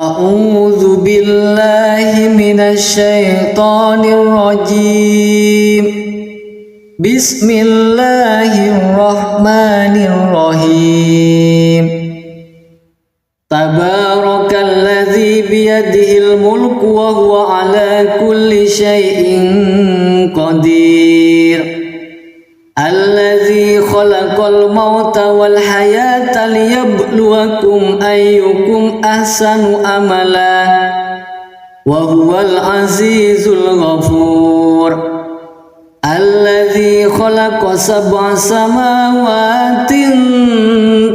A'udzu billahi minasy syaithanir rajim. Bismillahirrahmanirrahim. Tabarakalladzi biyadihil mulku wa huwa ala kulli syai'in qadir. Alladzi khalaqal mauta wal hayata liyabluwakum ayyukum ahsanu amala wa huwal azizul ghafur. Alladzi khalaqa sab'a samawatin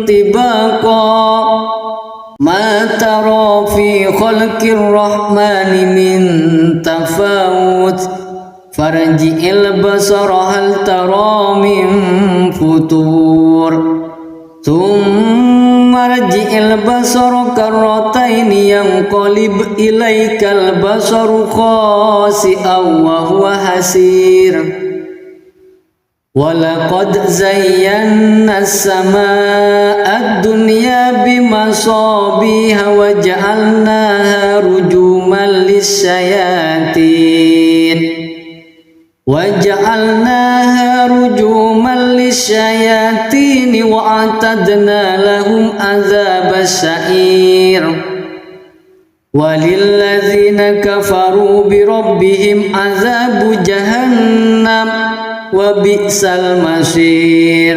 tibaqa ma tara fi khalqir rahmani min tafawut farji'il basara hal tara min futur thumma rji'il basara karrataini yanqalib ilaikal basaru khasi'an wa huwa hasir. Walaqad zayyana as-samaa'a ad-dunya bimasabiha wa ja'alnaha rujuman lis-syayatin wa a'tadna lahum adzabas sa'ir. Walilladzina kafaru bi rabbihim adzabu jahannam wa bi'sal masir.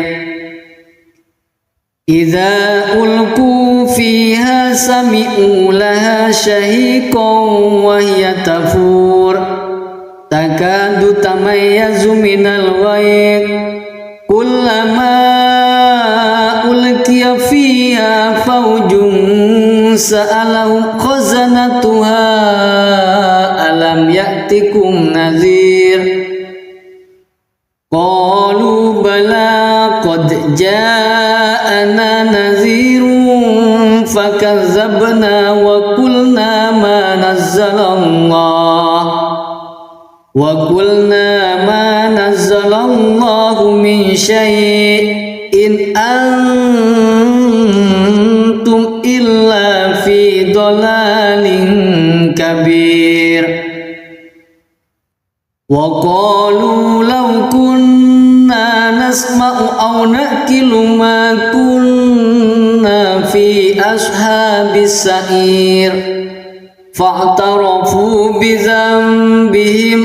Idza ulqu fiha sami'u laha shahiqan wa hiya tafur takadu tamayyazu minal ghayb kullama ulqiya fiha fawjun sa'alahum khazanatuha alam ya'tikum nadhir. Qalu bala qad ja'ana nadhirun fakazzabna wa qulna ma nazzalallahu min syai'in antum illa fi dhalalin kabir. Wa qalu law kunna nasma'u aw naqilu ma kunna fi ashabis sa'ir fa'tarafu bi dhanbihim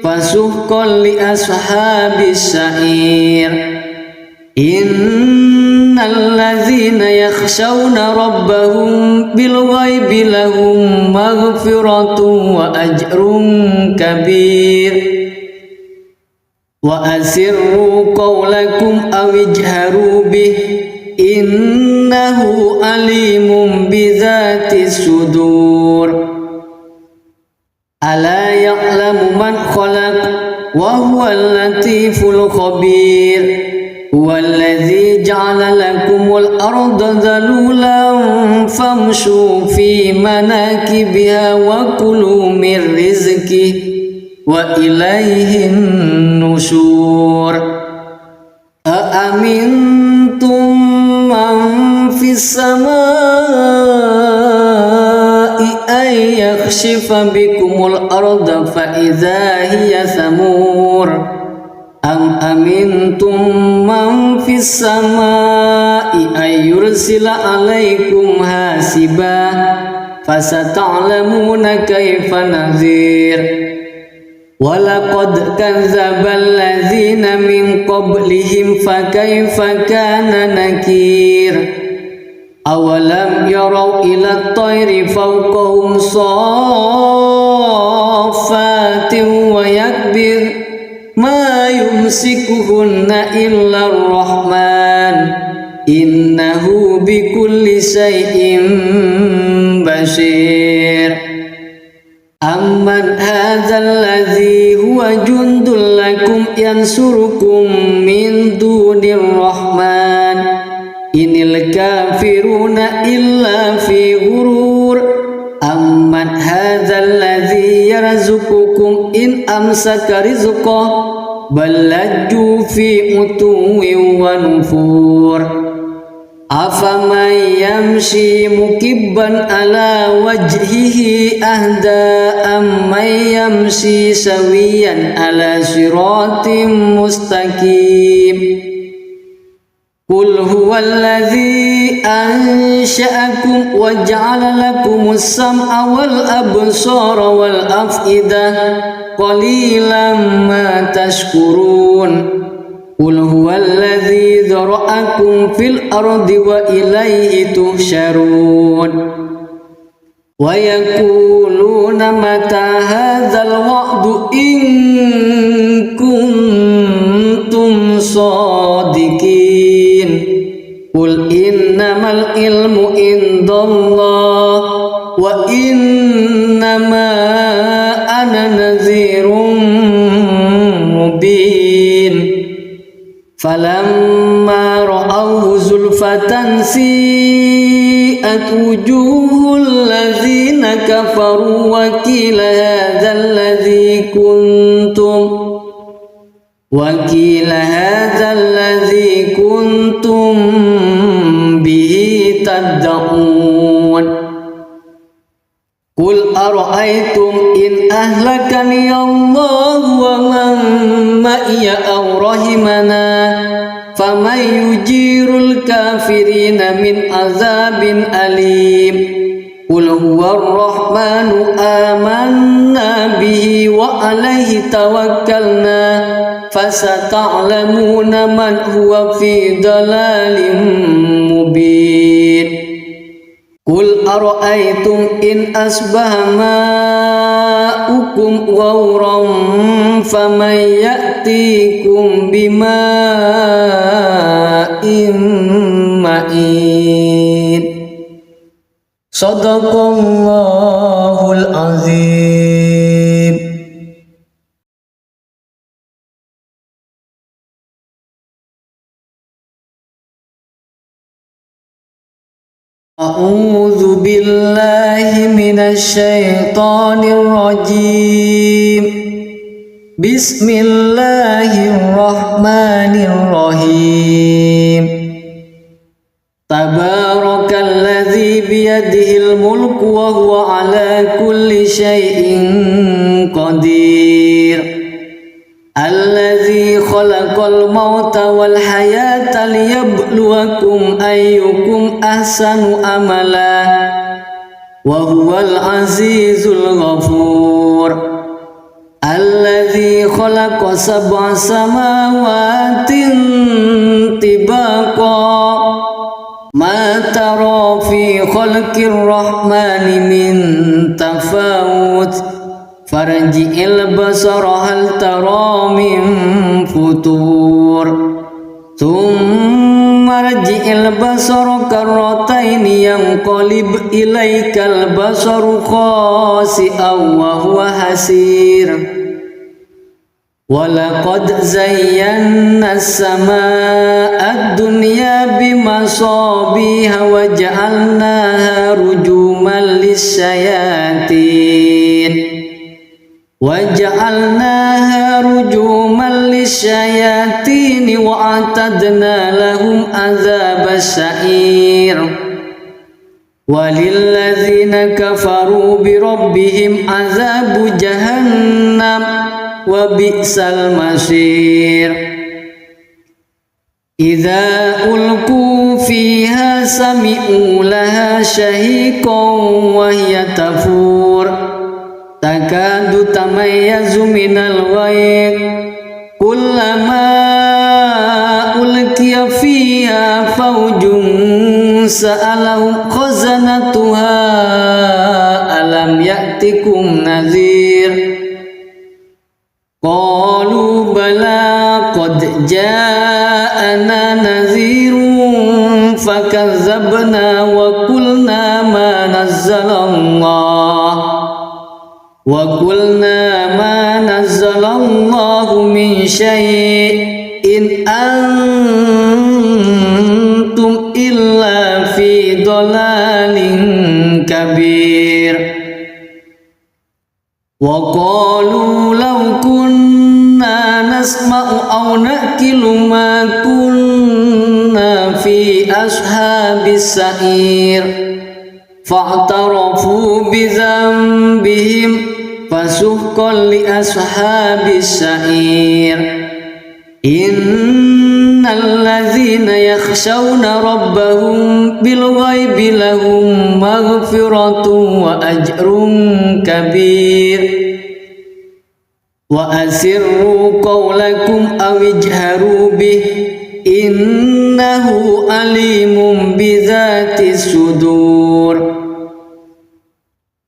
fasuhqan li ashabis sa'ir. Innal ladzina yakhshawna rabbahum bil ghaibi lahum maghfiratun wa ajrun kabir. Wa asirru qawlakum aw ijharu bih innahu alimun bidzatis sudur. Ala ya'lamu man khalaq wa huwal latiful khabir. Huwallazi ja'ala lakumul arda dhalulan famshu fi manakibiha wa kulu min rizqihi wa ilaihin nusyur. Aamintum man fis samaa'i ay yakhshifa bikumul arda fa idza hiya samur. Am amintum man fis samaa'i ay yursila alaikum hasiba fasata'lamuna kaifa nadhir. Walaqad kadzdzabal ladzina min qablihim fakaifa kana nakir. Awalam yarau ila at-tayri fawqahum saffatin wa yakbir ma yumsikuhunna illa ar-rahman innahu bikulli syai'in basir. Amman hadzal ladzi huwa jundul lakum yansurukum min dunir rahman inil kafiruna illa fi ghurur. Amman hadzal ladzi yarzuqukum in amsaka rizqah bal lajju fi utuwin wa nufur. Afaman yamshi mukibban ala wajhihi ahda amman yamshi sawiyan ala siratim mustaqim. Qul huwallazi ansha'akum wa ja'ala lakumus sam'a wal absara wal af'idah qalilan ma tashkurun. Qul huwallazi dzara'akum fil ardi wa ilaihi tuhsyarun. Wa yaquluna mata hadzal wa'du in kuntum shadiqin. Qul innamal ilmu indallah wa innama ana nadhirun mubin. Falamma ra'awhu zulfatan si'at wujuhul ladzina kafaru wa qila hadzal ladzi kuntum bihi tad'un. Qul ara'aytum in ahlakani Allah wa man ma'iya aw rahimana faman yujirul kafirina min azabin alim. Qul huwar rahmanu amanna bihi wa alaihi tawakkalna fasata'lamuna man huwa fi dalalin mubin. Qul ara'aytum in asbaha ma'ukum ghawran faman ya'tikum bima'in ma'in. Shadaqallahul azim. A'udzu billahi minasy syaithanir rajim. Bismillahirrahmanirrahim. Tabarakalladzi biyadihil mulku wa huwa ala kulli syai'in qadir. Alladzi khalaqal mauta wal hayata liyabluwakum ayyukum ahsanu amala wa huwal azizul ghafur. Alladzi khalaqa sab'a samawatin tibaqa ma tara fi khalqir rahmani min tafawut farji'il basara hal tara min futur thumma rji'il basara karrataini yanqalib ilaikal basaru khasi'an wa huwa hasir. Walaqad zayyana as-samaa'a ad-dunya bimasabiha wa ja'alnaha rujuman lis-syayatin wa a'tadna lahum adzabas sa'ir. Walilladzina kafaru bi rabbihim adzabu jahannam wa bi'sal masir. Idza ulqu fiha sami'u laha shahiqan wa hiya tafur takadu tamayyazu minal ghayz kullama ulqiya fiha fawjun sa'alahum khazanatuha alam ya'tikum nadhir. Qalu bala qad ja'ana nadhirun fakazzabna wa qulna ma nazzalallahu min syai'in antum illa fi dhalalin kabir. Wa qalu law kunna nasma'u aw naqilu ma kunna fi لأصحاب السعير فاعترفوا بذنبهم فسحقا لأصحاب السعير إن الذين يخشون ربهم بالغيب لهم مغفرة وأجر كبير وأسروا قولكم أو اجهروا به إنه عليم بذات الصدور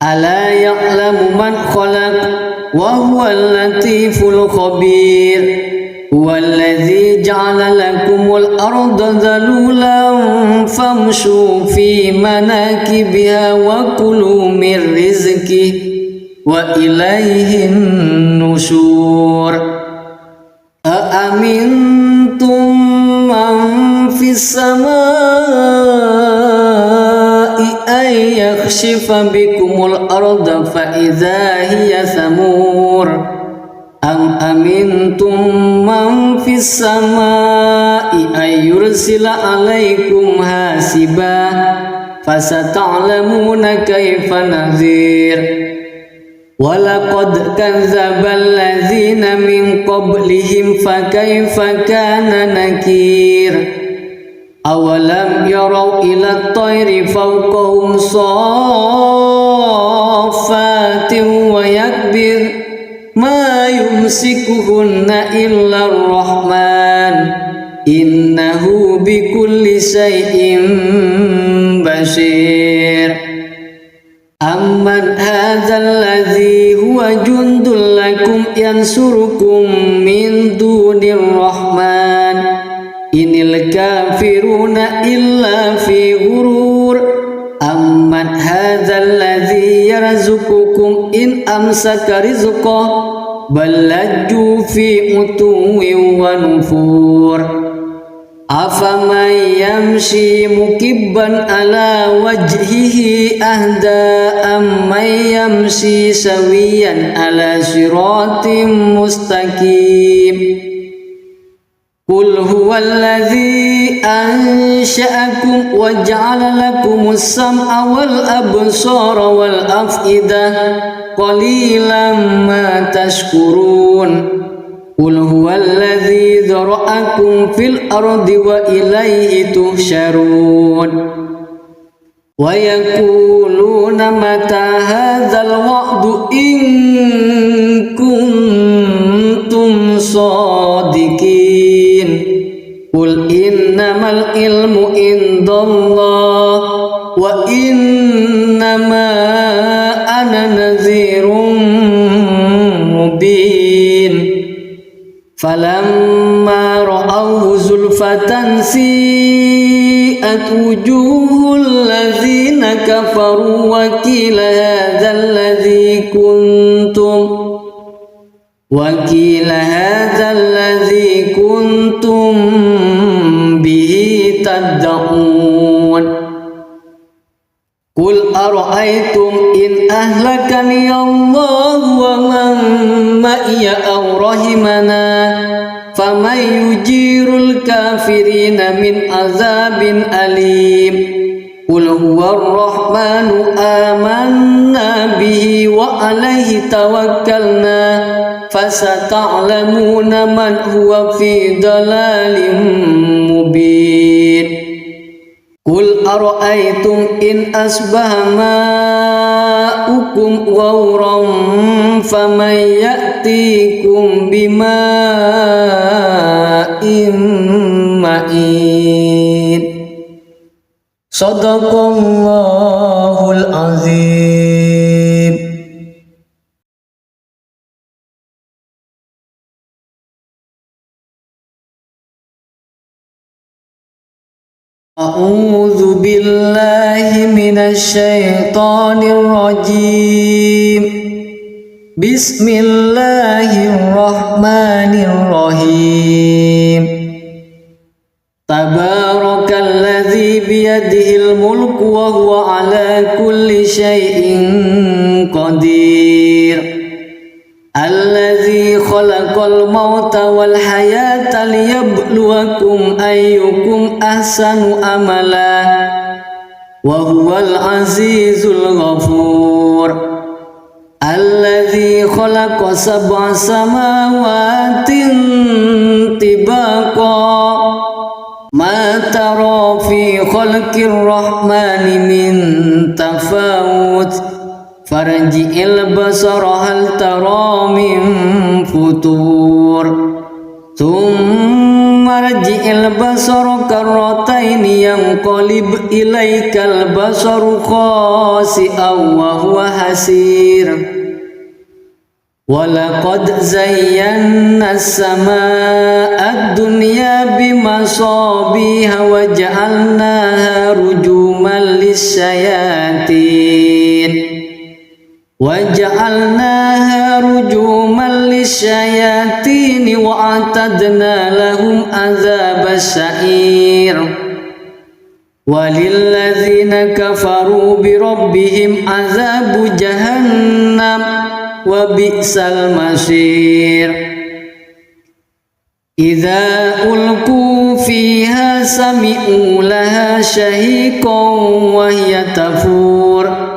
ألا يعلم من خلق وهو اللطيف الخبير هو الذي جعل لكم الأرض ذلولا فامشوا في مناكبها وكلوا من رزقه وإليه النشور أأمنتم من في السماء أن يخسف بكم الأرض فإذا هي ثمور أم أمنتم من في السماء أن يرسل عليكم حاسبا فستعلمون كيف نذير ولقد كذب الذين من قبلهم فكيف كان نكير أولم يروا إلى الطير فوقهم صافات ويكبر ما يمسكهن إلا الرحمن إنه بكل شيء بصير أمن هذا الذي هو جند لكم ينصركم من دون الرحمن إن الكافرون إلا في غرور أمن هذا الذي يرزقكم إن أمسك رزقه بل لجوا في عتو ونفور أفمن يمشي مكبا على وجهه أهدى أمن يمشي سويا على صراط مستقيم قل هو الذي أنشأكم وجعل لكم السمع والأبصار والأفئدة قليلا ما تشكرون قل هو الذي ذرأكم في الأرض وإليه تحشرون ويقولون متى هذا الوعد إن كنتم صادقين قل إنما العلم عند الله وإنما أنا نذير مبين فلما رأوه زلفة سيئت وجوه الذين كفروا وقيل هذا الذي كنتم به تدعون قل أرأيتم إن أهلكني الله ومن معي أو رحمنا فمن يجير الكافرين من عذاب أليم قل هو الرحمن آمنا به وعليه توكلنا فستعلمون من هو في ضلال مبين قل أرأيتم إن أصبح ماؤكم غورا فمن يأتيكم بماء معين صدق الله العظيم. أعوذ بالله من الشيطان الرجيم. بسم الله الرحمن الرحيم. تبارك الذي بيده الملك وهو على كل شيء قدير. Allazi khalaqal mauta wal hayata liyabluwakum ayyukum ahsanu amala wa huwal azizul ghafur. Allazi khalaqa sab'a samawatin tibaqa ma tara fi khalqir rahmani min tafawut farji'il basara hal tara min futur thumma rji'il basara karrataini yanqalib ilaikal basaru khasi'an wa huwa hasir. Walaqad zayyana as-samaa'a ad-dunya bimasabiha wa ja'alnaha rujuman lisyayatin وَجَعَلْنَاهَا رُجُومًا لِلشَّيَاطِينِ وَأَعْتَدْنَا لَهُمْ عَذَابَ السَّعِيرِ. وَلِلَّذِينَ كَفَرُوا بِرَبِّهِمْ عَذَابُ جَهَنَّمَ وَبِئْسَ الْمَصِيرُ. إِذَا أُلْقُوا فِيهَا سَمِعُوا لَهَا شَهِيقًا وَهِيَ تَفُورُ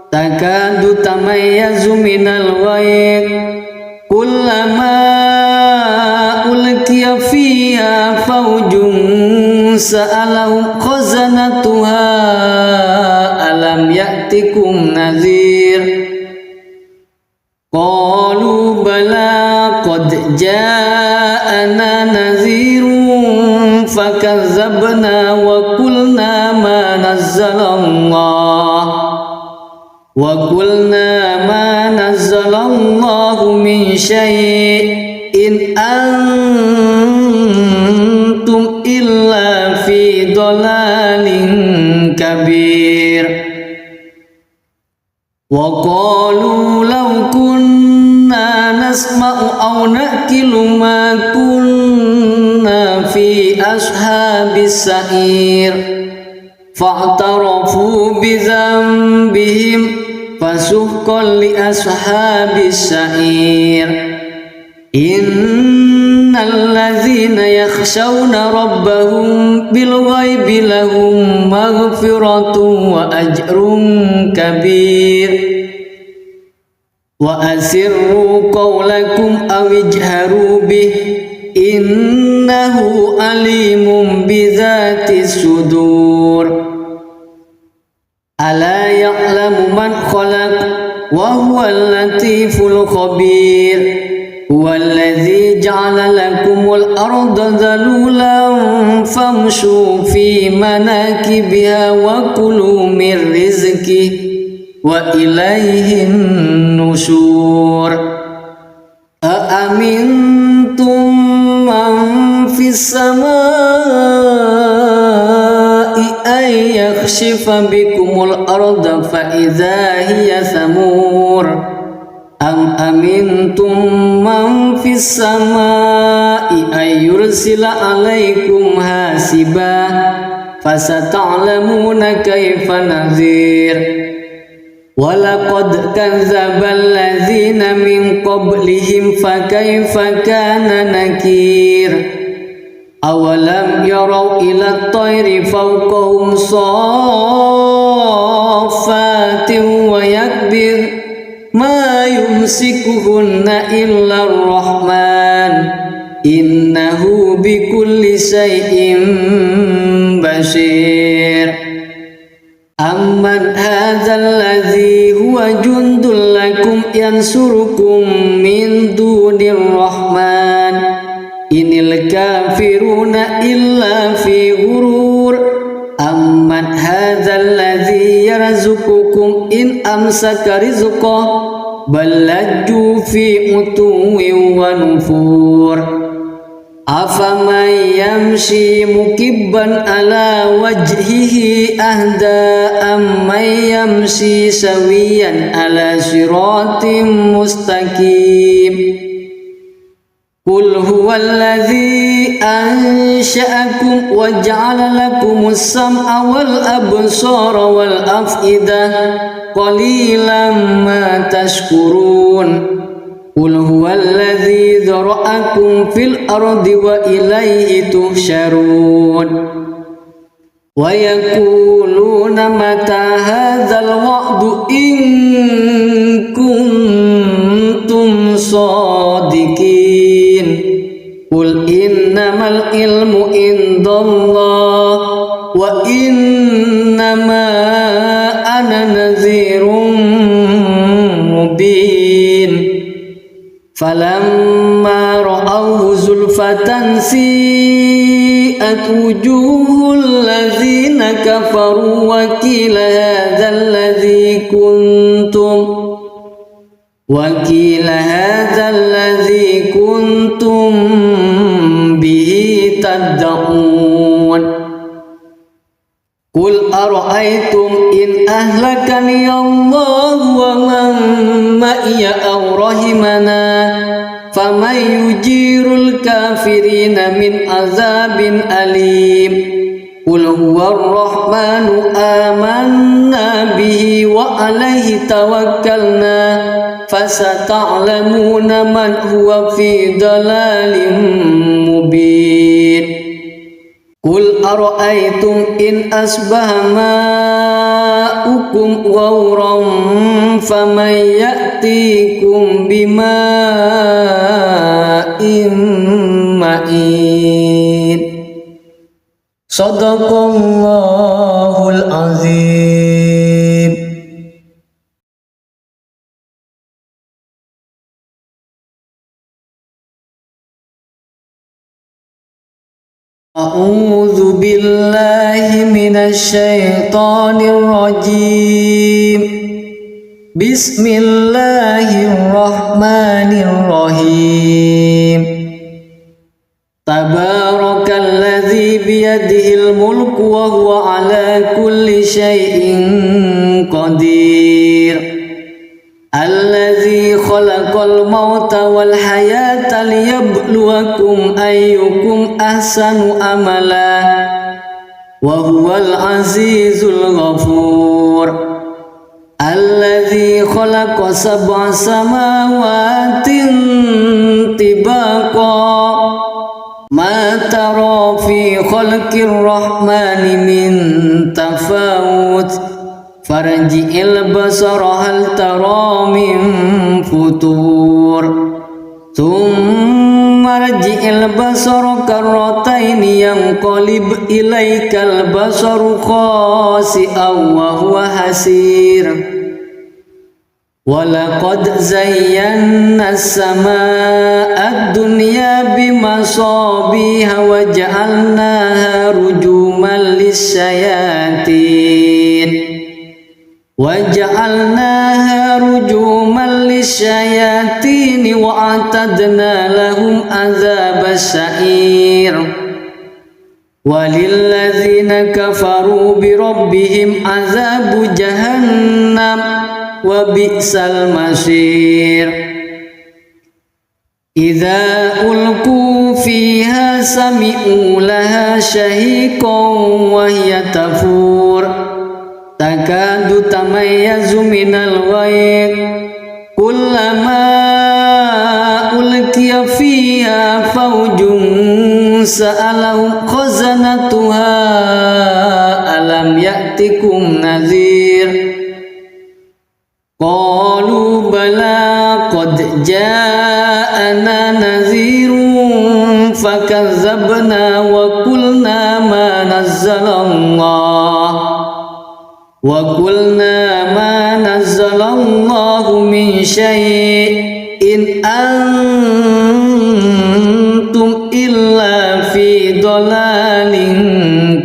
takadu tamayyazu minal ghayr kullama ulqiya fiha fawjun sa'alahum khazanatuha alam ya'tikum nadhir qalu bala qad ja'ana nadhirun fakazzabna wa qulna ma nazzalallah وَقُلْنَا مَا نَزَّلَ اللَّهُ مِنْ شَيْءٍ إِنْ أَنْتُمْ إِلَّا فِي ضَلَالٍ كَبِيرٍ. وَقَالُوا لَوْ كُنَّا نَسْمَعُ أَوْ نَعْقِلُ مَا كُنَّا فِي أَصْحَابِ السَّعِيرِ فَاعْتَرَفُوا بِذَنبِهِمْ fasuhqan li ashabis sa'ir. Innal ladzina yakhshawna rabbahum bil ghaibi lahum maghfiratun wa ajrun kabir. Wa asirru qawlakum aw ijharu bih innahu alimun bidzatis sudur. Ala ya'lamu man khalaq wa huwal latiful khabir. Huwallazi ja'ala lakumul arda dhalulan famshu fi manakibiha wa kulu min rizqihi wa ilaihin nusyur. Aamintum man fis samaa'i ay yakhshifa bikumul arda fa idza hiya samur. Am amintum man fis samaa'i ay yursila alaikum hasiba fasata'lamuna kaifa nadhir. Walaqad kadzdzabal ladzina min qablihim fakaifa kana nakir. Awalam yarau ila at-tayri fawqahum saffatin wa yakbir ma yumsikuhunna illa ar-rahman innahu bikulli shay'in basir. Amman hadzal ladzi huwa jundul lakum yansurukum min dunir rahman inil kafiruna illa fi ghurur. Amman hadzal ladzi yarzuqukum in amsaka rizqahu bal lajju fi utuwin wa nufur. Afaman yamshi mukibban ala wajhihi ahda amman yamshi sawiyan ala siratim mustaqim. Qul huwallazi ansha'akum wa ja'ala lakumus sam'a wal absara wal af'idah qalilan ma tashkurun. قل هو الذي ذرأكم في الأرض وإليه تحشرون ويقولون متى هذا الوعد إن كنتم صادقين قل إنما العلم عند الله وإنما أنا نذير مبين فلما رأوه زلفة سيئت وجوه الذين كفروا وقيل هذا الذي كنتم به تدعون قل أرأيتم إن أهلكني الله ومن معي أو رحمنا فمن يجير الكافرين من عذاب أليم قل هو الرحمن آمنا به وعليه توكلنا فستعلمون من هو في ضلال مبين قل أرأيتم إن أصبح ماؤكم غورا فمن يأتيكم بماء معين صدق الله العظيم. أعوذ بالله من الشيطان الرجيم بسم الله الرحمن الرحيم تبارك الذي بيده الملك وهو على كل شيء قدير الذي خلق الموت والحياة ليبلوكم أيكم أحسن عملا وهو العزيز الغفور الذي خلق 7 سماوات طباقا ما ترى في خلق الرحمن من تفاوت فارجع البصر هل ترى من فطور ثم ارجع البصر كرتين ينقلب إليك البصر خاسئا وهو حسير ولقد زينا السماء الدنيا بمصابيح وجعلناها رجوما للشياطين وأعتدنا لهم عذاب السعير وللذين كفروا بربهم عذاب جهنم وبئس المصير إذا ألقوا فيها سمعوا لها شهيقا وهي تفور تكاد تميز من الغيظ كلما ألقي فيها فوج سألهم خزنتها ألم يأتكم نذير قالوا بلى قد جاءنا نذير فكذبنا وقلنا ما نزل الله من شيء إن أنتم إلا في ضلال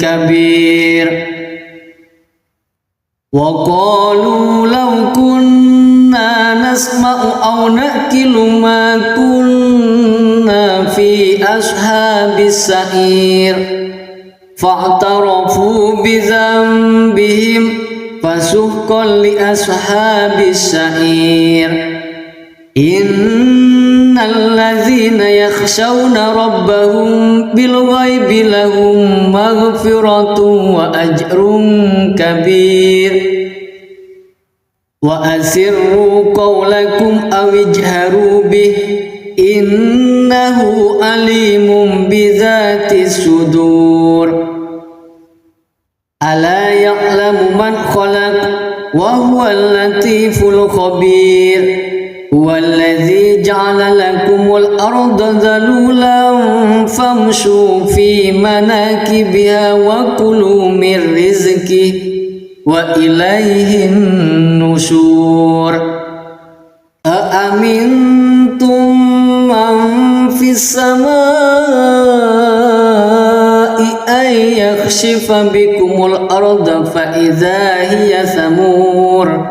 كبير وقالوا لو كنا نسمع أو نأكل ما كنا في أصحاب السعير فاعترفوا بذنبهم فسحقا لأصحاب السعير إن الذين يخشون ربهم بالغيب لهم مغفرة وأجر كبير وأسروا قولكم أو اجهروا به إنه عليم بذات الصدور ألا يعلم من خلق وهو اللطيف الخبير هو الذي جعل لكم الأرض ذلولا فامشوا في مناكبها وكلوا من رزقه وإليه النشور أأمنتم من في السماء أن يخسف بكم الأرض فإذا هي ثمور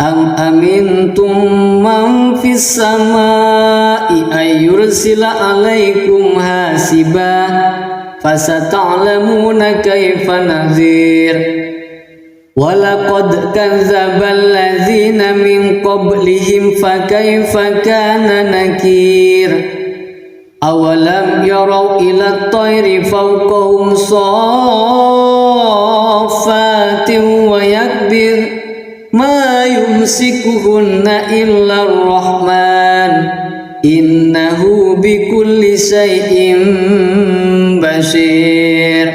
أم أمنتم من في السماء أن يرسل عليكم حاسبا فستعلمون كيف نذير ولقد كذب الذين من قبلهم فكيف كان نكير أولم يروا إلى الطير فوقهم صافات ويكبر ما يمسكهن إلا الرحمن إنه بكل شيء بصير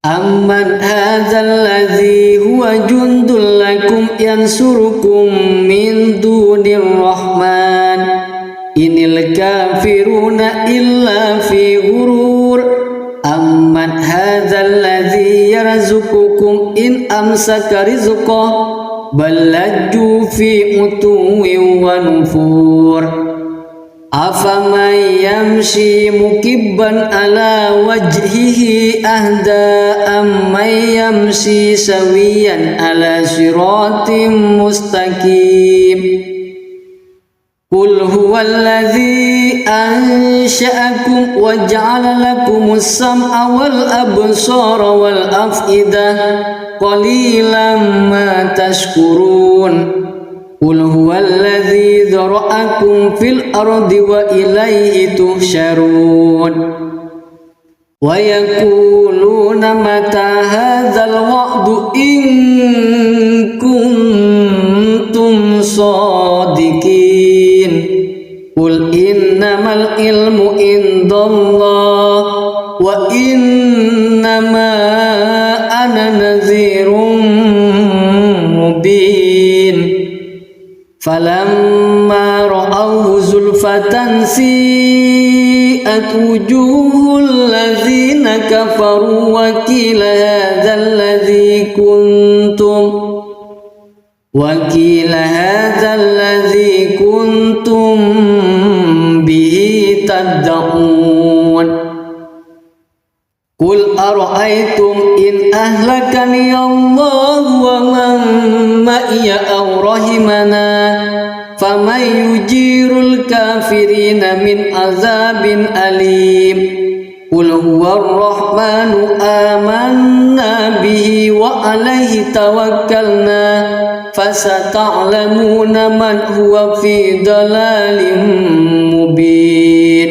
أمن هذا الذي هو جند لكم ينصركم من دون الرحمن إن الكافرون إلا في غرور أمن هذا الذي يرزقكم إن أمسك رزقه بل لجوا في عتو ونفور أفمن يمشي مكبا على وجهه أهدى أمن يمشي سويا على صراط مستقيم قل هو الذي أنشأكم وجعل لكم السمع والأبصار والأفئدة قليلا ما تشكرون قل هو الذي ذرأكم في الأرض وإليه تحشرون ويقولون متى هذا الوعد إن كنتم صادقين قل إنما العلم عند الله وإنما أنا نذير مبين فلما رأوه زلفة سيئت وجوه الذين كفروا وقيل هذا الذي كنتم به تدعون قل أرأيتم إن أهلكني الله ومن معي أو رحمنا فمن يجير الكافرين من عذاب أليم قل هو الرحمن آمنا به وعليه توكلنا فستعلمون من هو في ضلال مبين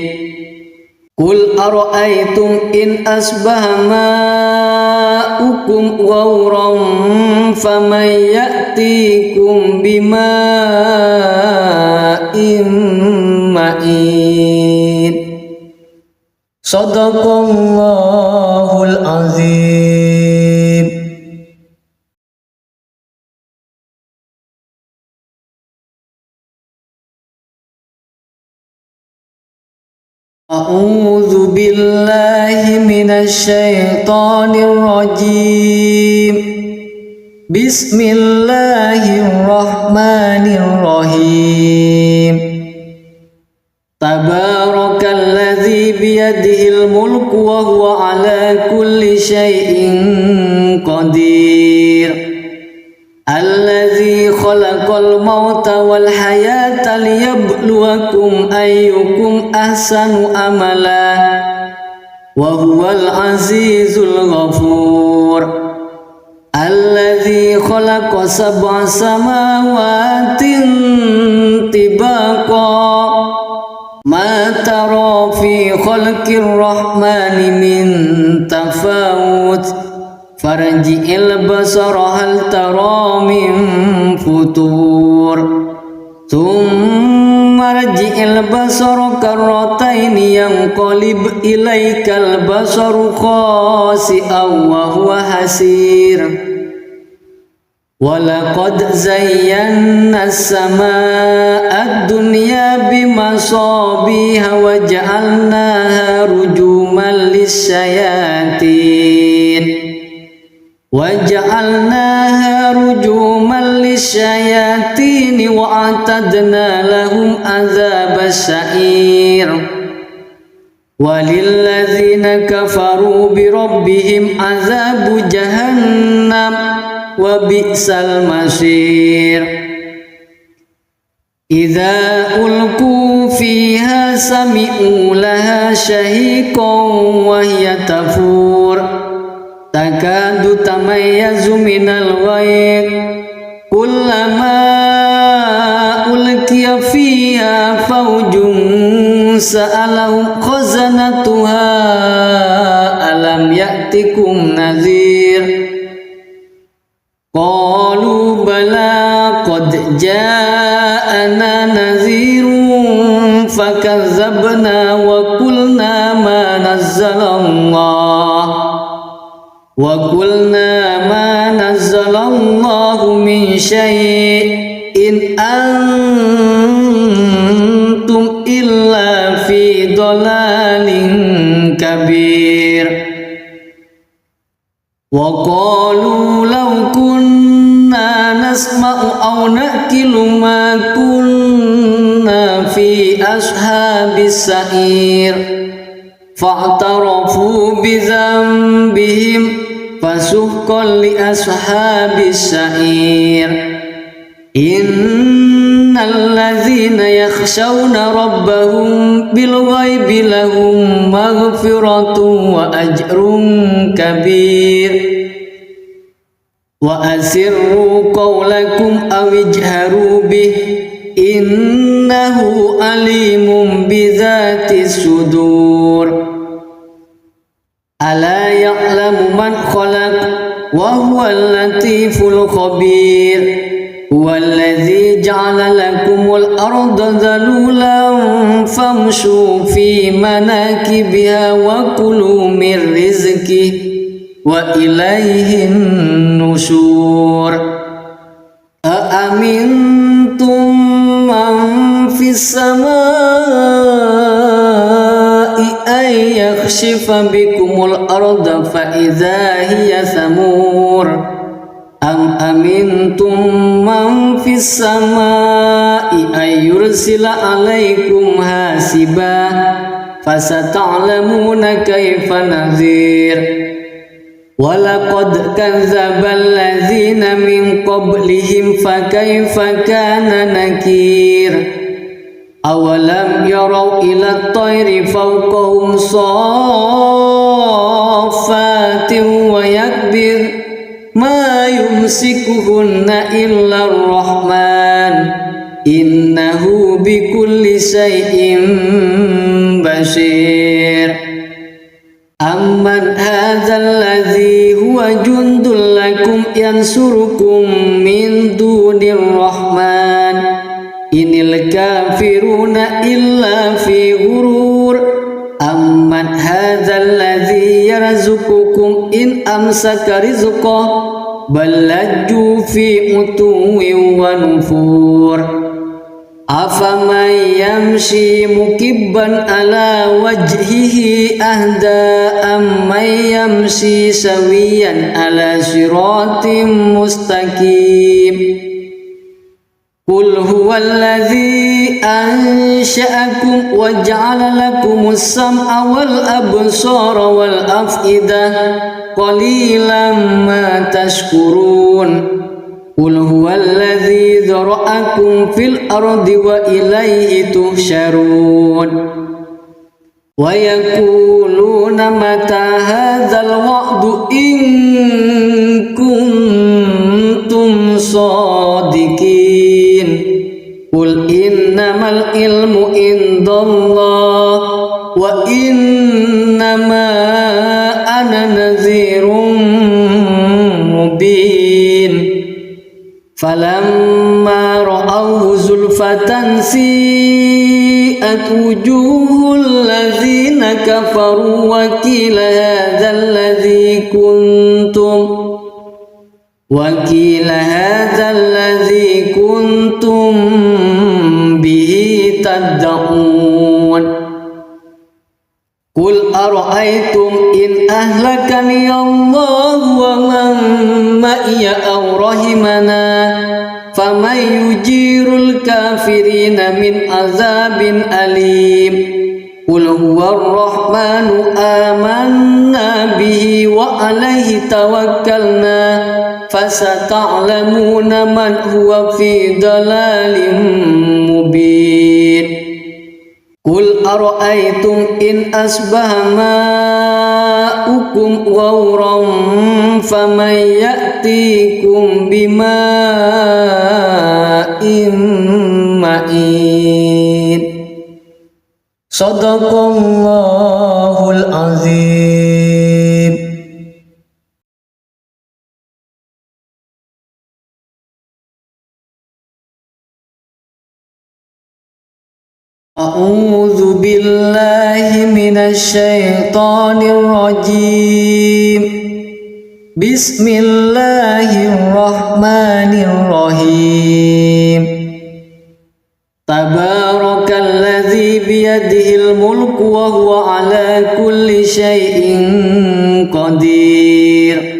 قل أرأيتم إن أصبح ماؤكم غورا فمن يأتيكم بماء معين صدق الله العظيم. أعوذ بالله من الشيطان الرجيم. بسم الله الرحمن الرحيم. تبارك الذي بيده الملك وهو على كل شيء قدير. الذي خلق الموت والحياة ليبلوكم أيكم أحسن عملا وهو العزيز الغفور. الذي خلق 7 سماوات طباقا ما ترى في خلق الرحمن من تفاوت farji'il basara hal tara min futur thumma rji'il basara karrataini yanqalib ilaikal basaru khasi'an wa huwa hasir walaqad zayyana as-samaa'a ad-dunya bimasabiha wa ja'alnaha rujuman lisyayatin wa a'tadna lahum adzabas sa'ir walilladzina kafaru bi rabbihim adzabu jahannam wa bi'sal masir idza ulqu fiha sami'u laha shahiqan wa hiya tafur takadu tamayyazu minal ghayz kullama ulqiya fiha fawjun sa'alahum khazanatuha alam ya'tikum nadhir qalu bala qad ja'ana nadhirun fakazzabna wa qulna ma nazzalallahu min syai'in antum illa fi dhalalin kabir wa qalu law kunna nasma'u aw naqilu ma kunna fi ashabis sa'ir fa'tarafu bi dhanbihim fasuhqan li ashabis sa'ir innal ladzina yakhshawna rabbahum bil ghaibi lahum maghfiratun wa ajrun kabir wa asirru qawlakum aw ijharu bih innahu alimun bidzatis sudur ala ya'lamu man khalaq wa huwal latiful khabir huwallazi ja'ala lakumul arda dhalulan famshu fi manakibiha wa kulu min rizqihi wa ilaihin nusyur aamintum man fis samaa'i ay yakhshifa bikumul arda fa idza hiya samur am amintum man fis samaa'i ay yursila alaikum hasiba fasata'lamuna kaifa nadhir walaqad kadzdzabal ladzina min qablihim fakaifa kana nakir awalam yarau ila at-tayri fawqahum saffatin wa yakbir ma yumsikuhunna illa ar-rahman innahu bikulli shay'in basir amman hadzal ladzi huwa jundul lakum yansurukum min dunir rahman inil kafiruna illa fi ghurur amman hadzal ladzi yarzuqukum in amsaka rizqahu bal lajju fi utuwin wa nufur afaman yamshi mukibban ala wajhihi ahda amman yamshi sawiyan ala siratim mustaqim qul huwallazi ansha'akum wa ja'ala lakumus sam'a wal absara wal af'idah qalilan ma tashkurun qul huwallazi dzara'akum fil ardi wa ilaihi tuhsyarun wa yaquluna mata hadzal wa'du in kuntum shadiqin qul innamal ilmu indallah wa innama ana nadhirun فلما رأوه زلفة سيئت وجوه الذين كفروا وقيل هذا الذي كنتم به تدعون قل أرأيتم إن أهلكني الله ومن معي أو رحمنا فمن يجير الكافرين من عذاب أليم قل هو الرحمن آمنا به وعليه توكلنا فستعلمون من هو في ضلال مبين قل أرأيتم إن أصبح ماؤكم غورا فمن يأتيكم بماء معين صدق الله العظيم. أعوذ بالله من الشيطان الرجيم. بسم الله الرحمن الرحيم. تبارك الذي بيده الملك وهو على كل شيء قدير.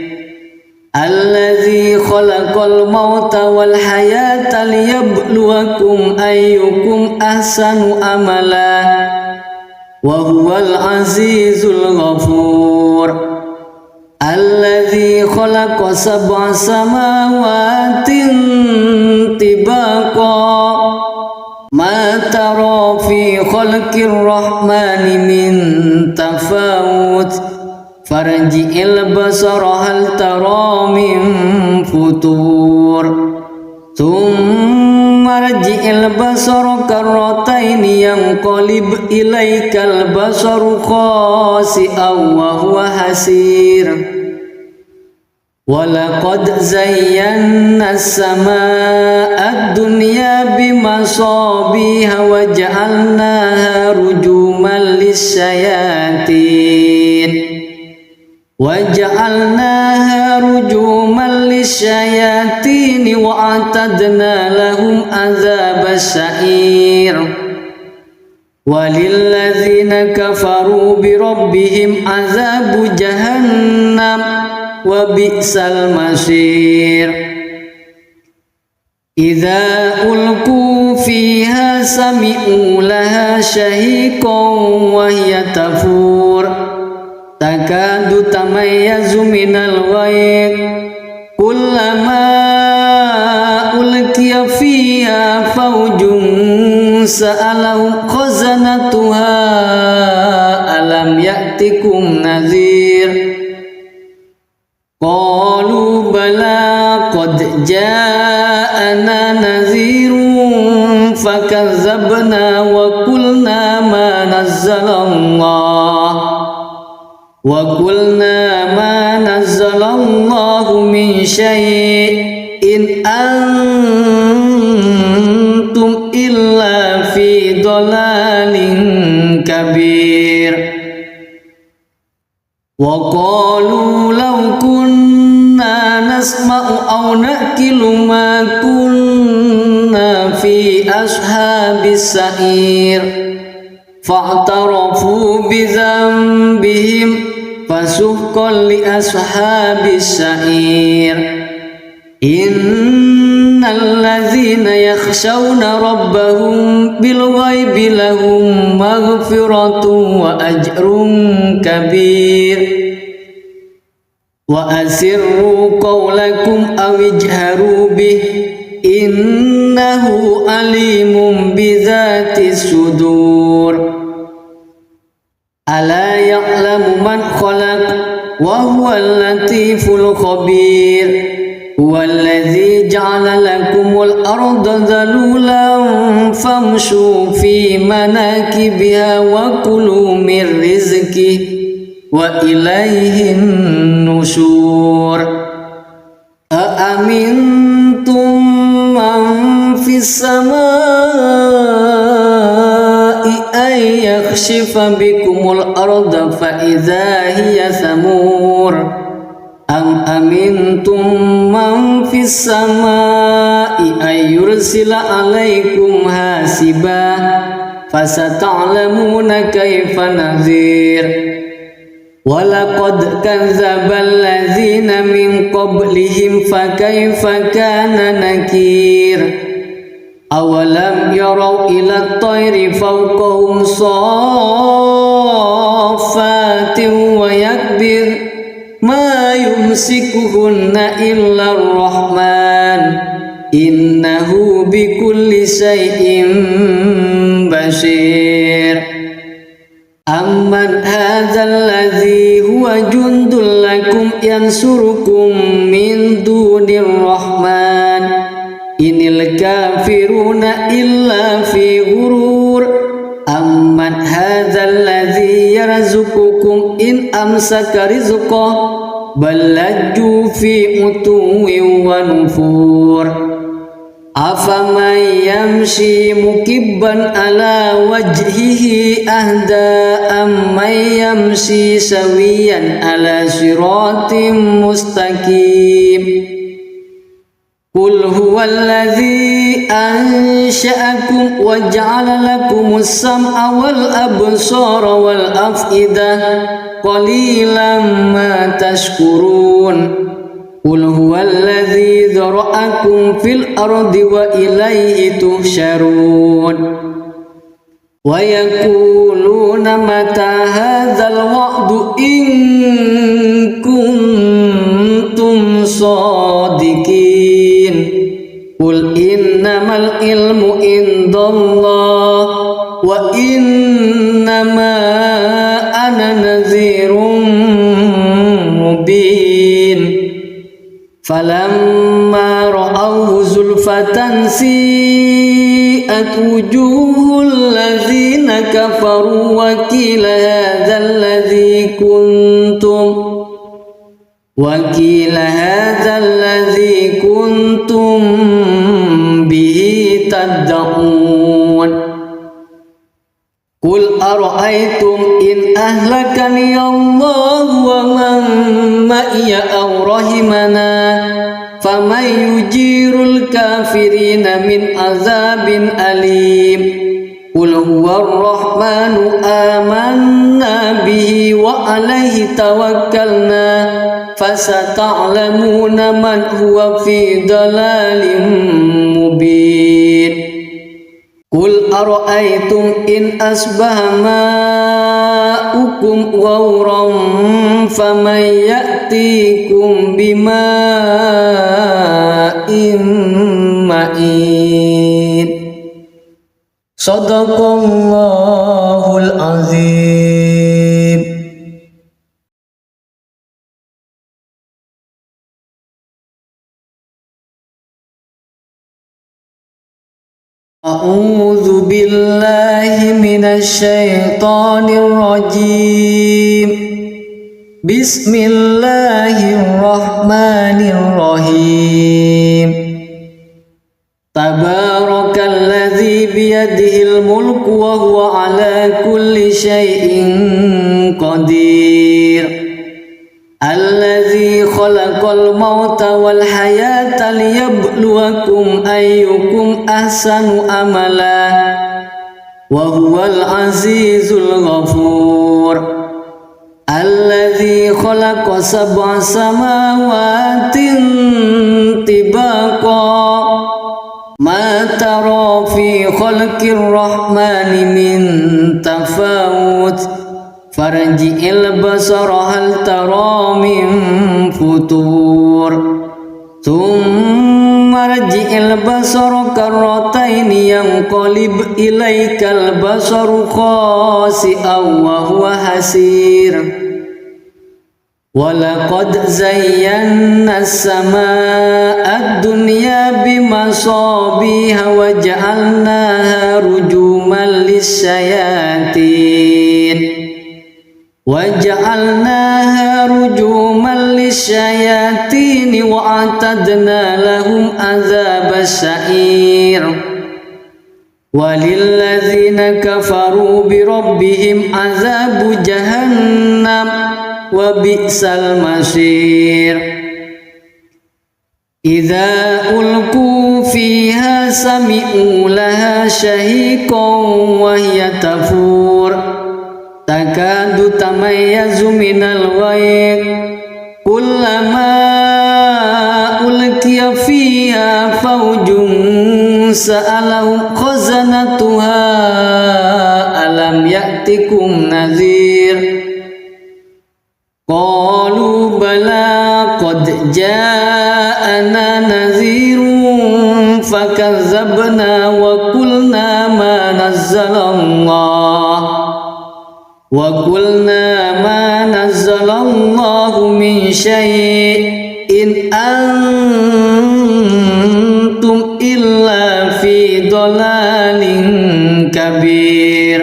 الذي خلق الموت والحياة ليبلوكم أيكم أحسن عملا وهو العزيز الغفور. الذي خلق 7 سماوات طباقا ما ترى في خلق الرحمن من تفاوت فارجع البصر هل ترى من فطور ثم ارجع البصر كرتين ينقلب إليك البصر خاسئا وهو حسير. ولقد زينا السماء الدنيا بمصابيح وجعلناها رجوما للشياطين وأعتدنا لهم عذاب السعير. وللذين كفروا بربهم عذاب جهنم وبئس المصير. إذا ألقوا فيها سمعوا لها شهيقا وهي تفور تكاد تميز من الغيظ كلما ألقي فيها فوج سألهم خزنتها ألم يأتكم نذير قالوا بلى قد جاءنا نذير فكذبنا وقلنا ما نزل الله من شيء إن أنتم إلا في ضلال كبير. وقالوا لو كنا نسمع أو نأكل ما كنا في أصحاب السعير فاعترفوا بذنبهم فسحقا لأصحاب السعير. إن الذين يخشون ربهم بالغيب لهم مغفرة وأجر كبير. وأسروا قولكم أو اجهروا به إنه عليم بذات الصدور. ألا يعلم من خلق وهو اللطيف الخبير. هو الذي جعل لكم الأرض ذلولا فامشوا في مناكبها وكلوا من رزقه وإليه النشور. أأمنتم السماء أن يخسف بكم الأرض فإذا هي ثمور أم أمنتم من في السماء أن يرسل عليكم حاسبا فستعلمون كيف نذير ولقد كذب الذين من قبلهم فكيف كان نكير أولم يروا إلى الطير فوقهم صافات ويكبر ما يمسكهن إلا الرحمن إنه بكل شيء بشير أمن هذا الذي هو جند لكم ينصركم من دون الرحمن إن الكافرون إلا في غرور أمن هذا الذي يرزقكم إن أمسك رزقه بل لجوا في عتو ونفور أفمن يمشي مكبا على وجهه أهدى أمن يمشي سويا على صراط مستقيم قل هو الذي أنشأكم وجعل لكم السمع والأبصار والأفئدة قليلا ما تشكرون قل هو الذي ذرأكم في الأرض وإليه تحشرون ويقولون متى هذا الوعد إن كنتم صادقين قل إنما العلم عند الله وإنما أنا نذير مبين فلما رأوه زلفة سيئت وجوه الذين كفروا وقيل هذا الذي كنتم به تدعون قل أرأيتم إن أهلكني الله ومن معي أو رحمنا فمن يجير الكافرين من عذاب أليم قل هو الرحمن آمنا به وعليه توكلنا فستعلمون من هو في ضلال مبين قل أرأيتم إن أصبح ماؤكم غورا فمن يأتيكم بماء معين صدق الله العظيم. أعوذ بالله من الشيطان الرجيم بسم الله الرحمن الرحيم تبارك الذي بيده الملك وهو على كل شيء قدير الذي خلق الموت والحياة ليبلوكم أيكم أحسن عملا وهو العزيز الغفور الذي خلق 7 سماوات طباقا ما ترى في خلق الرحمن من تفاوت فارجع البصر هل ترى من فطور ثم ارجع البصر كرتين ينقلب إليك البصر خاسئا وهو حسير ولقد زينا السماء الدنيا بمصابيح وجعلناها رجوما للشياطين وأعتدنا لهم عذاب السعير walilladzina kafaru birabbihim azabu jahannam wa bi'sal masir. Idza ulqu fiha sami'u laha shahiqan wa hiya tafur takadu tamayyazu minal ghayr kullama ulqiya fiha fawjun sa'alahum khazanatuha alam ya'tikum nadhir qalu bala qad ja'ana nadhirun fakazzabna wa qulna ma nazzalallahu min syai'in antum illa fi dhalalin kabir.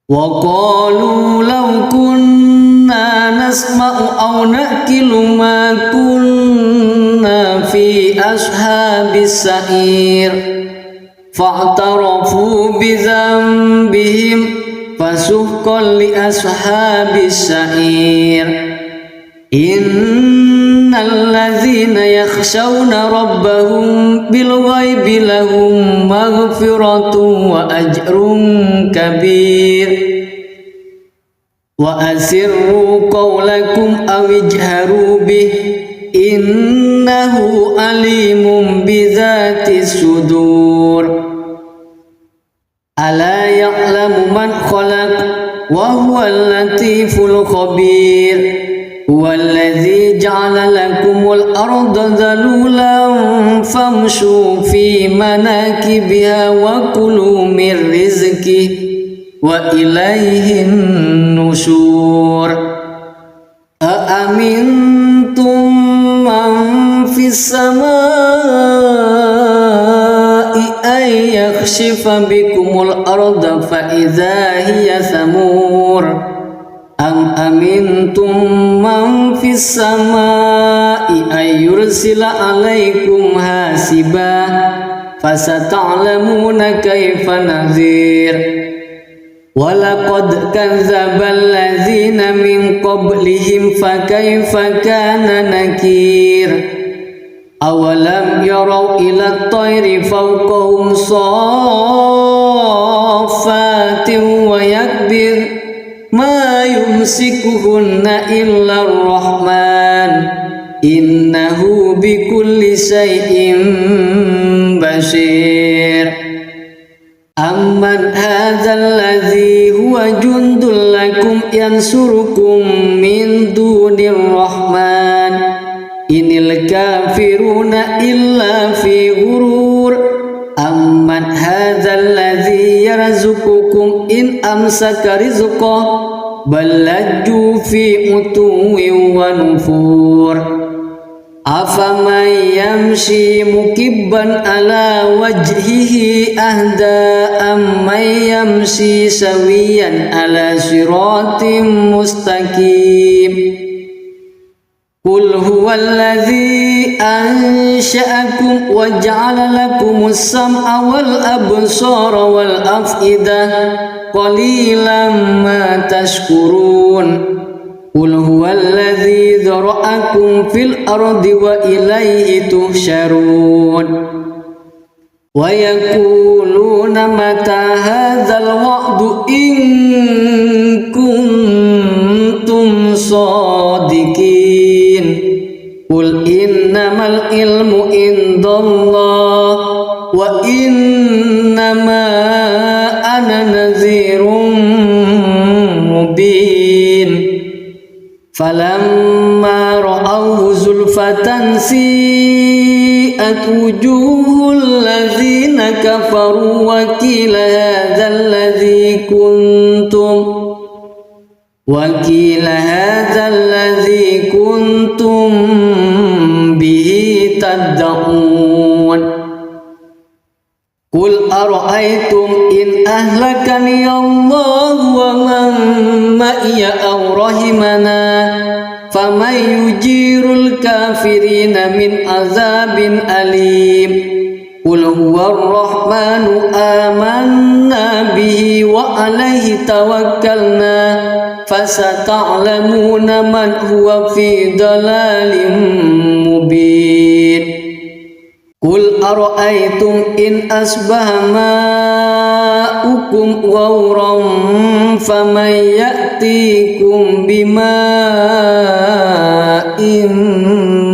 Wa qalu law kunna nasma'u aw naqilu ma kunna fi ashabis sa'ir fa'tarafu bi dhanbihim fasuhqan li ashabis sa'ir. Innal ladzina yakhshawna rabbahum bil ghaibi lahum maghfiratun wa ajrun kabir. Wa asirru qawlakum aw ijharu bih innahu alimun bidzati sudur. Ala ya'lamu man khalaq wa huwal latiful khabir. Huwallazi ja'ala lakumul arda dhalulan famshu fi manakibiha wa kulu min rizqihi wa ilaihin nusyur. Aamintum man fis samai ay yakhshifa bikumul arda fa idza hiya thamur. Am amintum man fis samai ay yursila alaikum hasiba fasata'lamuna kaifa nadhir. Walaqad kadzdzaba alladzina min qablihim fakaifa kana nakir. Awalam yarau ila at-tayri fawqahum saffatin wa yakbir ma yumsikuhunna illa ar-rahman innahu bikulli syai'in basir. Amman hadzal ladzi huwa jundul lakum yansurukum min dunir rahman inil kafiruna illa fi ghurur. Amman hadzal ladzi yarzuqukum in amsaka rizqahu bal lajju fi utuwin wa nufur. Afaman yamshi mukibban ala wajhihi ahda amman yamshi sawiyan ala siratim mustaqim. Qul huwallazi ansha'akum wa ja'ala lakumus sam'a wal absara wal af'idah qalilan ma tashkurun. Qul huwallazi dzara'akum fil ardi wa ilaihi tuhsyarun. Wa yaquluna mata hadzal wa'du in kuntum shadiqin. Qul innamal ilmu indallah wa innama ana nadhirun mubin. Falamma ra'awhu zulfatan si'at wujuhul ladzina kafaru wa qila hadzal ladzi kuntum bihi tad'un. Qul ara'aytum in ahlakani Allah wa man ma'iya aw rahimana faman yujirul kafirina min azabin alim. Qul huwar rahmanu amanna bihi wa alaihi tawakkalna fasata'lamuna man huwa fi dalalin mubin. Qul ara'aytum in asbaha ma'ukum ghawran faman ya'tikum bima'in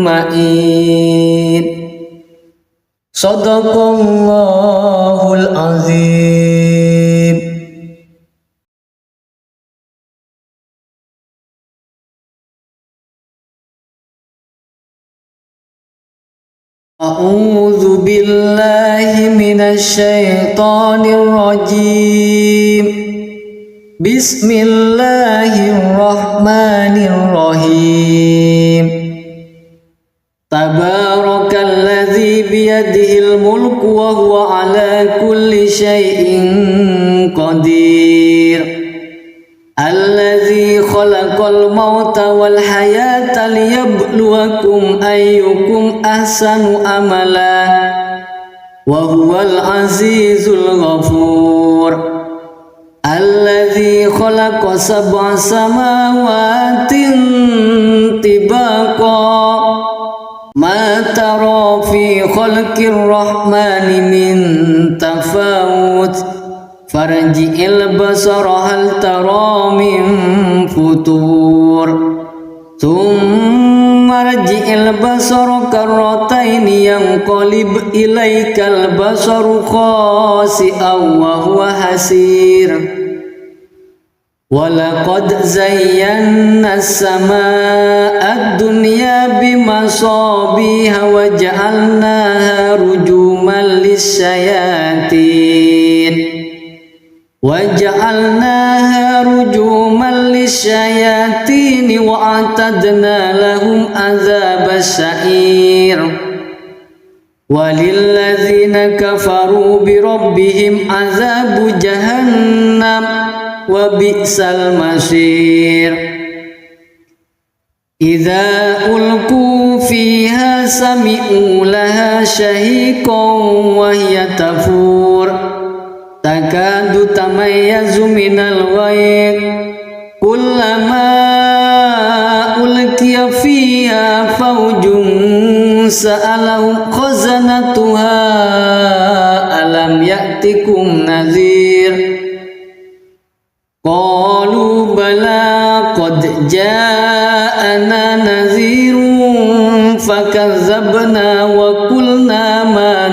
ma'in. Shadaqallahul azim. A'udzu billahi minasy syaithanir rajim. Bismillahirrahmanirrahim. Tabarakalladzi biyadihil mulku wa huwa ala kulli syai'in qadir. Alladzi khalaqal mauta wal hayata liyabluwakum ayyukum ahsanu amala wa huwal azizul ghafur. Alladzi khalaqa sab'a samawatin tibaqa ma tara fi khalqir rahmani min tafawut farji'il basara hal tara min futur thumma rji'il basara karrataini yanqalib ilaikal basaru khasi'an wa huwa hasir. Walaqad zayyana as-samaa'a ad-dunya bimasabiha wa ja'alnaha rujuman lis-syayatin wa a'tadna lahum adzabas sa'ir. Walilladzina kafaru bi rabbihim adzabu jahannam wa bi'sal masir. Idza ulqu fiha sami'u laha shahiqan wa hiya tafur takadu tamayyazu minal ghayz kullama ulqiya fiha fawjun sa'alahum khazanatuha alam ya'tikum nadhir. Qalu bala qad ja'ana nadhirun fakazzabna wa qulna ma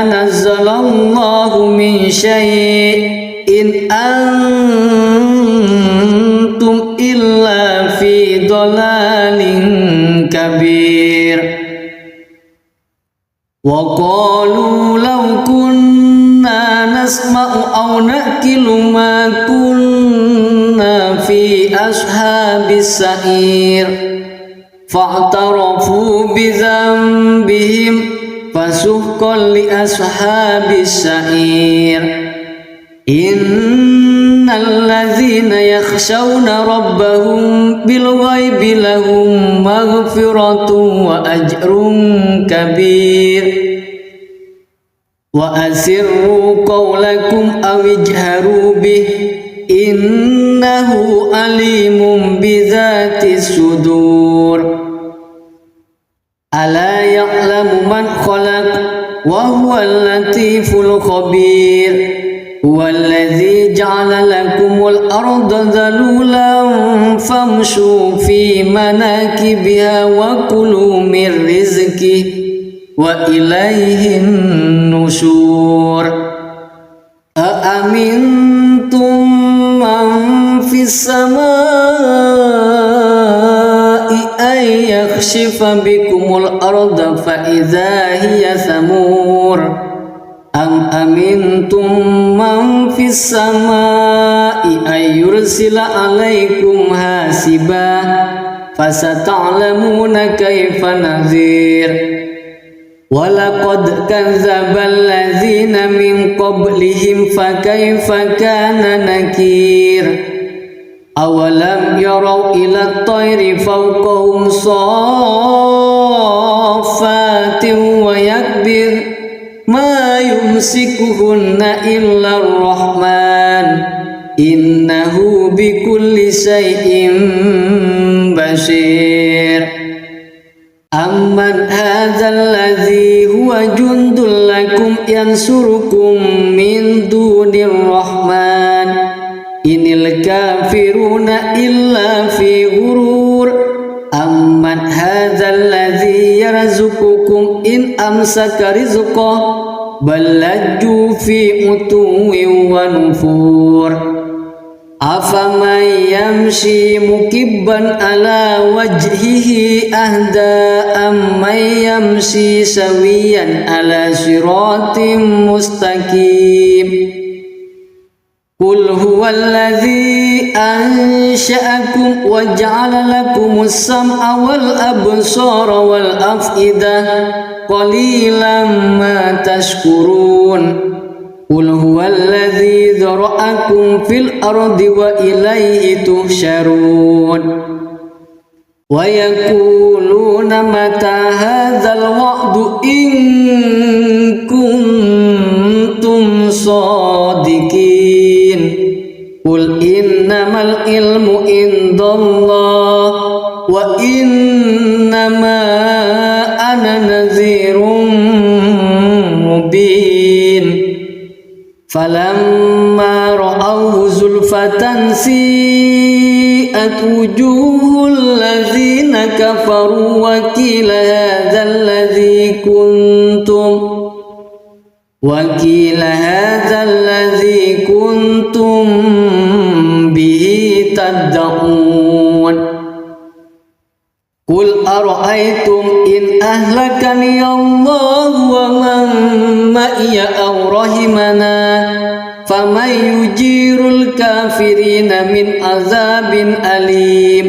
nazzalallahu min syai'in antum illa fi dhalalin kabir. Wa qalu law kunna nasma'u aw naqilu ma kunna fi ashabis sa'ir fa'tarafu bi dhanbihim fasuhqan li ashabis sa'ir. Innal ladzina yakhshawna rabbahum bil ghaibi lahum maghfiratun wa ajrun kabir. Wa asirru qawlakum aw ijharu bih innahu alimun bidzatis sudur. Ala ya'lamu man khalaq wa huwal latiful khabir. Huwallazi ja'ala lakumul arda dhalulan famshu fi manakibiha wa kulu min rizqihi wa ilaihin nusyur. Aamintum man fis samaa'i ay yakhshifa bikumul arda fa idza hiya samur. Am amintum man fis samaa'i ay yursila alaikum hasiba fasata'lamuna kaifa nadhir. Walaqad kadzdzabal ladzina min qablihim fakaifa kana nakir. awalam yarau ila tayri fawqahum saffatin wa yakbir ma yumsikuhunna illa ar-rahman innahu bikulli syai'in basir. Amman hadzal ladzi huwa jundul lakum yansurukum min dunir rahman inil kafiruna illa fi ghurur. Amman hadzal ladzi yarzuqukum in amsaka rizqah bal lajju fi utuwin wa nufur. Afaman yamshi mukibban ala wajhihi ahda amman yamshi sawiyan ala siratim mustaqim. Qul huwallazi ansha'akum wa ja'ala lakumus sam'a wal absara wal af'idah qalilan ma tashkurun. Qul huwallazi dzara'akum fil ardi wa ilaihi tuhsyarun. Wa yaquluna mata hadzal wa'du in kuntum shadiqin. Qul innamal ilmu indallah wa innama ana nadhirun mubin. Falamma ra'awhu zulfatan si'at wujuhul ladzina kafaru wa qila hadzal ladzi kuntum bihi tad'un. Qul ara'aytum in ahlakani Allah wa man ma'iya aw rahimana faman yujirul kafirina min azabin alim.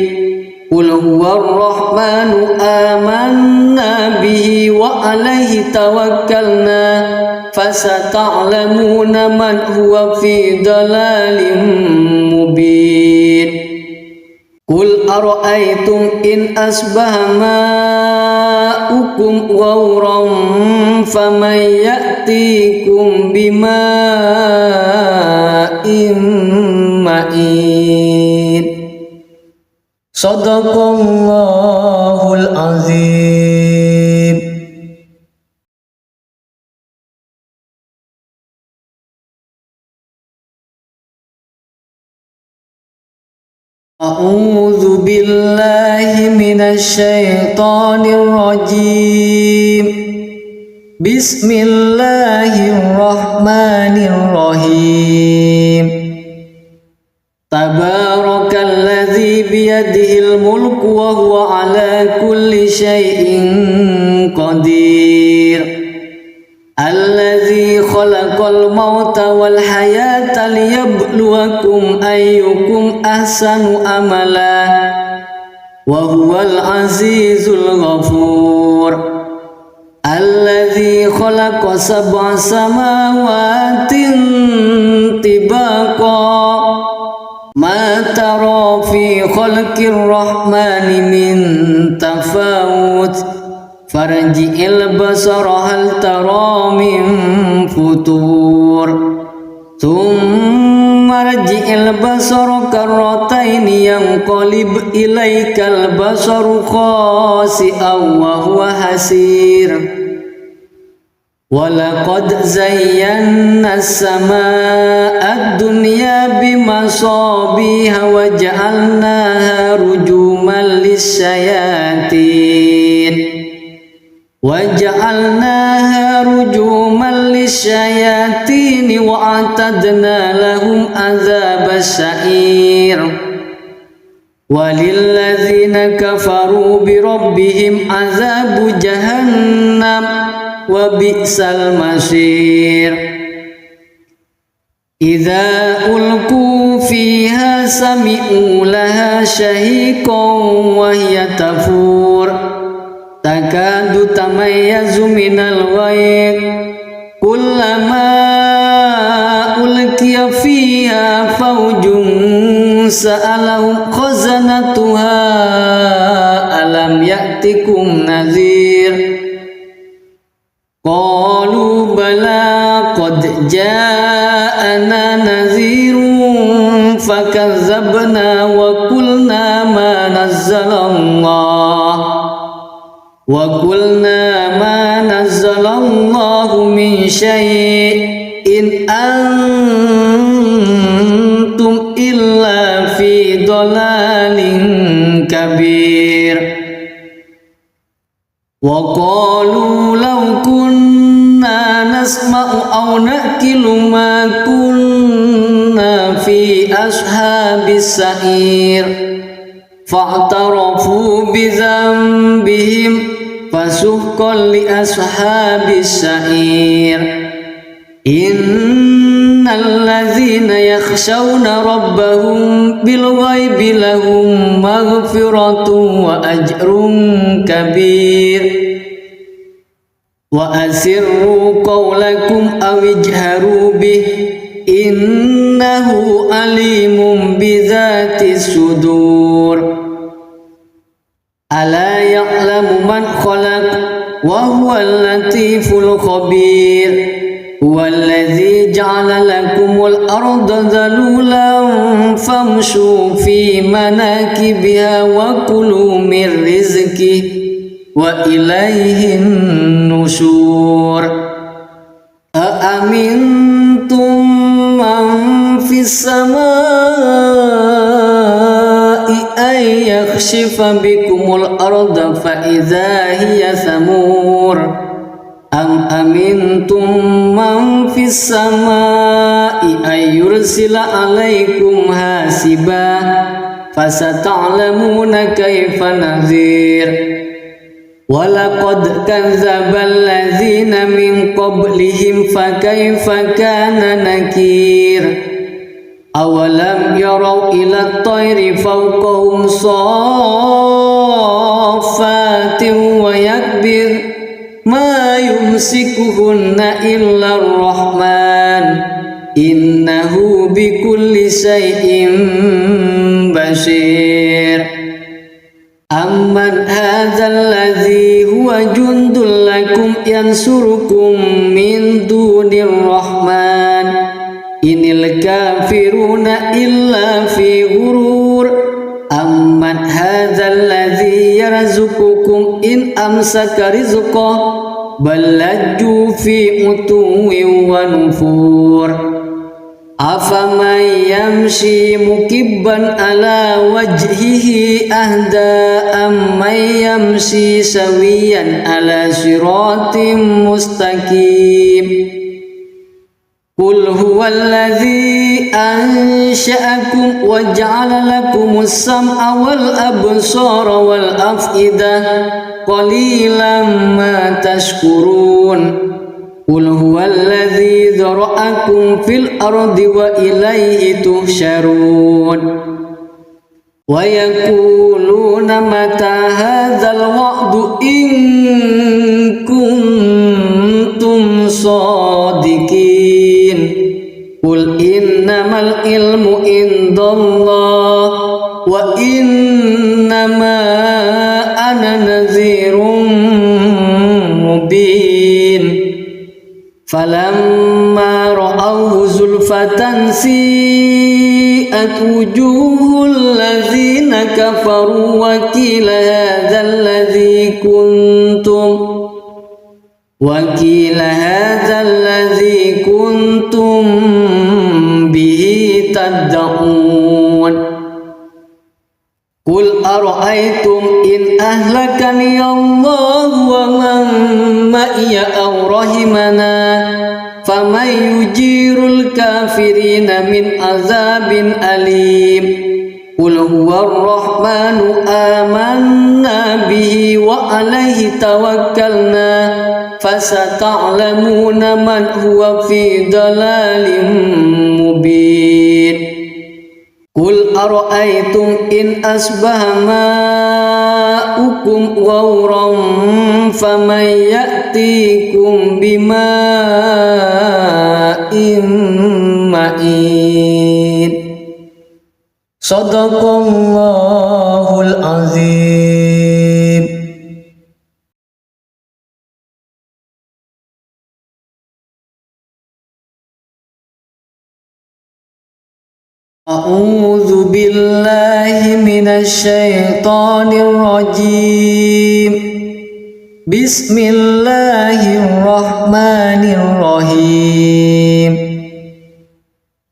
Qul huwar rahmanu amanna bihi wa alaihi tawakkalna fasata'lamuna man huwa fi dalalin mubin. Qul ara'aytum in asbaha ma'ukum ghawran faman ya'tikum bima'in ma'in. Shadaqallahul azim. A'udzu billahi minasy syaithanir rajim. Bismillahirrahmanirrahim. Tabarakalladzi biyadihil mulku wa huwa ala kulli syai'in qadir. Alladzi khalaqal mauta wal hayata liyabluwakum ayyukum ahsanu amala wa huwal azizul ghafur. Alladzi khalaqa sab'a samawatin tibaqa ma tara fi khalqir rahmani min tafawut farji'il basara hal tara min futur thumma rji'il basara karrataini yanqalib ilaikal basaru khasi'an wa huwa hasir. Walaqad zayyana as-samaa'a ad-dunya bimasabiha wa ja'alnaha rujuman lis-syayatin wa a'tadna lahum adzabas sa'ir. Walilladzina kafaru bi rabbihim adzabu jahannam wa bi'sal masir. Idza ulqu fiha sami'u laha shahiqan wa hiya tafur takadu tamayyazu minal ghayb kullama ulqiya fiha fawjun سألهم خزنتها ألم يأتكم نذير قالوا بلى قد جاءنا نذير فكذبنا وقلنا ما نزل الله من شيء إن أنتم إلا في ضلال كبير وقالوا لو كنا نسمع أو نأكل ما كنا في أصحاب السعير فاعترفوا بذنبهم فسحقا لأصحاب السعير إن الذين يخشون ربهم بالغيب لهم مغفرة وأجر كبير وأسروا قولكم أو اجهروا به إنه عليم بذات الصدور ألا يعلم من خلق وهو اللطيف الخبير هو الذي جعل لكم الأرض ذلولا فامشوا في مناكبها وكلوا من رزقه وإليه النشور أأمنتم من في السماء أن يخسف بكم الأرض فإذا هي ثمور أم أمنتم من في السماء أن يرسل عليكم حاسبا فستعلمون كيف نذير ولقد كذب الذين من قبلهم فكيف كان نكير أولم يروا إلى الطير فوقهم صافات ويكبر ما يمسكهن إلا الرحمن إنه بكل شيء بصير أمن هذا الذي هو جند لكم ينصركم من دون الرحمن إن الكافرون إلا في غرور أمن هذا الذي يرزقكم إن أمسك رزقه بل لجوا في عتو ونفور أفمن يمشي مكبا على وجهه أهدى أمن يمشي سويا على صراط مستقيم قل هو الذي أنشأكم وجعل لكم السمع والأبصار والأفئدة قليلا ما تشكرون قل هو الذي ذرأكم في الأرض وإليه تحشرون ويقولون متى هذا الوعد إن كنتم صادقين قل إنما العلم عند الله وإنما أنا نذير مبين فلما رأوه زلفة سيئت وجوه الذين كفروا وقيل هذا الذي كنتم به تدعون قل أرأيتم إن أهلكني الله ومن معي أو رحمنا فمن يجير الكافرين من عذاب أليم قل هو الرحمن آمنا به وعليه توكلنا فستعلمون من هو في ضلال مبين قل أرأيتم إن أصبح ماؤكم غورا فمن يأتيكم بماء معين Sadaqallahul azim. A'udzu billahi minasy syaithanir rajim. Bismillahirrahmanirrahim.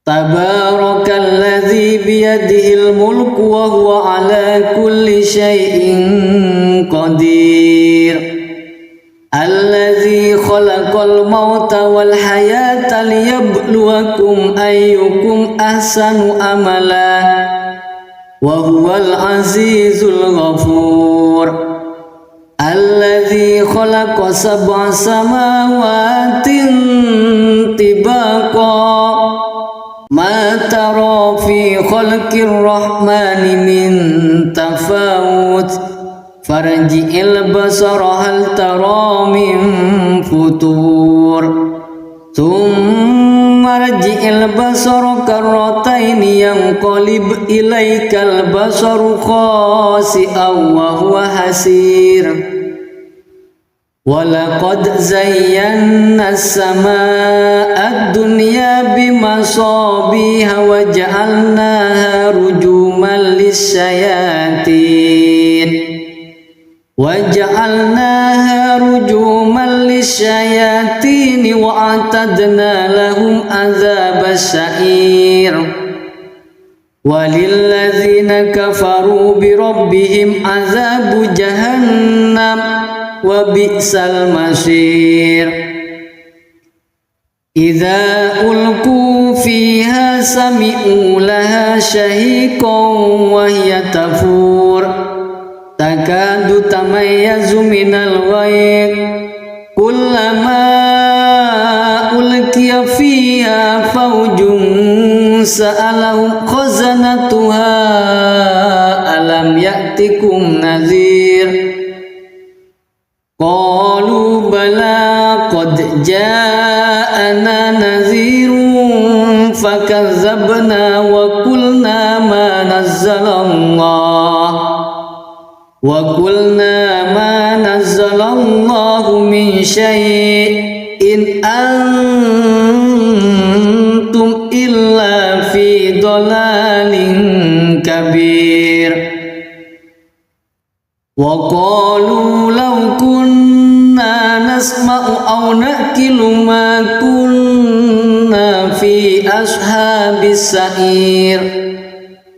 Tabarakalladzi biyadihil mulku wa huwa ala kulli syai'in qadir. Alladzi khalaqal mauta wal hayata liyabluwakum ayyukum ahsanu amala wa huwal azizul ghafur. Alladzi khalaqa sab'a samawatin tibaqa ma tara fi khalqir rahmani min tafawut farji'il basara hal tara min futur thumma rji'il basara karrataini yanqalib ilaikal basaru khasi'an wa huwa hasir walaqad zayyana as-samaa'a ad-dunya bimasabiha wa ja'alnaha rujuman lis-syayatin وَجَعَلْنَاهَا رُجُومًا لِلشَّيَاطِينِ وَأَعْتَدْنَا لَهُمْ عَذَابَ السَّعِيرِ وَلِلَّذِينَ كَفَرُوا بِرَبِّهِمْ عَذَابُ جَهَنَّمَ وَبِئْسَ الْمَصِيرُ إِذَا أُلْقُوا فِيهَا سَمِعُوا لَهَا شَهِيقًا وَهِيَ تَفُورُ takadu tamayyazu minal ghayr kullama ulqiya fiha fawjun sa'alahum khazanatuha alam ya'tikum nadhir qalu bala qad ja'ana nadhirun fakazzabna wa qulna ma nazzalallah وَقُلْنَا مَا نَزَّلَ اللَّهُ مِنْ شَيْءٍ إِنْ أَنْتُمْ إِلَّا فِي ضَلَالٍ كَبِيرٍ وَقَالُوا لَوْ كُنَّا نَسْمَعُ أَوْ نَعْقِلُ مَا كُنَّا فِي أَصْحَابِ السَّعِيرِ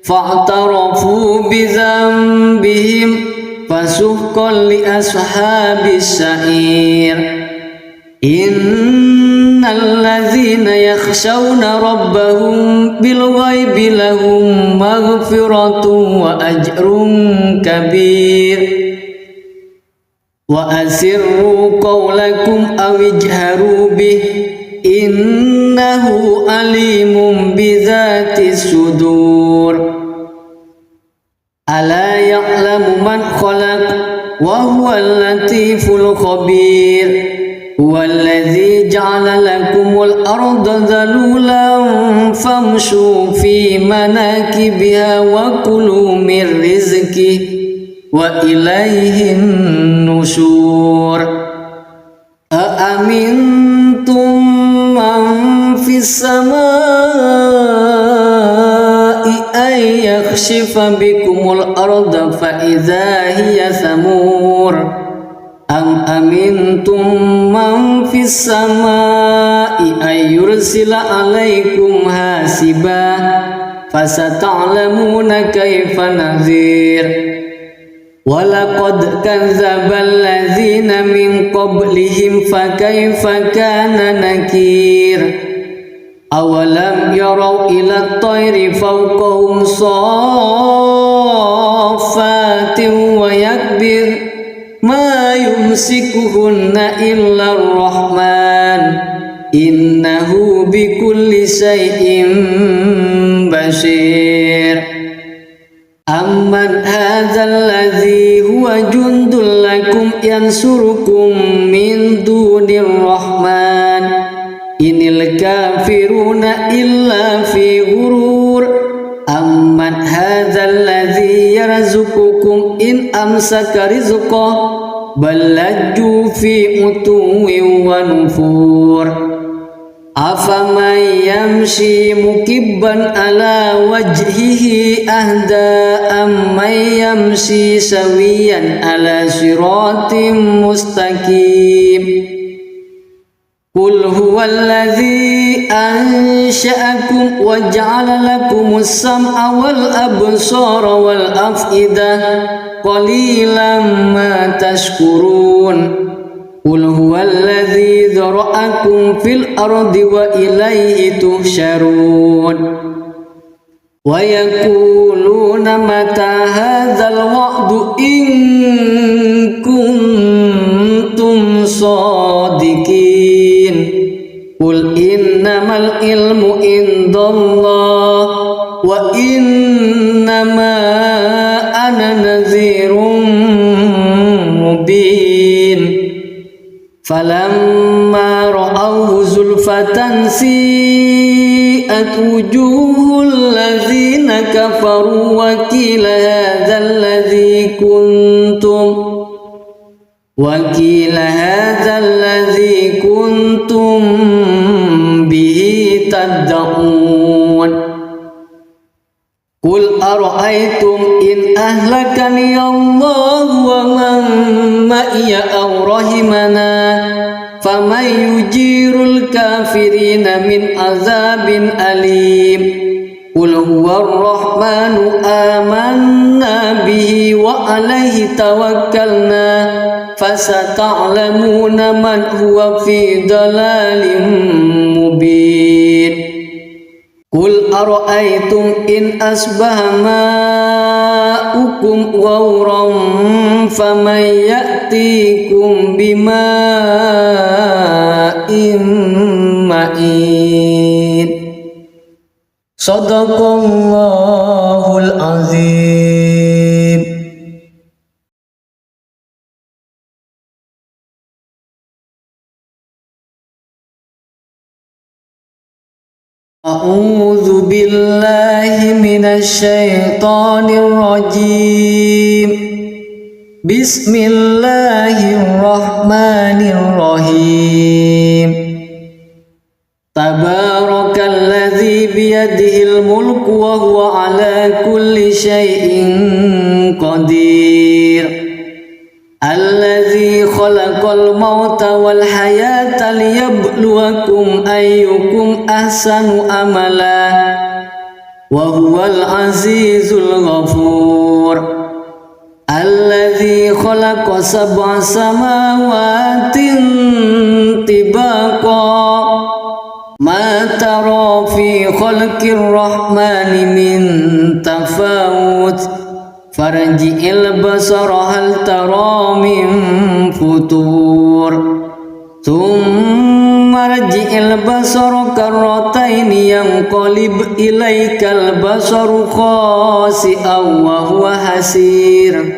فَاعْتَرَفُوا بِذَنبِهِمْ فَسُحْقًا لِأَصْحَابِ السَّعِيرِ إِنَّ الَّذِينَ يَخْشَوْنَ رَبَّهُمْ بِالْغَيْبِ لَهُمْ مَغْفِرَةٌ وَأَجْرٌ كَبِيرٌ وَأَسِرُّوا قَوْلَكُمْ أَوِ اجْهَرُوا بِهِ إِنَّهُ عَلِيمٌ بِذَاتِ الصُّدُورِ ألا يعلم من خلق وهو اللطيف الخبير هو الذي جعل لكم الأرض ذلولا فامشوا في مناكبها وكلوا من رزقه وإليه النشور أأمنتم من في السماء أن يخسف بكم الأرض فإذا هي ثمور أم أمنتم من في السماء أن يرسل عليكم حاسبا فستعلمون كيف نذير وَلَقَدْ كَذَّبَ الَّذِينَ مِنْ قَبْلِهِمْ فَكَيْفَ كَانَ نَكِيرِ أَوَلَمْ يَرَوْا إِلَى الطَّيْرِ فَوْقَهُمْ صَافَّاتٍ وَيَقْبِضْنَ مَا يُمْسِكُهُنَّ إِلَّا الرَّحْمَنُ إِنَّهُ بِكُلِّ شَيْءٍ بَصِيرٌ أَمَّنْ هَذَا الَّذِي هُوَ جُنْدٌ لَكُمْ يَنْصُرُكُمْ مِنْ دُونِ الرَّحْمَنِ إِنِ الْكَافِرُونَ إِلَّا فِي غُرُورٍ أَمَّنْ هذا الذي يرزقكم إن أمسك رزقه بل لجوا في عتو ونفور أفمن يمشي مكبا على وجهه أهدى أمن يمشي سويا على صراط مستقيم قل هو الذي أنشأكم وجعل لكم السمع والأبصار والأفئدة قليلا ما تشكرون قل هو الذي ذرأكم في الأرض وإليه تحشرون ويقولون متى هذا الوعد إن كنتم صادقين قل إنما العلم عند الله وإنما أنا نذير مبين فلما رأوه زلفة سيئت وجوه الذين كفروا وقيل هذا الذي كنتم به تدعون قل أرأيتم إن أهلكني الله ومن معي أو رحمنا فمن يجير الكافرين من عذاب أليم قل هو الرحمن آمنا به وعليه توكلنا فستعلمون من هو في ضلال مبين قل أرأيتم إن أصبح ماؤكم غورا فمن يأتيكم بماء معين صدق الله العظيم. أعوذ بالله من الشيطان الرجيم بسم الله الرحمن الرحيم تبارك الذي بيده الملك وهو على كل شيء قدير الذي خلق الموت والحياة ليبلوكم أيكم أحسن عملا وهو العزيز الغفور الذي خلق 7 سماوات طباقا ما ترى في خلق الرحمن من تفاوت فارجع البصر هل ترى من فطور ثم ارجع البصر كرتين ينقلب إليك البصر خاسئا وهو حسير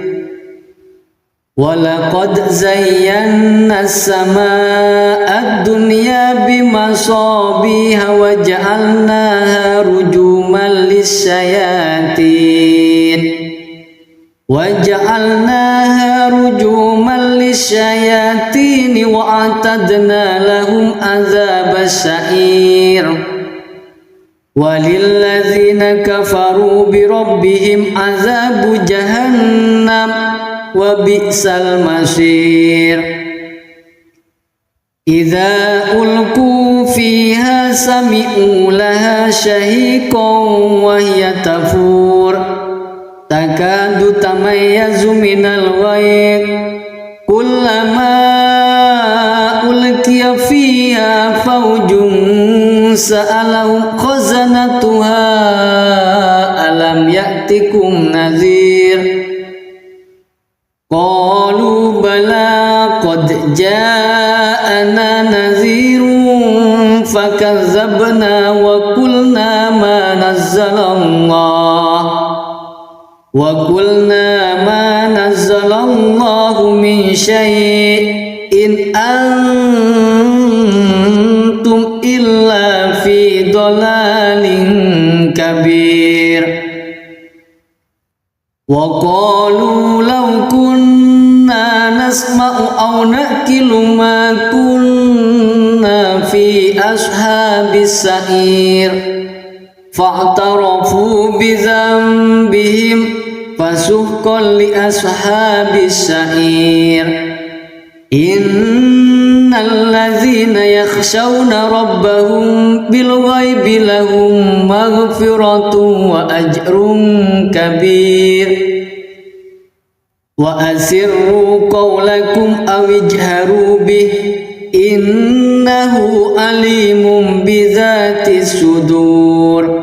ولقد زينا السماء الدنيا بمصابيح وجعلناها رجوما للشياطين وأعتدنا لهم عذاب السعير وللذين كفروا بربهم عذاب جهنم وبئس المصير إذا ألقوا فيها سمعوا لها شهيقا وهي تفور تكاد تميز من الغيظ كلما ألقي فيها فوج سألهم خزنتها ألم يأتكم نذير قالوا بلى قد جاءنا نذير فكذبنا وقلنا ما نزل الله من شيء إن أنتم إلا في ضلال كبير وقالوا لو كنا نسمع أو نأكل ما كنا في أصحاب السعير فاعترفوا بذنبهم فسحقا لأصحاب السعير إن الذين يخشون ربهم بالغيب لهم مغفرة وأجر كبير وأسروا قولكم أو اجهروا به إنه عليم بذات الصدور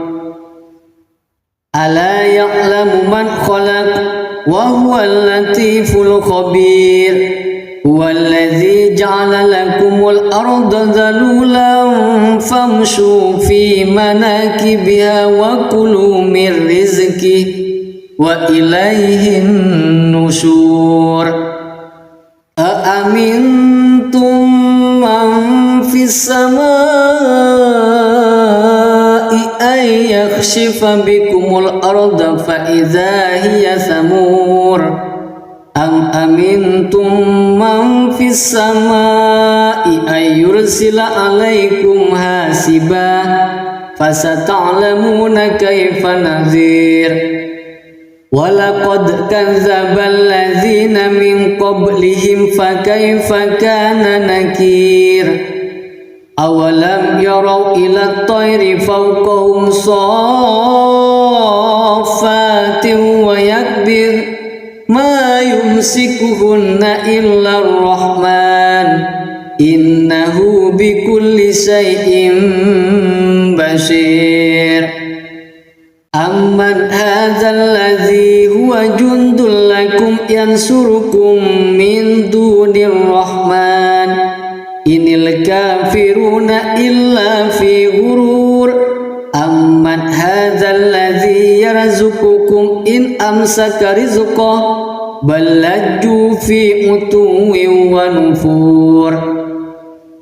ألا يعلم من خلق وهو اللطيف الخبير هو الذي جعل لكم الأرض ذلولا فامشوا في مناكبها وكلوا من رزقه وإليه النشور أأمنتم من في السماء أن يخسف بكم الأرض فإذا هي ثمور أم أمنتم من في السماء أن يرسل عليكم حاسبا فستعلمون كيف نذير ولقد كذب الذين من قبلهم فكيف كان نكير أولم يروا إلى الطير فوقهم صافات ويكبر ما يمسكهن إلا الرحمن إنه بكل شيء بصير أمن هذا الذي هو جند لكم ينصركم من دون الرحمن إن الكافرون إلا في غرور أمن هذا الذي يرزقكم إن أمسك رزقه بل لجوا في عتو ونفور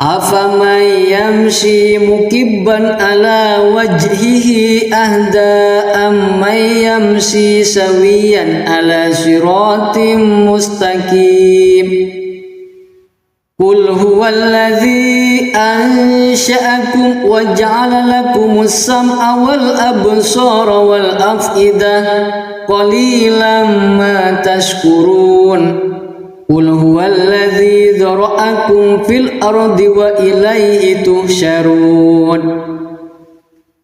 أفمن يمشي مكبا على وجهه أهدى أمن يمشي سويا على صراط مستقيم قل هو الذي أنشأكم وجعل لكم السمع والأبصار والأفئدة قليلا ما تشكرون قل هو الذي ذرأكم في الأرض وإليه تحشرون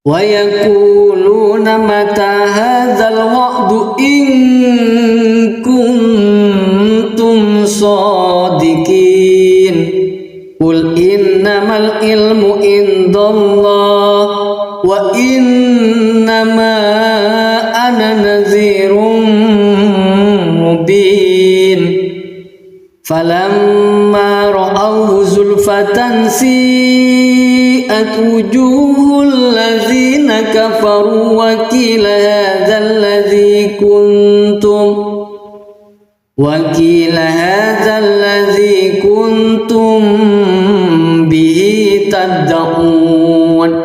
ويقولون متى هذا الوعد إن كنتم صادقين قل إنما العلم عند الله وإنما أنا نذير مبين فلما رأوه زلفة سيئت وجوه الذين كفروا وقيل هذا الذي كنتم به تدعون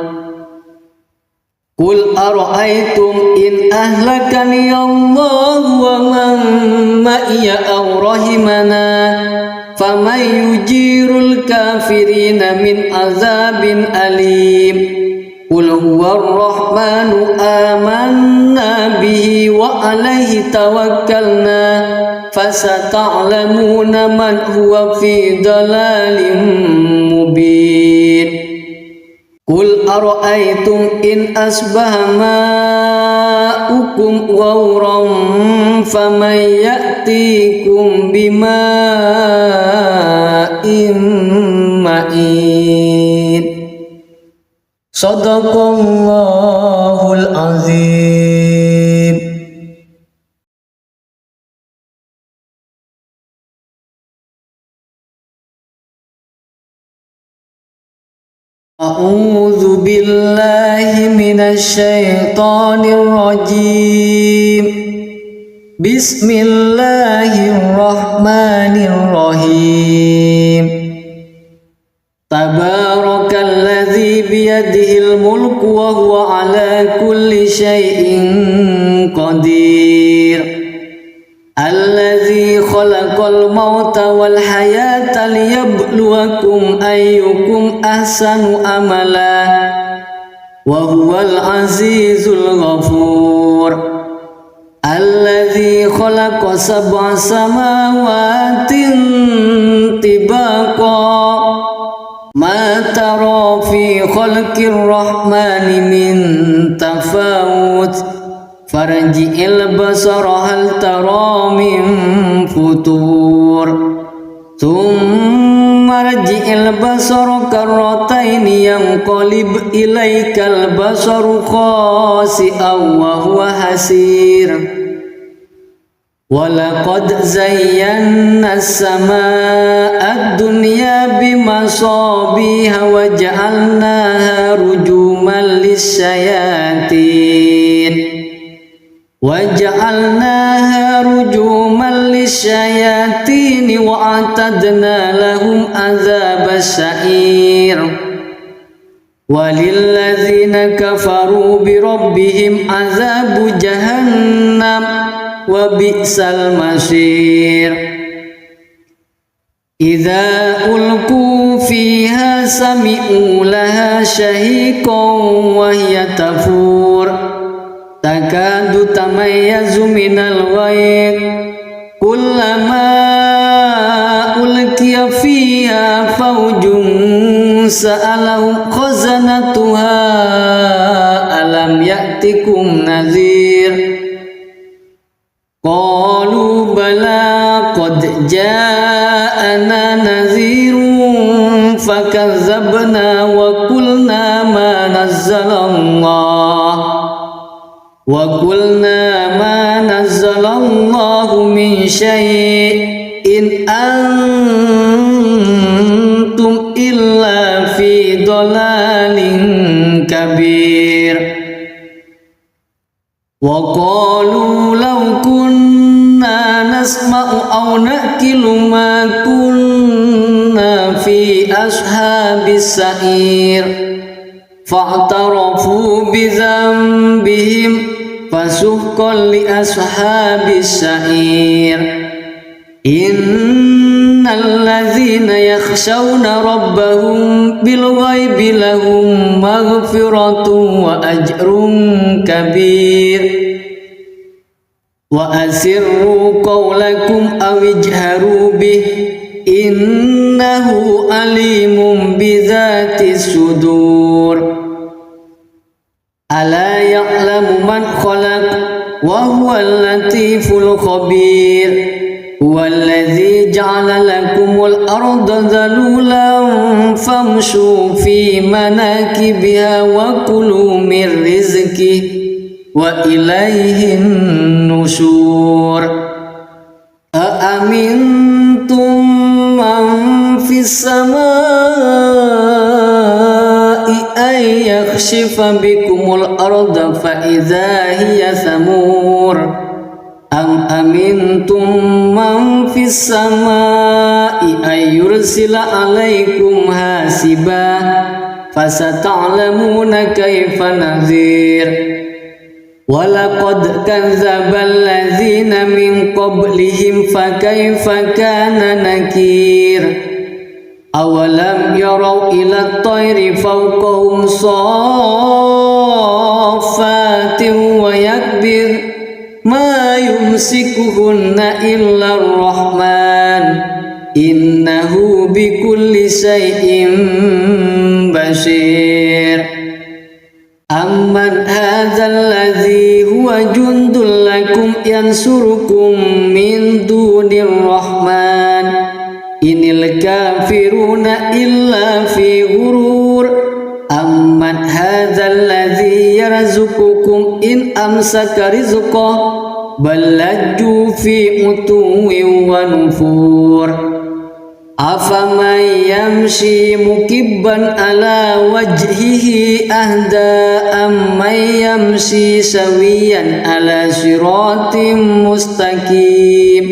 قل أرأيتم إن أهلكني الله ومن معي أو رحمنا فمن يجير الكافرين من عذاب أليم قل هو الرحمن آمنا به وعليه توكلنا فستعلمون من هو في ضلال مبين قل أرأيتم إن أصبح ماؤكم غورا فمن يأتيكم بماء معين صدق الله العظيم. أعوذ بالله من الشيطان الرجيم. بسم الله الرحمن الرحيم. تبارك الذي بيده الملك وهو على كل شيء قدير. khalaqal mauta wal hayata liyabluwakum ayyukum ahsanu amala wa huwal azizul ghafur. Alladzi khalaqa sab'a samawatin tibaqa ma tara fi khalqir rahmani min tafawut farji'il basara hal tara min futur thumma rji'il basara karrataini yanqalib ilaikal basaru khasi'an wa huwa hasir. Walaqad zayyana as-samaa'a ad-dunya bimasabiha wa ja'alnaha rujuman lis-syayatin wa a'tadna lahum adzabas sa'ir. Walilladzina kafaru bi rabbihim adzabu jahannam wa bi'sal masir. Idza ulqu fiha sami'u laha shahiqan wa hiya tafur takadu tamayyazu minal ghayz kullama ulqiya fiha fawjun sa'alahum khazanatuha alam ya'tikum nadhir. Qalu bala qad ja'ana nadhirun fakazzabna wa qulna ma nazzalallahu min syai'in antum illa fi dhalalin kabir. Wa qalu law kunna nasma'u aw naqilu ma kunna fi ashabis sa'ir fa'tarafu bi dhanbihim fasuhqan li ashabis sa'ir. Innal ladzina yakhshawna rabbahum bil ghaibi lahum maghfiratun wa ajrun kabir. Wa asirru qawlakum aw ijharu bih innahu alimun bidzatis sudur. Ala ya'lamu man khalaq wa huwal latiful khabir. Huwallazi ja'ala lakumul arda dhalulan famshu fi manakibiha wa kulu min rizqihi wa ilaihin nusyur. Aamintum man fis samaa'i ay yakhshifa bikumul arda fa idza hiya thamur am amintum man fis samaa'i ay yursila alaikum hasiba fasata'lamuna kaifa nadhir. Walaqad kadzdzabal ladzina min qablihim fakaifa kana nakir. Awalam yarau ila at-tayri fawqahum saffatin wa yakbir ma yumsikuhunna illa ar-rahman innahu bikulli shay'in basir. Amman hadzal ladzi huwa jundul lakum yansurukum min dunir rahman inil kafiruna illa fi ghurur. Amman hadzal ladzi yarzuqukum in amsaka rizqah bal lajju fi utuwin wa nufur. Afaman yamshi mukibban ala wajhihi ahda amman yamshi sawiyan ala siratim mustaqim.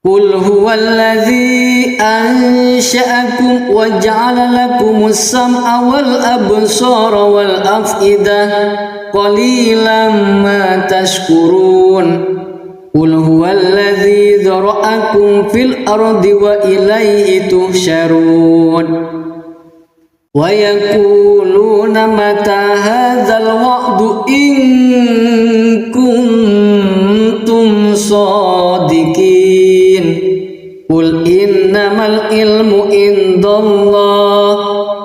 Qul huwallazi ansha'akum wa ja'ala lakumus sam'a wal absara wal af'idah qalilan ma tashkurun. قل هو الذي ذرأكم في الأرض وإليه تحشرون ويقولون متى هذا الوعد إن كنتم صادقين قل إنما العلم عند الله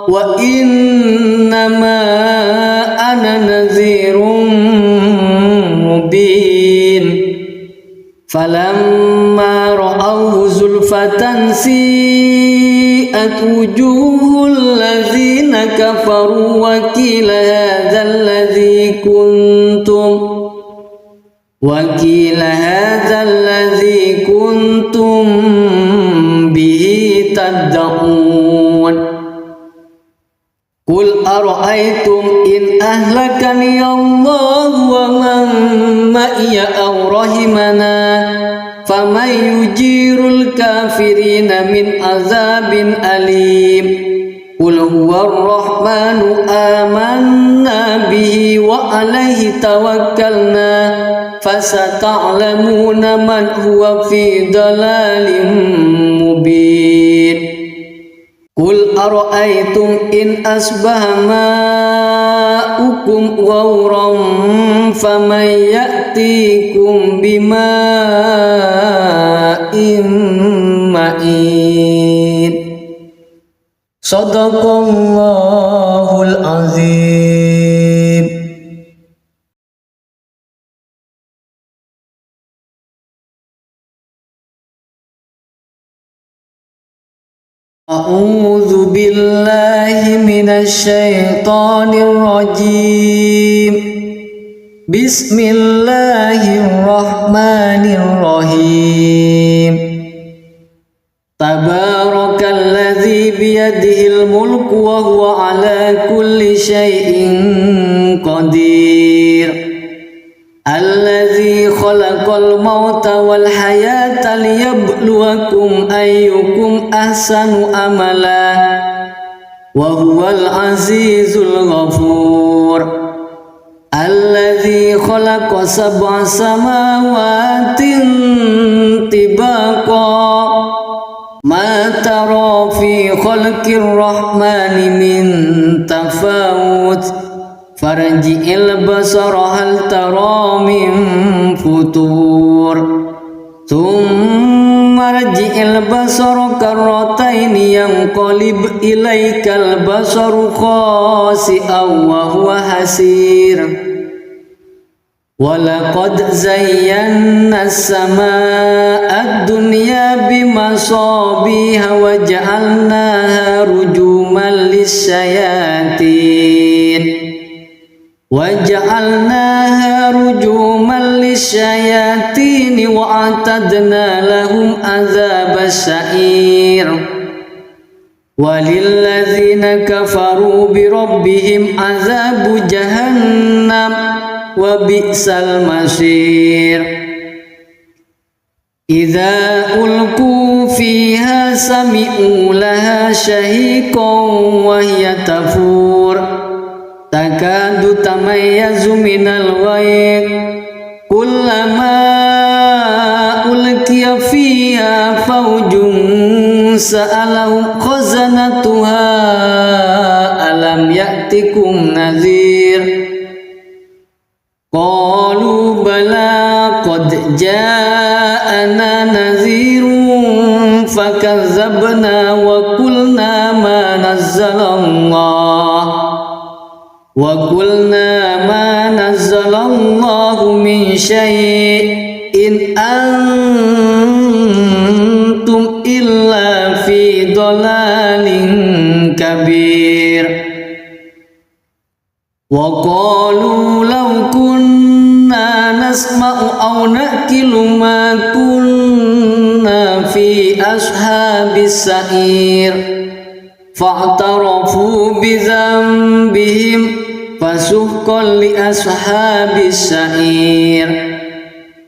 وإنما أنا نذير مبين فلما رأوه زلفة سيئت وجوه الذين كفروا وقيل هذا الذي كنتم به تدعون قل أرأيتم إن أهلكني الله ومن معي أو رحمنا فمن يجير الكافرين من عذاب أليم قل هو الرحمن آمنا به وعليه توكلنا فستعلمون من هو في ضلال مبين قل أرأيتم إن أصبح ماؤكم غورا فمن يأتيكم بماء معين صدق الله العظيم. أعوذ بالله من الشيطان الرجيم بسم الله الرحمن الرحيم تبارك الذي بيده الملك وهو على كل شيء قدير الذي خلق الموت والحياة ليبلوكم أيكم أحسن عملا وهو العزيز الغفور الذي خلق 7 سماوات طباقا ما ترى في خلق الرحمن من تفاوت فارجع البصر هل ترى من فطور ثم ارجع البصر كرتين ينقلب إليك البصر خاسئا وهو حسير ولقد زينا السماء الدنيا بمصابيح وجعلناها رجوما للشياطين وأعتدنا لهم عذاب السعير وللذين كفروا بربهم عذاب جهنم وبئس المصير إذا ألقوا فيها سمعوا لها شهيقا وهي تفور تكاد تميز من الغيظ كلما ألقي فيها فوج سألهم خزنتها ألم يأتكم نذير قالوا بلى قد جاءنا نذير فكذبنا وقلنا ما نزل الله من شيء إن أنتم إلا في ضلال كبير وقالوا لو كنا نسمع أو نأكل ما كنا في أصحاب السعير فاعترفوا بذنبهم فسحقا لأصحاب السعير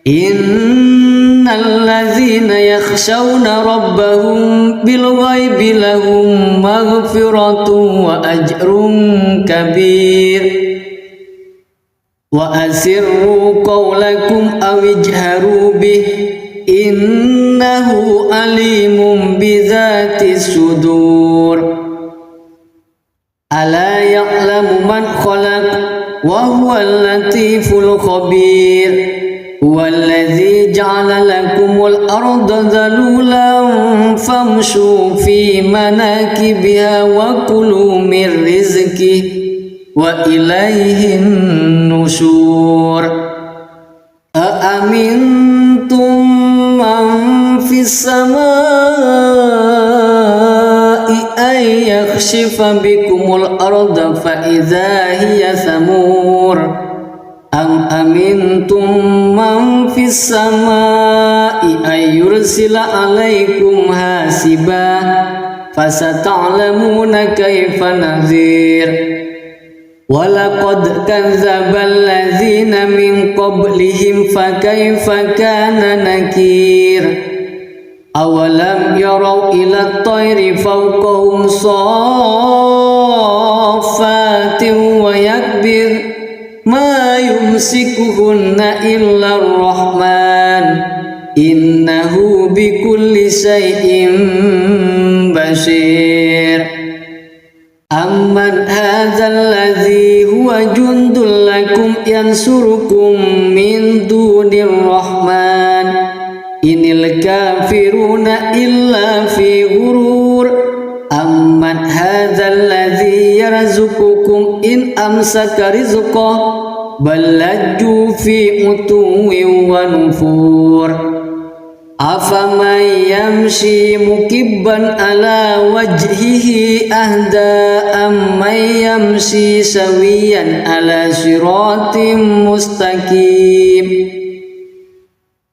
إن الذين يخشون ربهم بالغيب لهم مغفرة وأجر كبير وأسروا قولكم أو اجهروا به إنه عليم بذات الصدور ألا يعلم من خلق وهو اللطيف الخبير هو الذي جعل لكم الأرض ذلولا فامشوا في مناكبها وكلوا من رزقه وإليه النشور أأمنتم من في السماء أن يخسف بكم الأرض فإذا هي ثمور أم أمنتم من في السماء أن يرسل عليكم حاسبا فستعلمون كيف نذير ولقد كذب الذين من قبلهم فكيف كان نكير أولم يروا إلى الطير فوقهم صافات ويكبر ما يمسكهن إلا الرحمن إنه بكل شيء بصير أمن هذا الذي هو جند لكم ينصركم من دون الرحمن إن الكافرون إلا في غرور أمن هذا الذي يرزقكم إن أمسك رزقه بل لجوا في عتو ونفور أفمن يمشي مكبا على وجهه أهدى أمن يمشي سويا على صراط مستقيم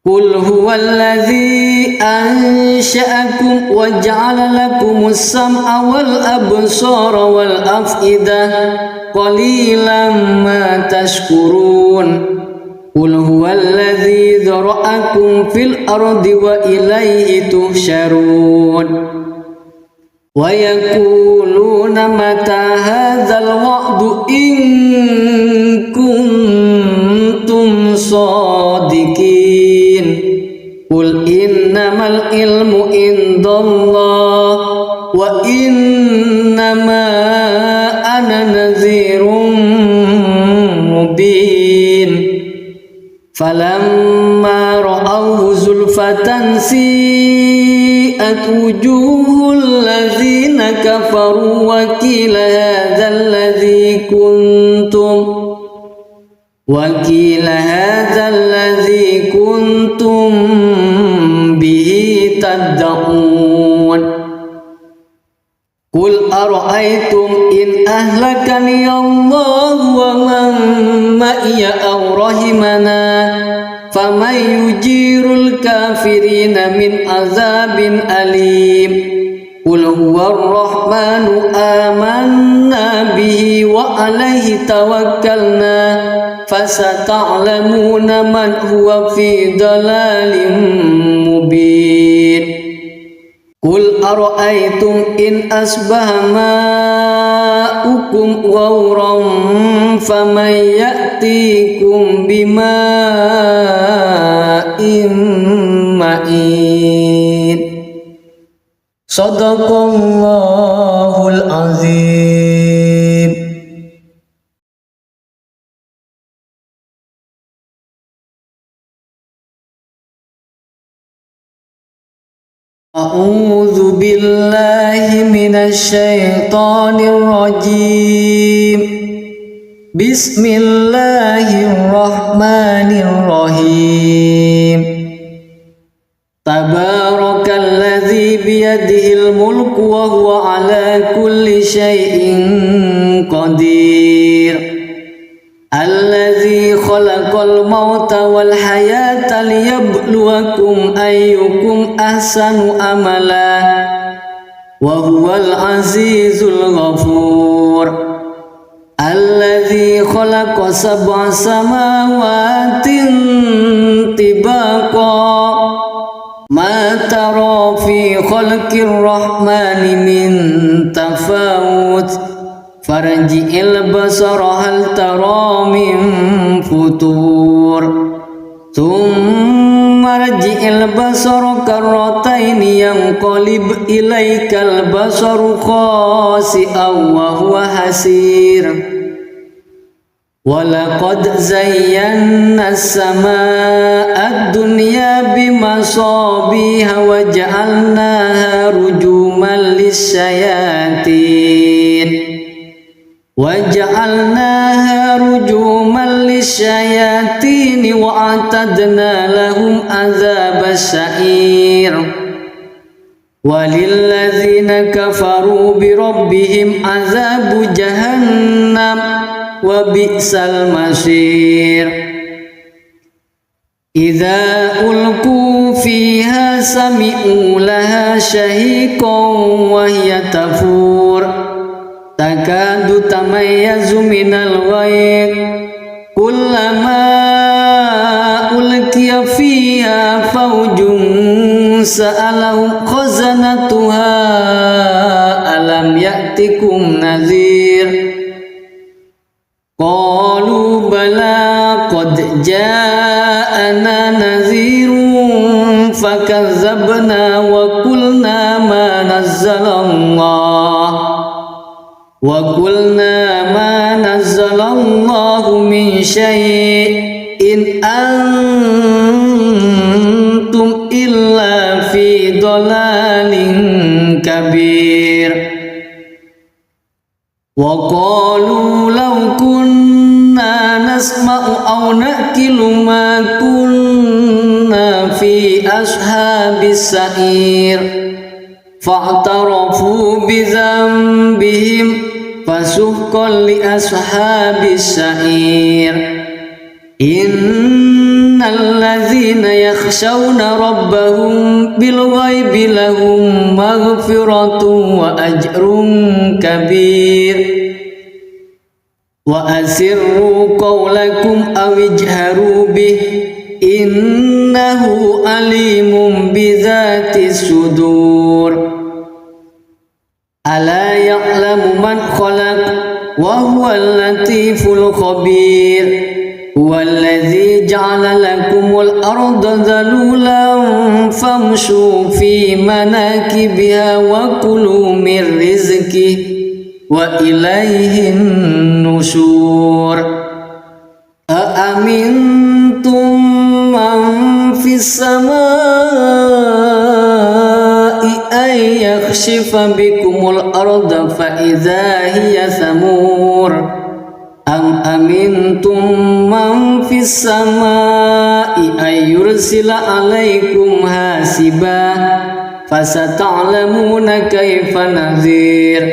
قل هو الذي أنشأكم وجعل لكم السمع والأبصار والأفئدة قليلا ما تشكرون قل هو الذي ذرأكم في الأرض وإليه تحشرون ويقولون متى هذا الوعد إن كنتم صادقين قل إنما العلم عند الله وإنما أنا نذير مبين فلما رأوه زلفة سيئت وجوه الذين كفروا وقيل هذا الذي كنتم به تدعون قل أرأيتم إن أهلكني الله ومن معي أو رحمنا فمن يجير الكافرين من عذاب أليم قل هو الرحمن آمنا به وعليه توكلنا فستعلمون من هو في ضلال مبين قل أرأيتم إن أصبح ماؤكم غورا فمن يأتيكم بماء معين صدق الله العظيم. أعوذ بالله من الشيطان الرجيم بسم الله الرحمن الرحيم تبارك الذي بيده الملك وهو على كل شيء قدير الذي خلق الموت والحياة ليبلوكم أيكم أحسن عملا وهو العزيز الغفور الذي خلق 7 سماوات طباقا ما ترى في خلق الرحمن من تفاوت farji'il basara hal tara min futur thumma rji'il basara karrataini yanqalib ilaikal basaru khasi'an wa huwa hasir walaqad zayyana as-samaa'a ad-dunya bimasabiha wa ja'alnaha rujuman lisyayatin wa a'tadna lahum adzabas sa'ir walilladzina kafaru bi rabbihim adzabu jahannam wa bi'sal masir idza ulqu fiha sami'u laha shahiqan wa hiya tafur takadu tamayyazu minal ghayr kullama ulqiya fiha fawjun sa'alahum khazanatuha alam ya'tikum nadhir qalu bala qad ja'ana nadhirun fakazzabna wa qulna ma nazzalallahu min syai'in antum illa fi dhalalin kabir wa qalu law kunna nasma'u aw naqilu ma kunna fi ashabis sa'ir fa'tarafu bi dhanbihim fasuhqan li ashabis sa'ir innal ladzina yakhshawna rabbahum bil ghaibi lahum maghfiratun wa ajrun kabir wa asirru qawlakum aw ijharu bih innahu alimun bidzatis sudur ala ya'lamu man khalaq wa huwal latiful khabir huwallazi ja'ala lakumul arda dhalulan famshu fi manakibiha wa kulu min rizqihi wa ilaihin nusyur aamintum man fis samaa'i ay yakhshifa bikumul arda fa idza hiya samur am amintum man fis samaa'i ay yursila alaikum hasiba fasata'lamuna kaifa nadhir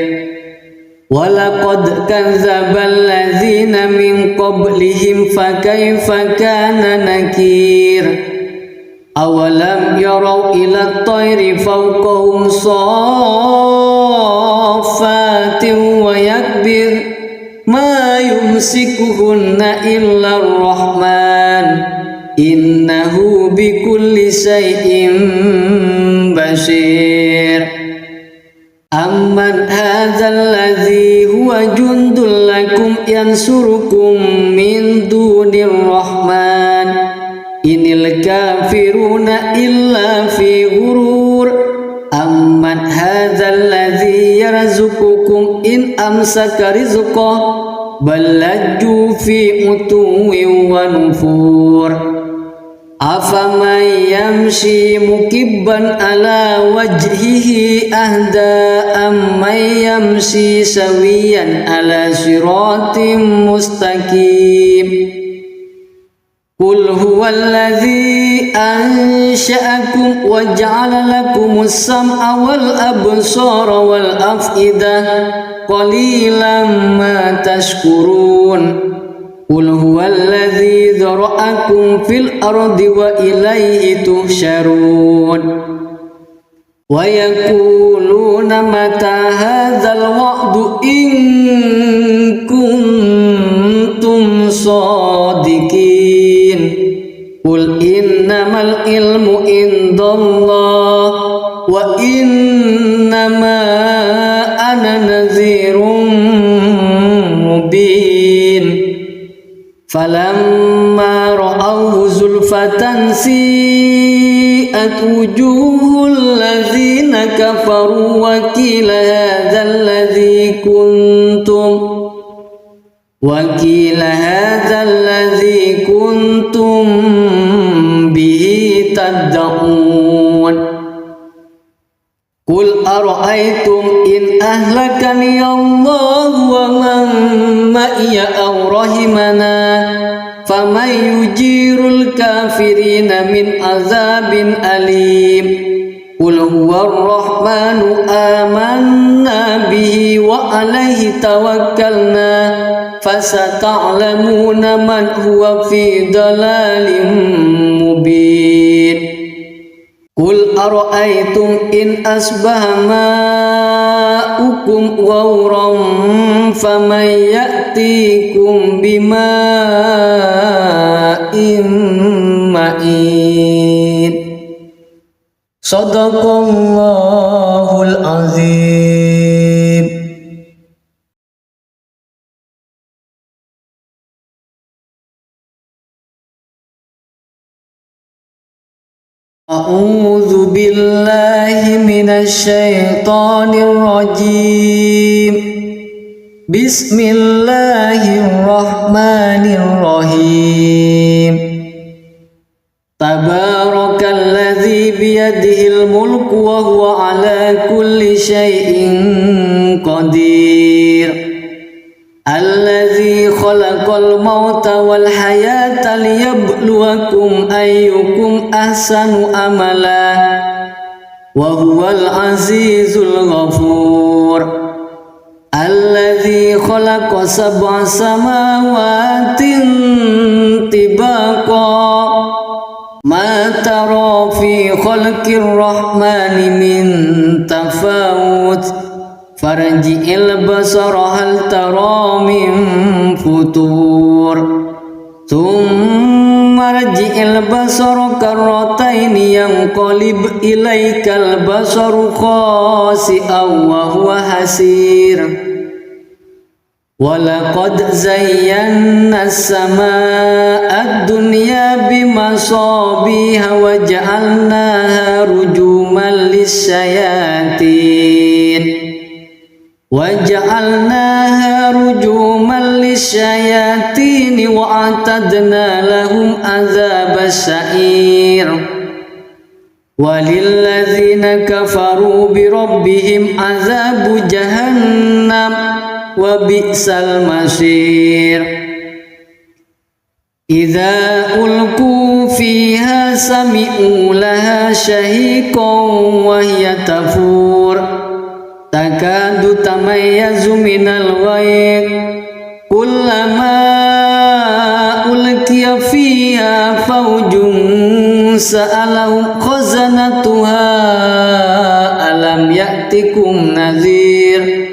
walaqad kadzdzabal ladzina min qablihim fakaifa kana nakir awalam yarau ila at-tayri fawqahum saffatin wa yakbir ma yumsikuhunna illa ar-rahman innahu bikulli syai'in basir amman hadzal ladzi huwa jundul lakum yansurukum min dunir rahman inil kafiruna illa fi ghurur amman hadzal ladzi yarzuqukum in amsaka rizqah bal lajju fi utuwin wa nufur afaman yamshi mukibban ala wajhihi ahda amman yamshi sawiyan ala siratim mustaqim qul huwallazi ansha'akum wa ja'ala lakumus sam'a wal absara wal af'idah qalilan ma tashkurun qul huwallazi dzara'akum fil ardi wa ilaihi tuhsyarun wa yaquluna mata hadzal wa'du in kuntum shadiqin qul innamal ilmu indallah wa innama ana nadhirun falamma ra'awhu zulfatan si'at wujuhul ladzina kafaru wa qila hadzal ladzi kuntum bihi tad'un. Qul ara'aytum in ahlakani Allah wa man ma'iya aw rahimana faman yujirul kafirina min azabin alim. Qul huwar rahmanu amanna bihi wa alaihi tawakkalna fasata'lamuna man huwa fi dalalin mubin. Qul ara'aytum in asbaha ma'ukum ghauran faman ya'tikum bima'in ma'in. Shadaqallahul azim. A'udzu billahi minasy syaithanir rajim. Bismillahirrahmanirrahim. Tabarakalladzi biyadihil mulku wa huwa ala kulli syai'in qadir. Alladzi khalaqal mauta wal hayata liyabluwakum ayyukum ahsanu amala wa huwal azizul ghafur. Alladzi khalaqa sab'a samawatin tibaqa ma tara fi khalqir rahmani min tafawut farji'il basara hal tara min futur thumma rji'il basara karrataini yanqalib ilaikal basaru khasi'an wa huwa hasir. Walaqad zayyana as-samaa'a ad-dunya bimasabiha wa ja'alnaha rujuman lis-syayatin wa a'tadna lahum adzabas sa'ir. Walilladzina kafaru bi rabbihim adzabu jahannam wa bi'sal masir. Idza ulqu fiha sami'u laha shahiqan wa hiya tafur takadu tamayyazu minal ghayb kullama ulqiya fiha fawjun sa'alahum khazanatuha alam ya'tikum nadhir.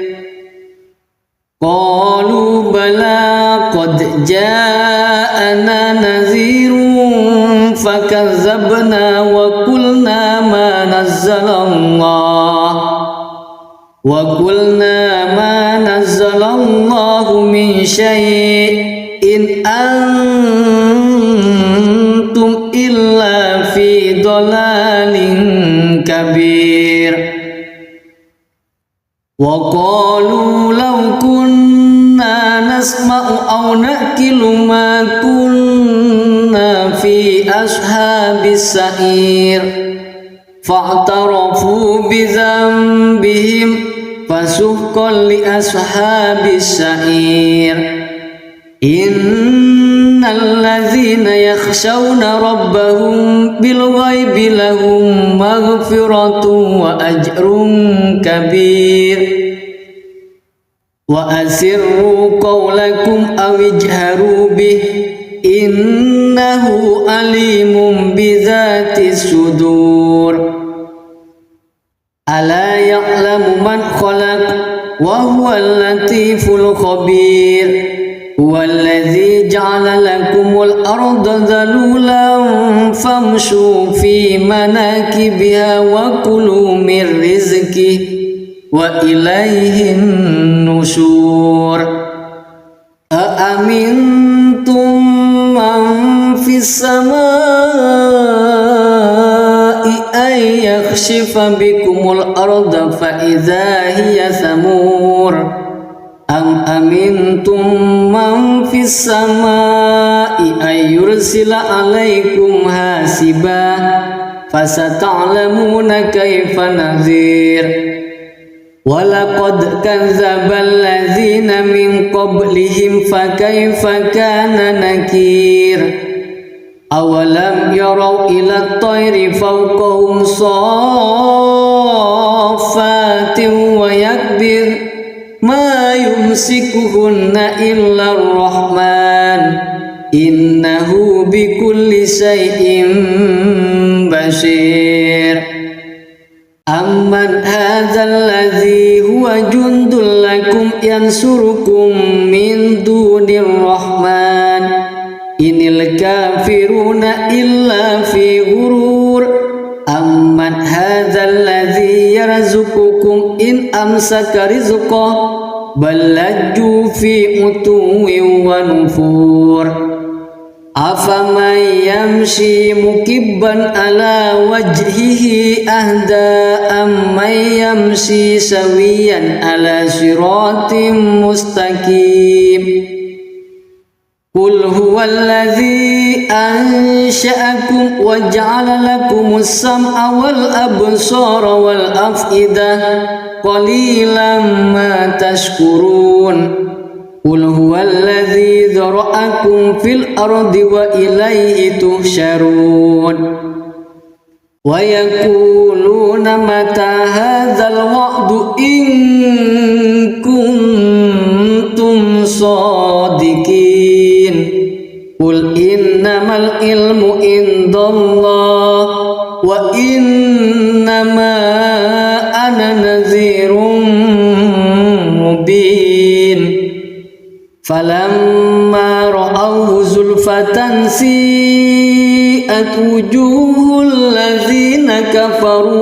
Qalu bala qad ja'ana nadhirun fakazzabna wa qulna ma nazzalallahu min syai'in antum illa fi dhalalin kabir. Wa qalu law kunna nasma'u aw naqilu ma kunna fi ashabis sa'ir fa'tarafu bi dhanbihim fasuhqan li ashabis sa'ir. Innal ladzina yakhshawna rabbahum bil ghaibi lahum maghfiratun wa ajrun kabir. Wa asirru qawlakum aw ijharu bih innahu alimun bidzatis sudur. Ala ya'lamu man khalaq wa huwal latiful khabir. Huwallazi ja'ala lakumul arda dhalulan famshu fi manakibiha wa kulu min rizqihi wa ilaihin nusyur. Aamintum السماء أن يخسف بكم الأرض فإذا هي ثمور أم أمنتم من في السماء أن يرسل عليكم حاسبا فستعلمون كيف نذير ولقد كذب الذين من قبلهم فكيف كان نكير أولم يروا إلى الطير فوقهم صافات ويكبر ما يمسكهن إلا الرحمن إنه بكل شيء بصير أمن هذا الذي هو جند لكم ينصركم من دون الرحمن إن الكافرون إلا في غرور أمن هذا الذي يرزقكم إن أمسك رزقه بل لجوا في عتو ونفور أفمن يمشي مكبا على وجهه أهدى أمن يمشي سويا على صراط مستقيم قل هو الذي أنشأكم وجعل لكم السمع والأبصار والأفئدة قليلا ما تشكرون قل هو الذي ذرأكم في الأرض وإليه تحشرون ويقولون متى هذا الوعد إن كنتم صادقين قل إنما العلم عند الله وإنما أنا نذير مبين فلما رأوه زلفة سيئت وجوه الذين كفروا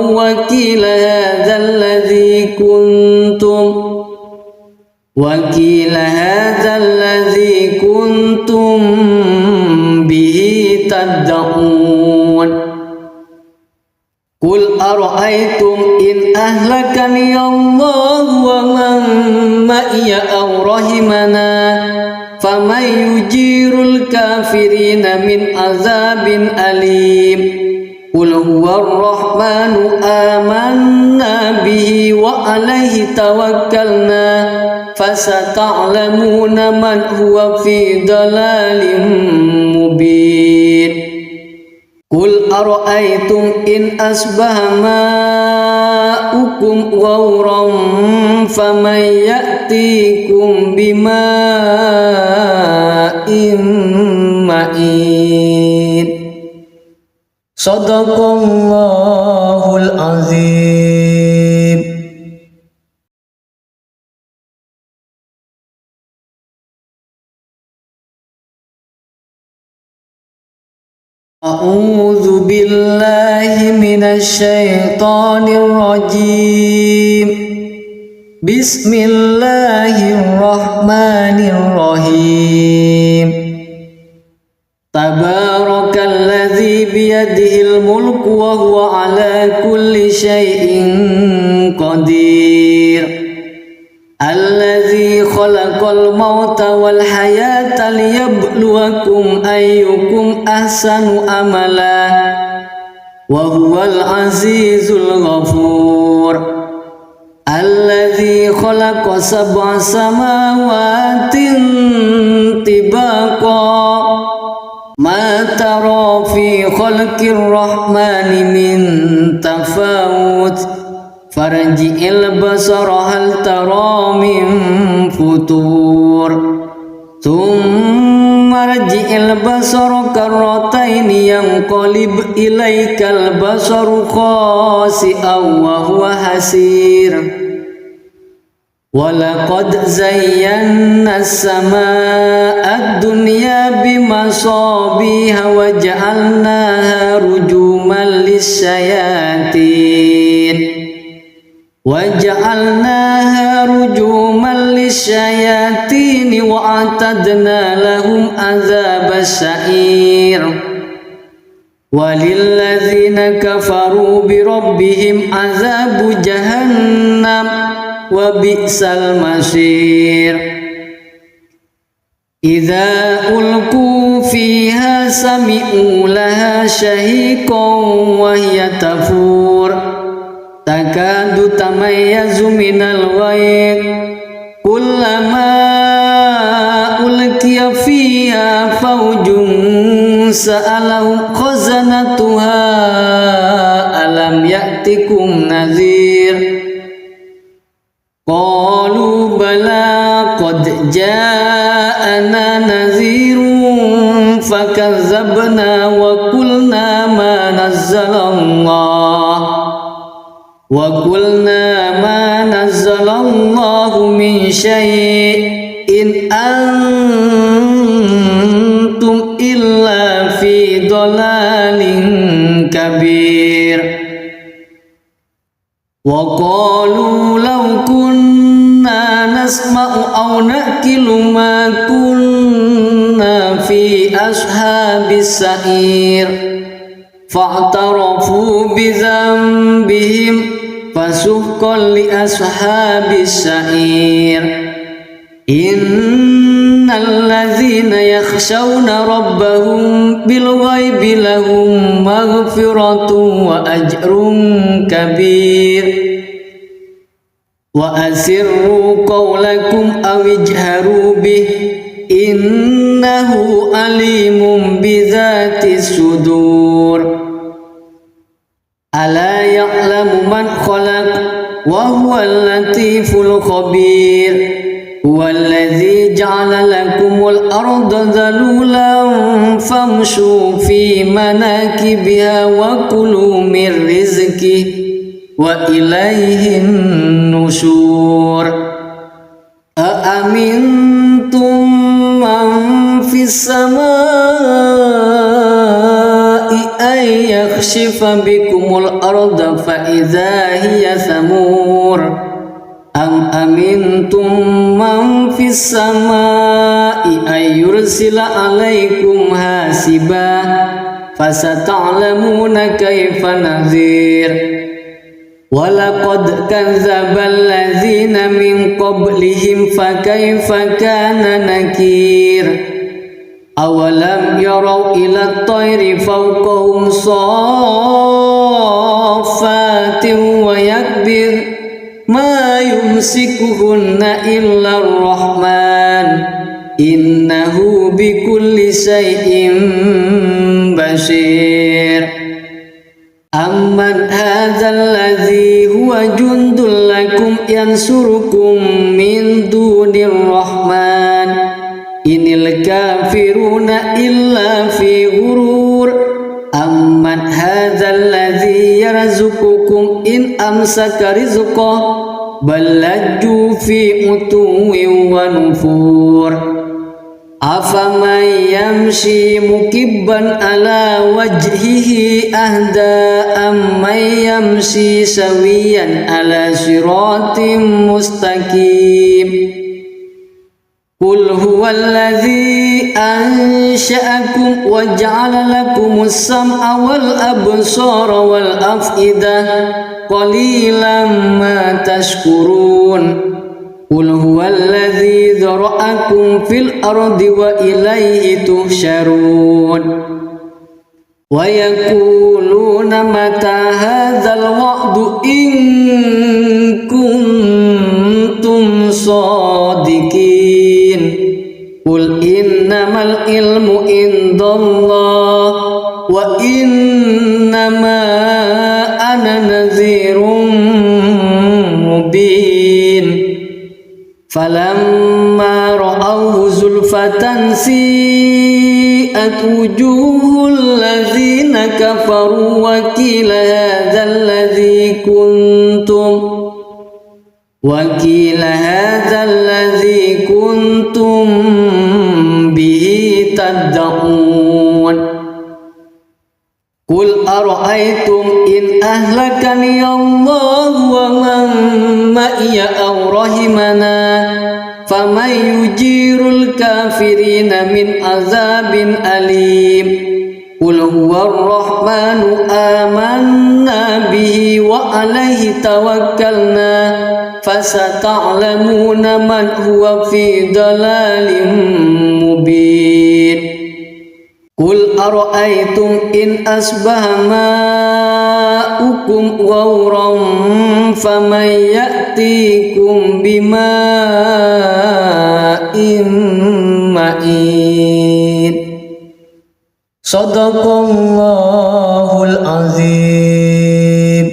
وقيل هذا الذي كنتم به تدعون قل أرأيتم إن أهلكني الله ومن معي أو رحمنا فمن يجير الكافرين من عذاب أليم قل هو الرحمن آمنا به وعليه توكلنا فستعلمون من هو في ضلال مبين قل أرأيتم إن أصبح ماؤكم غورا فمن يأتيكم بماء معين صدق الله العظيم. أعوذ بالله من الشيطان الرجيم بسم الله الرحمن الرحيم تبارك الذي بيده الملك وهو على كل شيء قدير الذي خلق الموت والحياة ليبلوكم أيكم أحسن عملا وهو العزيز الغفور الذي خلق 7 سماوات طباقا ما ترى في خلق الرحمن من تفاوت فارجع البصر هل ترى من فطور ثم ارجع البصر كرتين ينقلب إليك البصر خاسئا وهو حسير ولقد زينا السماء الدنيا بمصابيح وجعلناها رجوما للشياطين وأعتدنا لهم عذاب السعير walilladzina kafaru birabbihim azabu jahannam wa bi'sal masir. Idza ulqu fiha sami'u laha shahiqan wa hiya tafur takadu tamayyazu minal ghayz kullama ulqiya fiha fawjun sa'alahum khazanatuha alam ya'tikum nadhir qalu bala qad ja'ana nadhirun fakazzabna wa qulna ma nazzalallahu min syai'in antum illa fi dhalalin kabir. Wa qalu law kunna nasma'u aw naqilu ma kunna fi ashabis sa'ir fa'tarafu bi dhanbihim fasuhqan li ashabis sa'ir. Innal ladzina yakhshawna rabbahum bil ghaibi lahum maghfiratun wa ajrun kabir. Wa asirru qawlakum aw ijharu bih innahu alimun bidzatis sudur. Ala ya'lamu man khalaq wa huwal latiful khabir. Huwallazi ja'ala lakumul arda dhalulan famshu fi manakibiha wa kulu min rizqihi wa ilayhin nusyur. Aamintum man fis samaa'i ay yakhshifa bikumul arda fa idza hiya samur. Am amintum man fis samaa'i ay yursila alaikum hasiba fasata'lamuna kaifa nadhir. Walaqad kadzdzabal ladzina min qablihim fakaifa kana nakir. Awalam yarau ila at-tayri fawqahum saffatin wa yakbir ma yumsikuhunna illa ar-rahman innahu bikulli shay'in basir. Amman hadzal ladzi huwa jundul lakum yansurukum min dunir rahman inil kafiruna illa fi ghurur. Amman hadzal ladzi yarzuqukum in amsaka rizqahu bal lajju fi utuwwin wa nufur. Afaman yamshi mukibban ala wajhihi ahda amman yamshi sawiyan ala siratim mustaqim. Qul huwallazi ansha'akum wa ja'ala lakumus sam'a wal absara wal af'idah qalilan ma tashkurun. Qul huwallazi dzara'akum fil ardi wa ilayhi tuhsyarun. Wa yaquluna mata hadzal wa'du in kuntum shadiqin. Qul innamal ilmu indallah wa innama ana nadhirun mubin. Falamma ra'awhu zulfatan si'at wujuhul ladzina kafaru wa qila hadzal ladzi kuntum bihi tad'un. Qul ara'aytum in ahlakani Allah wa man ma'iya aw rahimana faman yujirul kafirina min azabin alim. قل هو الرحمن آمنا به وعليه توكلنا فستعلمون من هو في ضلال مبين قل أرأيتم إن أصبح ماؤكم غورا فمن يأتيكم بماء معين صدق الله العظيم.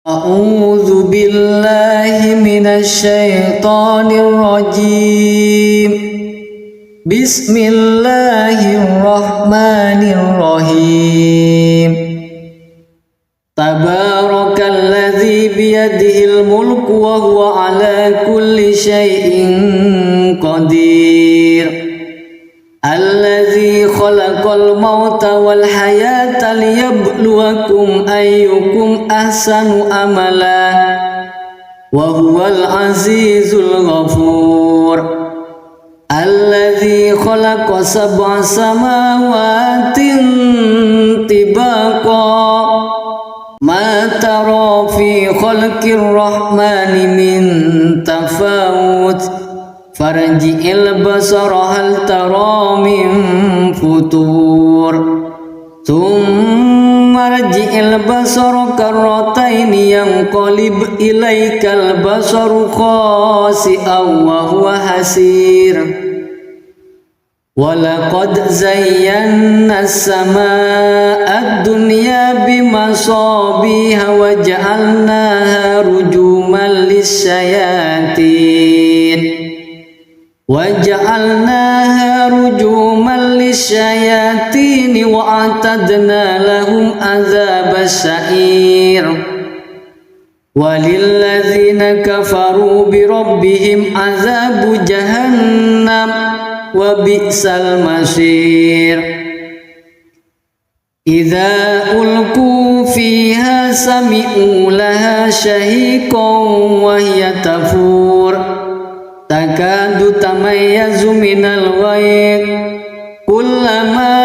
أعوذ بالله من الشيطان الرجيم. بسم الله الرحمن الرحيم. تبارك الذي بيده الملك وهو على كل شيء قدير الذي خلق الموت والحياة ليبلوكم أيكم أحسن عملا وهو العزيز الغفور الذي خلق 7 سماوات طباقا ما ترى في خلق الرحمن من تفاوت فارجع البصر هل ترى من فطور ثم ارجع البصر كرتين ينقلب إليك البصر خاسئا وهو حسير ولقد زينا السماء الدنيا بمصابيح وجعلناها رجوما للشياطين وأعتدنا لهم عذاب السعير وللذين كفروا بربهم عذاب جهنم وبئس المصير إذا ألقوا فيها سمعوا لها شهيقا وهي تفور تكاد تميز من الغيظ كلما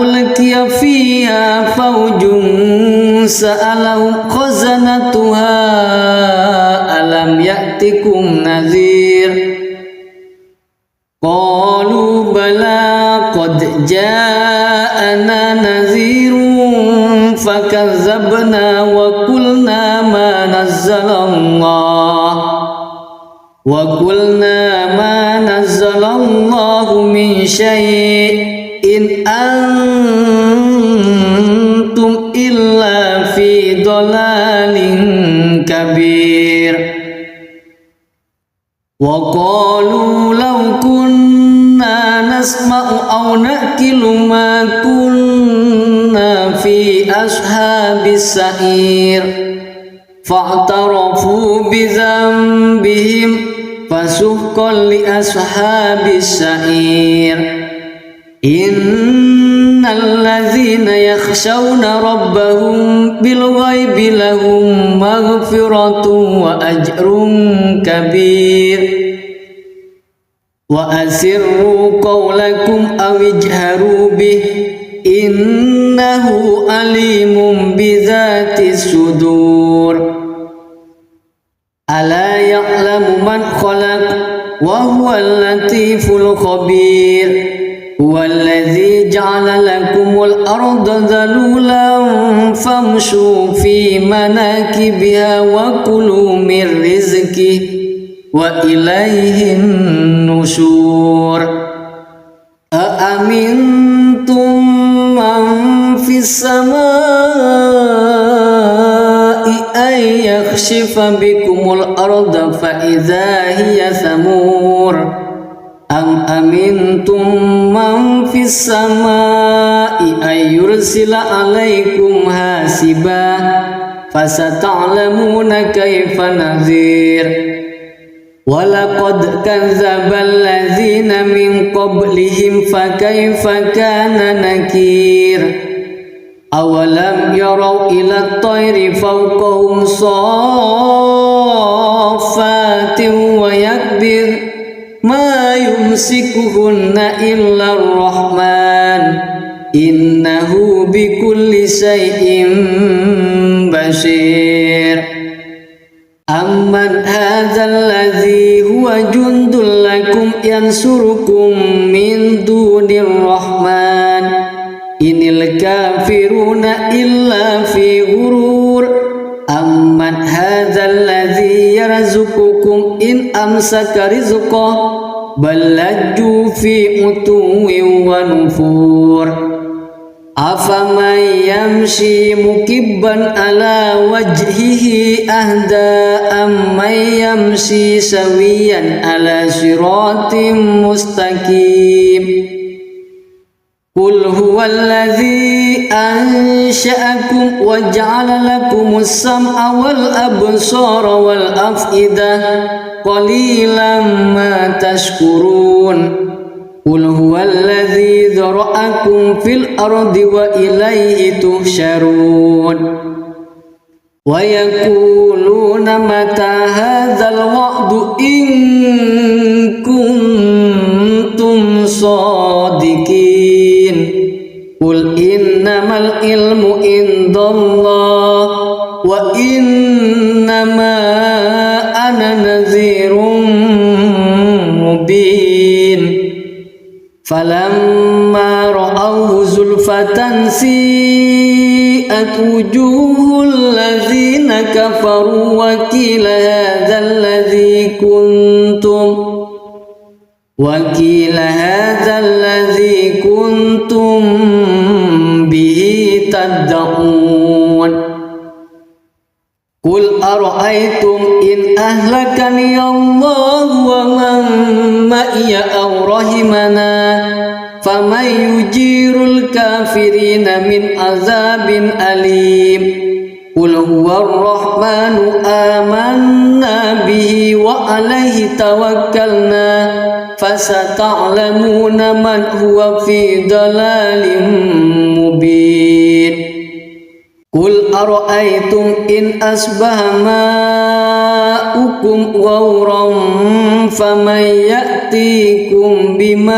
ألقي فيها فوج سألهم خزنتها ألم يأتكم نذير قالوا بلى قد جاءنا نذير فكذبنا وقلنا ما نزل الله من شيء إن أنتم إلا في ضلال كبير وقالوا لو كنا نسمع أو نأكل ما كنا في أصحاب السعير فاعترفوا بذنبهم فسحقا لأصحاب السعير إن الذين يخشون ربهم بالغيب لهم مغفرة وأجر كبير وأسروا قولكم أو اجهروا به إنه عليم بذات الصدور ألا يعلم من خلق وهو اللطيف الخبير هو الذي جعل لكم الأرض ذلولا فامشوا في مناكبها وكلوا من رزقه وإليه النشور أأمنتم من في السماء أن يخسف بكم الأرض فإذا هي ثمور أم أمنتم من في السماء أن يرسل عليكم حاسبا فستعلمون كيف نذير ولقد كذب الذين من قبلهم فكيف كان نكير awalam yarau ila tayri fawqahum saffatin wa yakbir ma yumsikuhunna illa ar-rahman innahu bikulli syai'in basir. Amman hadzal ladzi huwa jundul lakum yansurukum min dunir rahman inil kafiruna illa fi ghurur. Amman hadzal ladzi yarzuqukum in amsaka rizqahu bal lajju fi utuwwin wa nufur. Afaman yamshi mukibban ala wajhihi ahda amman yamshi sawiyan ala siratim mustaqim. Qul huwallazi ansha'akum wa ja'ala lakumus sam'a wal absara wal af'idah qalilan ma tashkurun. Qul huwallazi dzara'akum fil ardi wa ilaihi tuhsyarun. Wa yaquluna mata hadzal wa'du in kuntum shadiqin. Qul innamal ilmu indallah wa innama ana nadhirun mubin. Falamma ra'awhu zulfatan si'at wujuhul ladzina kafaru wa qila hadzal ladzi kuntum bihi tad'un. Qul ara'aytum in ahlakani Allah wa man ma'iya aw rahimana faman yujirul kafirina min azabin alim. Qul huwar rahmanu amanna bihi wa alaihi tawakkalna fasata'lamuna man huwa fi dalalin mubin. Qul ara'aytum in asbaha ma'ukum ghauran faman ya'tikum bima'in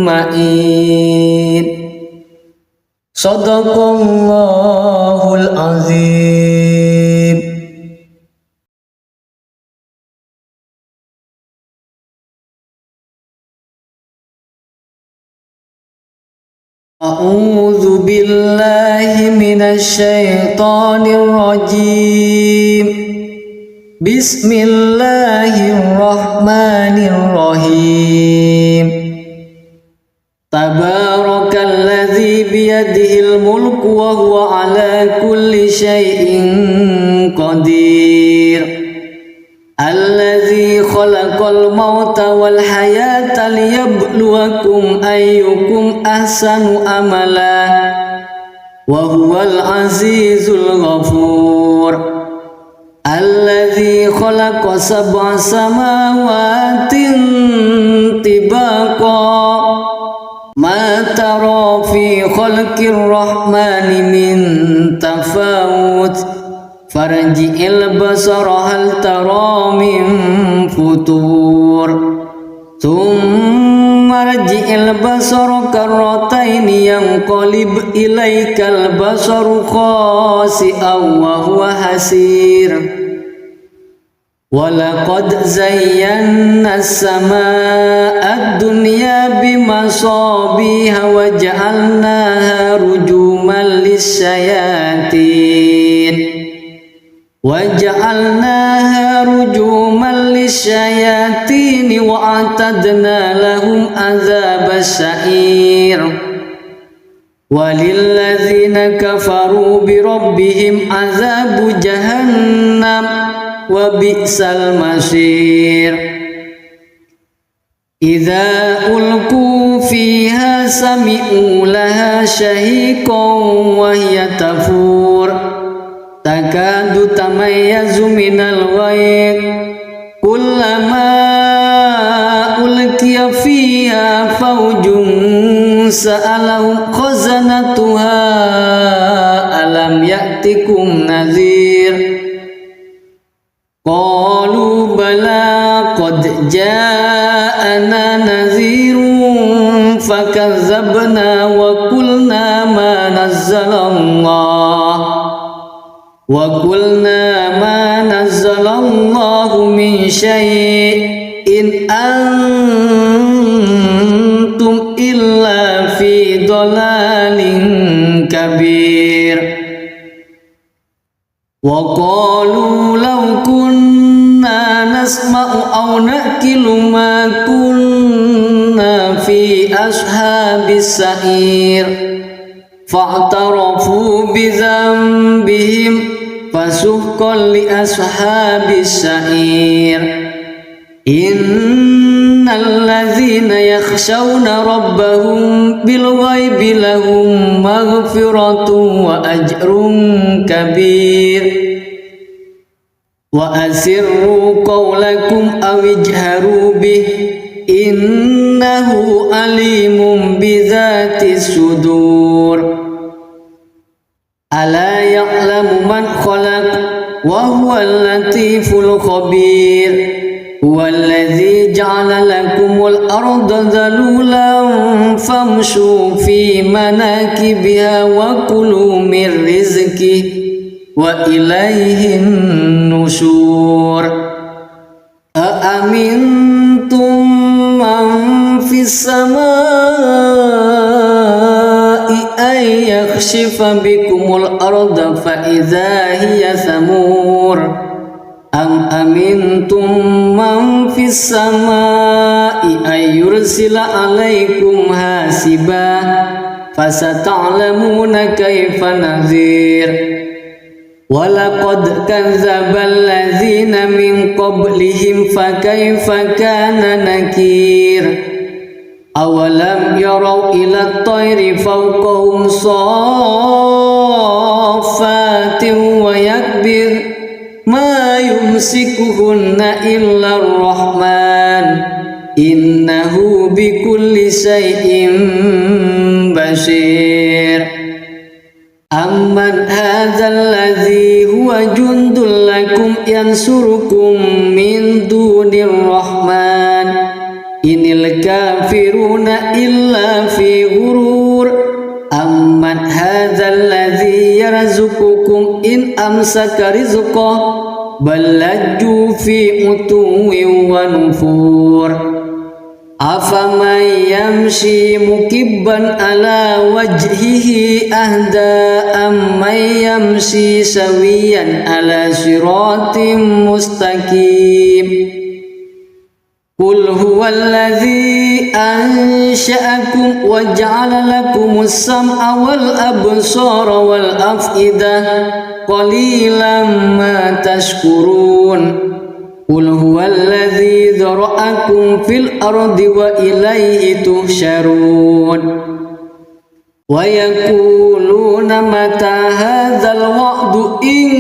ma'in. Shadaqallahul azim. A'udzu billahi minasy syaithanir rajim. Bismillahirrahmanirrahim. Tabarakalladzi biyadihil mulku wa huwa ala kulli syai'in qadir. Alladzi khalaqal mauta wal hayata liyabluwakum ayyukum ahsanu amala wa huwal azizul ghafur. Alladzi khalaqa sab'a samawatin tibaqa ma tara fi khalqir rahmani min tafawut farji'il basara hal tara min futur thumma rji'il basara karrataini yanqalib ilaikal basaru khasi'an wa huwa hasir. Walaqad zayyana as-samaa'a ad-dunya bimasabiha wa ja'alnaha rujuman lis-syayatin wa a'tadna lahum adzabas sa'ir. Walilladzina kafaru bi rabbihim adzabu jahannam wa bi'sal masir. Idza ulqu fiha sami'u laha shahiqan wa hiya tafur takadu tamayyazu minal ghayr kullama ulqiya fiha fawjun سألهم خزنتها ألم يأتكم نذير قالوا بلى قد جاءنا نذير فكذبنا وقلنا ما نزل الله من شيء إن أنتم إلا في ضلال كبير وقالوا لو كنا نسمع أو نأكل ما كنا في أصحاب السعير فاعترفوا بذنبهم فسحقا لأصحاب السعير إن الذين يخشون ربهم بالغيب لهم مغفرة وأجر كبير وأسروا قولكم أو اجهروا به إنه عليم بذات الصدور ألا يعلم من خلق وهو اللطيف الخبير هو الذي جعل لكم الأرض ذلولا فامشوا في مناكبها وكلوا من رزقه وإليه النشور أأمنتم من في السماء أن يخسف بكم الأرض فإذا هي ثمور أم أمنتم من في السماء أن يرسل عليكم حاسبا فستعلمون كيف نذير ولقد كذب الذين من قبلهم فكيف كان نكير أولم يروا إلى الطير فوقهم صافات ويكبر ما يمسكهن إلا الرحمن إنه بكل شيء بصير أمن هذا الذي هو جند لكم ينصركم من دون الرحمن إن الكافرون إلا في غرور أمن هذا الذي يرزقكم إن أمسك رزقه بل لجوا في عتو ونفور أفمن يمشي مكبا على وجهه أهدى أمن يمشي سويا على صراط مستقيم قل هو الذي أنشأكم وجعل لكم السمع والأبصار والأفئدة قليلا ما تشكرون قل هو الذي ذرأكم في الأرض وإليه تحشرون ويقولون متى هذا الوعد إن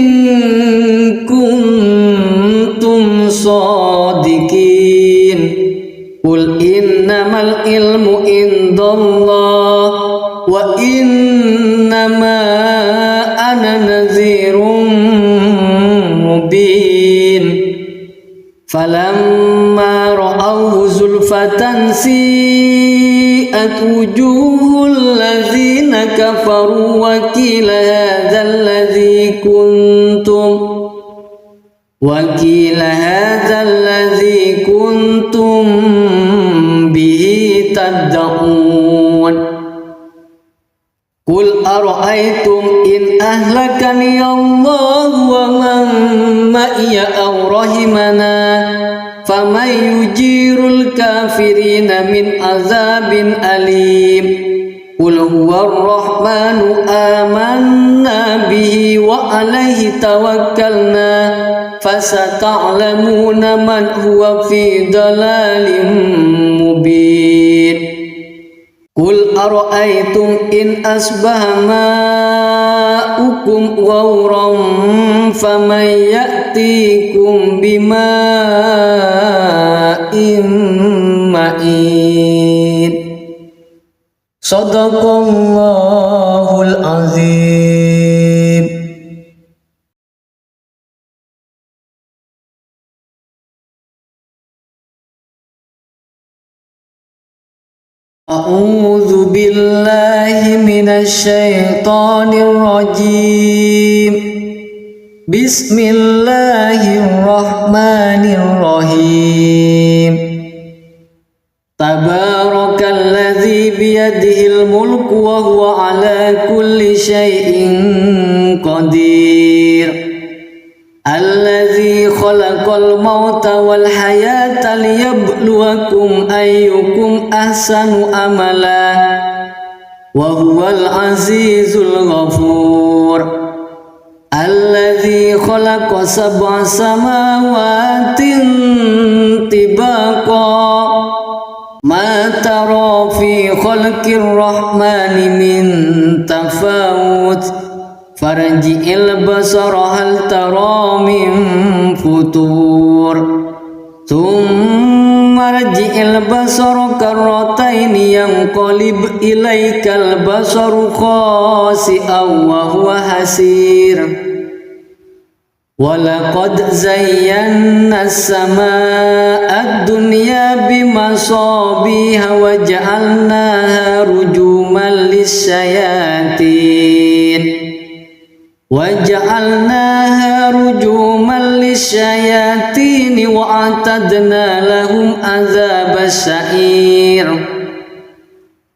كنتم صادقين قل إنما العلم عند الله وإنما أنا نذير مبين فلما رأوه زلفة سيئت وجوه الذين كفروا وقيل هذا الذي كنتم به تدعون قل أرأيتم إن أهلكني الله ومن معي أو رحمنا فمن يجير الكافرين من عذاب أليم قل هو الرحمن آمنا به وعليه توكلنا فستعلمون من هو في ضلال مبين قل أرأيتم إن أصبح ماؤكم غورا فمن يأتيكم بماء معين Sadaqallahul azim. A'udzu billahi minasy syaithanir rajim. Bismillahirrahmanirrahim. Tabarakalladzi biyadihil mulku wa huwa ala kulli syai'in qadir. Alladzi khalaqal mauta wal hayata liyabluwakum ayyukum ahsanu amala wa huwal azizul ghafur. Alladzi khalaqa sab'a samawatin tibaqa ma tara fi khalqir rahmani min tafawut farji'il basara hal tara min futur thumma rji'il basara karrataini yanqalib ilaikal basaru khasi'an wa huwa hasir. Walaqad zayyana as-samaa'a ad-dunya bimasabiha wa ja'alnaha rujuman lis-syayatin wa a'tadna lahum adzabas sa'ir.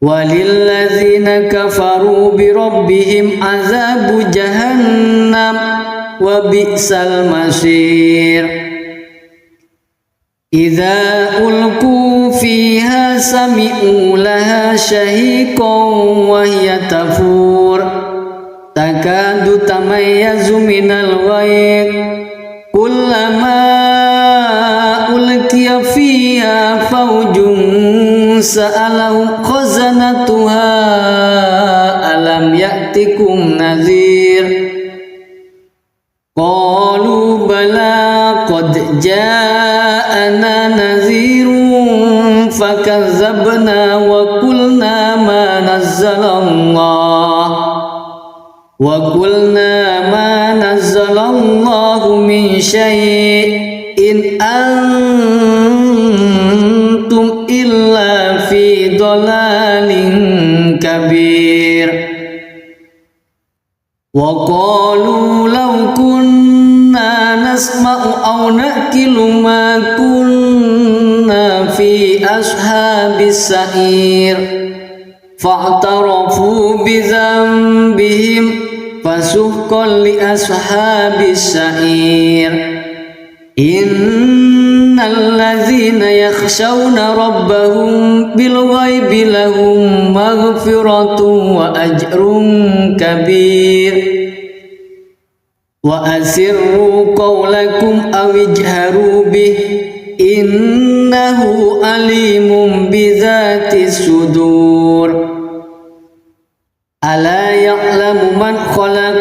Walilladzina kafaru bi rabbihim adzabu jahannam wa bi'sal masir. Idza ulqu fiha sami'u laha shahiqan wa hiya tafur takadu tamayyazu minal ghayz kullama ulqiya fiha fawjun sa'alahum khazanatuha alam ya'tikum nadhir. Qalu bala qad ja'ana nadhirun fakazzabna wa qulna ma nazzalallahu min syai'in antum illa fi dhalalin kabir. Wa qalu law kunna nasma'u aw naqilu ma kunna fi ashabis sa'ir fa'tarafu bi dhanbihim fasuhqan li ashabis sa'ir. Innal ladzina yakhshawna rabbahum bil ghaibi lahum maghfiratun wa ajrun kabir. Wa asirru qawlakum aw ijharu bih innahu alimun bidzatis sudur. Ala ya'lamu man khalaq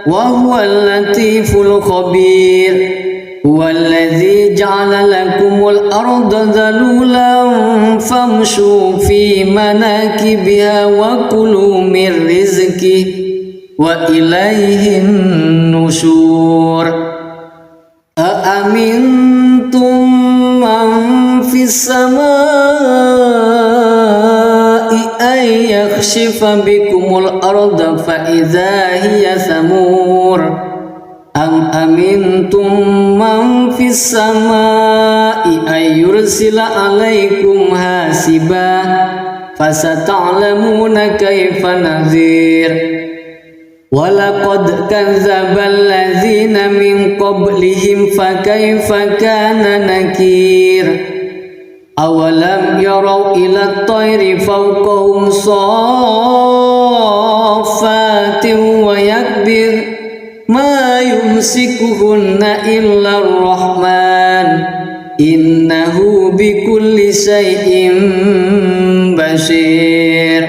wa huwal latiful khabir. Huwallazi ja'ala lakumul arda dhalulan famshu fi manakibiha wa kulu min rizqihi wa ilayhin nusyur. Aamintum man fis samaa'i ay yakhshifa bikumul arda fa idza hiya thamur. Am amintum man fis samaa'i ay yursila alaikum hasiba fasata'lamuna kaifa nadhir. Walaqad kadzdzabal ladzina min qablihim fakaifa kana nakir. Awalam yarau ila at-tayri fawqahum saffatin wa yakbir ma yumsikuhunna illa ar-rahman innahu bikulli shay'in basir.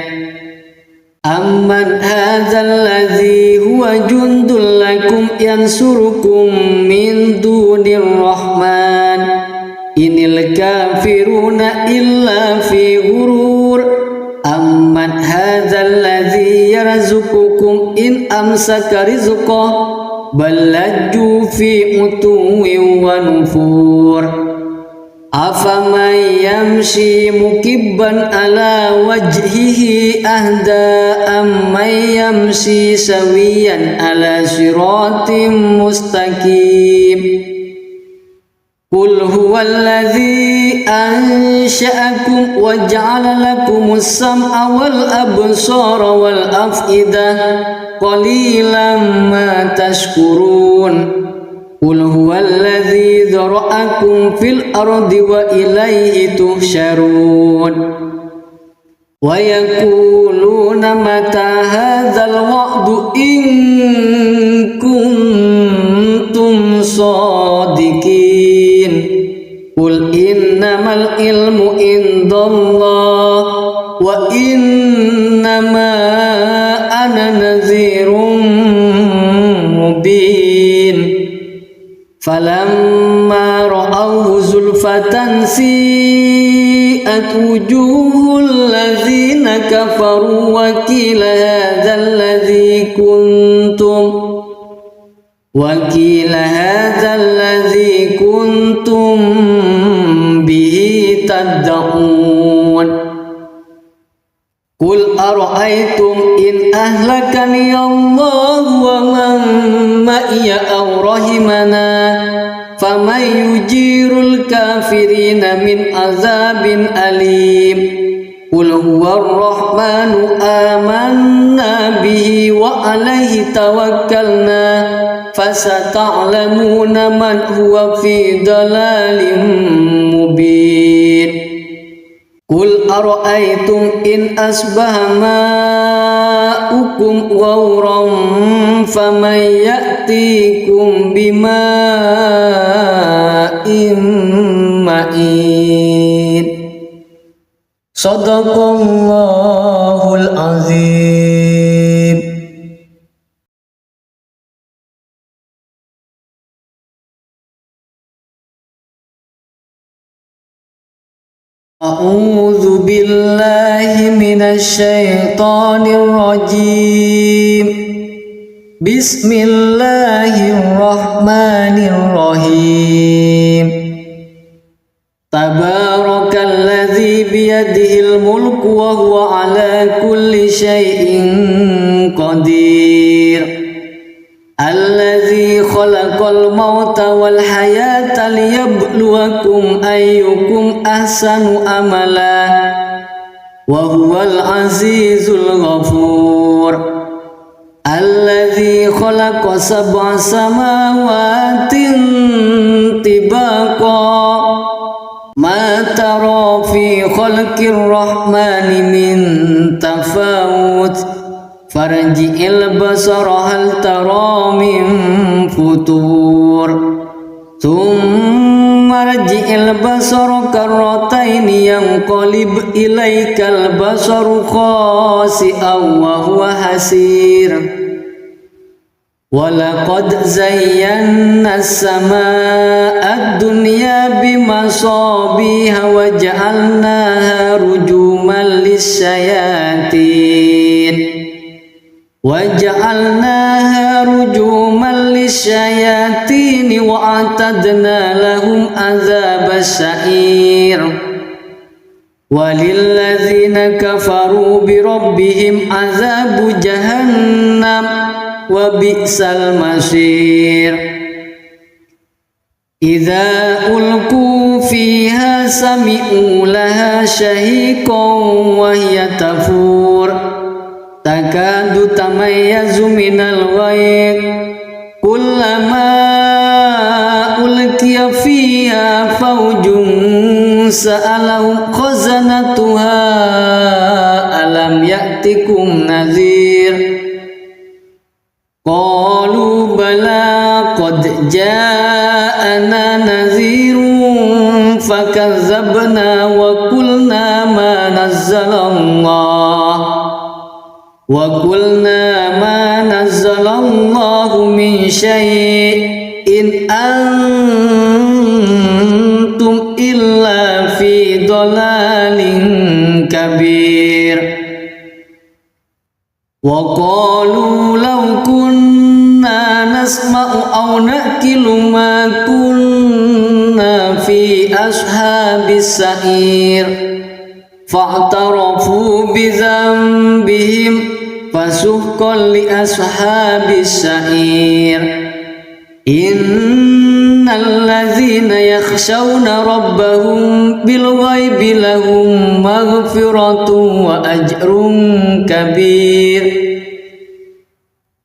Amman hadzal ladzi huwa jundul lakum yansurukum min dunir rahman inil kafiruna illa fi ghurur. amman hadzal ladzi yarzuqukum in amsaka rizqah bal lajju fi utuwin wa nufur afaman yamshi mukibban ala wajhihi ahda amman yamshi sawiyan ala siratim mustaqim Qul huwallazi ansha'akum wa ja'ala lakumus sam'a wal absara wal af'idah qalilan ma tashkurun Qul huwallazi dzara'akum fil ardi wa ilaihi tuhsyarun wa yaquluna mata hadzal wa'du in kuntum shadiqin Qul innamal ilmu indallah wa innama ana nadhirun mubin falamma ra'awhu zulfatan si'at wujuhul ladzina kafaru wa qila hadzal ladzi kuntum bihi tad'un Qul ara'aytum in ahlakani Allah wa man ma'iya aw rahimana faman yujirul kafirina min azabin alim Qul huwar rahmanu amanna bihi wa alaihi tawakkalna fasata'lamuna man huwa fi dalalin mubin Qul ara'aytum in asbaha ma'ukum ghawran faman ya'tikum bima'in ma'in Sadaqallahul azim A'udzu billahi minasy syaithanir rajim Bismillahirrahmanirrahim Tabarakalladzi biyadihil mulku wa huwa ala kulli syai'in qadir Alladzi khalaqal mauta wal hayata liyabluwakum ayyukum ahsanu amala wa huwal azizul ghafur Alladzi khalaqa sab'a samawatin tibaqa Ma tara fi khalqir rahmani min tafawut Farji'il basara hal tara min futur Thumma rji'il basara karrataini yanqalib ilaikal basaru khasi'an wa huwa hasir Walaqad zayyana as-samaa'a ad-dunya bimasabiha wa ja'alnaha rujuman lis-syayatin wa a'tadna lahum adzabas sa'ir walilladzina kafaru bi rabbihim adzabu jahannam wa bi'sal masir Idza ulqu fiha sami'u laha shahiqan wa hiya tafur takadu tamayyazu minal ghayr kullama ulqiya fiha fawjun sa'alahum khazanatuha alam ya'tikum nadhir Qalu bala qad ja'ana nadhirun fakazzabna wa qulna ma nazzalallahu min syai'in antum illa fi dhalalin kabir وقالوا لو كنا نسمع أو نأكل ما كنا في أصحاب السعير فاعترفوا بذنبهم فسحقا لأصحاب السعير إن الذين يخشون ربهم بالغيب لهم مغفرة وأجر كبير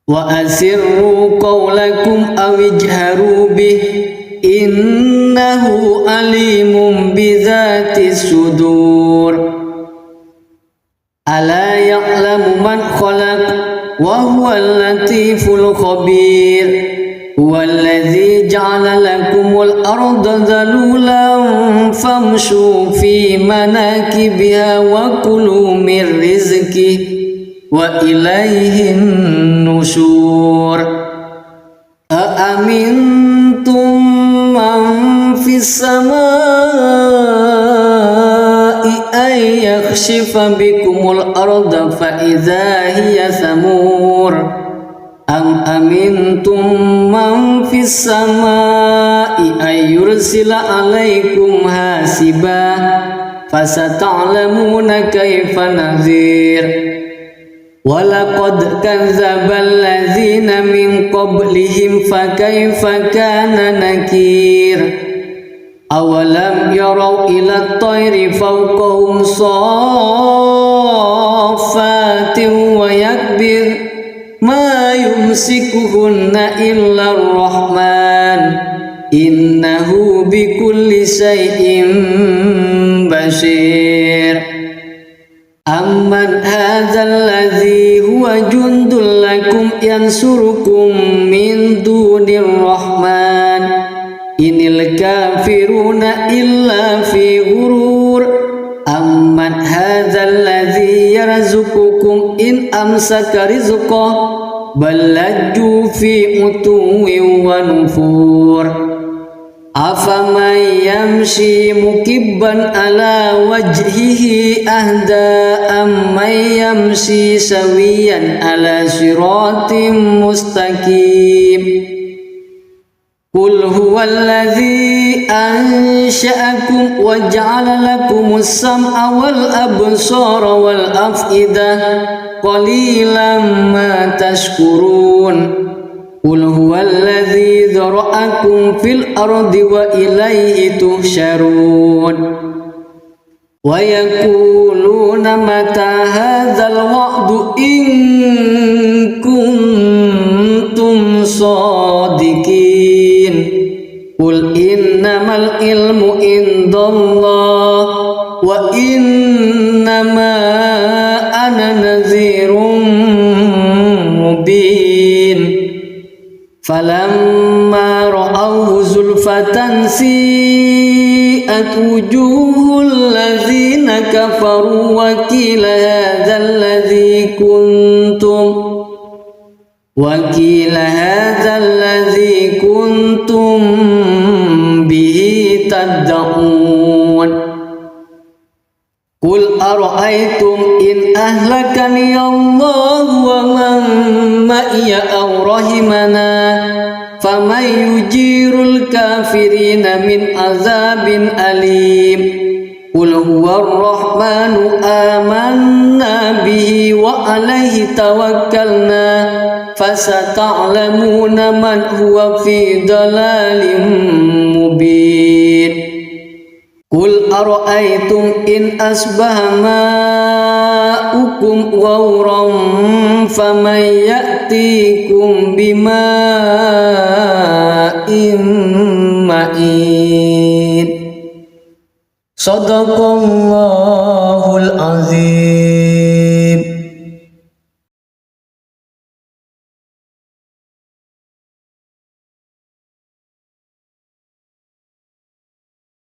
وأسروا قولكم أو اجهروا به إنه عليم بذات الصدور ألا يعلم من خلق وهو اللطيف الخبير هو الذي جعل لكم الأرض ذلولا فامشوا في مناكبها وكلوا من رزقه وإليه النشور أأمنتم من في السماء أن يخسف بكم الأرض فإذا هي ثمور أم أمنتم من في السماء أن يرسل عليكم حاسبا فستعلمون كيف نذير ولقد كذب الذين من قبلهم فكيف كان نكير أولم يروا إلى الطير فوقهم صافات ويكبر ما يمسكهن إلا الرحمن إنه بكل شيء بصير أمن هذا الذي هو جند لكم ينصركم من دون الرحمن إن الكافرون إلا في غرور أمن هذا الذي يرزقكم إن أمسك رزقه بل لجوا في عتو ونفور أفمن يمشي مكبا على وجهه أهدى أمن يمشي سويا على صراط مستقيم قل هو الذي أنشأكم وجعل لكم السمع والأبصار والأفئدة قليلا ما تشكرون قل هو الذي ذرأكم في الأرض وإليه تحشرون ويقولون متى هذا الوعد إن كنتم صادقين قل إنما العلم عند الله وإنما أنا نذير مبين فلما رأوه زلفة سيئت وجوه الذين كفروا وقيل هذا الذي كنتم به تدعون قل أرأيتم إن أهلكني الله ومن معي أو رحمنا فمن يجير الكافرين من عذاب أليم قل هو الرحمن آمنا به وعليه توكلنا فستعلمون من هو في ضلال مبين قل أرأيتم إن أصبح ماؤكم غورا فمن يأتيكم بماء معين صدق الله العظيم.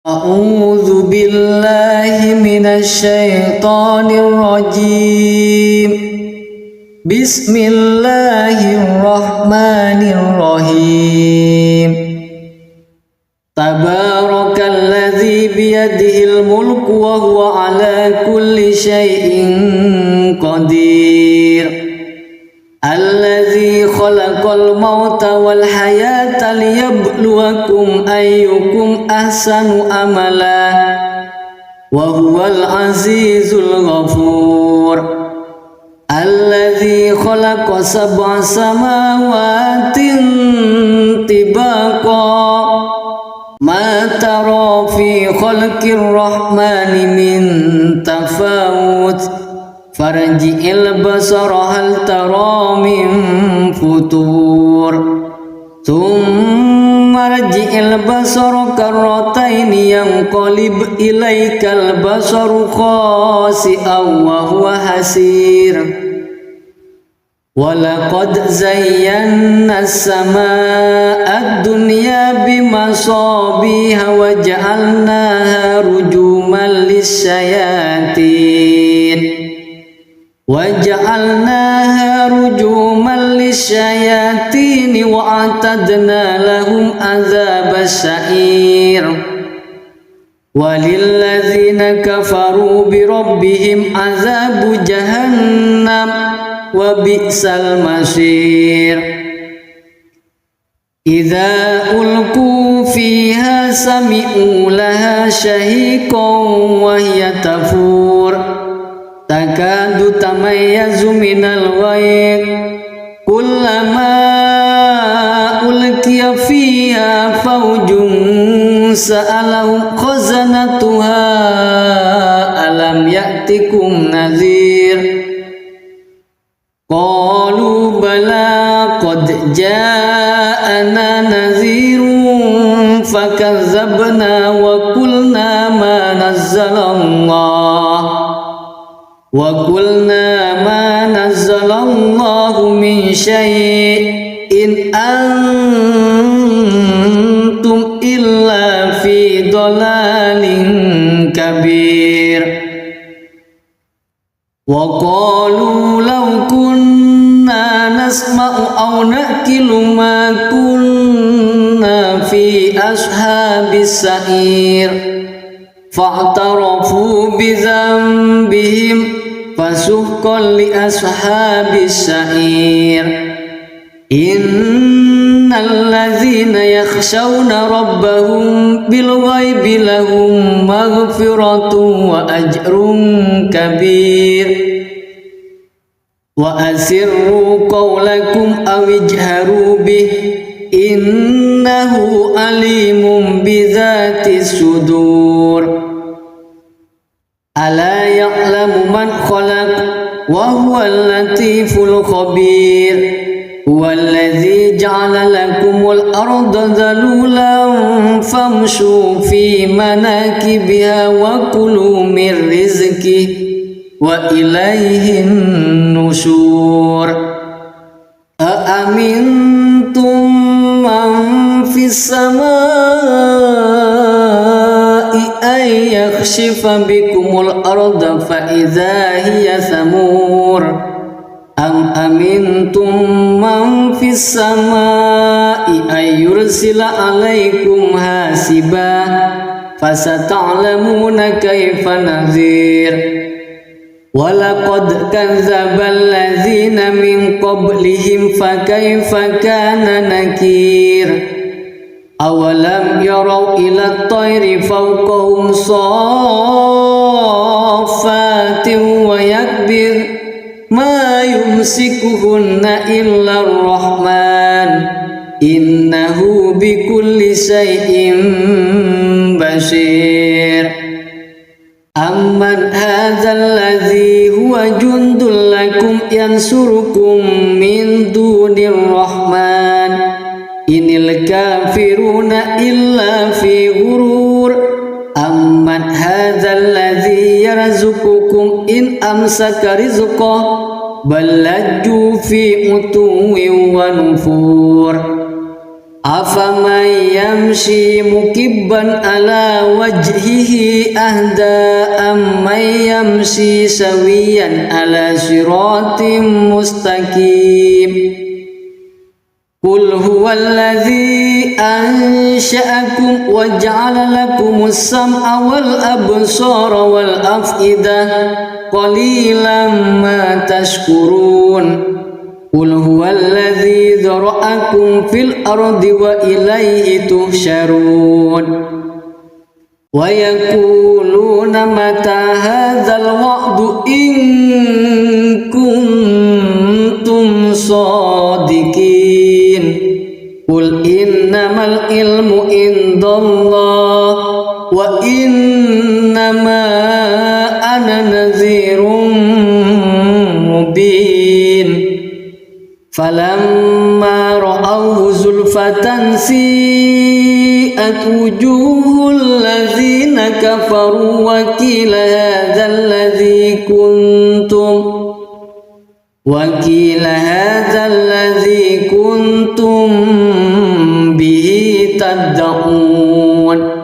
أعوذ بالله من الشيطان الرجيم. بسم الله الرحمن الرحيم. تبارك الذي بيده الملك وهو على كل شيء قدير. الذي خلق الموت والحياة ليبلوكم أيكم أحسن عملا وهو العزيز الغفور الذي خلق 7 سماوات طباقا ما ترى في خلق الرحمن من تفاوت فارجع البصر هل ترى من فطور ثم ارجع البصر كرتين ينقلب إليك البصر خاسئا وهو حسير ولقد زينا السماء الدنيا بمصابيح وجعلناها رجوما للشياطين وأعتدنا لهم عذاب السعير وللذين كفروا بربهم عذاب جهنم وبئس المصير إذا ألقوا فيها سمعوا لها شهيقا وهي تفور تكاد تميز من الغيظ كلما ألقي فيها فوج سألهم خزنتها ألم يأتكم نذير قالوا بلى قد جاءنا نذير فكذبنا وقلنا ما نزل الله من شيء إن أنتم إلا في ضلال كبير وقالوا لو كنا نسمع أو نأكل ما كنا في أصحاب السعير فاعترفوا بذنبهم فسحقا لأصحاب السعير إن الذين يخشون ربهم بالغيب لهم مغفرة وأجر كبير وأسروا قولكم أو اجهروا به إنه عليم بذات الصدور ألا يعلم من خلق وهو اللطيف الخبير هو الذي جعل لكم الأرض ذلولا فامشوا في مناكبها وكلوا من رزقه وإليه النشور أأمنتم من في السماء أن يخسف بكم الأرض فإذا هي ثمور أم أمنتم من في السماء أن يرسل عليكم حاسبا فستعلمون كيف نذير ولقد كذب الذين من قبلهم فكيف كان نكير أولم يروا إلى الطير فوقهم صافات ويكبر ما يمسكهن إلا الرحمن إنه بكل شيء بصير أمن هذا الذي هو جند لكم ينصركم من دون الرحمن إن الكافرون إلا في غرور أمن هذا الذي يرزقكم إن أمسك رزقه بل لجوا في عتو ونفور أفمن يمشي مكبا على وجهه أهدى أمن يمشي سويا على صراط مستقيم قل هو الذي أنشأكم وجعل لكم السمع والأبصار والأفئدة قليلا ما تشكرون قل ذرأكم في الأرض وإليه تحشرون ويقولون متى هذا الوعد إن كنتم صادقين قل إنما العلم عند الله وإنما أنا نذير مبين فلما رأوه زلفة سيئت وجوه الذين كفروا وقيل هذا الذي كنتم به تدعون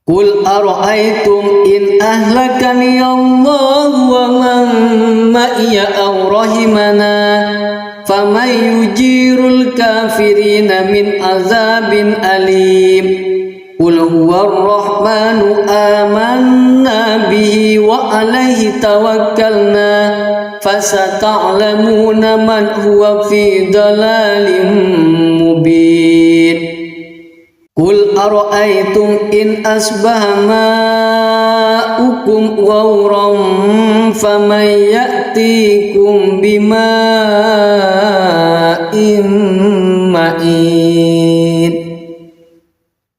قل أرأيتم إن أهلكني الله ومن معي أو رحمنا فمن يجير الكافرين من عذاب أليم قل هو الرحمن آمنا به وعليه توكلنا فستعلمون من هو في ضلال مبين قل أرأيتم إن أصبح ماؤكم غورا فمن يأتيكم بماء معين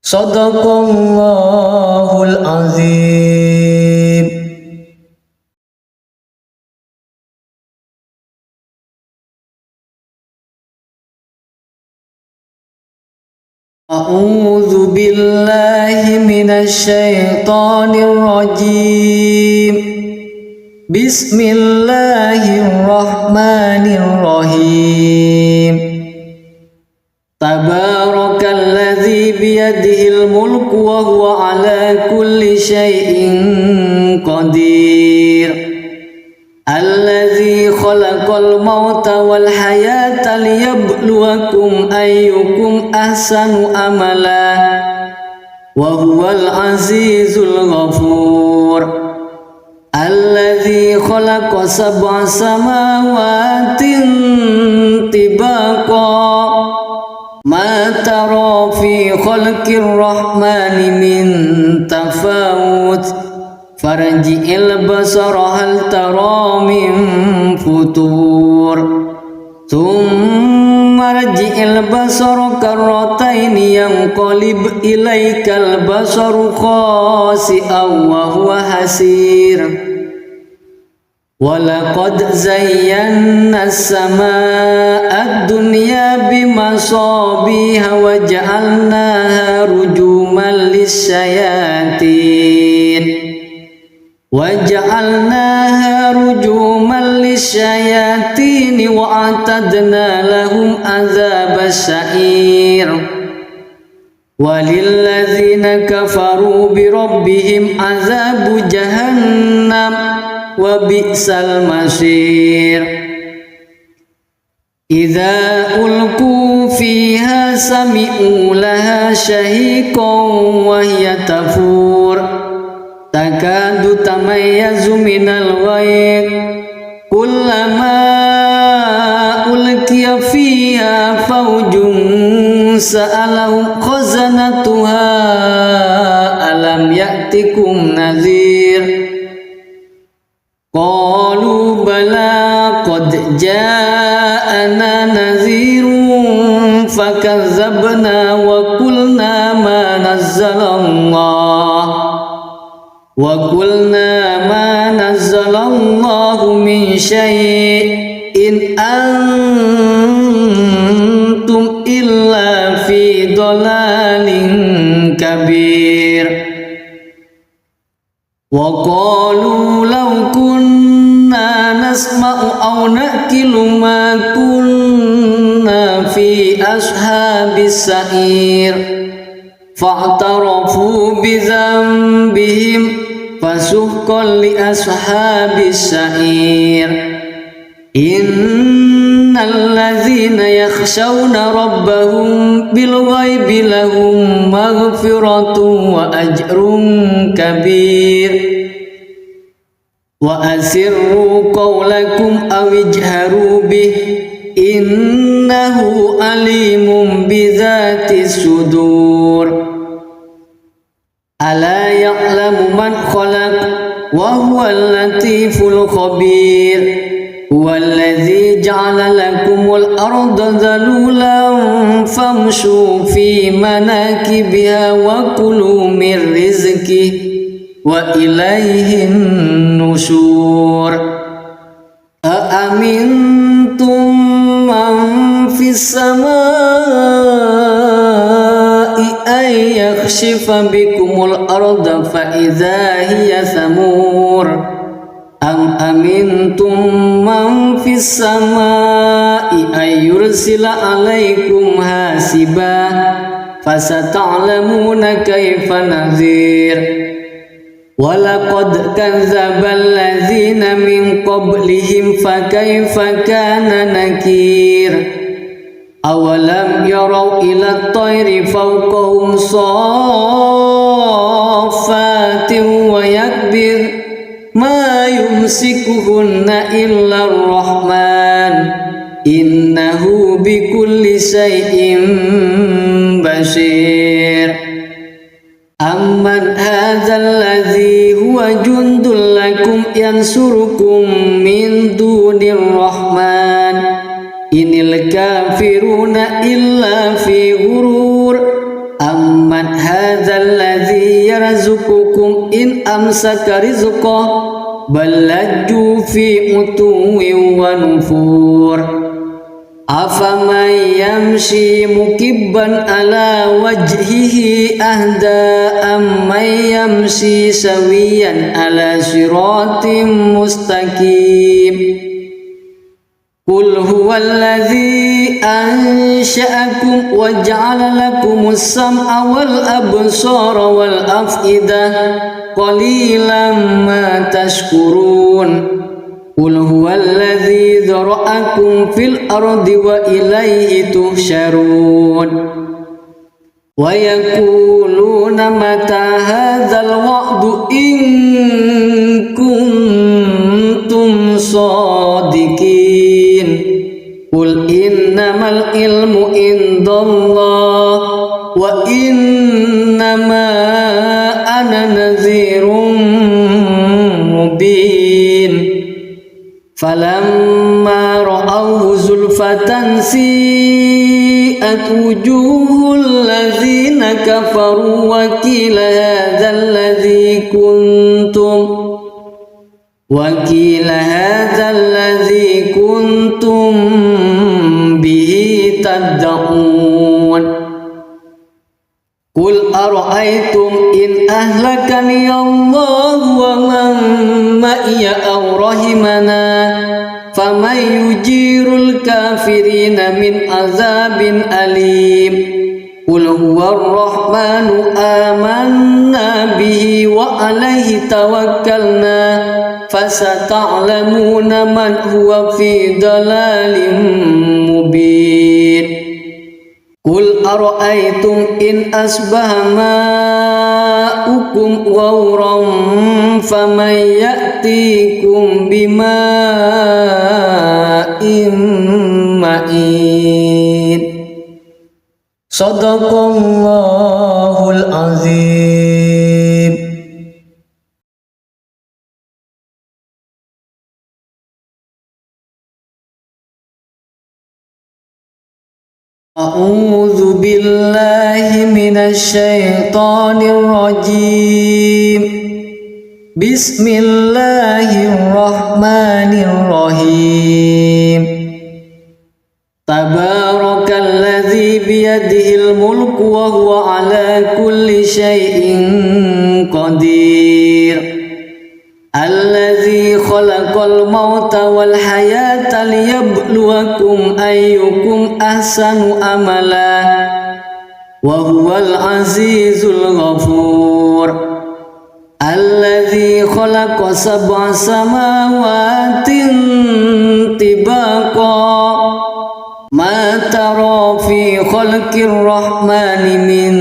صدق الله العظيم. أعوذ بالله من الشيطان الرجيم بسم الله الرحمن الرحيم تبارك الذي بيده الملك وهو على كل شيء قدير الذي خلق الموت والحياة ليبلوكم أيكم أحسن عملا وهو العزيز الغفور الذي خلق 7 سماوات طباقا ما ترى في خلق الرحمن من تفاوت فارجع البصر هل ترى من فطور ثم ارجع البصر كرتين ينقلب إليك البصر خاسئا وهو حسير ولقد زينا السماء الدنيا بمصابيح وجعلناها رجوما للشياطين وأعتدنا لهم عذاب السعير وللذين كفروا بربهم عذاب جهنم وبئس المصير إذا ألقوا فيها سمعوا لها شهيقا وهي تفور تكاد تميز من الغيظ كلما ألقي فيها فوج سألهم خزنتها ألم يأتكم نذير قالوا بلى قد جاءنا نذير فكذبنا وقلنا ما نزل الله من شيء إن أنتم إلا في ضلال كبير وقالوا لو كنا نسمع أو نأكل ما كنا في أصحاب السعير فاعترفوا بذنبهم فسحقا لأصحاب السعير إن الذين يخشون ربهم بالغيب لهم مغفرة وأجر كبير وأسروا قولكم أو اجهروا به innahu alimun bidzatis sudur. Ala ya'lamu man khalaq wa huwal latiful khabir. Huwallazi ja'ala lakumul arda dhalulan famshu fi manakibiha wa kulu min rizqihi wa ilaihin nusyur. Aamintum man fis samaa'i ay yakhshifa bikumul arda fa idza hiya samur. Am amintum man fis samaa'i ay yursila alaikum hasiba fasata'lamuna kaifa nadhir. Walaqad kadzdzabal ladzina min qablihim fakaifa kana nakir. Awalam yarau ila at-tayri fawqahum saffatin wa yakbir ma yumsikuhunna illa ar-rahman innahu bikulli shay'in basir. Amman hadzal ladzi huwa jundul lakum yansurukum min dunir rahman inil kafiruna illa fi ghurur. Amman hadzal ladzi yarzuqukum in amsaka rizqahu bal lajju fi utuwwin wa nufur. Afaman yamshi mukibban ala wajhihi ahda amman yamshi sawiyan ala siratim mustaqim. Qul huwallazi ansha'akum wa ja'ala lakumus sam'a wal absara wal af'idah qalilan ma tashkurun. Qul huwallazi dzara'akum fil ardi wa ilaihi tuhsyarun. Wa yaquluna mata hadzal wa'du in kuntum shadiqin. Qul innamal ilmu indallah wa innama ana nadhirun mubin. Falamma ra'awhu zulfatan si'at wujuhul ladzina kafaru wa qila hadzal ladzi kuntum bihi tad'un. Qul ara'aytum in ahlakani Allah wa man ma'iya aw rahimana faman yujirul kafirina min azabin alim. Qul huwar rahmanu amanna bihi wa alaihi tawakkalna fasata'lamuna man huwa fi dalalin mubin. Qul ara'aytum in asbaha ma'ukum ghawran faman ya'tikum bima'in ma'in. Shadaqallahul azim. A'udzu billahi minasy syaithanir rajim. Bismillahirrahmanirrahim. Tabarakalladzi biyadihil mulku wa huwa ala kulli syai'in qadir. Alladzi khalaqal mauta wal hayata liyabluwakum ayyukum ahsanu amala wa huwal azizul ghafur. Alladzi khalaqa sab'a samawatin tibaqa ma tara fi khalqir rahmani min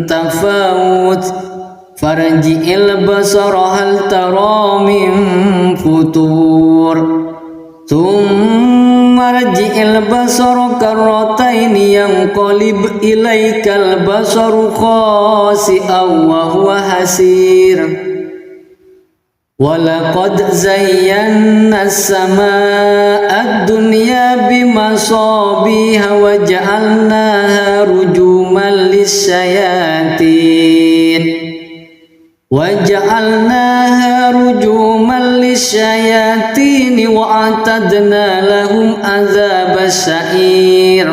tafawut farji'il basara hal tara min futur thumma farji'il basara karrataini yanqalib ilaikal basaru khasi'an wa huwa hasir. Walaqad zayyana as-samaa'a ad-dunya bimasabiha wa ja'alnaha rujuman lisyayatin wa a'tadna lahum adzabas sa'ir.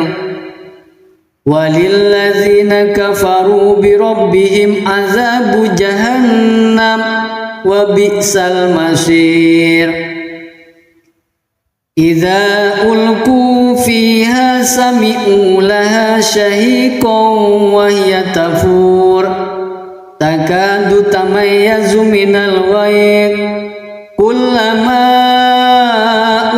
Walilladzina kafaru bi rabbihim adzabu jahannam wa bi'sal masir. Idza ulqu fiha sami'u laha shahiqan wa hiya tafur takadu tamayyazu minal ghayz kullama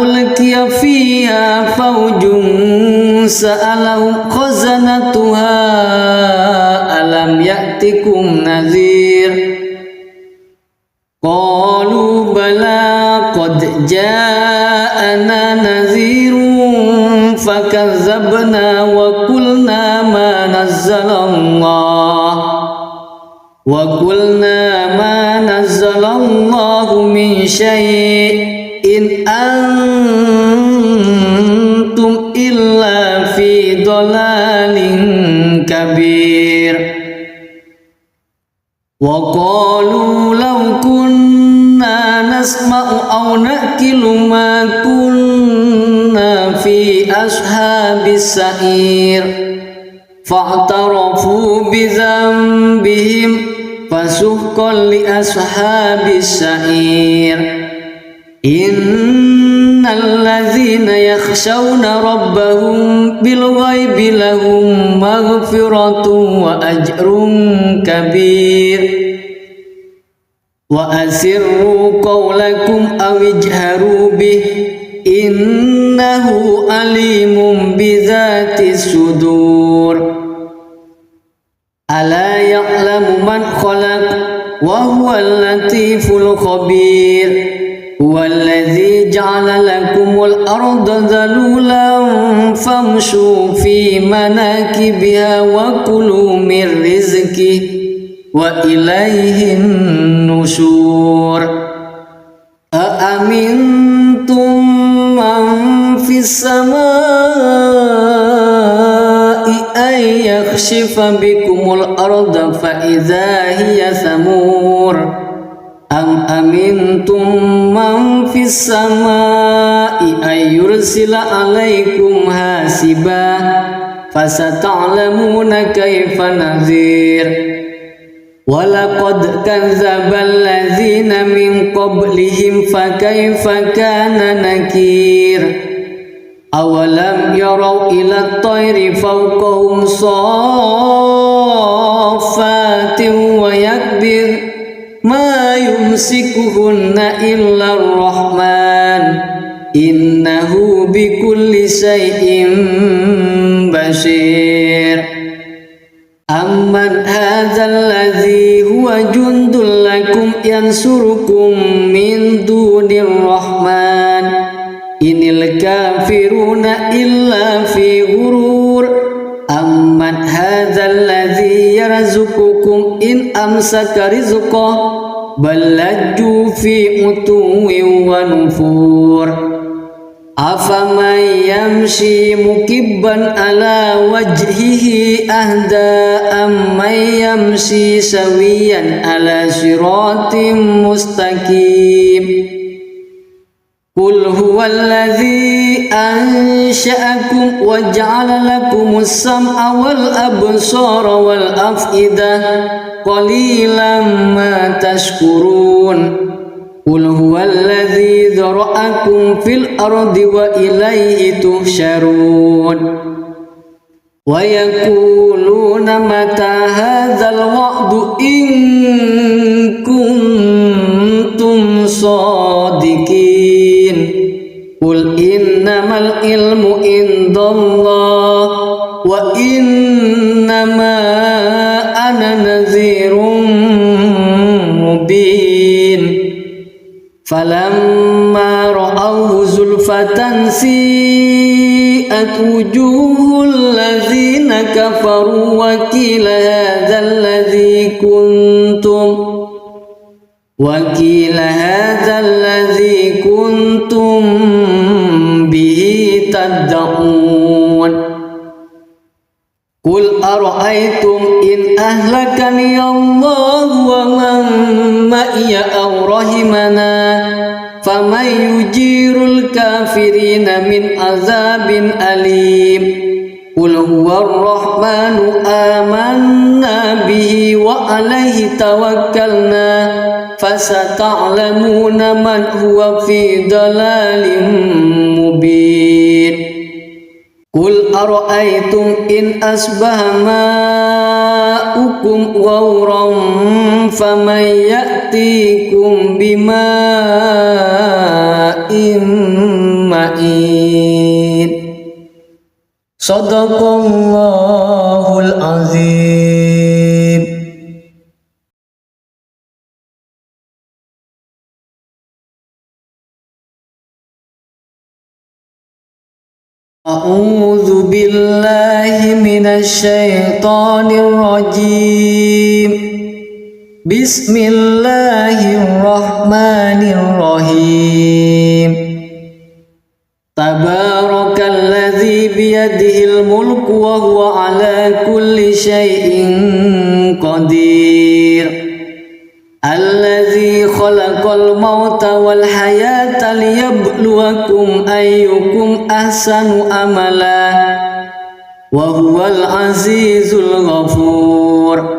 ulqiya fiha fawjun sa'alahum khazanatuha alam ya'tikum nadhir. Qalu bala qad ja'ana nadhirun fakazzabna wa qulna ma nazzalallahu min syai'in antum illa fi dhalalin kabir. Wa qalu law kunna nasma'u aw naqilu ma kunna fi ashabis sa'ir fa'tarafu bi dhanbihim fasuhqan li ashabis sa'ir. Innal ladzina yakhshawna rabbahum bil ghaibi lahum maghfiratun wa ajrun kabir. Wa asirru qawlakum aw ijharu bih innahu alimun bidzatis sudur. Ala ya'lamu man khalaq wa huwal latiful khabir. Huwallazi ja'ala lakumul arda dhalulan famshu fi manakibiha wa kulu min rizqihi wa ilayhin nusyur. Aamintum man fis samaa'i ay yakhshifa bikumul arda fa idza hiya samur. Am amintum man fis samaa'i ay yursila alaikum hasiba fasata'lamuna kaifa nadhir. Walaqad kadzdzabal ladzina min qablihim fakaifa kana nakir. Awalam yarau ila at-tayri fawqahum saffatin wa yakbir ma yumsikuhunna illa ar-rahman innahu bikulli shay'in basir. Amman hadzal ladzi huwa jundul lakum yansurukum min dunir rahman inil kafiruna illa fi ghurur. Amman hadzal ladzi yarzuqukum in amsaka rizqahu bal lajju fi utuwwin wa nufur. Afaman yamshi mukibban ala wajhihi ahda amman yamshi sawiyan ala siratim mustaqim. Qul huwallazi ansha'akum wa ja'ala lakumus sam'a wal absara wal af'idah qalilan ma tashkurun. Qul huwallazi dzara'akum fil ardi wa ilaihi tuhsyarun. Wa yaquluna mata hadzal wa'du in kuntum shadiqin. Qul innamal ilmu indallah wa innama ana nadhirun mubin. Falamma ra'awhu zulfan فتنسيئت وجوه الذين كفروا وقيل هذا الذي كنتم به تدعون قل أرأيتم إن أهلكني الله ومن معي أو رحمنا فمن يجير الكافرين من عذاب أليم قل هو الرحمن آمنا به وعليه توكلنا فستعلمون من هو في ضلال مبين قل أرأيتم إن أصبح ماؤكم غورا فمن يأتيكم بماء معين صدق الله العظيم. أعوذ بالله من الشيطان الرجيم. بسم الله الرحمن الرحيم. تبارك الذي بيده الملك وهو على كل شيء قدير. الذي خلق الموت والحياة ليبلوكم أيكم أحسن عملا وهو العزيز الغفور.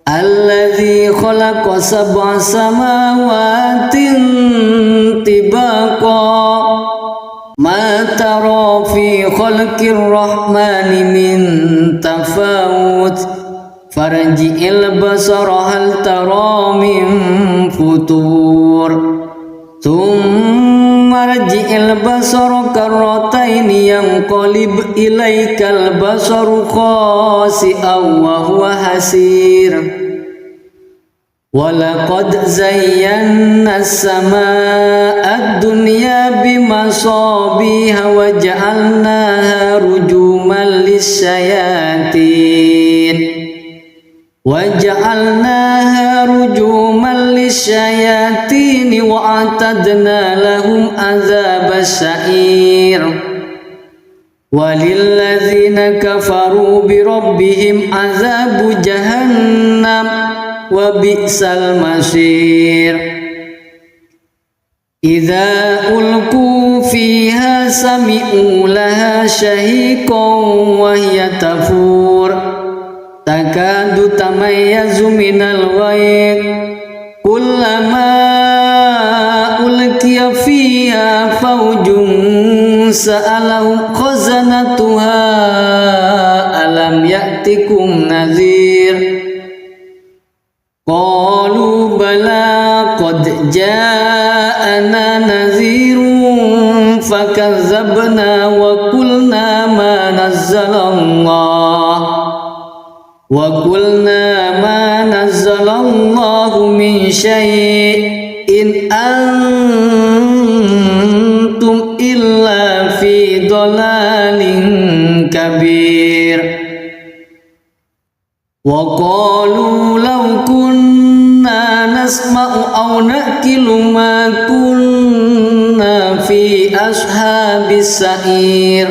الذي خلق 7 سماوات طباقا ما ترى في خلق الرحمن من تفاوت فارجع البصر هل ترى من فطور ثم ارجع البصر كرتين ينقلب إليك البصر خاسئا وهو حسير. ولقد زينا السماء الدنيا بمصابيح وجعلناها رجوما للشياطين وأعتدنا لهم عذاب السعير. وللذين كفروا بربهم عذاب جهنم وبئس المصير. إذا ألقوا فيها سمعوا لها شهيقا وهي تفور تكاد تميز من الغيظ كلما ألقي فيها فوج سألهم خزنتها ألم يأتكم نذير قالوا بلى قد جاءنا نذير فكذبنا وقلنا ما نزل الله من شيء إن أنتم إلا في ضلال كبير. وقالوا لو كنا نسمع أو نأكل ما كنا في أصحاب السعير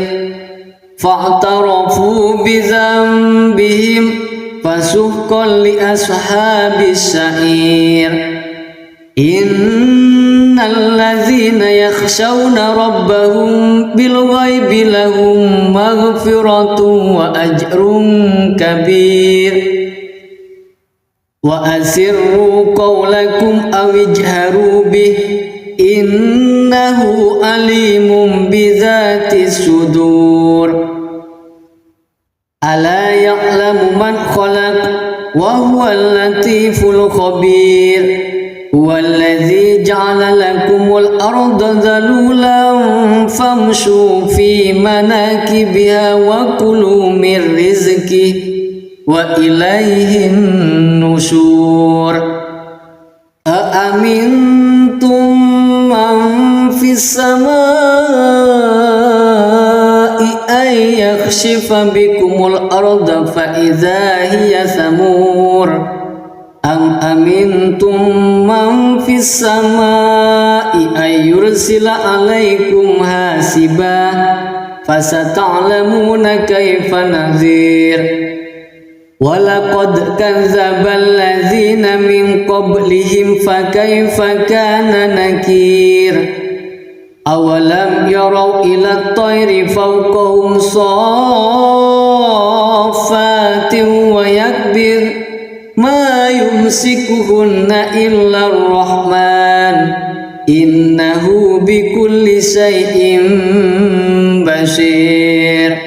فاعترفوا بذنبهم فسحقا لأصحاب السعير. إن الذين يخشون ربهم بالغيب لهم مغفرة وأجر كبير. وأسروا قولكم أو اجهروا به إنه عليم بذات الصدور. ألا يعلم من خلق وهو اللطيف الخبير. هو الذي جعل لكم الأرض ذلولا فامشوا في مناكبها وكلوا من رزقه وإليه النشور. أأمنتم من في السماء أن يخسف بكم الأرض فإذا هي ثمور أم أمنتم من في السماء أن يرسل عليكم حاسبا فستعلمون كيف نذير ولقد كذب الذين من قبلهم فكيف كان نكير أولم يروا إلى الطير فوقهم صافات ويكبر ما يمسكهن إلا الرحمن إنه بكل شيء بصير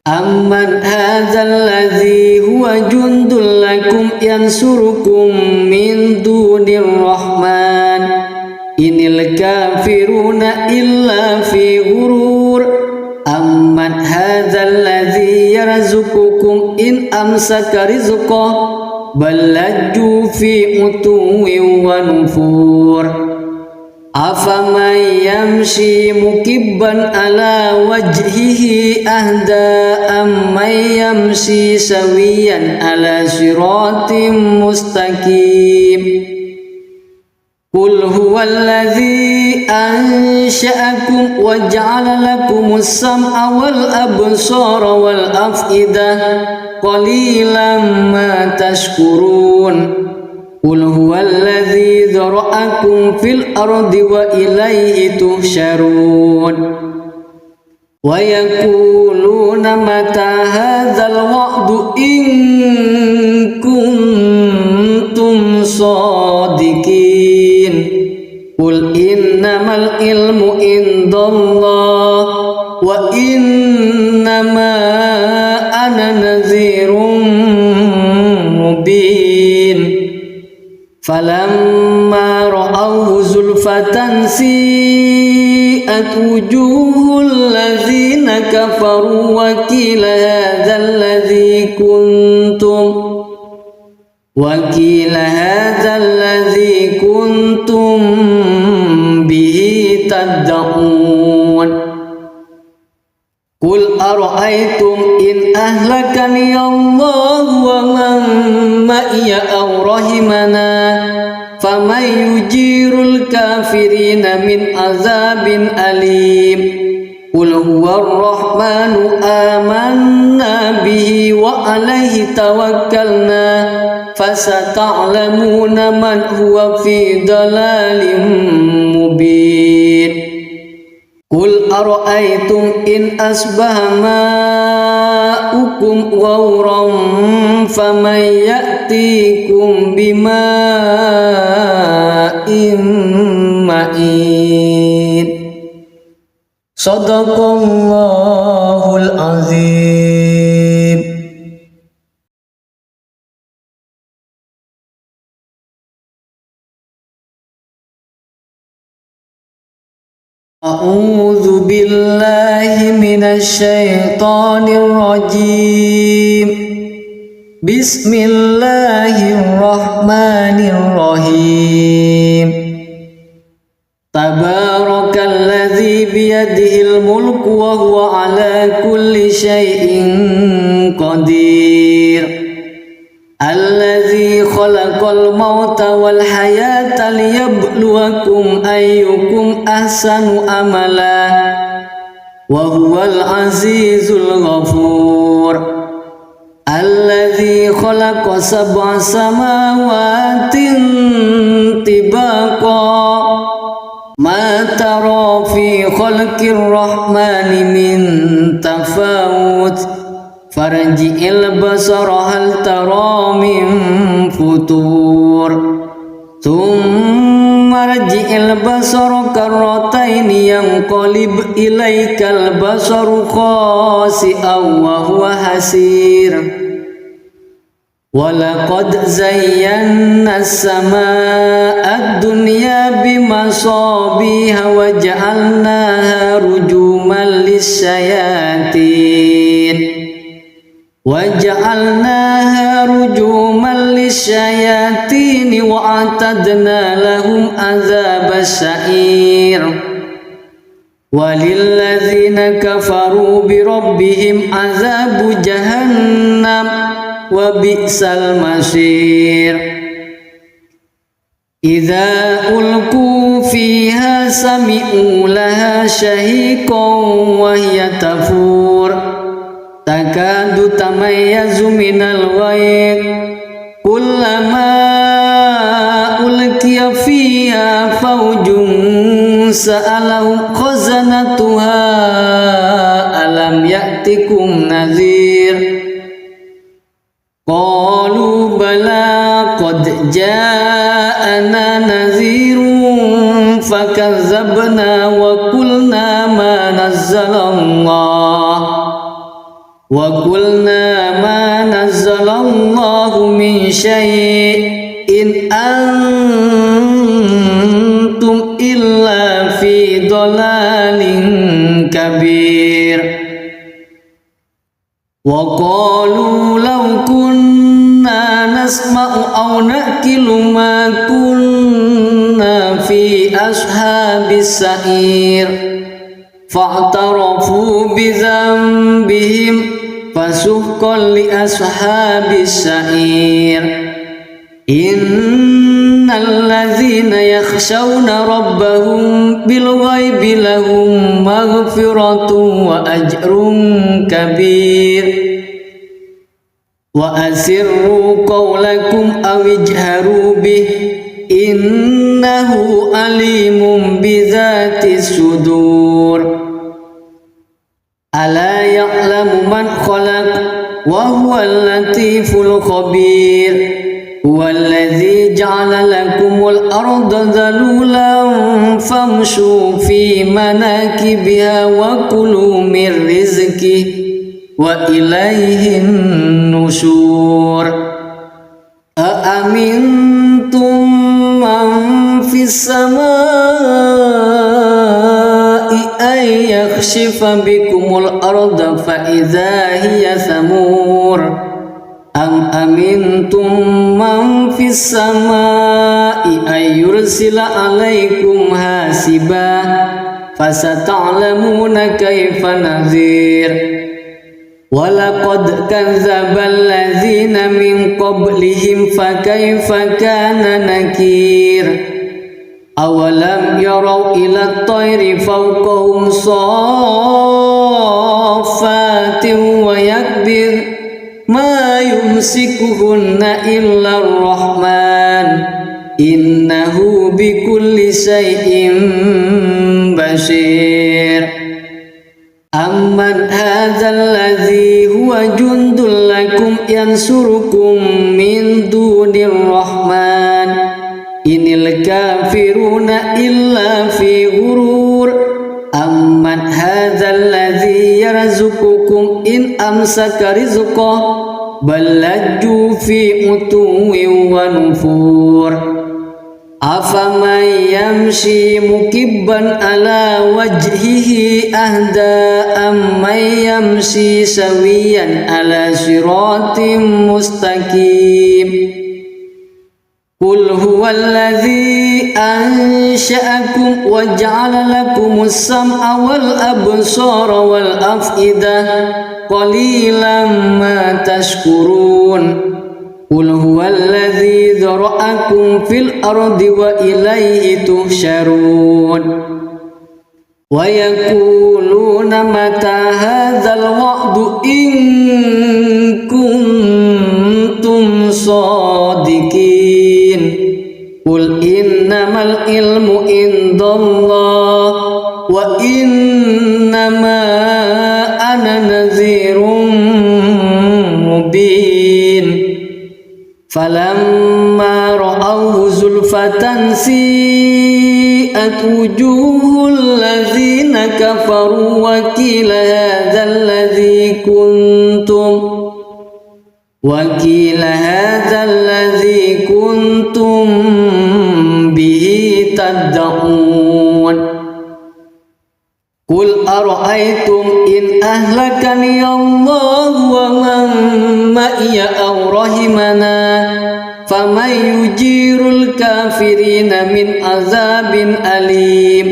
أمن هذا الذي هو جند لكم ينصركم من دون الرحمن إن الكافرون إلا في غرور أمن هذا الذي يرزقكم إن أمسك رزقه بل لجوا في عتو ونفور أفمن يمشي مكبا على وجهه أهدى أمن يمشي سويا على صراط مستقيم قل هو الذي أنشأكم وجعل لكم السمع والأبصار والأفئدة قليلا ما تشكرون قل هو الذي ذرأكم في الأرض وإليه تحشرون ويقولون متى هذا الوعد إن كنتم صادقين قل إنما العلم عند الله وإنما أنا نذير مبين فلما رأوه زلفة سيئت وجوه الذين كفروا وقيل هذا الذي كنتم به تدعون قل أرأيتم إن أهلكني الله ومن معي أو رحمنا فمن يجير الكافرين من عذاب أليم قل هو الرحمن آمنا به وعليه توكلنا فستعلمون من هو في ضلال مبين قل أرأيتم إن أصبح ماؤكم غورا فمن يأتيكم بماء معين صدق الله العظيم. أعوذ بالله من الشيطان الرجيم. بسم الله الرحمن الرحيم. تبارك الذي بيده الملك وهو على كل شيء قدير. الذي خلق الموت والحياة ليبلوكم أيكم أحسن عملا وهو العزيز الغفور. الذي خلق 7 سماوات طباقا ما ترى في خلق الرحمن من تفاوت فارجع البصر هل ترى من فطور ثم ارجع البصر كرتين ينقلب إليك البصر خاسئا وهو حسير. ولقد زينا السماء الدنيا بمصابيح وجعلناها رجوما للشياطين وأعتدنا لهم عذاب السعير. walilladzina kafaru birabbihim azabu jahannam wa bi'sal masir. Idza ulqu fiha sami'u laha shahiqan wa hiya tafur takadu tamayyazu minal ghayz kullama ulqiya fiha fawjun sa'alahum khazanatuha alam ya'tikum nadhir qalu bala qad ja'ana nadhirun fakazzabna wa qulna ma nazzalallahu min syai'in antum illa fi dhalalin kabir. Wa qalu law kunna nasma'u aw naqilu ma kunna fi ashabis sa'ir fa'tarafu bi dhanbihim fasuhqan li ashabis sa'ir. Innal ladzina yakhshawna rabbahum bil ghaibi lahum maghfiratun wa ajrun kabir. Wa asirru qawlakum aw ijharu bih innahu alimun bidzatis sudur. Ala ya'lamu man khalaq wa huwal latiful khabir. Huwallazi ja'ala lakumul arda dhalulan famshu fi manakibiha wa kulu min rizqihi wa ilaihin nusyur. Aamintum man fis samai ay yakhshifa bikumul arda fa idza hiya samur. Am amintum man fis samai ay yursila alaikum hasiba fasata'lamuna kaifa nadhir. Walaqad kadzdzabal ladzina min qablihim fakaifa kana nakir. Awalam yarau ila at-tayri fawqahum saffatin wa yakbir ma yumsikuhunna illa ar-rahman innahu bikulli syai'in basir. Amman hadzal ladzi huwa jundul lakum yansurukum min dunir rahman inil kafiruna illa fi ghurur. Amman hadzal ladzi yarzuqukum in amsaka rizqah bal lajju fi utuwin wa nufur. Afaman yamshi mukibban ala wajhihi ahda amman yamshi sawiyan ala siratim mustaqim. Qul huwallazi ansha'akum wa ja'ala lakumus sam'a wal absara wal af'idah qalilan ma tashkurun. Qul huwallazi dzara'akum fil ardi wa ilaihi tuhsyarun. Wa yaquluna mata hadzal wa'du in kuntum shadiqin. Qul innamal ilmu indallah wa innama ana nadhirun mubin. Falamma ra'awhu zulfatan si'at wujuhul ladzina kafaru wa qila hadzal ladzi kuntum bihi tad'un. Qul ara'aytum in ahlakani Allah wa man ma'iya aw rahimana faman yujirul kafirina min azabin alim.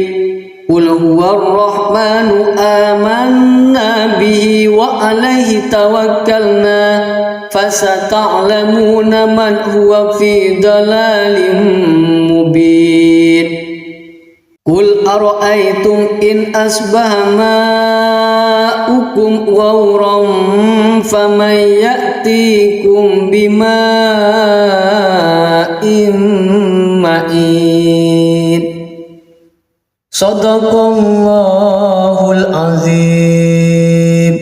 Qul huwar rahmanu amanna bihi wa alaihi tawakkalna fasata'lamuna man huwa fi dalalin mubin. Qul ara'aytum in asbaha ma'ukum ghawran faman ya'tikum bima'in ma'in. Sadaqallahul azim.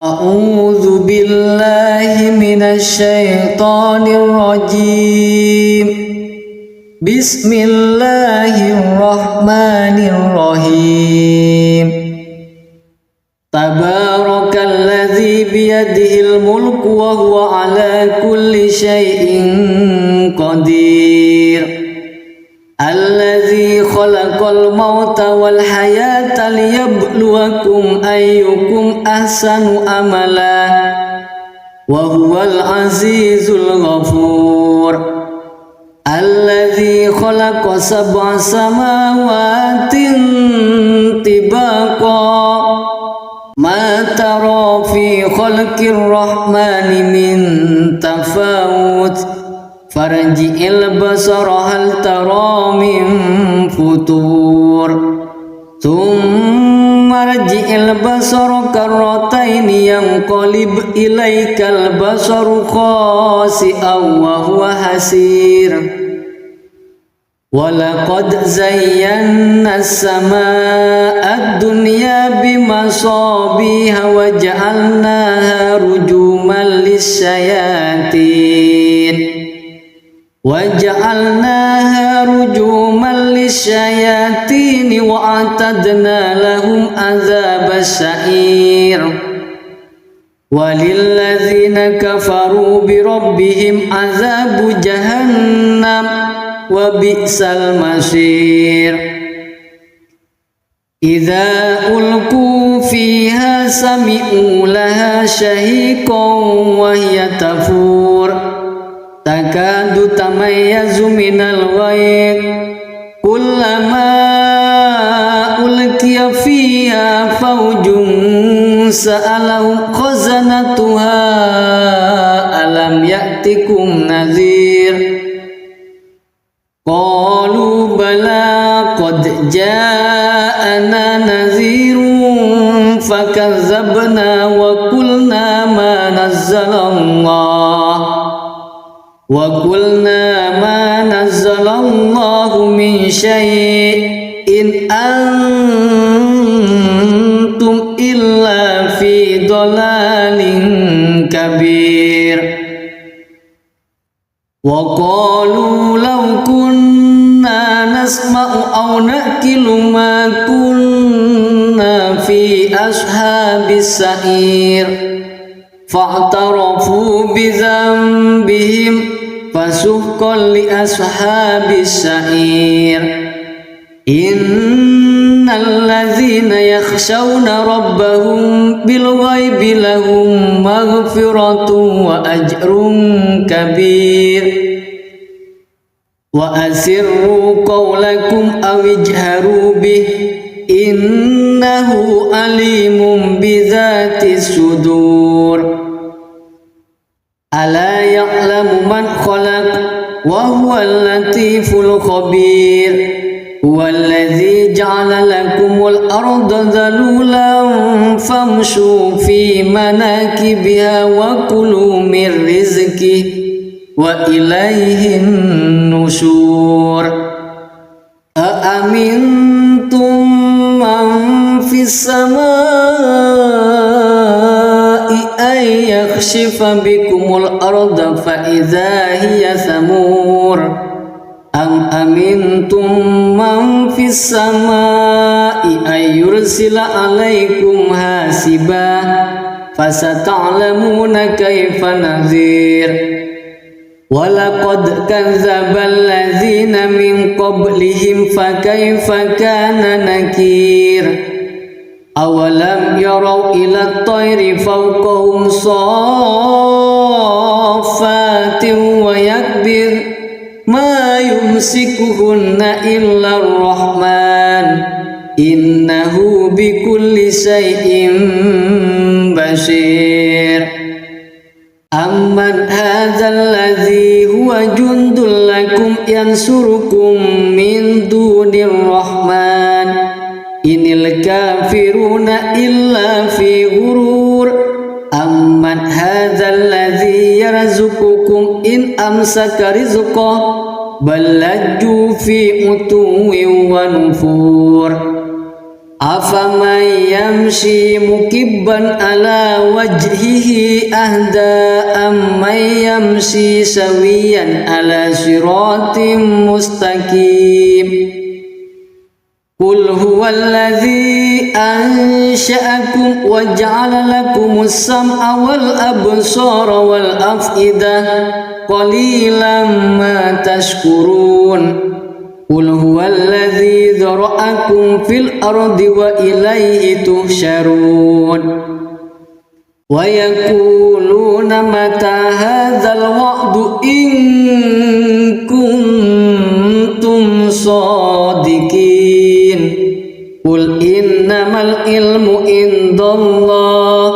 A'udzu billahi minasy syaithanir rajim. Bismillahirrahmanirrahim. Tabarakalladzi biyadihil mulku wa huwa ala kulli syai'in qadir. Alladzi khalaqal mauta wal hayata liyabluwakum ayyukum ahsanu amala wa huwal azizul ghafur. Alladzi khalaqa sab'a samawatin tibaqa ma tara fi khalqir rahmani min tafawut farji'il basara hal tara min futur thumma rji'il basara karrataini yanqalib ilaikal basaru khasi'an wa huwa hasir. Walaqad zayyana as-samaa'a ad-dunya bimasabiha wa ja'alnaha rujuman lis-syayatin wa a'tadna lahum adzabas sa'ir. Walilladzina kafaru bi rabbihim adzabu jahannam wa bi'sal masir. Idza ulqu fiha sami'u laha shahiqan wa hiya tafur takadu tamayyazu minal ghayz kullama ulqiya fiha fawjun sa'alahum khazanatuha alam ya'tikum nadhir. Qalu bala qad ja'ana nadhirun fakazzabna wa qulna ma nazzalallahu min syai'in antum illa fi dhalalin kabir. Wa qalu law kunna nasma'u aw naqilu ma kunna fi ashabis sa'ir fa'tarafu bi dhanbihim fasuhqan li ashabis sa'ir. Innal ladzina yakhshawna rabbahum bil ghaibi lahum maghfiratun wa ajrun kabir. Wa asirru qawlakum aw ijharu bih innahu alimun bidzatis sudur. Ala ya'lamu man khalaq wa huwal latiful khabir. Huwallazi ja'ala lakumul arda dhalulan famshu fi manakibiha wa kulu min rizqihi wa ilayhin nusyur. Aamintum man fis samaa'i ay yakhshifa bikumul arda fa idza hiya thamur. Am amintum man fis samaa'i ay yursila alaikum hasiba fasata'lamuna kaifa nadhir. Walaqad kadzdzabal ladzina min qablihim fakaifa kana nakir. awalam yarau ila tayri fawqahum saffatin wa yakbir ma yumsikuhunna illa ar-rahman innahu bikulli shay'in basir. Amman hadzal ladzi huwa jundul lakum yansurukum min dunir rahman inil kafiruna illa fi ghurur. Amman hadzal ladzi yarzuqukum in amsaka rizqahu bal lajju fi utuwwin wa nufur. Afaman yamshi mukibban ala wajhihi ahda amman yamshi sawiyan ala siratim mustaqim. Qul huwallazi ansha'akum wa ja'ala lakumus sam'a wal absara wal af'idah qalilan ma tashkurun. Qul huwallazi dzara'akum fil ardi wa ilaihi tuhsyarun. Wa yaquluna mata hadzal wa'du in kuntum shadiqin. Qul innamal ilmu indallah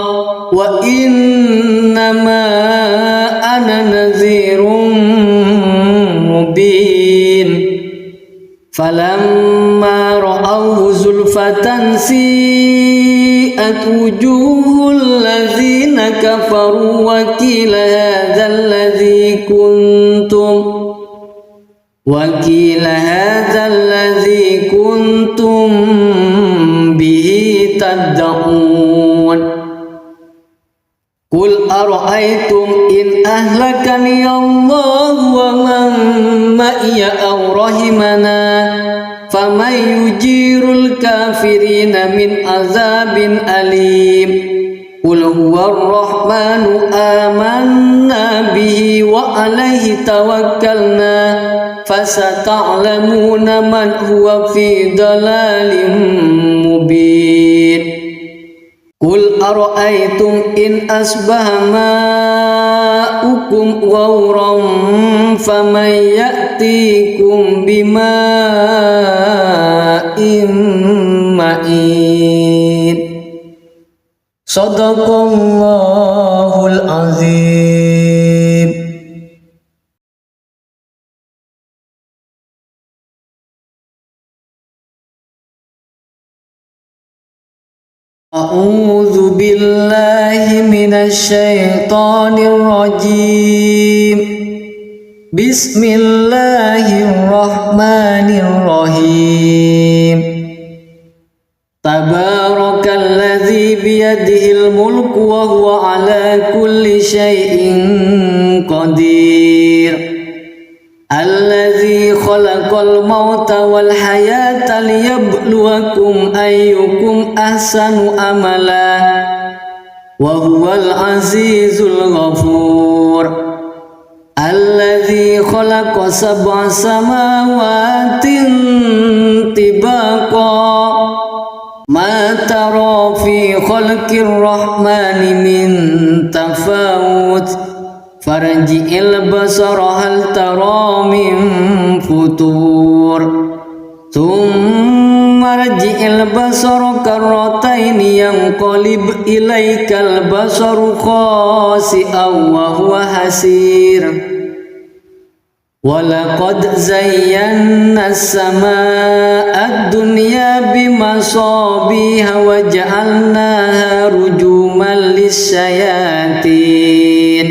wa innama ana nadhirun mubin. Falamma ra'awhu zulfatan si'at wujuhul ladzina kafaru wa qila hadzal ladzi kuntum bihi tad'un. Qul ara'aytum in ahlakani Allah wa man ma'iya aw rahimana faman yujirul kafirina min azabin alim. Qul huwar rahmanu amanna bihi wa alaihi tawakkalna fasata'lamuna man huwa fi dalalin mubin. Qul ara'aytum in asbaha ma'ukum ghawran faman ya'tikum bima'in ma'in. Shadaqallahul azim. A'udzu billahi minasy syaithanir rajim. Bismillahirrahmanirrahim. Tabarakalladzi biyadihil mulku wa huwa ala kulli syai'in qadir. Alladzi khalaqal mauta wal hayata liyabluwakum ayyukum ahsanu amala wa huwal azizul ghafur. Alladzi khalaqa sab'a samawatin tibaqa ma tara fi khalqir rahmani min tafawut farji'il basara hal tara min futur thumma rji'il basara karrataini yanqalib ilaikal basaru khasi'an wa huwa hasir. Walaqad zayyana as-samaa'a ad-dunya bimasabiha wa ja'alnaha rujuman lis-syayatin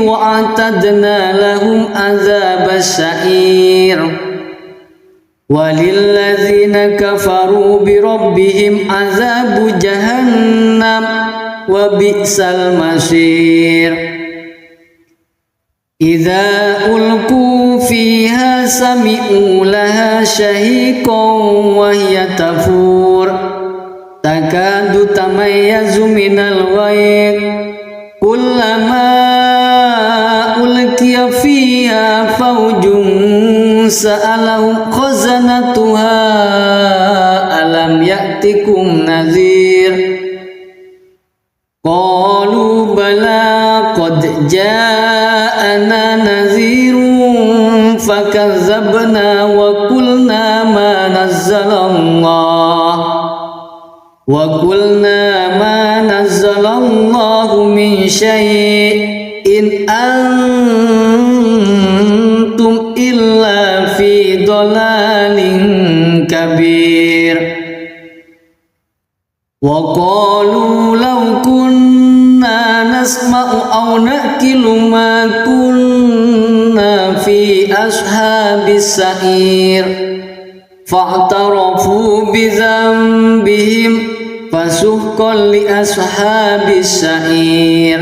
wa a'tadna lahum adzabas sa'ir. Walilladzina kafaru bi rabbihim azabu jahannam wa bi'sal masir. Idza ulqu fiha sami'u laha shahiqan wa hiya tafur takadu tamayyazu minal ghayr kullama ulqiya fiha fawjun sa'alahum khazanatuha alam ya'tikum nadhir qalu bala qad ja'ana nadhirun fakazzabna wa qulna ma nazzalallahu min syai'in antum illa fi dhalalin kabir wa qalu law kunna nasma'u aw naqilu ma kunna fi ashabis sa'ir fa'tarafu bi dhanbihim fasuhqan li ashabis sa'ir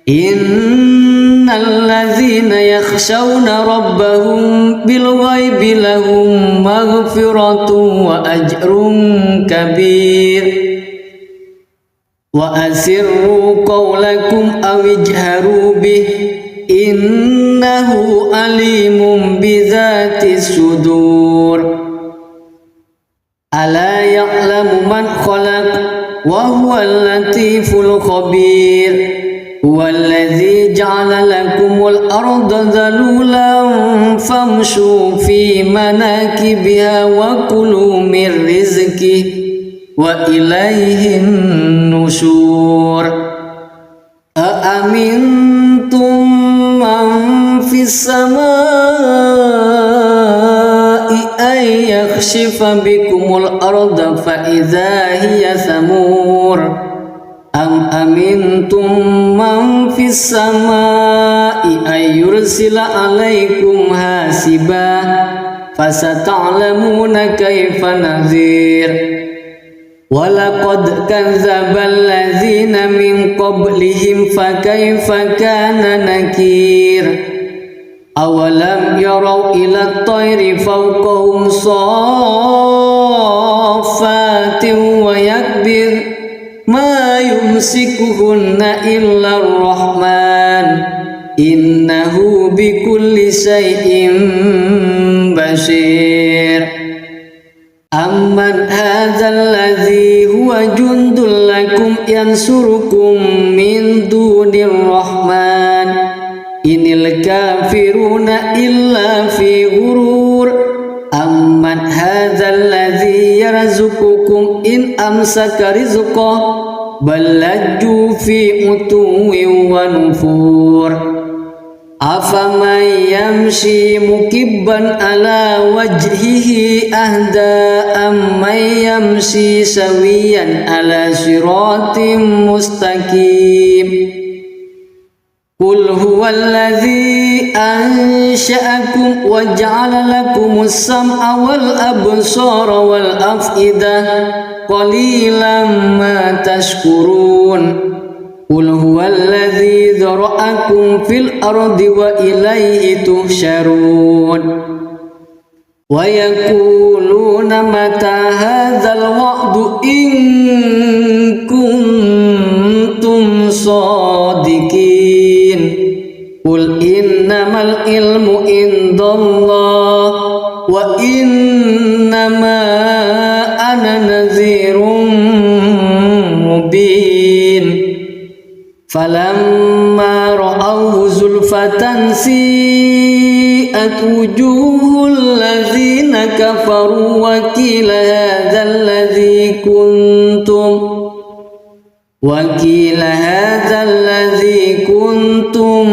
innal ladzina yakhshawna rabbahum bil ghaibi lahum maghfiratun wa ajrun kabir wa asirru qawlakum aw ijharu bih innahu alimun bidzatis sudur ala ya'lamu man khalaq wa huwal latiful khabir huwallazi ja'ala lakumul arda dhalulan famshu fi manakibiha wa kulu min rizqihi wa ilaihin nusyur aamintum man fis samaa'i ay yakhshifa bikumul arda fa idza hiya samur am amintum man fis samaa'i ay yursila alaikum hasiba fasata'lamuna kaifa nadhir walaqad kadzdzabal ladzina min qablihim fakaifa kana nakir awalam yarau ila at-tayri fawqahum saffatin wa yakbir ma yumsikuhunna illa ar-rahman innahu bikulli shay'in basir amman hadzal ladzi huwa jundul lakum yansurukum min dunir rahman inil kafiruna illa fi ghurur amman hadzal ladzi yarzuqukum in amsaka rizqahu bal lajju fi utuwin wa nufur afaman yamshi mukibban ala wajhihi ahda amman yamshi sawiyan ala siratim mustaqim qul huwallazi ansha'akum wa ja'ala lakumus sam'a wal absara wal af'idah qalilan ma tashkurun qul huwallazi dzara'akum fil ardi wa ilaihi tuhsyarun wa yaquluna mata hadzal wa'du in kuntum shadiqin qul innamal ilmu indallah wa innama ana nadhirun mubin falamma ra'awhu zulfatan si'at wujuhul ladzina kafaru wa qila hadzal ladzi kuntum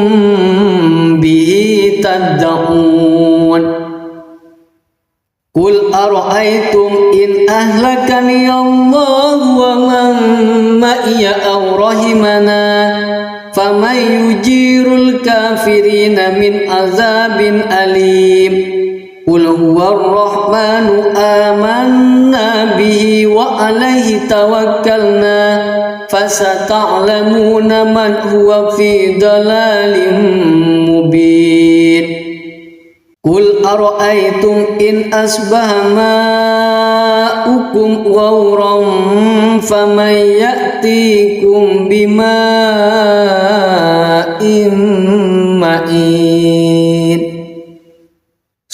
bihi tad'un qul ara'aytum in ahlakani Allah wa man ma'iya aw rahimana faman yujirul kafirina min azabin alim qul huwar rahmanu amanna bihi wa alaihi tawakkalna fasata'lamuna man huwa fi dalalin mubin qul ara'aytum in asbaha ma'ukum ghawran faman ya'tikum bima'in ma'in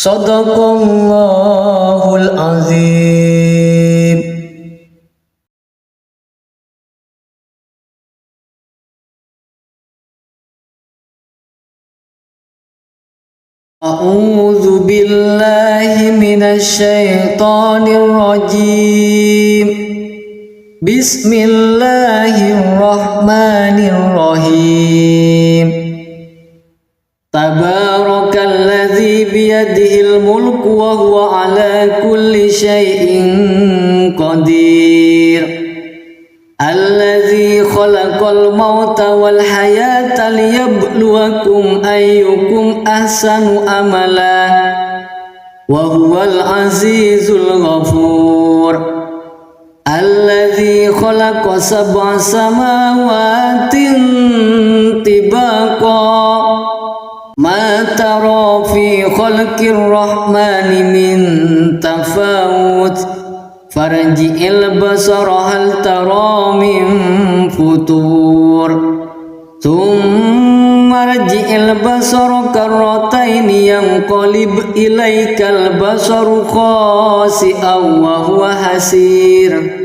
Sadaqallahul azim. A'udzu billahi minasy syaithanir rajim. Bismillahirrahmanirrahim. Tabarakalladzi biyadihil mulku wa huwa ala kulli syai'in qadir. Alladzi khalaqal mauta wal hayata liyabluwakum ayyukum ahsanu amala wa huwal azizul ghafur. Alladzi khalaqa sab'a samawatin tibaqa ma tara fi khalqir rahmani min tafawut farji'il basara hal tara min futur thumma rji'il basara karrataini yanqalib ilaikal basaru khasi'an wa huwa hasir.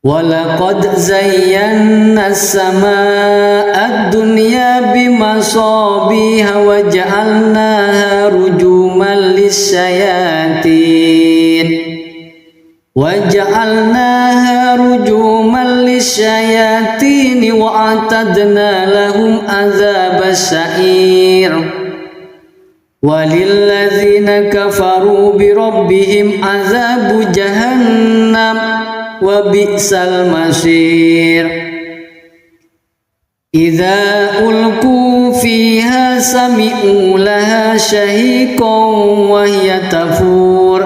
Walaqad zayyana as-samaa'a ad-dunya bimasabiha wa ja'alnaha rujuman lis-syayatin wa a'tadna lahum adzabas sa'ir. Walilladzina kafaru bi rabbihim adzabu jahannam wa bi'sal masir. Idza ulqu fiha sami'u laha shahiqan wa hiya tafur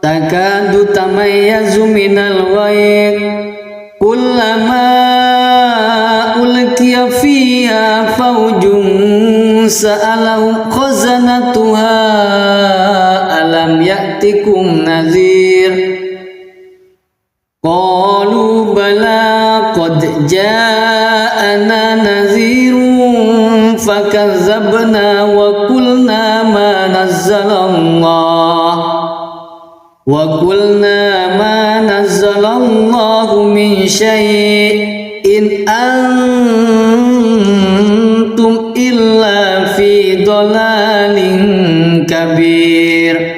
takadu tamayyazu minal ghayr kullama ulqiya fiha fawjun sa'alahum khazanatuha alam ya'tikum nadhir. Qalu bala qad ja'ana nadhirun fakazzabna wa qulna ma nazzalallahu min syai'in antum illa fi dhalalin kabir.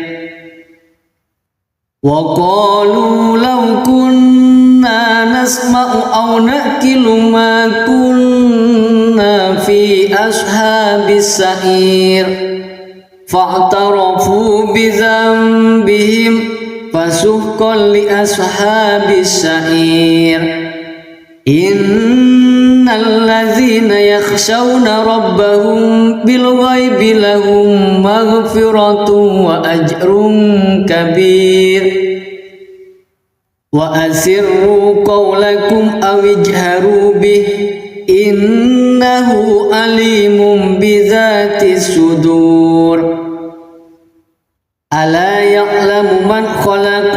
Wa qalu law kunna nasma'u aw naqilu ma kunna fi ashabis sa'ir fa'tarafu bi dhanbihim fasuhqan li ashabis sa'ir. Innal ladzina yakhshawna rabbahum bil ghaibi lahum maghfiratun wa ajrun kabir. Wa asirru qawlakum aw ijharu bih innahu alimun bidzatis sudur. Ala ya'lamu man khalaq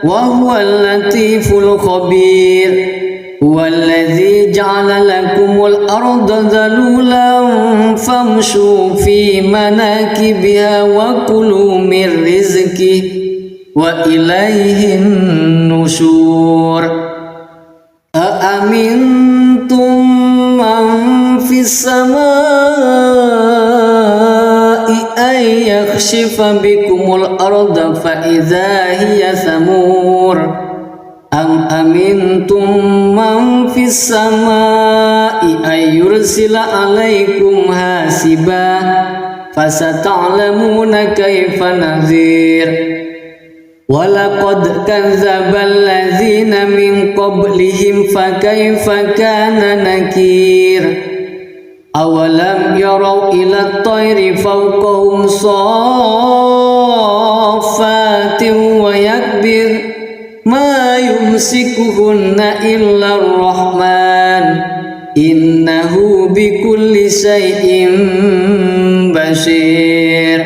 wa huwal latiful khabir. Huwallazi ja'ala lakumul arda dhalulan famshu fi manakibiha wa kulu min rizqihi wa ilaihin nusyur. Aamintum man fis samaa'i ay yakhshifa bikumul arda fa idza hiya thamur. Am amintum man fis samaa'i ay yursila alaikum hasiba fasata'lamuna kaifa nadhir. Walaqad kadzdzabal ladzina min qablihim fakaifa kana nakir. Awalam yarau ila at-tayri fawqahum saffatin wa yakbir ma yumsikuhunna illa ar-rahman innahu bikulli syai'in basir.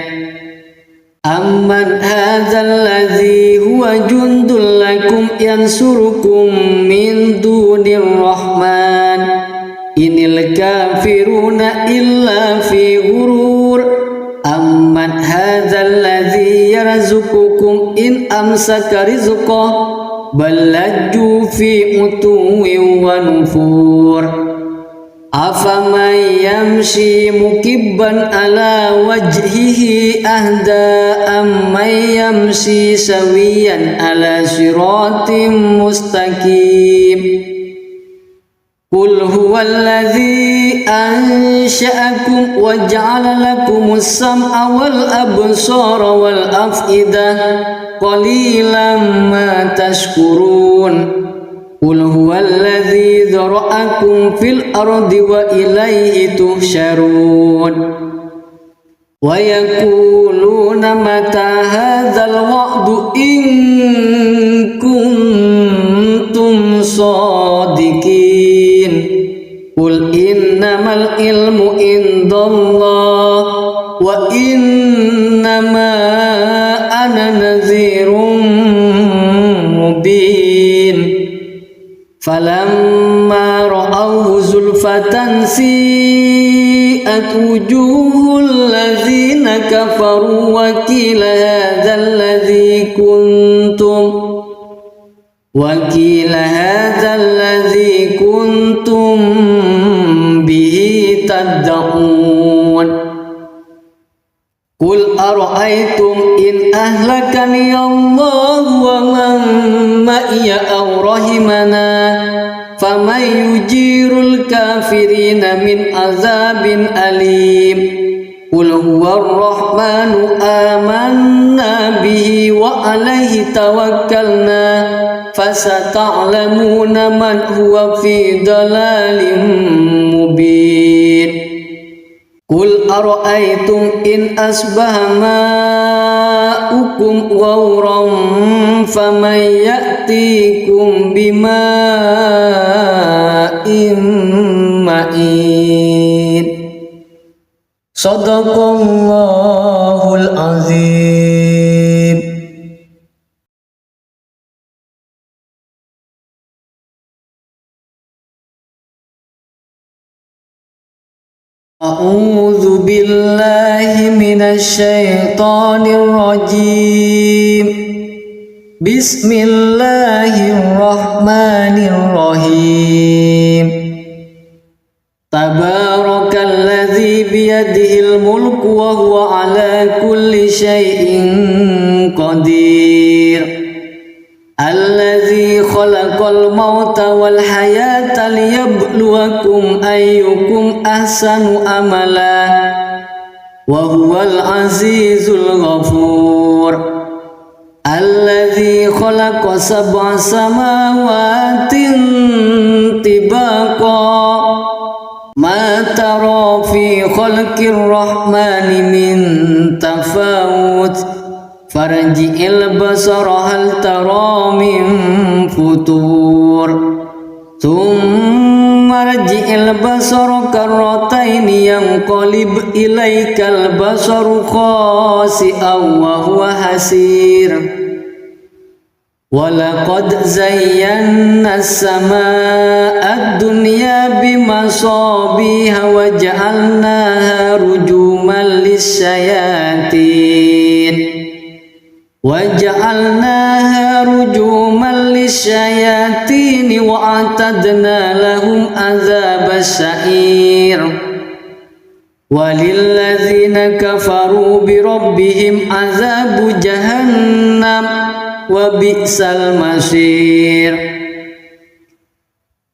Amman hadzal ladzi huwa jundul lakum yansurukum min dunir rahman inil kafiruna illa fi ghurur. Amman yarzuqukum in amsaka rizqah bal lajju fi utuwin wa nufur. Afaman yamshi mukibban ala wajhihi ahda amman yamshi sawiyan ala siratim mustaqim. Qul huwallazi ansha'akum wa ja'ala lakumus sam'a wal absara wal af'idah qalilan ma tashkurun. Qul huwallazi dzara'akum fil ardi wa ilaihi tuhsyarun. Wa yaquluna mata hadzal wa'du in kuntum shadiqin. Qul innamal ilmu indallah wa innama ana nadhirun mubin. Falamma ra'awhu zulfatan si'at wujuhul ladzina kafaru wa qila hadzal ladzi kuntum bihi tad'un. Qul ara'aytum in ahlakani Allah wa man ma'iya aw rahimana faman yujirul kafirina min azabin alim. Qul huwar rahmanu amanna bihi wa alaihi tawakkalna fasata'lamuna man huwa fi dalalin mubin. Qul ara'aytum in asbaha ma'ukum ghawran faman ya'tikum bima'in ma'in. Shadaqallahul azim. A'udzu billahi minasy syaithanir rajim. Bismillahirrahmanirrahim. Tabarakalladzi biyadihil mulku wa huwa ala kulli syai'in qadir. Alladzi khalaqal mauta wal hayata liyabluwakum ayyukum ahsanu amala wa huwal azizul ghafur. Alladzi khalaqa sab'a samawatin tibaqa ma tara fi khalqir rahmani min tafawut farji'il basara hal tara min futur thumma rji'il basara karrataini yanqalib ilaikal basaru khasi'an wa huwa hasir. Walaqad zayyana as-samaa'a ad-dunya bimasabiha wa ja'alnaha rujuman lis-syayatin wa a'tadna lahum adzabas sa'ir. Walilladzina kafaru bi rabbihim adzabu jahannam wa bi'sal masir.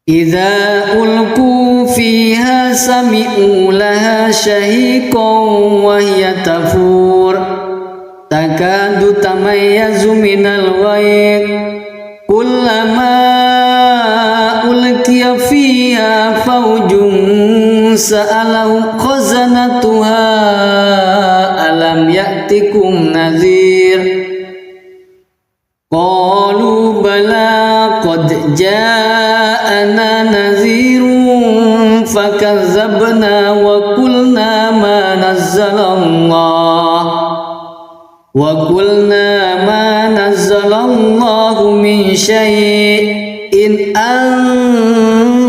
Idza ulqu fiha sami'u laha shahiqan wa hiya tafur takadu tamayyazu minal ghayz kullama ulqiya fiha fawjun sa'alahum khazanatuha alam ya'tikum nadhir. Qalu bala qad ja'ana nadhirun fakazzabna wa qulna ma nazzalallahu min syai'in antum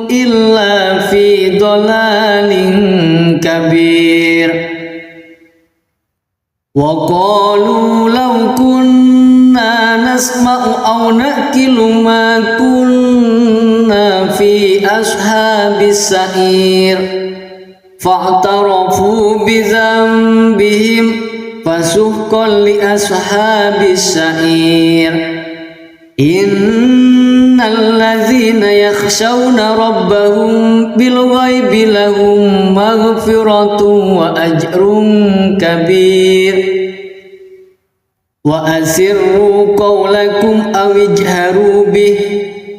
illa fi dhalalin kabir. وقالوا لو كنا نسمع أو نأكل ما كنا في أصحاب السعير فاعترفوا بذنبهم فسحقا لأصحاب السعير إن الذين يخشون ربهم بالغيب لهم مغفرة وأجر كبير وأسروا قولكم أو اجهروا به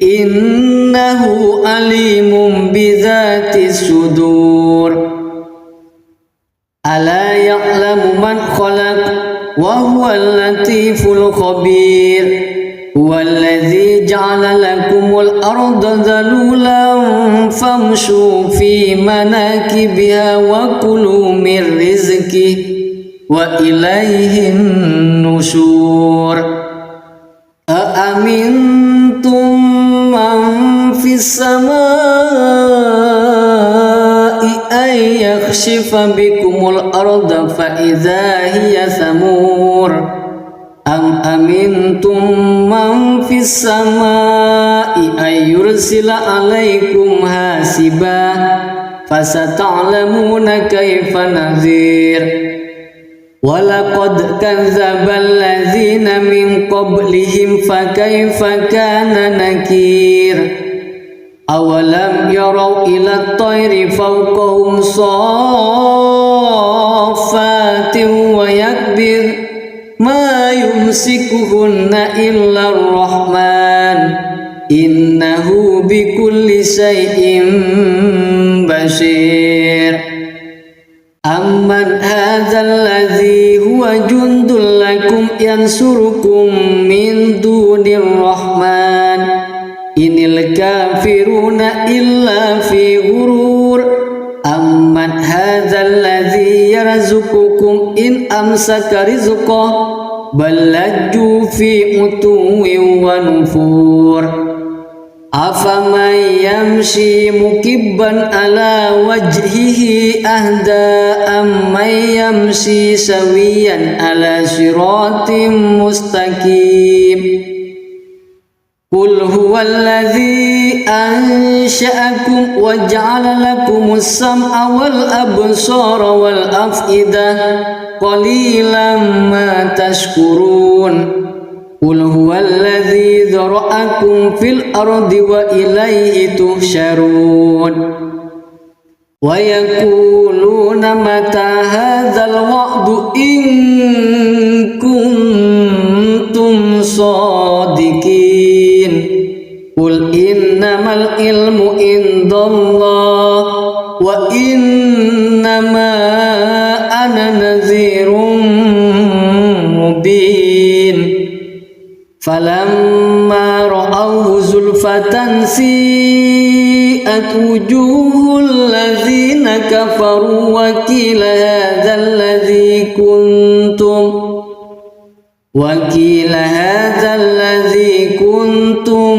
إنه عليم بذات الصدور ألا يعلم من خلق وهو اللطيف الخبير هو الذي جعل لكم الأرض ذلولا فامشوا في مناكبها وكلوا من رزقه وإليه النشور أأمنتم من في السماء أن يخسف بكم الأرض فإذا هي ثمور أم أمنتم من في السماء أن يرسل عليكم حاسبا فستعلمون كيف نذير ولقد كذب الذين من قبلهم فكيف كان نكير أولم يروا إلى الطير فوقهم صافات ويكبر ما يمسكهن إلا الرحمن إنه بكل شيء بصير أمن هذا الذي هو جند لكم ينصركم من دون الرحمن إن الكافرون إلا في غرور أمن هذا الذي يرزقكم إن أمسك رزقه بل لجوا في عتو ونفور أفمن يمشي مكبا على وجهه أهدى أمن يمشي سويا على صراط مستقيم قل هو الذي أنشأكم وجعل لكم السمع والأبصار والأفئدة قليلا ما تشكرون قل هو الذي ذرأكم في الأرض وإليه تحشرون ويقولون متى هذا الوعد إن كنتم صادقين قل إنما العلم عند الله وإنما أنا نذير مبين فلما رأوه زلفة سيئت وجوه الذين كفروا وقيل هذا الذي كنتم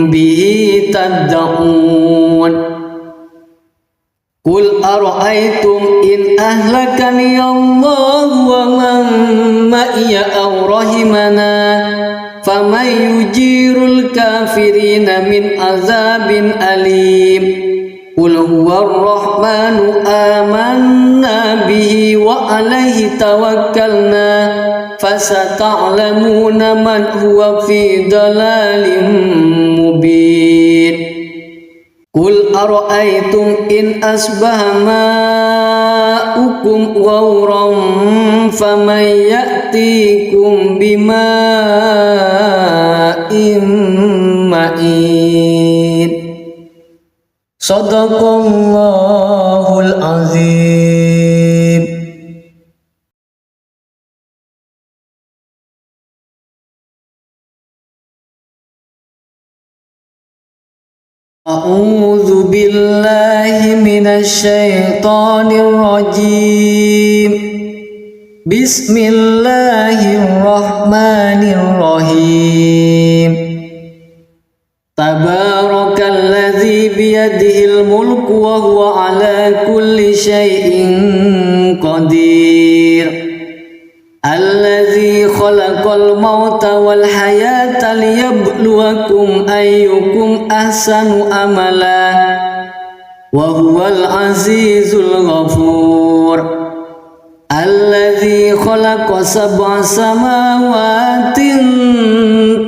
به تدعون قل أرأيتم إن أهلكني الله ومن معي أو رحمنا فمن يجير الكافرين من عذاب أليم قل هو الرحمن آمنا به وعليه توكلنا فستعلمون من هو في ضلال مبين قل أرأيتم إن أصبح ماؤكم غورا فمن يأتيكم بماء معين صدق الله العظيم. أعوذ بالله من الشيطان الرجيم. بسم الله الرحمن الرحيم. تبارك الذي بيده الملك وهو على كل شيء قدير. khalaqal mauta wal hayata liyabluwakum ayyukum ahsanu amala wa huwal azizul ghafur. Alladzi khalaqa sab'a samawatin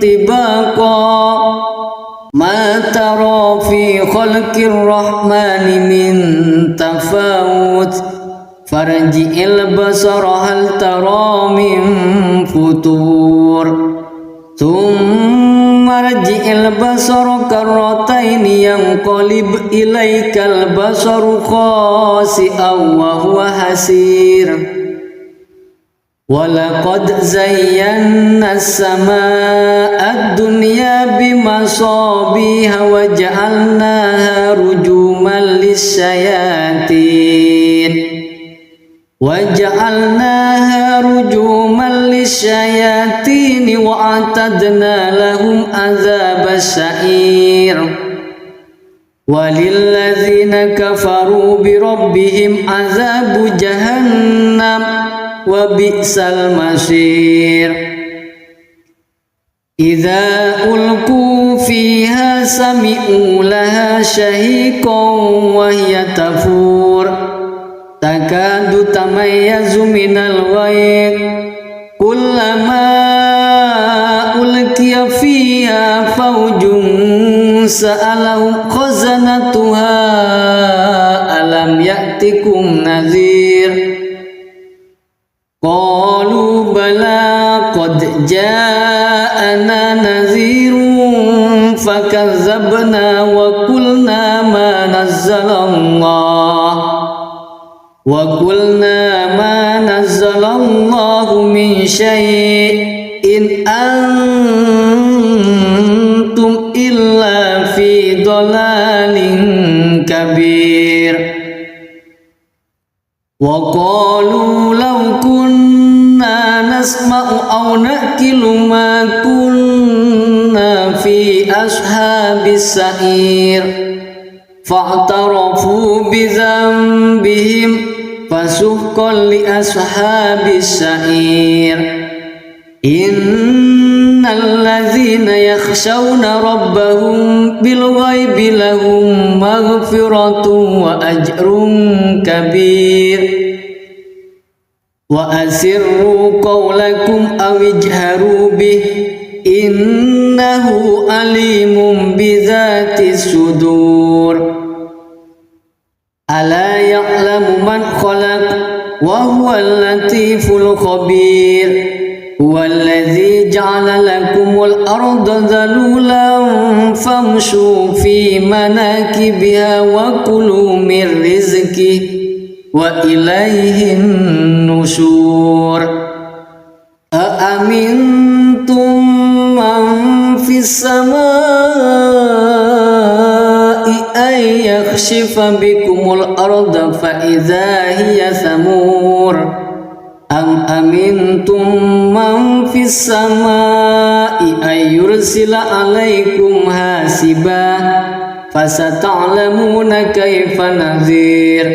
tibaqa ma tara fi khalqir rahmani min tafawut farji'il basara hal tara min futur thumma rji'il basara karrataini yanqalib ilaikal basaru khasi'an wa huwa hasir. Walaqad zayyana as-samaa'a ad-dunya bimasabiha wa ja'alnaha rujuman lis-syayatin wa a'tadna lahum adzabas sa'ir. Walilladzina kafaru bi rabbihim adzabu jahannam wa bi'sal masir. Idza ulqu fiha sami'u laha shahiqan wa hiya tafur takadu tamayyazu minal ghayz kullama ulqiya fiha fawjun sa'alahum khazanatuha alam ya'tikum nadhir. Qalu bala qad ja'ana nadhirun fakazzabna wa qulna ma nazzalallahu min syai'in antum illa fi dhalalin kabir. Wa qalu law kunna nasma'u aw naqilu ma kunna fi ashabis sa'ir fa'tarafu bi dhanbihim fasuhqan li ashabis sa'ir. Innal ladzina yakhshawna rabbahum bil ghaibi lahum maghfiratun wa ajrun kabir. Wa asirru qawlakum aw ijharu bih innahu alimun bidzatis sudur. Ala ya'lamu man khalaq wa huwal latiful khabir. Huwallazi ja'ala lakumul arda dhalulan famshu fi manakibiha wa kulu min rizqihi wa ilayhin nusyur. Aamintum man fis samaa'i ay yakhshifa bikumul arda fa idza hiya samur. Am amintum man fis samaa'i ay yursila alaikum hasiba fasata'lamuna kaifa nadhir.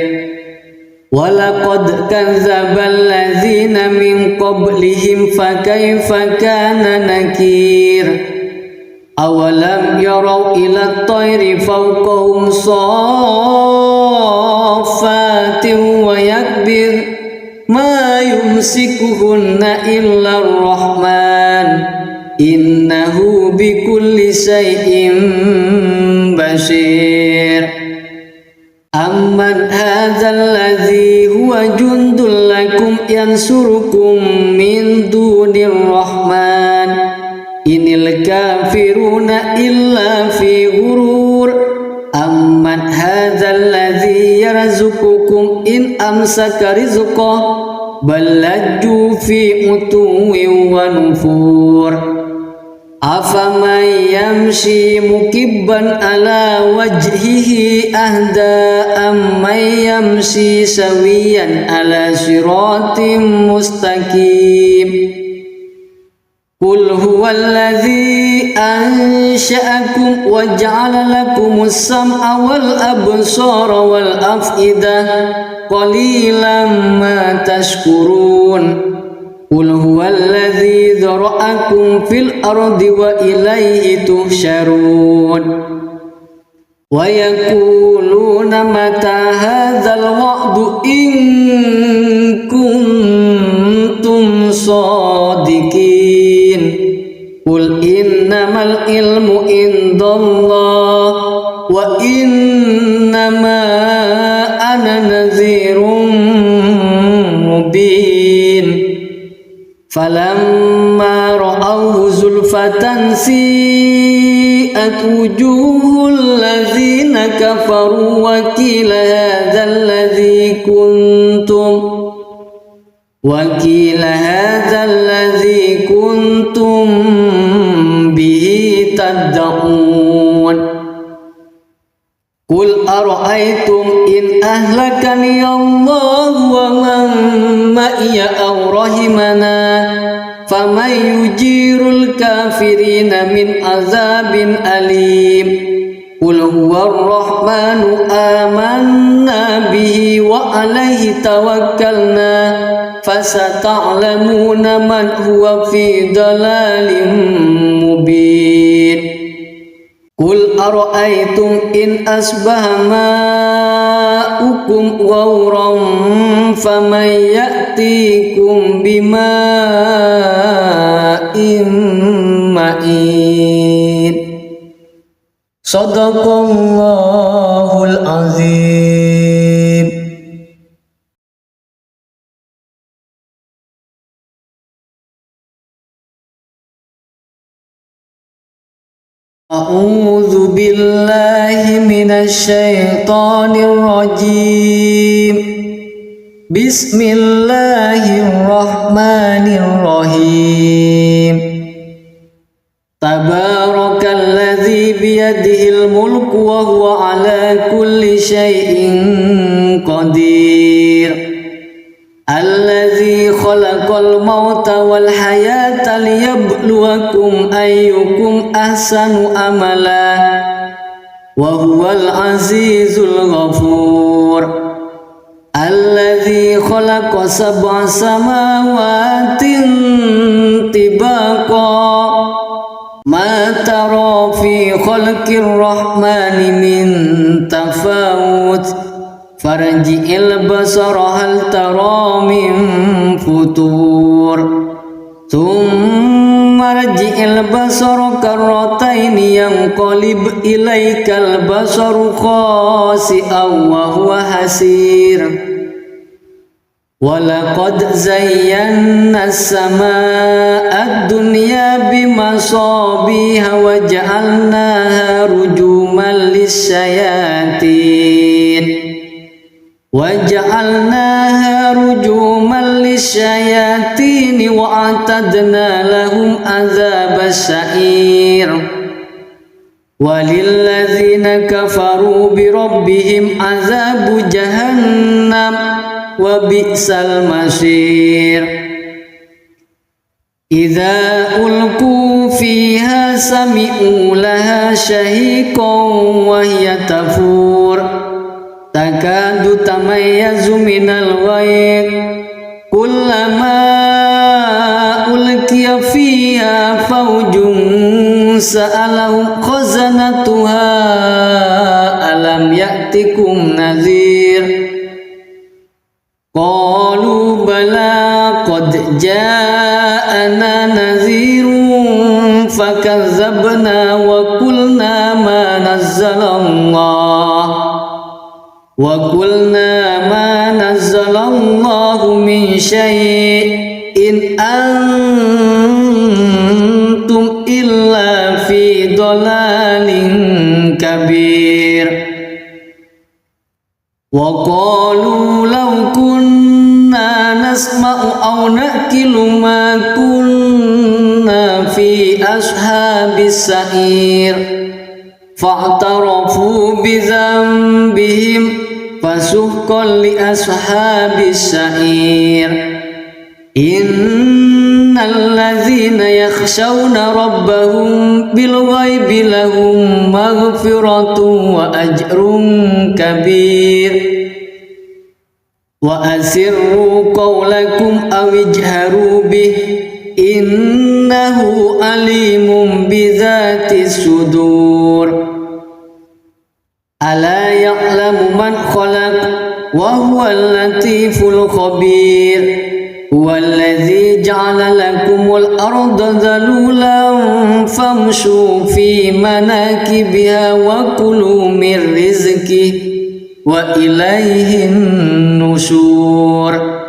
Walaqad kadzdzabal ladzina min qablihim fakaifa kana nakir. Awalam yarau ila at-tayri fawqahum saffatin wa yakbir ma yumsikuhunna illa ar-rahman innahu bikulli shay'in basir. Amman hadzal ladzi huwa jundul lakum yansurukum min dunir rahman inil kafiruna illa fi ghurur. Amman hadzal ladzi yarzuqukum in amsaka rizqahu bal lajju fi utuwwin wa nufur. Afaman yamshi mukibban ala wajhihi ahda amman yamshi sawiyan ala siratim mustaqim. Qul huwallazi ansha'akum wa ja'ala lakumus sam'a wal absara wal af'idah qalilan ma tashkurun. قل هو الذي ذرأكم في الأرض وإليه تحشرون ويقولون متى هذا الوعد إن كنتم صادقين قل إنما العلم عند الله وإنما أنا نذير مبين فلما رأوه زلفة سيئت وجوه الذين كفروا وقيل هذا الذي كنتم به تدعون قل أرأيتم إن أهلكني الله ومن معي أو رحمنا فمن يجير الكافرين من عذاب أليم قل هو الرحمن آمنا به وعليه توكلنا فستعلمون من هو في ضلال مبين قل أرأيتم إن أصبح ماؤكم غورا فمن يأتيكم بماء معين صدق الله العظيم. أعوذ بالله من الشيطان الرجيم بسم الله الرحمن الرحيم تبارك الذي بيده الملك وهو على كل شيء قدير الذي خلق الموت والحياة ليبلوكم أيكم أحسن عملا وهو العزيز الغفور الذي خلق 7 سماوات طباقا ما ترى في خلق الرحمن من تفاوت فارجع البصر هل ترى من فطور ثم ارجع البصر كرتين ينقلب إليك البصر خاسئا وهو حسير ولقد زينا السماء الدنيا بمصابيح وجعلناها رجوما للشياطين وأعتدنا لهم عذاب السعير وللذين كفروا بربهم عذاب جهنم وبئس المصير إذا ألقوا فيها سمعوا لها شهيقا وهي تفور تكاد تميز من الغيظ كلما ألقي فيها فوج سألهم خزنتها ألم يأتكم نذير قالوا بلى قد جاءنا نذير فكذبنا وقلنا ما نزل الله من شيء إن أنتم إلا في ضلال كبير وقالوا لو كنا نسمع أو نأكل ما كنا في أصحاب السعير فاعترفوا بذنبهم فسحقا لأصحاب السعير إن الذين يخشون ربهم بالغيب لهم مغفرة وأجر كبير وأسروا قولكم أو اجهروا به إنه عليم بذات الصدور ألا يعلم من خلق وهو اللطيف الخبير هو الذي جعل لكم الأرض ذلولا فامشوا في مناكبها وكلوا من رزقه وإليه النشور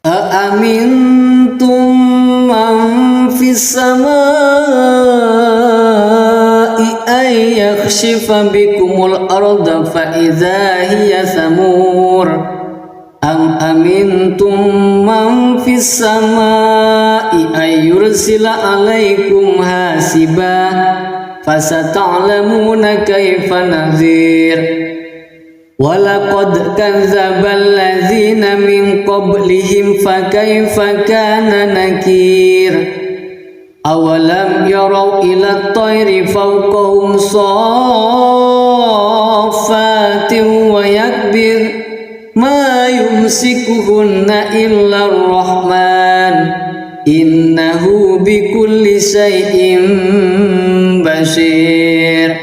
أأمنتم من في السماء أن يخسف بكم الأرض فإذا هي ثمور أم أمنتم من في السماء أن يرسل عليكم حاسبا فستعلمون كيف نذير ولقد كذب الذين من قبلهم فكيف كان نكير أولم يروا إلى الطير فوقهم صافات ويكبر ما يمسكهن إلا الرحمن إنه بكل شيء بصير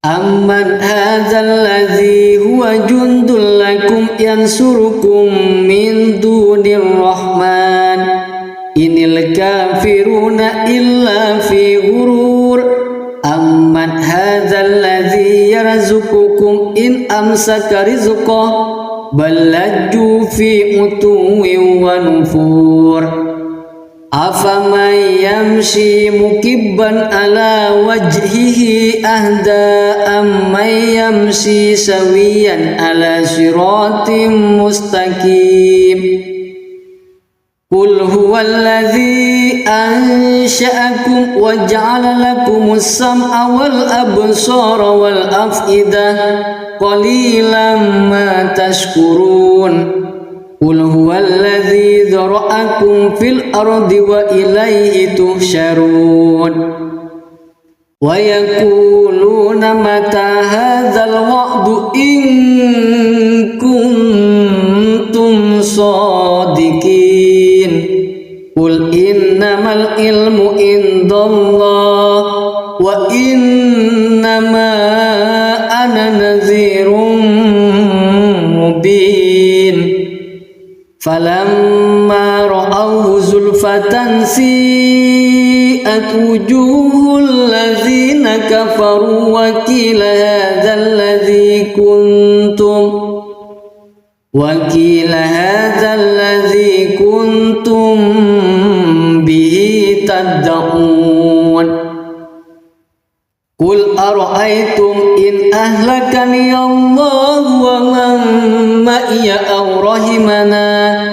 أمن هذا الذي هو جند لكم ينصركم من دون الرحمن إن الكافرون إلا في غرور أمن هذا الذي يرزقكم إن أمسك رزقه بل لجوا في عتو ونفور أفمن يمشي مكبا على وجهه أهدى أمن يمشي سويا على صراط مستقيم قل هو الذي أنشأكم وجعل لكم السمع والأبصار والأفئدة قليلا ما تشكرون قل هو الذي ذرأكم في الأرض وإليه تحشرون ويقولون متى هذا الوعد إن كنتم صادقين قل إنما العلم عند الله وإنما أنا نذير مبين فلما رأوه زلفة سيئت وجوه الذين كفروا وقيل هذا الذي كنتم به تدعون قل أرأيتم إن أهلكني الله ومن معي أو رحمنا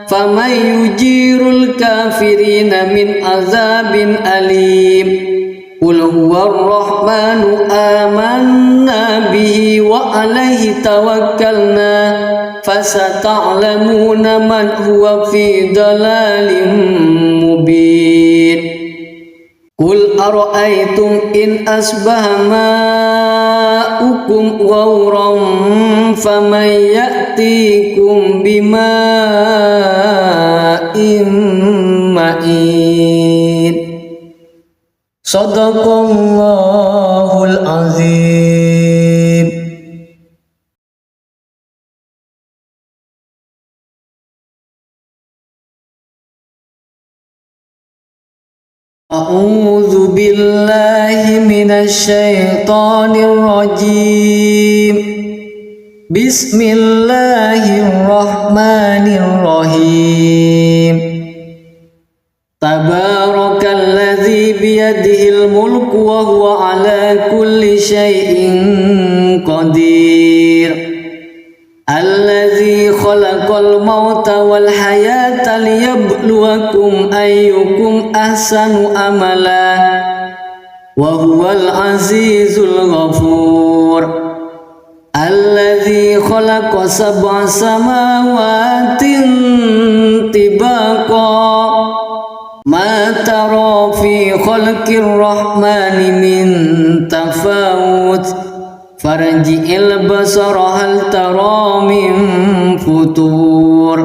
فمن يجير الكافرين من عذاب أليم قل هو الرحمن آمنا به وعليه توكلنا فستعلمون من هو في ضلال مبين قل أرأيتم إن أصبح ماؤكم غورا فمن يأتيكم بماء معين صدق الله العظيم. أعوذ بالله من الشيطان الرجيم بسم الله الرحمن الرحيم تبارك الذي بيده الملك وهو على كل شيء قدير الذي خلق الموت والحياة ليبلوكم أيكم أحسن عملا وهو العزيز الغفور الذي خلق 7 سماوات طباقا ما ترى في خلق الرحمن من تفاوت farji'il basara hal tara min futur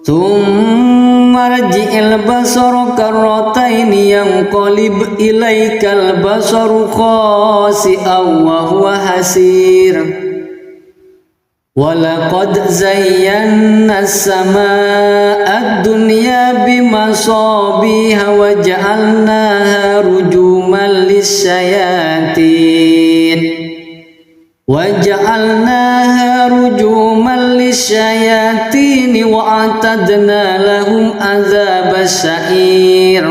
thumma rji'il basara karrataini yanqalib ilaikal basaru khasi'an wa huwa hasir walaqad zayyana as-samaa'a ad-dunya bimasabiha wa ja'alnaha rujuman lisyayatin wa a'tadna lahum adzabas sa'ir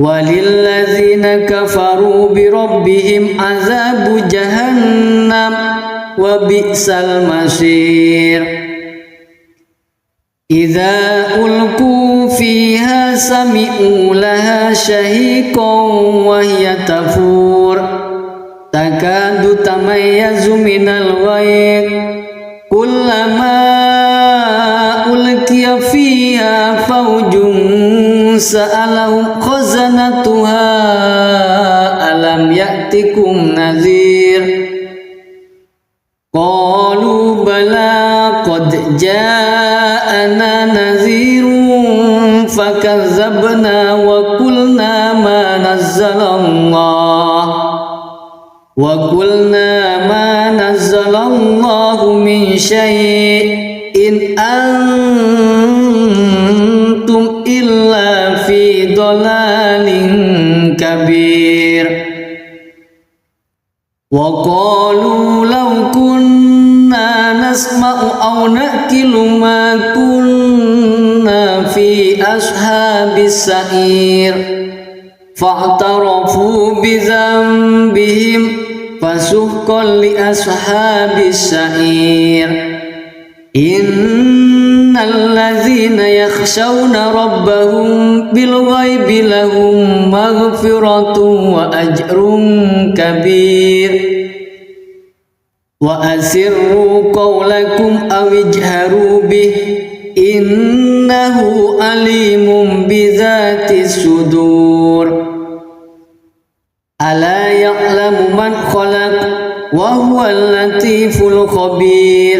walilladzina kafaru bi rabbihim adzabu jahannam wa bi'sal masir idza ulqu fiha sami'u laha shahiqan wa hiya tafur takadu tamayyazu minal ghayz kullama ulqiya fiha fawjun sa'alahum khazanatuha alam ya'tikum nadhir qalu bala qad ja'ana nadhirun fakazzabna wa qulna ma nazzalallahu min syai'in antum illa fi dhalalin kabir wa qalu law kunna nasma'u aw naqilu ma kunna fi ashabis sa'ir fa'tarafu bi dhanbihim fasuhqan li ashabis sa'ir innal ladzina yakhshawna rabbahum bil ghaibi lahum maghfiratun wa ajrun kabir wa asirru qawlakum aw ijharu bih innahu alimun bidzatis sudur ala ya'lamu man khalaq wa huwal latiful khabir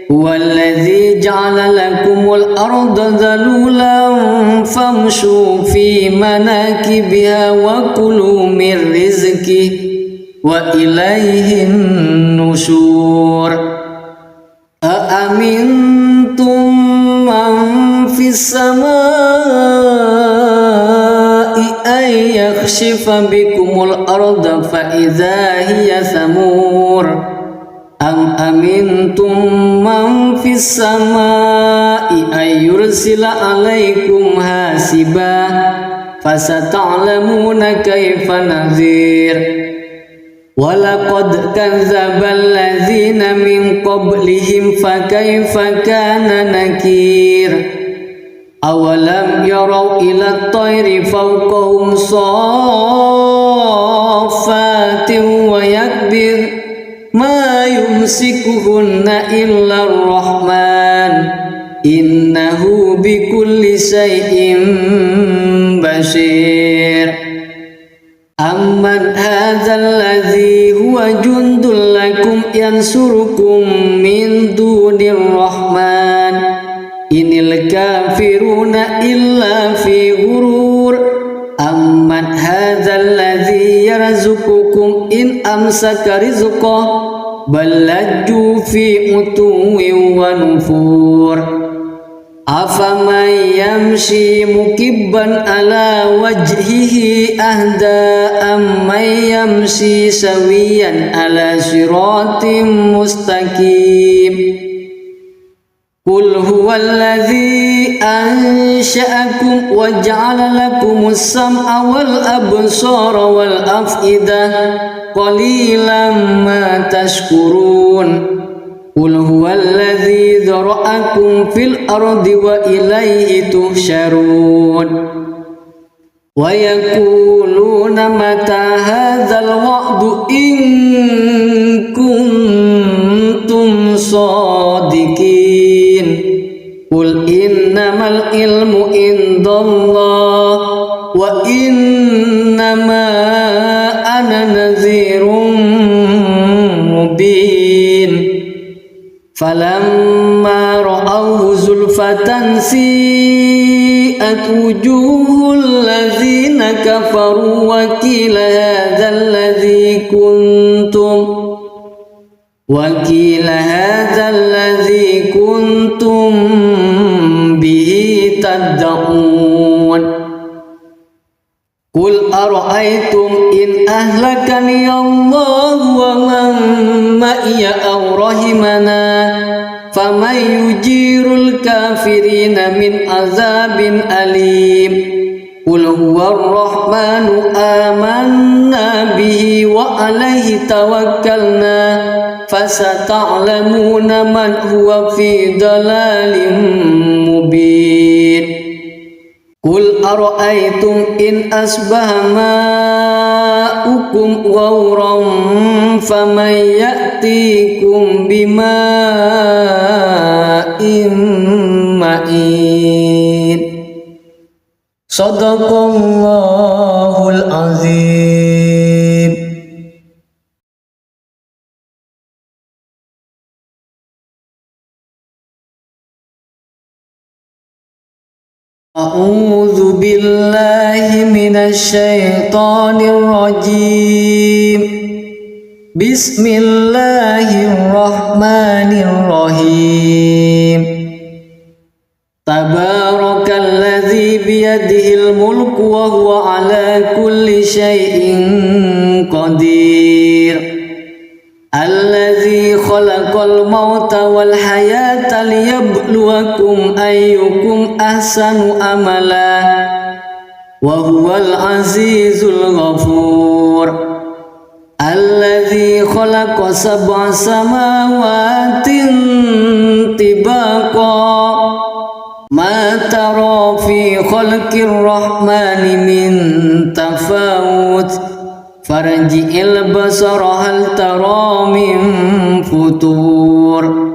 huwallazi ja'ala lakumul arda dhalulan famshu fi manakibiha wa kulu min rizqihi wa ilaihin nusyur aamintum man fis samaa'i ay yakhshifa bikumul arda fa idza hiya samur am amintum man fis samaa'i ay yursila alaikum hasiba fasata'lamuna kaifa nadhir walaqad kadzdzabal ladzina min qablihim fakaifa kana nakir awalam yarau ila at-tayri fawqahum saffatin wa yakbir ma yumsikuhunna illa ar-rahman innahu bikulli syai'in basir amman hadzal ladzi huwa jundul lakum yansurukum min dunir rahman inil kafiruna illa fi ghurur amman hadzal ladzi yarzuqukum in amsaka rizqahu bal lajju fi utuwin wa nufur afaman yamshi mukibban ala wajhihi ahda amman yamshi sawiyan ala siratim mustaqim qul huwallazi ansha'akum wa ja'ala lakumus sam'a wal absara wal af'idah qalilan ma tashkurun qul huwallazi dzara'akum fil ardi wa ilayhi tuhsyarun wa yaquluna mata hadzal wa'du in kuntum shadiqin qul innamal ilmu indallah wa innama ana nadhirun فلما رأوه زلفة سيئت وجوه الذين كفروا وقيل هذا الذي كنتم به تدعون قل أرأيتم إن أهلكني الله ومن معي أو رحمنا فمن يجير الكافرين من عذاب أليم قل هو الرحمن آمنا به وعليه توكلنا فستعلمون من هو في ضلال مبين قل أرأيتم إن أصبح ماؤكم غورا فمن يأتيكم بماء معين صدق الله العظيم. أعوذ بالله من الشيطان الرجيم. بسم الله الرحمن الرحيم. تبارك الذي بيده الملك وهو على كل شيء قدير. الذي خلق الموت والحياة ليبلوكم أيكم أحسن عملا وهو العزيز الغفور. الذي خلق 7 سماوات طباقا ما ترى في خلق الرحمن من تفاوت فارجع البصر هل ترى من فطور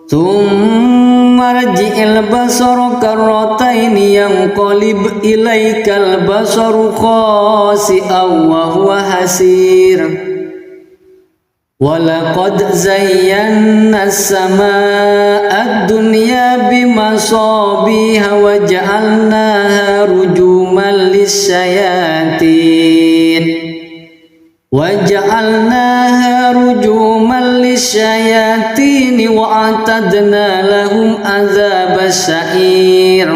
ثم ارجع البصر كرتين ينقلب إليك البصر خاسئا وهو حسير. ولقد زينا السماء الدنيا بمصابيح وجعلناها رجوما للشياطين وأعتدنا لهم عذاب السعير.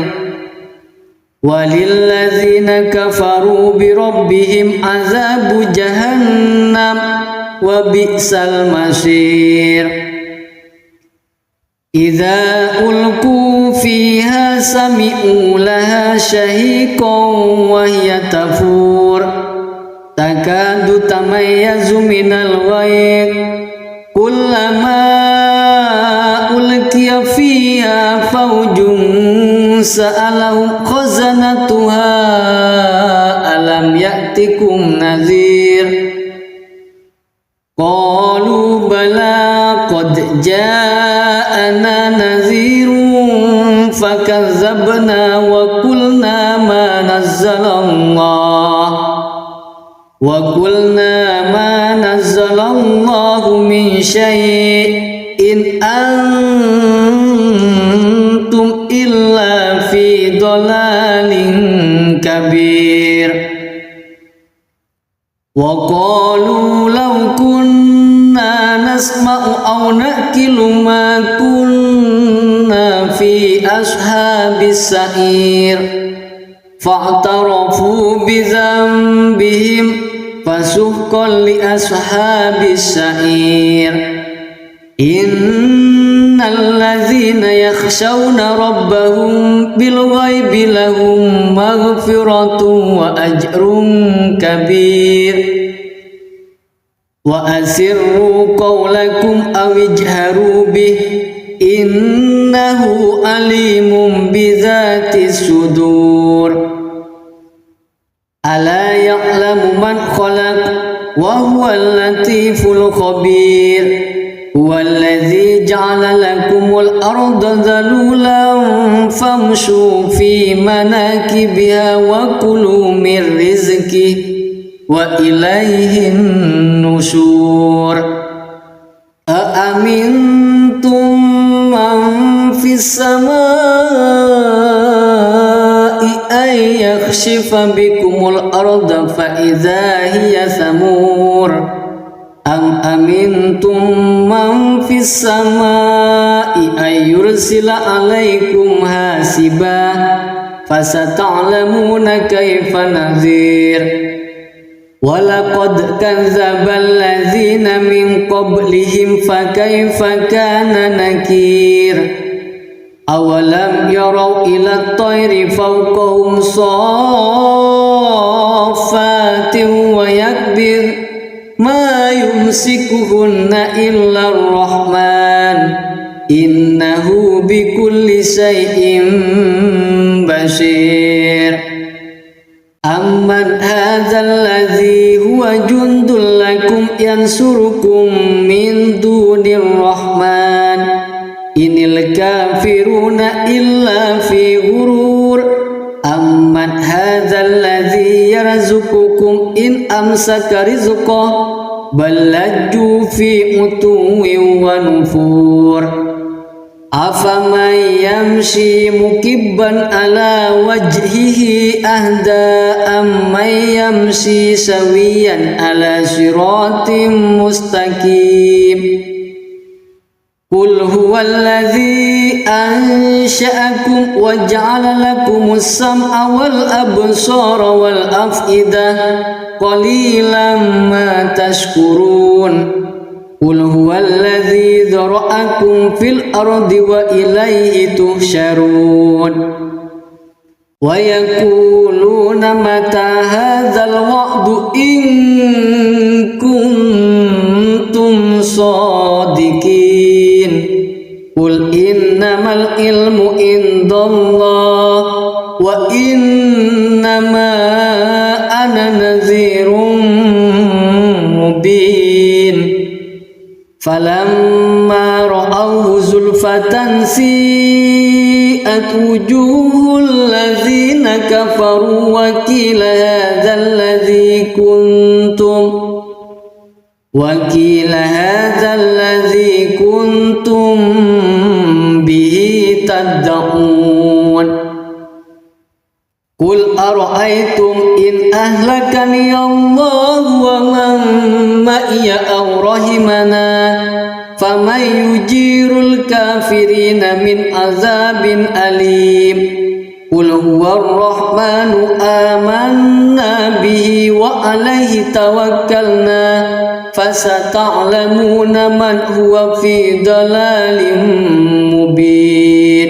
وللذين كفروا بربهم عذاب جهنم وبئس المصير. إذا ألقوا فيها سمعوا لها شهيقا وهي تفور تكاد تميز من الغيظ كلما ألقي فيها فوج سألهم خزنتها ألم يأتكم نذير قالوا بلى قد جاءنا نذير فكذبنا وقلنا ما نزل الله من شيء إن أنتم إلا في ضلال كبير. وقالوا لو كنا نسمع أو نأكل ما كنا في أصحاب السعير فاعترفوا بذنبهم فسحقا لأصحاب السعير. إن الذين يخشون ربهم بالغيب لهم مغفرة وأجر كبير. وأسروا قولكم أو اجهروا به إنه عليم بذات الصدور. ألا يعلم من خلق وهو اللطيف الخبير. هو الذي جعل لكم الأرض ذلولا فامشوا في مناكبها وكلوا من رزقه وإليه النشور. أأمنتم السماء أن يخسف بكم الأرض فإذا هي ثمور أم أمنتم من في السماء أن يرسل عليكم حاسبا فستعلمون كيف نذير ولقد كذب الذين من قبلهم فكيف كان نكير أولم يروا إلى الطير فوقهم صافات ويكبر ما يمسكهن إلا الرحمن إنه بكل شيء بصير أمن هذا الذي هو جند لكم ينصركم من دون الرحمن إن الكافرون إلا في غرور أمن هذا الذي يرزقكم إن أمسك رزقه بل لجوا في عتو ونفور أفمن يمشي مكبا على وجهه أهدى أمن يمشي سويا على صراط مستقيم قل هو الذي أنشأكم وجعل لكم السمع والأبصار والأفئدة قليلا ما تشكرون قل هو الذي ذرأكم في الأرض وإليه تحشرون ويقولون متى هذا الوعد إن كنتم صادقين قل إنما العلم عند الله وإنما أنا نذير مبين فلما رأوه زلفة سيئت وجوه الذين كفروا وقيل هذا الذي كنتم به تدعون قل أرأيتم إن أهلكني الله ومن معي أو رحمنا فمن يجير الكافرين من عذاب أليم قل هو الرحمن آمنا به وعليه توكلنا فستعلمون من هو في ضلال مبين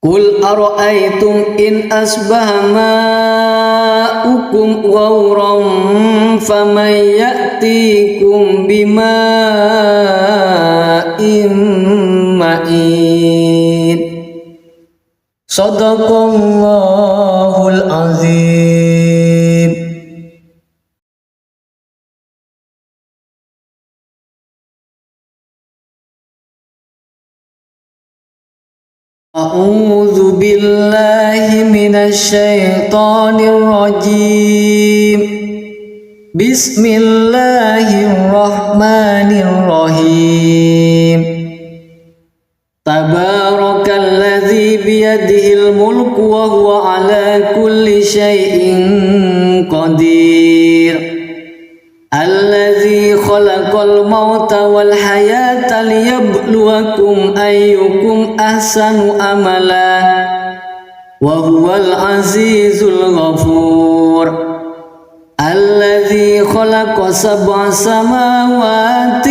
قل أرأيتم إن أصبح ماؤكم غورا فمن يأتيكم بماء معين صدق الله العظيم. أعوذ بالله من الشيطان الرجيم بسم الله الرحمن الرحيم تبارك الذي بيده الملك وهو على كل شيء قدير الذي خلق الموت والحياة ليبلوكم أيكم أحسن عملا وهو العزيز الغفور الذي خلق 7 سماوات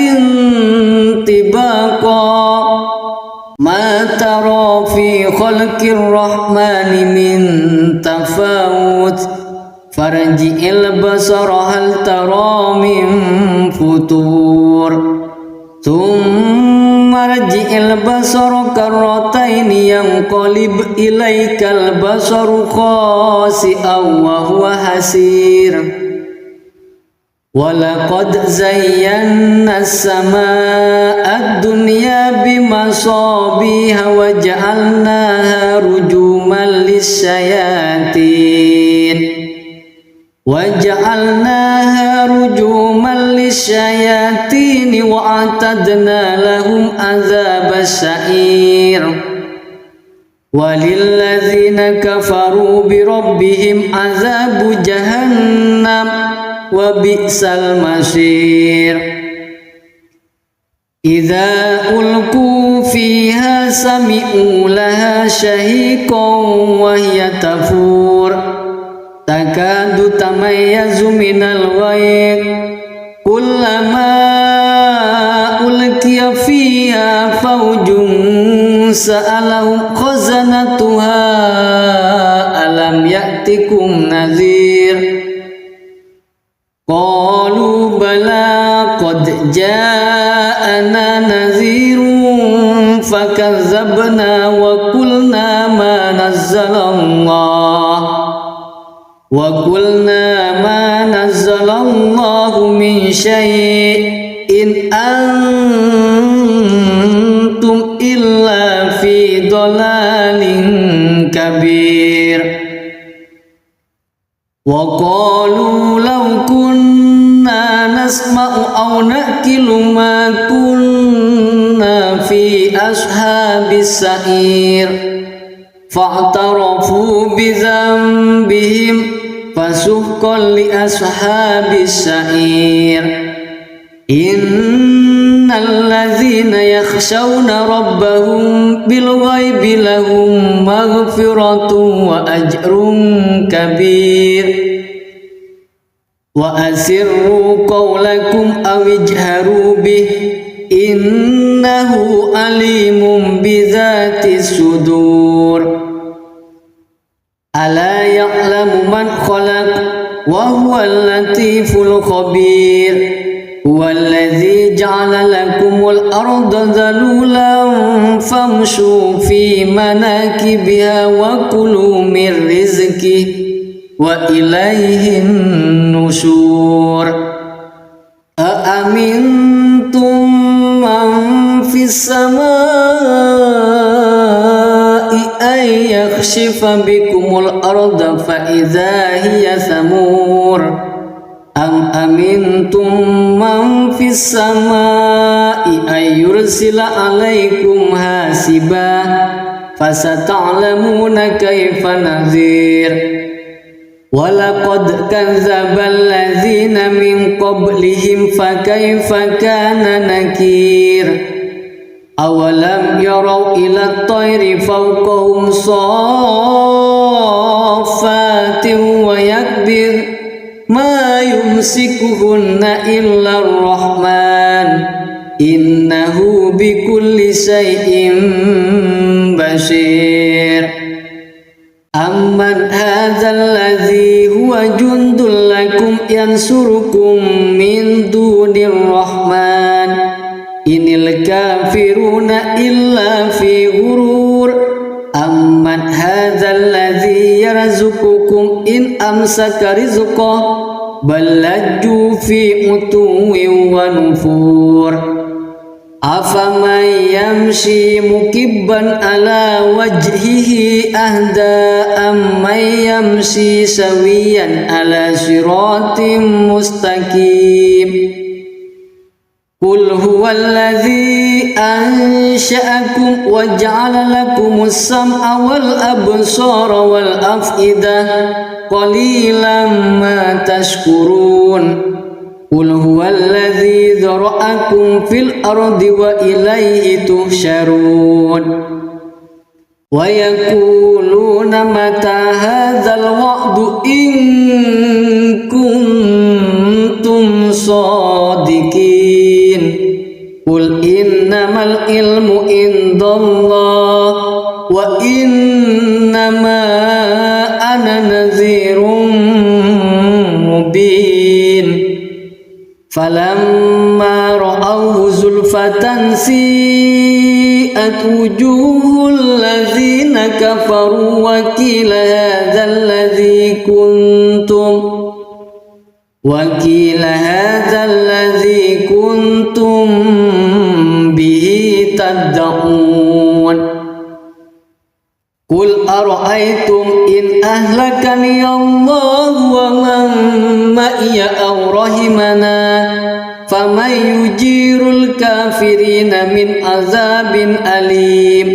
طباقا ما ترى في خلق الرحمن من تفاوت فارجع البصر هل ترى من فتور ثم ارجع البصر كرتين ينقلب إليك البصر خاسئا وهو حسير ولقد زينا السماء الدنيا بمصابيح وجعلناها رجوما للشياطين وأعتدنا لهم عذاب السعير walilladzina kafaru birabbihim azabu jahannam wa bi'sal masir. Idza ulqu fiha sami'u laha shahiqan wa hiya tafur takadu tamayyazu minal ghayr kullama ulqiya fiha fawjun sa'alahum khazanatuha alam ya'tikum nadhir qalu bala qad ja'ana nadhirun fakazzabna wa qulna ma nazzalallahu min syai'in antum illa fi dhalalin kabir. Wa qalu law kunna nasma'u aw naqilu ma kunna fi ashabis sa'ir fa'tarafu bi dhanbihim fasuhqan li ashabis sa'ir. Innal ladzina yakhshawna rabbahum bil ghaibi lahum maghfiratun wa ajrun kabir. Wa asirru qawlakum aw ijharu bih innahu alimun bidzatis sudur. Ala ya'lamu man khalaq wa huwal latiful khabir. Huwallazi ja'ala lakumul arda dhalulan famshu fi manakibiha wa kulu min rizqihi wa ilaihin nusyur. Aamintum man fis samai ay yakhshifa bikumul arda fa idza hiya samur. Am amintum man fis samai ay yursila alaikum hasiba fasata'lamuna kaifa nadhir. Walaqad kadzdzaba alladzina min qablihim fakaifa kana nakir. Awalam yarau ila at-tayri fawqahum saffatin wa yakbir ma yumsikuhunna illa ar-rahman innahu bikulli shay'in basir. Amman hadzal ladzi huwa jundul lakum yansurukum min dunir rahman inil kafiruna illa fi ghurur. Amman hadzal ladzi yarzuqukum in amsaka rizqahu bal lajju fi utuwin wa nufur. Afaman yamshi mukibban ala wajhihi ahda amman yamshi sawiyan ala siratim mustaqim. Qul huwallazi ansha'akum wa ja'ala lakumus sam'a wal absara wal af'idah qalilan ma tashkurun. Qul huwallazi dzara'akum fil ardi wa ilaihi tuhsyarun. Wa yaquluna mata hadzal wa'du in kuntum shadiqin. Qul innamal ilmu indallah wa innama ana nadhirun mubin. Falamma ra'awhu zulfatan si'at wujuhul ladzina kafaru wa qila hadzal ladzi kuntum bihi tad'un. Qul ara'aytum in ahlakani Allah wa man ma'iya aw rahimana faman yujirul kafirina min azabin alim.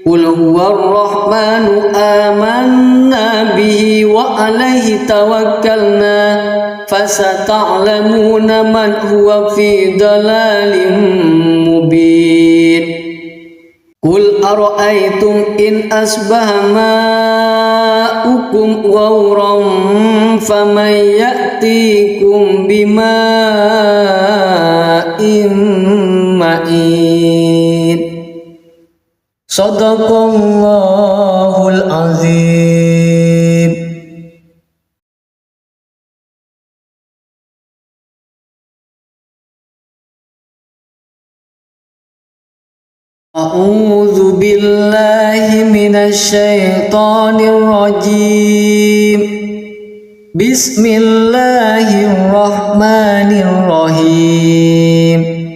Qul huwar rahmanu amanna bihi wa alaihi tawakkalna fasata'lamuna man huwa fi dalalin mubin. Qul ara'aytum in asbaha ma'ukum ghawran faman ya'tikum bima'in ma'in. Sadaqallahul azim. A'udzu billahi minasy syaithanir rajim. Bismillahirrahmanirrahim.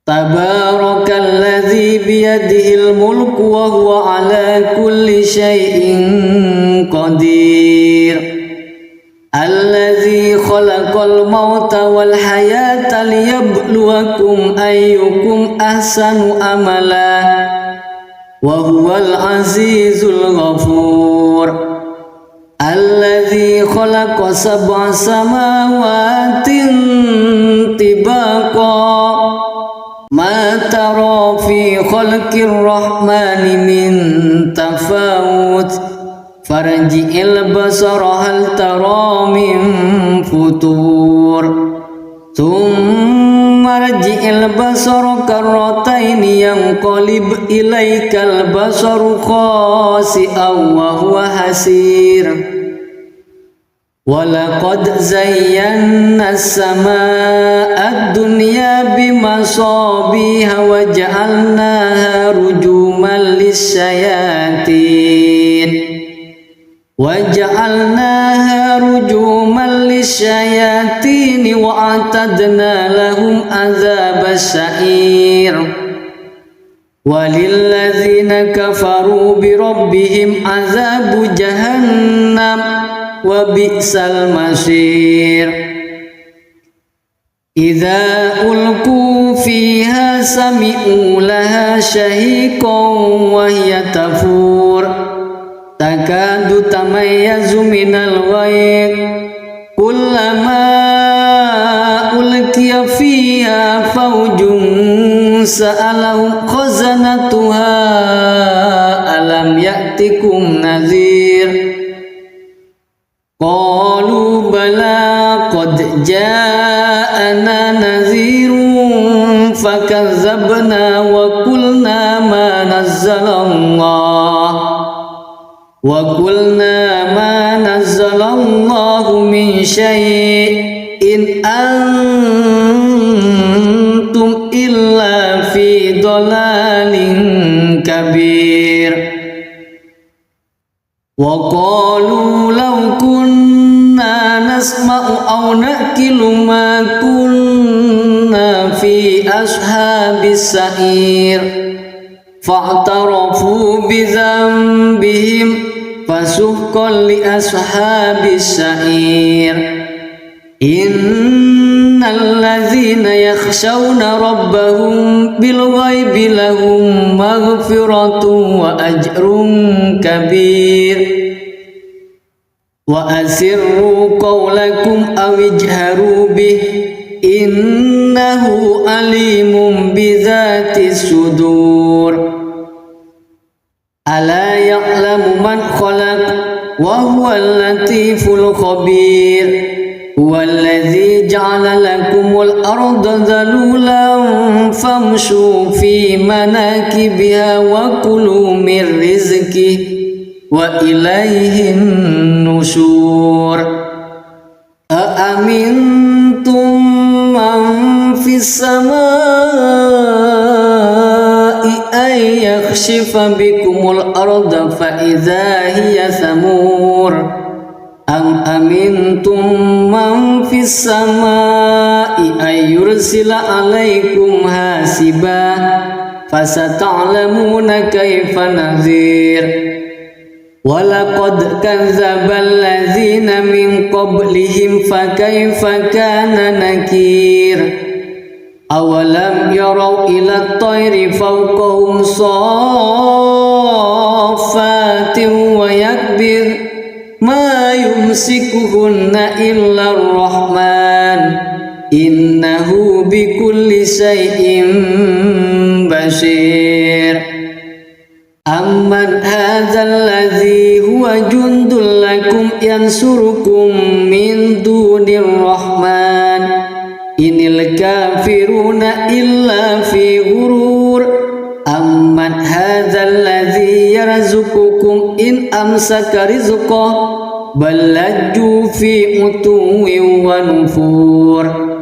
Tabarakalladzi biyadihil mulku wa huwa ala kulli syai'in qadir. Alladzi khalaqal mauta wal hayata liyabluwakum ayyukum ahsanu amala wa huwal azizul ghafur. Alladzi khalaqa sab'a samawatin tibaqa ma tara fi khalqir rahmani min tafawut farji'il basara hal tara min futur thumma rji'il basara karrataini yanqalib ilaikal basaru khasi'an wa huwa hasir. Walaqad zayyana as-samaa'a ad-dunya bimasabiha wa ja'alnaha rujuman lis-syayatin wa a'tadna lahum adzabas sa'ir. Walilladzina kafaru bi rabbihim adzabu jahannam wa bi'sal masir. Idza ulqu fiha sami'u laha shahiqan wa hiya tafur takadu tamayyazu minal ghayr kullama ulqiya fiha fawjun sa'alahum khazanatuha alam ya'tikum nadhir. Qalu bala qad ja'ana nadhirun fakazzabna wa qulna ma nazzalallahu min syai'in antum illa fi dhalalin kabir. Wa qalu law kunna nasma'u aw naqilu ma kunna fi ashabis sa'ir fa'tarafu bi dhanbihim fasuhqan li ashabis sa'ir. Innal ladzina yakhshawna rabbahum bil ghaibi lahum maghfiratun wa ajrun kabir. Wa asirru qawlakum aw ijharu bih innahu alimun bidzatis sudur. Ala ya'lamu man khalaq wa huwal latiful khabir. Huwallazi ja'ala lakumul arda dhalulan famshu fi manakibiha wa kulu min rizqihi wa ilaihin nusyur. Aamintum man fis samaa'i ay yakhshifa bikumul arda fa idza hiya thamur. Am amintum man fis samaa'i ay yursila alaikum hasiba fasata'lamuna kaifa nadhir. Walaqad kadzdzabal ladzina min qablihim fakaifa kana nakir. awalam yarau ila tayri fawqahum saffatin wa yakbir ma yumsikuhunna illa ar-rahman innahu bikulli syai'in basir. Amman hadzal ladzi huwa jundul lakum yansurukum min dunir rahman inil kafiruna illa fi ghurur. Amman hadzal ladzi yarzuqukum in amsaka rizqah bal lajju fi utuwin wa nufur.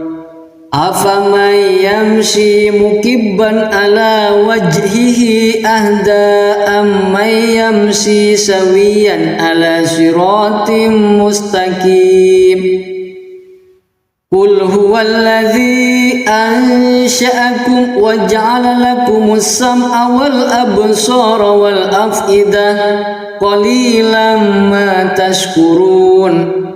Afaman yamshi mukibban ala wajhihi ahda amman yamshi sawiyan ala siratim mustaqim. Qul huwallazi ansha'akum wa ja'ala lakumus sam'a wal absara wal af'idah qalilan ma tashkurun.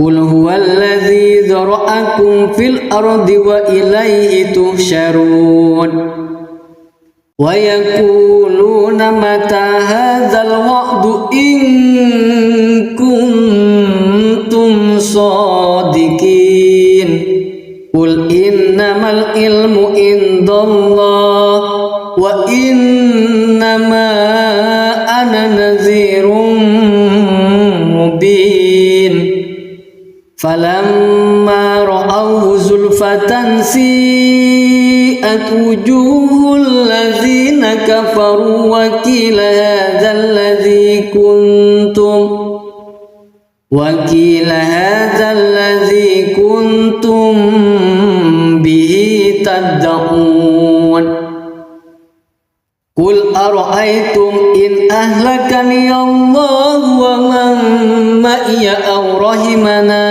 Qul huwallazi dzara'akum fil ardi wa ilaihi tuhsyarun. Wa yaquluna mata hadzal wa'du in kuntum shadiqin. Qul innamal ilmu indallah wa innama ana nadhirun mubin. Falamma ra'awhu zulfatan si'at wujuhul ladzina kafaru wa qila hadzal ladzi kuntum bihi tad'un. Qul ara'aytum in ahlakani Allah wa man ma'iya aw rahimana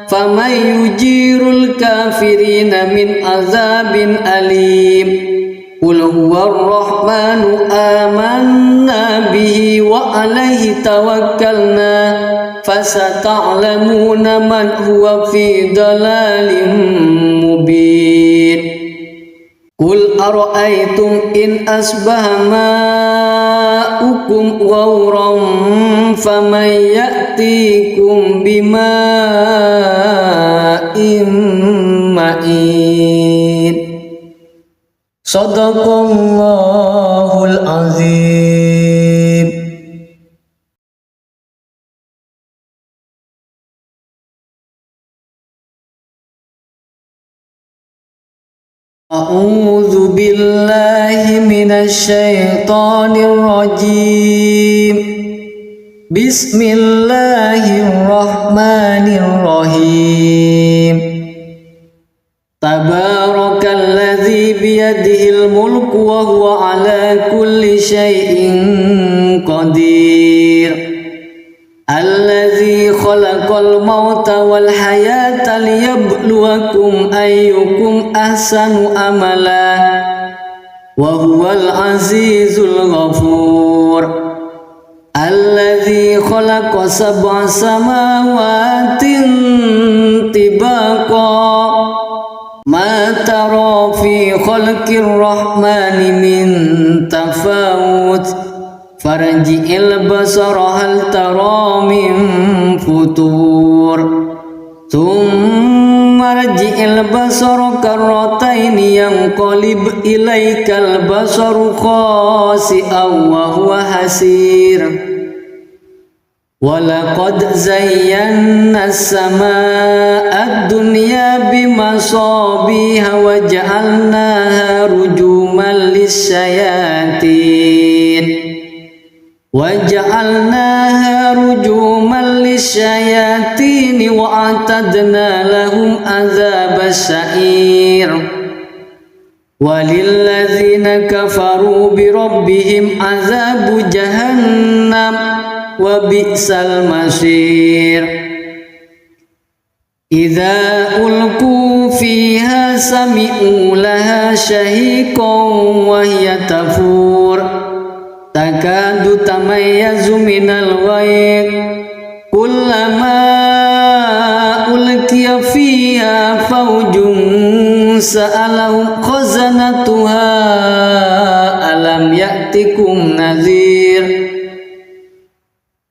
faman yujirul kafirina min azabin alim. Qul huwar rahmanu amanna bihi wa alaihi tawakkalna fasata'lamuna man huwa fi dalalin mubin. Qul ara'aytum in asbaha ma'ukum ghawran faman ya'tikum bima'in ma'in. Shadaqallahul azim. A'udzu billahi minasy syaithanir rajim. Bismillahirrahmanirrahim. Tabarakalladzi biyadihil mulku wa huwa ala kulli syai'in qadir. Alladzi khalaqal mauta wal hayata liyabluwakum ayyukum ahsanu amala wa huwal azizul ghafur. Alladzi khalaqa sab'a samawatin tibaqa ma tara fi khalqir rahmani min tafawut farji'il basara hal tara min futur thumma rji'il basara karrataini yanqalib ilaikal basaru khasi'an wa huwa hasir. Walaqad zayyana as-samaa'a ad-dunya bimasabiha wa ja'alnaha rujuman lis-syayatin wa a'tadna lahum adzabas sa'ir. Walilladzina kafaru bi rabbihim adzabu jahannam wa bi'sal masir. Idza ulqu fiha sami'u laha shahiqan wa hiya tafur takadu tamayyazu minal ghayr kullama ulqiya fiha fawjun سألهم خزنتها ألم يأتكم نذير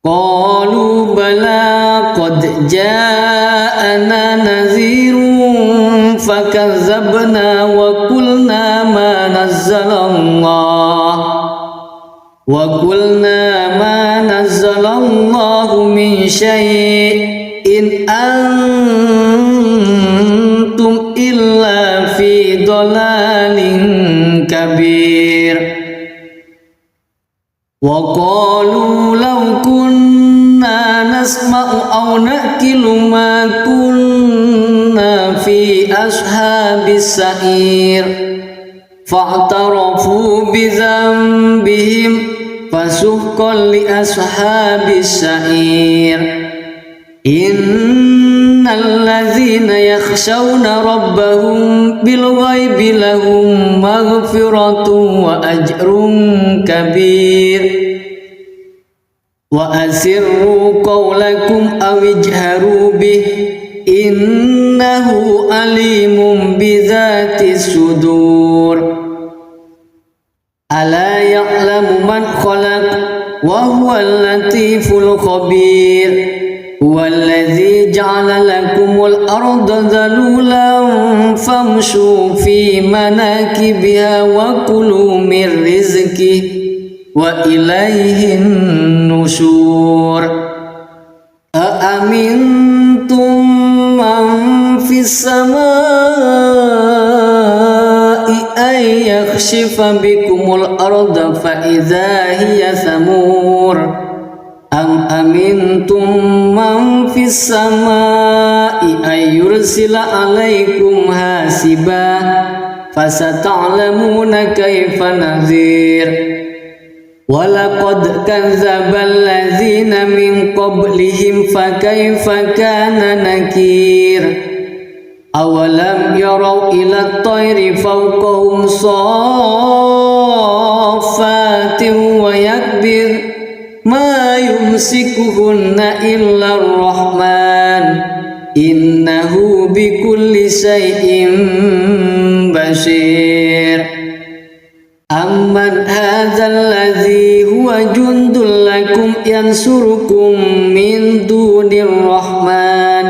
قالوا بلى قد جاءنا نذير فكذبنا وقلنا ما نزل الله من شيء إن أنتم إلا في ضلال كبير وقالوا لو كنا نسمع أو نأكل ما كنا في أصحاب السعير فاعترفوا بذنبهم فسحقا لأصحاب السعير إن الذين يخشون ربهم بالغيب لهم مغفرة وأجر كبير وأسروا قولكم أو اجهروا به إنه عليم بذات الصدور ألا يعلم من خلق وهو اللطيف الخبير هو الذي جعل لكم الأرض ذلولا فامشوا في مناكبها وكلوا من رزقه وإليه النشور أأمنتم من في السماء أن يخسف بكم الأرض فإذا هي ثمور أم أمنتم من في السماء أن يرسل عليكم حاسبا فستعلمون كيف نذير ولقد كذب الذين من قبلهم فكيف كان نكير أولم يروا إلى الطير فوقهم صافات ويكبر ما يمسكهن إلا الرحمن إنه بكل شيء بصير أمن هذا الذي هو جند لكم ينصركم من دون الرحمن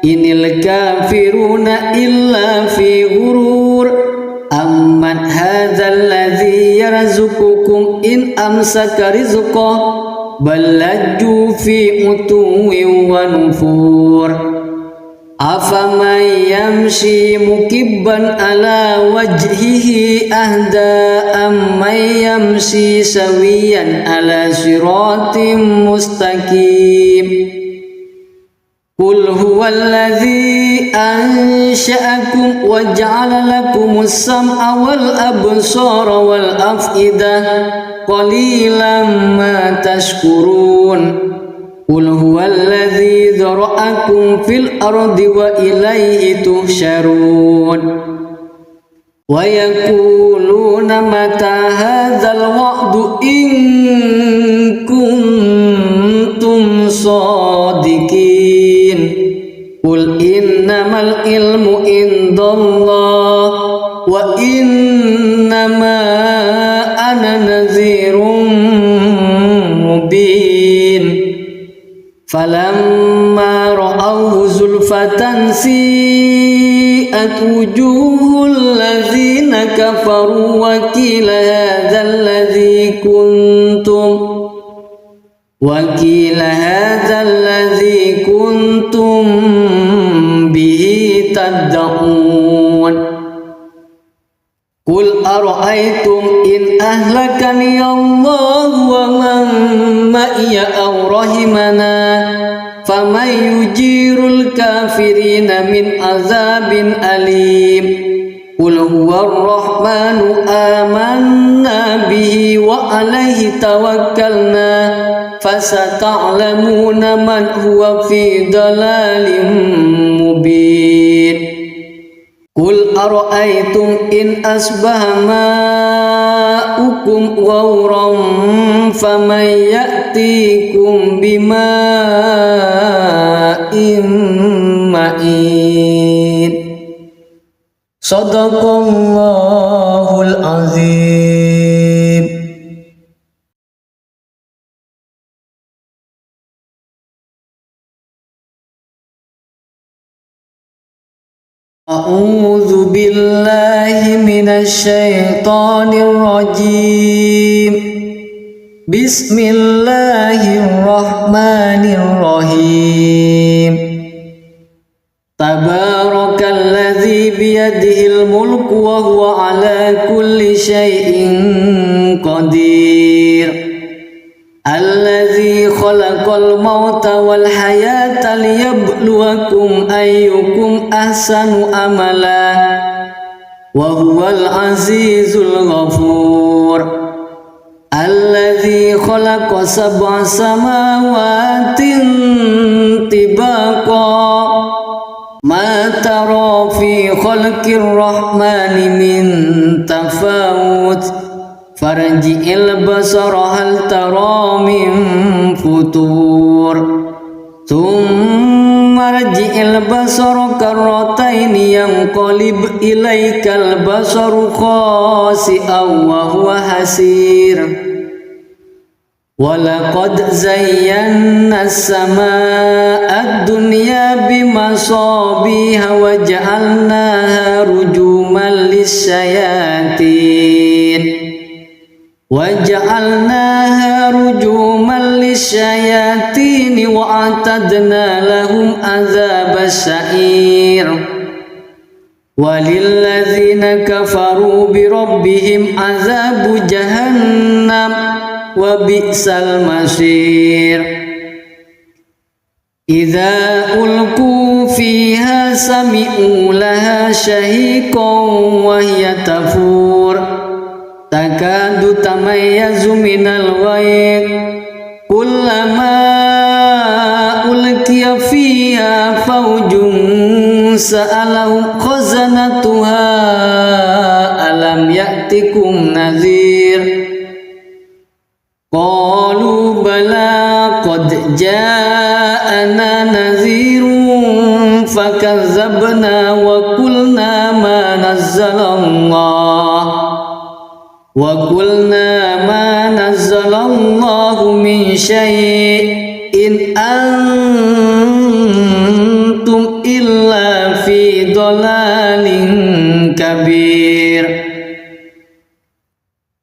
إن الكافرون إلا في غرور أمن هذا الذي يرزقكم إن أمسك رزقه بل لجوا في عتو ونفور أفمن يمشي مكبا على وجهه أهدى أمن يمشي سويا على صراط مستقيم قل هو الذي أنشأكم وجعل لكم السمع والأبصار والأفئدة قليلا ما تشكرون قل هو الذي ذرأكم في الأرض وإليه تحشرون ويقولون متى هذا الوعد إن كنتم صادقين قل إنما العلم عند الله وإنما أنا نذير مبين فلما رأوه زلفة سيئت وجوه الذين كفروا وقيل هذا الذي كنتم به تدعون قل أرأيتم إن أهلكني الله ومن معي أو رحمنا فمن يجير الكافرين من عذاب أليم قل هو الرحمن آمنا به وعليه توكلنا فستعلمون من هو في ضلال مبين قل أرأيتم إن أصبح ماؤكم غورا فمن يأتيكم بماء معين Sadaqallahul azim. A'udzu billahi minasy syaithanir rajim. Bismillahirrahmanirrahim. Tabarakalladzi biyadihil mulku wa huwa ala kulli syai'in qadir. Alladzi khalaqal mauta wal hayata liyabluwakum ayyukum ahsanu amala wa huwal azizul ghafur. Alladzi khalaqa sab'a samawatin tibaqa ma tara fi khalqir rahmani min tafawut farji'il basara hal tara min futur thumma rji'il basara karrataini yanqalib ilaikal basaru khasi'an wa huwa hasir. Walaqad zayyana as-samaa'a ad-dunya bimasabiha wa ja'alnaha rujuman lis-syayatin wa a'tadna lahum adzabas sa'ir. Walilladzina kafaru bi rabbihim adzabu jahannam wa bi'sal masir. Idza ulqu fiha sami'u laha shahiqan wa hiya tafur takadu tamayyazu minal ghayz kullama ulqiya fiha fawjun sa'alahum khazanatuha alam ya'tikum nadhir. Qalu bala qad ja'ana nadhirun fakazzabna wa qulna ma nazzalallahu min syai'in antum illa fi dhalalin kabir.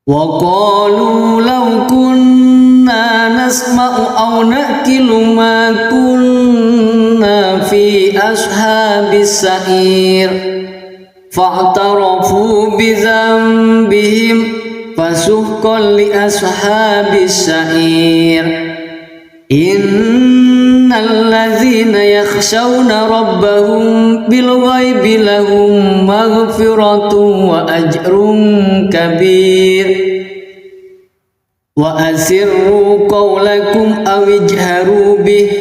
Wa qalu law kunna nasma'u aw naqilu ma kunna fi ashabis sa'ir fa'tarafu bi dhanbihim fasuhqan li ashabis sa'ir. Innal ladzina yakhshawna rabbahum bil ghaibi lahum maghfiratun wa ajrun kabir. Wa asirru qawlakum aw ijharu bih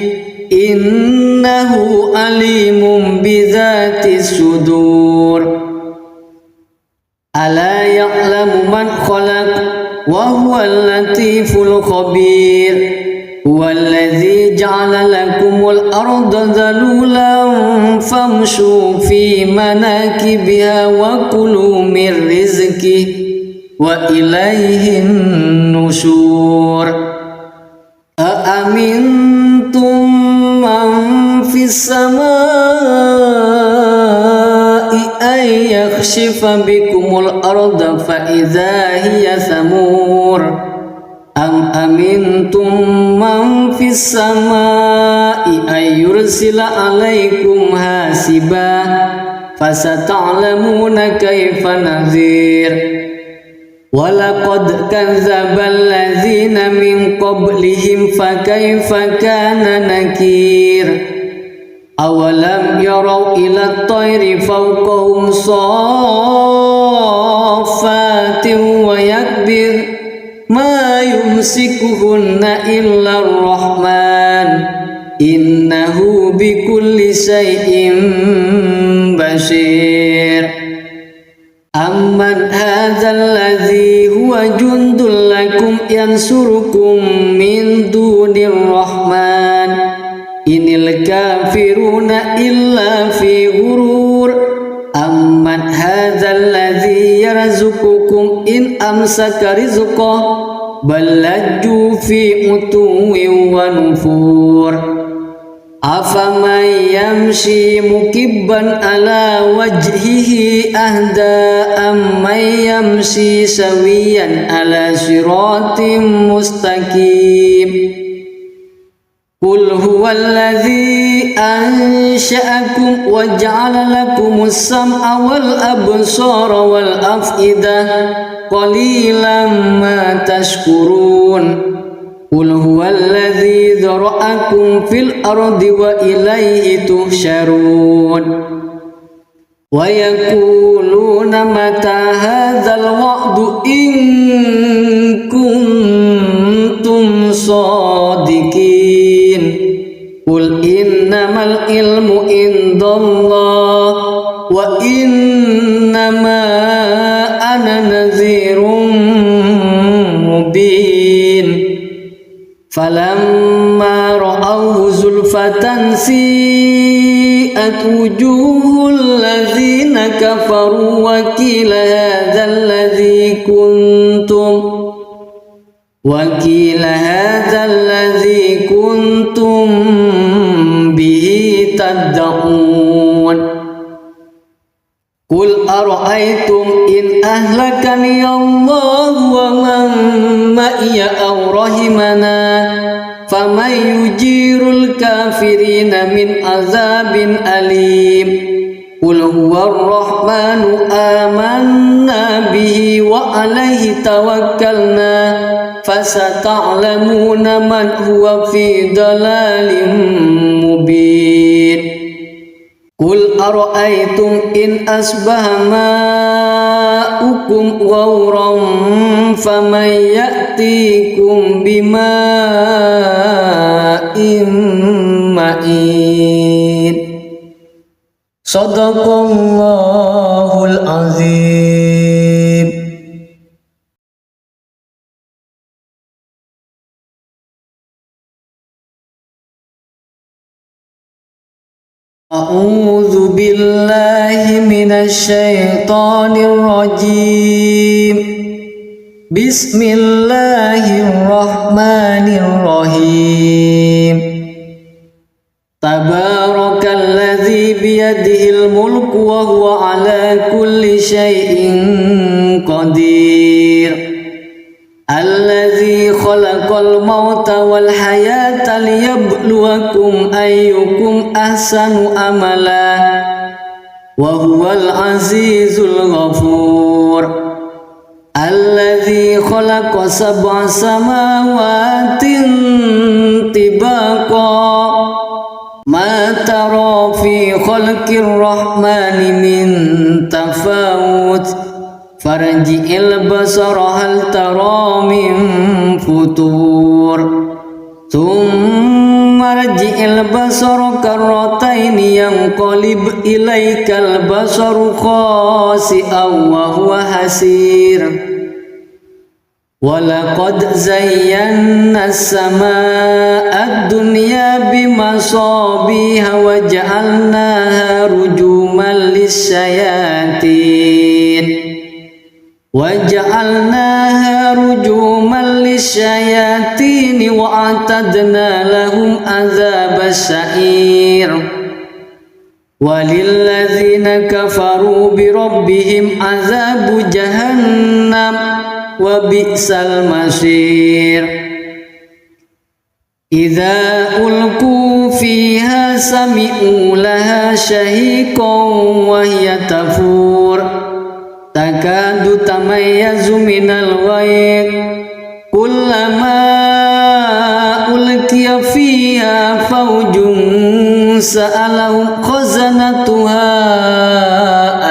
innahu alimun bidzatis sudur. Ala ya'lamu man khalaq wa huwal latiful khabir. Huwallazi ja'ala lakumul arda dhalulan famshu fi manakibiha wa kulu min rizqihi wa ilaihin nusyur. Aamintum man fis samaa'i ay yakhshifa bikumul arda fa idza hiya samur. Am amintum man fis samaa'i ay yursila alaikum hasiba fasata'lamuna kaifa nadhir. Walaqad kadzdzabal ladzina min qablihim fakaifa kana nakir. Awalam yarau ila at-tayri fawqahum saffatin wa yakbir ma yumsikuhunna illa ar-rahman innahu bikulli syai'in basir. Amman hadzal ladzi huwa jundul lakum yansurukum min dunir rahman inil kafiruna illa fi ghurur. amman hadzal ladzi yarzuqukum in amsaka rizqah bal lajju fi utuwin wa nufur afaman yamshi mukibban ala wajhihi ahda amman yamshi sawiyan ala siratim mustaqim Qul huwallazi ansha'akum wa ja'ala lakumus sam'a wal absara wal af'idah qalilan ma tashkurun Qul huwallazi dzara'akum fil ardi wa ilaihi tuhsyarun wa yaquluna mata hadzal wa'du in kuntum shadiqin Qul innamal ilmu indallah wa innama ana nadhirun mubin falamma ra'awhu zulfatan si'at wujuhul ladzina kafaru wa qila hadzal ladzi kuntum bihi tad'un Qul ara'aytum in ahlakani Allah wa man ma'iya aw rahimana faman yujirul kafirina min azabin alim Qul huwar rahmanu amanna bihi wa alaihi tawakkalna fasata'lamuna man huwa fi dalalin mubin Qul ara'aytum in asbaha ma'ukum ghawran faman ya'tikum bima'in ma'in Sadaqallahul azim A'udzu billahi minasy syaithanir rajim Bismillahirrahmanirrahim Tabarakalladzi biyadihil mulku wa huwa ala kulli syai'in qadir Alladzi khalaqal mauta wal hayata liyabluwakum ayyukum ahsanu amala wa huwal azizul ghafur Alladzi khalaqa sab'a samawatin tibaqa Ma tara fi khalqir rahmani min tafawut Farji'il basara hal tara min futur Thumma rji'il basara karrataini yanqalib ilaikal basaru khasi'an wa huwa hasir Walaqad zayyana as-samaa'a ad-dunya bimasabiha wa ja'alnaha rujuman lis-syayatin wa a'tadna lahum adzabas sa'ir walilladzina kafaru bi rabbihim adzabu jahannam wa bi'sal masir Idza ulqu fiha sami'u laha shahiqan wa hiya tafur takadu tamayyazu minal ghayr kullama ulqiya fiha fawjun sa'alahum khazanatuha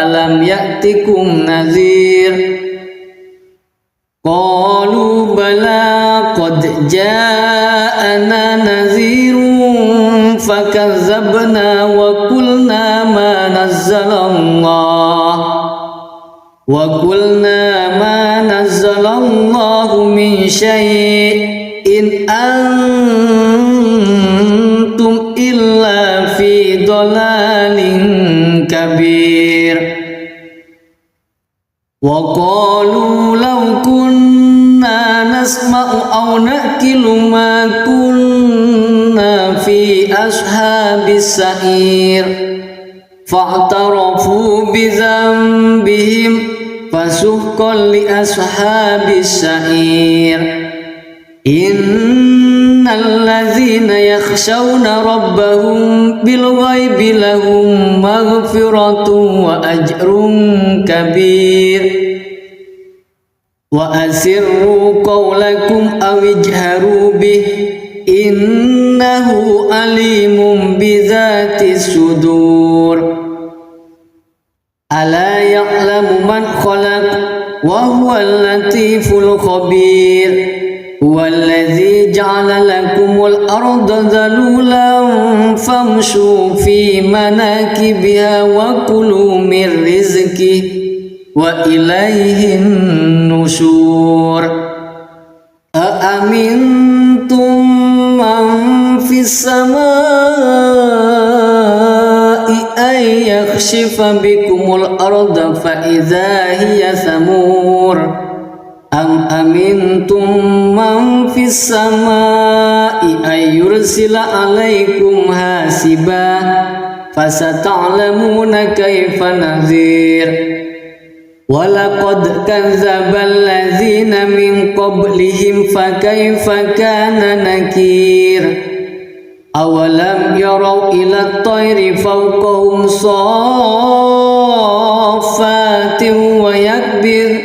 alam ya'tikum nadhir Qalu bala qad ja'ana nadhirun fakazzabna wa qulna ma nazzalallahu min syai'in antum illa fi dhalalin kabir وقالوا لو كنا نسمع أو نأكل ما كنا في أصحاب السعير فاعترفوا بذنبهم فسحقا لأصحاب السعير إن الذين يخشون ربهم بالغيب لهم مغفرة وأجر كبير وأسروا قولكم أو اجهروا به إنه عليم بذات الصدور ألا يعلم من خلق وهو اللطيف الخبير هو الذي جعل لكم الأرض ذلولا فامشوا في مناكبها وكلوا من رزقه وإليه النشور أأمنتم من في السماء أن يخسف بكم الأرض فإذا هي ثمور أم أمنتم من في السماء أن يرسل عليكم حاسبا فستعلمون كيف نذير ولقد كذب الذين من قبلهم فكيف كان نكير أولم يروا إلى الطير فوقهم صافات ويكبر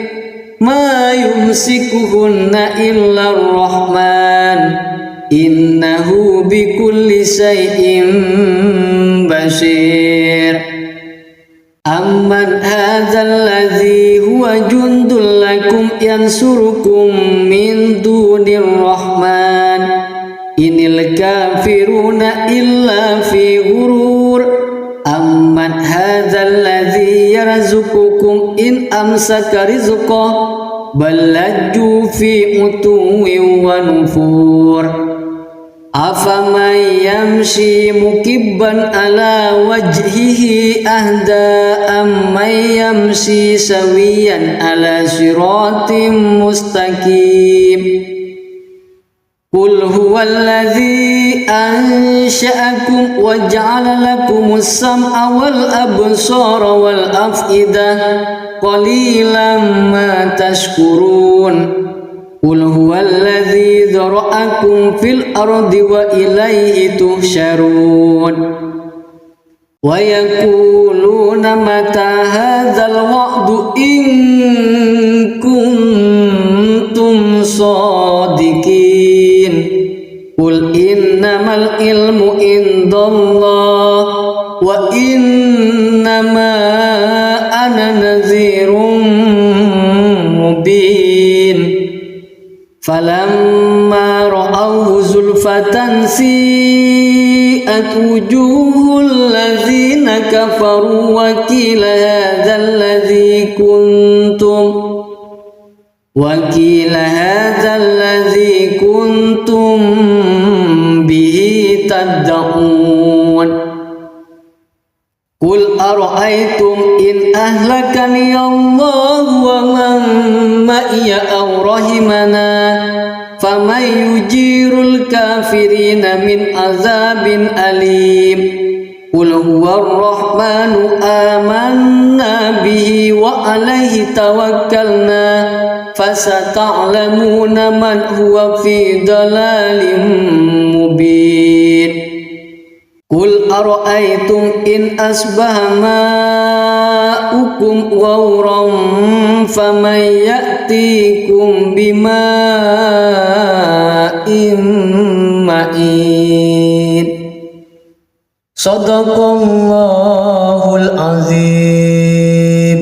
ما يمسكهن إلا الرحمن إنه بكل شيء بصير أمن هذا الذي هو جند لكم ينصركم من دون الرحمن إن الكافرون إلا في غرور أمن هذا الذي يرزقكم إن أمسك رزقه بل لجوا في عتو ونفور أفمن يمشي مكبا على وجهه أهدى أمن يمشي سويا على صراط مستقيم قل هو الذي أنشأكم وجعل لكم السمع والأبصار والأفئدة قليلا ما تشكرون قل هو الذي ذرأكم في الأرض وإليه تحشرون ويقولون متى هذا الوعد إن كنتم صادقين قل إنما العلم عند الله وإنما أنا نذير مبين فلما رأوه زلفة سيئت وجوه الذين كفروا وقيل هذا الذي كنتم به تدعون قل أرأيتم إن أهلكني الله ومن معي أو رحمنا فمن يجير الكافرين من عذاب أليم قل هو الرحمن آمنا به وعليه توكلنا فستعلمون من هو في ضلال مبين قل أرأيتم إن أصبح ماؤكم غورا فمن يأتيكم بماء معين صدق الله العظيم.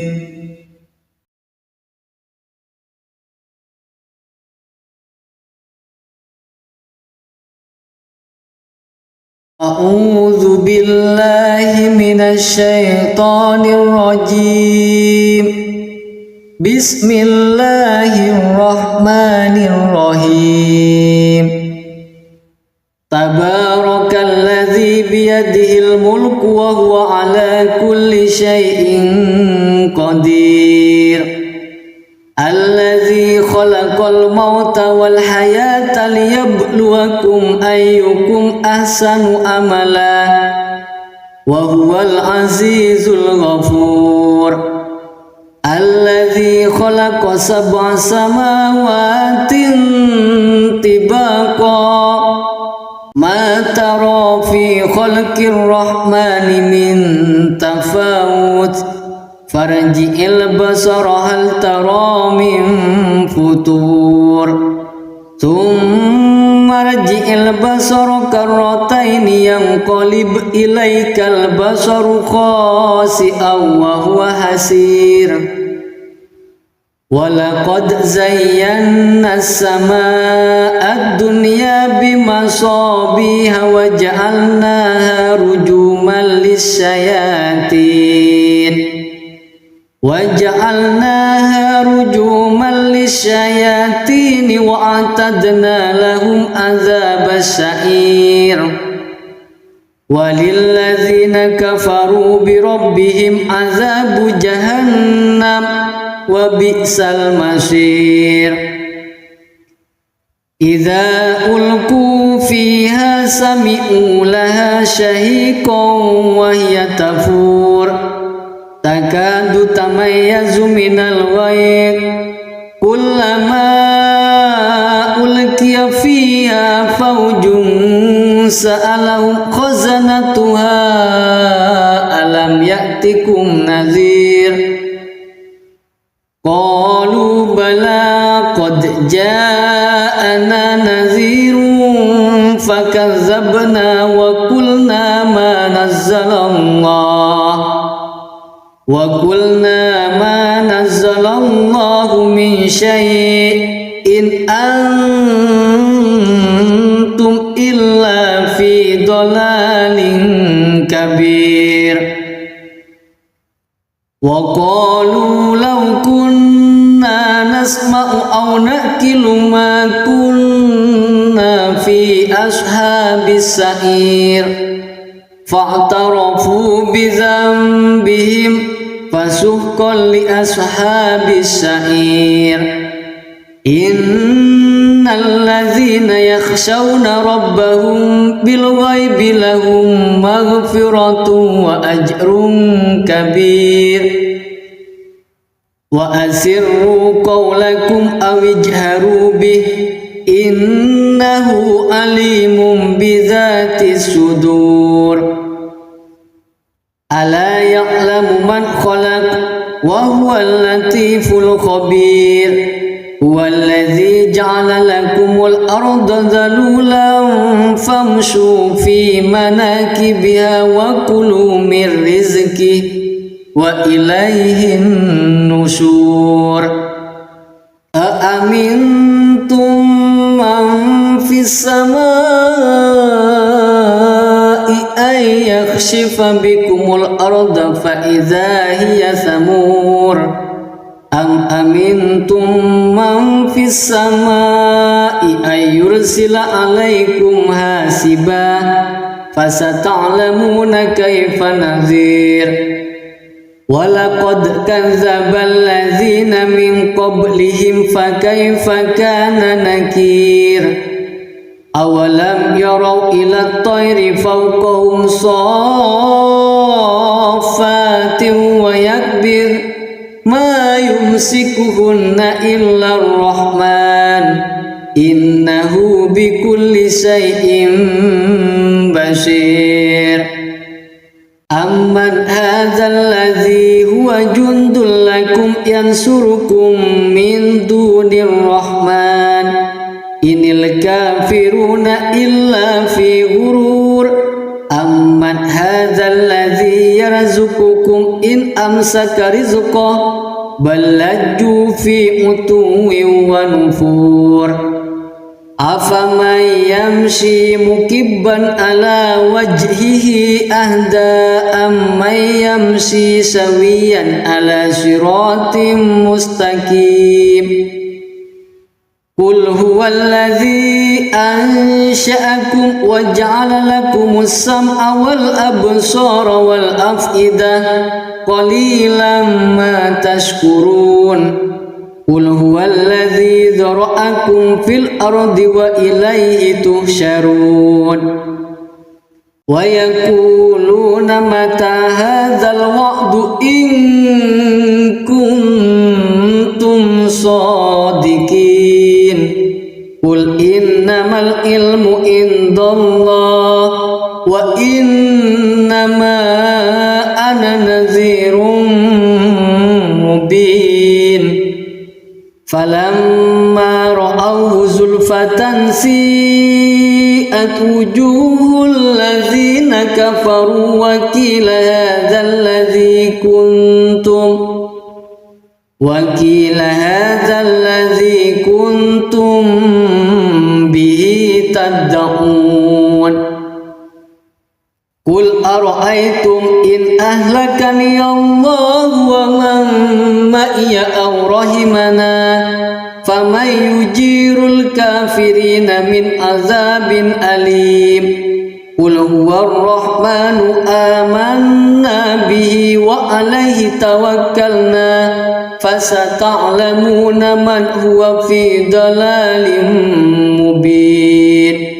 أعوذ بالله من الشيطان الرجيم. بسم الله الرحمن الرحيم. تبارك الذي بيده الملك وهو على كل شيء قدير. khalaqal mauta wal hayata liyabluwakum ayyukum ahsanu amala wa huwal azizul ghafur. Alladzi khalaqa sab'a samawatin tibaqa ma tara fi khalqir rahmani min tafawut farji'il basara hal tara min futur thumma rji'il basara karrataini yanqalib ilaikal basaru khasi'an wa huwa hasir. Walaqad zayyana as-samaa'a ad-dunya bimasabiha wa ja'alnaha rujuman lis-syayatin wa a'tadna lahum adzabas sa'ir. Walilladzina kafaru bi rabbihim adzabu jahannam wa bi'sal masir. Idza ulqu fiha sami'u laha shahiqan wa hiya tafur takadu tamayyazu minal ghayz kullama ulqiya fiha fawjun sa'alahum khazanatuha alam ya'tikum nadhir. Qalu bala qad ja'ana nadhirun fakazzabna wa qulna ma nazzalallahu min syai'in antum illa fi dhalalin kabir. Wa qalu law kunna nasma'u aw naqilu ma kunna fi ashabis sa'ir fa'tarafu bi dhanbihim fasuhqan li ashabis sa'ir. Innal ladzina yakhshawna rabbahum bil ghaibi lahum maghfiratun wa ajrun kabir. Wa asirru qawlakum aw ijharu bih innahu alimun bidzatis sudur. Ala ya'lamu man khalaq wa huwal latiful khabir. Huwallazi ja'ala lakumul arda dhalulan famshu fi manakibiha wa kulu min rizqihi wa ilaihin nusyur. Aamintum man fis samaa'i ay yakhshifa bikumul arda fa idza hiya samur. Am amintum man fis samaa'i ay yursila alaikum hasiba fasata'lamuna kaifa nadhir. Walaqad kadzdzabal ladzina min qablihim fakaifa kana nakir. Awalam yarau ila at-tayri fawqahum saffatin wa yakbir ma yumsikuhunna illa ar-rahman innahu bikulli syai'in basir. Amman hadzal ladzi huwa jundul lakum yansurukum min dunir rahman inil kafiruna illa fi ghurur. Amman hadzal ladzi yarzuqukum in amsaka rizqah bal lajju fi utuwin wa nufur. Afaman yamshi mukibban ala wajhihi ahda amman yamshi sawiyan ala siratim mustaqim. Qul huwallazi ansha'akum wa ja'ala lakumus sam'a wal absara wal af'idah qalilan ma tashkurun. Qul huwallazi ذرأكم في الأرض وإليه تحشرون ويقولون متى هذا الوعد إن كنتم صادقين قل إنما العلم عند الله وإنما أنا نذير مبين فلما رأوه زلفة سيئت وجوه الذين كفروا وقيل هذا الذي كنتم به تدعون قل أرأيتم إن أهلكني الله ومن معي أو رحمنا فمن يجير الكافرين من عذاب أليم قل هو الرحمن آمنا به وعليه توكلنا فستعلمون من هو في ضلال مبين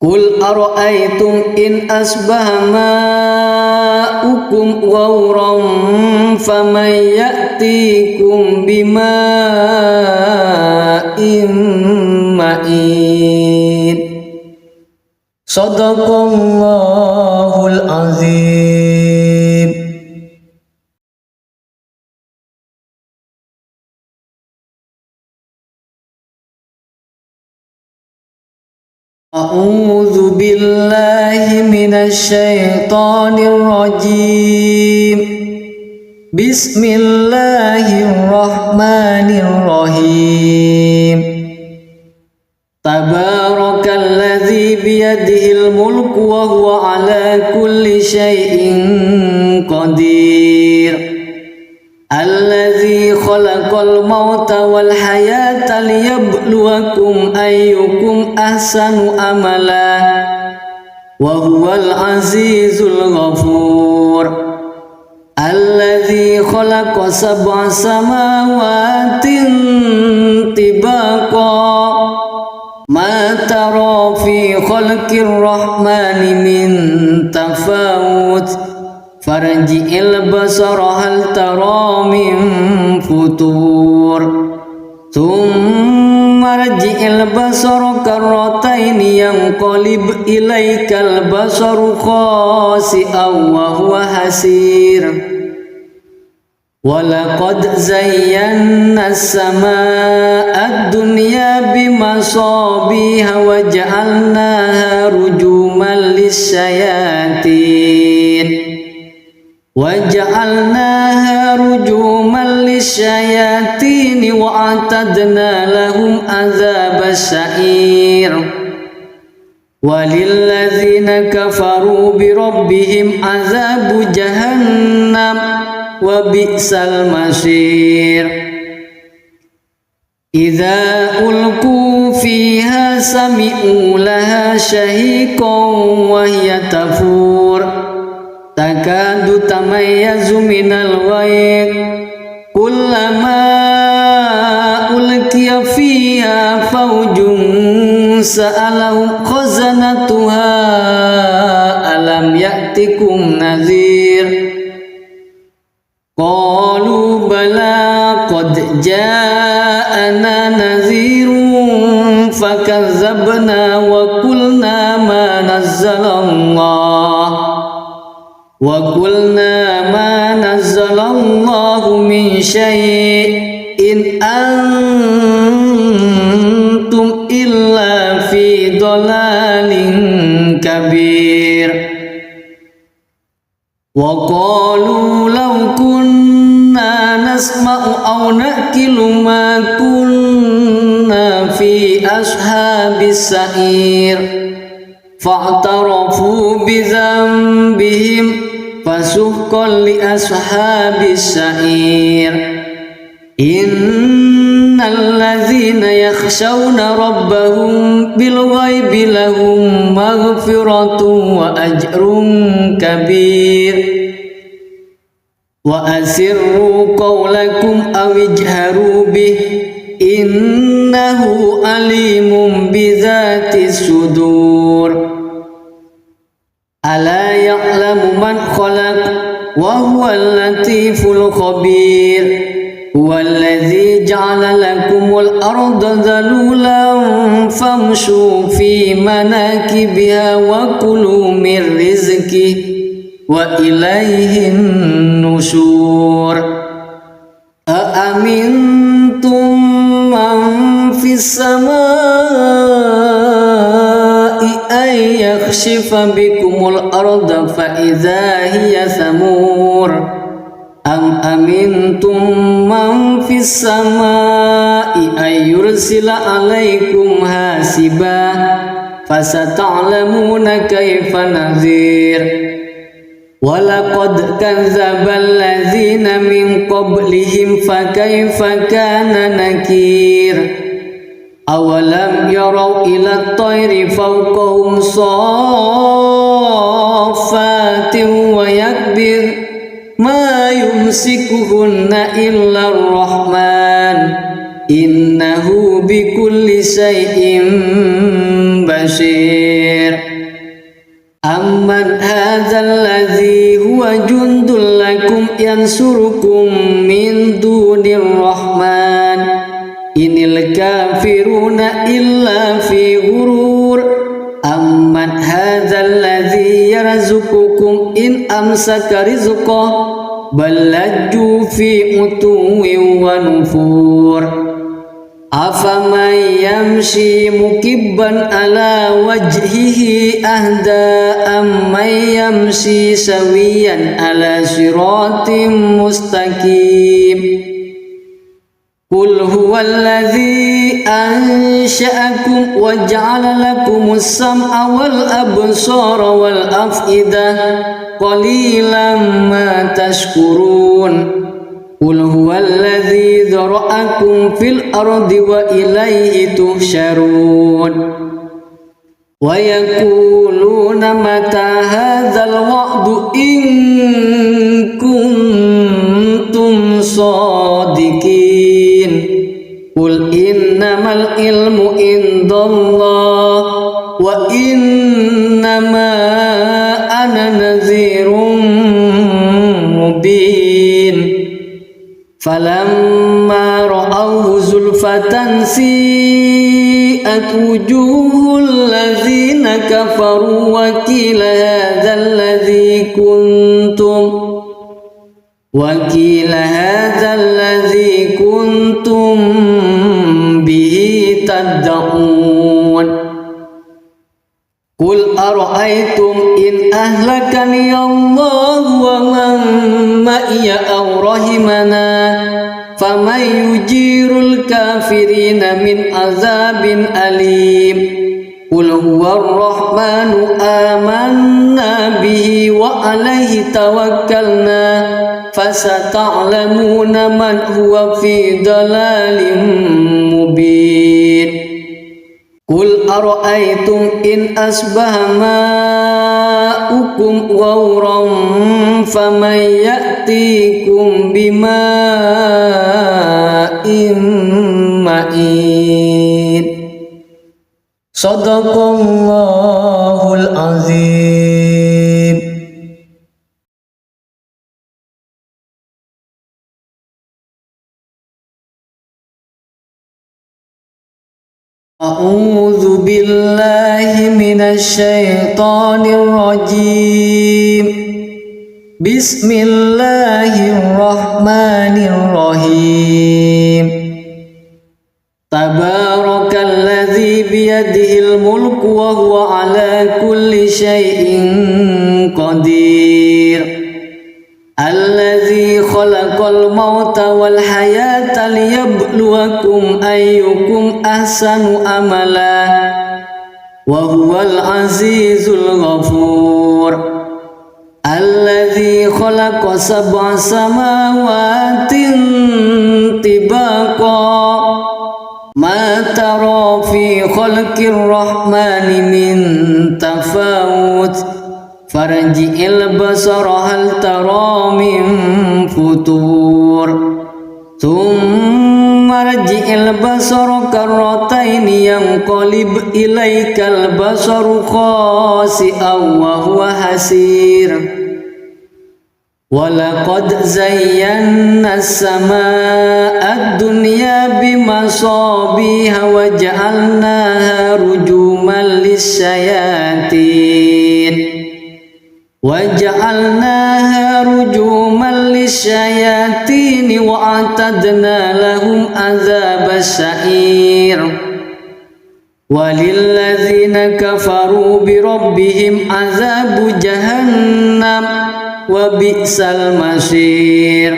قل أرأيتم إن أصبح ماؤكم غورا فمن يأتيكم بماء معين صدق الله العظيم. أعوذ بالله من الشيطان الرجيم بسم الله الرحمن الرحيم تبارك الذي بيده الملك وهو على كل شيء قدير الذي خلق الموت والحياة ليبلوكم أيكم أحسن عملا وهو العزيز الغفور الذي خلق 7 سماوات طباقا ما ترى في خلق الرحمن من تفاوت فارجع البصر هل ترى من فطور ثم ارجع البصر كرتين ينقلب إليك البصر خاسئا وهو حسير ولقد زينا السماء الدنيا بمصابيح وجعلناها رجوما للشياطين وأعتدنا لهم عذاب السعير وللذين كفروا بربهم عذاب جهنم وبئس المصير إذا ألقوا فيها سمعوا لها شهيقا وهي تفور تكاد تميز من الغيظ كلما ألقي فيها فوج سألهم خزنتها ألم يأتكم نذير قالوا بلى قد جاءنا نذير فكذبنا وقلنا ما نزل الله من شيء إن أنتم إلا في ضلال كبير وقالوا لو كنا نسمع أو نأكل ما كنا في أصحاب السعير فاعترفوا بذنبهم فسحقا لأصحاب السعير إن الذين يخشون ربهم بالغيب لهم مغفرة وأجر كبير وأسروا قولكم أو اجهروا به إن innahu alimun bizatis sudur. Ala ya'lamu man khalaq wa huwal latiful khabir. Huwallazi ja'ala lakumul arda dhalulan famshu fi manakibiha wa kulu min rizqihi wa ilaihin nusyur. Aamintum man fis samai ay yakhshifa bikumul arda fa idza hiya samur. Am amintum man fis samai ay yursila alaikum hasiba fasata'lamuna kaifa nadhir. Walaqad kadzdzabal ladzina min qablihim fakaifa kana nakir. Awalam yarau ila at-tayri fawqahum saffatin wa yakbir ma yumsikuhunna illa ar-rahman innahu bikulli shay'in basir. Amman hadzal ladzi huwa jundul lakum yansurukum min dunir rahman inil kafiruna illa fi ghurur. Amman hadzal ladzi yarzuqukum in amsaka rizqahu bal lajju fi utuwwin wa nufur. Afaman yamshi mukibban ala wajhihi ahda amman yamshi sawiyan ala siratim mustaqim. Qul huwallazi ansha'akum wa ja'ala lakumus sam'a wal absara wal af'idah qalilan ma tashkurun. Qul huwallazi dzara'akum fil ardi wa ilaihi tuhsyarun. Wa yaquluna mata hadzal wa'du in kuntum shadiqin. Qul innamal ilmu indallah wa innama ana nadhirun mubin. Falamma ra'awhu zulfatan si'at wujuhul ladzina kafaru wa qila hadzal ladzi kuntum bihi tad'un. Qul ara'aytum in ahlakani Allah wa man ma'iya aw rahimana faman yujirul kafirina min azabin alim. Qul huwar rahmanu amanna bihi wa alaihi tawakkalna fasata'lamuna man huwa fi dalalin mubin. Qul ara'aytum in asbaha ma'ukum ghauran faman ya'tikum bima'in ma'in. Shadaqallahul azim. A'udzu billahi minasy syaithanir rajim. Bismillahirrahmanirrahim. Tabarakalladzi biyadihil mulku wa huwa ala kulli syai'in qadir. Alladzi khalaqal mauta wal hayata liyabluwakum ayyukum ahsanu amala wa huwal azizul ghafur. Alladzi khalaqa sab'a samawatin tibaqa ma tara fi khalqir rahmani min tafawut farji'il basara hal tara min futur thumma farji'il basara karrataini yanqalib ilaikal basaru khasi'an wa huwa hasir. Walaqad zayyana as-samaa'a ad-dunya bimasabiha wa ja'alnaha rujuman lisyayatin wa a'tadna lahum adzabas sa'ir. Walilladzina kafaru bi rabbihim adzabu jahannam wa bi'sal masir.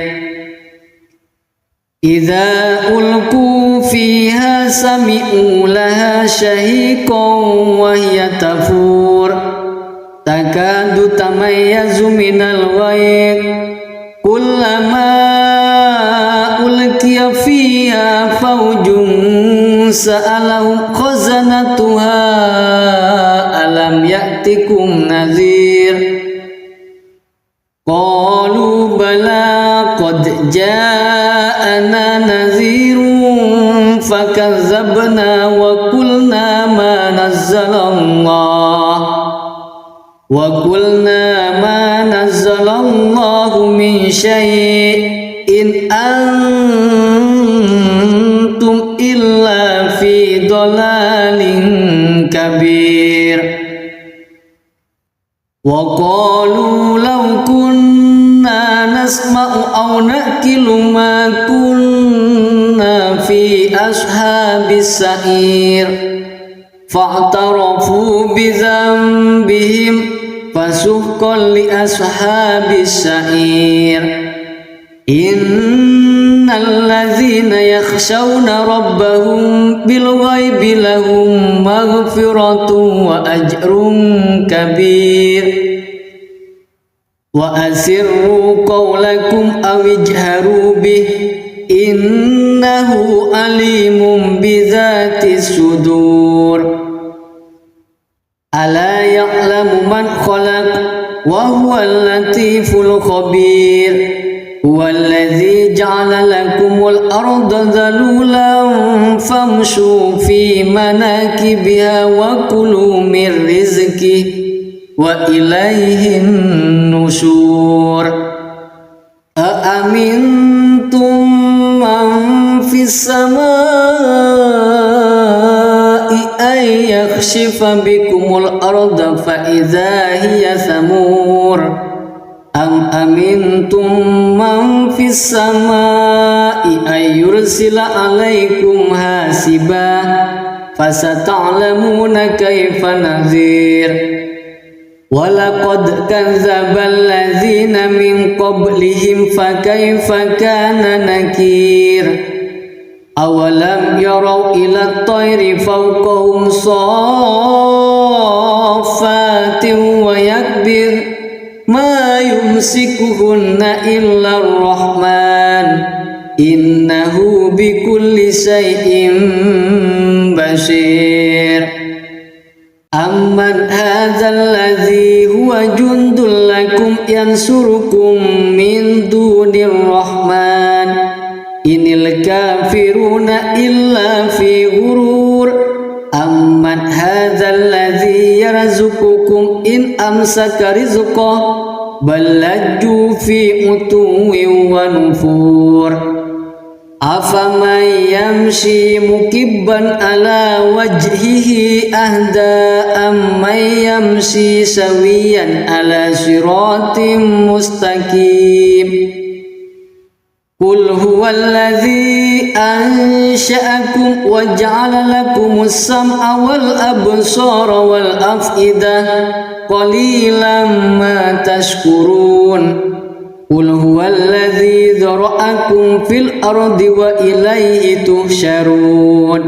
Idza ulqu fiha sami'u laha shahiqan wa hiya tafur takadu tamayyazu minal ghayz kullama ulqiya fiha fawjun sa'alahum khazanatuha alam ya'tikum nadhir. Qalu bala qad ja'ana nadhirun fakadzabna wa qulna ma nazzalallahu min syai'in antum illa fi dhalalin kabir. Wa qalu law kunna nasma'u aw naqilu ma kunna fi ashabis sa'ir fa'tarafu bi dhanbihim fasuhqan li ashabis sa'ir. Innal ladzina yakhshawna rabbahum bil ghaibi lahum maghfiratun wa ajrun kabir. Wa asirru qawlakum aw ijharu bih innahu alimun bidzatis sudur. Ala ya'lamu man khalaq wa huwal latiful khabir. Huwallazi ja'ala lakumul arda dhalulan famshu fi manakibiha wa kulu min rizqihi wa ilaihin nusyur. Aamintum man fis samaa'i ay yakhshifa bikumul arda fa idza hiya thamur. Am amintum man fis samaa'i ay yursila alaikum hasiba fasata'lamuna kaifa nadhir. Walaqad kadzdzabal ladzina min qablihim fakaifa kana nakir. Awalam yarau ila at-tayri fawqahum saffatin wa yakbir ma yumsikuhunna illa ar-rahman innahu bikulli shay'in basir. Amman hadzal ladzi huwa jundul lakum yansurukum min dunir rahman inil kafiruna illa fi ghurur. Amman hadzal ladzi yarzuqukum in amsaka rizqahu bal lajju fi utuwin wa nufur. Afaman yamshi mukibban ala wajhihi ahda amman yamshi sawiyan ala siratim mustaqim. Qul huwallazi ansha'akum wa ja'ala lakumus sam'a wal absara wal af'idah qalilan ma tashkurun. Qul huwallazi dzara'akum fil ardi wa ilaihi tuhsyarun.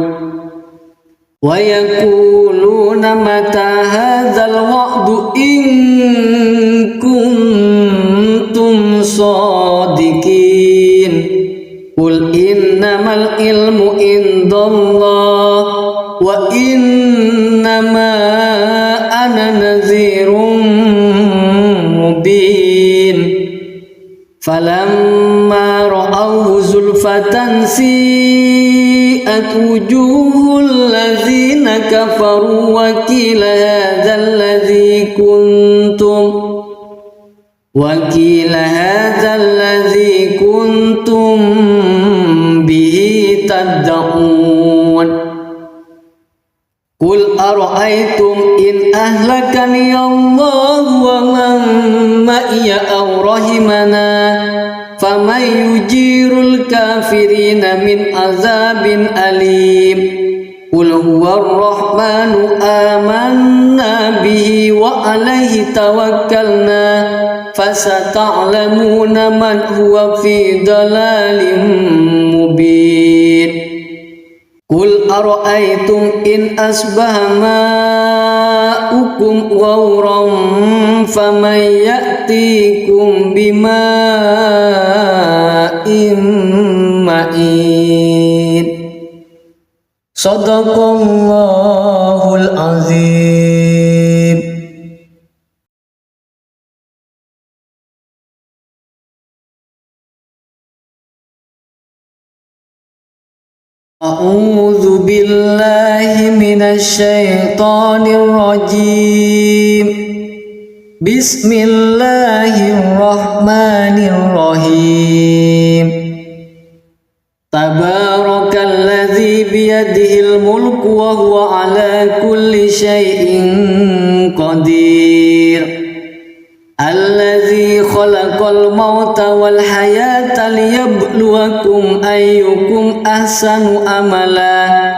Wa yaquluna mata hadzal wa'du in kuntum shadiqin. Qul innamal ilmu indallah wa innama ana nadhirun mubin. Falamma ra'awhu زلفة سيئت وجوه الذين كفروا وقيل هذا الذي كنتم به تدعون قل أرأيتم إن أهلكني الله ومن معي أو رحمنا فمن يجير الكافرين من عذاب أليم قل هو الرحمن آمنا به وعليه توكلنا فستعلمون من هو في ضلال مبين قل أرأيتم إن أصبح ماؤكم غورا فمن يأتيكم بماء معين صدق الله العظيم. أعوذ بالله من الشيطان الرجيم. بسم الله الرحمن الرحيم. تبارك الذي بيده الملك وهو على كل شيء قدير الذي خلق الموت والحياة ليبلوكم أيكم أحسن عملا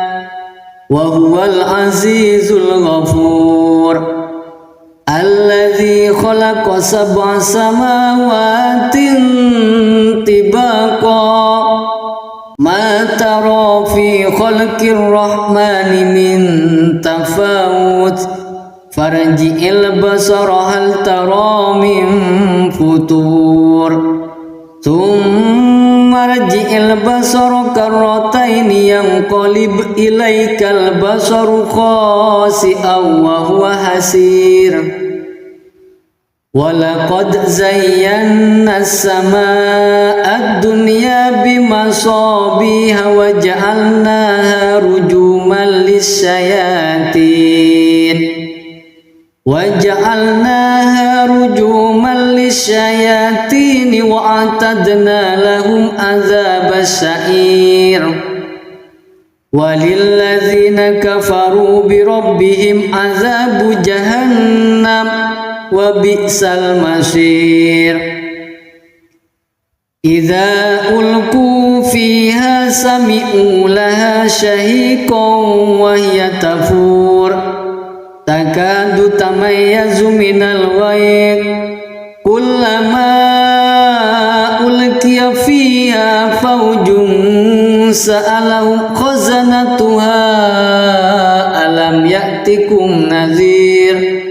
وهو العزيز الغفور الذي خلق 7 سماوات طباقا ما ترى في خلق الرحمن من تفاوت فارجع البصر هل ترى من فطور ثم ارجع البصر كرتين ينقلب إليك البصر خاسئا وهو حسير ولقد زينا السماء الدنيا بمصابيح وجعلناها رجوما للشياطين وأعتدنا لهم عذاب السعير وللذين كفروا بربهم عذاب جهنم وبئس المصير إذا ألقوا فيها سمعوا لها شهيقا وهي تفور تكاد تميز من الغيظ كلما ألقي فيها فوج سألهم خزنتها ألم يأتكم نذير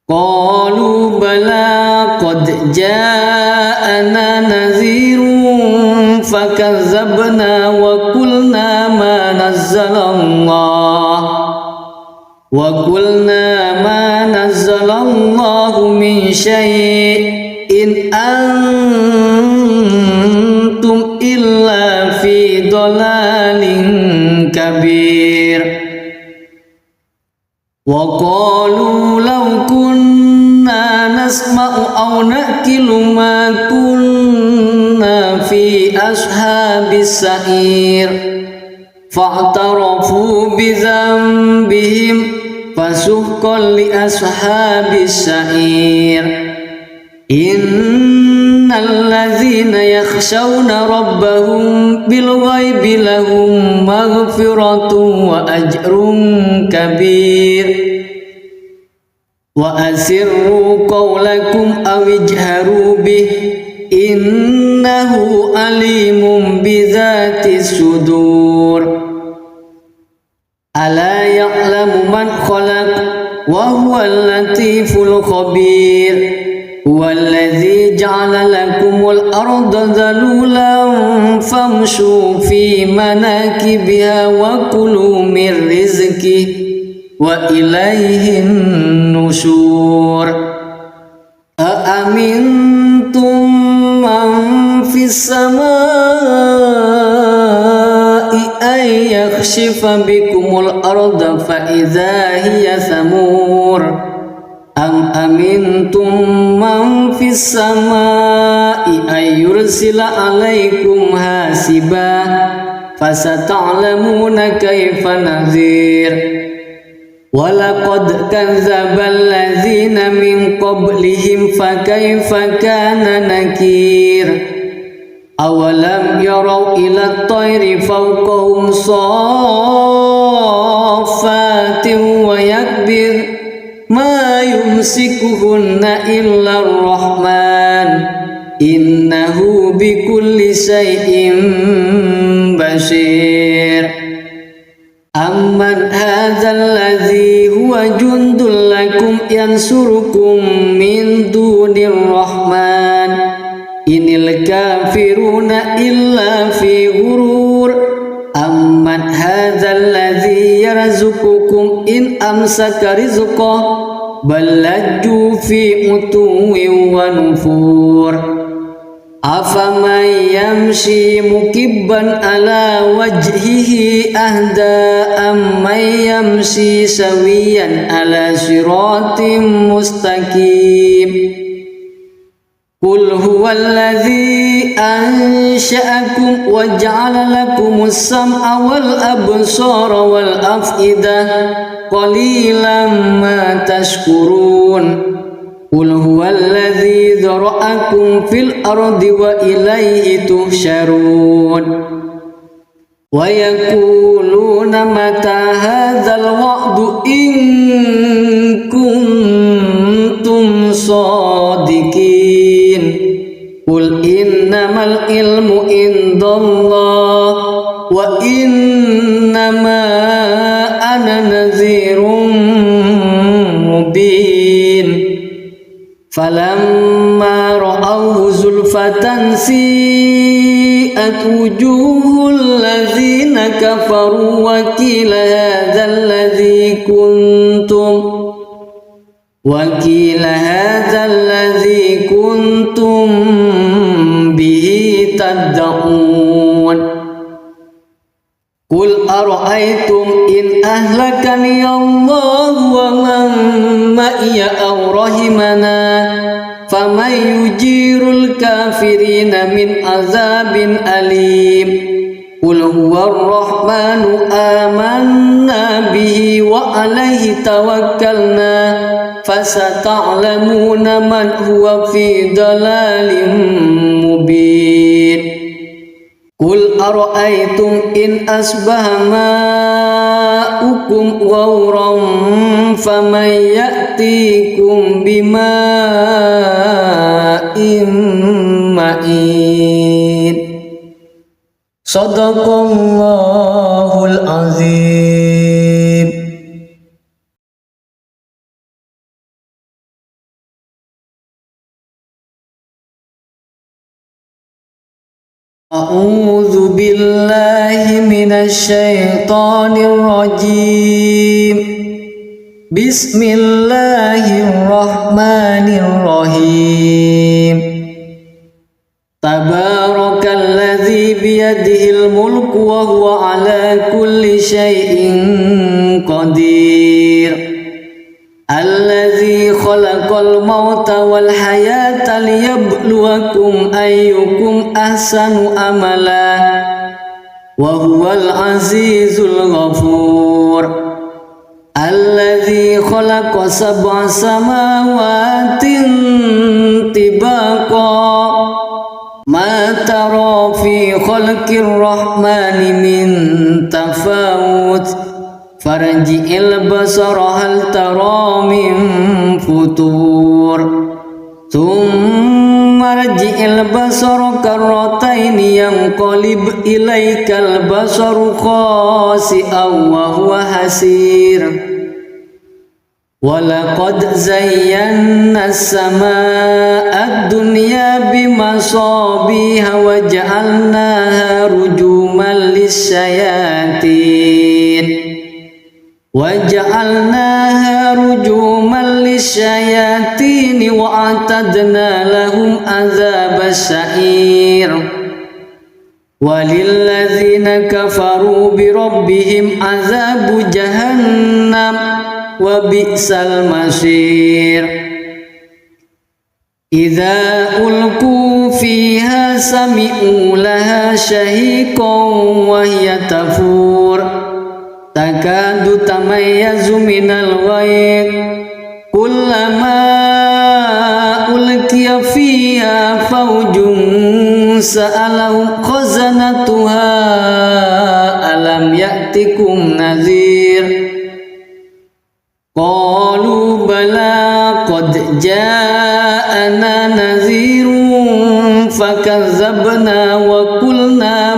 قالوا بلى قد جاءنا نذير فكذبنا وقلنا ما نزل الله من شيء إن أنتم إلا في ضلال كبير وقالوا لو كنا نسمع أو نأكل ما كنا في أصحاب السعير فاعترفوا بذنبهم فسحقا لأصحاب السعير إن الذين يخشون ربهم بالغيب لهم مغفرة وأجر كبير وأسروا قولكم أو اجهروا به إنه عليم بذات الصدور ألا يعلم من خلق وهو اللطيف الخبير هو الذي جعل لكم الأرض ذلولا فامشوا في مناكبها وكلوا من رزقه وإليه النشور أأمنتم من في السماء أن يخشف بكم الأرض فإذا هي ثمور أم أمنتم من في السماء أن يرسل عليكم حاسبا فستعلمون كيف نذير ولقد كذب الذين من قبلهم فكيف كان نكير أولم يروا إلى الطير فوقهم صافات ويكبر ما يمسكهن إلا الرحمن إنه بكل شيء بشير أمن هذا الذي هو جند لكم ينصركم من دون الرحمن إن الكافرون إلا في غرور أمن هذا الذي يرزقكم إن أمسك رزقه بل لجوا في عتو ونفور أفمن يمشي مكبا على وجهه أهدى أمن يمشي سويا على صراط مستقيم قل هو الذي أنشأكم وجعل لكم السمع والأبصار والأفئدة قليلا ما تشكرون قل هو الذي ذرأكم في الأرض وإليه تحشرون ويقولون متى هذا الوعد إن كنتم صادقين قل إنما العلم عند الله وإنما أنا نذير مبين فلما رأوه زلفة سيئت وجوه الذين كفروا وقيل هذا الذي كنتم به تدعون قل أرأيتم إن أهلكني الله ومن معي أو رحمنا فمن يجير الكافرين من عذاب أليم قل هو الرحمن آمنا به وعليه توكلنا فستعلمون من هو في ضلال مبين قل أرأيتم إن أصبح ماؤكم غورا فمن يأتيكم بماء معين صدق الله العظيم. أعوذ بالله من الشيطان الرجيم. بسم الله الرحمن الرحيم. تبارك الذي بيده الملك وهو على كل شيء قدير. الذي خلق الموت والحياة ليبلوكم أيكم أحسن عملا وهو العزيز الغفور. الذي خلق 7 سماوات طباقا ما ترى في خلق الرحمن من تفاوت فارجع البصر هل ترى من فطور ثم ارجع البصر كرتين ينقلب إليك البصر خاسئا وهو حسير. ولقد زينا السماء الدنيا بمصابيح وجعلناها رجوما للشياطين وأعتدنا لهم عذاب السعير. walilladzina kafaru birabbihim azabu jahannam wa bi'sal masir. Idza ulqu fiha sami'u laha shahiqan wa hiya tafur takadu tamayyazu minal ghayz kullama ulqiya fiha fawjun sa'alahum khazanatuha alam ya'tikum nadhir qalu bala qad ja'ana nadhirun fakazzabna wa qulna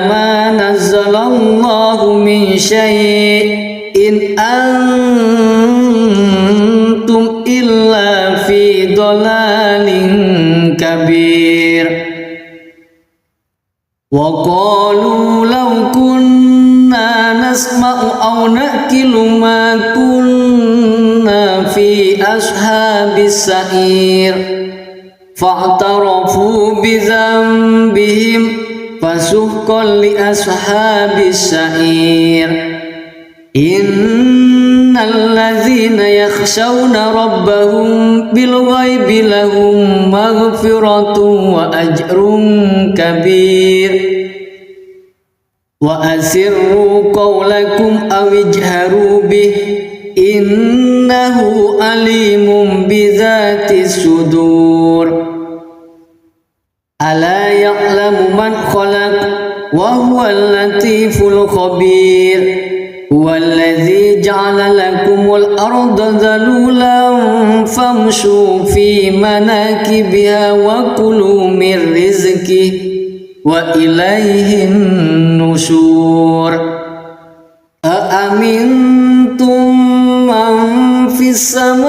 ma nazzalallahu min syai'in antum illa fi dhalalin kabir. Wa qalu law kunna nasma'u aw naqilu ma kunna fi ashabis sa'ir fa'tarafu bi dhanbihim fasuhqan li ashabis sa'ir. Innal ladzina yakhshawna rabbahum bil ghaibi lahum maghfiratun wa ajrun kabir. Wa asirru qawlakum aw ijharu bih innahu alimun bidzati sudur. Ala ya'lamu man khalaq wa huwal latiful khabir. Huwallazi ja'ala lakumul arda dhalulan famshu fi manakibiha wa kulu min rizqihi wa ilaihin nusyur. Aamintum man fis samai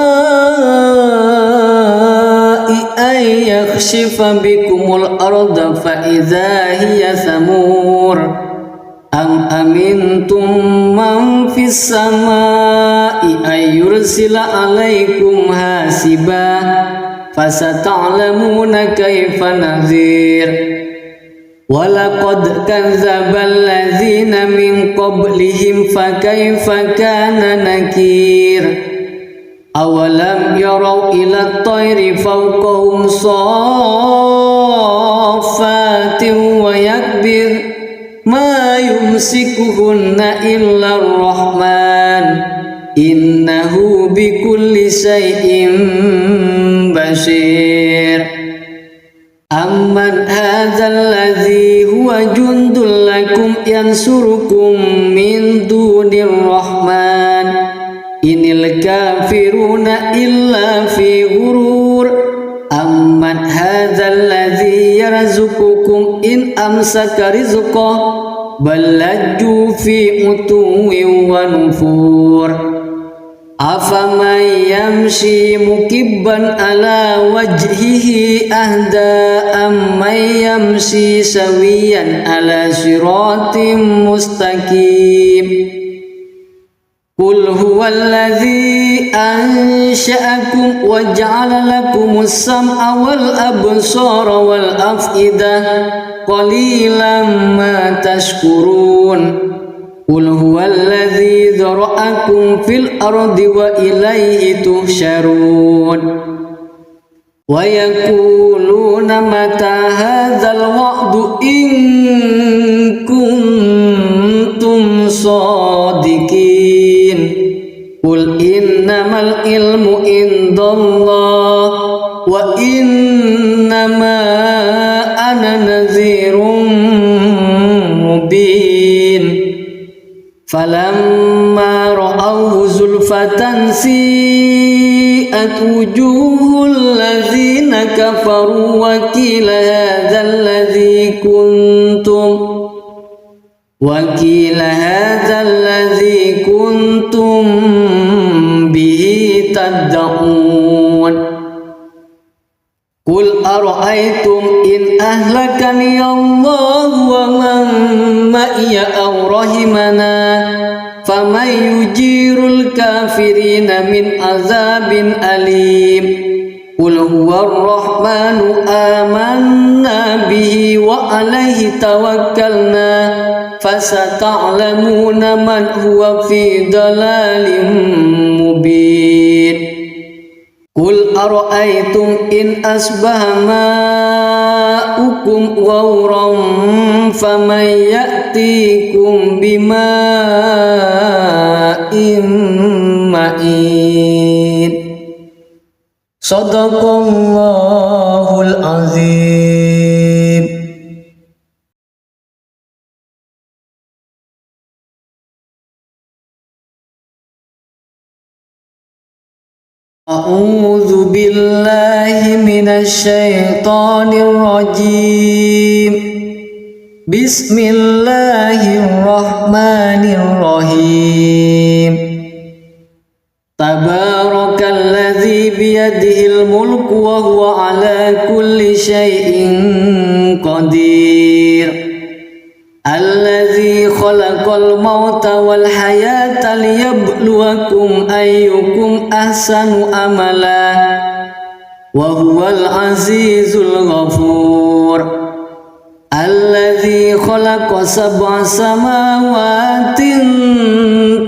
ay yakhshifa bikumul arda fa idza hiya samur am amintum man fis samai ay yursila alaikum hasiba fasata'lamuna kaifa nadhir. Walaqad kadzdzabal ladzina min qablihim fakaifa kana nakir. Awalam yarau ila at-tayri fawqahum saffatin wa yakbir ma yumsikuhunna illa ar-rahman innahu bikulli shay'in basir. Amman hadzal ladzi huwa jundul lakum yansurukum min dunir rahman inil kafiruna illa fi ghurur. Amman hadzal ladzi yarzuqukum in amsaka rizqah bal lajju fi utuwin wa nufur. Afaman yamshi mukibban ala wajhihi ahda amman yamshi sawiyan ala siratim mustaqim. Qul huwallazi ansha'akum wa ja'ala lakumus sam'a wal absara wal af'idah qalilan ma tashkurun. Qul huwallazi dzara'akum fil ardi wa ilaihi tuhsyarun. Wa yaquluna mata hadzal wa'du in kuntum shadiqin. Qul innamal ilmu indallah wa innama ana nadhirun mubin. Falamma ra'awhu zulfatan si'at wujuhul ladzina kafaru wa qila hadzal ladzi kuntum bihi tad'un. Qul ara'aytum in ahlakani Allah wa man ma'iya aw rahimana faman yujirul kafirina min azabin alim. Qul huwa ar-Rahmanu amanna bihi wa alaihi tawakkalna fasata'lamuna man huwa fi dalalin mubin. Qul ara'aytum in asbaha ma'ukum ghawran faman ya'tikum bima'in ma'in. Shadaqallahul azim. A'udzu billahi minasy syaithanir rajim. Bismillahirrahmanirrahim. Tabarakalladzi biyadihil mulku wa huwa ala kulli syai'in qadir. Alladzi khalaqal mauta wal hayata liyabluwakum ayyukum ahsanu amala wa huwal azizul ghafur. Alladzi khalaqa sab'a samawatin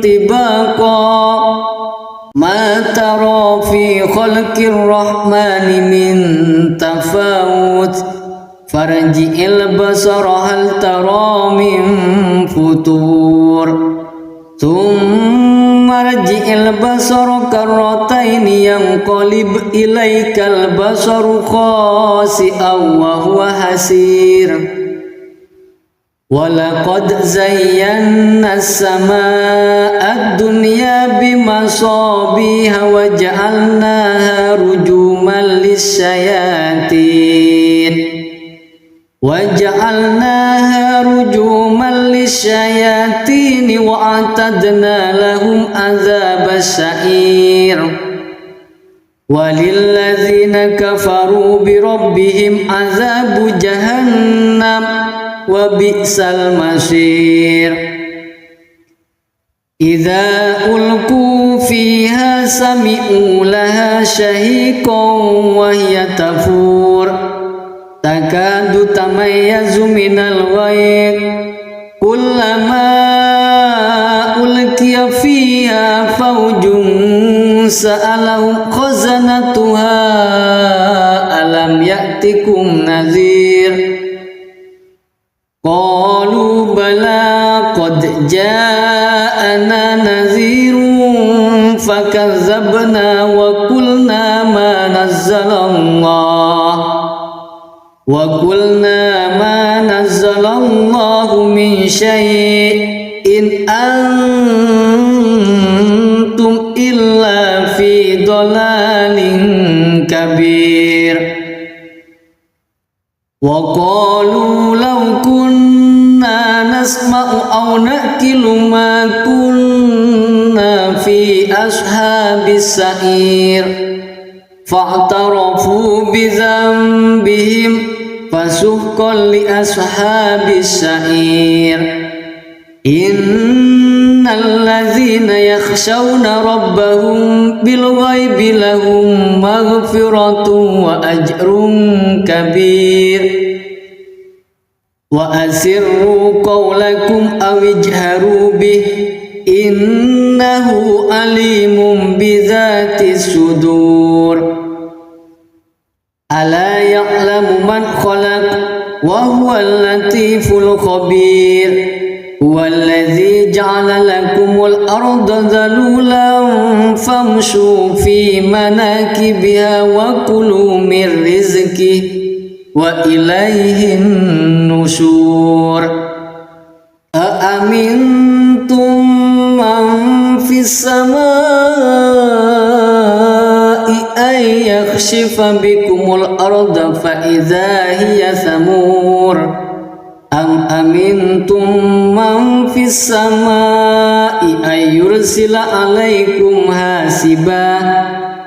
tibaqa ma tara fi khalqir rahmani min tafawut farji'il basara hal tara min futur thumma rji'il basara karrataini yanqalib ilaikal basaru khasi'an wa huwa hasir. Walaqad zayyana as-samaa'a ad-dunya bimasabiha wa ja'alnaha rujuman lis-syayatin wa a'tadna lahum adzabas sa'ir. Walilladzina kafaru bi rabbihim adzabu jahannam wa bi'sal masir. Idza ulqu fiha sami'u laha shahiqan wa hiya tafur takadu tamayyazu minal ghayz kullama ulqiya fiha fawjun sa'alahum khazanatuha alam ya'tikum nadhir. Qalu bala qad ja'ana nadhirun fakazzabna wa qulna ma nazzalallahu min syai'in antum illa fi dhalalin kabir. Wa qalu law kunna nasma'u aw naqilu ma kunna fi ashabis sa'ir fa'tarafu bi dhanbihim fasuhqan li ashabis sa'ir. Innal ladzina yakhshawna rabbahum bil ghaibi lahum maghfiratun wa ajrun kabir. Wa asirru qawlakum aw ijharu bih innahu alimun bidzatis sudur. Ala ya'lamu man khalaq wa huwal latiful khabir. Huwallazi ja'ala lakumul arda dhalulan famshu fi manakibiha wa kulu min rizqihi wa ilaihin nusyur. Aamintum man fis samaa'i ay yakhshifa bikumul arda fa idza hiya thamur. Am amintum man fis samaa'i ay yursila alaikum hasiba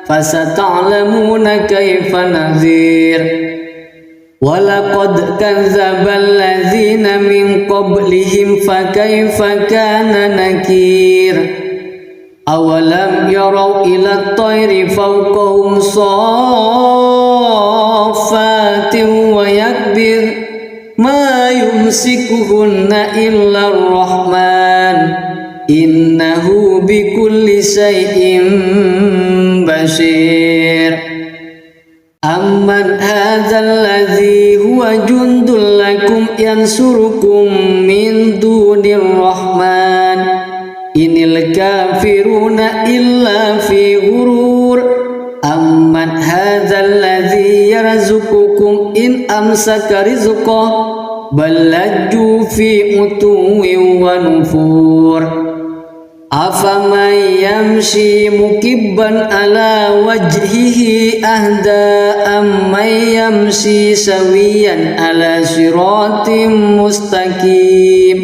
fasata'lamuna kaifa nadhir. Walaqad kadzdzabal ladzina min qablihim fakaifa kana nakir. awalam yarau ila tayri fawqahum saffatin wa yakbir ma yumsikuhunna illa ar-rahman innahu bikulli syai'in basir. Amman hadzal ladzi huwa jundul lakum yansurukum min dunir rahman inil kafiruna illa fi ghurur. Amman hadzal ladzi yarzuqukum in amsaka rizqahu bal lajju fi utuwwin wa nufur. Afaman yamshi mukibban ala wajhihi ahda amman yamshi sawiyan ala siratim mustaqim.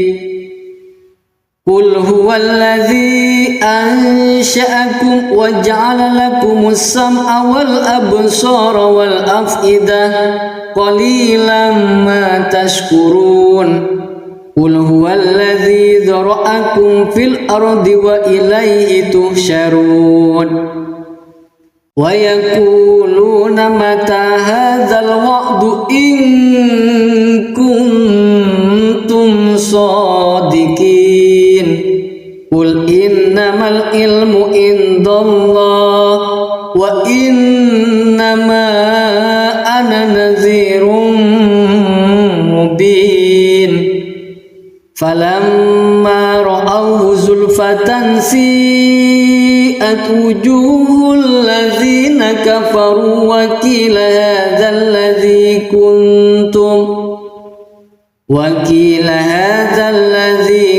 Qul huwallazi ansha'akum wa ja'ala lakumus sam'a wal absara wal af'idah qalilan ma tashkurun. Qul huwallazi dzara'akum fil ardi wa ilaihi tuhsyarun. Wa yaquluna mata hadzal wa'du in kuntum shadiqin. Qul innamal ilmu indallah wa innama ana nadhirun mubin. Falamma ra'awhu zulfatan si'at wujuhul ladzina kafaru wa qila hadzal ladzi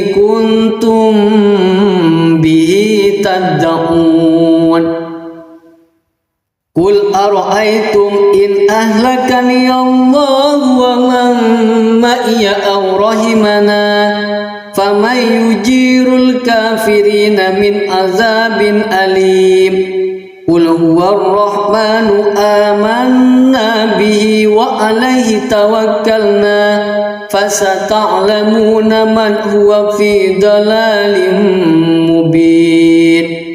kuntum bihi tad'un. Qul ara'aytum in ahlakani Allah wa man ma'iya aw rahimana faman yujirul kafirina min azabin alim. Qul huwar rahmanu amanna bihi wa alaihi tawakkalna fasata'lamuna man huwa fi dalalin mubin.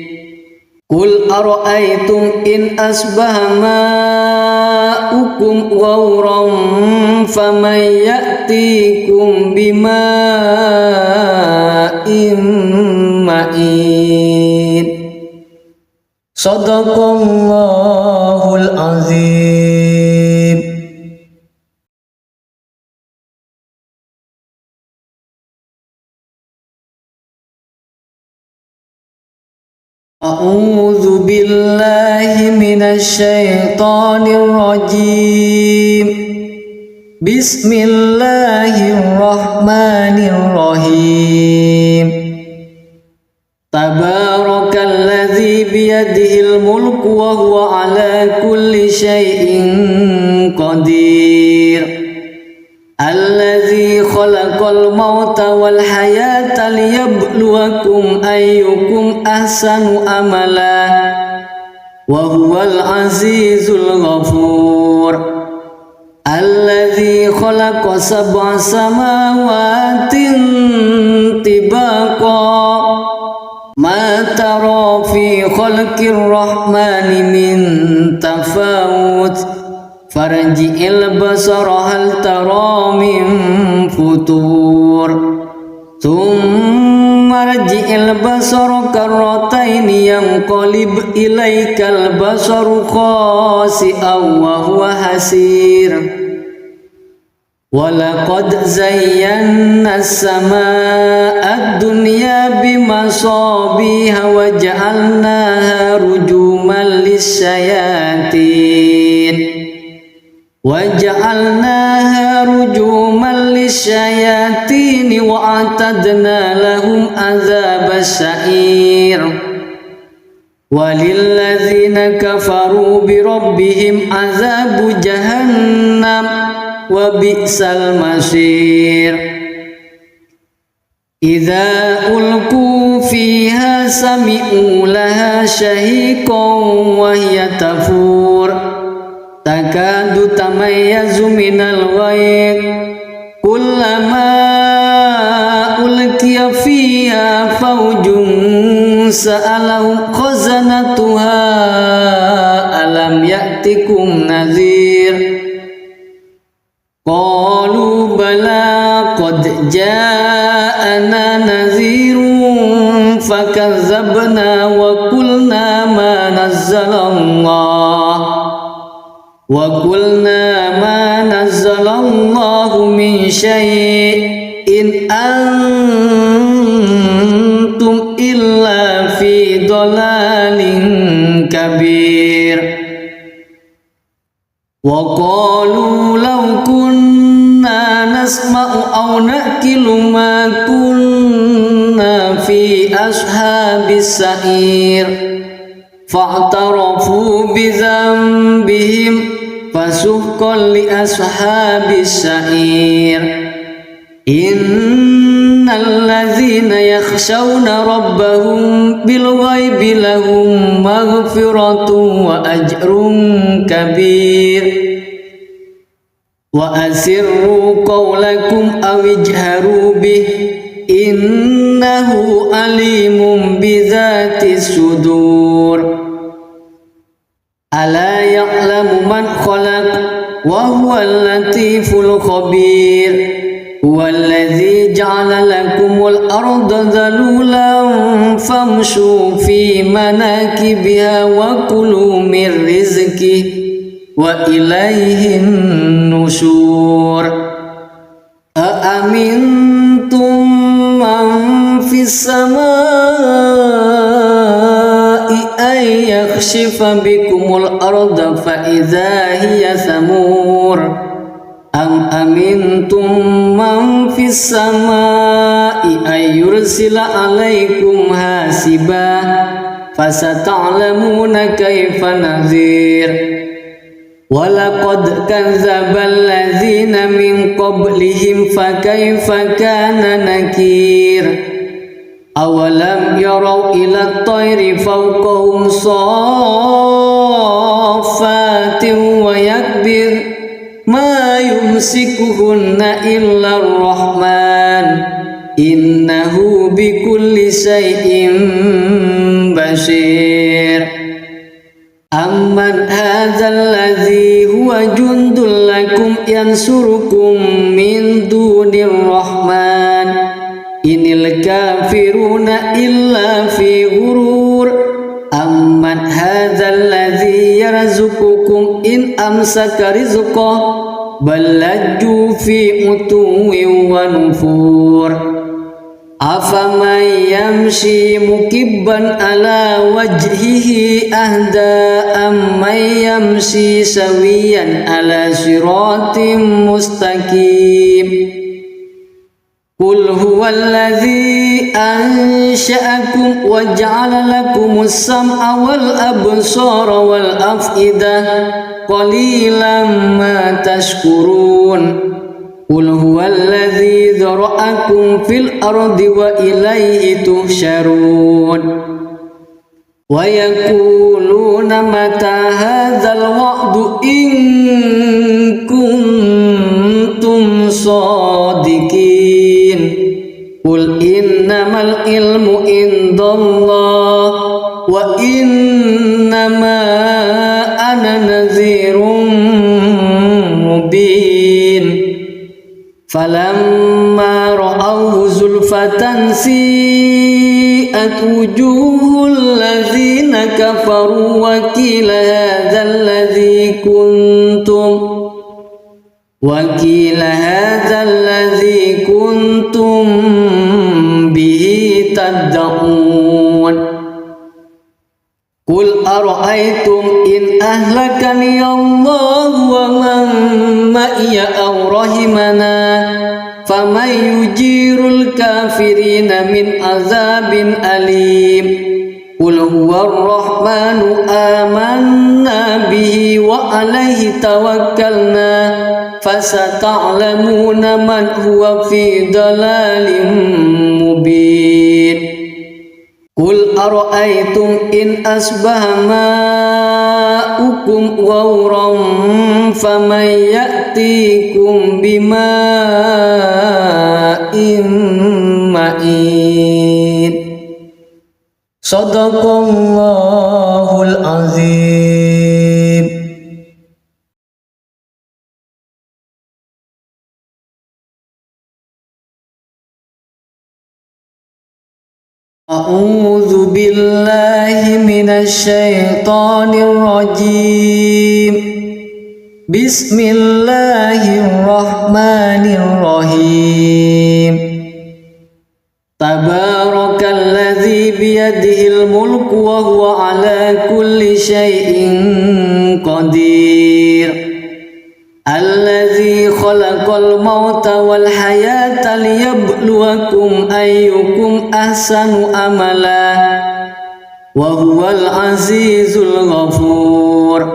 Qul ara'aytum in asbaha ma'ukum ghauran faman ya'tikum bima'in ma'in. Shadaqallahul azim. A'udzu billahi minasy syaithanir rajim. Bismillahirrahmanirrahim. Tabarakalladzi biyadihil mulku wa huwa ala kulli syai'in qadir. Alladzi khalaqal mauta wal hayata liyabluwakum ayyukum ahsanu amala wa huwal azizul ghafur. Alladzi khalaqa sab'a samawatin tibaqa ma tara fi khalqir rahmani min tafawut farji'il basara hal tara min futur thumma rji'il basara karrataini yanqalib ilaikal basaru khasi'an wa huwa hasir. Walaqad zayyana as-samaa'a ad-dunya bimasabiha wa ja'alnaha rujuman lis-syayatin wa a'tadna lahum adzabas sa'ir. Walilladzina kafaru bi rabbihim adzabu jahannam wa bi'sal masir. Idza ulqu fiha sami'u laha shahiqan wa hiya tafur takadu tamayyazu minal ghayr kullama ulqiya fiha fawjun سألهم خزنتها ألم يأتكم نذير قالوا بلى قد جاءنا نذير فكذبنا وقلنا ما نزل الله من شيء إن أنتم إلا في ضلال كبير وقالوا لو كنا نسمع أو نأكل ما كنا في أصحاب السعير فاعترفوا بذنبهم فسحقا لأصحاب السعير إن الذين يخشون ربهم بالغيب لهم مغفرة وأجر كبير وأسروا قولكم أو اجهروا به إنه عليم بذات الصدور ألا يعلم من خلق وهو اللطيف الخبير هو الذي جعل لكم الأرض ذلولا فامشوا في مناكبها وكلوا من رزقه وإليه النشور أأمنتم من في السماء أن يخسف بكم الأرض فإذا هي ثمور أم أمنتم من في السماء أن يرسل عليكم حاسبا فستعلمون كيف نذير ولقد كذب الذين من قبلهم فكيف كان نكير أولم يروا إلى الطير فوقهم صافات ويكبر ما يمسكهن إلا الرحمن إنه بكل شيء بصير أمن هذا الذي هو جند لكم ينصركم من دون الرحمن إن الكافرون إلا في غرور أمن هذا الذي يرزقكم إن أمسك رزقه بل لجوا في عتو ونفور أفمن يمشي مكبا على وجهه أهدى أمن يمشي سويا على صراط مستقيم قل هو الذي أنشأكم وجعل لكم السمع والأبصار والأفئدة قليلا ما تشكرون قل هو الذي ذرأكم في الأرض وإليه تحشرون ويقولون متى هذا الوعد إن كنتم صادقين قل إنما العلم عند الله وإنما أنا نذير مبين فلما رأوه زلفة سيئت وجوه الذين كفروا وقيل هذا الذي كنتم به تدعون قل أرأيتم إن أهلكني الله ومن معي أو رحمنا فمن يجير الكافرين من عذاب أليم قل هو الرحمن آمنا به وعليه توكلنا فستعلمون من هو في ضلال مبين قل أرأيتم إن أصبح ماؤكم غورا فمن يأتيكم بماء معين Sadaqallahul azim. A'udzu billahi minasy syaithanir rajim. Bismillahirrahmanirrahim. Tabarakalladzi biyadihil mulku wa huwa ala kulli syai'in qadir. Alladzi khalaqal mauta wal hayata liyabluwakum ayyukum ahsanu amala wa huwal azizul ghafur.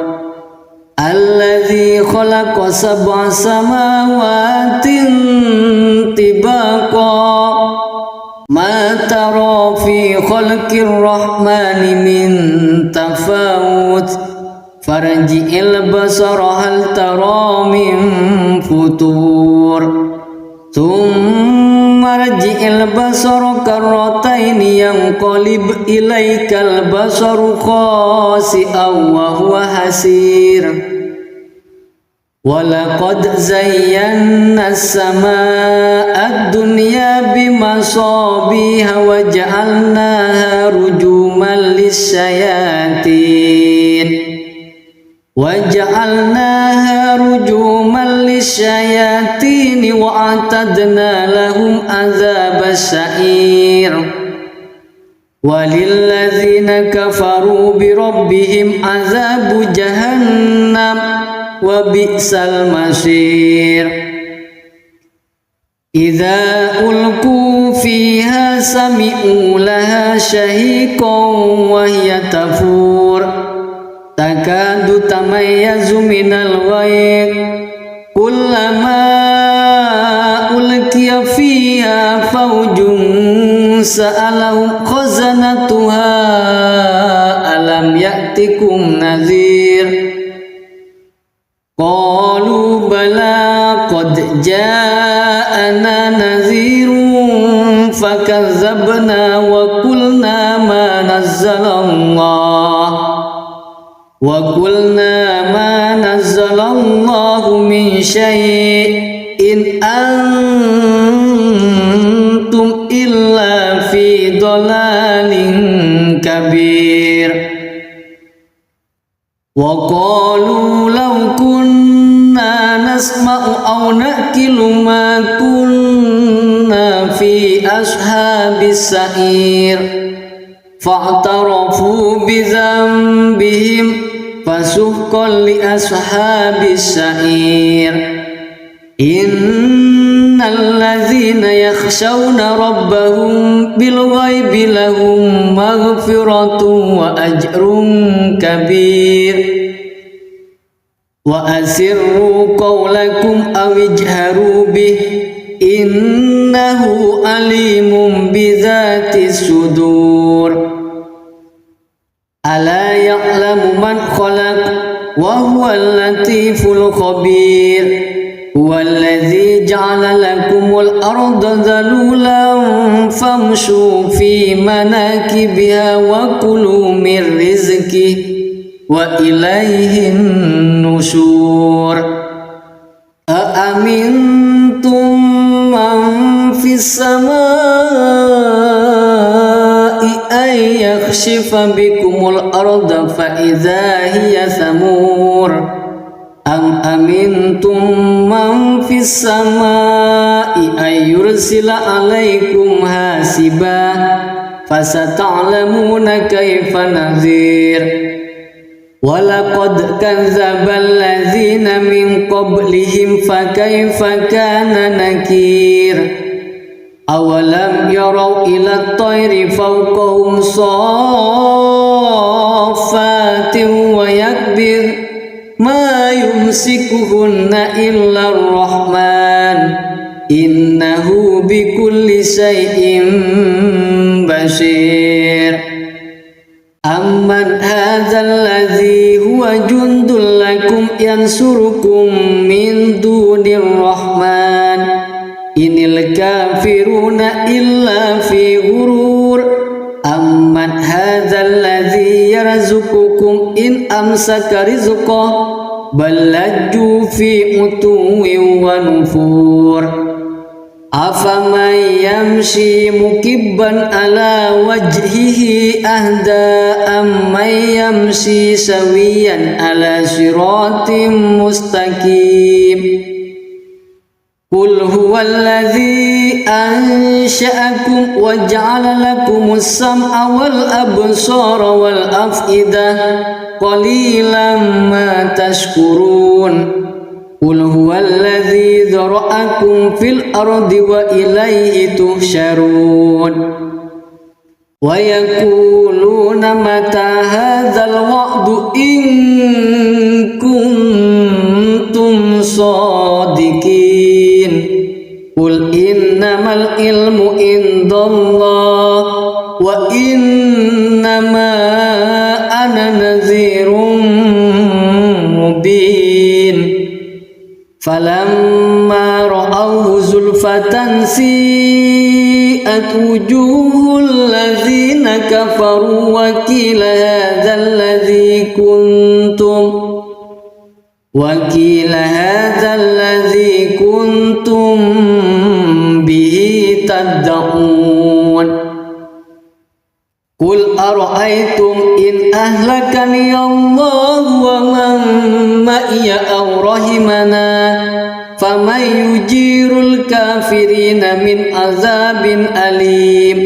Alladzi khalaqa sab'a samawatin tibaqa ma tara fi khalqir rahmani min tafawut farji'il basara hal tara min futur thumma rji'il basara karrataini yanqalib ilaikal basaru khasi'an wa huwa hasir. Walaqad zayyana as-samaa'a ad-dunya bimasabiha wa ja'alnaha rujuman lis-syayatin wa a'tadna lahum adzabas sa'ir. Walilladzina kafaru bi rabbihim adzabu jahannam wa bi'sal masir. Idza ulqu fiha sami'u laha shahiqan wa hiya tafur takadu tamayyazu minal ghayz kullama ulqiya fiha fawjun sa'alahum khazanatuha alam ya'tikum nadhir. Qalu bala qad ja'ana nadhirun fakazzabna wa qulna ma nazzalallahu min syai'in antum illa fi dhalalin kabir. Wa qalu law kunna nasma'u aw naqilu ma kunna fi ashabis sa'ir fa'tarafu bi dhanbihim fasuhqan li ashabis sa'ir. Innal ladzina yakhshawna rabbahum bil ghaibi lahum maghfiratun wa ajrun kabir. Wa asirru qawlakum aw ijharu bih innahu alimun bidzatis sudur. Ala ya'lamu man khalaq wa huwal latiful khabir. Huwallazi ja'ala lakumul arda dhalulan famshu fi manakibiha wa kulu mir rizqihi wa ilaihin nusyur. Aamintum man fis samaa'i ay yakhshifa bikumul arda fa idza hiya thamur. Am amintum man fis samaa'i ay yursila alaikum hasiba fasata'lamuna kaifa nadhir. Walaqad kadzdzabal ladzina min qablihim fakaifa kana nakir. Awalam yarau ila at-tayri fawqahum saffatin wa yakbir ma yumsikuhunna illa ar-rahman innahu bikulli syai'in basir. Amman hadzal ladzi huwa jundul lakum yansurukum min dunir rahman inil kafiruna illa fi ghurur. Amman yarzuqukum in amsaka rizqah bal lajju fi utuwin wa nufur. Afaman yamshi mukibban ala wajhihi ahda amman yamshi sawiyan ala siratim mustaqim. Qul huwallazi ansha'akum wa ja'ala lakumus sam'a wal absara wal af'idah qalilan ma tashkurun. Qul huwallazi dzara'akum fil ardi wa ilaihi tuhsyarun. Wa yaquluna mata hadzal wa'du in kuntum shadiqin. Qul innamal ilmu indallah wa innama ana nadhirun mubin. Falamma ra'awhu zulfatan si'at wujuhul ladzina kafaru wa qila hadzal ladzi kuntum bihi tad'un. Qul ara'aytum in ahlakani Allah wa man ma'iya aw rahimana faman yujirul kafirina min azabin alim.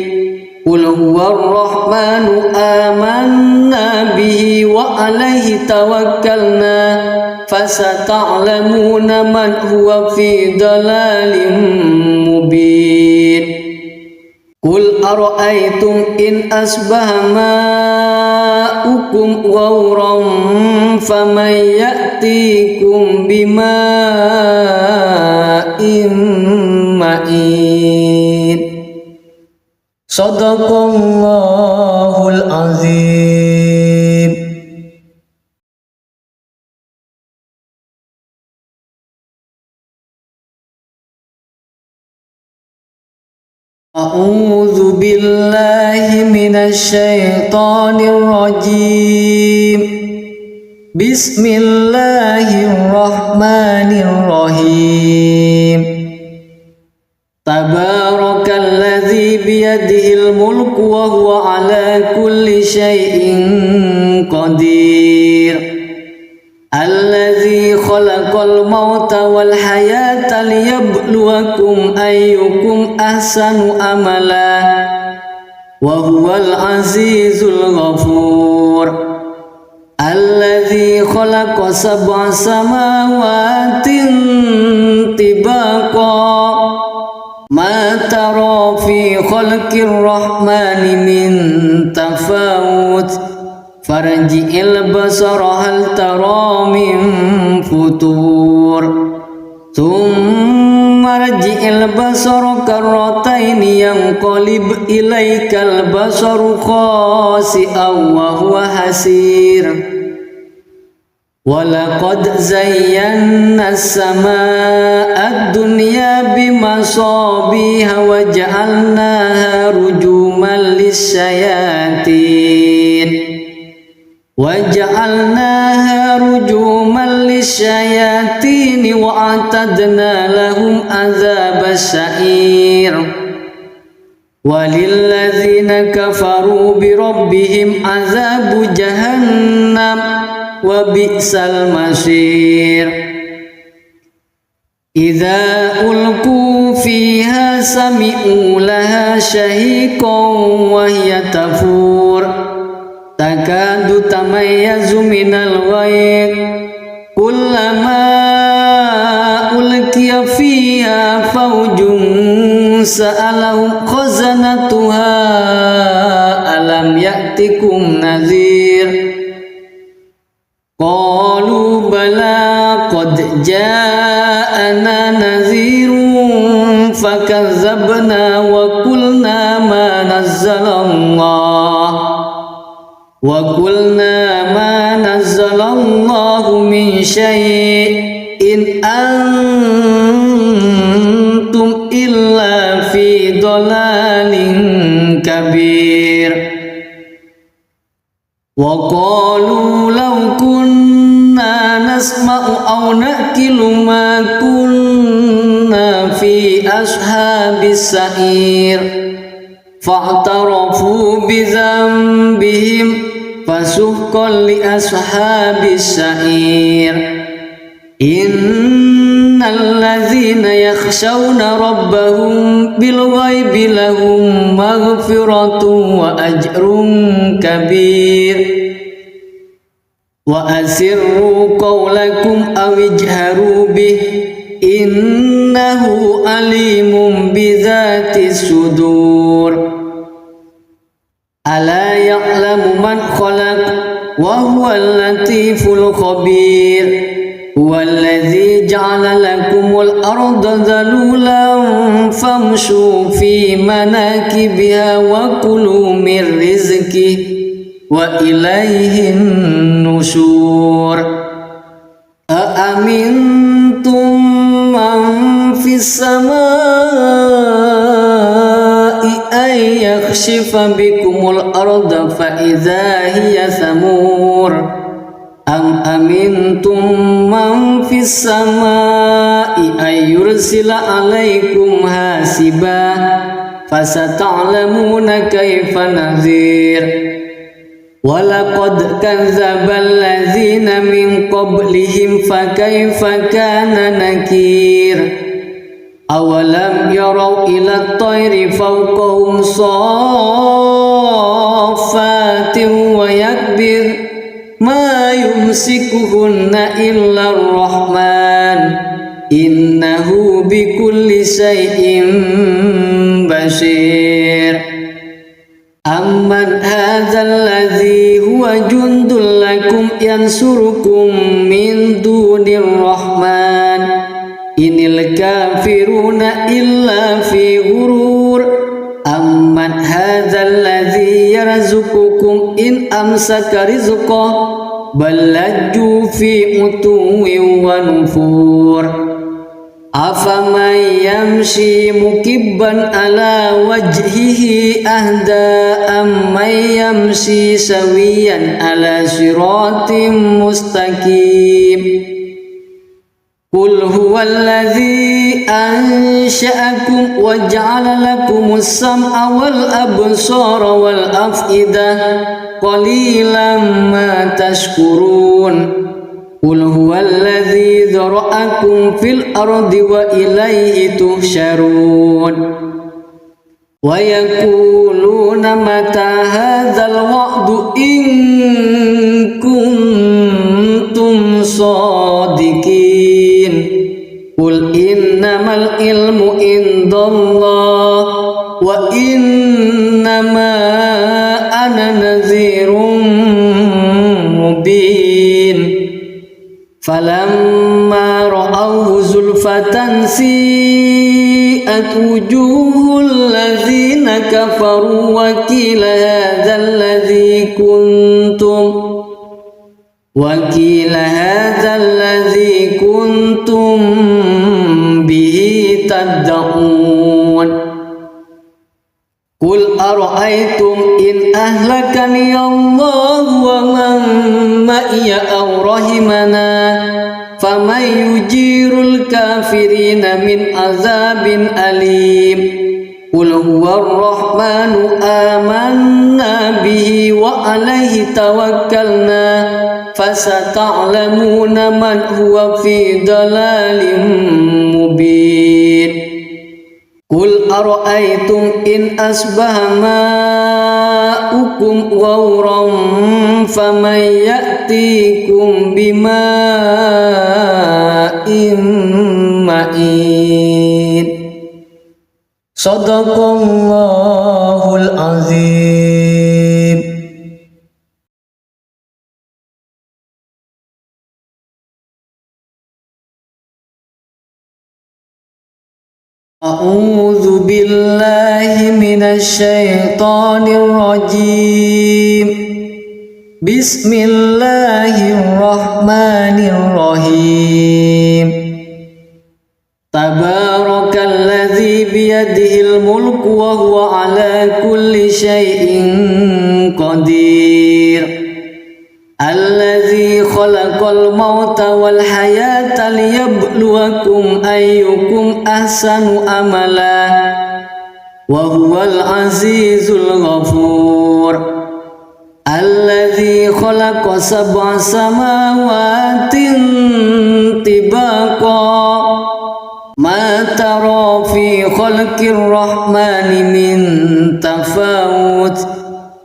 Qul huwar rahmanu amanna bihi wa alaihi tawakkalna fasata'lamuna man huwa fi dalalin mubin. Qul ara'aytum in asbaha ma'ukum ghawran faman ya'tikum bima'in ma'in. Shadaqallahul azim. A'udzu billahi minasy syaithanir rajim. Bismillahirrahmanirrahim. Tabarakalladzi biyadihil mulku wa huwa ala kulli syai'in qadir. Alladzi khalaqal mauta wal hayata liyabluwakum ayyukum ahsanu amala wa huwal azizul ghafur. Alladzi khalaqa sab'a samawatin tibaqa ma tara fi khalqir rahmani min tafawut farji'il basara hal tara min futur thumma rji'il basara karrataini yanqalib ilaikal basaru khasi'an wa huwa hasir. Walaqad zayyana as-samaa'a ad-dunya bimasabiha wa ja'alnaha rujuman lis-syayatin wa a'tadna lahum adzabas sa'ir. Walilladzina kafaru bi rabbihim adzabu jahannam wa bi'sal masir. Idza ulqu fiha sami'u laha shahiqan wa hiya tafur takadu tamayyazu minal ghayz kullama ulqiya fiha fawjun sa'alahum khazanatuha alam ya'tikum nadhir. Qalu bala qad ja'ana nadhirun fakazzabna wa qulna ma nazzalallahu min syai'in antum illa fi dhalalin kabir. وقالوا لو كنا نسمع أو نأكل ما كنا في أصحاب السعير فاعترفوا بذنبهم فسحقا لأصحاب السعير إن الذين يخشون ربهم بالغيب لهم مغفرة وأجر كبير وأسروا قولكم أو اجهروا به إنه عليم بذات الصدور ألا يعلم من خلق وهو اللطيف الخبير هو الذي جعل لكم الأرض ذلولا فامشوا في مناكبها وكلوا من رزقه وإليه النشور أأمنتم من في السماء أن يخسف بكم الأرض فإذا هي ثمور أم أمنتم من في السماء أن يرسل عليكم حاسبا فستعلمون كيف نذير ولقد كذب الذين من قبلهم فكيف كان نكير أولم يروا إلى الطير فوقهم صافات ويكبر ما يمسكهن إلا الرحمن إنه بكل شيء بصير أمن هذا الذي هو جند لكم ينصركم من دون الرحمن إن الكافرون إلا في غرور أمن هذا الذي يرزقكم إن أمسك رزقه بل لجوا في عتو ونفور أفمن يمشي مكبا على وجهه أهدى أمن يمشي سويا على صراط مستقيم قل هو الذي أنشأكم وجعل لكم السمع والأبصار والأفئدة قليلا ما تشكرون قل هو الذي ذرأكم في الأرض وإليه تحشرون ويقولون متى هذا الوعد إن كنتم صادقين قل إنما العلم عند الله وإنما أنا نذير مبين فلما رأوه زلفة سيئت وجوه الذين كفروا وقيل هذا الذي كنتم به تدعون قل أرأيتم إن أهلكني الله ومن معي أو رحمنا فمن يجير الكافرين من عذاب أليم قل هو الرحمن آمنا به وعليه توكلنا فستعلمون من هو في ضلال مبين قل أرأيتم إن أصبح ماؤكم غورا فمن يأتيكم بماء معين صدق الله العظيم. أعوذ بالله من الشيطان الرجيم. بسم الله الرحمن الرحيم. تبارك الذي بيده الملك وهو على كل شيء قدير. Allazi khalaqal mauta wal hayata liyabluwakum ayyukum ahsanu amala wa huwal azizul ghafur. Allazi khalaqa sab'a samawatin tibaqa ma tara fi khalqir rahmani min tafawut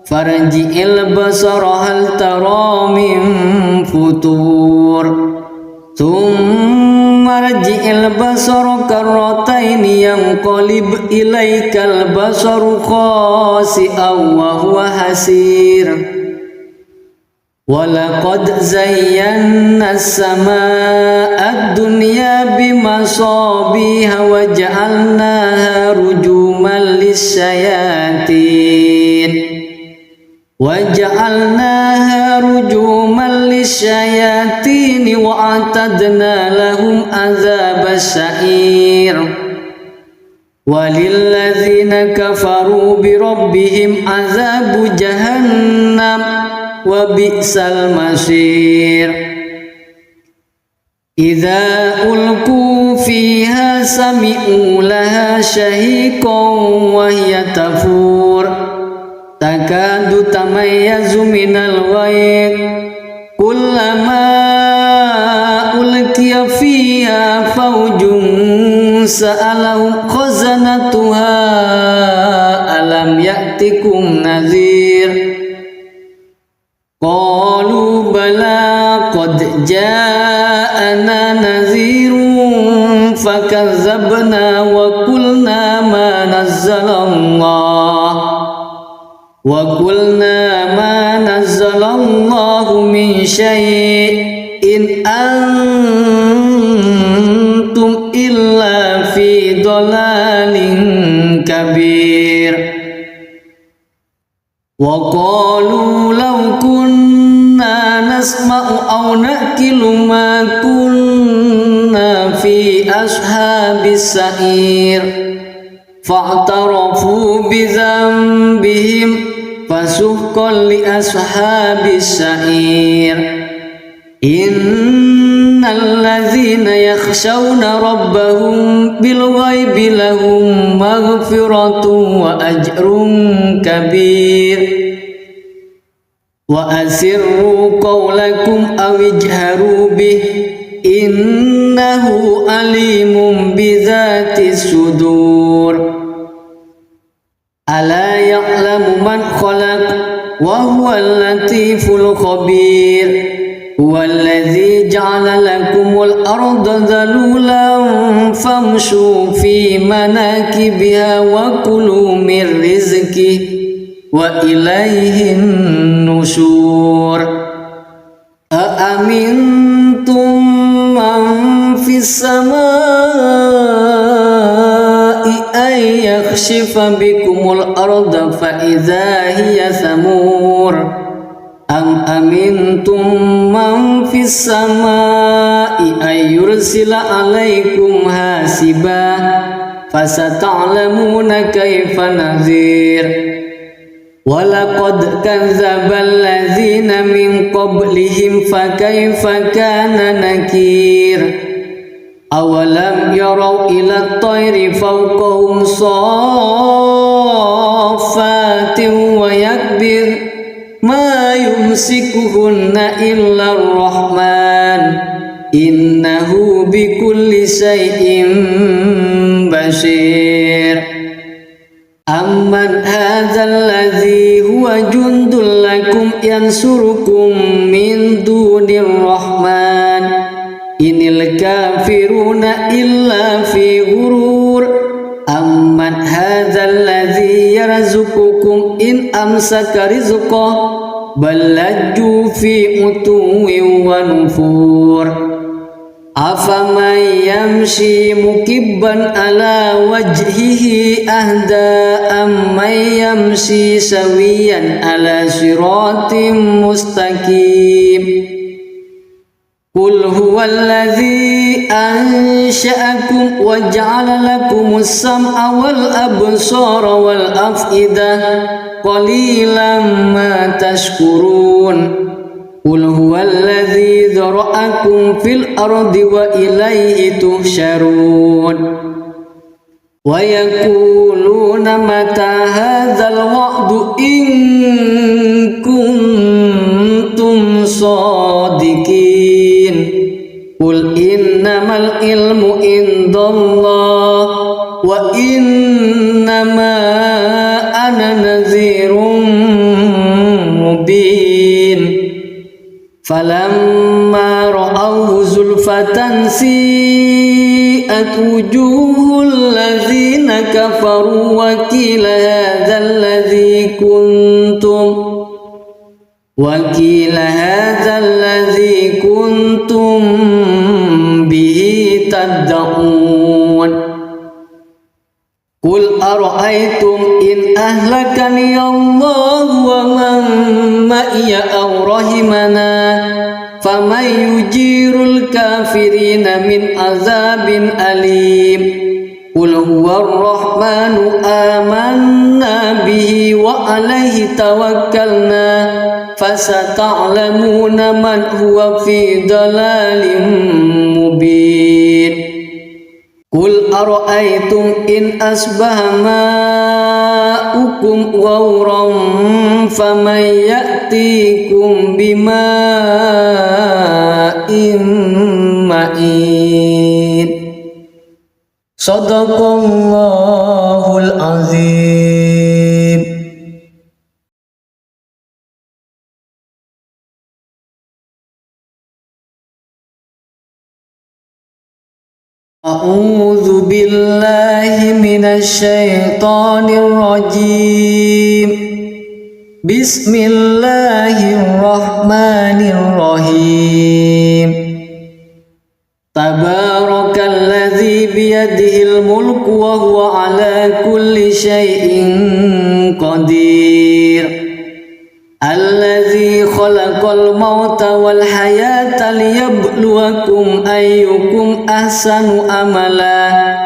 farji'il basara hal tara min futur thumma rji'il basara karrataini yanqalib ilaikal basaru khasi'an wa huwa hasir. Walaqad zayyana as-samaa'a ad-dunya bimasabiha wa ja'alnaha rujuman lisyayatin wa a'tadna lahum adzabas sa'ir. Walilladzina kafaru bi rabbihim adzabu jahannam wa bi'sal masir. Idza ulqu fiha sami'u laha shahiqan wa hiya tafur takadu tamayyazu minal ghayr kullama ulqiya fiha fawjun sa'alahum khazanatuha alam ya'tikum nadhir. Qalu bala qad ja'ana nadhirun fakazzabna wa qulna ma nazzalallahu min syai'in antum illa fi dhalalin kabir. Wa qalu law kunna nasma'u aw naqilu ma kunna fi ashabis sa'ir fa'tarafu bi dhanbihim fasuhqan li ashabis sa'ir. Innal ladzina yakhshawna rabbahum bil ghaibi lahum maghfiratun wa ajrun kabir. Wa asirru qawlakum aw ijharu bih innahu alimun bidzatis sudur. Ala ya'lamu man khalaq wa huwal latiful khabir. Huwallazi ja'ala lakumul arda dhalulan famshu fi manakibiha wa kulu min rizqihi wa ilaihin nusyur. Aamintum man fis samaa'i ay yakhshifa bikumul arda fa idza hiya samur. Am amintum man fis samaa'i ay yursila alaikum hasiba fasata'lamuna kaifa nadhir. Walaqad kadzdzaba alladzina min qablihim fakaifa kana nakir. Awalam yarau ila at-tayri fawqahum saffatin wa yakbir ma yumsikuhunna illa ar-rahman innahu bikulli syai'in basir. Amman hadzal ladzi huwa jundul lakum yansurukum min dunir rahman inil kafiruna illa fi ghurur. Amman hadzal ladzi yarzuqukum in amsaka rizqahu bal lajju fi utuwin wa nufur. Afaman yamshi mukibban ala wajhihi ahda amman yamshi sawiyan ala siratim mustaqim. Qul huwallazi ansha'akum wa ja'ala lakumus sam'a wal absara wal af'idah qalilan ma tashkurun. قل هو الذي ذرأكم في الأرض وإليه تحشرون ويقولون متى هذا الوعد إن كنتم صادقين قل إنما العلم عند الله وإنما أنا نذير مبين فلما رأوه زلفة سيئت وجوه الذين كفروا وقيل هذا الذي كنتم به تدعون قل أرأيتم إن أهلكني الله ومن معي أو رحمنا فمن يجير الكافرين من عذاب أليم قل هو الرحمن آمنا به وعليه توكلنا فستعلمون من هو في ضلال مبين قل أرأيتم إن أصبح ماؤكم غورا فمن يأتيكم بماء معين صدق الله العظيم. أعوذ بالله من الشيطان الرجيم بسم الله الرحمن الرحيم تبارك الذي بيده الملك وهو على كل شيء قدير الذي خلق الموت والحياة ليبلوكم أيكم أحسن عملا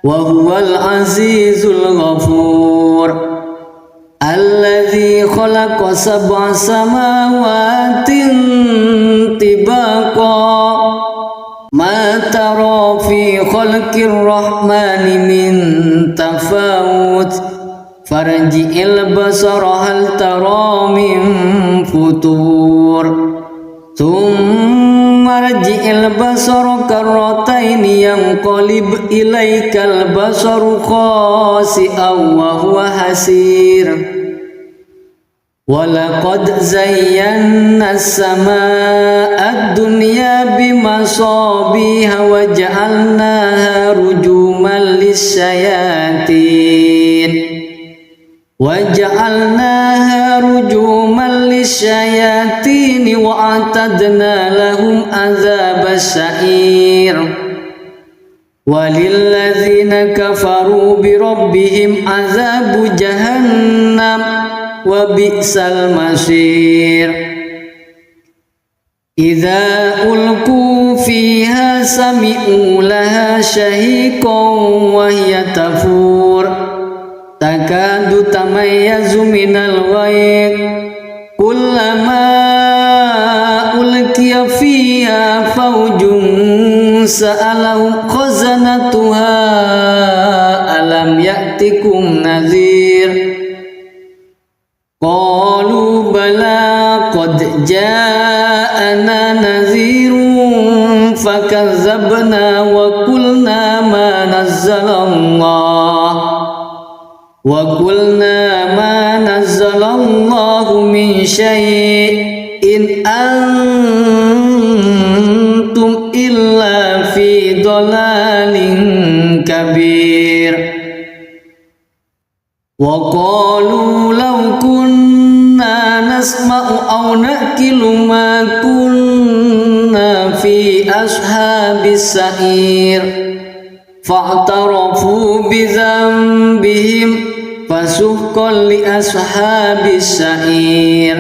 وهو العزيز الغفور الذي خلق 7 سماوات طباقا ما ترى في خلق الرحمن من تفاوت فارجع البصر هل ترى من فطور ثم ارجع البصر كرتين ينقلب إليك البصر خاسئا وهو حسير ولقد زينا السماء الدنيا بمصابيح وجعلناها رجوما للشياطين وأعتدنا لهم عذاب السعير وللذين كفروا بربهم عذاب جهنم وبئس المصير إذا ألقوا فيها سمعوا لها شهيقا وهي تفور تكاد تميز من الغيظ كلما ألقي فيها فوج سألهم خزنتها ألم يأتكم نذير قالوا بلى قد جاءنا نذير فكذبنا وقلنا ما نزل الله من شيء إن أنتم إلا في ضلال كبير وقالوا لو كنا نسمع أو نأكل ما كنا في أصحاب السعير فاعترفوا بذنبهم فسحقا لأصحاب السعير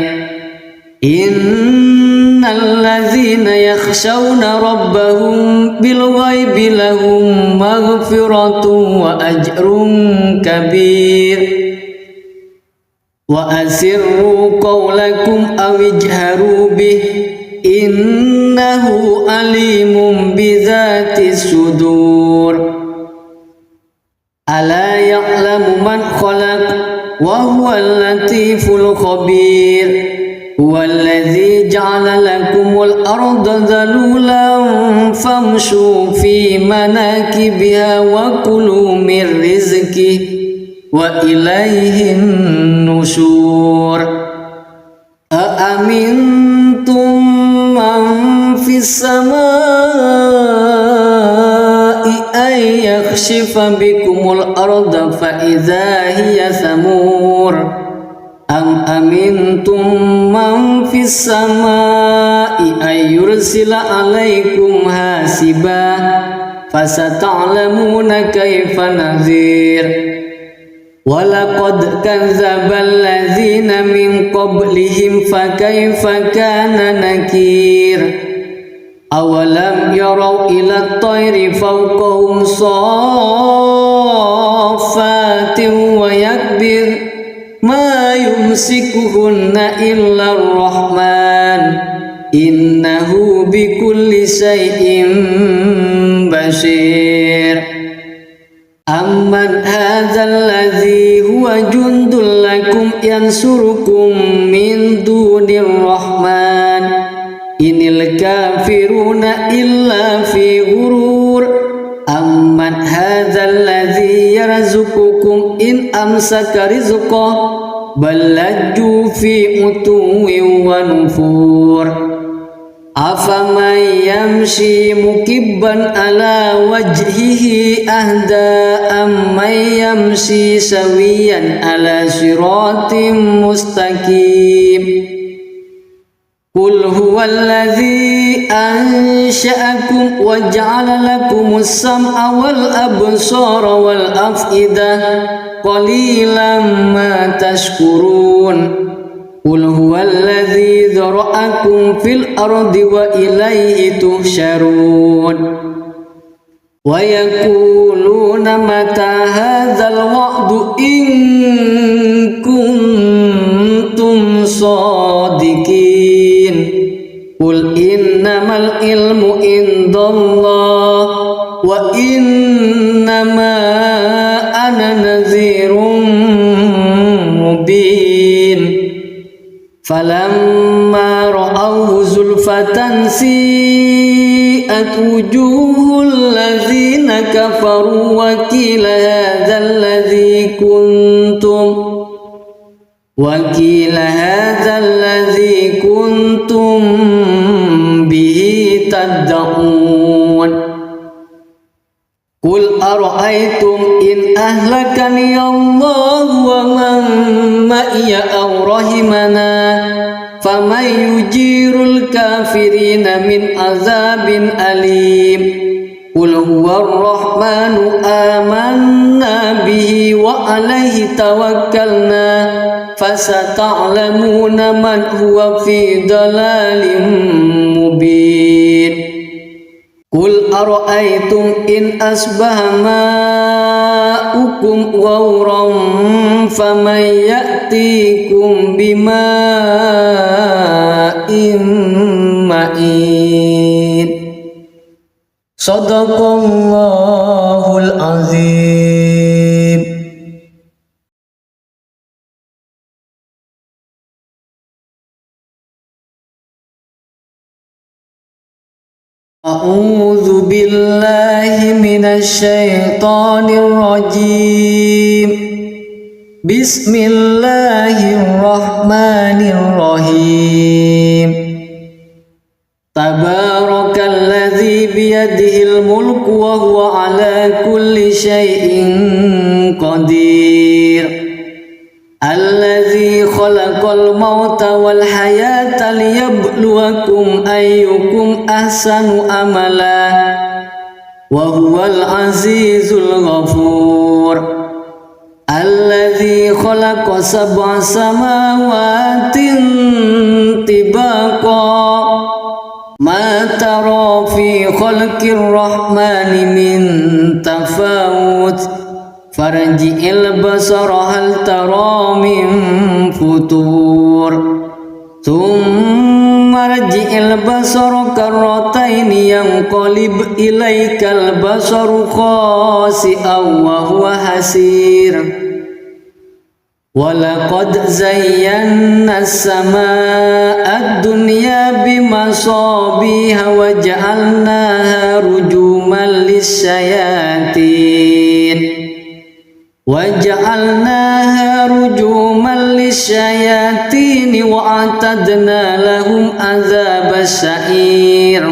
إن الذين يخشون ربهم بالغيب لهم مغفرة وأجر كبير وأسروا قولكم أو اجهروا به إنه عليم بذات الصدور ألا يعلم من خلق وهو اللطيف الخبير هو الذي جعل لكم الأرض ذلولا فامشوا في مناكبها وكلوا من رزقه وإليه النشور أأمنتم من في السماء أن يخسف بكم الأرض فإذا هي ثمور أم أمنتم من في السماء أن يرسل عليكم حاسبا فستعلمون كيف نذير ولقد كذب الذين من قبلهم فكيف كان نكير أولم يروا إلى الطير فوقهم صافات ويكبر ما يمسكهن إلا الرحمن إنه بكل شيء بشير أمن هذا الذي هو جند لكم ينصركم من دون الرحمن إن الكافرون إلا في غرور أمن هذا الذي يرزقكم إن أمسك رزقه بل لجوا في عتو ونفور أفمن يمشي مكبا على وجهه أهدى أمن يمشي سويا على صراط مستقيم قل هو الذي أنشأكم وجعل لكم السمع والأبصار والأفئدة قليلا ما تشكرون قل هو الذي ذرأكم في الأرض وإليه تحشرون ويقولون متى هذا الوعد إن كنتم صادقين قل إنما العلم عند الله وإنما أنا نذير مبين فلما رأوه زلفة سيئت وجوه الذين كفروا وقيل هذا الذي كنتم به تدعون قل أرأيتم إن أهلكني الله ومن معي أو رحمنا فمن يجير الكافرين من عذاب أليم قل هو الرحمن آمنا به وعليه توكلنا فستعلمون من هو في ضلال مبين قل أرأيتم إن أصبح ماؤكم غورا فمن يأتيكم بماء معين صدق الله العظيم. أعوذ بالله من الشيطان الرجيم. بسم الله الرحمن الرحيم. تبارك الذي بيده الملك وهو على كل شيء قدير. الذي خلق الموت والحياة ليبلوكم أيكم أحسن عملا وهو العزيز الغفور. الذي خلق 7 سماوات طباقا ما ترى في خلق الرحمن من تفاوت farji'il basara hal tara min futur thumma rji'il basara karrataini yanqalib ilaikal basaru khasi'an wa huwa hasir walaqad zayyana as-samaa'a ad-dunya bimasabiha wa ja'alnaha rujuman lis-syayatin wa a'tadna lahum adzabas sa'ir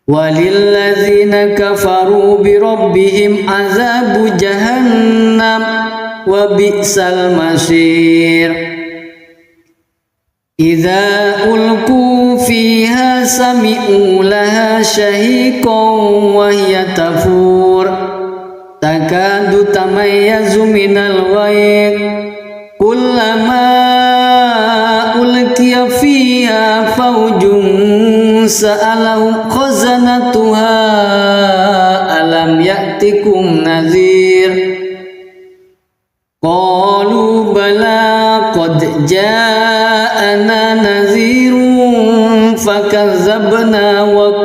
walilladzina kafaru bi rabbihim adzabu jahannam wa bi'sal masir idza ulqu fiha sami'u laha shahiqan wa hiya tafur takadu tamayyazu minal ghayz kullama ulqiya fiha fawjun sa'alahum khazanatuha alam ya'tikum nadhir qalu bala qad ja'ana nadhirun fakazzabna wa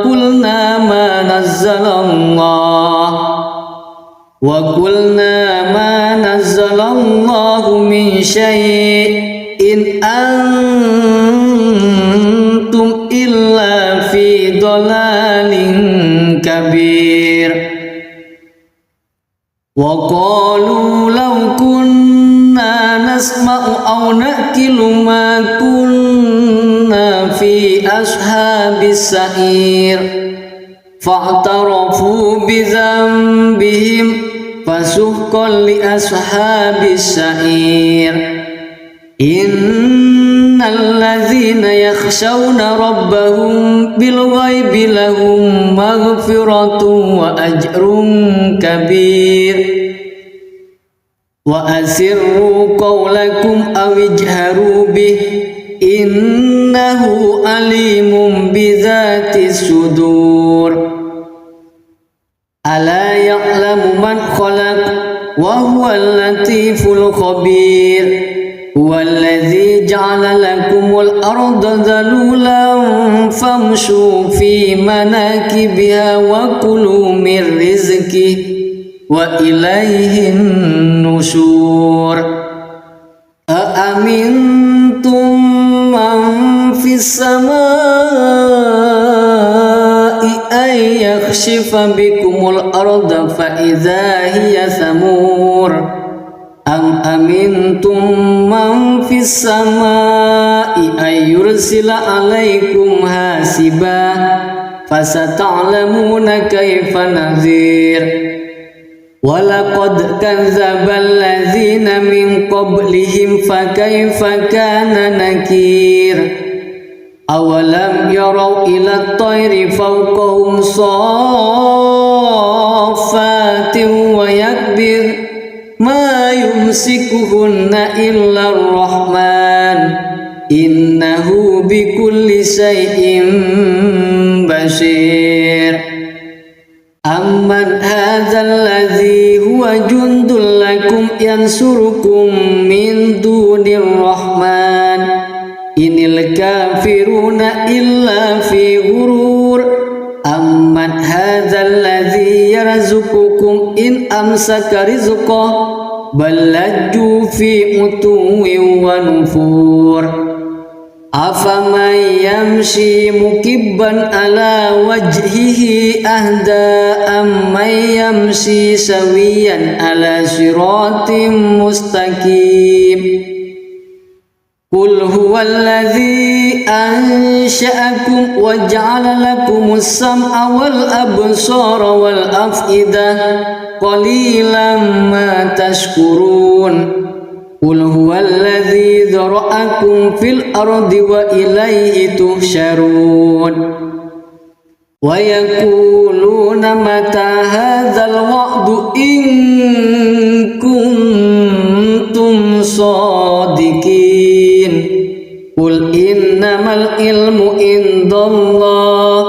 qulna ma nazzalallahu min syai'in antum illa fi dhalalin kabir wa qalu law kunna nasma'u aw naqilu ma kunna fi ashabis sa'ir fa'tarafu bi dhanbihim fasuhqan li ashabis sa'ir innal ladzina yakhshawna rabbahum bil ghaibi lahum maghfiratun wa ajrun kabir wa asirru qawlakum aw ijharu bih innahu alimun bidzatis sudur ala ya'lamu man khalaq wa huwal latiful khabir huwallazi ja'ala lakumul arda dhalulan famshu fi manakibiha wa kulu min rizqihi wa ilaihin nusyur aamintum man fis samaa'i ay yakhshifa bikumul arda fa idza hiya samur am amintum man fis samaa'i ay yursila alaikum hasiba fasata'lamuna kaifa nadhir walaqad kadzdzabal ladzina min qablihim fakaifa kana nakir awalam yarau ila at-tayri fawqahum saffatin wa yakbir ma yumsikuhunna illa ar-rahman innahu bikulli shay'in basir amman hadzal ladzi huwa jundul lakum yansurukum min dunir rahman inil kafiruna illa fi ghurur amman hadzal ladzi yarzuqukum in amsaka rizqahu bal lajju fi utuwin wa nufur afaman yamshi mukibban ala wajhihi ahda amman yamshi sawiyan ala siratim mustaqim qul huwallazi ansha'akum wa ja'ala lakumus sam'a wal absara wal af'idah qalilan ma tashkurun qul huwallazi dzara'akum fil ardi wa ilaihi tuhsyarun wa yaquluna mata hadzal wa'du in kuntum shadiqin qul innamal ilmu indallah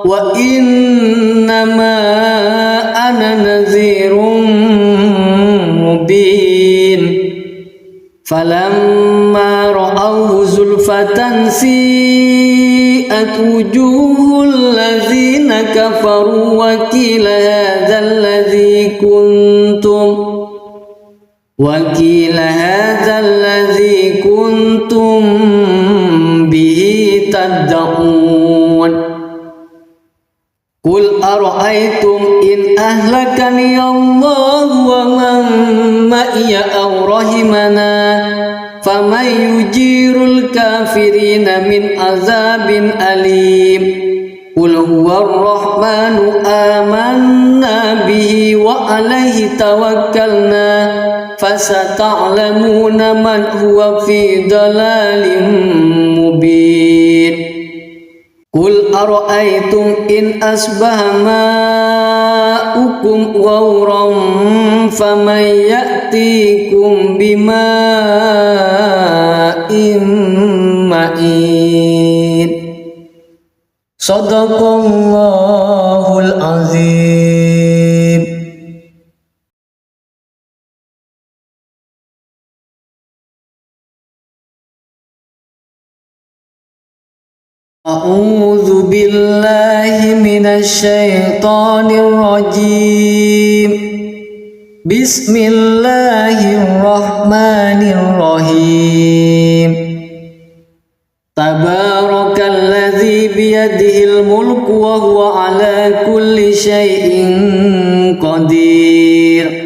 wa innama ana nadhirun فلما رأوه زلفة سيئت وجوه الذين كفروا وقيل هذا الذي كنتم به تدعون قل أرأيتم إن أهلكني الله ومن معي أو رحمنا فمن يجير الكافرين من عذاب أليم قل هو الرحمن آمنا به وعليه توكلنا فستعلمون من هو في ضلال مبين قل أرأيتم إن أصبح ماؤكم غورا فمن يأتيكم بماء معين صدق الله العظيم. أعوذ بالله من الشيطان الرجيم. بسم الله الرحمن الرحيم. تبارك الذي بيده الملك وهو على كل شيء قدير.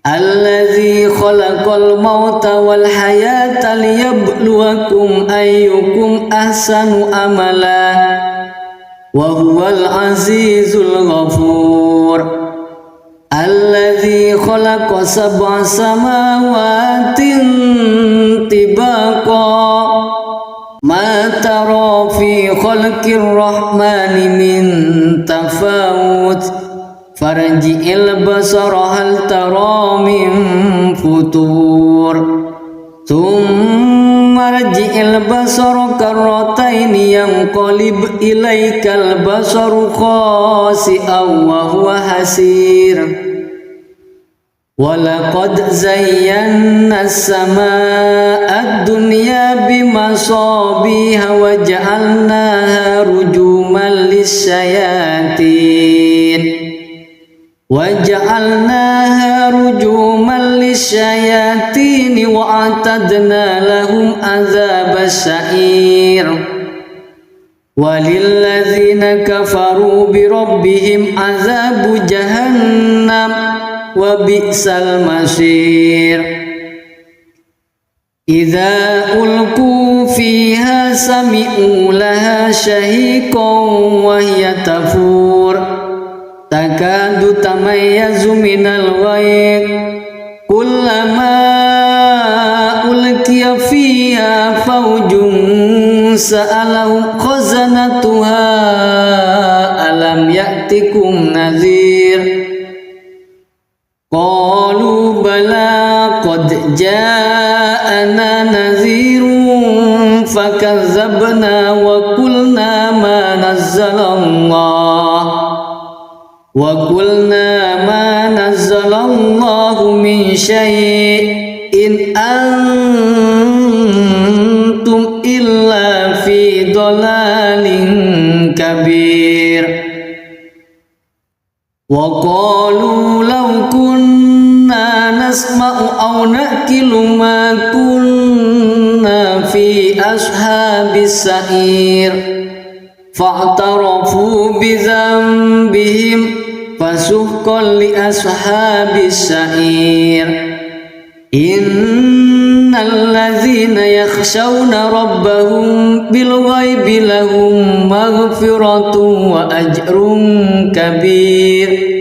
الذي خلق الموت والحياة ليبلوكم أيكم أحسن عملا وهو العزيز الغفور. الذي خلق 7 سماوات طباقا ما ترى في خلق الرحمن من تفاوت فارجع البصر هل ترى من فطور ثم ارجع البصر كرتين ينقلب إليك البصر خاسئا وهو حسير. ولقد زينا السماء الدنيا بمصابيح وجعلناها رجوما للشياطين وأعتدنا لهم عذاب السعير. وللذين كفروا بربهم عذاب جهنم وبئس المصير. إذا ألقوا فيها سمعوا لها شهيقا وهي تفور تكاد تميز من الغيظ كلما ألقي فيها فوج سألهم خزنتها ألم يأتكم نذير قالوا بلى قد جاءنا نذير فكذبنا وقلنا ما نزل الله من شيء إن أنتم إلا في ضلال كبير. وقالوا لو كنا نسمع أو نأكل ما كنا في أصحاب السعير فاعترفوا بذنبهم فسحقا لأصحاب السعير. إن الذين يخشون ربهم بالغيب لهم مغفرة وأجر كبير.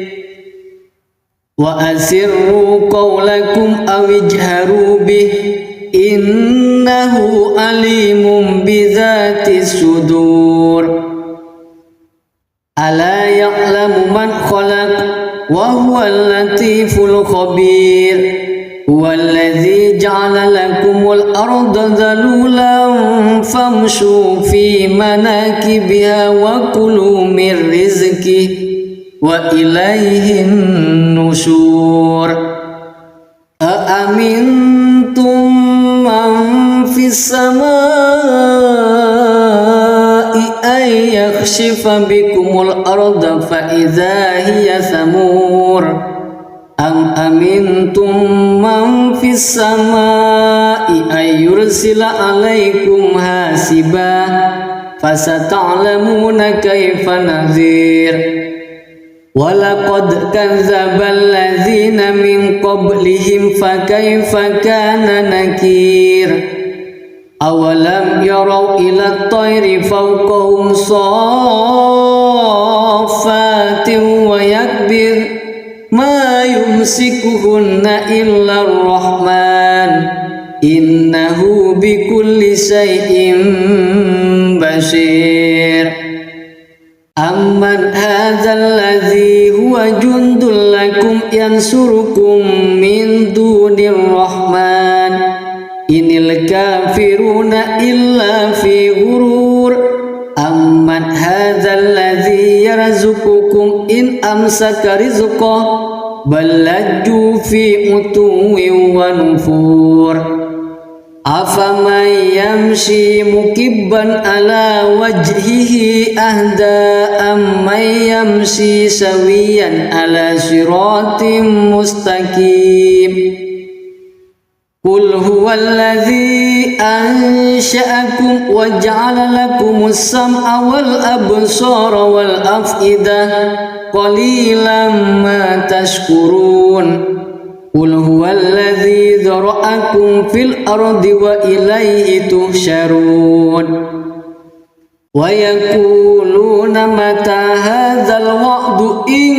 وأسروا قولكم أو اجهروا به إنه عليم بذات الصدور. ألا يعلم من خلق وهو اللطيف الخبير. هو الذي جعل لكم الأرض ذلولا فامشوا في مناكبها وكلوا من رزقه وإليه النشور. أأمنتم السماء أن يخسف بكم الأرض فإذا هي ثمور أم أمنتم من في السماء أن يرسل عليكم حاسبا فستعلمون كيف نذير ولقد كذب الذين من قبلهم فكيف كان نكير أولم يروا إلى الطير فوقهم صافات ويكبر ما يمسكهن إلا الرحمن إنه بكل شيء بصير أمن هذا الذي هو جند لكم ينصركم من دون الرحمن إن الكافرون إلا في غرور أمن هذا الذي يرزقكم إن أمسك رزقه بل لجوا في عتو ونفور أفمن يمشي مكبا على وجهه أهدى أمن يمشي سويا على صراط مستقيم قل هو الذي أنشأكم وجعل لكم السمع والأبصار والأفئدة قليلا ما تشكرون قل هو الذي ذرأكم في الأرض وإليه تحشرون ويقولون متى هذا الوعد إن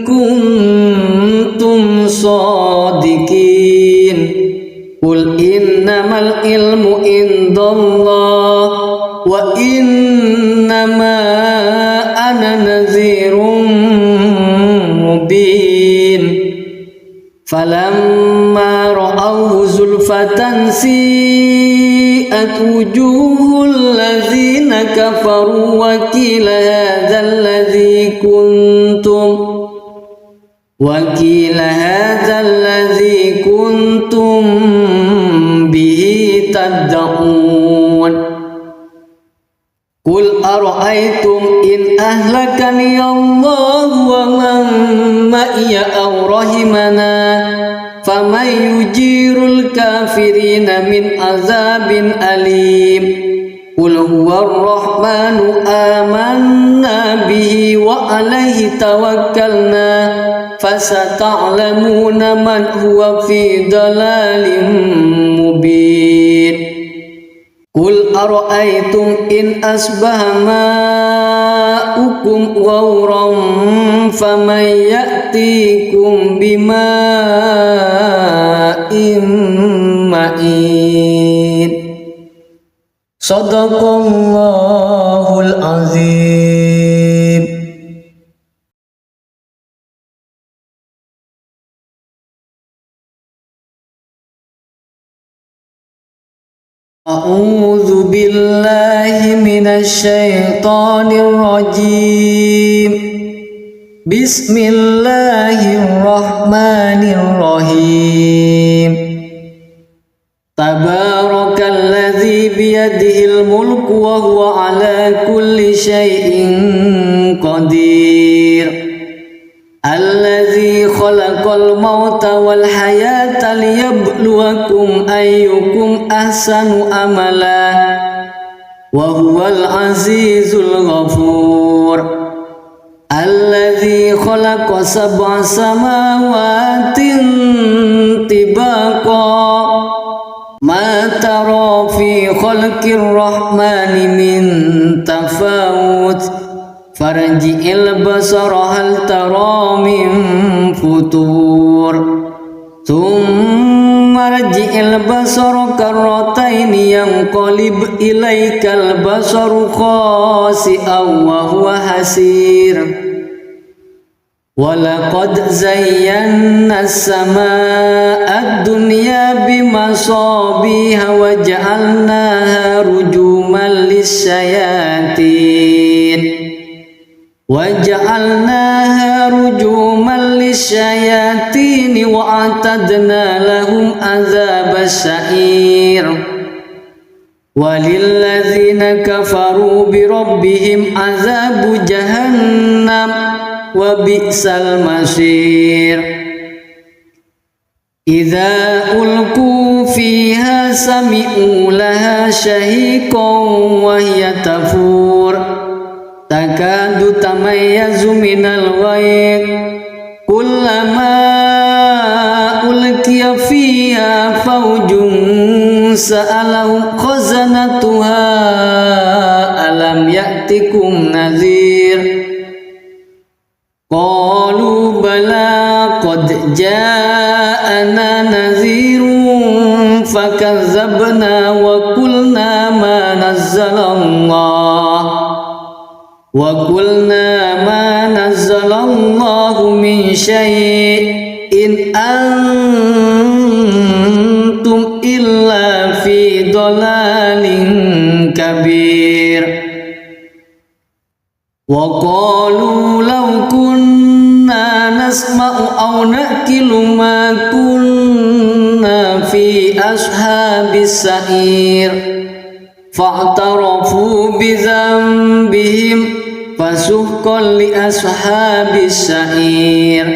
كنتم صادقين قل إنما العلم عند الله وإنما أنا نذير مبين فلما رأوه زلفة سيئت وجوه الذين كفروا وقيل هذا الذي كنتم به تدعون قل أرأيتم إن أهلكني الله ومن معي أو رحمنا فمن يجير الكافرين من عذاب أليم قل هو الرحمن آمنا به وعليه توكلنا فستعلمون من هو في ضلال مبين قل أرأيتم إن أصبح ماؤكم غورا فمن يأتيكم بماء معين صدق الله العظيم. أعوذ بالله من الشيطان الرجيم بسم الله الرحمن الرحيم تبارك الذي بيده الملك وهو على كل شيء قدير الذي خلق الموت والحياة ليبلوكم أيكم أحسن عملا وهو العزيز الغفور الذي خلق 7 سماوات طباقا ما ترى في خلق الرحمن من تفاوت فارجع البصر هل ترى من فطور ثم ارجع البصر كرتين ينقلب إليك البصر خاسئا وهو حسير ولقد زينا السماء الدنيا بمصابيح وجعلناها رجوما للشياطين وأعتدنا لهم عذاب السعير walilladzina kafaru birabbihim azabu jahannam wa bi'sal masir. Idza ulqu fiha sami'u laha shahiqan wa hiya tafur takadu tamayyazu minal ghayz kullama ulqiya fiha fawjun sa'alahum khazanatuha alam ya'tikum nadhir qalu bala qad ja'ana nadhirun fakazzabna wa qulna ma nazzalallahu min syai'in antum illa fi dhalalin kabir. Wa qalu law kunna nasma'u aw naqilu ma kunna fi ashabis sa'ir fa'tarafu bi dhanbihim fasuhqan li ashabis sa'ir.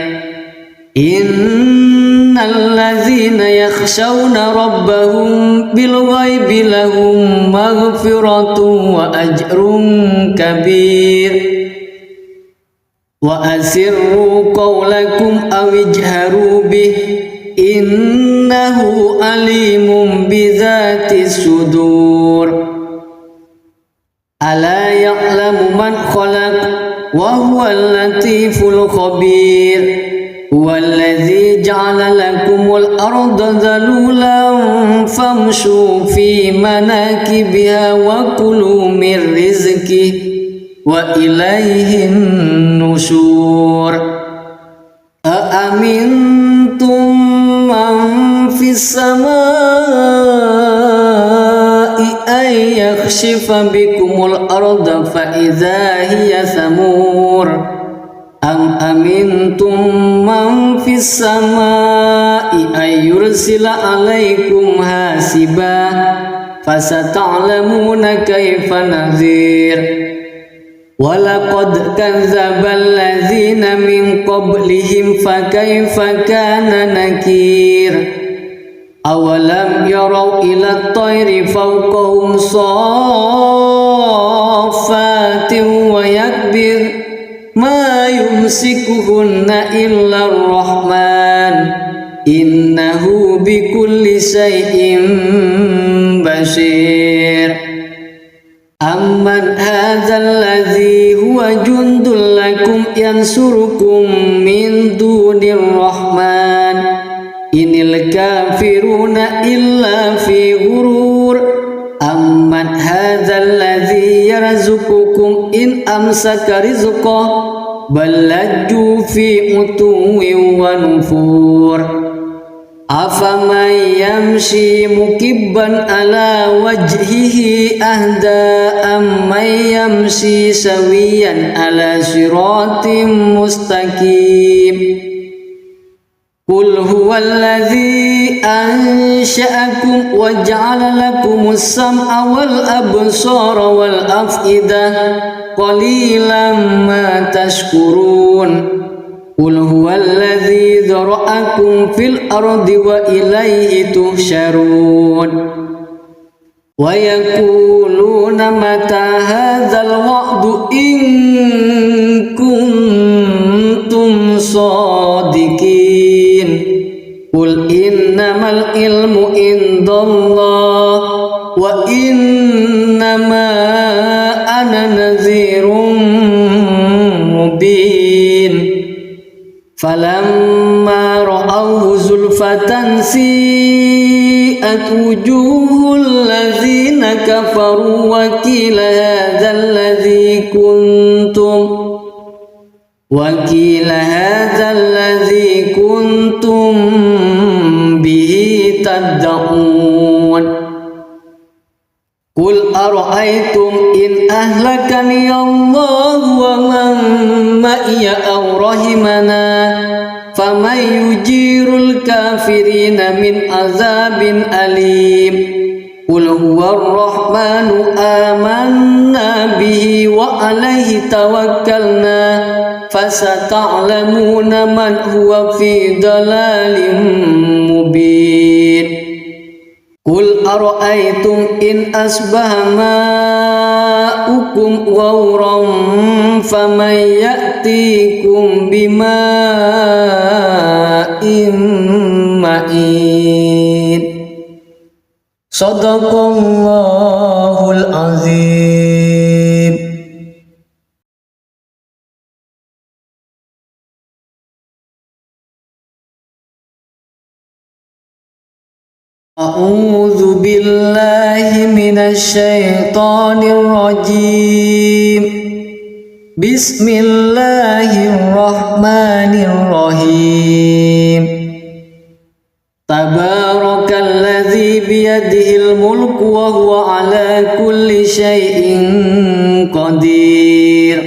Innal ladzina yakhshawna rabbahum bil ghaibi lahum maghfiratun wa ajrun kabir. Wa asirru qawlakum aw ijharu bih innahu alimun bidzati sudur. Ala ya'lamu man khalaq wa huwal latiful khabir. Huwallazi ja'ala lakumul arda dhalulan famshu fi manakibiha wa kulu min rizqihi wa ilaihin nusyur. Aamintum man fis samai ay yakhshifa bikumul arda fa idza hiya thamur. Am amintum man fis samai ay yursila alaikum hasiba fasata'lamuna kaifa nadhir. Walaqad kadzdzaba alladzina min qablihim fakaifa kana nakir. Awalam yarau ila at-tayri fawqahum saffatin wa yakbir ma yumsikuhunna illa ar-rahman innahu bikulli syai'in basir. Amman hadzal ladzi huwa jundul lakum yansurukum min dunir rahman inil kafiruna illa fi ghurur. Amman hadzal ladzi yarzuqukum in amsaka rizqah bal lajju fi utuwin wa nufur. Afaman yamshi mukibban ala wajhihi ahda amman yamshi sawiyan ala siratim mustaqim. Qul huwallazi ansha'akum wa ja'ala lakumus sam'a wal absara wal af'idah qalilan ma tashkurun. Qul huwallazi dzara'akum fil ardi wa ilaihi tuhsyarun. Wa yaquluna mata hadzal wa'du in kuntum shadiqin. Qul innamal ilmu indallah wa innama ana nadhirun mubin. Falamma ra'awhu zulfatan si'at wujuhul ladzina kafaru wa qila hadzal ladzi kuntum bihi tad'un. Qul ara'aytum in ahlakani Allah wa man ma'iya aw rahimana faman yujirul kafirina min azabin alim. Qul huwar rahmanu amanna bihi wa alaihi tawakkalna fasata'lamuna man huwa fi dalalin mubin. Qul ara'aytum in asbaha ma'ukum ghawran faman ya'tikum bima'in ma'in. Sadaqallahul azim. A'udzu billahi minasy syaithanir rajim. Bismillahirrahmanirrahim. Tabarakalladzi biyadihil mulku wa huwa ala kulli syai'in qadir.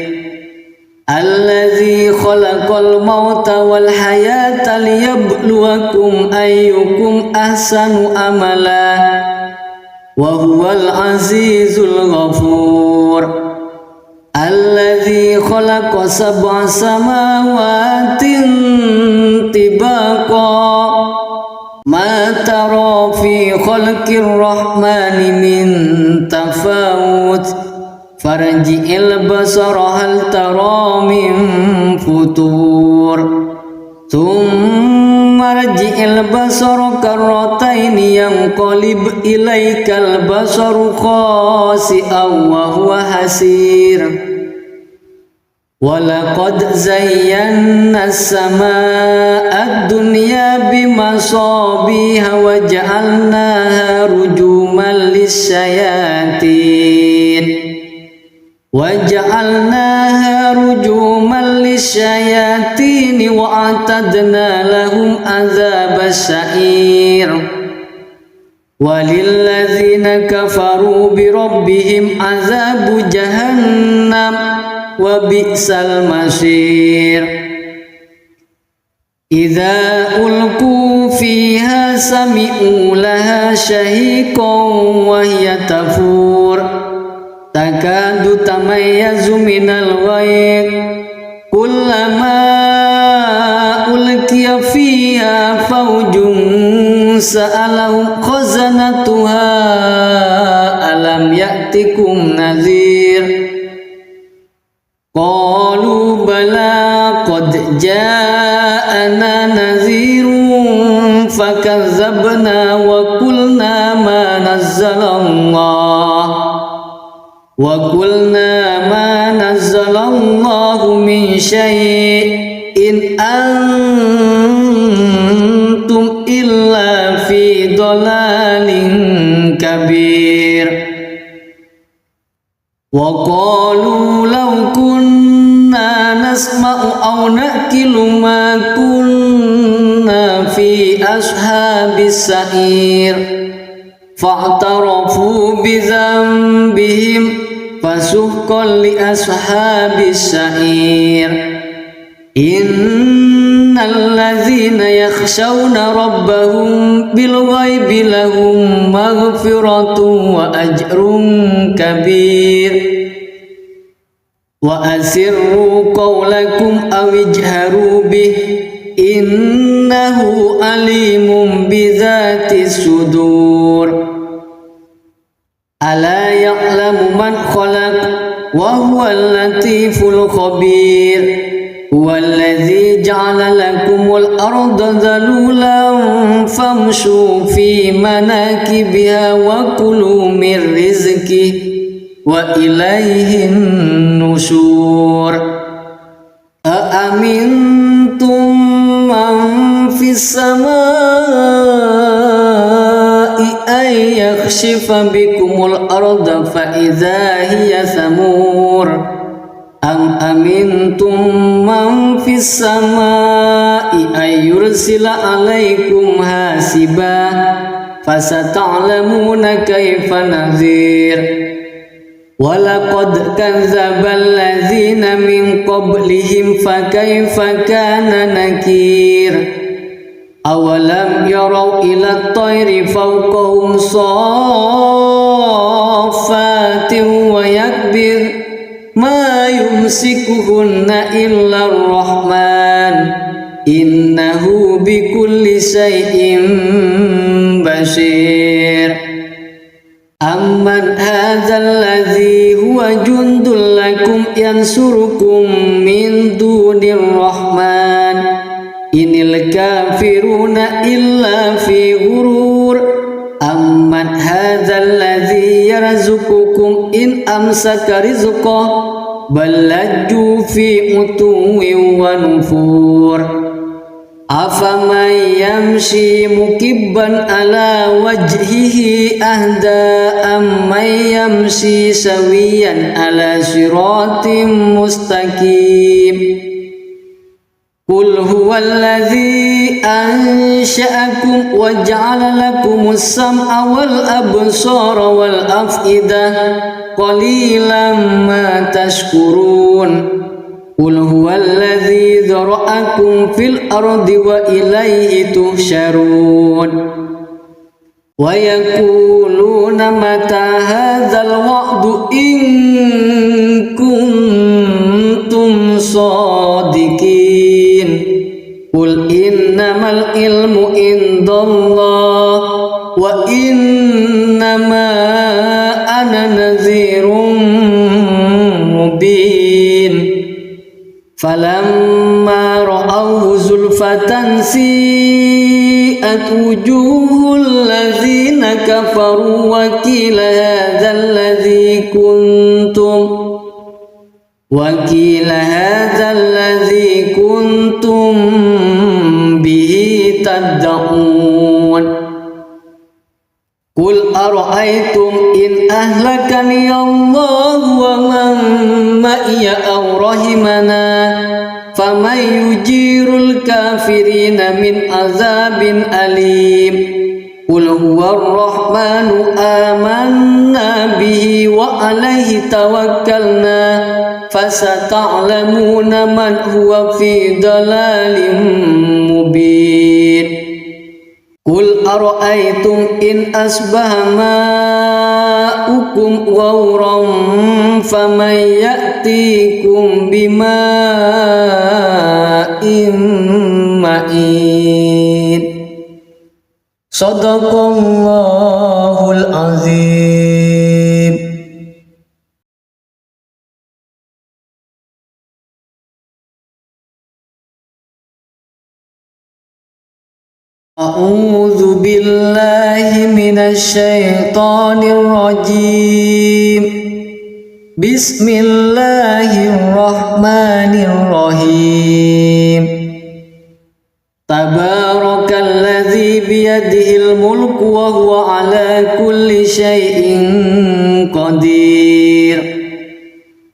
Alladzi khalaqal mauta wal hayata liyabluwakum ayyukum ahsanu amala wa huwal azizul ghafur. Alladzi khalaqa sab'a samawatin tibaqa ma tara fi khalqir rahmani min tafawut farji'il basara hal tara min futur thumma rji'il basara karrataini yanqalib ilaikal basaru khasi'an wa huwa hasir. Walaqad zayyana as-samaa'a ad-dunya bimasabiha wa ja'alnaha rujuman lis-syayatin wa a'tadna lahum adzabas sa'ir. Walilladzina kafaru bi rabbihim adzabu jahannam wa bi'sal masir. Idza ulqu fiha sami'u laha shahiqan wa hiya tafur takadu tamayyazu minal ghayz kullama ulqiya fiha fawjun sa'alahum khazanatuha alam ya'tikum nadhir. Qalu bala qad ja'ana nadhirun fakazzabna wa qulna ma nazzalallahu min syai'in antum illa fi dhalalin kabir. Wa qalu law kunna nasma'u aw naqilu ma kunna fi ashabis sa'ir fa'tarafu bi dhanbihim fasuhqan li ashabis sa'ir. Innal ladzina yakhshawna rabbahum bil ghaibi lahum maghfiratun wa ajrun kabir. Wa asirru qawlakum aw ijharu bih innahu alimun bidzatis sudur. Ala ya'lamu man khalaq wa huwal latiful khabir. Huwallazi ja'ala lakumul arda dhalulan famshu fi manakibiha wa kulu min rizqihi wa ilaihin nusyur. Aamintum man fis samaa'i ay yakhshifa bikumul arda fa idza hiya thamur. Am amintum man fis samaa'i ay yursila alaikum hasiba fasata'lamuna kaifa nadhir. Walaqad kadzdzabal ladzina min qablihim fakaifa kana nakir. awalam yarau ila tayri fawqahum saffatin wa yakbir ma yumsikuhunna illa ar-rahman innahu bikulli syai'in basir. Amman hadzal ladzi huwa jundul lakum yansurukum min dunir rahman inil kafiruna illa fi ghurur. Amman hadzal ladzi yarzuqukum in amsaka rizqah bal lajju fi utuwin wa nufur. Afaman yamshi mukibban ala wajhihi ahda amman yamshi sawiyan ala siratim mustaqim. Qul huwallazi ansha'akum wa ja'ala lakumus sam'a wal absara wal af'idah qalilan ma tashkurun. Qul huwallazi dzara'akum fil ardi wa ilaihi tuhsyarun. Wa yaquluna mata hadzal wa'du in kuntum shadiqin. Qul innamal ilmu indallah wa innama ana nadhirun mubin. Falamma ra'awhu zulfatan si'at wujuhul ladzina kafaru wa qila hadzal ladzi kuntum bihi tad'un. Qul ara'aytum in ahlakani Allah wa man ma'iya aw rahimana faman yujirul kafirina min azabin alim. Qul huwar rahmanu amanna bihi wa alaihi tawakkalna fasata'lamuna man huwa fi dalalin mubin. Qul ara'aytum in asbaha ma'ukum ghawran faman ya'tikum bima'in ma'in. Shadaqallahul azim. A'udzu billahi minasy syaithanir rajim. Bismillahirrahmanirrahim. Tabarakalladzi biyadihil mulku wa huwa ala kulli syai'in qadir.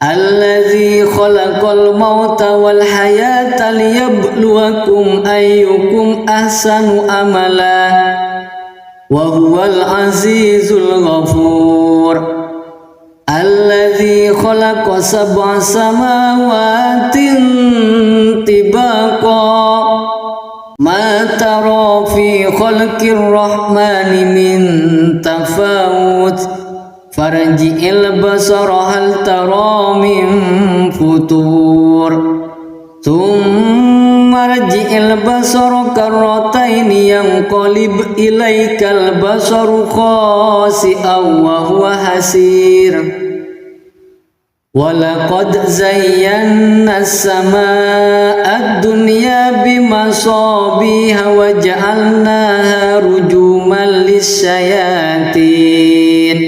Alladzi khalaqal mauta wal hayata liyabluwakum ayyukum ahsanu amala wa huwal azizul ghafur. Alladzi khalaqa sab'a samawatin tibaqa ma tara fi khalqir rahmani min tafawut farji'il basara hal tara min futur thumma rji'il basara karrataini yanqalib ilaikal basaru khasi'an wa huwa hasir. Walaqad zayyana as-samaa'a ad-dunya bimasabiha wa ja'alnaha rujuman lis-syayatin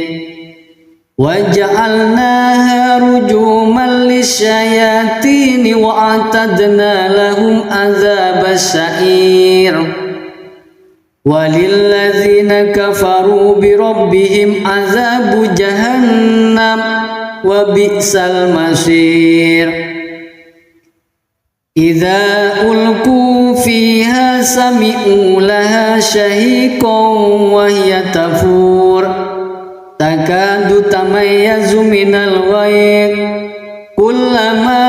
wa a'tadna lahum adzabas sa'ir. Walilladzina kafaru bi rabbihim adzabu jahannam wa bi'sal masir. Idza ulqu fiha sami'u laha shahiqan wa hiya tafur takadu tamayyazu minal ghayr kullama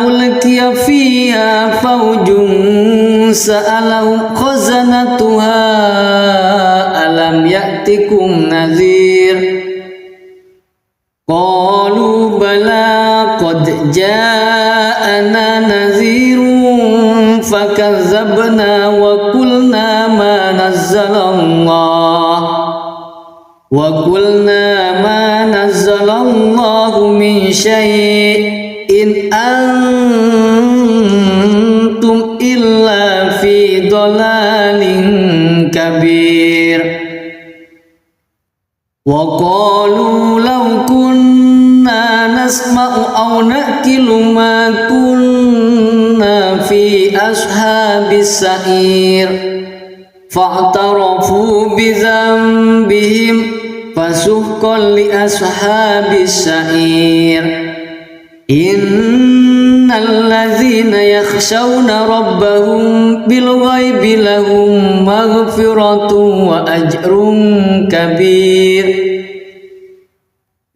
ulqiya fiha fawjun sa'alahum khazanatuha alam ya'tikum nadhir qalu bala qad ja'ana nadhirun fakazzabna wa qulna ma nazzalallahu min syai'in antum illa fi dhalalin kabir wa qalu law kunna nasma'u aw naqilu ma kunna fi ashabis sa'ir fa'tarafu bi dhanbihim fasuhqan li ashabis sa'ir innal ladzina yakhshawna rabbahum bil ghaibi lahum maghfiratun wa ajrun kabir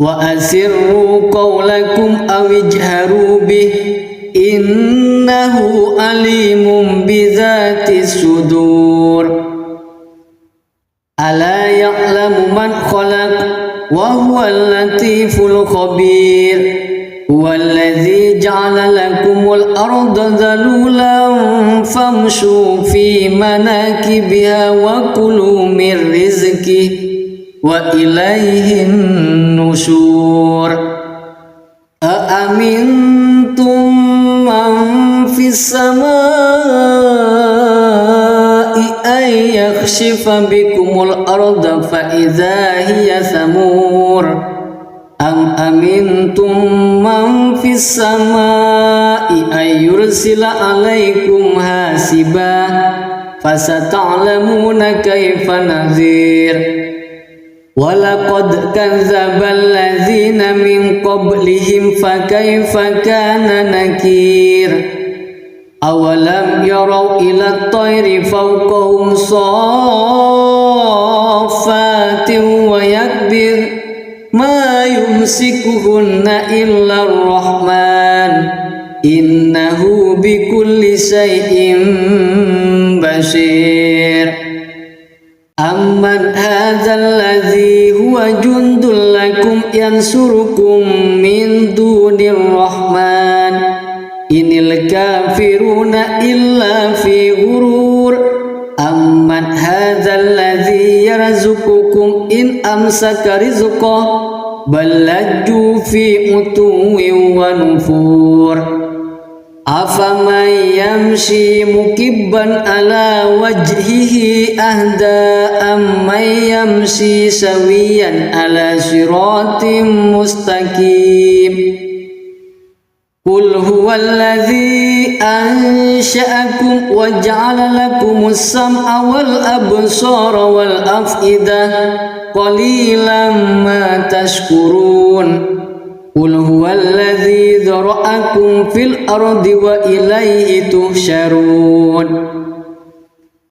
wa asirru qawlakum aw ijharu bih innahu alimun bizatis sudur ala ya'lamu man khalaq wa huwal latiful khabir huwallazi ja'ala lakumul arda dhalulan famshu fi manakibiha wa kulu min rizqihi wa ilayhin nusyur aamintum man fis samaa'i ay yakhshifa bikumul arda fa idza hiya samur am amintum man fis samaa'i ay yursila alaikum hasiba fasata'lamuna kaifa nadhir walaqad kadzdzabal ladzina min qablihim fakaifa kana nakir awalam yarau ila at-tayri fawqahum saffatin wa yakbir ma yumsikuhunna illa ar-rahman innahu bikulli shay'in basir amman hadzal ladzi huwa jundul lakum yansurukum min dunir rahman inil kafiruna illa fi ghurur amman hadzal ladzi yarzuqukum in amsaka rizqahu bal lajju fi utuwin wa nufur afaman yamshi mukibban ala wajhihi ahda amman yamshi sawiyan ala siratim mustaqim qul huwallazi ansha'akum wa ja'ala lakumus sam'a wal absara wal af'idah qalilan ma tashkurun qul huwallazi dzara'akum fil ardi wa ilayhi tuhsyarun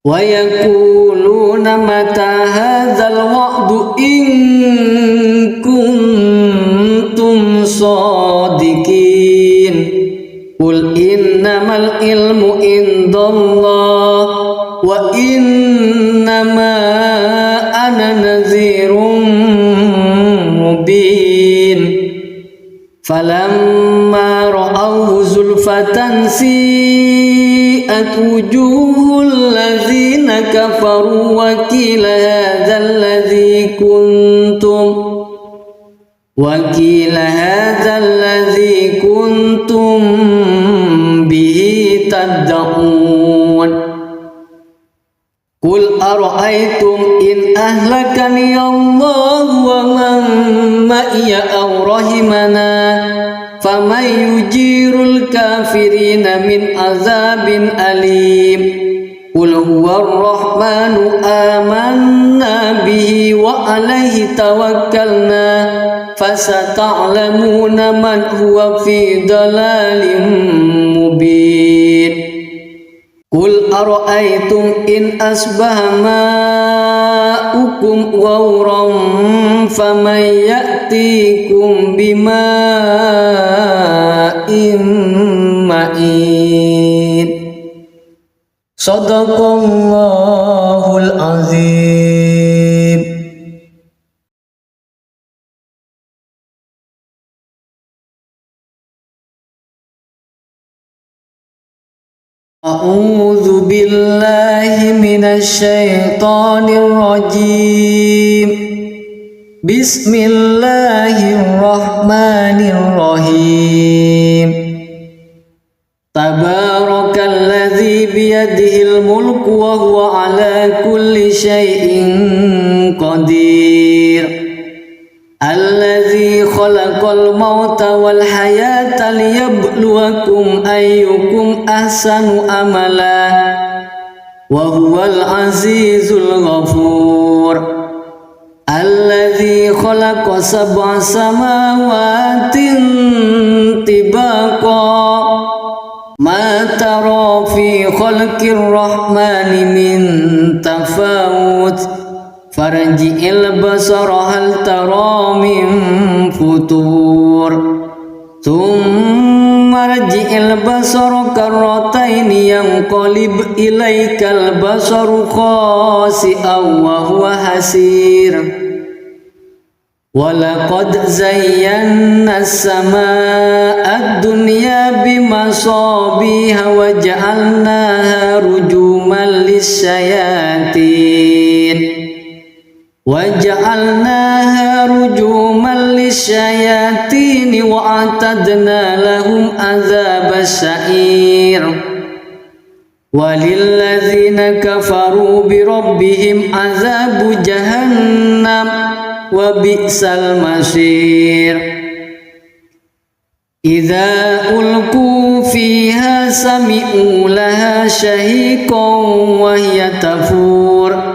wa yaquluna mata hadzal wa'du in kuntum shadiqin qul innamal ilmu indallah wa innama ana nadhirun mubin falamma ra'awhu zulfatan si'at wujuhul ladzina kafaru wa qila hadzal ladzi kuntum bihi tad'un qul ara'aytum in ahlakani Allah wa man ma'iya aw rahimana faman yujirul kafirina min azabin alim qul huwar rahmanu amanna bihi wa alaihi tawakkalna fasata'lamuna man huwa fi dalalin mubin qul ara'aytum in asbaha ma'ukum ghawran faman ya'tikum bima'in ma'in Sadaqallahul azim. A'udzu billahi minasy syaithanir rajim. Bismillahirrahmanirrahim. Tabarakalladzi biyadihil mulku wa huwa ala kulli syai'in qadir. Alladzi khalaqal mauta wal hayata liyabluwakum ayyukum ahsanu amala wa huwal azizul ghafur. Alladzi khalaqa sab'a samawatin tibaqa ma tara fi khalqir rahmani min tafawut farji'il basara hal tara min futur thumma rji'il basara karrataini yanqalib ilaikal basaru khasi'an wa huwa hasir. Walaqad zayyana as-samaa'a ad-dunya bimasabiha wa ja'alnaha rujuman lisyayatin وَجَعَلْنَاهَا رُجُومًا لِلشَّيَاطِينِ وَأَعْتَدْنَا لَهُمْ عَذَابَ السَّعِيرِ وَلِلَّذِينَ كَفَرُوا بِرَبِّهِمْ عَذَابُ جَهَنَّمَ وَبِئْسَ الْمَصِيرُ إِذَا أُلْقُوا فِيهَا سَمِعُوا لَهَا شَهِيقًا وَهِيَ تَفُورُ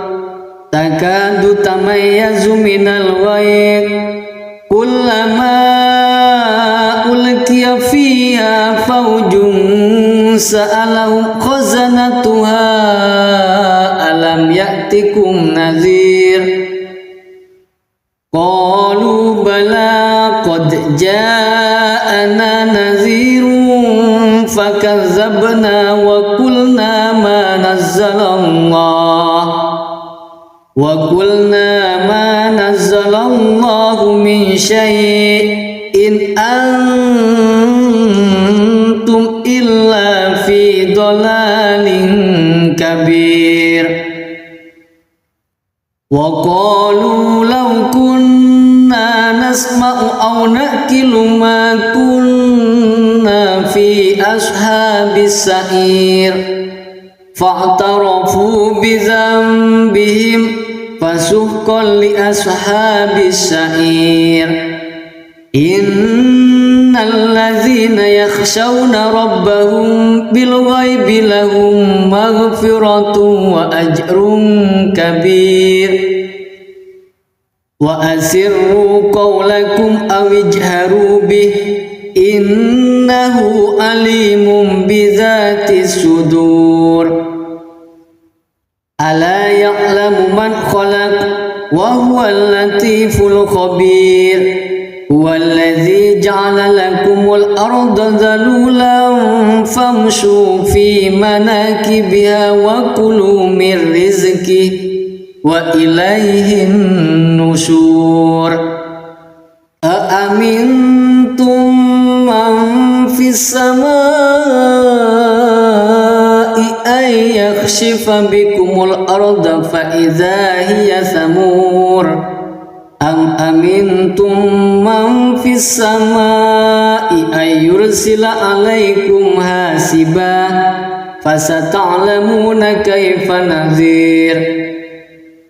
takadu tamayyazu minal ghayr kullama ulqiya fiha fawjun sa'alahum khazanatuha alam ya'tikum nadhir qalu bala qad ja'ana nadhirun fakazzabna wa qulna ma nazzalallah وَقُلْنَا مَا نَزَّلَ اللَّهُ مِنْ شَيْءٍ إِنْ أَنْتُمْ إِلَّا فِي ضَلَالٍ كَبِيرٍ وَقَالُوا لَوْ كُنَّا نَسْمَعُ أَوْ نَعْقِلُ مَا كُنَّا فِي أَصْحَابِ السَّعِيرِ فَاعْتَرَفُوا بِذَنبِهِمْ فَسُحْقًا لِأَصْحَابِ السَّعِيرِ إِنَّ الَّذِينَ يَخْشَوْنَ رَبَّهُمْ بِالْغَيْبِ لَهُمْ مَغْفِرَةٌ وَأَجْرٌ كَبِيرٌ وَأَسِرُّوا قَوْلَكُمْ أَوِ اجْهَرُوا بِهِ إِنَّهُ عَلِيمٌ بِذَاتِ الصُّدُورِ ألا يعلم من خلق وهو اللطيف الخبير هو الذي جعل لكم الأرض ذلولا فامشوا في مناكبها وكلوا من رزقه وإليه النشور أأمنتم من في السماء أن يخسف بكم الأرض فإذا هي ثمور أم أمنتم من في السماء أن يرسل عليكم حاسبا فستعلمون كيف نذير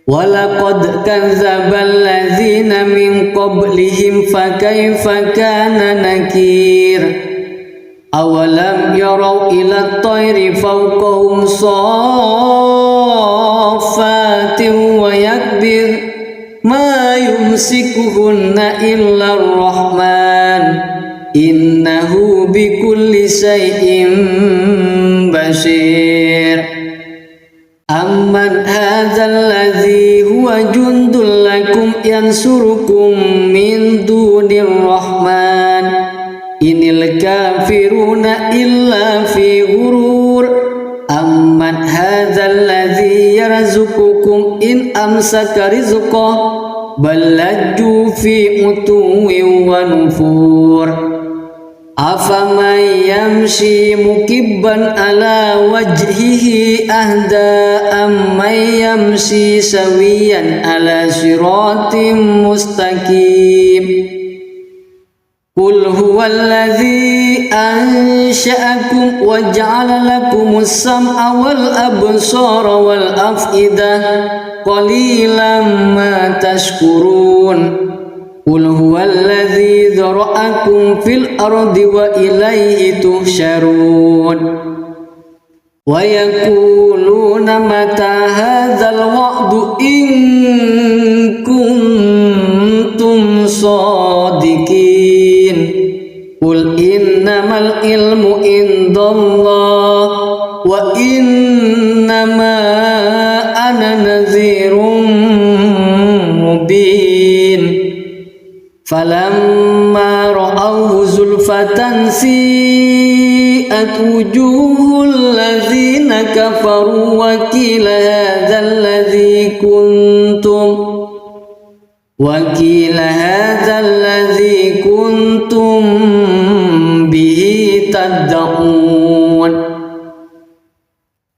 ولقد كذب الذين من قبلهم فكيف كان نكير أولم يروا إلى الطير فوقهم صافات ويكبر ما يمسكهن إلا الرحمن إنه بكل شيء بصير أمن هذا الذي هو جند لكم ينصركم من دون الرحمن إن الكافرون إلا في غرور amman hadzal ladzi yarzuqukum in amsaka rizqahu bal lajju fi utuwwin wa nufur afaman yamshi mukibban ala wajhihi ahda amman yamshi sawiyan ala siratim mustaqim Qul huwallazi ansha'akum wa ja'ala lakumus sam'a wal absara wal af'idah qalilan ma tashkurun Qul huwallazi dzara'akum fil ardi wa ilaihi tuhsyarun wa yaquluna mata hadzal wa'du in kuntum shadiqin Qul innamal ilmu indallah wa innama ana nadhirun mubin falamma ra'awhu zulfatan si'at wujuhul ladzina kafaru wa qila hadzal ladzi kuntum bihi tad'un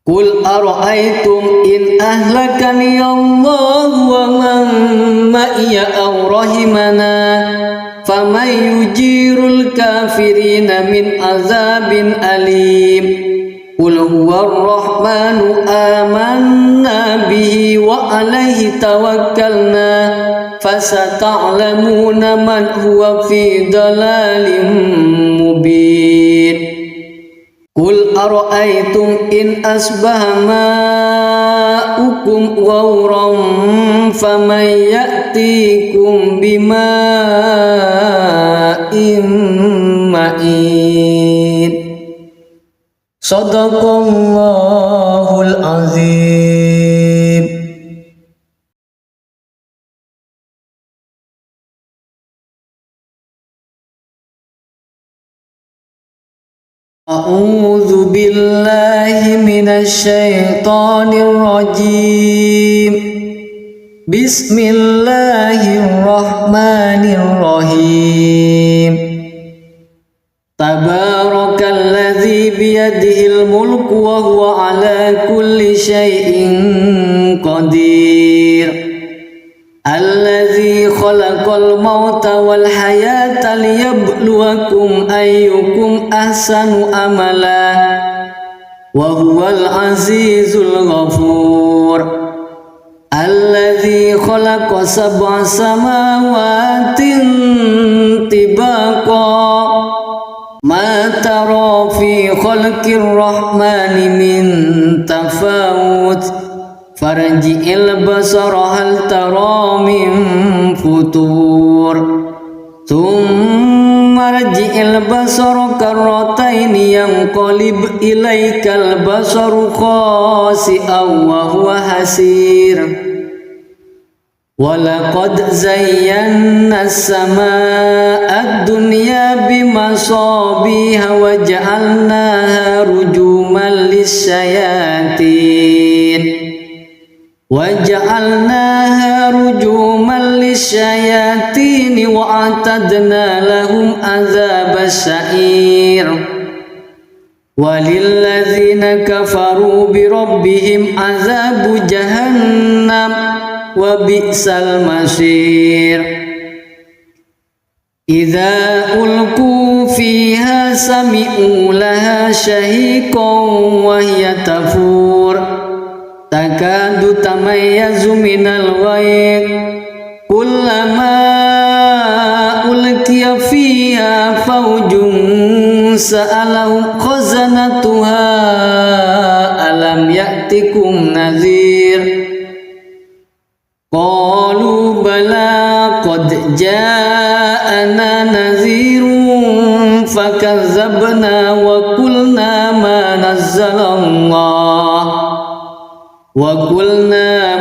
Qul ara'aytum in ahlakani Allah wa man ma'iya aw rahimana faman yujirul kafirina min azabin alim Qul huwar rahmanu amanna bihi wa alaihi tawakkalna fasata'lamuna man huwa fi dalalin mubin Qul ara'aytum in asbaha ma'ukum ghawran faman ya'tikum bima'in ma'in Sadaqallahul azim A'udzu billahi minasy syaithanir rajim Bismillahirrahmanirrahim Tabarakalladzi biyadihil mulku wa huwa ala kulli syai'in qadir Alladzi khalaqal mauta wal hayata liyabluwakum ayyukum ahsanu amala wa huwal azizul ghafur Alladzi khalaqa sab'a samawatin tibaqa Ma tara fi khalqir rahmani min tafawut Farji'il basara hal tara min futur Thumma rji'il basara karrataini yanqalib ilaikal basaru khasi'an wa huwa hasir Walaqad zayyana as-samaa'a ad-dunya bimasabiha wa ja'alnaha rujuman lis-syayatin wa a'tadna lahum adzabas sa'ir walilladzina kafaru bi rabbihim adzabu jahannam wa bi'sal masir Idza ulqu fiha sami'u laha shahiqan wa hiya tafur takadu tamayyazu minal ghayr kullama ulqiya fiha fawjun sa'alahum khazanatuha alam ya'tikum nadhir Qalu bala qad ja'ana nadhirun fakazzabna wa qulna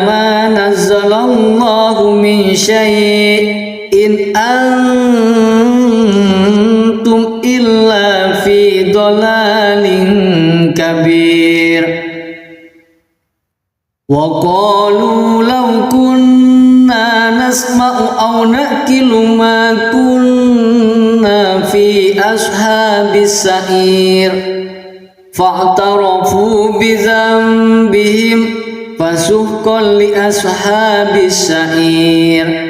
ma nazzalallahu min syai'in antum illa fi dhalalin kabir وقالوا لو كنا نسمع أو نأكل ما كنا في أصحاب السعير فاعترفوا بذنبهم فسحقا لأصحاب السعير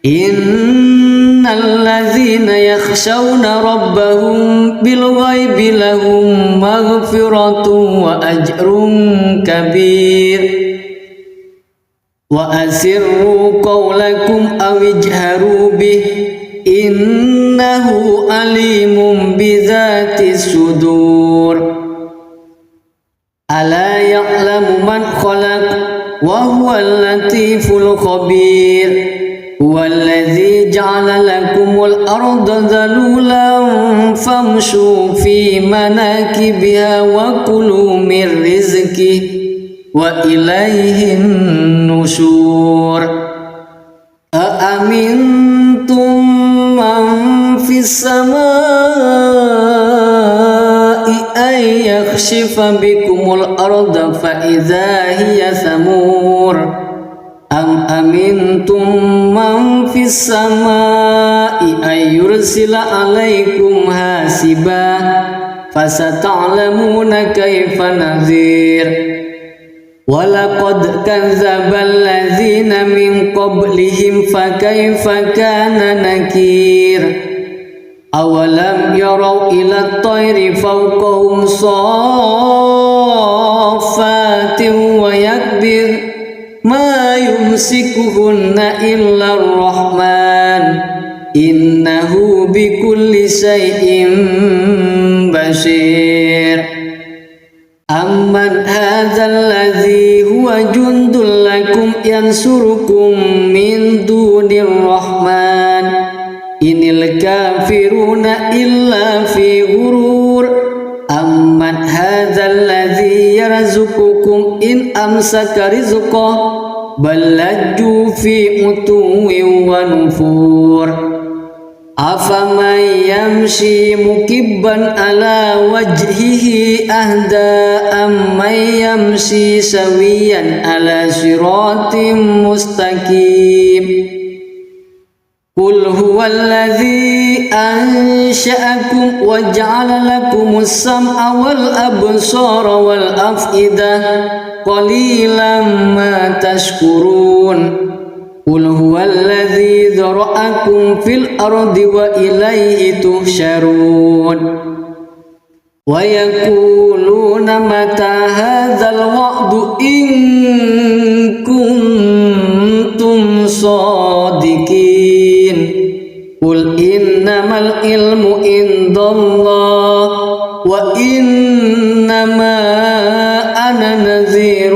إن الذين يخشون ربهم بالغيب لهم مغفرة وأجر كبير وأسروا قولكم أو اجهروا به إنه عليم بذات الصدور ألا يعلم من خلق وهو اللطيف الخبير هو الذي جعل لكم الأرض ذلولا فامشوا في مناكبها وكلوا من رزقه وإليه النشور أأمنتم من في السماء أن يخسف بكم الأرض فإذا هي ثمور أم أمنتم من في السماء أن يرسل عليكم حاسبا فستعلمون كيف نذير ولقد كذب الذين من قبلهم فكيف كان نكير أولم يروا إلى الطير فوقهم صافات ويكبر ما يمسكهن إلا الرحمن إنه بكل شيء بصير أمن هذا الذي هو جند لكم ينصركم من دون الرحمن إن الكافرون إلا في غرور أمن هذا الذي يرزقكم إن أمسك رزقه بل لجوا في عتو ونفور أفمن يمشي مكبا على وجهه أهدى أمن يمشي سويا على صراط مستقيم قل هو الذي أنشأكم وجعل لكم السمع والأبصار والأفئدة قليلا ما تشكرون قل هو الذي ذرأكم في الأرض وإليه تحشرون ويقولون متى هذا الوعد إن كنتم صادقين قل إنما العلم عند الله وإنما أنا نذير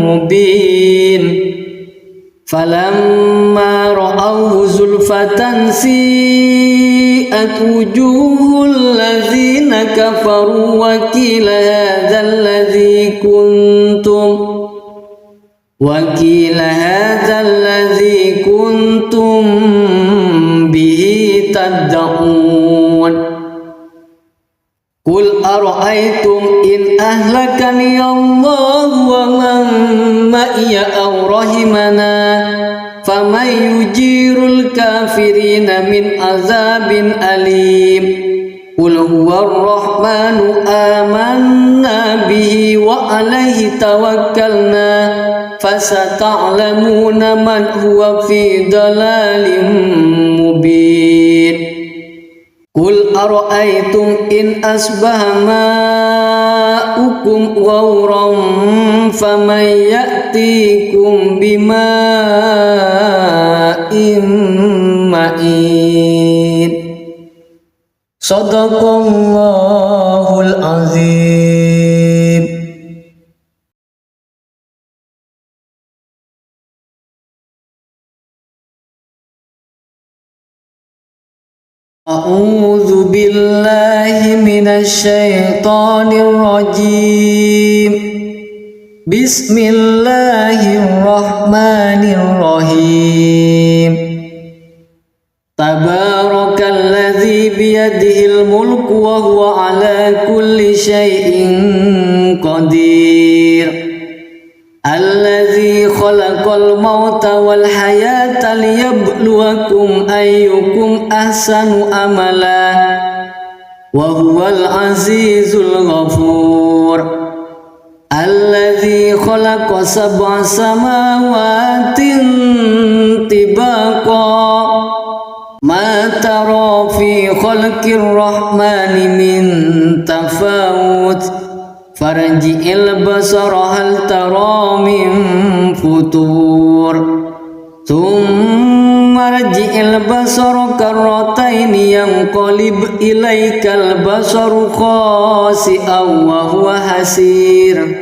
مبين فلما رأوه زلفة سيئت وجوه الذين كفروا وقيل هذا الذي كنتم به تدعون قل أرأيتم إن أهلكني الله ومن معي أو رحمنا فمن يجير الكافرين من عذاب أليم قل هو الرحمن آمنا به وعليه توكلنا فستعلمون من هو في ضلال مبين قل أرأيتم إن أصبح ماؤكم غورا فمن يأتيكم بماء معين صدق الله العظيم. أعوذ بالله من الشيطان الرجيم. بسم الله الرحمن الرحيم. تبارك الذي بيده الملك وهو على كل شيء قدير. الذي خلق الموت والحياة ليبلوكم أيكم أحسن عملا وهو العزيز الغفور الذي خلق 7 سماوات طباقا ما ترى في خلق الرحمن من تفاوت فارجع البصر هل ترى من فطور ثم ارجع البصر كرتين ينقلب إليك البصر خاسئا وهو حسير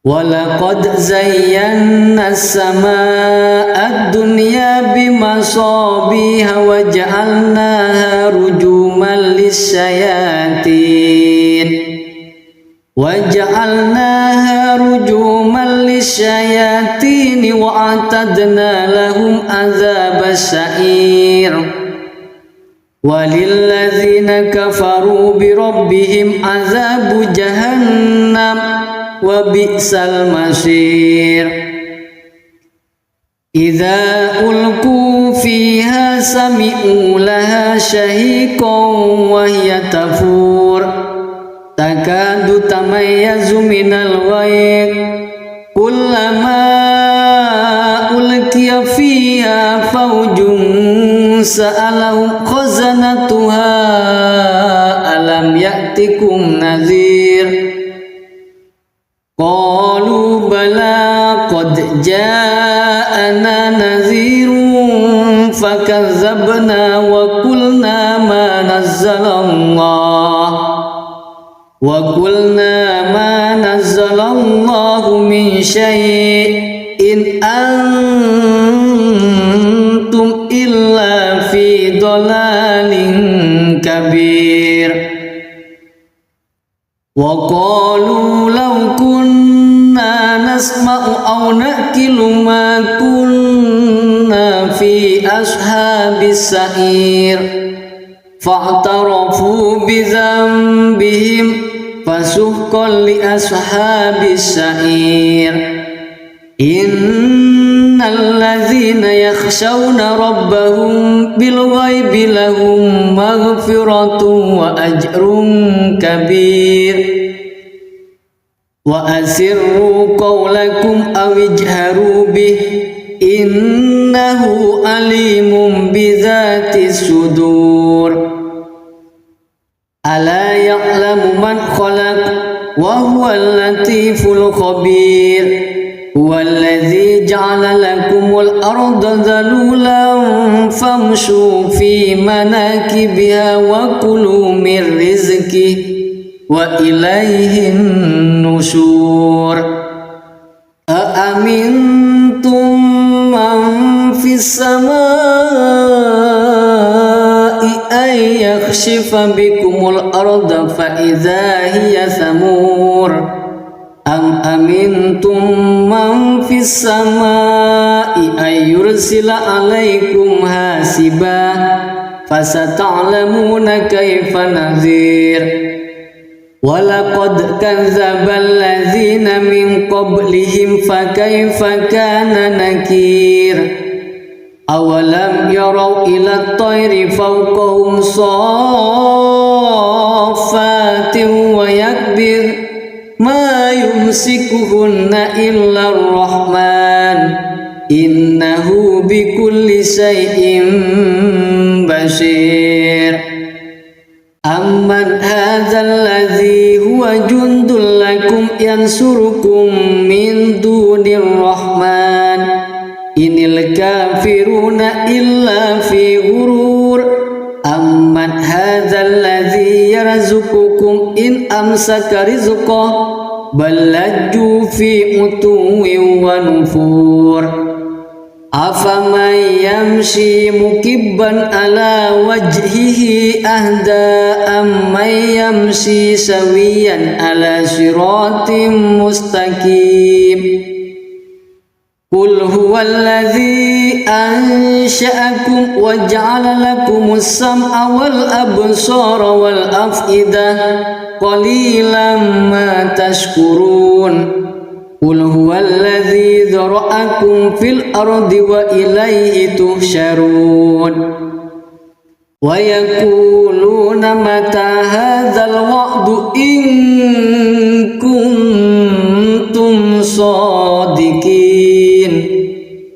ولقد زينا السماء الدنيا بمصابيح وجعلناها رجوما للشياطين وأعتدنا لهم عذاب السعير وللذين كفروا بربهم عذاب جهنم وبئس المصير إذا ألقوا فيها سمعوا لها شهيقا وهي تفور تكاد تميز من الغيظ كلما ألقي فيها فوج سألهم خزنتها ألم يأتكم نذير قالوا بلى قد جاءنا نذير فكذبنا وقلنا ما نزل الله من شيء إن أنتم إلا في ضلال كبير وقالوا لو كنا نسمع أو نأكل ما كنا في أصحاب السعير فاعترفوا بذنبهم فسحقا لأصحاب السعير إن الذين يخشون ربهم بالغيب لهم مغفرة وأجر كبير وأسروا قولكم أو اجهروا به إنه عليم بذات الصدور ألا يعلم من خلق وهو اللطيف الخبير هو الذي جعل لكم الأرض ذلولا فامشوا في مناكبها وكلوا من رزقه وإليه النشور أأمنتم من في السماء أن يخسف بكم الأرض فإذا هي ثمور أم أمنتم من في السماء أن يرسل عليكم حاسبا فستعلمون كيف نذير ولقد كذب الذين من قبلهم فكيف كان نكير أولم يروا إلى الطير فوقهم صافات ويكبر ما يمسكهن إلا الرحمن إنه بكل شيء بصير أمن هذا الذي هو جند لكم ينصركم من دون الرحمن إن الكافرون إلا في غرور أمن هذا الذي يرزقكم إن أمسك رزقه بل لجوا في عتو ونفور أفمن يمشي مكبا على وجهه أهدى أمن يمشي سويا على صراط مستقيم قل هو الذي أنشأكم وجعل لكم السمع والأبصار والأفئدة قليلا ما تشكرون قل هو الذي ذرأكم في الأرض وإليه تحشرون ويقولون متى هذا الوعد إن كنتم صادقين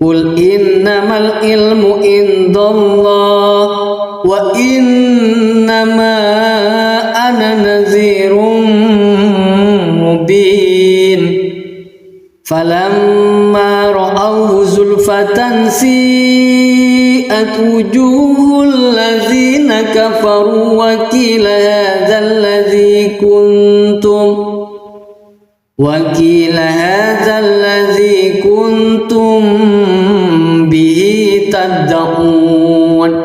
قل إنما العلم عند الله وإنما أنا نذير مبين فلما رأوه زلفة سيئت وجوه الذين كفروا وقيل هذا الذي كنتم به تدعون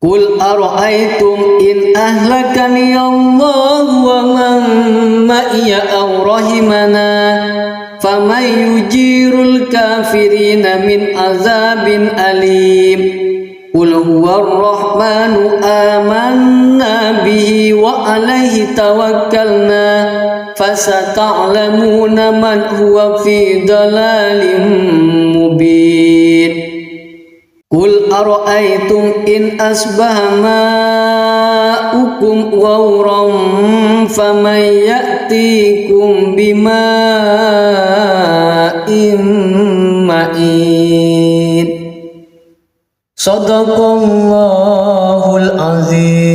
قل أرأيتم إن أهلكني الله ومن معي أو رحمنا فمن يجير الكافرين من عذاب أليم قل هو الرحمن آمنا به وعليه توكلنا فستعلمون من هو في ضلال مبين قل أرأيتم إن أصبح ماؤكم غورا فمن يأتيكم بماء معين صدق الله العظيم.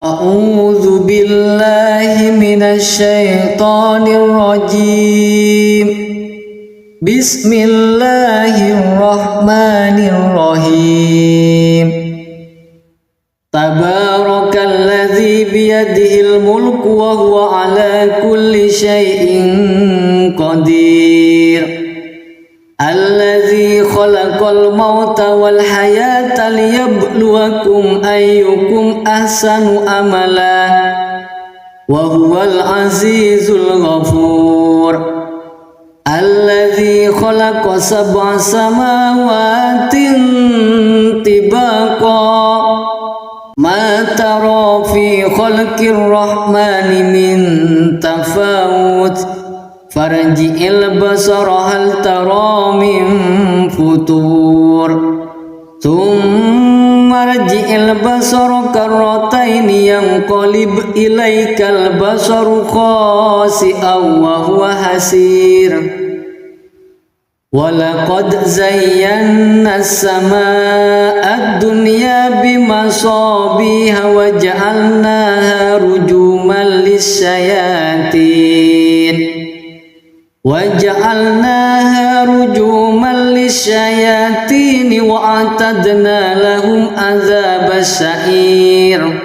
أعوذ بالله من الشيطان الرجيم بسم الله الرحمن الرحيم تبارك الذي بيده الملك وهو على كل شيء قدير الذي خلق الموت والحياة ليبلوكم أيكم أحسن عملا وهو العزيز الغفور الذي خلق 7 سماوات طباقا ما ترى في خلق الرحمن من تفاوت فارجع البصر هل ترى من فطور ثم ارجع البصر كرتين ينقلب إليك البصر خاسئا وهو حسير ولقد زينا السماء الدنيا بمصابيح وجعلناها رجوما للشياطين وأعتدنا لهم عذاب السعير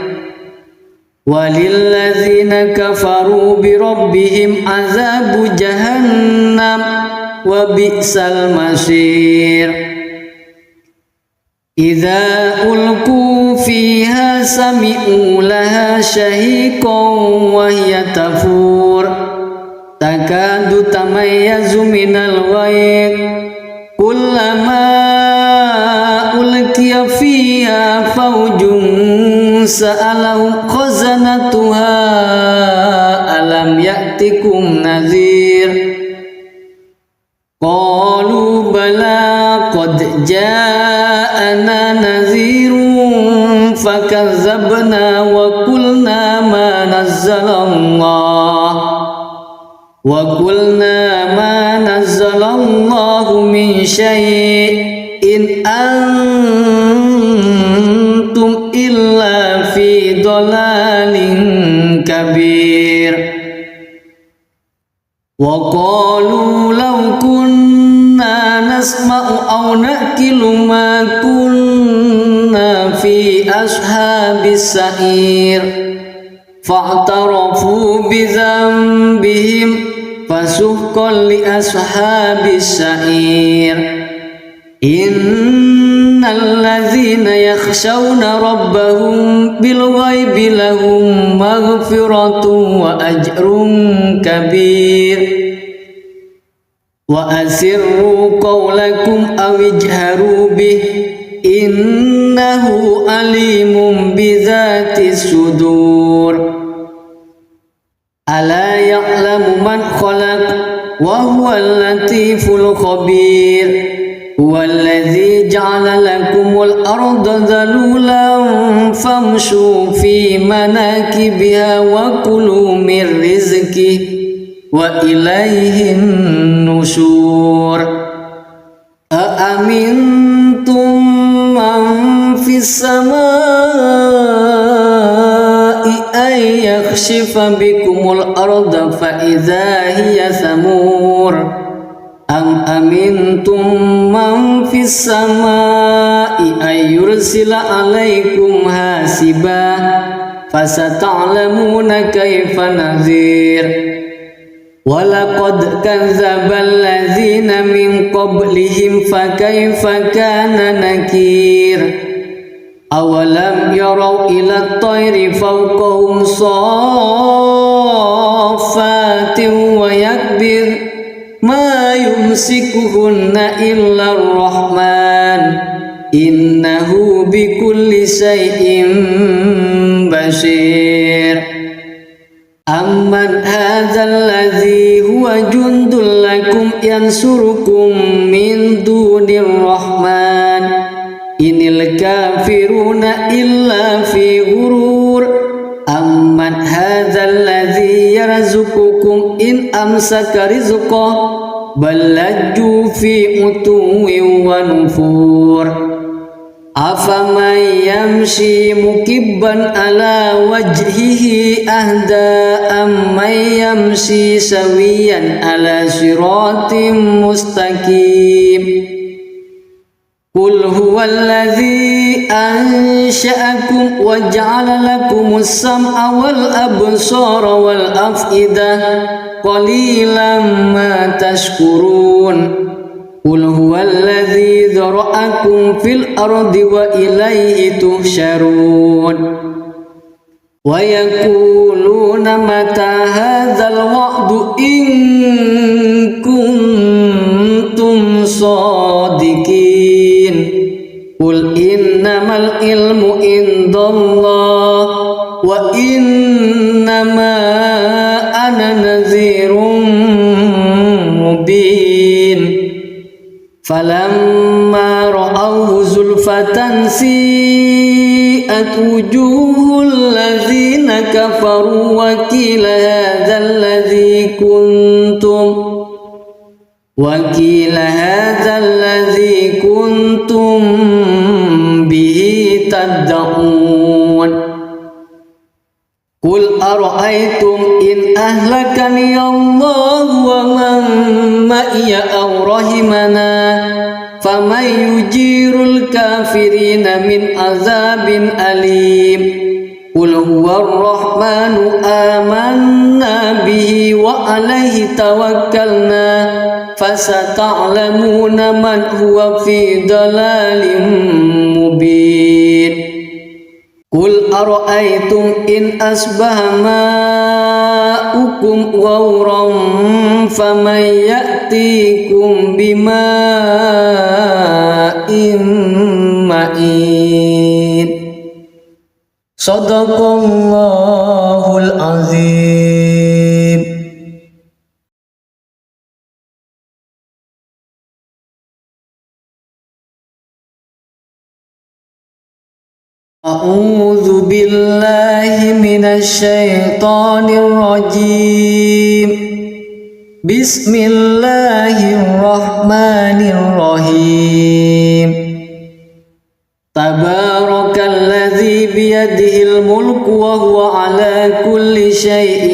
وللذين كفروا بربهم عذاب جهنم وبئس المصير إذا ألقوا فيها سمعوا لها شهيقا وهي تفور تكاد تميز من الغيظ كلما ألقي فيها فوج سألهم خزنتها ألم يأتكم نذير قالوا بلى قد جاءنا نذير فكذبنا وقلنا ما نزل الله من شيء إن أنتم إلا في ضلال كبير وقالوا لو كنا نسمع أو نأكل ما كنا في أصحاب السعير فاعترفوا بذنبهم فسحقا لأصحاب السعير إن الذين يخشون ربهم بالغيب لهم مغفرة وأجر كبير وأسروا قولكم أو اجهروا به إنه عليم بذات الصدور ألا يعلم من خلق وهو اللطيف الخبير هو الذي جعل لكم الأرض ذلولا فامشوا في مناكبها وكلوا من رزقه وإليه النشور أأمنتم من في السماء أن يخسف بكم الأرض فإذا هي ثمور أم أمنتم من في السماء أن يرسل عليكم حاسبا فستعلمون كيف نذير ولقد كذب الذين من قبلهم فكيف كان نكير أولم يروا إلى الطير فوقهم صافات ويكبر ما يمسكهن إلا الرحمن إنه بكل شيء بصير أمن هذا الذي هو جند لكم ينصركم من دون الرحمن إن الكافرون إلا في غرور أمن هذا الذي يرزقكم إن أمسك رزقه بل لجوا في عتو ونفور أفمن يمشي مكبا على وجهه أهدى أمن يمشي سويا على صراط مستقيم قل هو الذي أنشأكم وجعل لكم السمع والأبصار والأفئدة قليلا ما تشكرون قل هو الذي ذرأكم في الأرض وإليه تحشرون ويقولون متى هذا الوعد إن كنتم صادقين قل إنما العلم عند الله وإنما أنا نذير مبين فلما رأوه زلفة سيئت وجوه الذين كفروا وقيل هذا الذي كنتم به تدعون قل أرأيتم إن أهلكني الله ومن معي أو رحمنا فمن يجير الكافرين من عذاب أليم قل هو الرحمن آمنا به وعليه توكلنا فستعلمون من هو في ضلال مبين قل أرأيتم إن أصبح ماؤكم غورا فمن يأتيكم بماء معين صدق الله العظيم. أعوذ بالله من الشيطان الرجيم. بسم الله الرحمن الرحيم. تبارك الذي بيده الملك وهو على كل شيء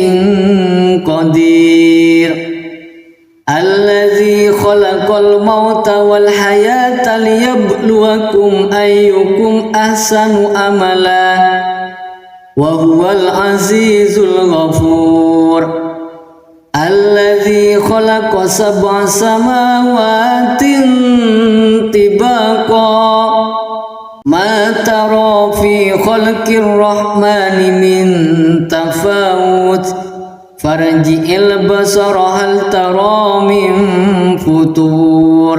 قدير. الذي خلق الموت والحياة ليبلوكم أيكم أحسن عملا وهو العزيز الغفور. الذي خلق 7 سماوات طباقا ما ترى في خلق الرحمن من تفاوت farji'il basara hal tara min futur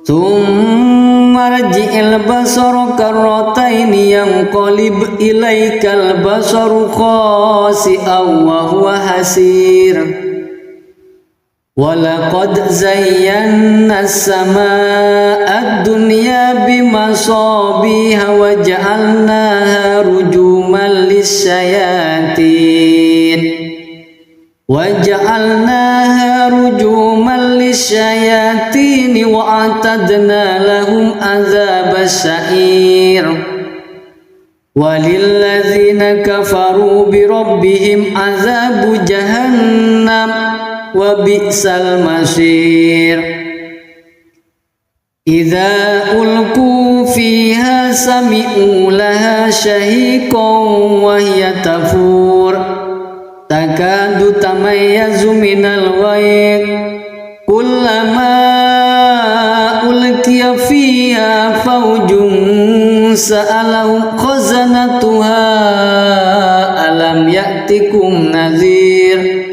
thumma rji'il basara karrataini yanqalib ilaikal basaru khasi'an wa huwa hasir walaqad zayyana as-samaa'a ad-dunya bimasabiha wa ja'alnaha rujuman lisyayatin وَجَعَلْنَاهَا رُجُومًا لِلشَّيَاطِينِ وَأَعْتَدْنَا لَهُمْ عَذَابَ السَّعِيرِ وَلِلَّذِينَ كَفَرُوا بِرَبِّهِمْ عَذَابُ جَهَنَّمَ وَبِئْسَ الْمَصِيرُ إِذَا أُلْقُوا فِيهَا سَمِعُوا لَهَا شَهِيقًا وَهِيَ تَفُورُ takadu tamayyazu minal ghayz kullama ulqiya fiha fawjun sa'alahum khazanatuha alam ya'tikum nadhir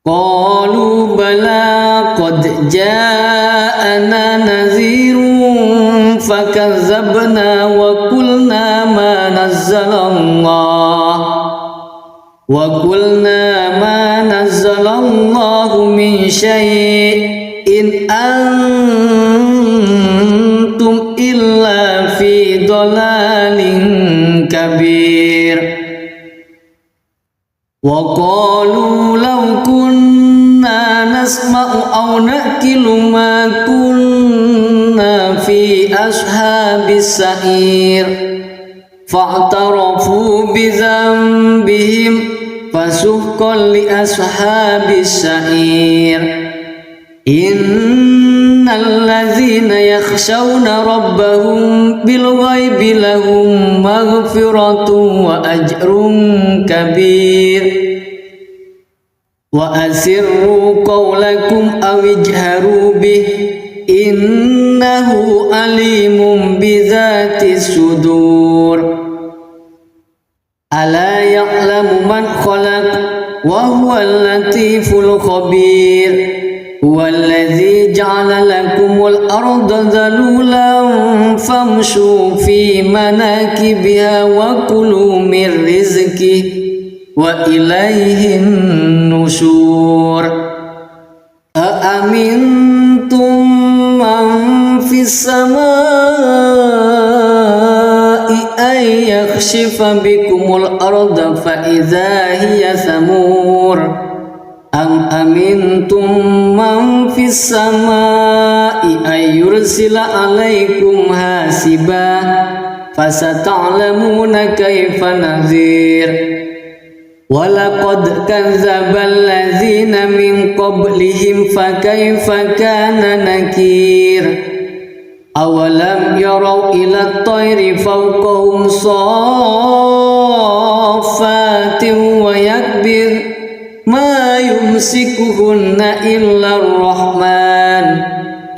qalu bala qad ja'ana nadhirun fakazzabna wa qulna ma nazzalallah وَقُلْنَا مَا نَزَّلَ اللَّهُ مِنْ شَيْءٍ إِنْ أَنْتُمْ إِلَّا فِي ضَلَالٍ كَبِيرٍ وَقَالُوا لَوْ كُنَّا نَسْمَعُ أَوْ نَعْقِلُ مَا كُنَّا فِي أَصْحَابِ السَّعِيرِ فَاعْتَرَفُوا بِذَنبِهِمْ فَسُحْقًا لِأَصْحَابِ السَّعِيرِ إِنَّ الَّذِينَ يَخْشَوْنَ رَبَّهُم بِالْغَيْبِ لَهُم مَّغْفِرَةٌ وَأَجْرٌ كَبِيرٌ وَأَسِرُّوا قَوْلَكُمْ أَوِ اجْهَرُوا بِهِ إِنَّهُ عَلِيمٌ بِذَاتِ الصُّدُورِ ألا يعلم من خلق وهو اللطيف الخبير هو الذي جعل لكم الأرض ذلولا فامشوا في مناكبها وكلوا من رزقه وإليه النشور أأمنتم من في السماء أن يخسف بكم الأرض فإذا هي ثمور أم أمنتم من في السماء أن يرسل عليكم حاسبا فستعلمون كيف نذير وَلَقَدْ كَذَّبَ الَّذِينَ مِنْ قَبْلِهِمْ فَكَيْفَ كَانَ نَكِيرِ أَوَلَمْ يَرَوْا إِلَى الطَّيْرِ فَوْقَهُمْ صَافَّاتٍ وَيَقْبِضْنَ مَا يُمْسِكُهُنَّ إِلَّا الرَّحْمَنُ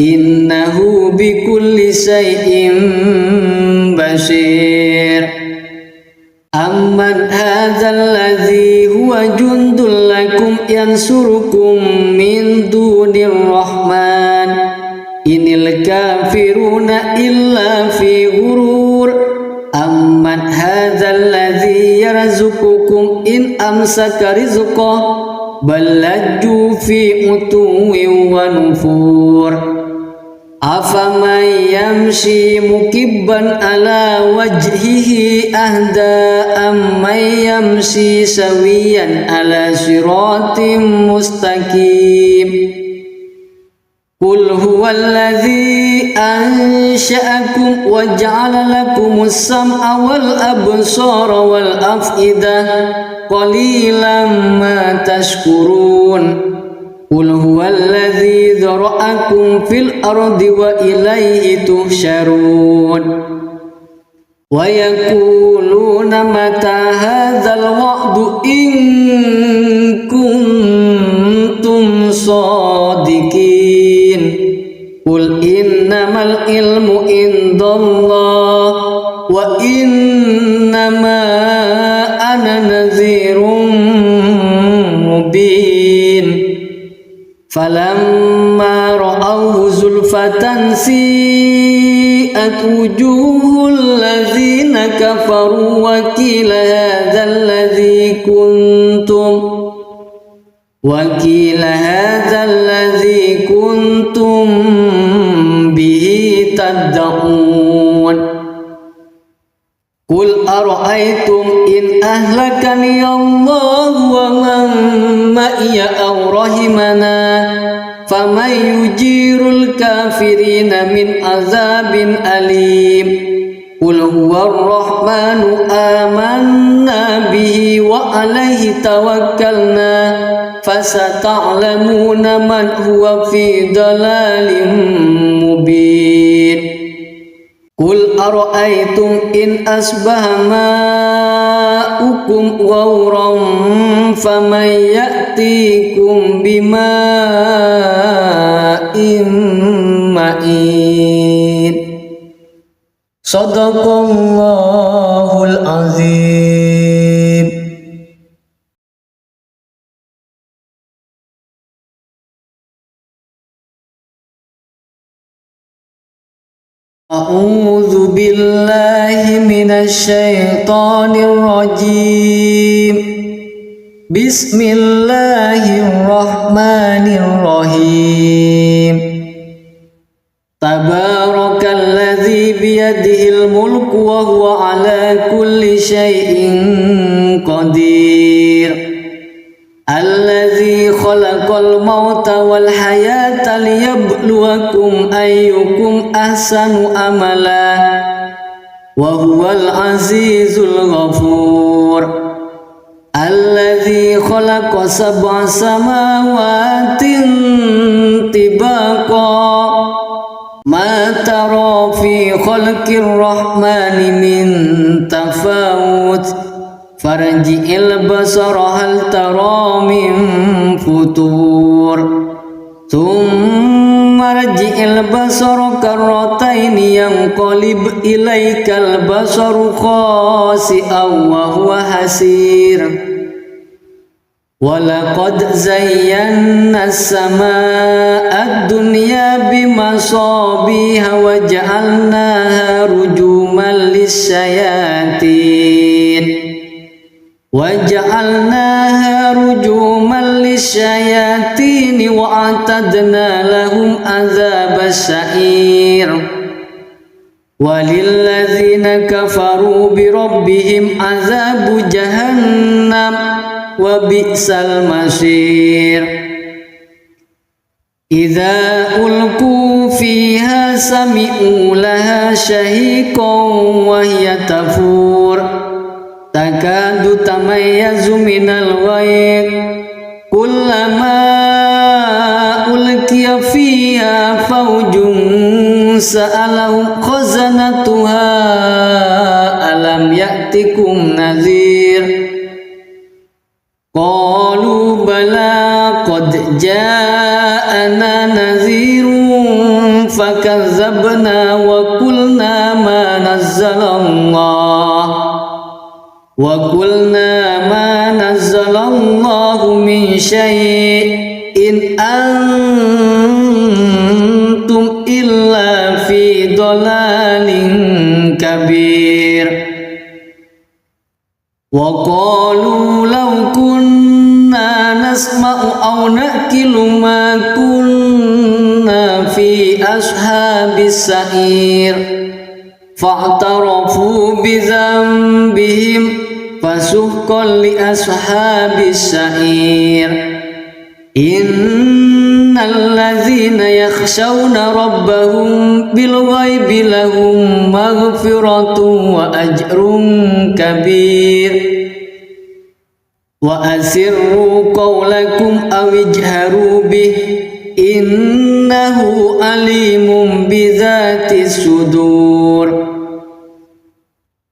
إِنَّهُ بِكُلِّ شَيْءٍ بَصِيرٌ أَمَّنْ هَذَا الَّذِي هُوَ جُنْدٌ لَكُمْ يَنْصُرُكُمْ مِنْ دُونِ الرَّحْمَنِ إِنِ الْكَافِرُونَ إِلَّا فِي غُرُورٍ أَمَّنْ هَذَا الَّذِي يَرْزُقُكُمْ إِنْ أَمْسَكَ رِزْقَهُ بَل لَّجُّوا فِي عُتُوٍّ وَنُفُورٍ أَفَمَن يَمْشِي مُكِبًّا عَلَى وَجْهِهِ أَهْدَىٰ أَمَّن يَمْشِي سَوِيًّا عَلَى صِرَاطٍ مُّسْتَقِيمٍ قُلْ هُوَ الَّذِي أَنشَأَكُمْ وَجَعَلَ لَكُمُ السَّمْعَ وَالْأَبْصَارَ وَالْأَفْئِدَةَ قَلِيلًا مَّا تَشْكُرُونَ قُلْ هُوَ الَّذِي ذَرَأَكُمْ فِي الْأَرْضِ وَإِلَيْهِ تُحْشَرُونَ وَيَقُولُونَ مَتَى هَذَا الْوَعْدُ إِن كُنتُمْ صَادِقِينَ قُلْ إِنَّمَا الْعِلْمُ عِندَ اللَّهِ وَإِنَّمَا أَنَا نَذِيرٌ falamma ra'awhu zulfatan si'at wujuhul ladzina kafaru wa qila hadzal ladzi kuntum bihi tad'un. Qul ara'aytum in ahlakani Allah wa man ma'iya aw rahimana faman yujirul kafirina min azabin alim. Qul huwa ar-rahmanu amanna bihi wa alayhi tawakkalna fasata'lamuna man huwa fi dalalin mubin. Qul ara'aytum in asbaha ma'ukum ghawran faman ya'tikum bima'in ma'in. Shadaqallahul azim. A'udzu billahi minasy syaithanir rajim. Bismillahirrahmanirrahim. Tabarakalladzi biyadihil mulku wa huwa ala kulli syai'in qadir. Alladzi khalaqal mauta wal hayata liyabluwakum ayyukum ahsanu amala wa huwal azizul ghafur. Alladzi khalaqa sab'a samawatin tibaqa ma tara fi khalqir rahmani min tafawut farji'il basara hal tara min futur thumma rji'il basara karrataini yanqalib ilaikal basaru khasi'an wa huwa hasir. Walaqad zayyana as-samaa'a ad-dunya bimasabiha wa ja'alnaha rujuman lis-syayatin wa a'tadna lahum adzabas sa'ir. Walilladzina kafaru bi rabbihim adzabu jahannam wa bi'sal masir. Idza ulqu fiha sami'u laha shahiqan wa hiya tafur takadu tamayyazu minal ghayz kullama ulqiya fiha fawjun sa'alahum khazanatuha alam ya'tikum nadhir. Qalu bala qad ja'ana nadhirun fakazzabna wa qulna ma nazzalallahu min syai'in antum illa fi dhalalin kabir. Wa qalu law kunna nasma'u aw naqilu ma kunna fi ashabis sa'ir fa'tarafu bi dhanbihim fasuhqan li ashabis sa'ir. Innal ladzina yakhshawna rabbahum bil ghaibi lahum maghfiratun wa ajrun kabir. Wa asirru qawlakum aw ijharu bih innahu alimun bidzatis sudur.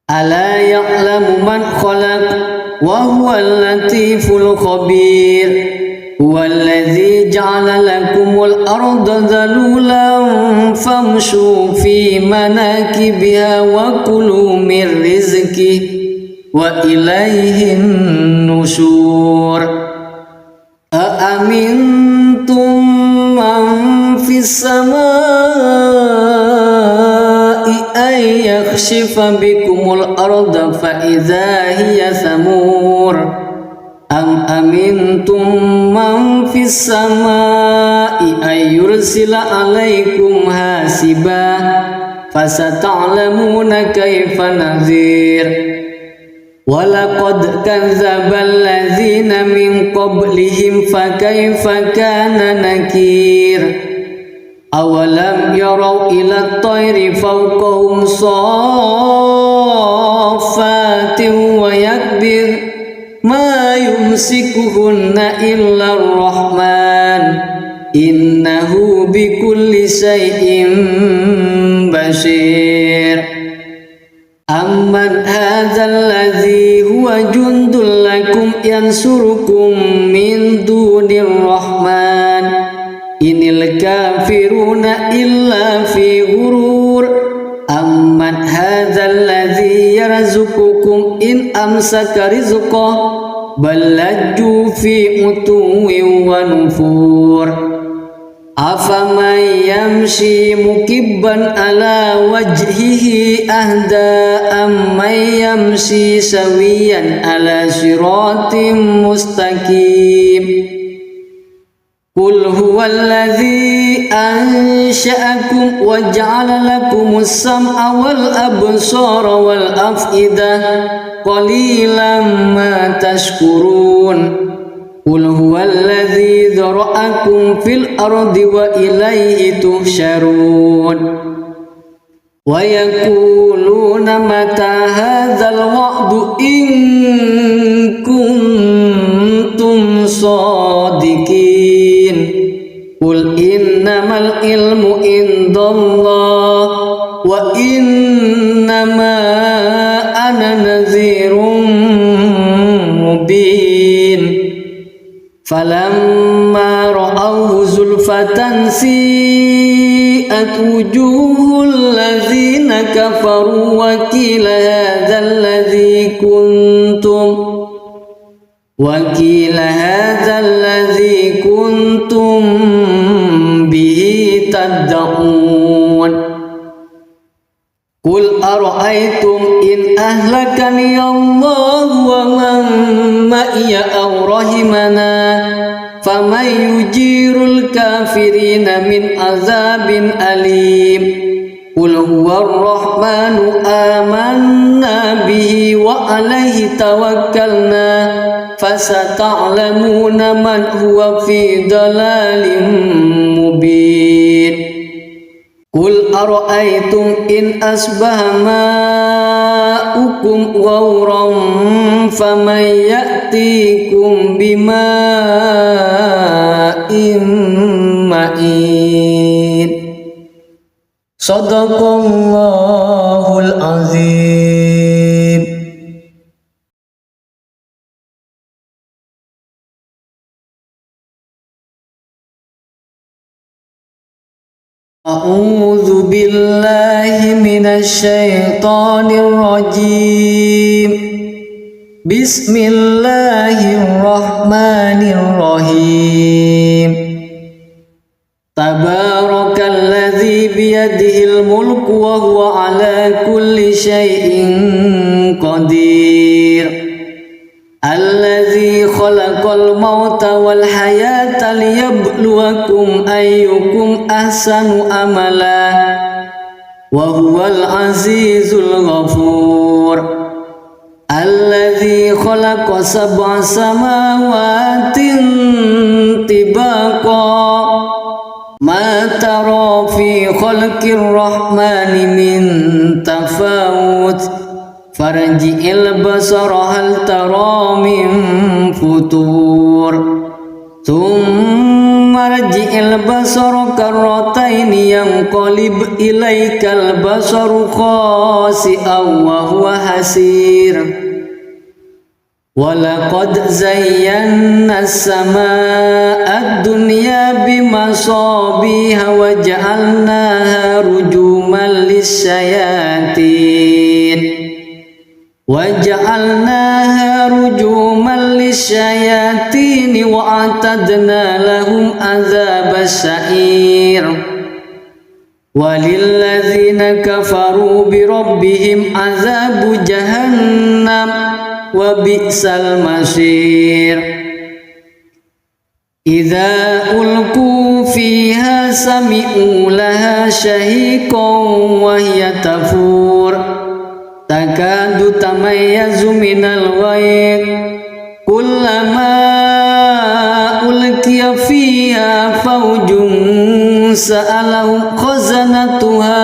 Ala ya'lamu man khalaq wa huwal latiful khabir. Huwallazi ja'ala lakumul arda dhalulan famshu fi manakibiha wa kulu min rizqihi wa ilaihin nusyur. Aamintum السماء أن يخسف بكم الأرض فإذا هي ثمور أم أمنتم من في السماء أن يرسل عليكم حاسبا فستعلمون كيف نذير ولقد كذب الذين من قبلهم فكيف كان نكير أولم يروا إلى الطير فوقهم صافات ويكبر ما يمسكهن إلا الرحمن إنه بكل شيء بصير أمن هذا الذي هو جند لكم ينصركم من دون الرحمن إن الكافرون إلا في غرور أمن هذا الذي يرزقكم إن أمسك رزقه بل لجوا في عتو ونفور أفمن يمشي مكبا على وجهه أهدى أمن يمشي سويا على صراط مستقيم قل هو الذي أنشأكم وجعل لكم السمع والأبصار والأفئدة قليلا ما تشكرون قل هو الذي ذرأكم في الأرض وإليه تحشرون ويقولون متى هذا الوعد إن كنتم صادقين قل إنما العلم عند الله وإنما أنا نذير مبين فلما رأوه زلفة سيئت وجوه الذين كفروا وقيل هذا الذي كنتم به تدعون قل أرأيتم إن أهلكني الله ومن معي أو رحمنا فمن يجير الكافرين من عذاب أليم قل هو الرحمن آمنا به وعليه توكلنا فستعلمون من هو في ضلال مبين قل أرأيتم إن أصبح ماؤكم غورا فمن يأتيكم بماء معين صدق الله العظيم. أعوذ بالله من الشيطان الرجيم بسم الله الرحمن الرحيم تبارك الذي بيده الملك وهو على كل شيء قدير الذي خلق الموت والحياة ليبلوكم أيكم أحسن عملا وهو العزيز الغفور الذي خلق 7 سماوات طباقا ما ترى في خلق الرحمن من تفاوت فارجع البصر هل ترى من فطور ثم ارجع البصر كرتين ينقلب إليك البصر خاسئا وهو حسير ولقد زينا السماء الدنيا بمصابيح وجعلناها رجوما للشياطين وأعتدنا لهم عذاب السعير walilladzina kafaru birabbihim azabu jahannam wa bi'sal masir. Idza ulqu fiha sami'u laha shahiqan wa hiya tafur takadu tamayyazu minal ghayr kullama ulqiya fiha fawjun sa'alahum khazanatuha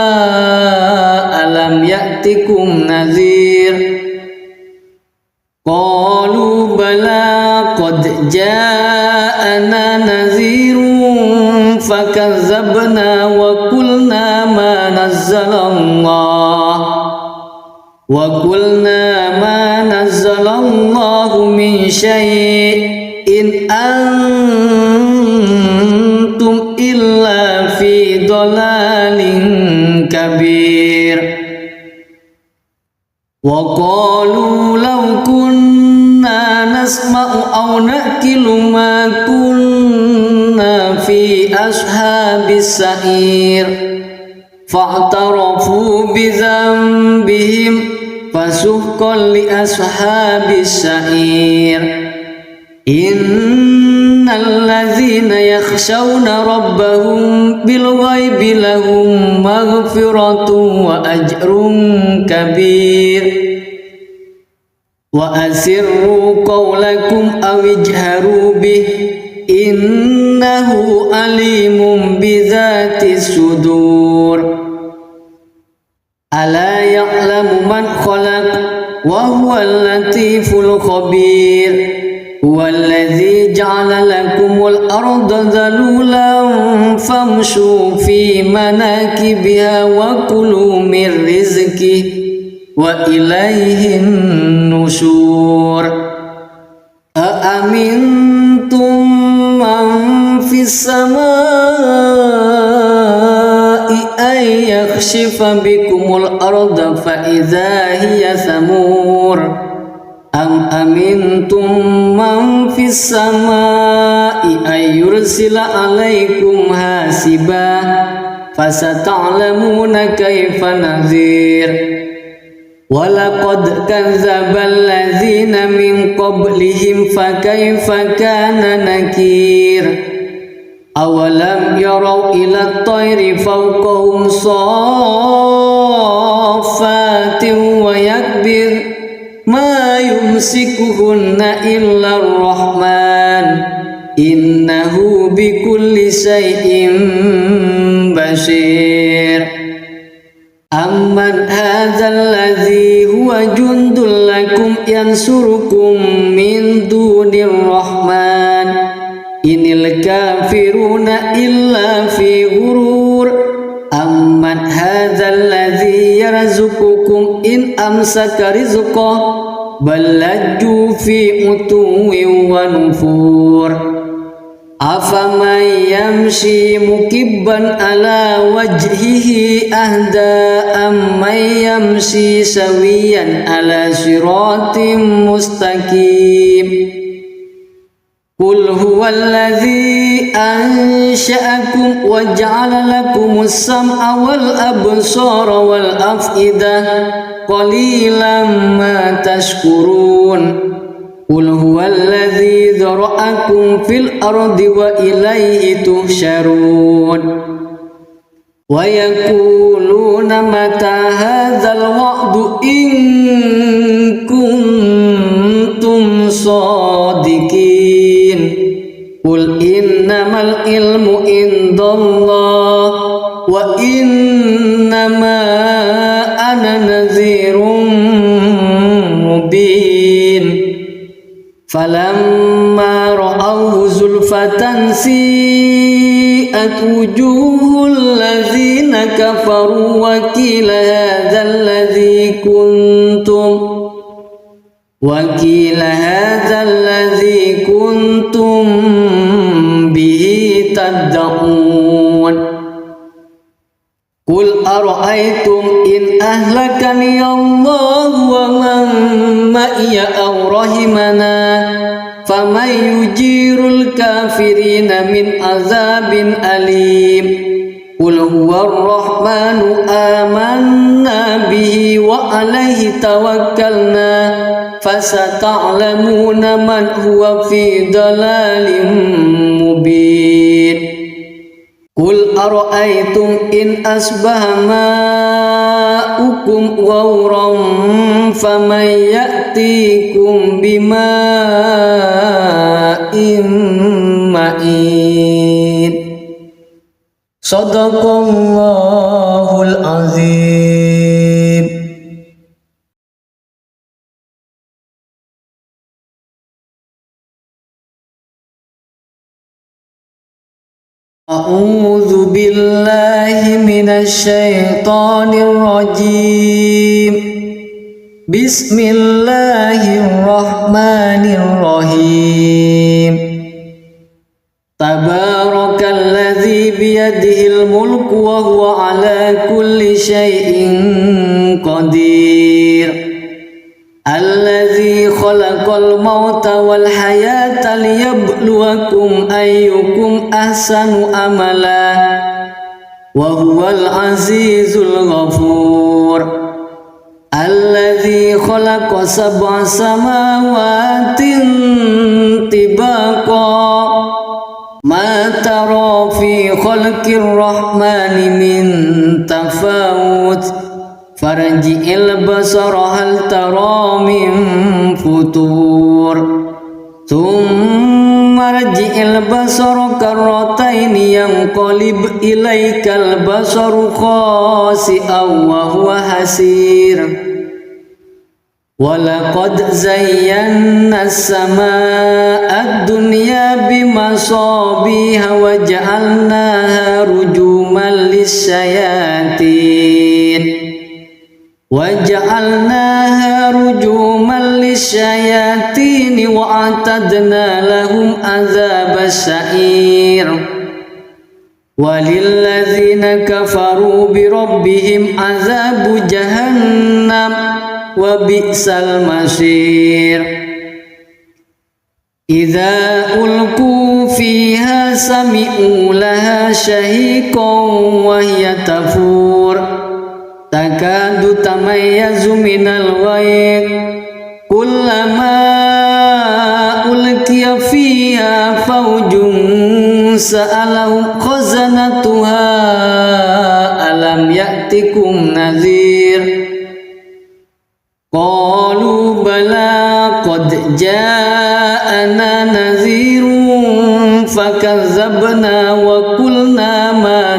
alam ya'tikum nadhir qalu bala qad ja'ana nadhirun fakazzabna wa qulna ma nazzalallahu min syai'in antum illa fi dhalalin kabir. Wa qalu law kunna nasma'u aw naqilu ma kunna fi ashabis sa'ir fa'tarafu bi dhanbihim fasuhqan li ashabis sa'ir. Innal ladzina yakhshawna rabbahum bil ghaibi lahum maghfiratun wa ajrun kabir. Wa asirru qawlakum aw ijharu bih innahu alimun bidzatis sudur. Ala ya'lamu man khalaq wa huwal latiful khabir. Huwallazi ja'ala lakumul arda dhalulan famshu fi manakibiha wa kulu min rizqihi wa ilayhin nusyur. Aamintum man fis samaa'i ay yakhshifa bikumul arda fa idza hiya samur. Am amintum man fis samaa'i ay yursila alaikum hasiba fasata'lamuna kaifa nadhir. Walaqad kadzdzabal ladzina min qablihim fakaifa kana nakir. Awalam yarau ila at-tayri fawqahum saffatin wa yakbir ma yumsikuhunna illa ar-rahman innahu bikulli shay'in basir. Amman hadzal ladzi huwa jundul lakum yansurukum min dunir rahman inil kafiruna illa fi ghurur. Amman hadzal ladzi yarzuqukum in amsaka rizqahu bal lajju fi utuwwin wa nufur. Afaman yamshi mukibban ala wajhihi ahda amman yamshi sawiyan ala siratim mustaqim. Qul huwallazi ansha'akum wa ja'ala lakumus sam'a wal absara wal af'idah qalilan ma tashkurun. Qul huwallazi dzara'akum fil ardi wa ilayhi tuhsyarun. Wa yaquluna mata hadzal wa'du in kuntum shadiqin. Qul innamal ilmu indallah wa innama ana nadhirun mubin. Falamma ra'awhu zulfatan si'at wujuhul ladzina kafaru wa qila hadzal ladzi kuntum bihi tad'un. Qul ara'aytum in ahlakani Allah wa man ma'iya aw rahimana faman yujirul kafirina min azabin alim. Qul huwar rahmanu amanna bihi wa alaihi tawakkalna fasata'lamuna man huwa fi dalalin mubin. Qul ara'aytum in asbaha ma'ukum ghawran faman ya'tikum bima'in ma'in. Sadaqallahul azim. A'udzu billahi minasy syaithanir rajim. Bismillahirrahmanirrahim. Tabarakalladzi biyadihil mulku wa huwa ala kulli syai'in qadir. Alladzi khalaqal mauta wal hayata liyabluwakum ayyukum ahsanu amala wa huwal azizul ghafur. Alladzi khalaqa sab'a samawatin tibaqa ma tara fi khalqir rahmani min tafawut farji'il basara hal tara min futur thumma rji'il basara karrataini yanqalib ilaikal basaru khasi'an wa huwa hasir. Walaqad zayyana as-samaa'a ad-dunya bimasabiha wa ja'alnaha rujuman lis-syayatin wa a'tadna lahum adzabas sa'ir. Walilladzina kafaru bi rabbihim adzabu jahannam wa bi'sal masir. Idza ulqu fiha sami'u laha shahiqan wa hiya tafur takadu tamayyazu minal ghayr kullama ulqiya fiha fawjun sa'alahum khazanatuha alam ya'tikum nadhir. Qalu bala qad ja'ana nadhirun fakazzabna wa qulna ma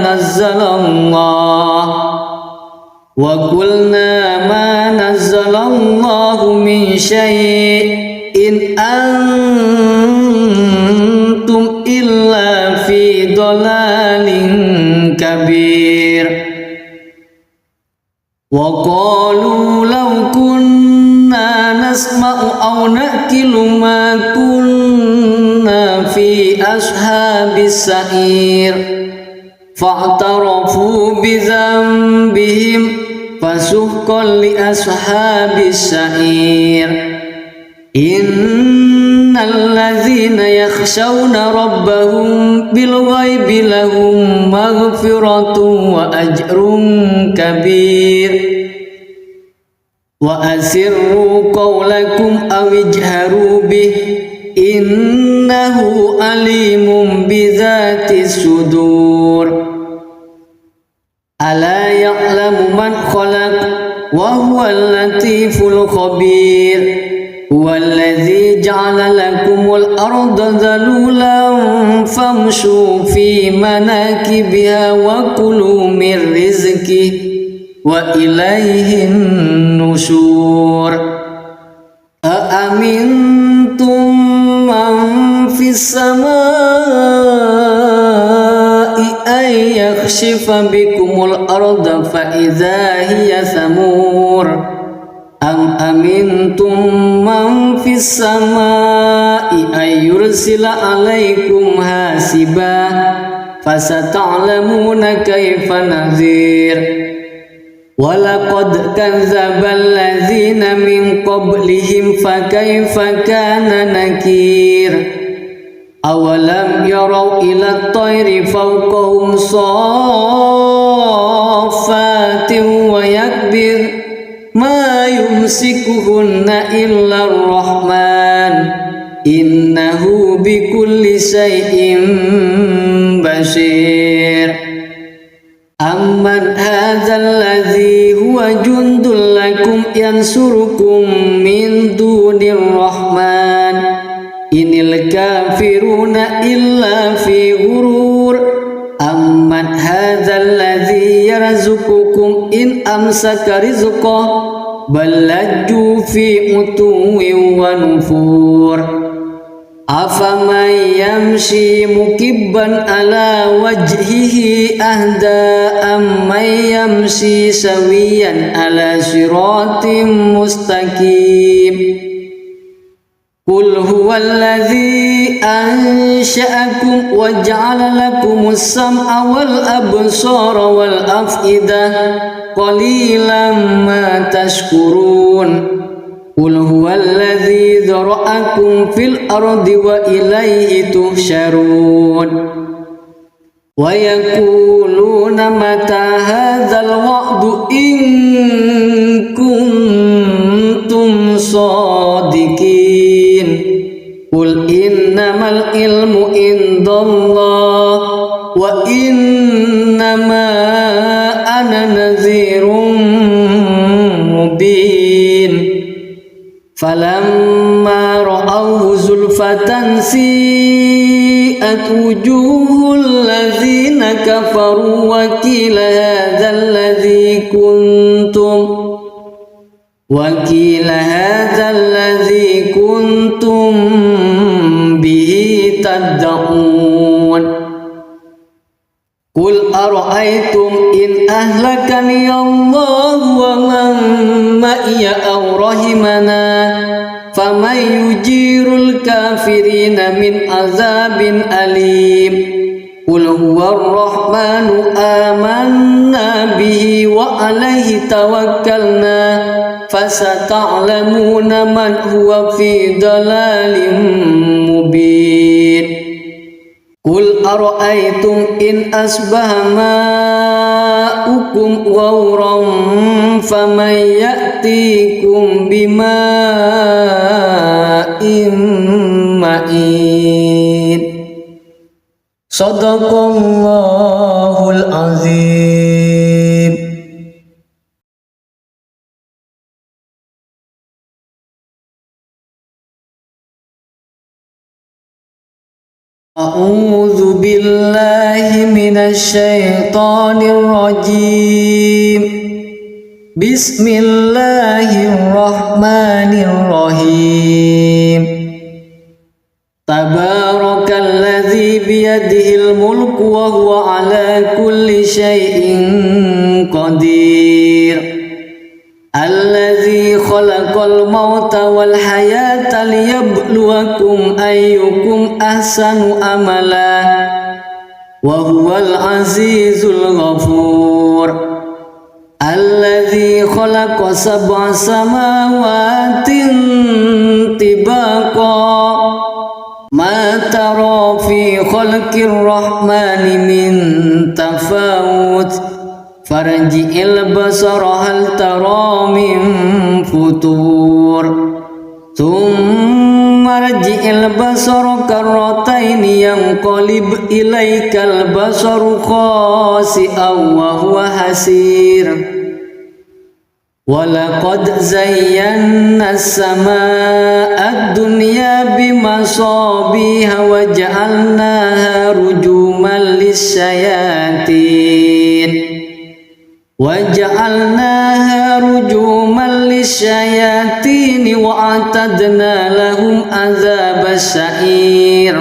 nazzalallahu min syai'in antum illa fi dhalalin kabir. Wa qalu law kunna nasma'u aw naqilu ma kunna fi ashabis sa'ir fa'tarafu bi dhanbihim fasuhqan li ashabis sa'ir. Innal ladzina yakhshawna rabbahum bil ghaibi lahum maghfiratun wa ajrun kabir. Wa asirru qawlakum aw ijharu bih innahu alimun bidzatis sudur. Ala ya'lamu man khalaq wa huwal latiful khabir. Huwallazi ja'ala lakumul arda dhalulan famshu fi manakibiha wa kulu min rizqihi wa ilaihin nusyur. Aamintum man fis samaa'i ay yakhshifa bikumul arda fa idza hiya thamur. Am amintum man fis samaa'i ay yursila alaikum hasiba fasata'lamuna kaifa nadhir. Walaqad kadzdzabal ladzina min qablihim fakaifa kana nakir. awalam yarau ila tayri fawqahum saffatin wa yakbir ma yumsikuhunna illa ar-rahman innahu bikulli syai'in basir. Amman hadzal ladzi huwa jundul lakum yansurukum min dunir rahman inil kafiruna illa fi ghurur. Amman hadzal ladzi yarzuqukum in amsaka rizqahu bal lajju fi utuwwin wa nufur. Afaman yamshi mukibban ala wajhihi ahda amman yamshi sawiyan ala siratim mustaqim. Qul huwallazi ansha'akum wa ja'ala lakumus sam'a wal absara wal af'idah qalilan ma tashkurun. Qul huwallazi dzara'akum fil ardi wa ilaihi tuhsyarun. Wa yaquluna mata hadzal wa'du in kuntum shadiqin. Qul innamal ilmu indallah wa innama ana nadhirun mubin. Falamma ra'awhu zulfatan si'at wujuhul ladzina kafaru wa qila hadzal ladzi kuntum bihi tad'un. Qul ara'aytum in ahlakani Allah wa man ma'iya aw rahimana faman yujirul kafirina min azabin alim. Qul huwar rahmanu amanna bihi wa alaihi tawakkalna fasata'lamuna man huwa fi dalalin mubin. Qul ara'aytum in asbaha ma'ukum ghawran faman ya'tikum bima'in ma'in. Shadaqallahul azim. A'udzu billahi minasy syaithanir rajim. Bismillahirrahmanirrahim. Tabarakalladzi biyadihil mulku wa huwa ala kulli syai'in qadir. Alladzi khalaqal mauta wal hayata liyabluwakum ayyukum ahsanu amala wa huwal azizul ghafur. Alladzi khalaqa sab'a samawatin tibaqa ma tara fi khalqir rahmani min tafawut farji'il basara hal tara min futur thumma rji'il basara karrataini yanqalib ilaikal basaru khasi'an wa huwa hasir. Walaqad zayyana as-samaa'a ad-dunya bimasabiha wa ja'alnaha rujuman lis-syayatin wa a'tadna lahum adzabas sa'ir.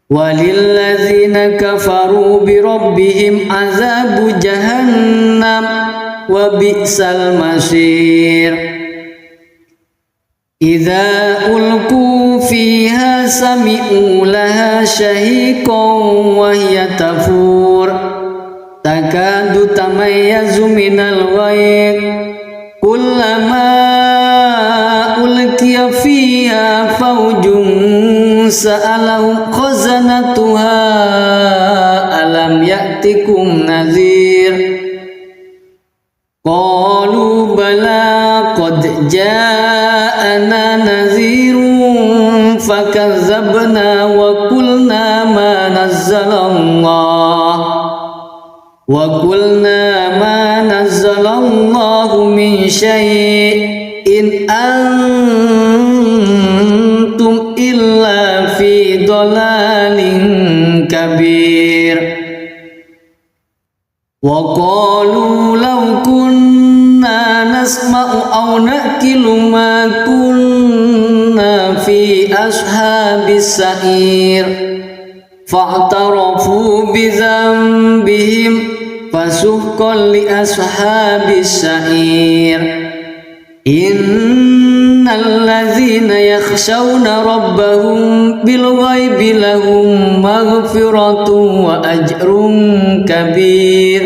Walilladzina kafaru bi rabbihim adzabu jahannam wa bi'sal masir. Idza ulqu fiha sami'u laha shahiqan wa hiya tafur takadu tamayyazu minal ghayr kullama ulqiya fiha fawjun sa'alahum khazanatuha alam ya'tikum nadhir qalu bala qad ja'ana nadhirun fakadzabna wa qulna ma nazzalallahu min syai'in antum illa fi dhalalin kabir wa qalu law kunna nasma'u aw naqilu ma kunna fi ashabis sa'ir fa'tarafu bi dhanbihim fasuhqan li ashabis sa'ir innal ladzina yakhshawna rabbahum bil ghaibi lahum maghfiratun wa ajrun kabir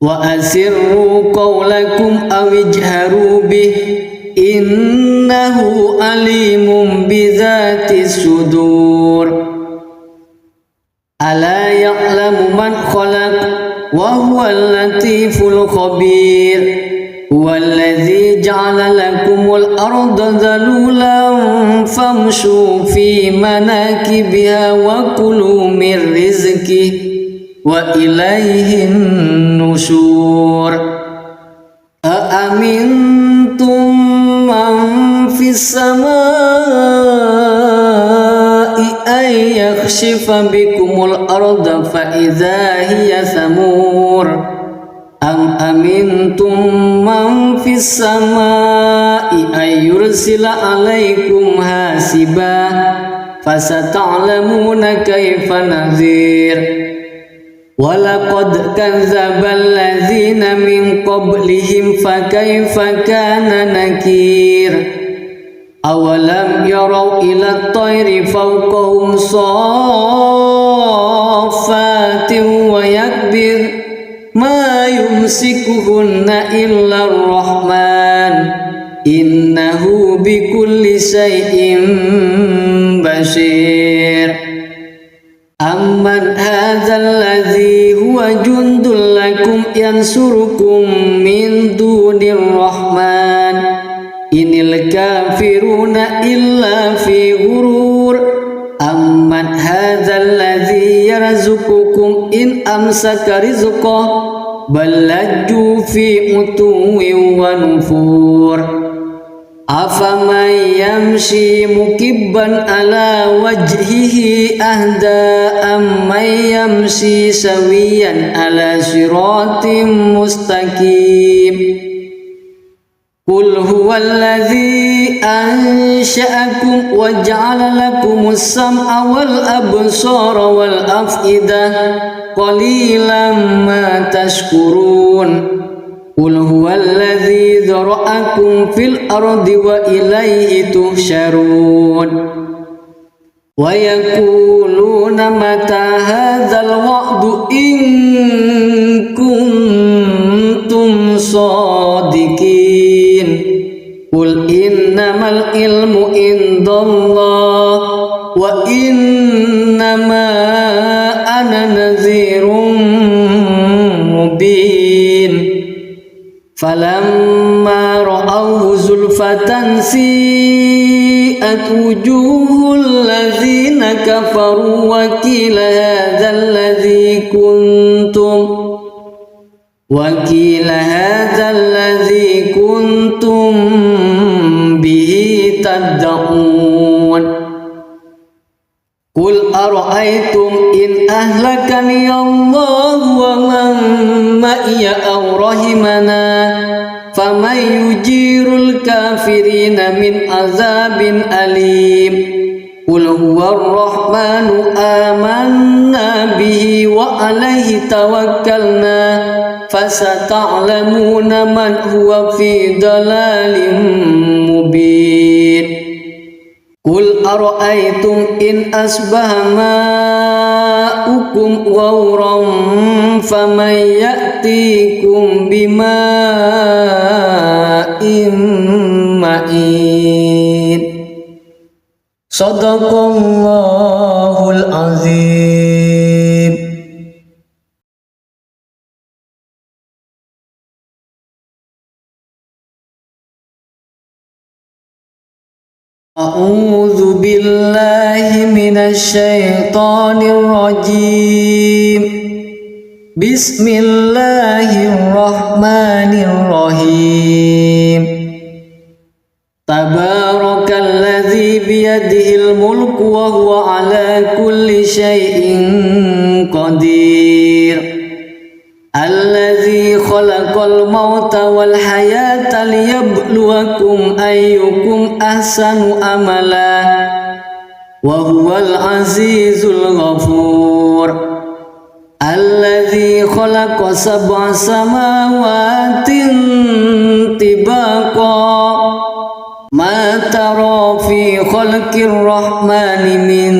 wa asirru qawlakum aw ijharu bih innahu alimun bidzatis sudur ala ya'lamu man khalaq wa huwal latiful khabir huwallazi ja'ala lakumul arda dhalulan famshu fi manakibiha wa kulu min rizqihi wa ilaihin nusyur aamintum man fis samaa'i ay yakhshifa bikumul arda fa idza hiya samur am amintum man fis samaa'i ay yursila alaikum hasiba fasata'lamuna kaifa nadhir walaqad kadzdzaba alladzina min qablihim fakaifa kana nakir awalam yarau ila at-tayri fawqahum saffatin wa yakbir ma yumsikuhunna illa ar-rahman innahu bikulli shay'in basir amman hadzal ladzi huwa jundul lakum yansurukum min dunir rahman inil kafiruna illa fi ghurur amman hadzal ladzi yarzuqukum in amsaka rizqahu bal lajju fi utuwin wa nufur afaman yamshi mukibban ala wajhihi ahda amman yamshi sawiyan ala siratim mustaqim qul huwallazi ansha'akum wa ja'ala lakumus sam'a wal absara wal af'idah qalilan ma tashkurun qul huwallazi dzara'akum fil ardi wa ilayhi tuhsyarun wa yaquluna mata hadzal wa'du in kuntum shadiqin qul innamal ilmu indallah wa innama ana nadhirun mubin falamma ra'awhu zulfatan si'at wujuhul ladzina kafaru wa qila hadzal ladzi kuntum bihi tad'un qul ara'aytum in ahlakani Allah wa man ma'iya aw rahimana faman yujirul kafirina min azabin alim qul huwar rahmanu amanna bihi wa alaihi tawakkalna fasata'lamuna man huwa fi dalalin mubin qul ara'aytum in asbaha ma'ukum ghawran faman ya'tikum bima'in ma'in Sadaqallahul azim. A'udzu billahi minasy syaithanir rajim. Bismillahirrahmanirrahim. Tabarakalladzi biyadihil mulku wa huwa ala kulli syai'in qadir. Alladzi khalaqal mauta wal hayata liyabluwakum ayyukum ahsanu amala wa huwal azizul ghafur. Alladzi khalaqa sab'a samawatin tibaqa ma tara fi khalqir rahmani min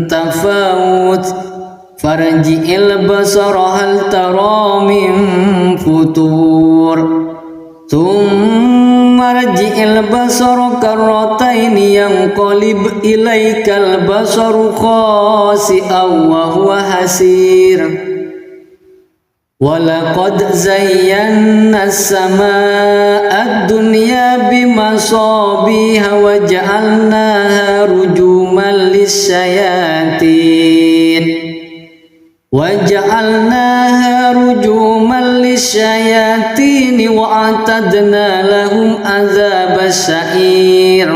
tafawut farji'il basara hal tara min futur thumma rji'il basara karrataini yanqalib ilaikal basaru khasi'an wa huwa hasir. Walaqad zayyana as-samaa'a ad-dunya bimasabiha wa ja'alnaha rujuman lis-syayatin wa a'tadna lahum adzabas sa'ir.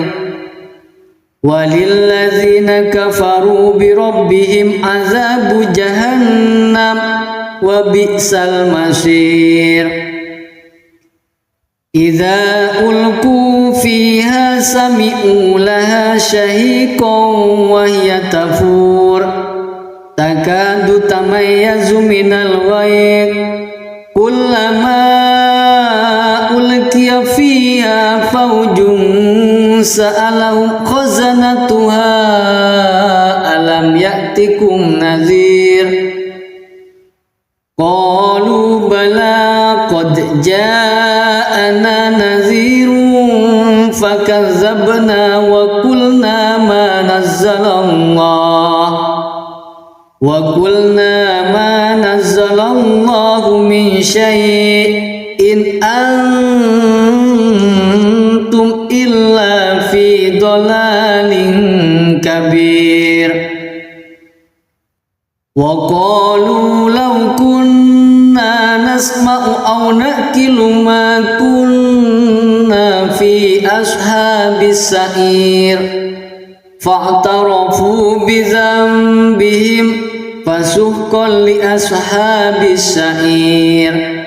Walilladzina kafaru bi rabbihim adzabu jahannam wa bi'sal masir. Idza ulqu fiha sami'u laha shahiqan wa hiya tafur takadu tamayyazu minal ghayz kullama ulqiya fiha fawjun sa'alahum khazanatuha alam ya'tikum nadhir. Qalu bala qad ja'ana nadhirun fakazzabna wa qulna ma nazzalallahu min syai'in antum illa fi dhalalin kabir. Wa qalu law kunna nasma'u aw naqilu ma kunna fi ashabis sa'ir fa'tarafu bi dhanbihim fasuhqan li ashabis sa'ir.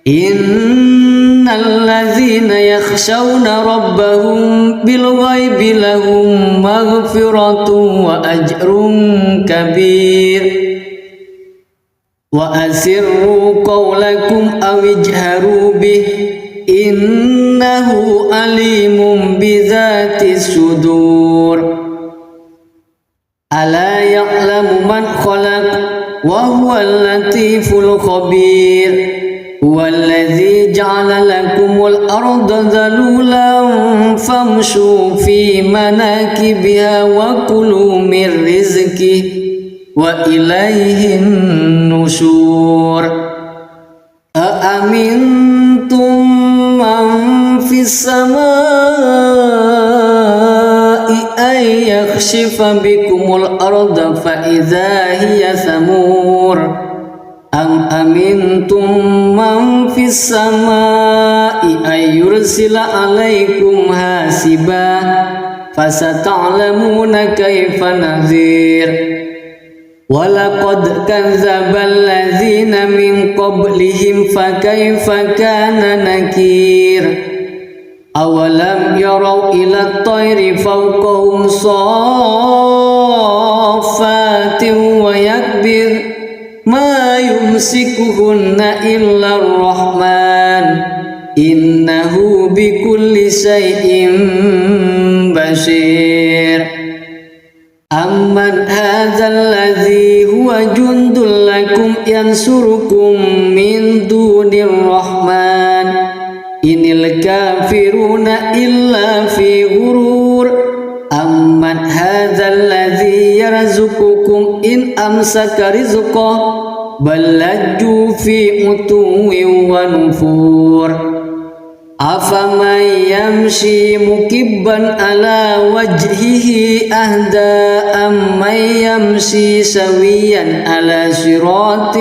Innal ladzina yakhshawna rabbahum bil ghaibi lahum maghfiratun wa ajrun kabir. Wa asirru qawlakum aw ijharu bih innahu alimun bidzatis sudur. Ala ya'lamu man khalaq wa huwal latiful khabir. Huwallazi ja'ala lakumul arda dhalulan famshu fi manakibiha wa kulu min rizqihi wa ilayhin nusyur. Aamintum man fis samaa'i ay yakhshifa bikumul arda fa idza hiya thamur. Am amintum man fis samaa'i ay yursila alaikum hasiba fasata'lamuna kaifa nadhir. Walaqad kadzdzabal ladzina min qablihim fakaifa kana nakir. Awalam yarau ila at-tayri fawqahum saffatin wa yakbir ma yumsikuhunna illa ar-rahman innahu bikulli syai'in basir. Amman hadzal ladzi huwa jundul lakum yansurukum min dunir rahman inil kafiruna illa fi ghurur. Amman هذا الذي يرزقكم إن أمسك رزقه بل لجوا في عتو ونفور أفمن يمشي مكبا على وجهه أهدى أمن يمشي سويا على صراط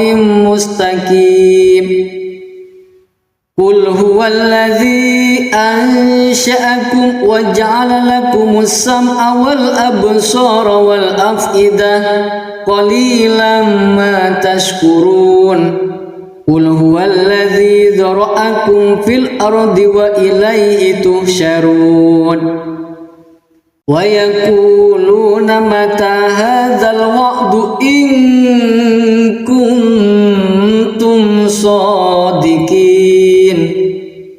مستقيم قل هو الذي أنشأكم وجعل لكم السمع والأبصار والأفئدة قليلا ما تشكرون قل هو الذي ذرأكم في الأرض وإليه تحشرون ويقولون متى هذا الوعد إن كنتم صادقين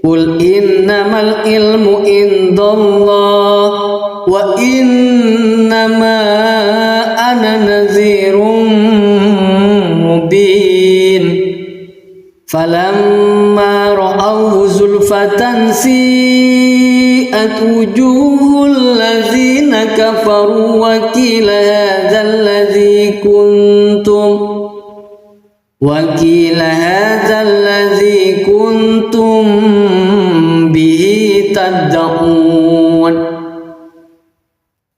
قل إنما العلم عند الله وإنما أنا نذير مبين فلما رأوه زلفة سيئت وجوه الذين كفروا وقيل هذا الذي كنتم به تدعون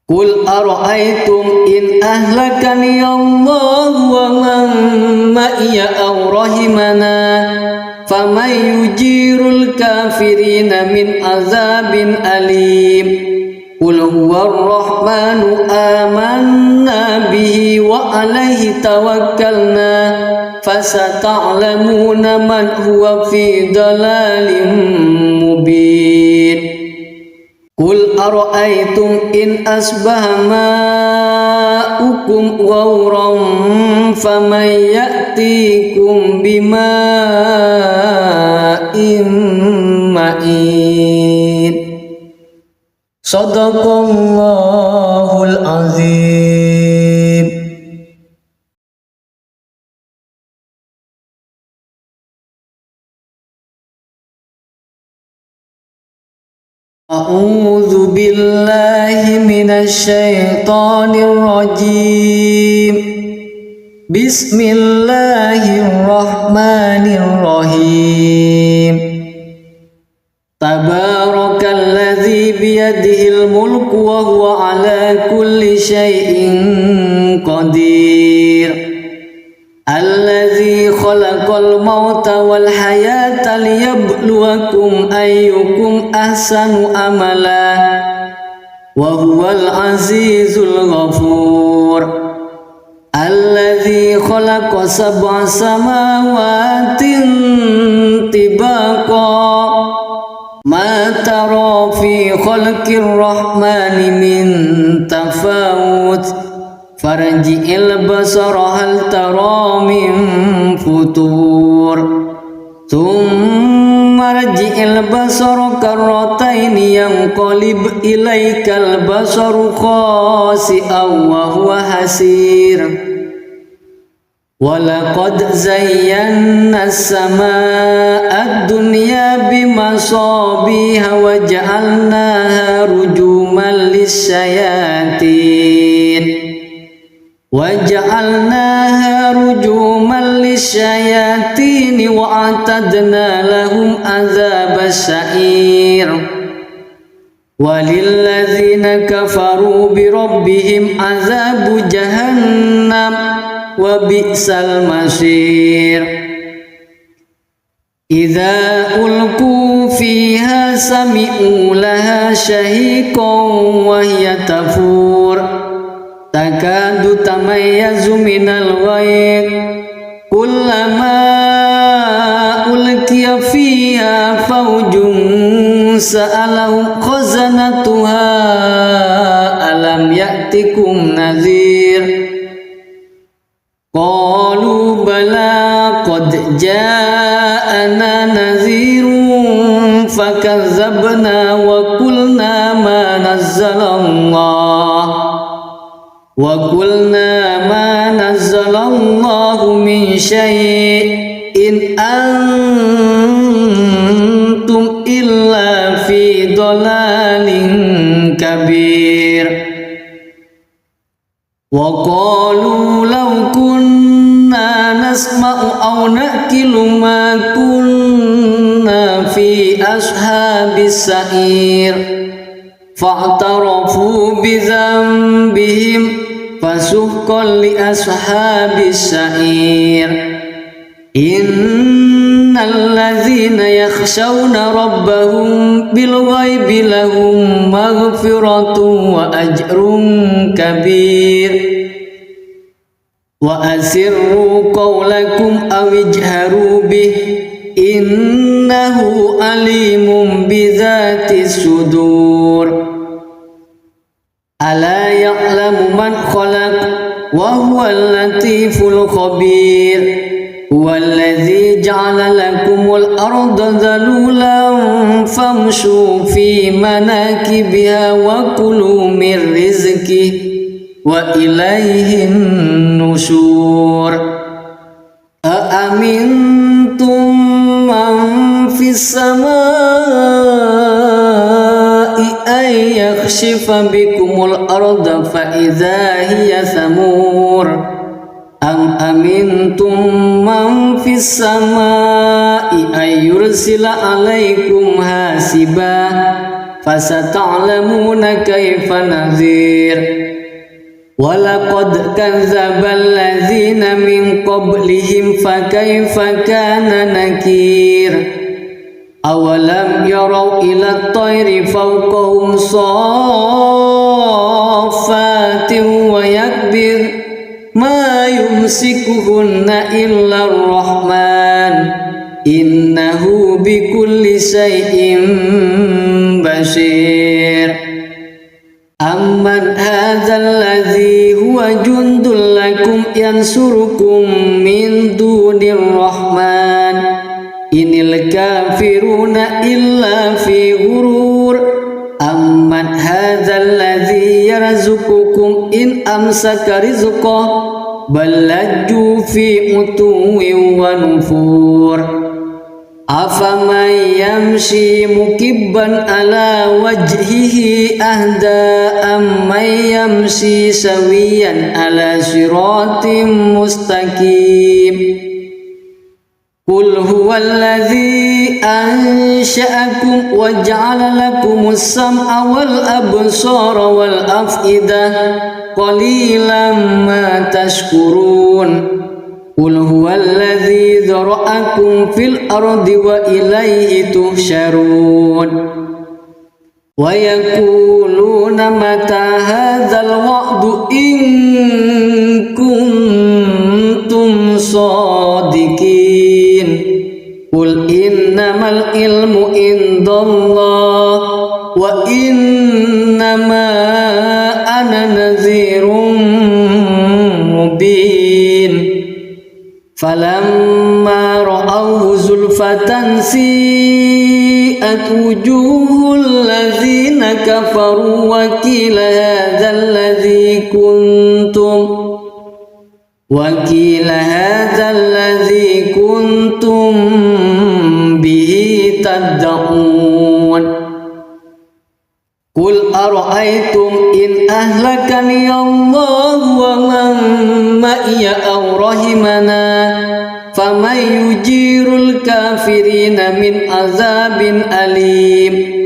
قل أرأيتم إن أهلكني الله ومن معي أو رحمنا فمن يجير الكافرين من عذاب أليم قل هو الرحمن آمنا به وعليه توكلنا فستعلمون من هو في ضلال مبين قل أرأيتم إن أصبح ماؤكم غورا فمن يأتيكم بماء معين صدق الله العظيم. أعوذ بالله من الشيطان الرجيم بسم الله الرحمن الرحيم تبارك الذي بيده الملك وهو على كل شيء قدير الذي خلق الموت والحياة ليبلوكم أيكم أحسن عملا وهو العزيز الغفور الذي خلق 7 سماوات طباقا ما ترى في خلق الرحمن من تفاوت فارجع البصر هل ترى من فطور ثم ارجع البصر كرتين ينقلب إليك البصر خاسئا وهو حسير ولقد زينا السماء الدنيا بمصابيح وجعلناها رجوما للشياطين وأعتدنا لهم عذاب السعير وللذين كفروا بربهم عذاب جهنم وبئس المصير إذا ألقوا فيها سمعوا لها شهيقا وهي تفور تكاد تميز من الغيظ كلما ألقي فيها فوج سألهم خزنتها ألم يأتكم نذير قالوا بلى قد جاءنا نذير فكذبنا وقلنا ما نزل الله من شيء إن أنتم إلا في ضلال كبير في أصحاب السعير فاعترفوا بذنبهم فسحقا لأصحاب السعير إن الذين يخشون ربهم بالغيب لهم مغفرة وأجر كبير وأسروا قولكم أو اجهروا به إنه عليم بذات الصدور ألا يعلم من خلق وهو اللطيف الخبير هو الذي جعل لكم الأرض ذلولا فامشوا في مناكبها وكلوا من رزقه وإليه النشور أأمنتم من في السماء أن يخسف بكم الأرض فإذا هي ثمور أم أمنتم من في السماء أن يرسل عليكم حاسبا فستعلمون كيف نذير ولقد كذب الذين من قبلهم فكيف كان نكير أولم يروا إلى الطير فوقهم صافات ويكبر ما يمسكهن إلا الرحمن إنه بكل شيء بصير أمن هذا الذي هو جند لكم ينصركم من دون الرحمن إن الكافرون إلا في غرور أمن هذا الذي يرزقكم إن أمسك رزقه بل لجوا في عتو ونفور أفمن يمشي مكبا على وجهه أهدى أمن يمشي سويا على صراط مستقيم قل هو الذي أنشأكم وجعل لكم السمع والأبصار والأفئدة قليلا ما تشكرون قل هو الذي ذرأكم في الأرض وإليه تحشرون ويقولون متى هذا الوعد إن كنتم صادقين قل إنما العلم عند الله وإنما أنا نذير مبين فلما رأوه زلفة سيئت وجوه الذين كفروا وقيل هذا الذي كنتم به تدعون قل أرأيتم إن أهلكني الله ومن معي أو رحمنا فمن يجير الكافرين من عذاب أليم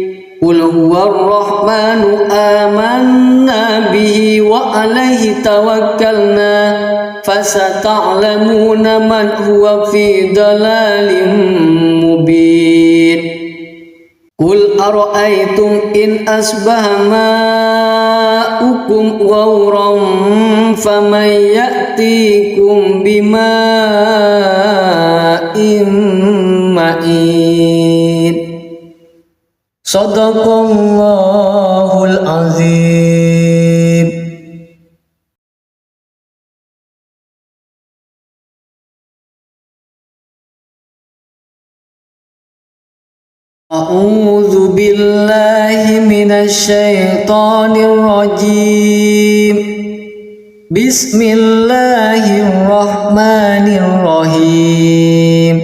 قل هو الرحمن آمنا به وعليه توكلنا فستعلمون من هو في ضلال مبين قل أرأيتم إن أصبح ماؤكم غورا فمن يأتيكم بماء معين صدق الله العظيم. أعوذ بالله من الشيطان الرجيم. بسم الله الرحمن الرحيم.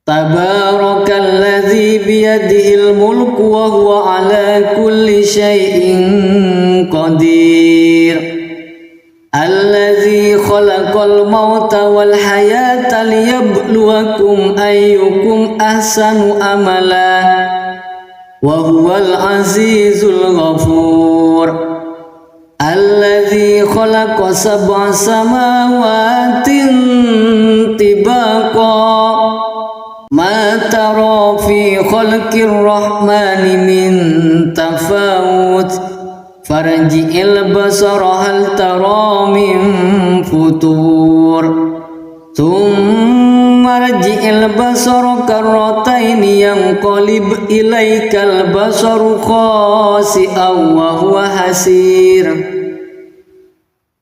تبارك الذي بيده الملك وهو على كل شيء قدير. الذي خلق الموت والحياة ليبلوكم أيكم أحسن عملا وهو العزيز الغفور الذي خلق 7 سماوات طباقا ما ترى في خلق الرحمن من تفاوت فارجع البصر هل ترى من فطور ثم ارجع البصر كرتين ينقلب إليك البصر خاسئا وهو حسير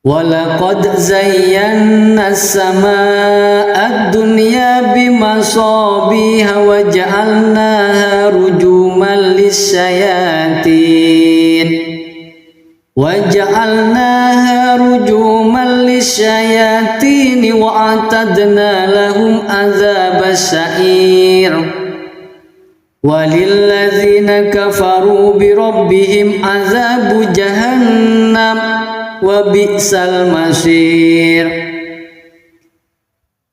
ولقد زينا السماء الدنيا بمصابيح وجعلناها رجوما للشياطين وأعتدنا لهم عذاب السعير وللذين كفروا بربهم عذاب جهنم وبئس المصير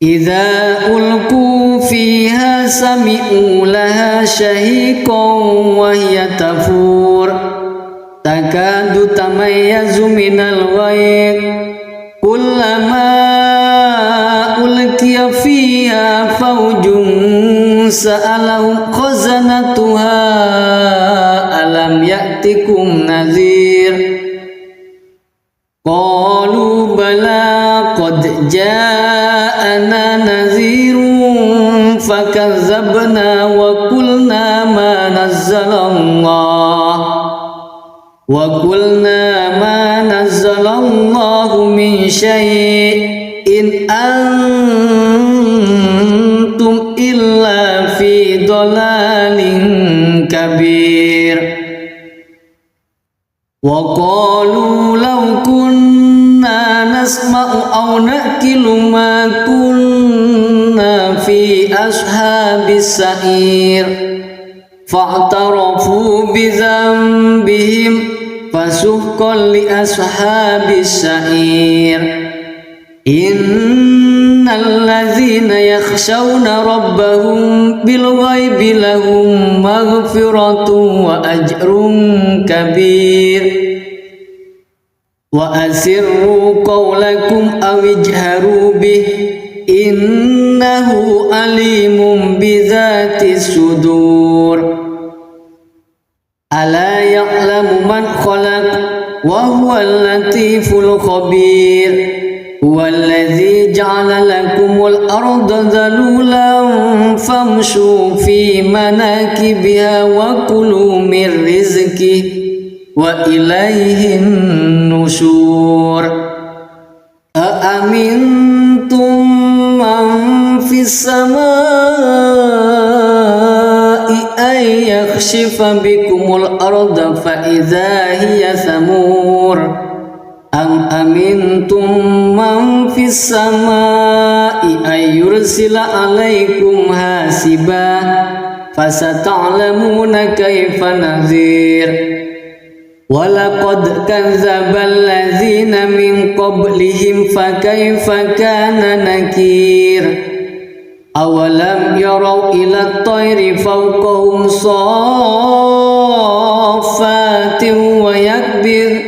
إذا ألقوا فيها سمعوا لها شهيقا وهي تفور تكاد تميز من الغيظ كلما ألقي فيها فوج سألهم خزنتها ألم يأتكم نذير قالوا بلى قد جاءنا نذير فكذبنا وقلنا ما نزل الله من شيء إن أنتم إلا في ضلال كبير وقالوا لو كنا نسمع أو نأكل ما كنا في أصحاب السعير فاعترفوا بذنبهم فسحقا لأصحاب السعير إن الذين يخشون ربهم بالغيب لهم مغفرة وأجر كبير وأسروا قولكم أو اجهروا به إنه عليم بذات الصدور ألا يعلم من خلق وهو اللطيف الخبير هو الذي جعل لكم الأرض ذلولا فامشوا في مناكبها وكلوا من رزقه وإليه النشور أأمنتم من في السماء أن يخسف بكم الأرض فإذا هي ثمور أم أمنتم من في السماء أن يرسل عليكم حاسبا فستعلمون كيف نذير ولقد كذب الذين من قبلهم فكيف كان نكير أولم يروا إلى الطير فوقهم صافات ويكبر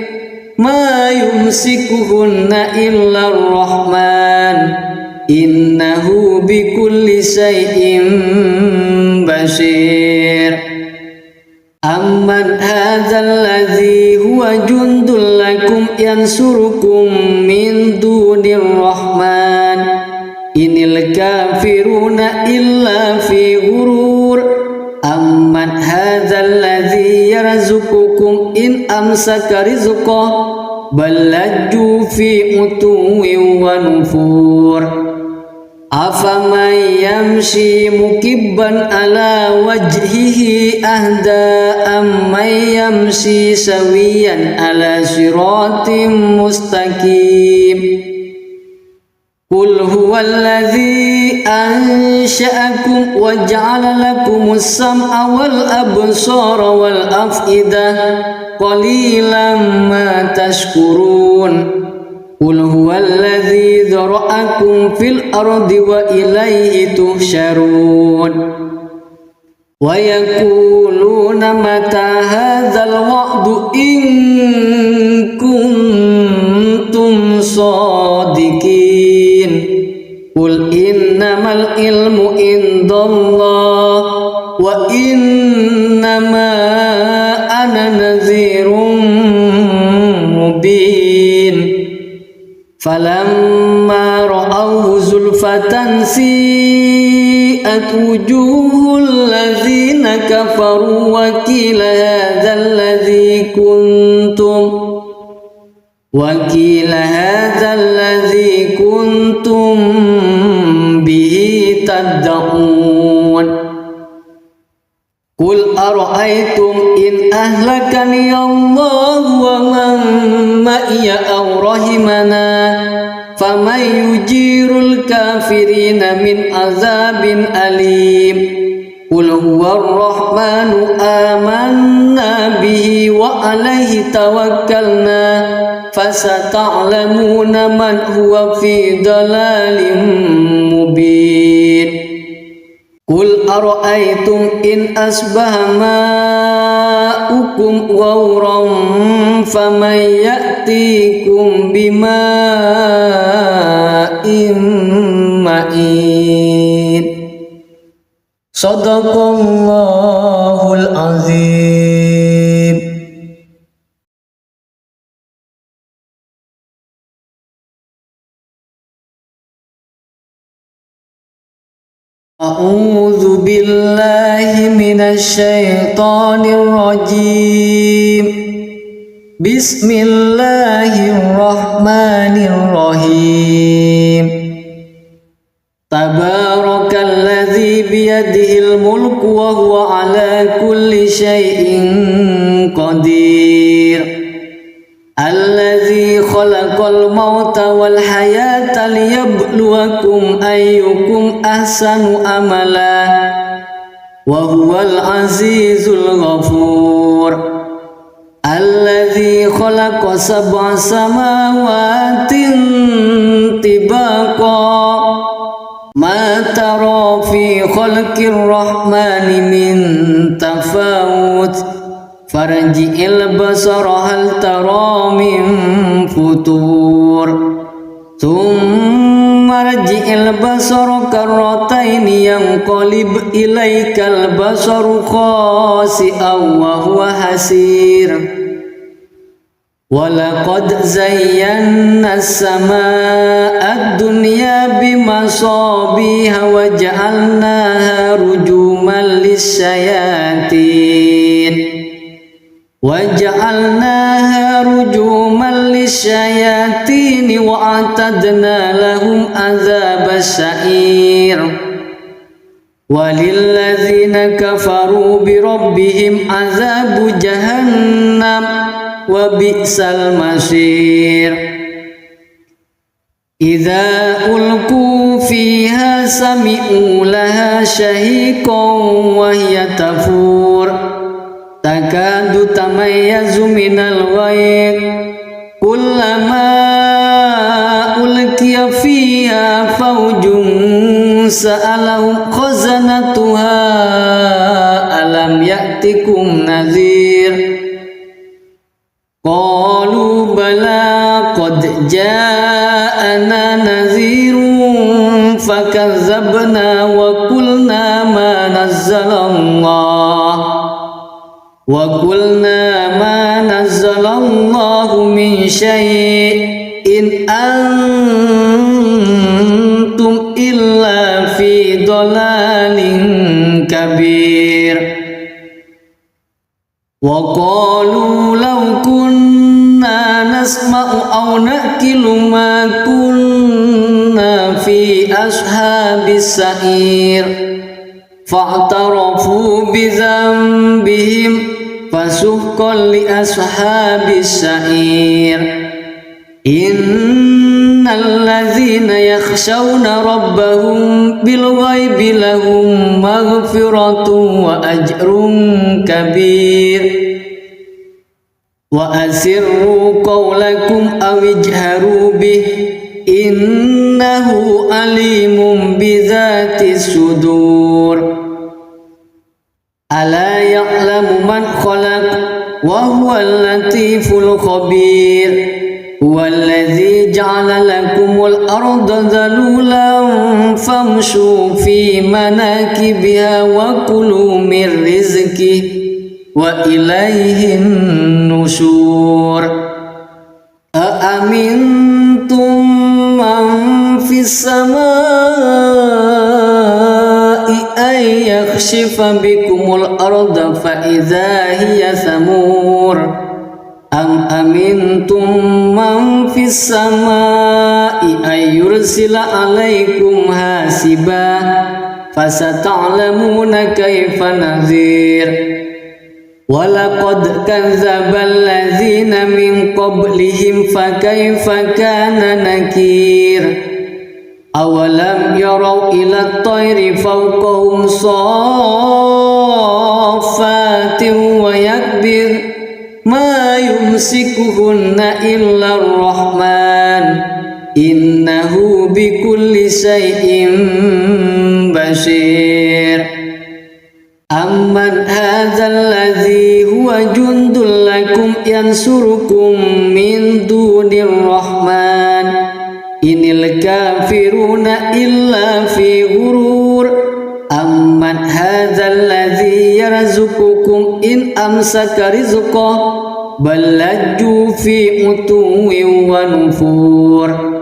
ما يمسكهن إلا الرحمن إنه بكل شيء بصير أمن هذا الذي هو جند لكم ينصركم من دون الرحمن إن الكافرون إلا في غرور أمن هذا الذي يرزقكم إن أمسك رزقه بل لجوا في عتو ونفور أفمن يمشي مكبا على وجهه أهدى أمن يمشي سويا على صراط مستقيم قل هو الذي أنشأكم وجعل لكم السمع والأبصار والأفئدة قليلا ما تشكرون قل هو الذي ذرأكم في الأرض وإليه تحشرون ويقولون متى هذا الوعد إن كنتم صادقين قل إنما العلم عند الله وإنما أنا نذير مبين فلما رأوه زلفة سيئت وجوه الذين كفروا وقيل هذا الذي كنتم به تدعون قل أرأيتم إن أهلكني الله ومن معي أو رحمنا فمن يجير الكافرين من عذاب أليم قل هو الرحمن آمنا به وعليه توكلنا فستعلمون من هو في ضلال مبين قل أرأيتم إن أصبح ماؤكم غورا فمن يأتيكم بماء معين صدق الله العظيم. أعوذ بالله من الشيطان الرجيم بسم الله الرحمن الرحيم تبارك الذي بيده الملك وهو على كل شيء قدير الذي خلق الموت والحياة ليبلوكم أيكم أحسن عملا وهو العزيز الغفور الذي خلق 7 سماوات طباقا ما ترى في خلق الرحمن من تفاوت فارجع البصر هل ترى من فطور ثم ارجع البصر كرتين ينقلب إليك البصر خاسئا وهو حسير ولقد زينا السماء الدنيا بمصابيح وجعلناها رجوما للشياطين وأعتدنا لهم عذاب السعير وللذين كفروا بربهم عذاب جهنم وبئس المصير إذا ألقوا فيها سمعوا لها شهيقا وهي تفور تكاد تميز من الغيظ كلما ألقي فيها فوج سألهم خزنتها ألم يأتكم نذير قالوا بلى قد جاءنا نذير فكذبنا وقلنا ما نزل الله من شيء إن أنتم إلا في ضلال كبير وقالوا لو كنا نسمع أو نأكل ما كنا في أصحاب السعير فاعترفوا بذنبهم فسحقا لأصحاب السعير إن الذين يخشون ربهم بالغيب لهم مغفرة وأجر كبير وأسروا قولكم أو اجهروا به إنه عليم بذات الصدور ألا يعلم من خلق وهو اللطيف الخبير هو الذي جعل لكم الأرض ذلولا فامشوا في مناكبها وكلوا من رزقه وإليه النشور أأمنتم من في السماء أن يخسف بكم الأرض فإذا هي ثمور أم أمنتم من في السماء أن يرسل عليكم حاسبا فستعلمون كيف نذير ولقد كذب الذين من قبلهم فكيف كان نكير أولم يروا إلى الطير فوقهم صافات ويكبر ما يمسكهن إلا الرحمن إنه بكل شيء بصير أمن هذا الذي هو جند لكم ينصركم من دون الرحمن إن الكافرون إلا في غرور أمن هذا الذي يرزقكم إن أمسك رزقه بل لجوا في عتو ونفور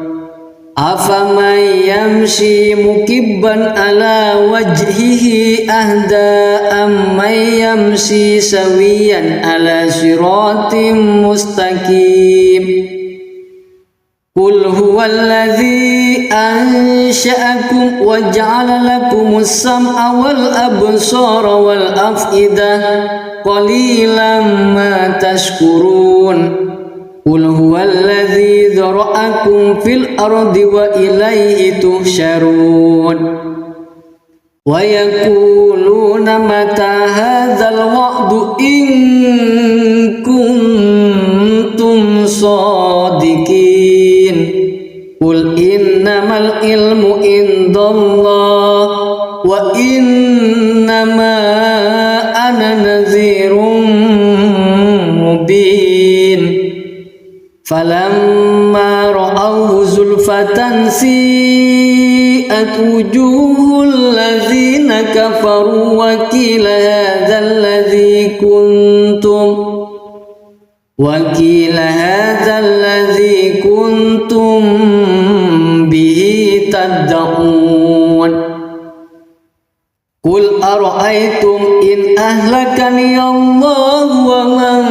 أفمن يمشي مكبا على وجهه أهدى أمن يمشي سويا على صراط مستقيم قل هو الذي أنشأكم وجعل لكم السمع والأبصار والأفئدة قليلا ما تشكرون قل هو الذي ذرأكم في الأرض وإليه تحشرون ويقولون متى هذا الوعد إن كنتم صادقين قل إنما العلم عند الله وإنما أنا نذير مبين فلما رأوه زلفة سيئت وجوه الذين كفروا وقيل هذا الذي كنتم به تدعون قل أرأيتم إن أهلكني الله ومن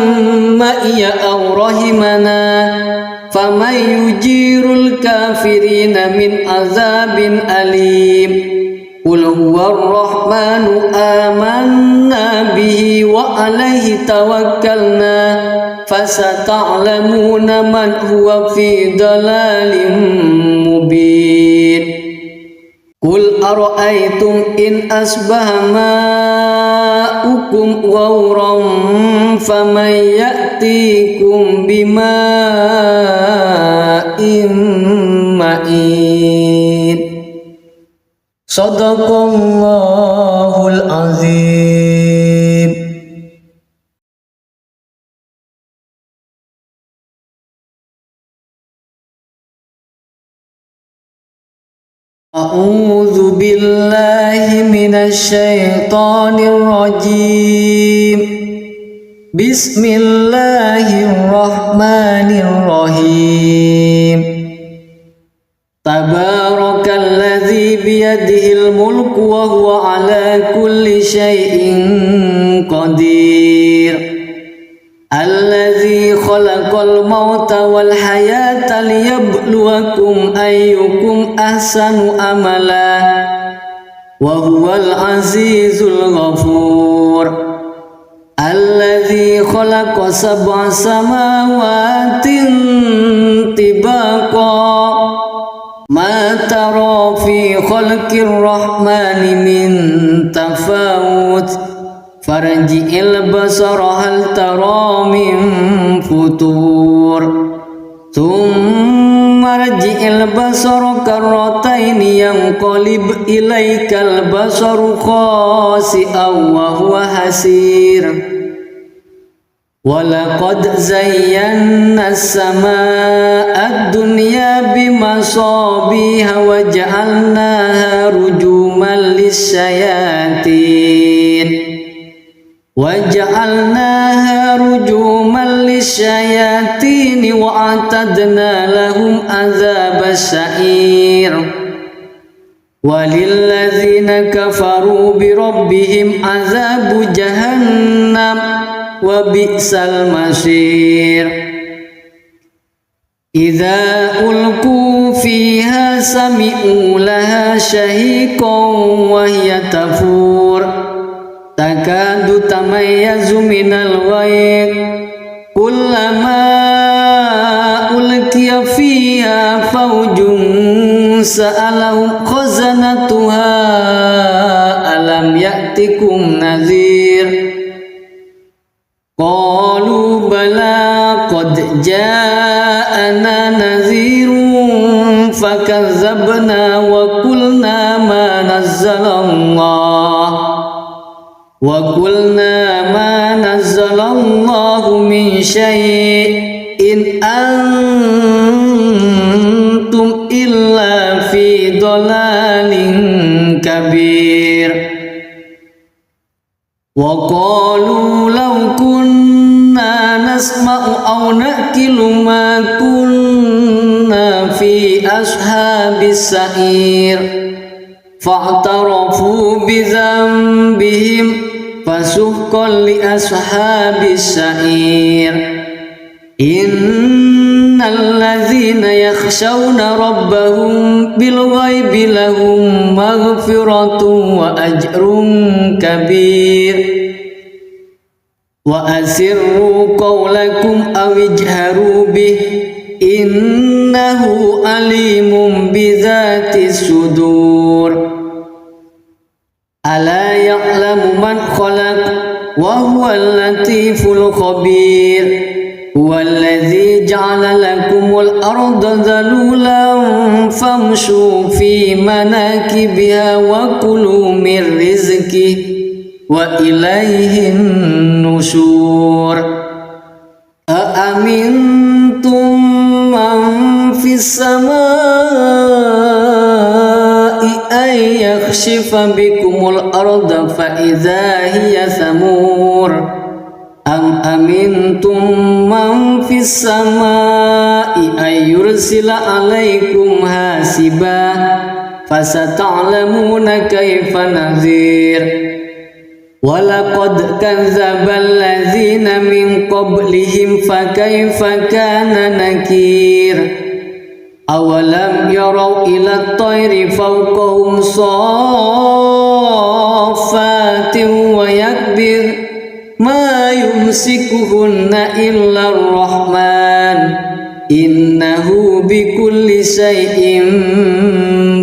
معي أو رحمنا فمن يجير الكافرين من عذاب أليم قل هو الرحمن آمنا به وعليه توكلنا فستعلمون من هو في ضلال مبين قل أرأيتم إن أصبح ماؤكم غورا فمن يأتيكم بماء معين صدق الله العظيم. أعوذ بالله من الشيطان الرجيم بسم الله الرحمن الرحيم تبارك الذي بيده الملك وهو على كل شيء قدير الذي خلق الموت والحياة ليبلوكم أيكم أحسن عملا وهو العزيز الغفور الذي خلق 7 سماوات طباقا ما ترى في خلق الرحمن من تفاوت farji'il basara hal tara min futur thumma rji'il basara karrataini yanqalib ilaikal basaru khasi'an wa huwa hasir walaqad zayyana as-samaa'a ad-dunya bimasabiha wa ja'alnaha rujuman lisyayatin wa a'tadna lahum adzabas sa'ir walilladzina kafaru bi rabbihim adzabu jahannam wa bi'sal masir idza ulqu fiha sami'u laha shahiqan wa hiya tafur takadu tamayyazu minal ghayz kullama ulqiya fiha fawjun sa'alahum khazanatuha alam ya'tikum nadhir qalu bala qad ja'ana nadhirun fakazzabna wa qulna ma nazzalallahu min syai'in antum illa fi dhalalin kabir wa qalu law kunna nasma'u aw naqilu ma kunna fi ashabis sa'ir fa'tarafu bi dhanbihim fasuhqan li ashabis sa'ir innal ladzina yakhshawna rabbahum bil ghaibi lahum maghfiratun wa ajrun kabir wa asirru qawlakum aw ijharu bih innahu alimun bidzatis sudur ala ya'lamu man khalaq wa huwal latiful khabir huwallazi ja'ala lakumul arda dhalulan famshu fi manakibiha wa kulu min rizqihi wa ilaihin nusyur aamintum man fis samaa'i ay yakhshifa bikumul arda fa idza hiya samur am amintum man fis samaa'i ay yursila alaikum hasiba fasata'lamuna kaifa nadhir walaqad kadzdzabal ladzina min qablihim fakaifa kana nakir awalam yarau ila at-tayri fawqahum saffatin wa yakbir ma yumsikuhunna illa ar-rahman innahu bikulli shay'in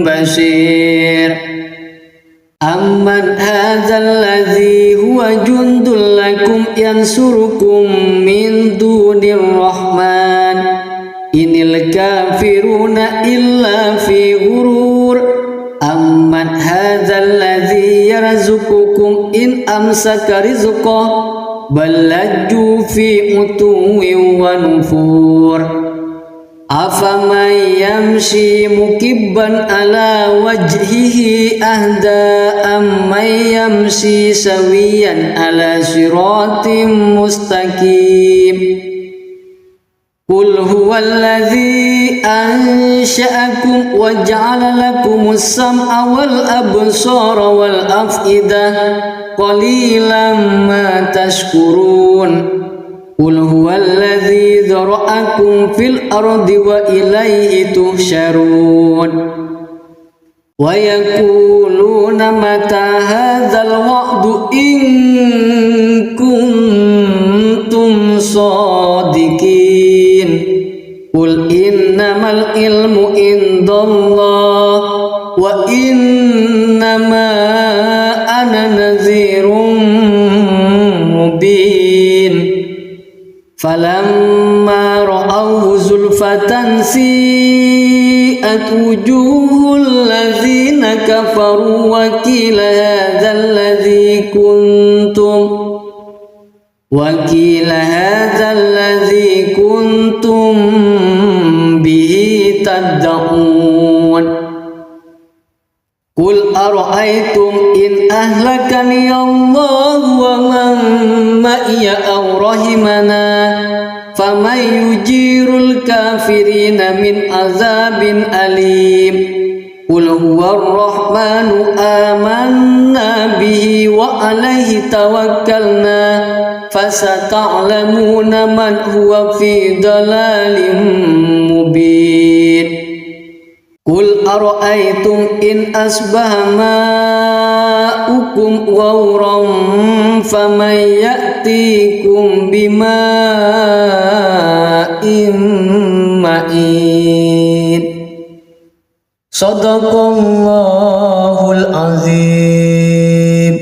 basir amman hadzal ladzi huwa jundul lakum yansurukum min dunir rahman inil kafiruna illa fi ghurur amman hadzal ladzi yarzuqukum in amsaka rizqahu bal lajju fi utuwin wa nufur afaman yamshi mukibban ala wajhihi ahda amman yamshi sawiyan ala siratim mustaqim qul huwallazi ansha'akum wa ja'ala lakumus sam'a wal absara wal af'idah qalilan ma tashkurun qul huwallazi dzara'akum fil ardi wa ilaihi tuhsyarun wa yaquluna mata hadzal wa'du in kuntum shadiqin qul innamal ilmu indallah wa innama ana nadhirun فلما رأوه زلفة سيئت وجوه الذين كفروا وقيل هذا الذي كنتم به تدعون قل أرأيتم إن أهلكني الله ومن معي أو رحمنا فمن يجير الكافرين من عذاب أليم قل هو الرحمن آمنا به وعليه توكلنا فستعلمون من هو في ضلال مبين قل أرأيتم إن أصبح ماؤكم غورا فمن يأتيكم بماء معين صدق الله العظيم.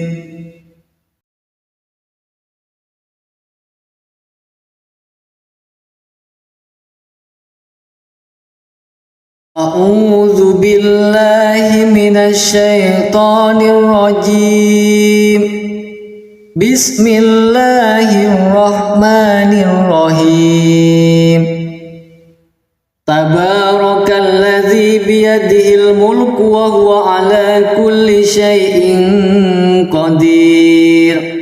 أعوذ بالله من الشيطان الرجيم. بسم الله الرحمن الرحيم. تبارك الذي بيده الملك وهو على كل شيء قدير.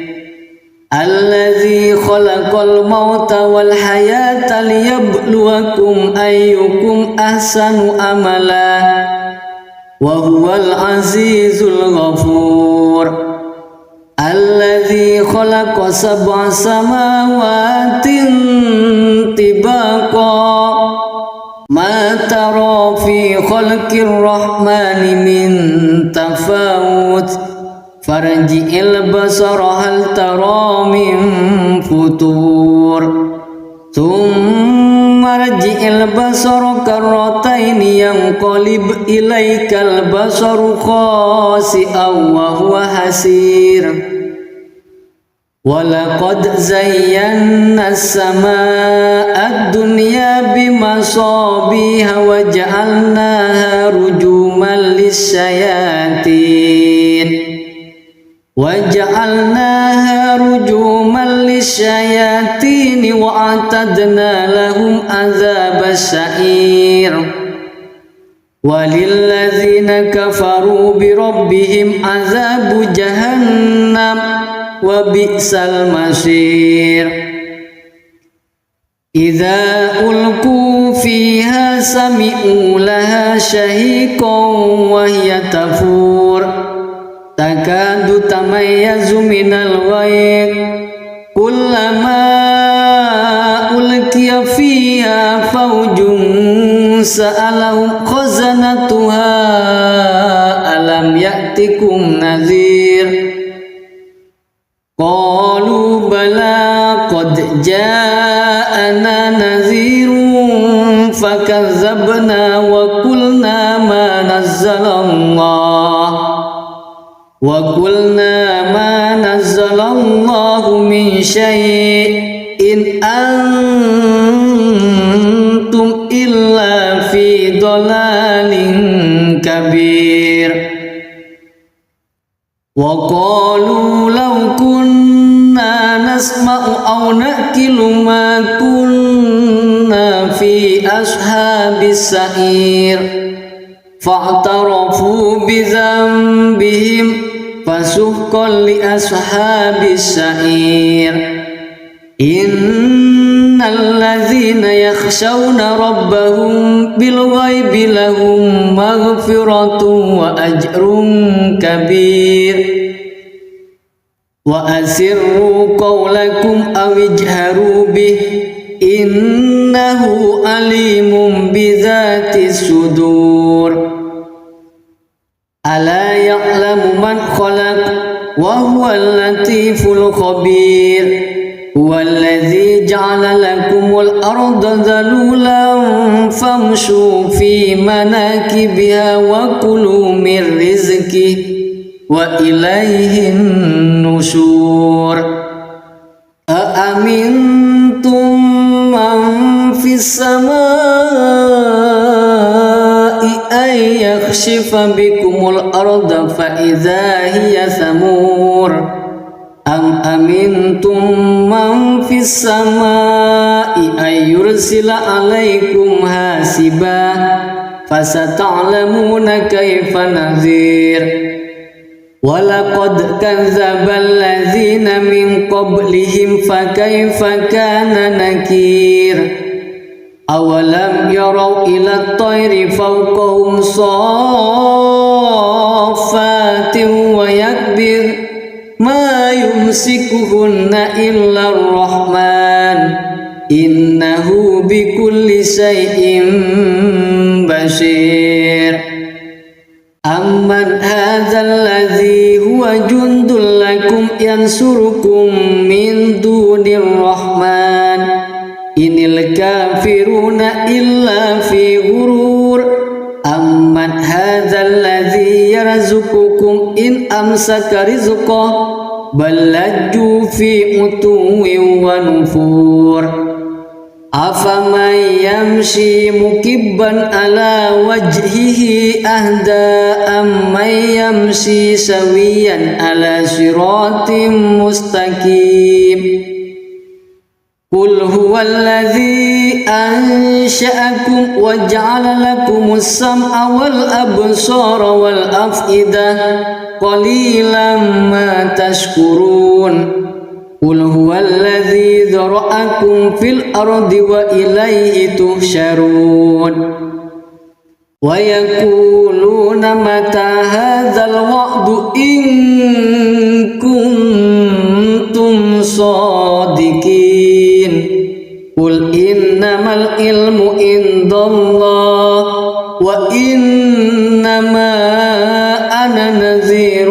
الذي خلق الموت والحياة ليبلوكم أيكم أحسن عملا وهو العزيز الغفور. الذي خلق 7 سماوات طباقا ما ترى في خلق الرحمن من تفاوت فارجع البصر هل ترى من فطور ثم ارجع البصر كرتين ينقلب إليك البصر خاسئا وهو حسير. ولقد زينا السماء الدنيا بمصابيح وجعلناها رجوما للشياطين وأعتدنا لهم عذاب السعير. وللذين كفروا بربهم عذاب جهنم وبئس المصير. إذا ألقوا فيها سمعوا لها شهيقا وهي تفور تكاد تميز من الغيظ كلما ألقي فيها فوج سألهم خزنتها ألم يأتكم نذير قالوا بلى قد جاءنا نذير فكذبنا وقلنا ما نزل الله من شيء إن أنتم إلا في ضلال كبير. وقالوا لو كنا نسمع أو نأكل ما كنا في أصحاب السعير فاعترفوا بذنبهم فسحقا لأصحاب السعير. إن الذين يخشون ربهم بالغيب لهم مغفرة وأجر كبير. وأسروا قولكم أو اجهروا به إنه عليم بذات الصدور. ألا يعلم من خلق وهو اللطيف الخبير. هو الذي جعل لكم الأرض ذلولا فامشوا في مناكبها وكلوا من رزقه وإليه النشور. أأمنتم السماء أن يخسف بكم الأرض فإذا هي ثمور أم أمنتم من في السماء أن يرسل عليكم حاسبا فستعلمون كيف نذير ولقد كذب الذين من قبلهم فكيف كان نكير أولم يروا إلى الطير فوقهم صافات ويكبر ما يمسكهن إلا الرحمن إنه بكل شيء بصير أمن هذا الذي هو جند لكم ينصركم من دون الرحمن إن الكافرون إلا في غرور أمن هذا الذي يرزقكم إن أمسك رزقه بل لجوا في عتو ونفور أفمن يمشي مكبا على وجهه أهدى أمن يمشي سويا على صراط مستقيم قل هو الذي أنشأكم وجعل لكم السمع والأبصار والأفئدة قليلا ما تشكرون قل هو الذي ذرأكم في الأرض وإليه تحشرون ويقولون متى هذا الوعد إن كنتم صادقين قل إنما العلم عند الله وإنما أنا نذير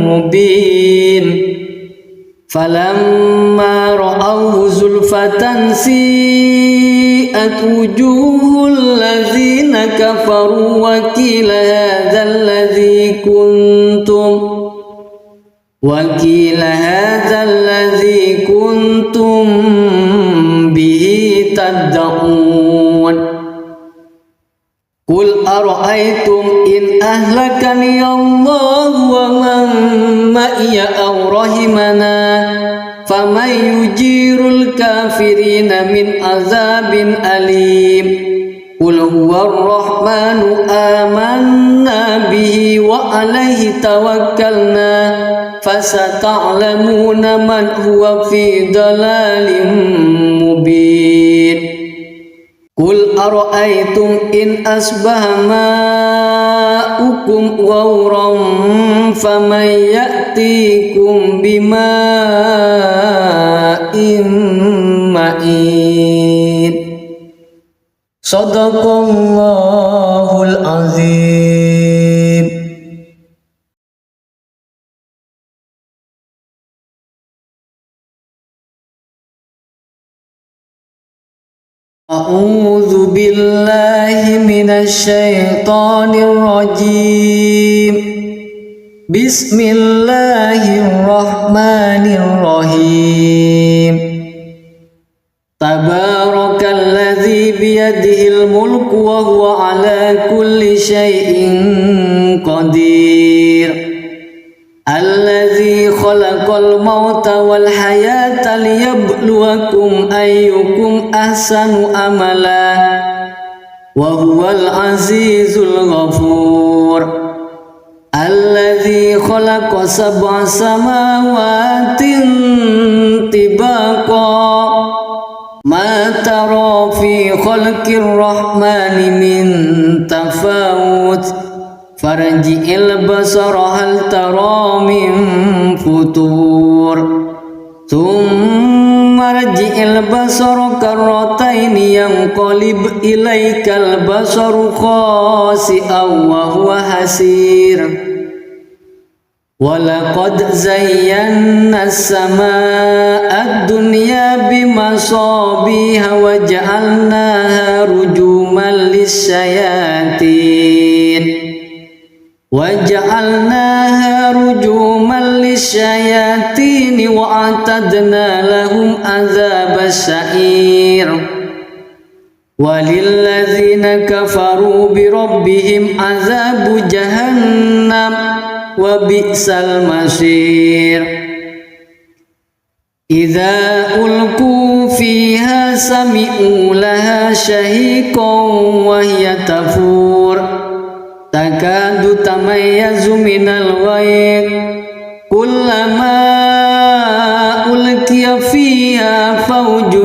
مبين فلما رأوه زلفة سيئت وجوه الذين كفروا وقيل هذا الذي كنتم به تدعون قل أرأيتم إن أهلكني الله ومن معي أو رحمنا فمن يجير الكافرين من عذاب أليم قل هو الرحمن آمنا به وعليه توكلنا فستعلمون من هو في ضلال مبين قل أرأيتم إن أصبح ماؤكم غورا فمن يأتيكم بماء معين صدق الله العظيم. أعوذ بالله من الشيطان الرجيم. بسم الله الرحمن الرحيم. تبارك الذي بيده الملك وهو على كل شيء قدير. الذي خلق الموت والحياة ليبلوكم أيكم أحسن عملا وهو العزيز الغفور. الذي خلق 7 سماوات طباقا ما ترى في خلق الرحمن من تفاوت فارجع البصر هل ترى من فطور ثم ارجع البصر كرتين ينقلب إليك البصر خاسئا وهو حسير. ولقد زينا السماء الدنيا بمصابيح وجعلناها رجوما الشياطين وأعتدنا لهم عذاب السعير وللذين كفروا بربهم عذاب جهنم وبئس المصير إذا ألقوا فيها سمعوا لها شهيقا وهي تفور تكاد تميز من الغيظ كلما ألقي فيها فوج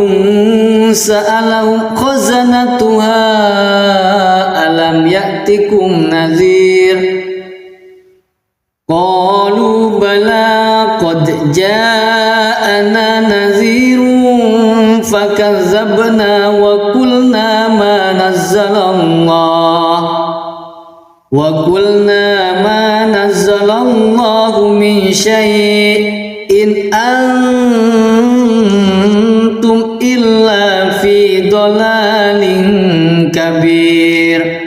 سألهم خزنتها ألم يأتكم نذير قالوا بلى قد جاءنا نذير فكذبنا وقلنا ما نزل الله من شيء إن أنتم إلا في ضلال كبير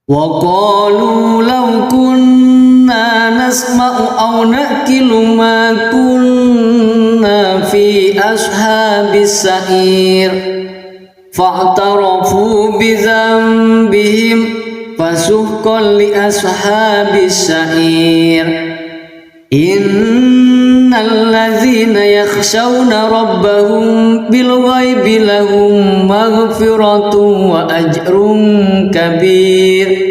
وقالوا لو كنا نسمع أو نأكل ما كنا في أصحاب السعير فاعترفوا بذنبهم فسحقا لأصحاب السعير إن الذين يخشون ربهم بالغيب لهم مغفرة وأجر كبير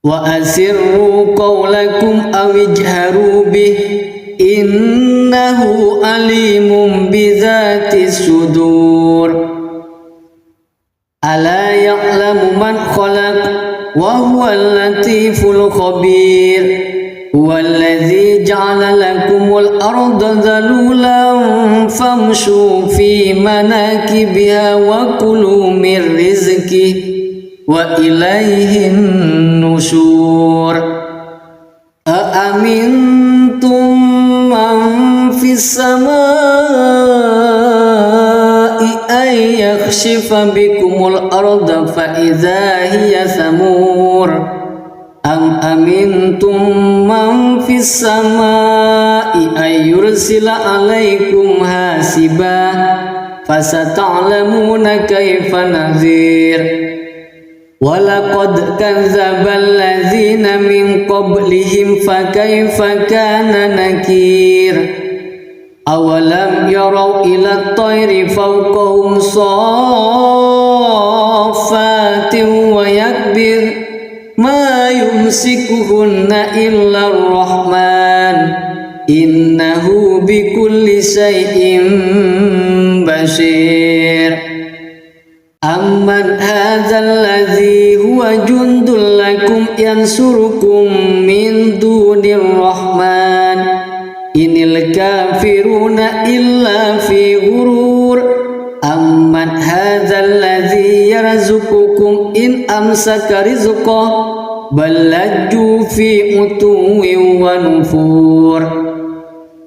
وأسروا قولكم أو اجهروا به إنه عليم بذات الصدور ألا يعلم من خلق وهو اللطيف الخبير هو الذي جعل لكم الأرض ذلولا فامشوا في مناكبها وكلوا من رزقه وإليه النشور أأمنتم من في السماء أن يخسف بكم الأرض فإذا هي ثمور أم أمنتم من في السماء أن يرسل عليكم حاسبا فستعلمون كيف نذير ولقد كذب الذين من قبلهم فكيف كان نكير أولم يروا إلى الطير فوقهم صافات ويكبر ما يمسكهن إلا الرحمن إنه بكل شيء بصير أمن هذا الذي هو جند لكم ينصركم من دون الرحمن إن الكافرون إلا في غرور أمن هذا الذي يرزقكم إن أمسك رزقه بل لجوا في عتو ونفور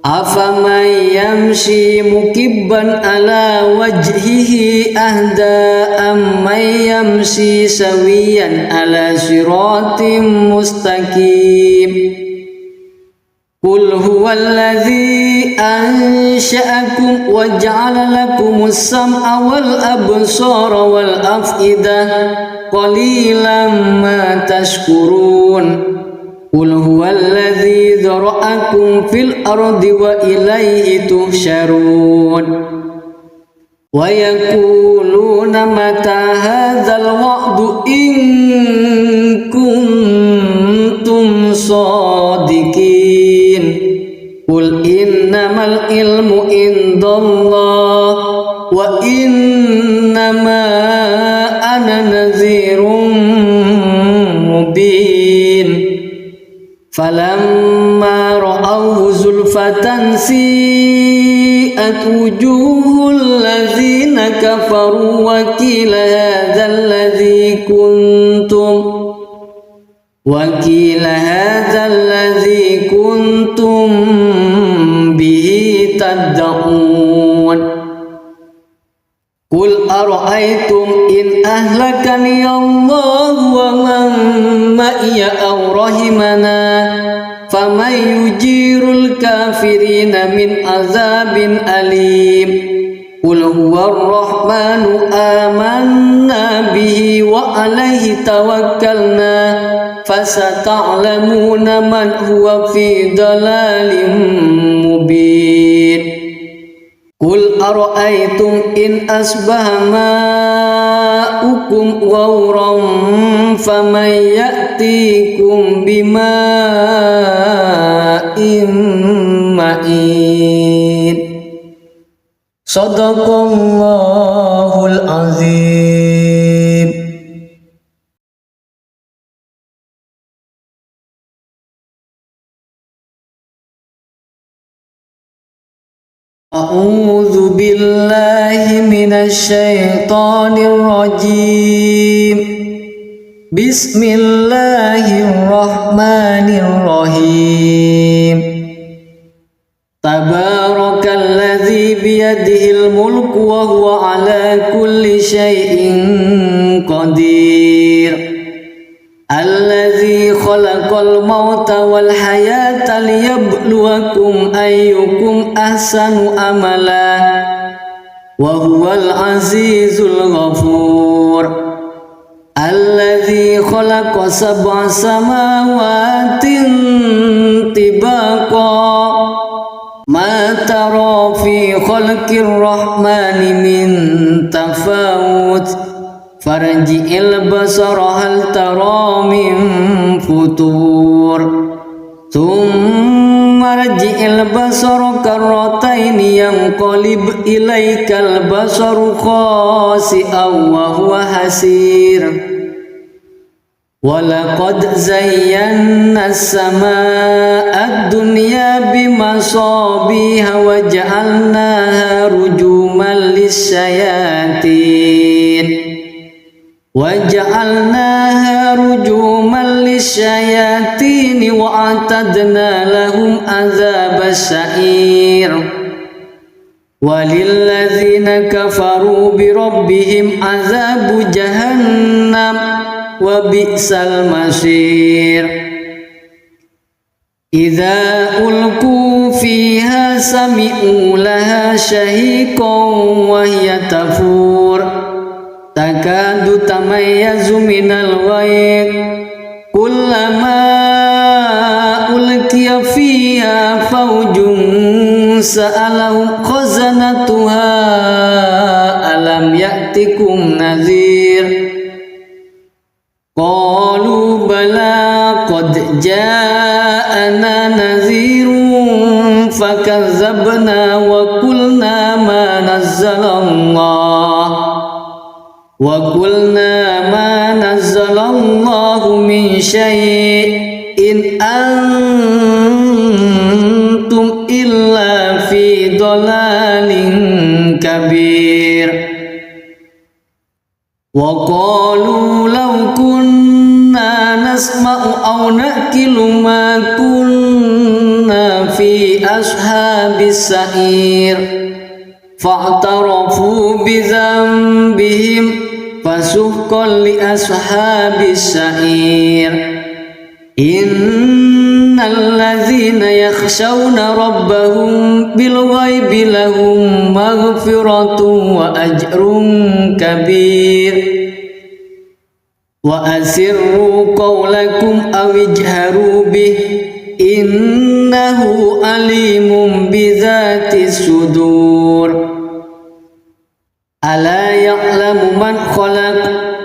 أفمن يمشي مكبا على وجهه أهدى أمن يمشي سويا على صراط مستقيم قل هو الذي أنشأكم وجعل لكم السمع والأبصار والأفئدة قليلا ما تشكرون قل هو الذي ذرأكم في الأرض وإليه تحشرون ويقولون متى هذا الوعد إن كنتم صادقين قل إنما العلم عند الله وإنما أنا نذير مبين فلما رأوه زلفة سيئت وجوه الذين كفروا وقيل هذا الذي كنتم به تدعون قل أرأيتم إن أهلكني الله ومن معي أو رحمنا yujirul kafirina min azabin alim. Qul huwa ar-rahmanu amanna bihi wa alaihi tawakkalna fasata'lamuna man huwa fi dalalin mubin. Qul ara'aytum in asbaha ma'ukum ghawran faman ya'tikum bima'in ma'in. Sadaqallahul azim. A'udzu billahi minasy syaithanir rajim. Bismillahirrahmanirrahim. Tabarakalladzi biyadihil mulku wa huwa ala kulli syai'in qadir. Alladzi khalaqal mauta wal hayata liyabluwakum ayyukum ahsanu amala wa huwal azizul ghafur. Alladzi khalaqa sab'a samawatin tibaqa ma tara fi khalqir rahmani min tafawut farji'il basara hal tara min futur thumma rji'il basara karrataini yanqalib ilaikal basaru khasi'an wa huwa hasir. Walaqad zayyana as-samaa'a ad-dunya bimasabiha wa ja'alnaha rujuman lis-syayatin wa a'tadna lahum adzabas sa'ir. Walilladzina kafaru bi rabbihim adzabu jahannam wa bi'sal masir. Idza ulqu fiha sami'u laha shahiqan wa hiya tafur takadu tamayyazu minal ghayz kullama ulqiya fiha fawjun sa'alahum khazanatuha alam ya'tikum nadhir. Qalu bala qad ja'ana nadhirun fakazzabna wa qulna ma nazzalallahu min syai'in antum illa fi dhalalin kabir. Wa qalu law kunna nasma'u aw naqilu ma kunna fi ashabis sa'ir fa'tarafu bi dhanbihim fasuhqan li ashabis sa'ir. Innal ladzina yakhshawna rabbahum bil ghaibi lahum maghfiratun wa ajrun kabir. Wa asirru qawlakum aw ijharu bih innahu alimun bidzatis sudur. Ala ya'lamu man khalaq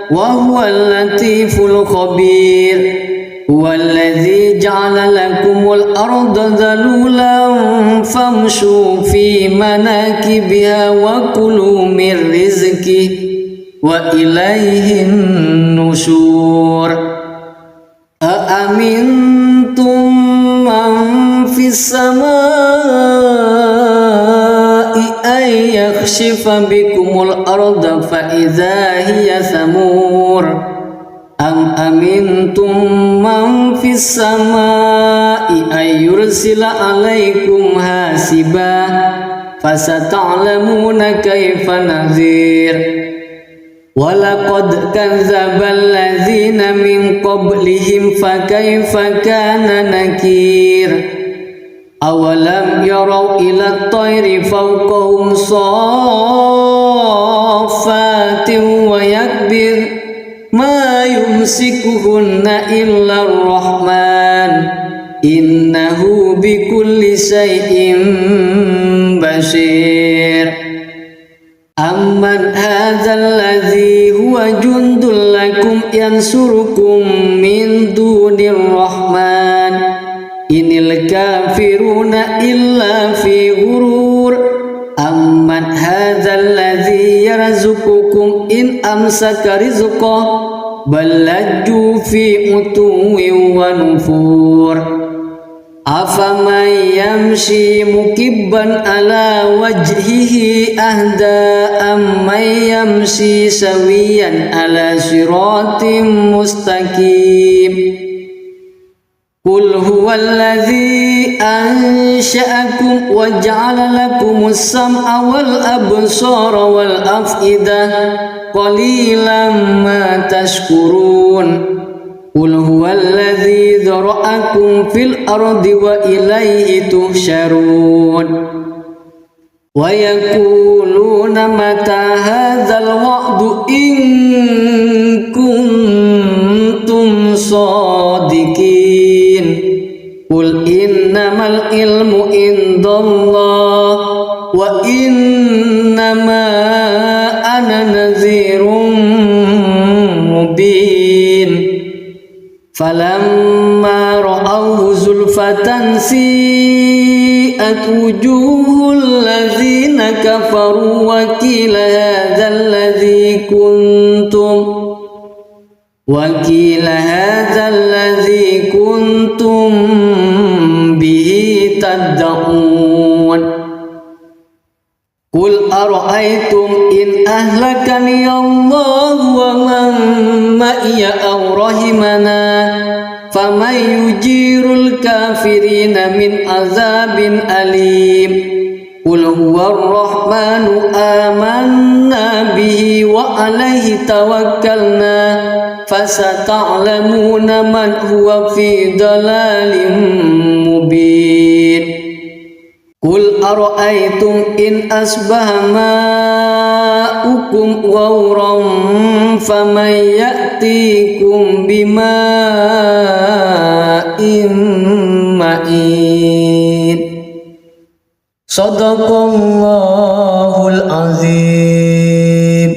wa huwal latiful khabir. Huwallazi ja'ala lakumul arda dhalulan famshu fi manakibiha wa kulu min rizqihi wa ilaihin nusyur. Aamintum man fis samaa'i ay yakhshifa bikumul arda fa idza hiya samur. Am amintum man fis samaa'i ay yursila alaikum hasiba fasata'lamuna kaifa nadhir. Walaqad kadzdzabal ladzina min qablihim fakaifa kana nakir. awalam yarau ila tayri fawqahum saffatin wa yakbir ma yumsikuhunna illa ar-rahman innahu bikulli syai'in basir. Amman hadzal ladzi huwa jundul lakum yansurukum min dunir rahman inil kafiruna illa fi ghurur. Amman hadzal ladzi yarzuqukum in amsaka rizqahu bal lajju fi utuwwin wa nufur. Afaman yamshi mukibban ala wajhihi ahda amman yamshi sawiyan ala siratim mustaqim. Qul huwallazi ansha'akum wa ja'ala lakumus sam'a wal absara wal af'idah qalilan ma tashkurun. Qul huwallazi dzara'akum fil ardi wa ilaihi tuhsyarun. Wa yaquluna mata hadzal wa'du in kuntum shadiqin. Qul innamal ilmu indallah wa innama ana nadhirun mubin. Falamma ra'awhu zulfatan si'at wujuhul ladzina kafaru wa qila hadzal ladzi kuntum bihi tad'un. Qul ara'aytum in ahlakani Allah wa man ma'iya aw rahimana faman yujirul kafirina min azabin alim. Qul huwar rahmanu amanna bihi wa alaihi tawakkalna fasata'lamuna man huwa fi dalalin mubin. Qul ara'aytum in asbaha ma'ukum ghauran faman ya'tikum bima'in ma'in. Shadaqallahul azim.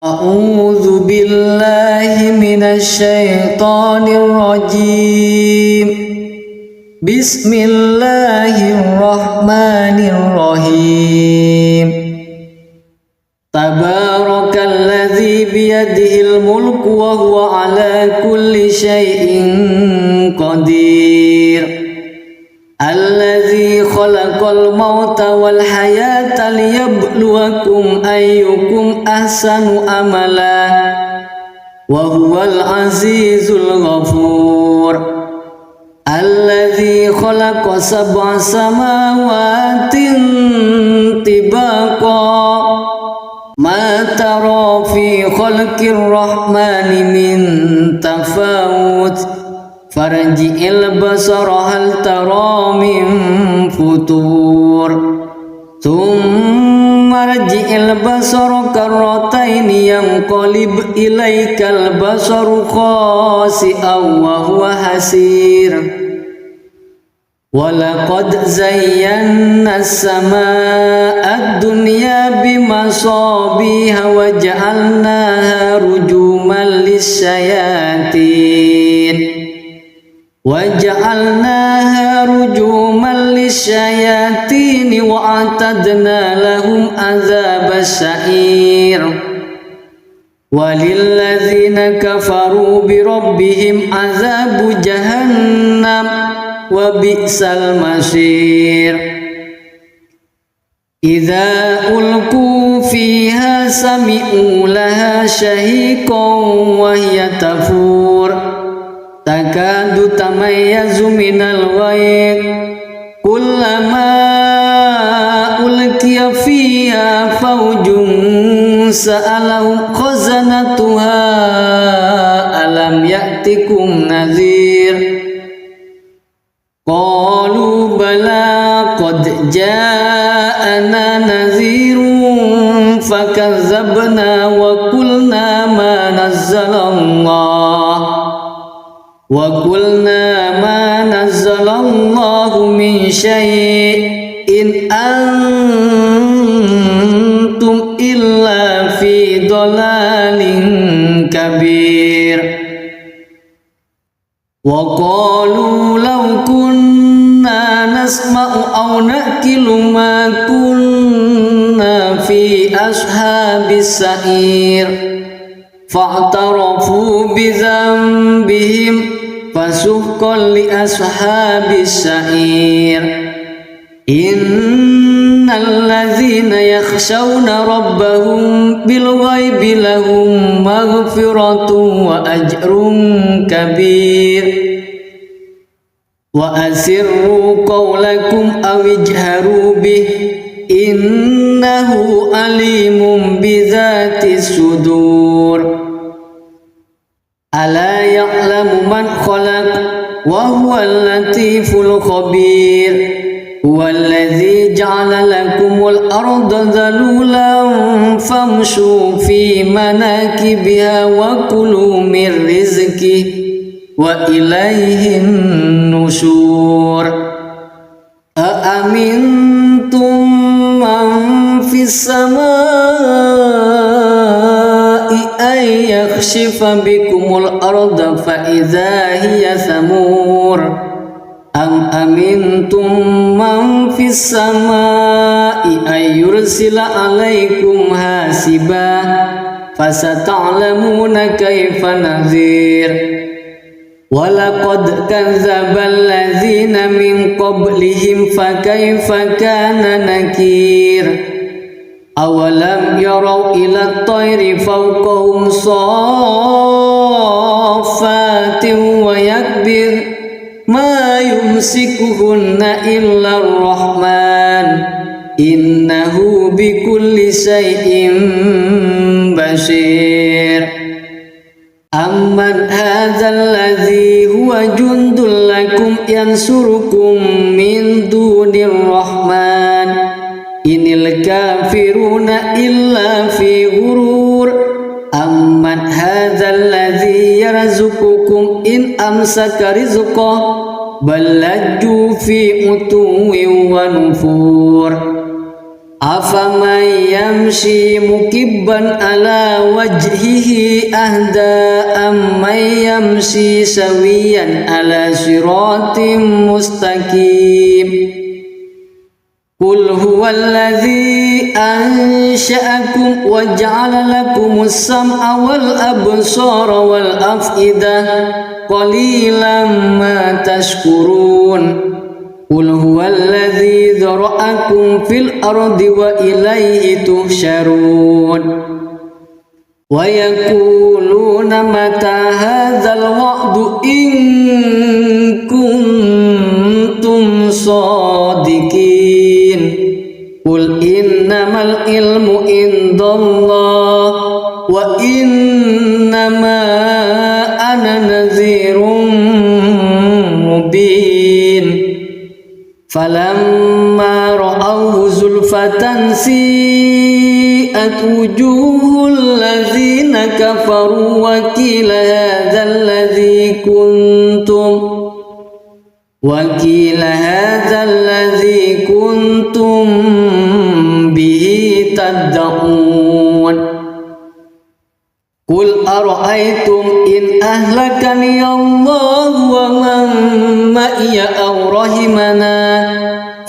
A'udzu billahi minasy syaithanir rajim. Bismillahirrahmanirrahim. Tabarakalladzi biyadihil mulku wa huwa ala kulli syai'in qadir. Alladzi khalaqal mauta wal hayata liyabluwakum ayyukum ahsanu amala wa huwal azizul ghafur. Alladzi khalaqa sab'a samawatin tibaqa ma tara fi khalqir rahmani min tafawut farji'il basara hal tara min futur thumma rji'il basara karrataini yanqalib ilaikal basaru khasi'an wa huwa hasir. Walaqad zayyana as-samaa'a ad-dunya bimasabiha wa ja'alnaha rujuman lis-syayatin wa a'tadna lahum adzabas sa'ir. Walilladzina kafaru bi rabbihim adzabu jahannam wa bi'sal masir. Idza ulqu fiha sami'u laha shahiqan wa hiya tafur takadu tamayyazu minal ghayr kullama ulqiya fiha fawjun sa'alahum khazanatuha alam ya'tikum nadhir qalu bala qad ja'ana nadhirun fakadzabna wa qulna ma nazzalallahu min syai'in antum illa fi dhalalin kabir wa qalu law kunna nasma'u aw naqilu ma kunna fi ashabis sa'ir fa'tarafu bi dhanbihim fasuhqan li ashabis sa'ir innal ladzina yakhshawna rabbahum bil ghaibi lahum maghfiratun wa ajrun kabir wa asirru qawlakum aw ijharu bih innahu alimun bidzatis sudur ala ya'lamu man khalaq wa huwal latiful khabir huwallazi ja'ala lakumul arda dhalulan famshu fi manakibiha wa kulu min rizqihi wa ilaihin nusyur amintum man fis samaa'i ay yakhshifa bikumul arda fa idza hiya samur am amintum man fis samaa'i ay yursila alaikum hasiba fasata'lamuna kaifa nadhir walaqad kadzdzabal ladzina min qablihim fakaifa kana nakir awalam yarau ila at-tayri fawqahum saffatin wa yakbir ma yumsikuhunna illa ar-rahman innahu bikulli syai'in basir amman hadzal ladzi huwa jundul lakum yansurukum min dunir rahman inil kafiruna illa fi ghurur amman hadzal ladzi yarzuqukum in amsaka rizqahu bal lajju fi utuwin wa nufur afaman yamshi mukibban ala wajhihi ahda amman yamshi sawiyan ala siratim mustaqim qul huwallazi ansha'akum wa ja'ala lakumus sam'a wal absara wal af'idah qalilan ma tashkurun qul huwallazi dzara'akum fil ardi wa ilaihi tuhsyarun wa yaquluna mata hadzal wa'du in kuntum shadiqin qul innamal ilmu indallah wa innama ana nadhirun mubin falamma ra'awhu zulfatan si'at wujuhul ladzina kafaru wa qila hadzal ladzi kuntum bihi tad'un qul ara'aytum in ahlakani Allah wa man ma'iya aw rahimana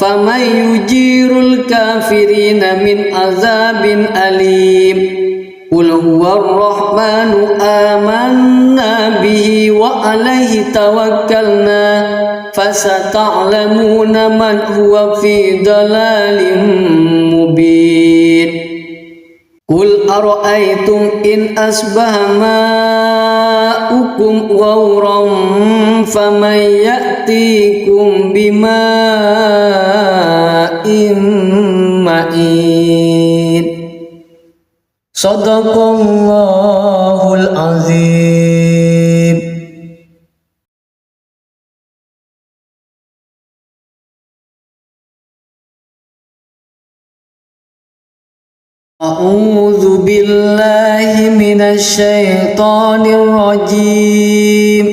faman yujirul kafirina min azabin alim qul huwar rahmanu amanna bihi wa alaihi tawakkalna fasata'lamuna man huwa fi dalalin mubin qul ara'aytum in asbaha ma'ukum ghawran faman ya'tikum bima'in ma'in Sadaqallahul azim. A'udzu billahi minasy syaithanir rajim.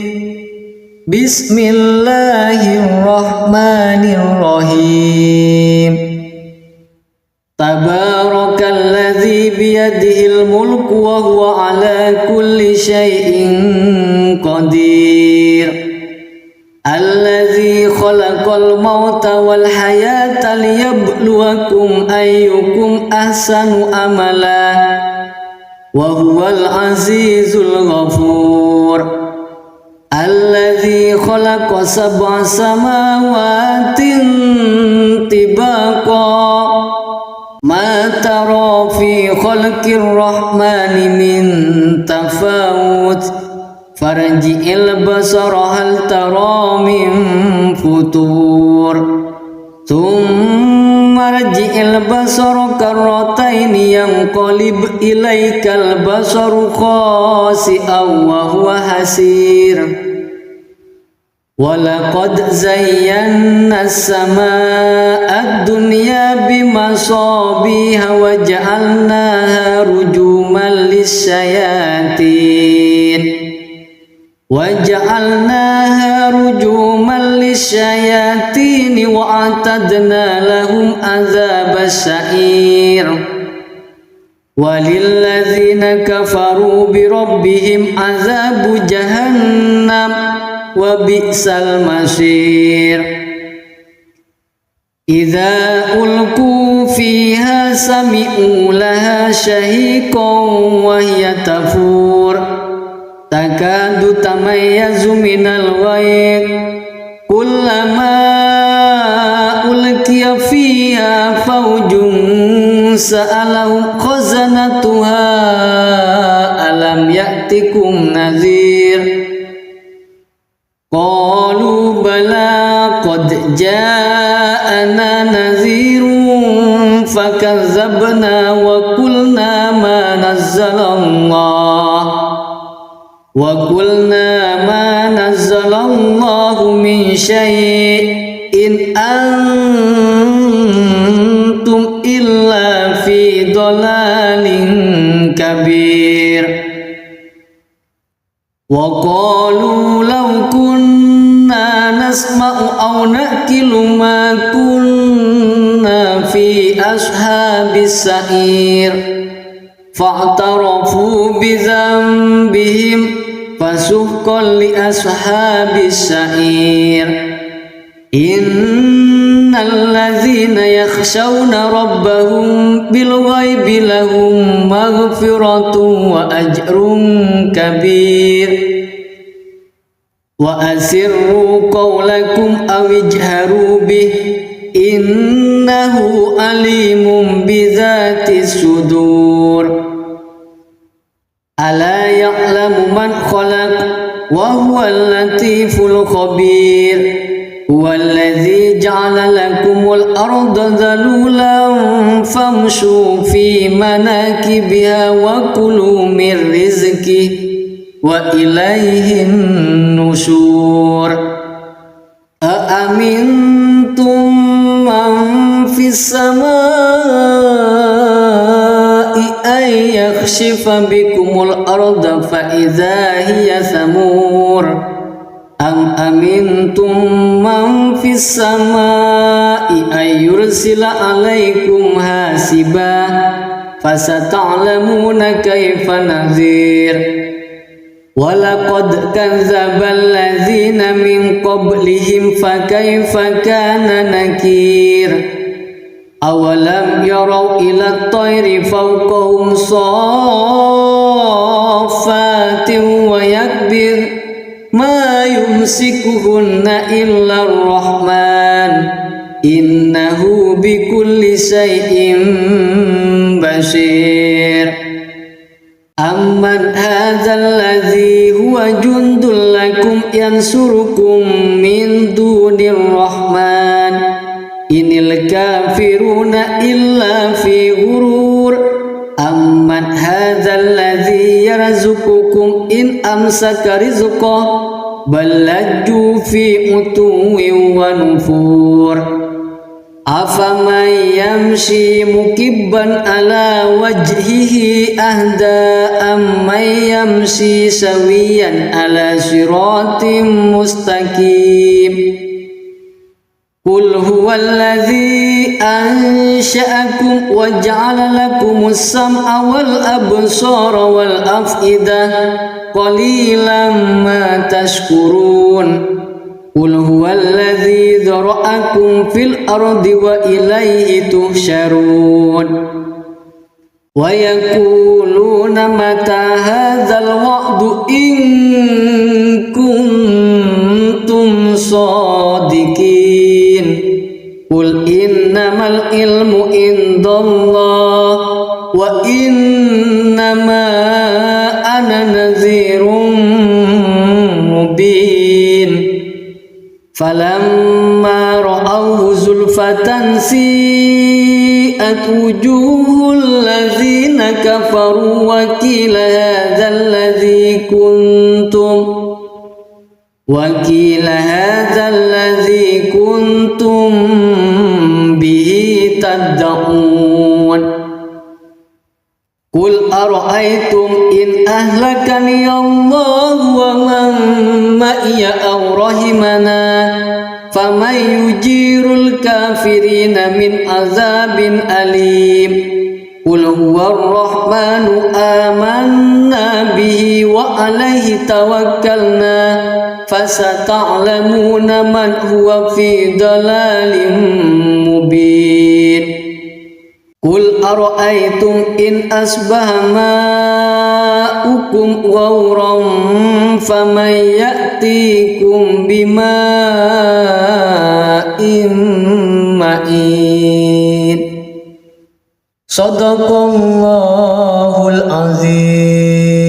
Bismillahirrahmanirrahim. Tabarakalladzi biyadihil mulku wa huwa ala kulli syai'in qadir. Alladzi khalaqal mauta wal hayata liyabluwakum ayyukum ahsanu amala wa huwal azizul ghafur. Alladzi khalaqa sab'a samawatin tibaqa ma tara fi khalqir rahmani min tafawut farji'il basara hal tara min futur thumma rji'il basara karrataini yanqalib ilaikal basaru khasi'an wa huwa hasir. Walaqad zayyana as-samaa'a ad-dunya bimasabiha wa ja'alnaha rujuman lis-syayatin wa a'tadna lahum adzabas sa'ir. Walilladzina kafaru bi rabbihim adzabu jahannam wa bi'sal masir. Idza ulqu fiha sami'u laha shahiqan wa hiya tafur takadu tamayyazu minal ghayr kullama ulqiya fiha fawjun sa'alahum khazanatuha alam ya'tikum nadhir. Qalu bala qad ja'ana nadhirun fakazzabna wa qulna ma nazzalallahu min syai'in antum illa fi dhalalin kabir. Wa qalu law kunna nasma'u aw naqilu ma kunna fi ashabis sa'ir fa'tarafu bi dhanbihim fasuhqan li ashabis sa'ir. Innal ladzina yakhshawna rabbahum bil ghaibi lahum maghfiratun wa ajrun kabir. Wa asirru qawlakum aw ijharu bih innahu alimun bidzatis sudur. Ala ya'lamu man khalaq wa huwal latiful khabir. Huwallazi ja'ala lakumul arda dhalulan famshu fi manakibiha wa kulu min rizqihi wa ilaihin nusyur. Aamintum man fis samaa'i ay yakhshifa bikumul arda fa idza hiya thamur. Am amintum man fis samaa'i ay yursila alaikum hasiba fasata'lamuna kaifa nadhir. Walaqad kadzdzabal ladzina min qablihim fakaifa kana nakir. Awalam yarau ila at-tayri fawqahum saffatin wa yakbir ma yumsikuhunna illa ar-rahman innahu bikulli syai'in basir. Amman hadzal ladzi huwa jundul lakum yansurukum min dunir rahman inil kafiruna illa fi ghurur. amman hadzal ladzi yarzuqukum in amsaka rizqah bal lajju fi utuwin wa nufur afaman yamshi mukibban ala wajhihi ahda amman yamshi sawiyan ala siratim mustaqim Qul huwallazi ansha'akum wa ja'ala lakumus sam'a wal absara wal af'idah qalilan ma tashkurun Qul huwallazi dzara'akum fil ardi wa ilaihi tuhsyarun wa yaquluna mata hadzal wa'du in kuntum shadiqin Qul innamal ilmu indallah wa innama ana nadhirun mubin falamma ra'awhu zulfatan si'at wujuhul ladzina kafaru wa qila hadzal ladzi kuntum bihi tad'un Qul ara'aytum in ahlakani Allah wa man ma'iya aw rahimana faman yujirul kafirina min azabin alim Qul huwar rahmanu amanna bihi wa alaihi tawakkalna fasata'lamuna man huwa fi dalalin mubin Qul ara'aytum in asbaha ma'ukum ghawran faman ya'tikum bima'in ma'in Sadaqallahul azim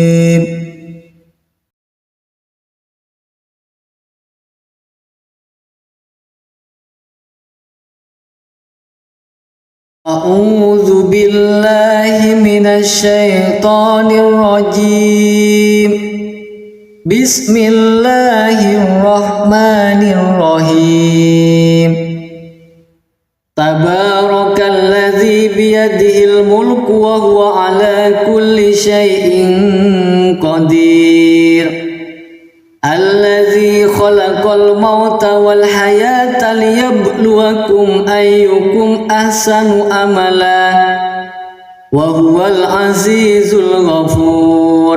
A'udzu billahi minasy syaithanir rajim Bismillahirrahmanirrahim Tabarakalladzi biyadihil mulku wa huwa ala kulli syai'in qadir Alladzi khalaqal mauta wal hayata liyabluwakum ayyukum ahsanu amala wa huwal azizul ghafur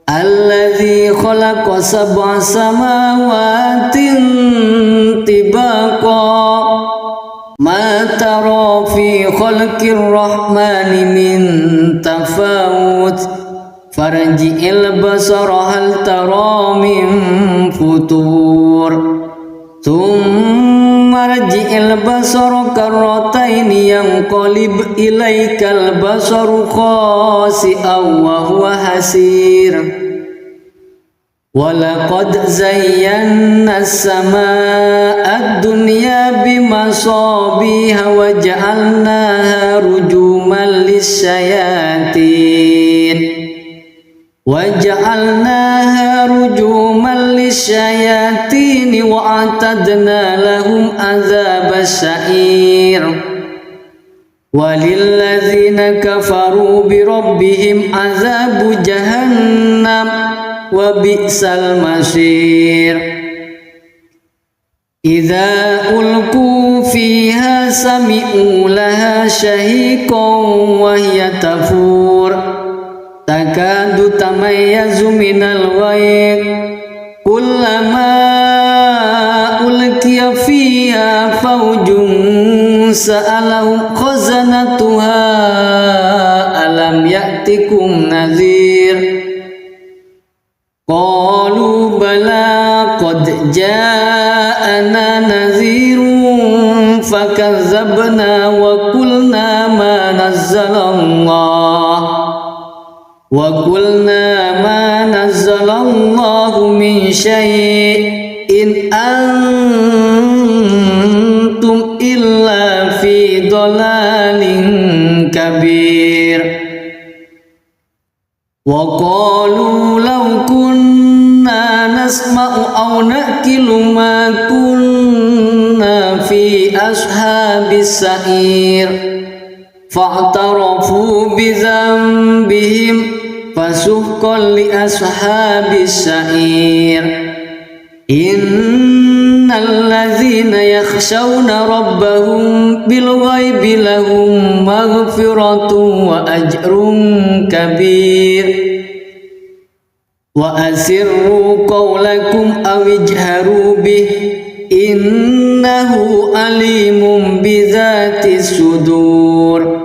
Alladzi khalaqa sab'a samawatin tibaqa ma tara fi khalqir rahmani min tafawut farji'il basara hal tara min futur thumma rji'il basara karrataini yanqalib ilaikal basaru khasi'an wa huwa hasir Walaqad zayyana as-samaa'a ad-dunya bimasabiha wa ja'alnaha rujuman lis-syayatin wa a'tadna lahum adzabas sa'ir walilladzina kafaru bi rabbihim adzabu jahannam wa bi'sal masir Idza ulqu fiha sami'u laha shahiqan wa hiya tafur takadu tamayyazu minal ghayz kullama ulqiya fiha fawjun sa'alahum khazanatuha alam ya'tikum nadhir Qalu bala qad ja'ana nadhirun fakazzabna wa qulna ma nazzalallahu min syai'in antum illa fi dhalalin kabir وقالوا لو كنا نسمع أو نأكل ما كنا في أصحاب السعير فاعترفوا بذنبهم فسحقا لأصحاب السعير إن الذين يخشون ربهم بالغيب لهم مغفرة وأجر كبير وأسروا قولكم أو اجهروا به إنه عليم بذات الصدور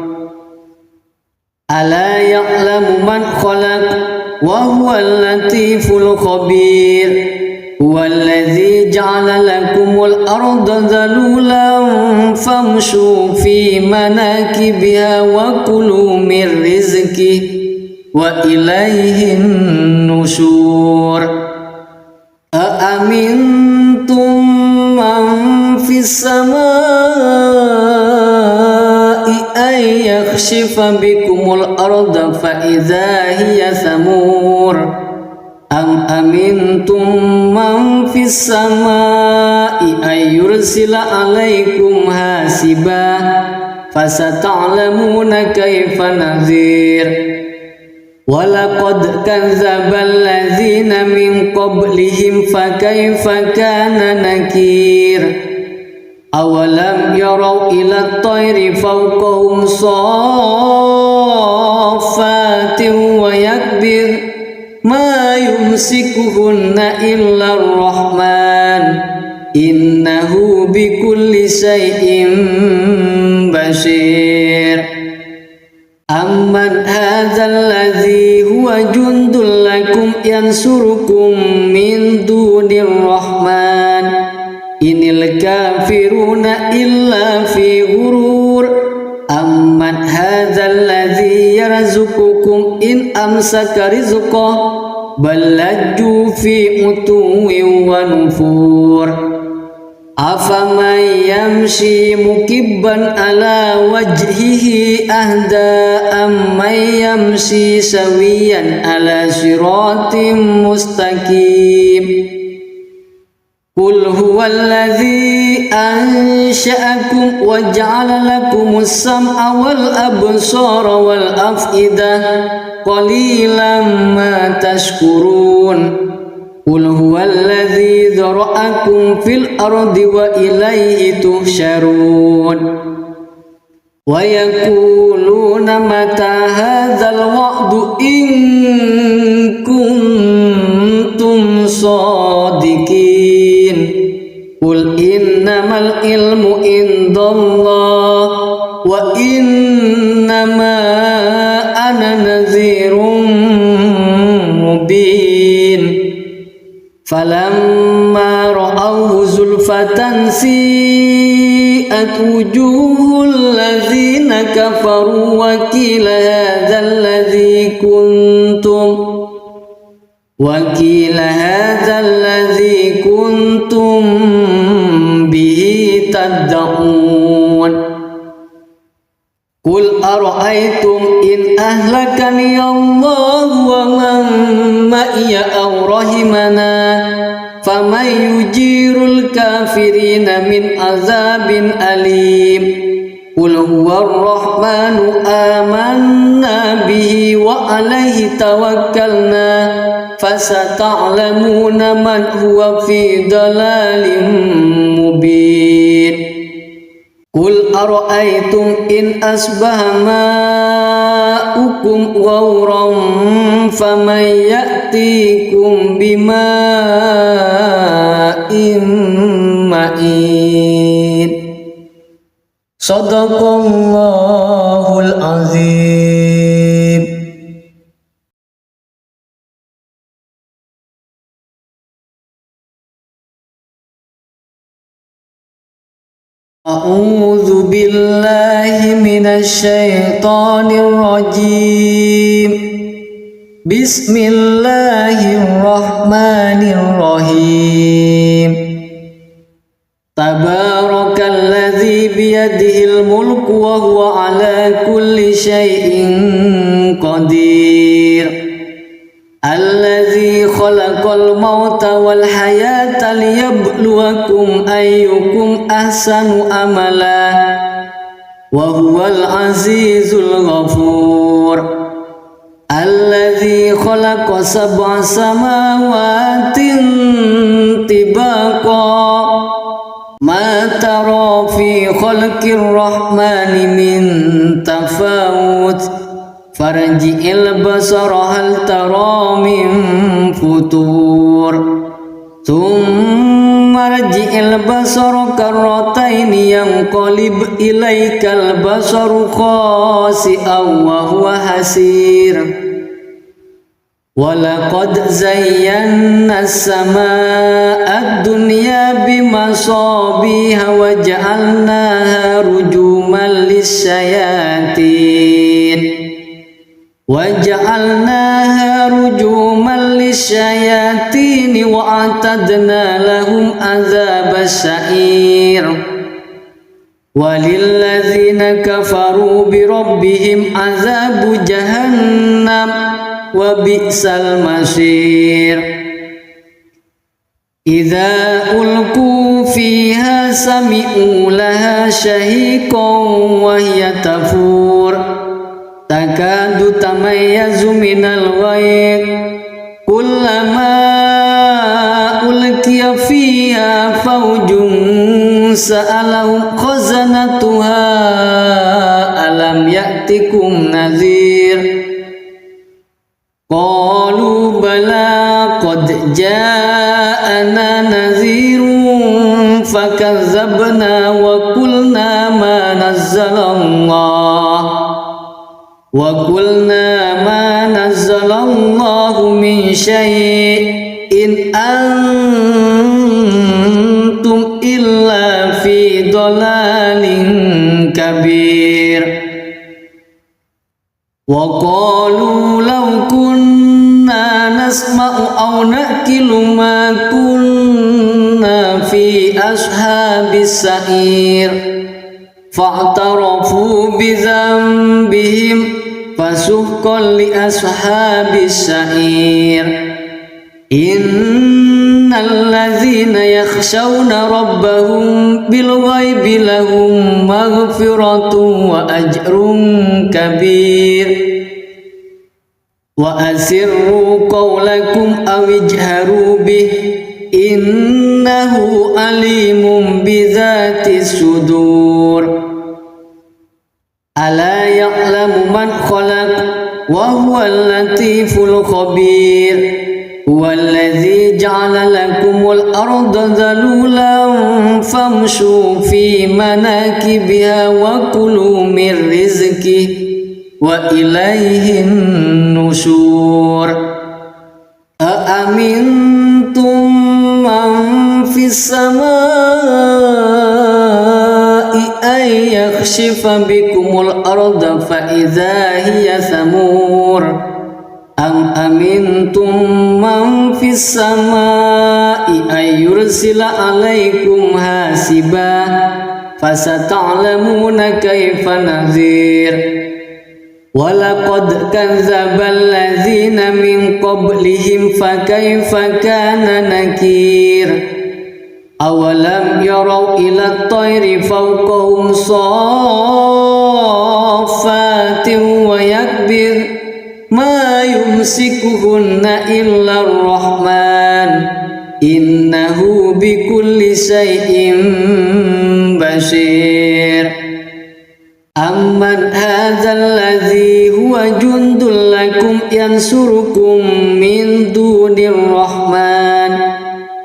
ألا يعلم من خلق وهو اللطيف الخبير هو الذي جعل لكم الأرض ذلولا فامشوا في مناكبها وكلوا من رزقه وإليه النشور أأمنتم من في السماء أن يخسف بكم الأرض فإذا هي ثمور أم أمنتم من في السماء أن يرسل عليكم حاسبا فستعلمون كيف نذير ولقد كذب الذين من قبلهم فكيف كان نكير أولم يروا إلى الطير فوقهم صافات ويكبر ما يمسكهن إلا الرحمن إنه بكل شيء بصير أمن هذا الذي هو جند لكم ينصركم من دون الرحمن إن الكافرون إلا في غرور أمن هذا الذي يرزقكم إن أمسك رزقه بل لجوا في عتو ونفور أفمن يمشي مكبا على وجهه أهدى أمن يمشي سويا على صراط مستقيم قل هو الذي أنشأكم وجعل لكم السمع والأبصار والأفئدة قليلا ما تشكرون قل هو الذي ذرأكم في الأرض وإليه تحشرون ويقولون متى هذا الوعد إن كنتم صادقين قل إنما العلم عند الله وإنما أنا نذير مبين فلما رأوه زلفة سيئت وجوه الذين كفروا وقيل هذا الذي كنتم به تدعون قل أرأيتم إن أهلكني الله ومن معي أو رحمنا فمن يجير الكافرين من عذاب أليم قل هو الرحمن آمنا به وعليه توكلنا فستعلمون من هو في ضلال مبين قل أرأيتم إن أصبح ماؤكم غورا فمن يأتيكم بماء معين صدق الله العظيم. أعوذ بالله من الشيطان الرجيم. بسم الله الرحمن الرحيم. تبارك الذي بيده الملك وهو على كل شيء قدير. khalaqal mauta wal hayata liyabluwakum ayyukum ahsanu amala wa huwal azizul ghafur. Alladzi khalaqa sab'a samawatin tibaqa ma tara fi khalqir rahmani min tafawut farji'il basara hal tara min futur thumma rji'il basara karrataini yanqalib ilaikal basaru khasi'an wa huwa hasir. Walaqad zayyana as-samaa'a ad-dunya bimasabiha wa ja'alnaha rujuman lisyayatin wa a'tadna lahum adzabas sa'ir. Walilladzina kafaru bi rabbihim adzabu jahannam wa bi'sal masir. Idza ulqu fiha sami'u laha shahiqan wa hiya tafur takadu tamayyazu minal ghayz kullama ulqiya fiha fawjun sa'alahum khazanatuha alam ya'tikum nadhir. Qalu bala qad ja'ana nadhirun fakazzabna wa qulna ma nazzalallahu min syai'in antum illa fi dhalalin kabir. Wa qalu law kunna nasma'u aw naqilu ma kunna fi ashabis sa'ir fa'tarafu bi dhanbihim fasuhqan li ashabis sa'ir. Innal ladzina yakhshawna rabbahum bil ghaibi lahum maghfiratun wa ajrun kabir. Wa asirru qawlakum aw ijharu bih innahu alimun bizatis sudur. Ala ya'lamu man khalaq wa huwal latiful khabir. Huwallazi ja'ala lakumul arda dhalulan famshu fi manakibiha wa kulu min rizqihi wa ilaihin nusyur. Aamintum man fis samaa'i ay yakhshifa bikumul arda fa idza hiya thamur. Am amintum man fis samaa'i ay yursila alaikum hasiba fasata'lamuna kaifa nadhir. Walaqad kadzdzabal ladzina min qablihim fakaifa kana nakir. Awalam yarau ila at-tayri fawqahum saffatin wa yakbir ma yumsikuhunna illa ar-rahman innahu bikulli shay'in basir. Amman hadzal ladzi huwa jundul lakum yansurukum min dunir rahman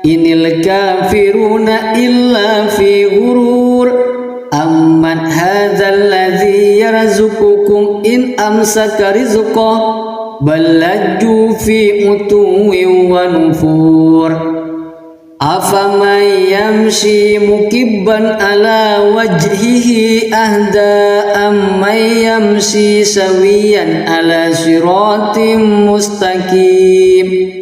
inil kafiruna illa fi ghurur. Amman hadzal ladzi yarzuqukum in amsaka rizqahu bal lajju fi utuwin wa nufur. Afaman yamshi mukibban ala wajhihi ahda amman yamshi sawiyan ala siratim mustaqim.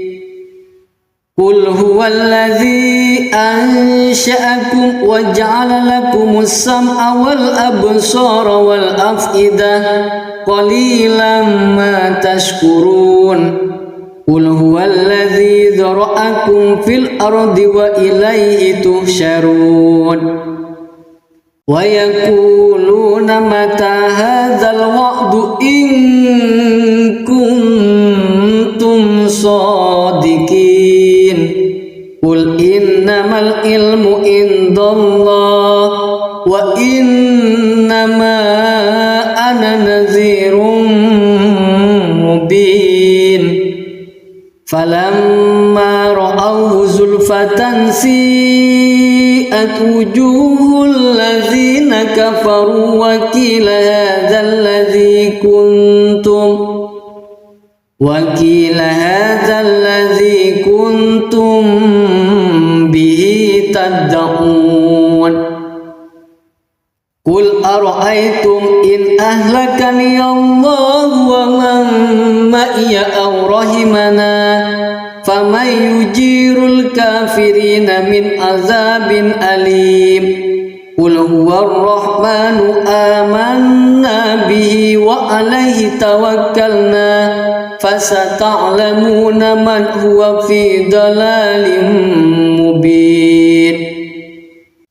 Qul huwallazi ansha'akum wa ja'ala lakumus sam'a wal absara wal af'idah qalilan ma tashkurun. Qul huwallazi ذرأكم في الأرض وإليه تحشرون ويقولون متى هذا الوعد إن كنتم صادقين قل إنما العلم عند الله وإنما أنا نذير مبين فلما رأوه زلفة سيئت وجوه الذين كفروا وقيل هذا الذي كنتم به تدعون قل أرأيتم إن أهلكني الله ومن معي أو رحمنا فمن يجير الكافرين من عذاب أليم قل هو الرحمن آمنا به وعليه توكلنا فستعلمون من هو في ضلال مبين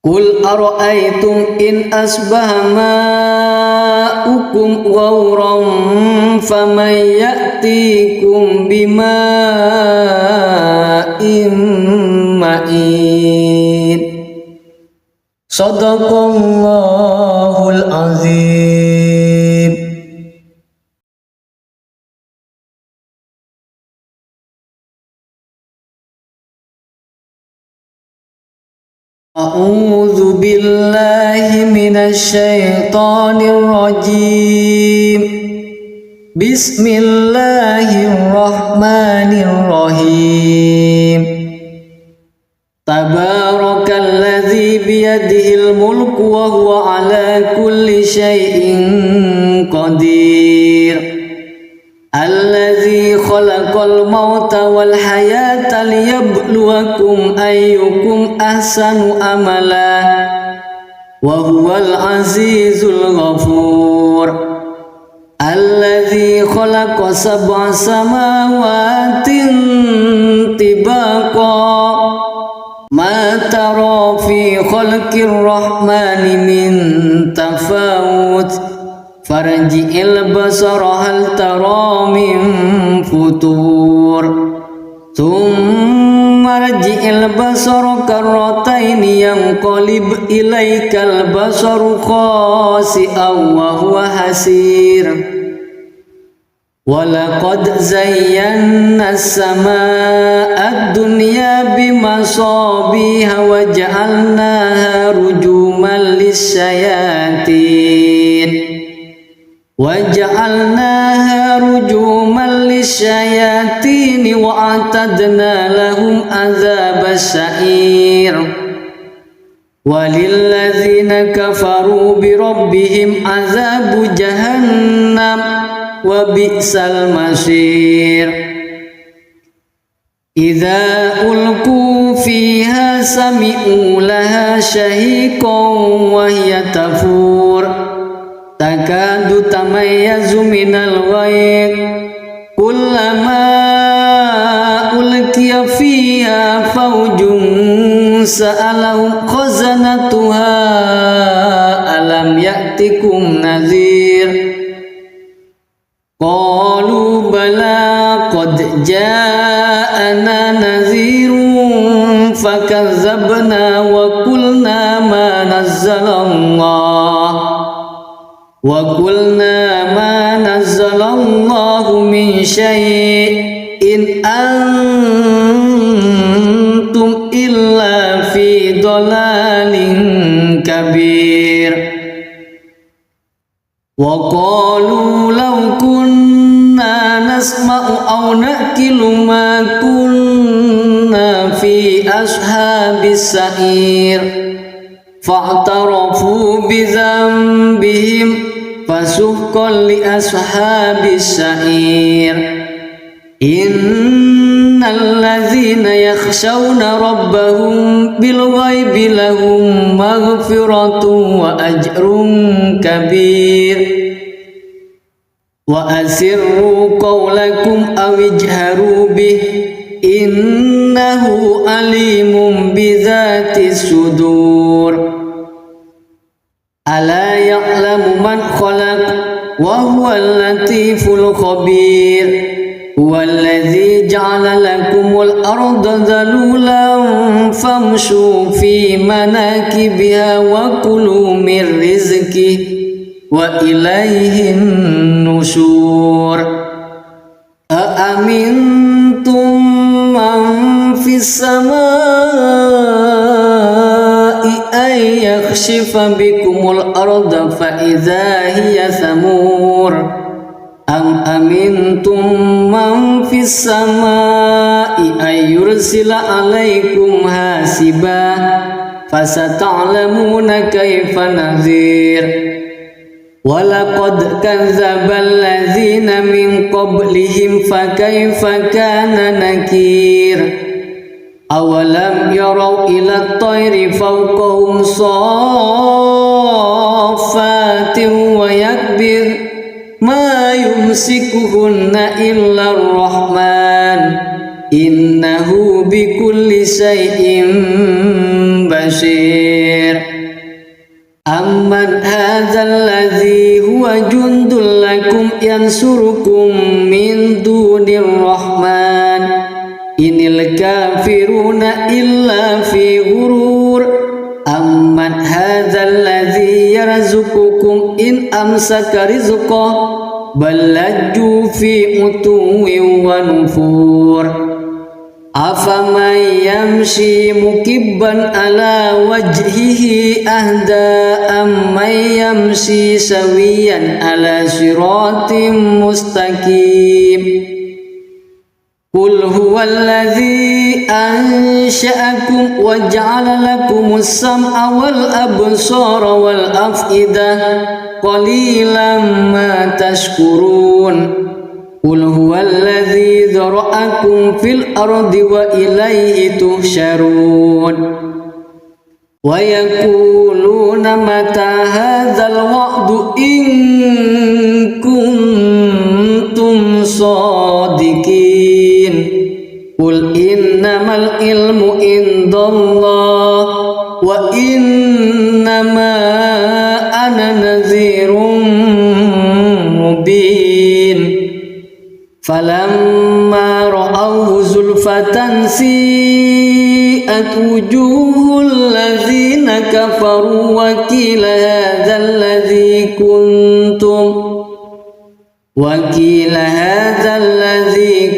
قل أرأيتم إن أصبح ماؤكم غورا فمن يأتيكم بماء معين صدق الله العظيم. أعوذ بالله من الشيطان الرجيم بسم الله الرحمن الرحيم تبارك الذي بيده الملك وهو على كل شيء قدير الذي خلق الموت والحياة ليبلوكم أيكم أحسن عملا وهو العزيز الغفور الذي خلق 7 سماوات طباقا ما ترى في خلق الرحمن من تفاوت فارجع البصر هل ترى من فطور ثم ارجع البصر كرتين ينقلب إليك البصر خاسئا وهو حسير ولقد زينا السماء الدنيا بمصابيح وجعلناها رجوما للشياطين وأعتدنا لهم عذاب السعير وللذين كفروا بربهم عذاب جهنم وبئس المصير إذا ألقوا فيها سمعوا لها شهيقا وهي تفور تكاد تميز من الغيظ كلما ألقي فيها فوج سألهم خزنتها ألم يأتكم نذير قالوا بلى قد جاءنا نذير فكذبنا وقلنا ما نزل الله من شيء إن أنتم إلا في ضلال كبير وقالوا لو كنا نسمع أو نأكل ما كنا في أصحاب السعير فاعترفوا بذنبهم فسحقا لأصحاب السعير إن الذين يخشون ربهم بالغيب لهم مغفرة وأجر كبير وأسروا قولكم أو اجهروا به innahu alimun bidzatis sudur. Ala ya'lamu man khalaq wa huwal latiful khabir. Huwallazi ja'ala lakumul arda dhalulan famshu fi manakibiha wa kulu mir rizqihi wa ilaihin nusyur. Aamintum man fis samai ay yakhshifa bikumul arda fa idza hiya thamur. Am amintum man fis samai ay yursila alaikum hasiba fasata'lamuna kaifa nadhir. Walaqad kadzdzaba alladzina min qablihim fakaifa kana nakir. Awalam yarau ila at-tayri fawqahum saffatin wa yakbir ma yumsikuhunna illa ar-rahman innahu bikulli syai'in basir. Amman hadzal ladzi huwa jundul lakum yansurukum min dunir rahman inil kafiruna illa fi ghurur. Amman hadzal ladzi yarzuqukum in amsaka rizqahu bal lajju fi utuwwin wa nufur. Afaman yamshi mukibban ala wajhihi ahda amman yamshi sawiyan ala siratim mustaqim. Qul huwallazi ansha'akum wa ja'ala lakumus sam'a wal absara wal af'idah qalilan ma tashkurun. Qul huwallazi dzara'akum fil ardi wa ilaihi tuhsyarun. Wa yaquluna mata hadzal wa'du in kuntum shadiqin. Qul innamal ilmu indallah wa innama ana nadhirun mubin. Falamma ra'awhu zulfatan si'at wujuhul ladzina kafaru wa qila hadzal ladzi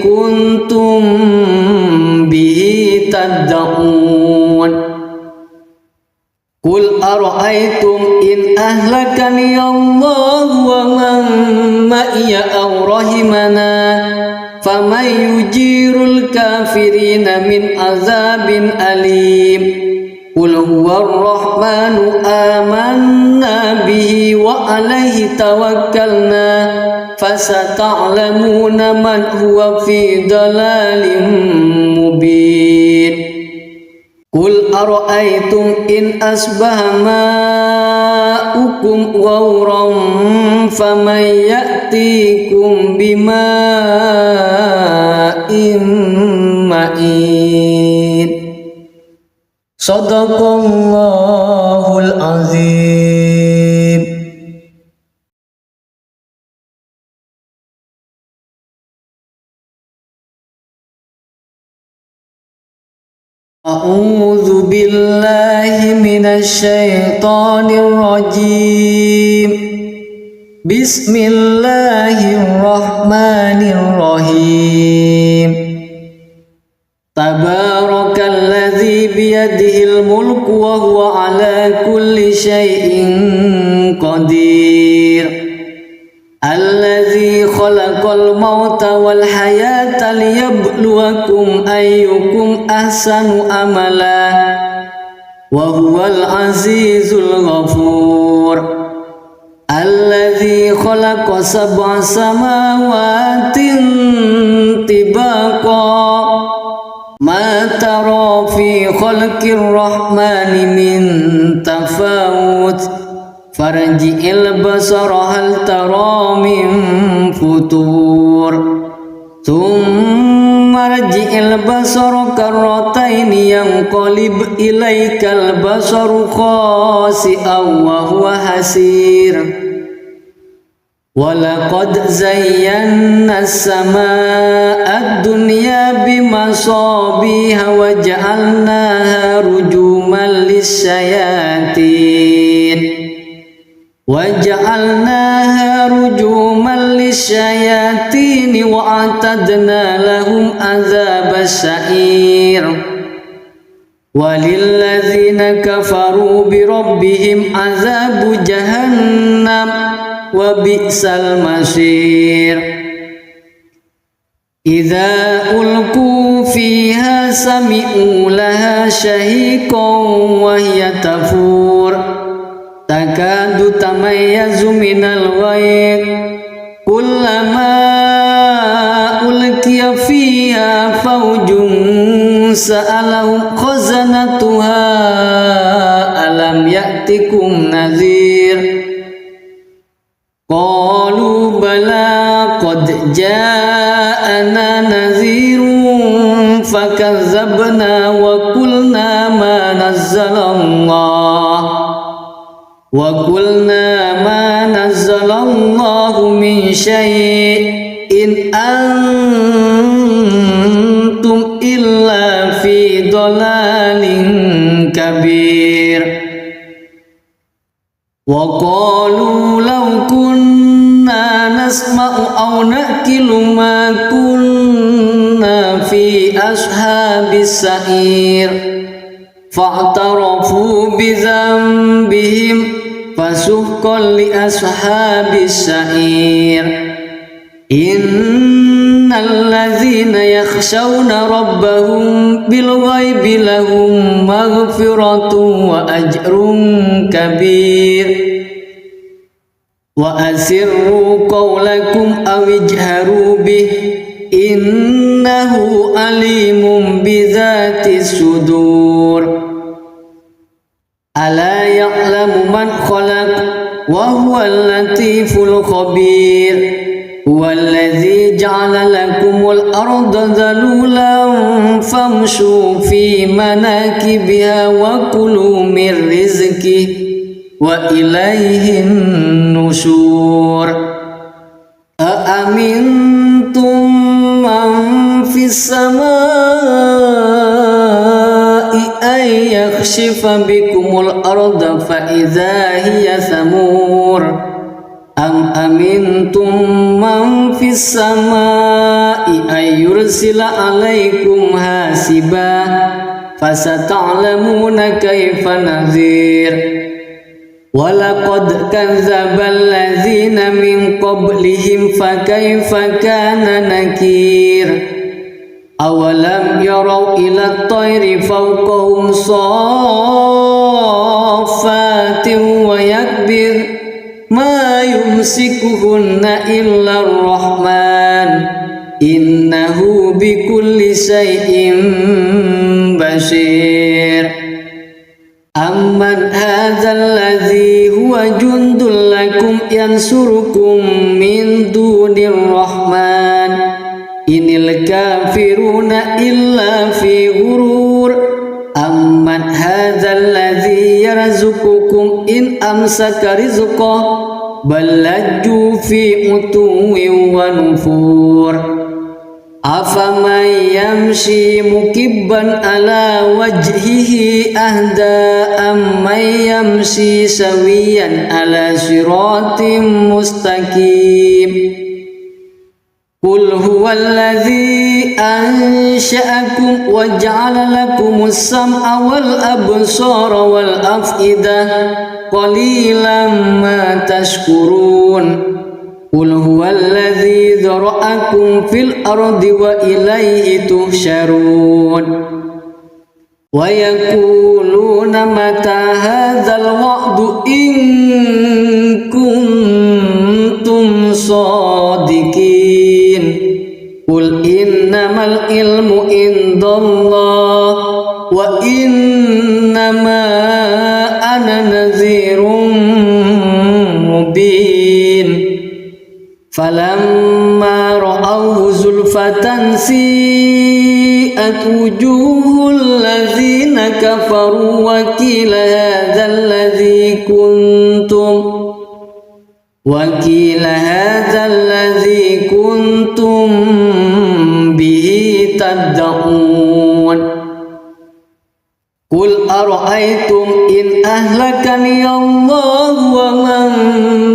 kuntum bihi tad'un. Qul ara'aytum in ahlakani Allah wa man ma'iya aw rahimana faman yujirul kafirina min azabin alim. Qul huwar rahmanu amanna bihi wa alaihi tawakkalna fasata'lamuna man huwa fi dalalin mubin. Qul ara'aytum in asbaha ma'ukum ghawran faman ya'tikum bima'in ma'in. Shadaqallahul azim. A'udzu billahi minasy syaithanir rajim. Bismillahirrahmanirrahim. Tabarakalladzi biyadihil mulku wa huwa ala kulli syai'in qadir. Alladzi khalaqal mauta wal hayata liyabluwakum ayyukum ahsanu amala wa huwal azizul ghafur. Alladzi khalaqa sab'a samawatin tibaqa ma tara fi khalqir rahmani min tafawut farji'il basara hal tara min futur thumma rji' farji'il basara karrataini yanqalib ilaikal basaru khasi'an wa huwa hasir. Walaqad zayyana as-samaa'a ad-dunya bimasabiha wa ja'alnaha rujuman lisyayatin wa a'tadna lahum adzabas sa'ir. Walilladzina kafaru bi rabbihim adzabu jahannam wa bi'sal masir. Idza ulqu fiha sami'u laha shahiqan wa hiya tafur takadu tamayyazu minal ghayz kullama ulqiya fiha fawjun sa'alahum khazanatuha alam ya'tikum nadhir. Qalu bala qad ja'ana nadhirun fakazzabna wa qulna ma nazzalallahu min syai'in antum illa fi dhalalin kabir. Wa qalu law kunna nasma'u aw naqilu ma kunna fi ashabis sa'ir fa'tarafu bi dhanbihim fasuhqan li ashabis sa'ir. Innal ladzina yakhshawna rabbahum bil ghaibi lahum maghfiratun wa ajrun kabir. Wa asirru qawlakum aw ijharu bih innahu alimun bidzatis sudur. Ala ya'lamu man khalaq wa huwal latiful khabir. Huwallazi ja'ala lakumul arda dhalulan famshu fi manakibiha wa kulu min rizqihi wa ilaihin nusyur. Aamintum man fis samaa'i ay yakhshifa bikumul arda fa idza hiya samur. Am amintum man fis samaa'i ay yursila alaikum hasiba fasata'lamuna kaifa nadhir. Walaqad kadzdzabal ladzina min qablihim fakaifa kana nakir. Awalam yarau ila at-tayri fawqahum saffatin wa yakbir ma yumsikuhunna illa ar-rahman innahu bikulli syai'in basir. Amman hadzal ladzi huwa jundul lakum yansurukum min dunir rahman inil kafiruna illa fi ghurur. Amman hadzal ladzi yarzuqukum in amsaka rizqah bal lajju fi utuwin wa nufur. Afaman yamshi mukibban ala wajhihi ahda amman yamshi sawiyan ala siratim mustaqim. Qul huwallazi ansha'akum wa ja'ala lakumus sam'a wal absara wal af'idah qalilan ma tashkurun. Qul huwallazi dzara'akum fil ardi wa ilaihi tuhsyarun. Wa yaquluna mata hadzal wa'du in kuntum shadiqin. Qul innamal ilmu indallah wa innama ana nadhirun mubin. Falamma ra'awhu zulfatan سيئت وجوه الذين كفروا وقيل هذا الذي كنتم به تدعون قل أرأيتم إن أهلكني الله ومن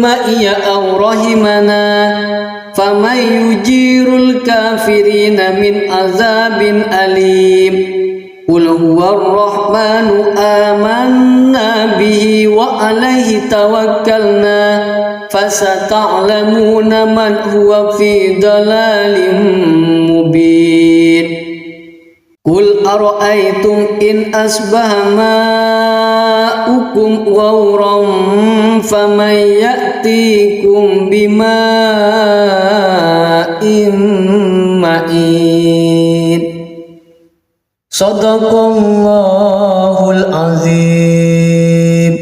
معي أو رحمنا فمن يجير الكافرين من عذاب أليم قل هو الرحمن آمنا به وعليه توكلنا فستعلمون من هو في ضلال مبين قل أرأيتم إن أصبح ماؤكم غورا فمن يأتيكم بماء معين صدق الله العظيم.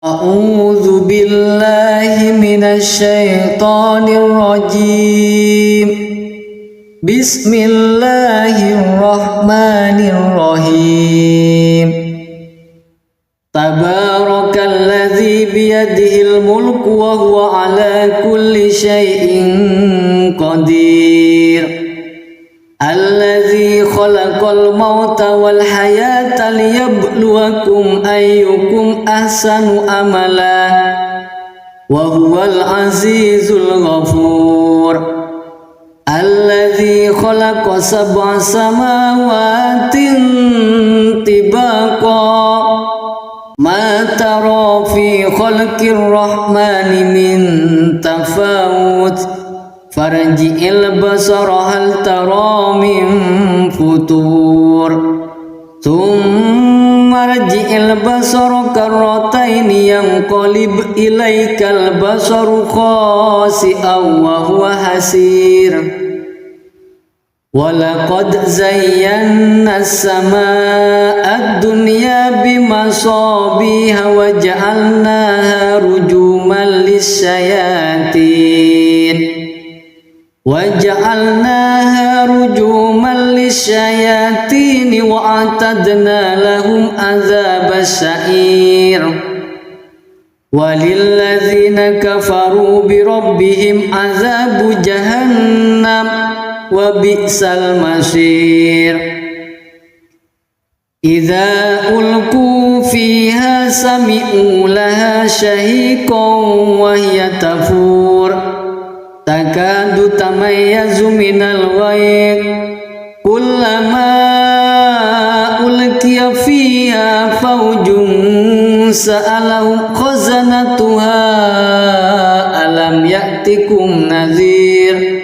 أعوذ بالله من الشيطان الرجيم. بسم الله الرحمن الرحيم. تبارك الذي بيده الملك وهو على كل شيء قدير الذي خلق الموت والحياة ليبلوكم أيكم أحسن عملا وهو العزيز الغفور الذي خلق 7 سماوات طباقا ما ترى في خلق الرحمن من تفاوت فارجع البصر هل ترى من فطور ثم ارجع البصر كرتين ينقلب إليك البصر خاسئا وهو حسير ولقد زينا السماء الدنيا بمصابيح وجعلناها رجوما للشياطين وأعتدنا لهم عذاب السعير وللذين كفروا بربهم عذاب جهنم وبئس المصير إذا ألقوا فيها سمعوا لها شهيقا وهي تفور تكاد تميز من الغيظ كلما ألقي فيها فوج سألهم خزنتها ألم يأتكم نذير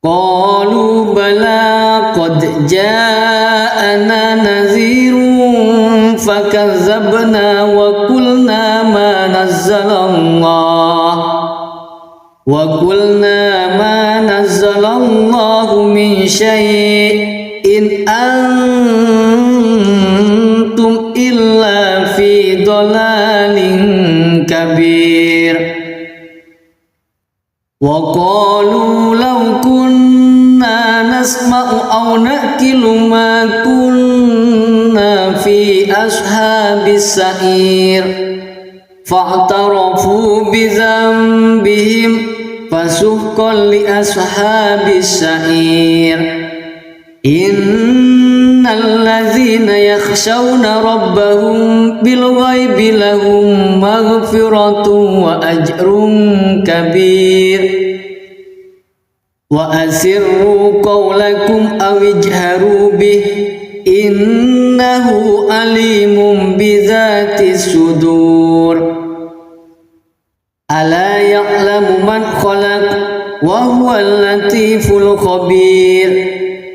قالوا بلى قد جاءنا نذير فكذبنا وقلنا ما نزل الله من شيء إن أنتم إلا في ضلال كبير وقالوا لو كنا نسمع أو نأكل ما كنا في أصحاب السعير فاعترفوا بذنبهم فسحقا لأصحاب السعير إن الذين يخشون ربهم بالغيب لهم مغفرة وأجر كبير وأسروا قولكم أو اجهروا به إنه عليم بذات الصدور ألا يعلم من خلق وهو اللطيف الخبير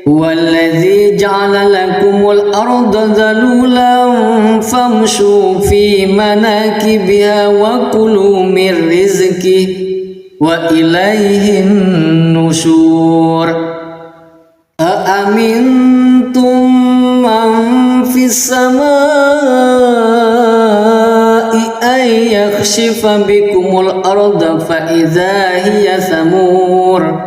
هو الذي جعل لكم الأرض ذلولا فامشوا في مناكبها وكلوا من رزقه وإليه النشور أأمنتم من في السماء أن يخشف بكم الأرض فإذا هي ثمور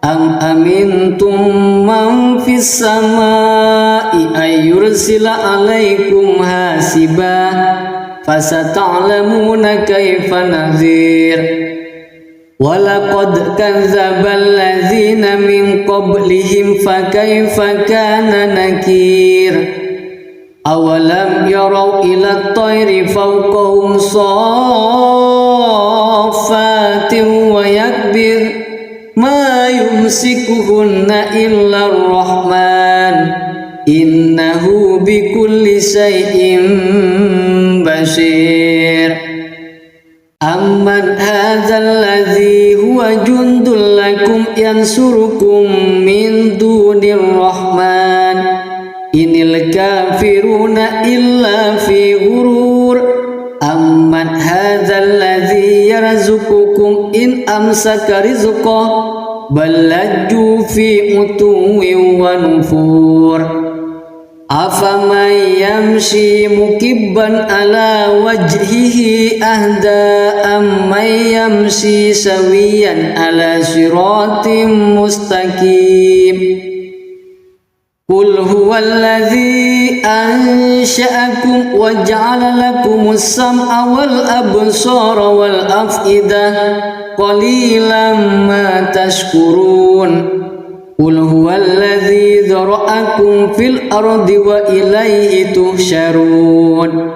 أم أمنتم من في السماء أن يرسل عليكم حاسبا فستعلمون كيف نذير ولقد كذب الذين من قبلهم فكيف كان نكير أولم يروا إلى الطير فوقهم صافات ويكبر ما يمسكهن إلا الرحمن إنه بكل شيء بصير أمن هذا الذي هو جند لكم ينصركم من دون الرحمن إن الكافرون إلا في غرور أمن هذا الذي يرزقكم إن أمسك رزقه بل لجوا في عتو ونفور أفمن يمشي مكبا على وجهه أهدى أمن يمشي سويا على صراط مستقيم قل هو الذي أنشأكم وجعل لكم السمع والأبصار والأفئدة قليلا ما تشكرون قل هو الذي ذرأكم في الأرض وإليه تحشرون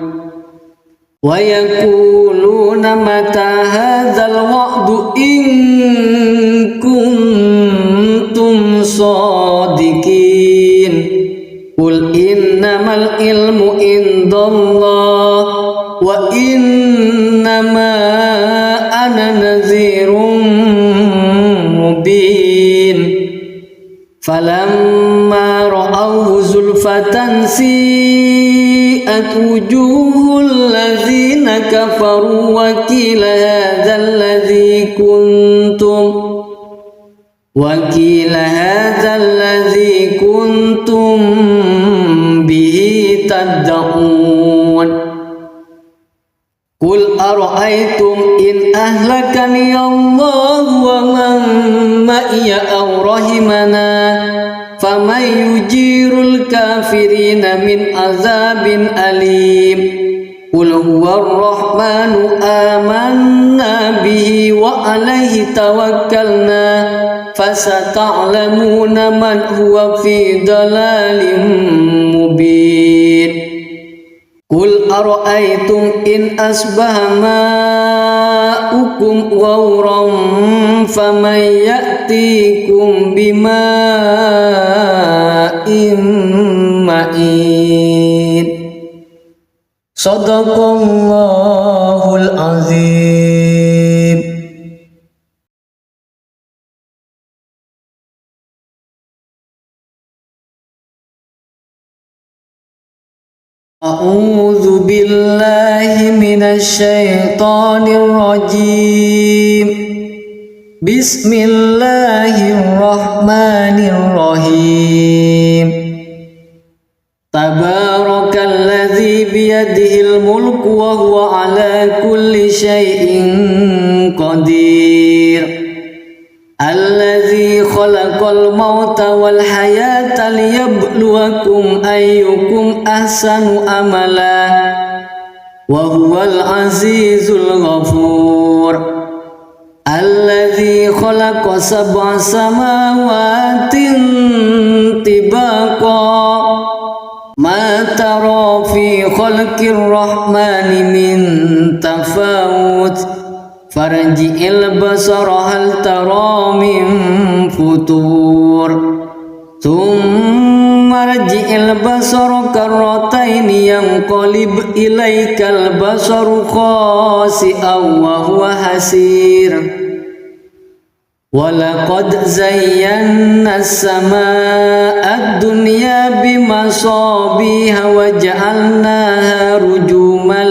ويقولون متى هذا الوعد إن كنتم صادقين قل إنما العلم عند الله وإنما أنا نذير مبين فلما رأوه زلفة سيئت وجوه الذين كفروا وقيل هذا الذي كنتم به تدعون قل أرأيتم إن أهلكني الله ومن معي أو رحمنا فمن يجير الكافرين من عذاب أليم قل هو الرحمن آمنا به وعليه توكلنا فستعلمون من هو في ضلال مبين قل أرأيتم إن أصبح ماؤكم غورا فمن يأتيكم بماء معين صدق الله العظيم. أعوذ بالله من الشيطان الرجيم بسم الله الرحمن الرحيم تبارك الذي بيده الملك وهو على كل شيء قدير الذي خلق الموت والحياة ليبلوكم أيكم أحسن عملا وهو العزيز الغفور الذي خلق 7 سماوات طباقا ما ترى في خلق الرحمن من تفاوت فارجع البصر هل ترى من فطور ثم ارجع البصر كرتين ينقلب إليك البصر خاسئا وهو حسير ولقد زينا السماء الدنيا بمصابيح وجعلناها رجوما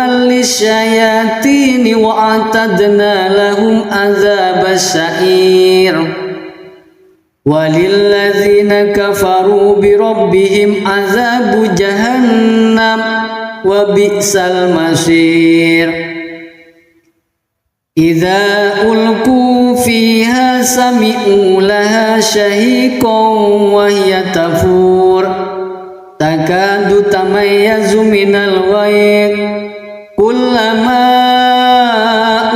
للشياطين وأعتدنا لهم عذاب السعير walilladzina kafaru birabbihim azabu jahannam wa bi'sal masir. Idza ulqu fiha sami'u laha shahiqan wa hiya tafur takadu tamayyazu minal ghayz kullama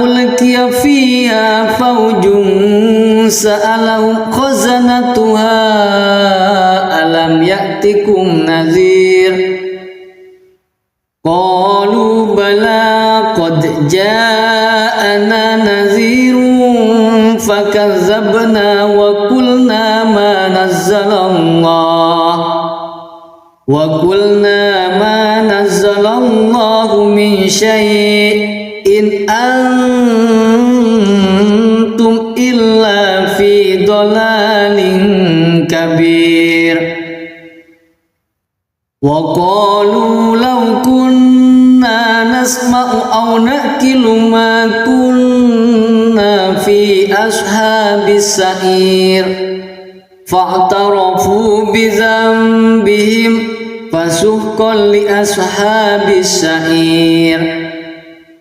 ulqiya fiha fawjun sa'alahum khazanatuha alam ya'tikum nadhir qalu bala qad ja'ana nadhirun fakazzabna wa qulna ma nazzalallahu min syai'in antum illa fi dhalalin kabir. Wa qalu law kunna nasma'u aw naqilu ma kunna fi ashabis sa'ir fa'tarafu bi dhanbihim fasuhqan li ashabis sa'ir.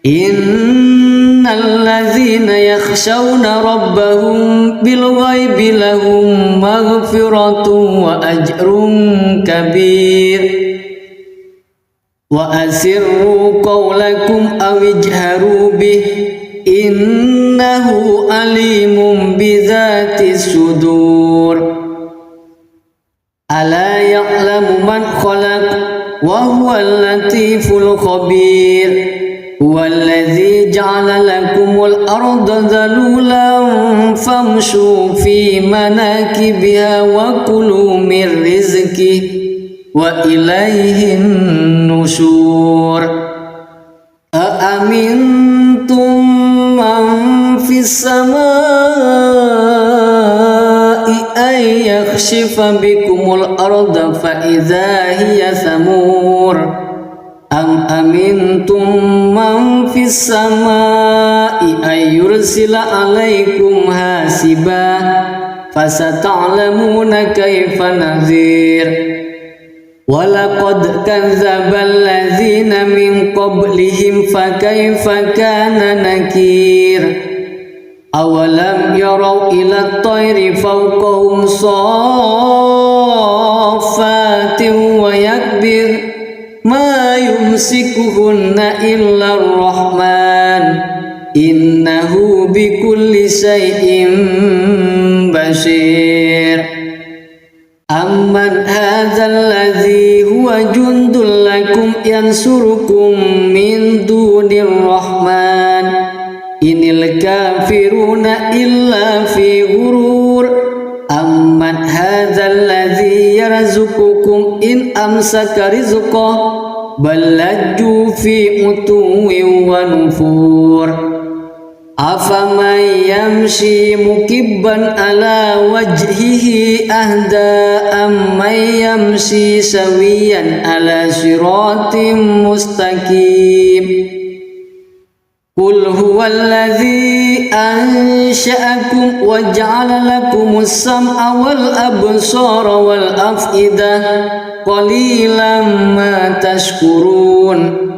Innal ladzina yakhshawna rabbahum bil ghaibi lahum maghfiratun wa ajrun kabir. Wa asirru qawlakum aw ijharu bih innahu alimun bidzatis sudur. Ala ya'lamu man khalaq wa huwal latiful khabir. Huwallazi ja'ala lakumul arda dhalulan famshu fi manakibiha wa kulu min rizqihi wa ilaihin nusyur. Aamintum man fis samai ay yakhshifa bikumul arda fa idza hiya samur. Am amintum man fis samai ay yursila alaikum hasiba fasata'lamuna kaifa nadhir. Walaqad kadzdzaba alladzina min qablihim fakaifa kana nakir. Awalam yarau ila at-tayri fawqahum saffatin wa yakbir ma yumsikuhunna illa ar-rahman innahu bikulli shay'in basir. Amman hadzal ladzi huwa jundul lakum yansurukum min dunir rahman inil kafiruna illa fi ghurur. Amman hadzal ladzi yarzuqukum in amsaka rizqahu bal lajju fi utuwin wa nufur. Afaman yamshi mukibban ala wajhihi ahda amman yamshi sawiyan ala siratim mustaqim. Qul huwallazi ansha'akum wa ja'ala lakumus sam'a wal absara wal af'idah qalilan ma tashkurun.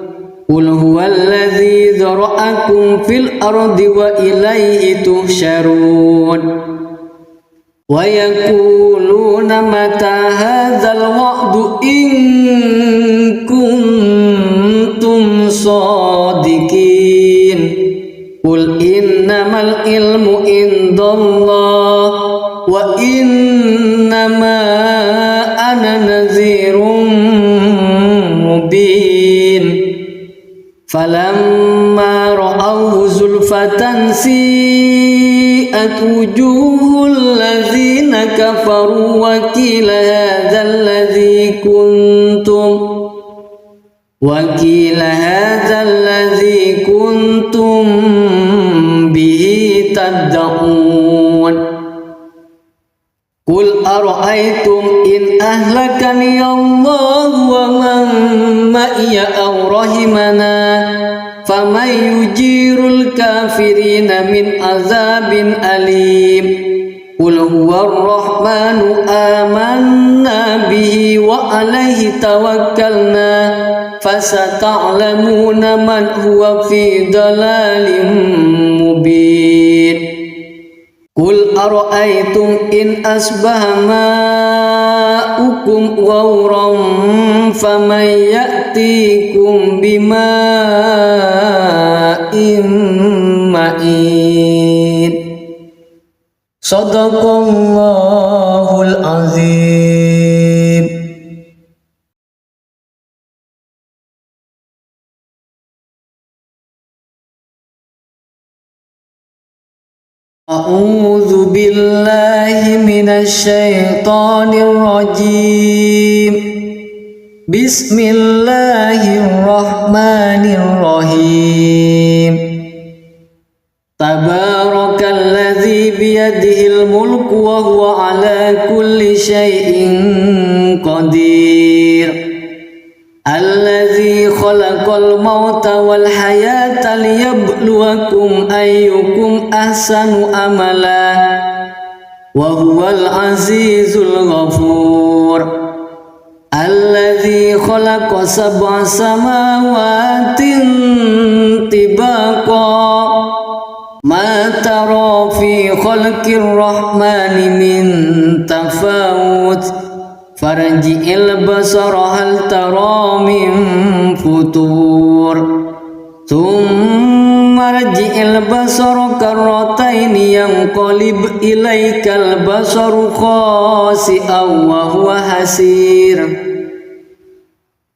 Qul huwallazi dzara'akum fil ardi wa ilaihi tuhsyarun. Wa yaquluna mata hadzal wa'du in kuntum shadiqin. Qul innamal ilmu indallah wa innama ana nadhirun mubin. Falamma ra'awhu zulfatan si'at wujuhul ladzina kafaru wa qila hadzal ladzi kuntum bihi tad'un. Qul ara'aytum in ahlakani Allah wa man ma'iya aw rahimana faman yujirul kafirina min azabin alim. Qul huwar rahmanu amanna bihi wa alaihi tawakkalna fasata'lamuna man huwa fi dalalin mubin. Qul ara'aytum in asbaha ma'ukum ghawran faman ya'tikum bima'in ma'in. Sadaqallahul azim. A'udzu billahi minasy syaithanir rajim. Bismillahirrahmanirrahim. Tabarakalladzi biyadihil mulku wa huwa ala kulli syai'in qadir. Alladzi khalaqal mauta wal hayata liyabluwakum ayyukum ahsanu amala wa huwal azizul ghafur. Alladzi khalaqa sab'a samawatin tibaqa ma tara fi khalqir rahmani min tafawut farji'il basara hal tara min futur thumma rji'il basara karrataini yanqalib ilaikal basaru khasi'an wa huwa hasir.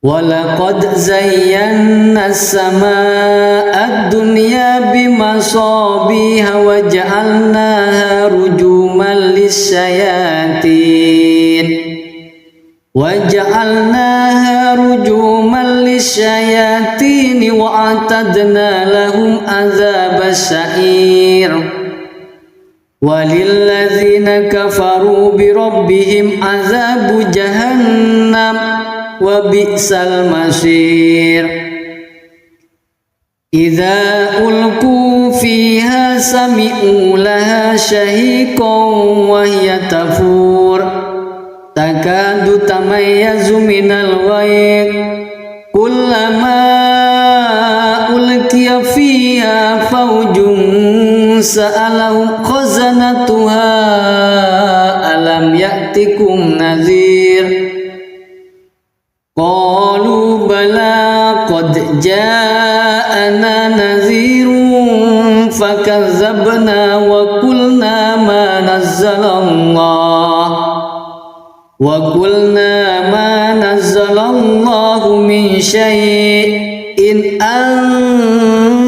Walaqad zayyana as-samaa'a ad-dunya bimasabiha wa ja'alnaha rujuman lis-syayatin wa a'tadna lahum adzabas sa'ir. Walilladzina kafaru bi rabbihim adzabu jahannam wa bi'sal masir. Idza ulqu fiha sami'u laha shahiqan wa hiya tafur takadu tamayyazu minal ghayb kullama ulqiya fiha fawjun sa'alahum khazanatuha alam ya'tikum nadhir. Qalu bala qad ja'ana nadhirun fakazzabna wa qulna ma nazzalallahu min syai'in antum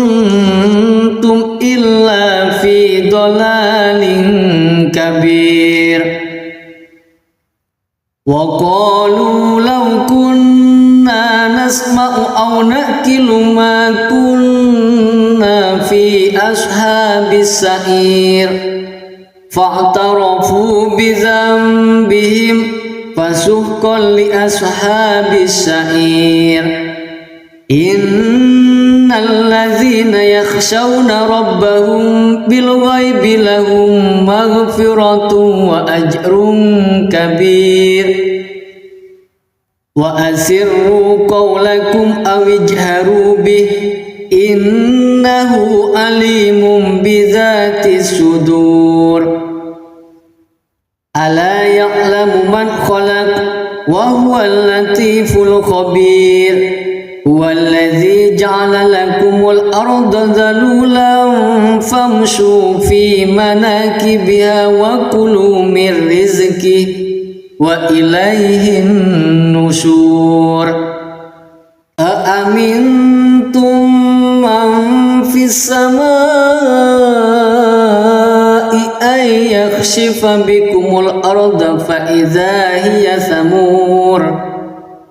illa fi dhalalin kabir. Wa qalu law kunna nasma'u aw naqilu ma kunna fi ashabis sa'ir fa'tarafu bi dhanbihim fasuhqan li ashabis sa'ir. Innal ladzina yakhshawna rabbahum bil ghaibi lahum maghfiratun wa ajrun kabir. Wa asirru qawlakum aw ijharu bih innahu alimun bidzatis sudur. Ala ya'lamu man khalaq wa huwal latiful khabir. Huwallazi ja'ala lakumul arda dhalulan famshu fi manakibiha wa kulu min rizqihi wa ilaihin nusyur. Aamintum man fis samaa'i ay yakhshifa bikumul arda fa idza hiya thamur.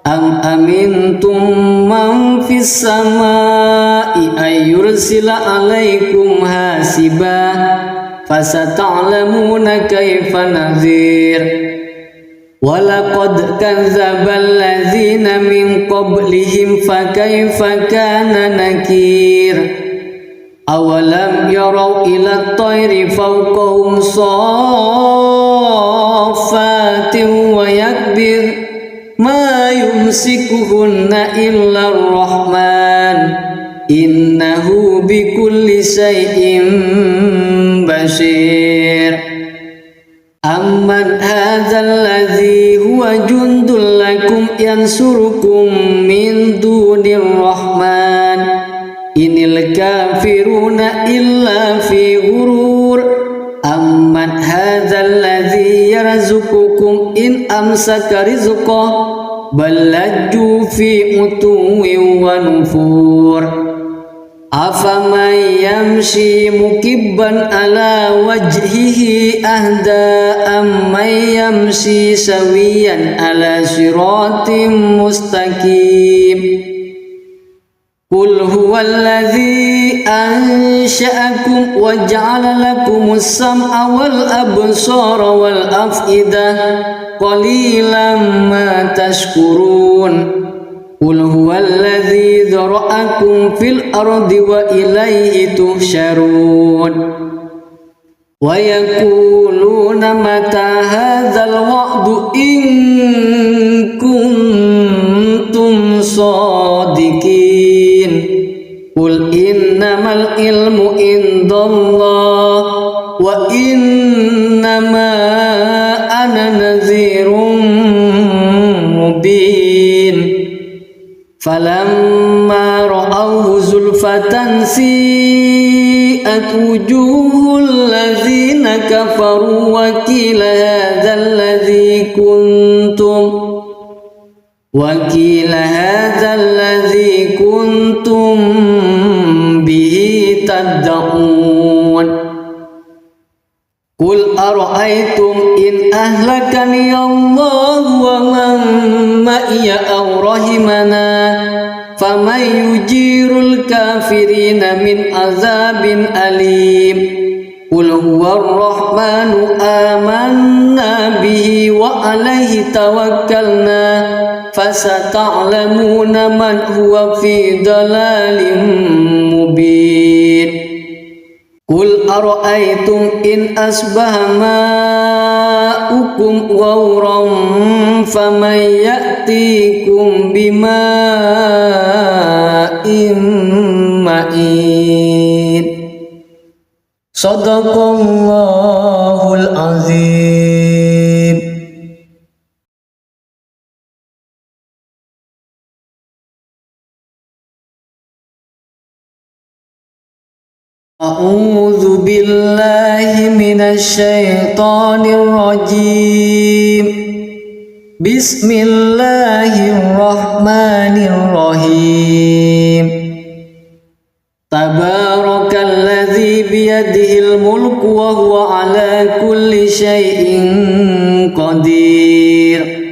Am amintum man fis samaa'i ay yursila alaikum hasiba fasata'lamuna kaifa nadhir. Walaqad kadzdzabal ladzina min qablihim fakaifa kana nakir. awalam yarau ila tayri fawqahum saffatin wa yakbir ma yumsikuhunna illa ar-rahman innahu bikulli syai'in basir. Amman hadzal ladzi huwa jundul lakum yansurukum min dunir rahman inil kafiruna illa fi ghurur. Amman hadzal ladzi yarzuqukum in amsaka rizqah bal lajju fi utuwin wa nufur. Afaman yamshi mukibban ala wajhihi ahda amman yamshi sawiyan ala siratim mustaqim. Qul huwallazi ansha'akum wa ja'ala lakumus sam'a wal absara wal af'idah qalilan ma tashkurun. Qul huwallazi dzara'akum fil ardi wa ilaihi tuhsyarun. Wa yaquluna mata hadzal wa'du in kuntum shadiqin. Qul innamal ilmu indallah wa innama ana nadhirun mubin. Falamma ra'awhu zulfatan si'at wujuhul ladzina kafaru wa qila hadzal ladzi kuntum bihi tad'un. Qul ara'aytum in ahlakani Allah wa man ma'iya aw rahimana faman yujirul kafirina min azabin alim. Qul huwar rahmanu amanna bihi wa alaihi tawakkalna fasata'lamuna man huwa fi dalalin mubin. Qul ara'aytum in asbaha ma'ukum ghawran faman ya'tikum bima'in ma'in. Shadaqallahul azim. A'udzu billahi minasy syaithanir rajim. Bismillahirrahmanirrahim. Tabarakalladzi biyadihil mulku wa huwa ala kulli syai'in qadir.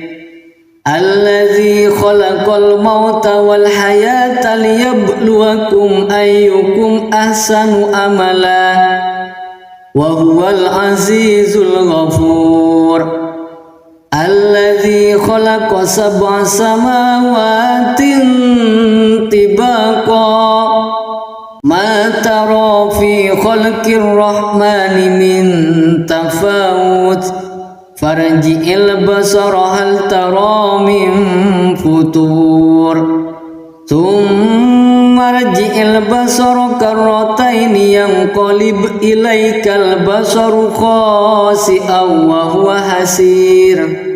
Alladzi khalaqal mauta wal hayata liyabluwakum ayyukum ahsanu amala wa huwal azizul ghafur. Alladzi khalaqa sab'a samawatin tibaqa ma tara fi khalqir rahmani min tafawut farji'il basara hal tara min futur thumma rji'il basara karrataini yanqalib ilaikal basaru khasi'an wa huwa hasir.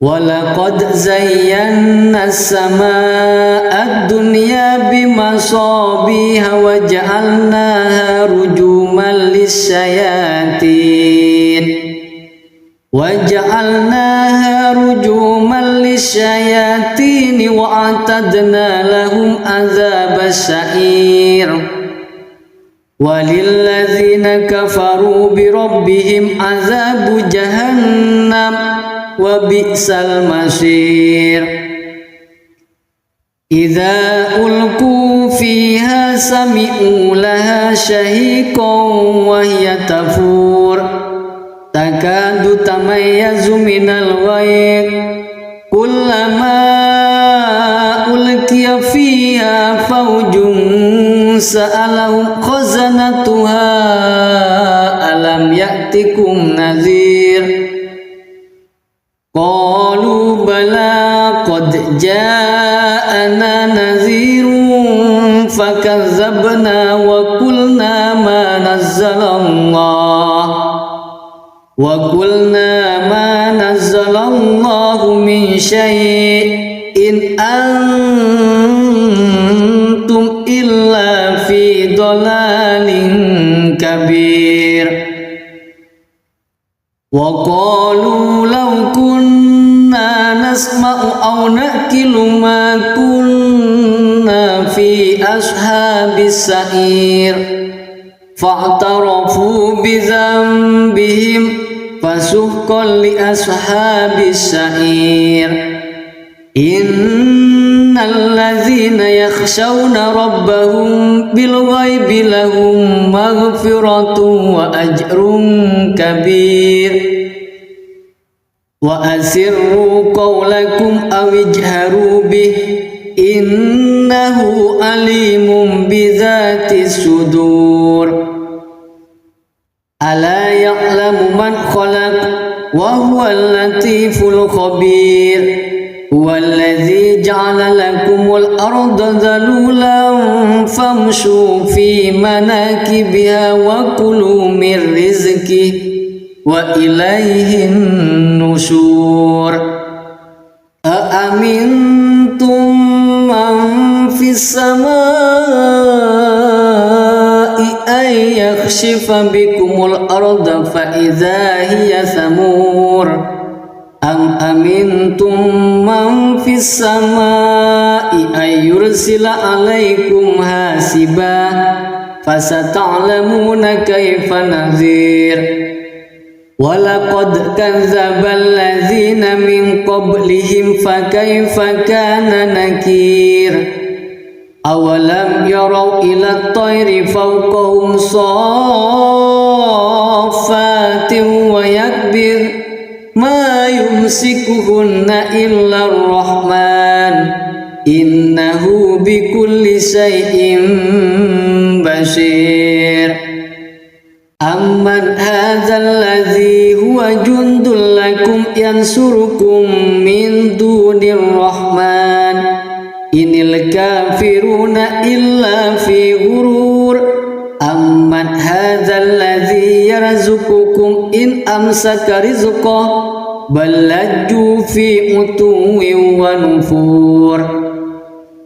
Walaqad zayyana as-samaa'a ad-dunya bimasabiha wa ja'alnaha rujuman lis-syayatin wa a'tadna lahum adzabas sa'ir. Walilladzina kafaru bi rabbihim adzabu jahannam wa bi'sal masir. Idza ulqu fiha sami'u laha shahiqan wa hiya tafur takadu tamayyazu minal ghayz kullama ulqiya fiha fawjun سألهم خزنتها ألم يأتكم نذير قالوا بلى قد جاءنا نذير فكذبنا وقلنا ما نزل الله من شيء إن أنتم إلا في ضلال كبير وقالوا لو كنا نسمع أو نأكل ما كنا في أصحاب السعير فاعترفوا بذنبهم فسحقا لأصحاب السعير إن الذين يخشون ربهم بالغيب لهم مغفرة وأجر كبير وأسروا قولكم أو اجهروا به إنه عليم بذات الصدور ألا يعلم من خلق وهو اللطيف الخبير هو الذي جعل لكم الأرض ذلولا فامشوا في مناكبها وكلوا من رزقه وإليه النشور أأمنتم من في السماء أن يخسف بكم الأرض فإذا هي ثمور أم أمنتم من في السماء أن يرسل عليكم حاسبا فستعلمون كيف نذير ولقد كذب الذين من قبلهم فكيف كان نكير أولم يروا إلى الطير فوقهم صافات ويكبر ما يمسكهن إلا الرحمن إنه بكل شيء بصير أمن هذا الذي هو جند لكم ينصركم من دون الرحمن إن الكافرون إلا في غرور أمن هذا الذي يرزقكم إن أمسك رزقه بل لجوا في عتو ونفور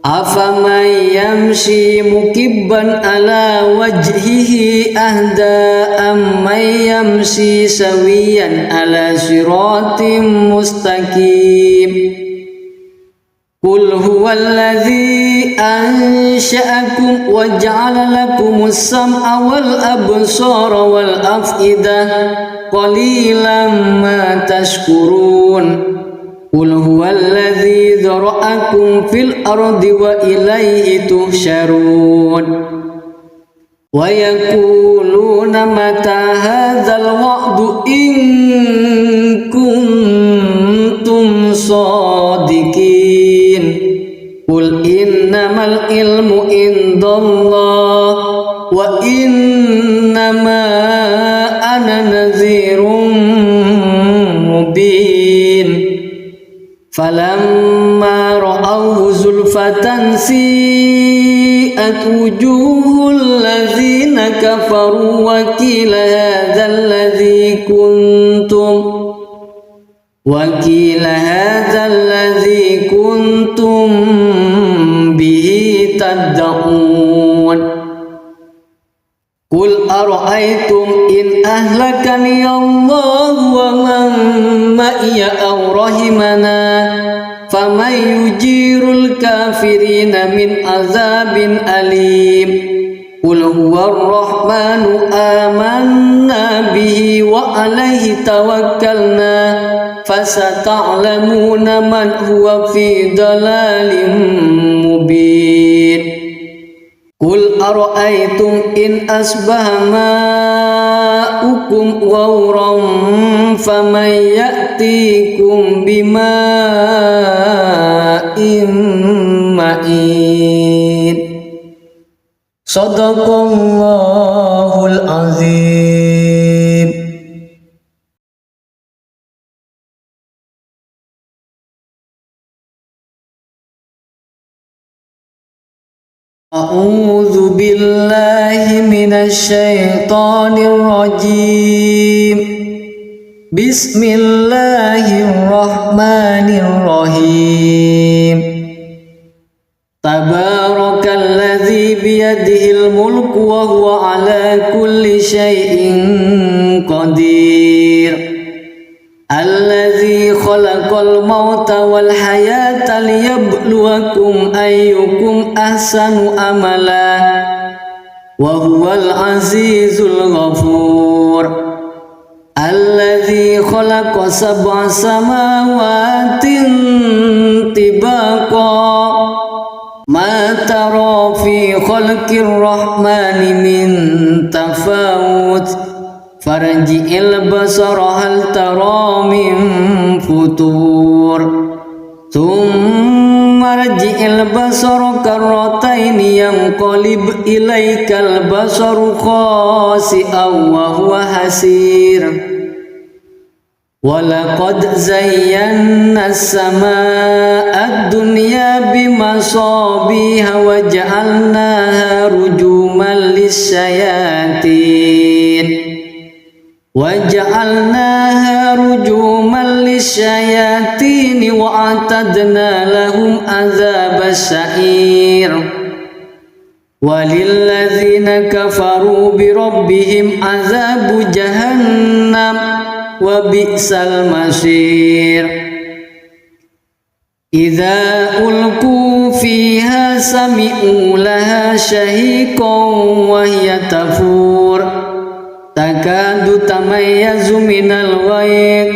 أفمن يمشي مكبا على وجهه أهدى أمن يمشي سويا على صراط مستقيم قل هو الذي أنشأكم وجعل لكم السمع والأبصار والأفئدة قليلا ما تشكرون قل هو الذي ذرأكم في الأرض وإليه تحشرون ويقولون متى هذا الوعد إن كنتم صادقين قل إنما العلم عند الله وإنما أنا نذير مبين فلما رأوه زلفة سيئت وجوه الذين كفروا وقيل هذا الذي كنتم به تدعون قل أرأيتم إن أهلكني الله ومن معي أو رحمنا فمن يجير الكافرين من عذاب أليم قل هو الرحمن آمنا به وعليه توكلنا فستعلمون من هو في ضلال مبين قل أرأيتم إن أصبح ماؤكم غورا فمن يأتيكم بماء معين Sadaqallahul azim. A'udzu billahi minasy syaithanir rajim. Bismillahirrahmanirrahim. Tabarakalladzi biyadihil mulku wa huwa ala kulli syai'in qadir. Alladzi khalaqal mauta wal hayata liyabluwakum ayyukum ahsanu amala wa huwal azizul ghafur. Alladzi khalaqa sab'a samawatin tibaqa ma tara fi khalqir rahmani min tafawut farji'il basara hal tara min futur thumma rji'il basara karrataini yanqalib ilaikal basaru khasi'an wa huwa hasir. Walaqad zayyana as-samaa'a ad-dunya bimasabiha wa ja'alnaha rujuman lis-syayatin wa a'tadna lahum adzabas sa'ir. Walilladzina kafaru bi rabbihim adzabu jahannam wa bi'sal masir. Idza ulqu fiha sami'u laha shahiqan wa hiya tafur takadu tamayyazu minal ghayz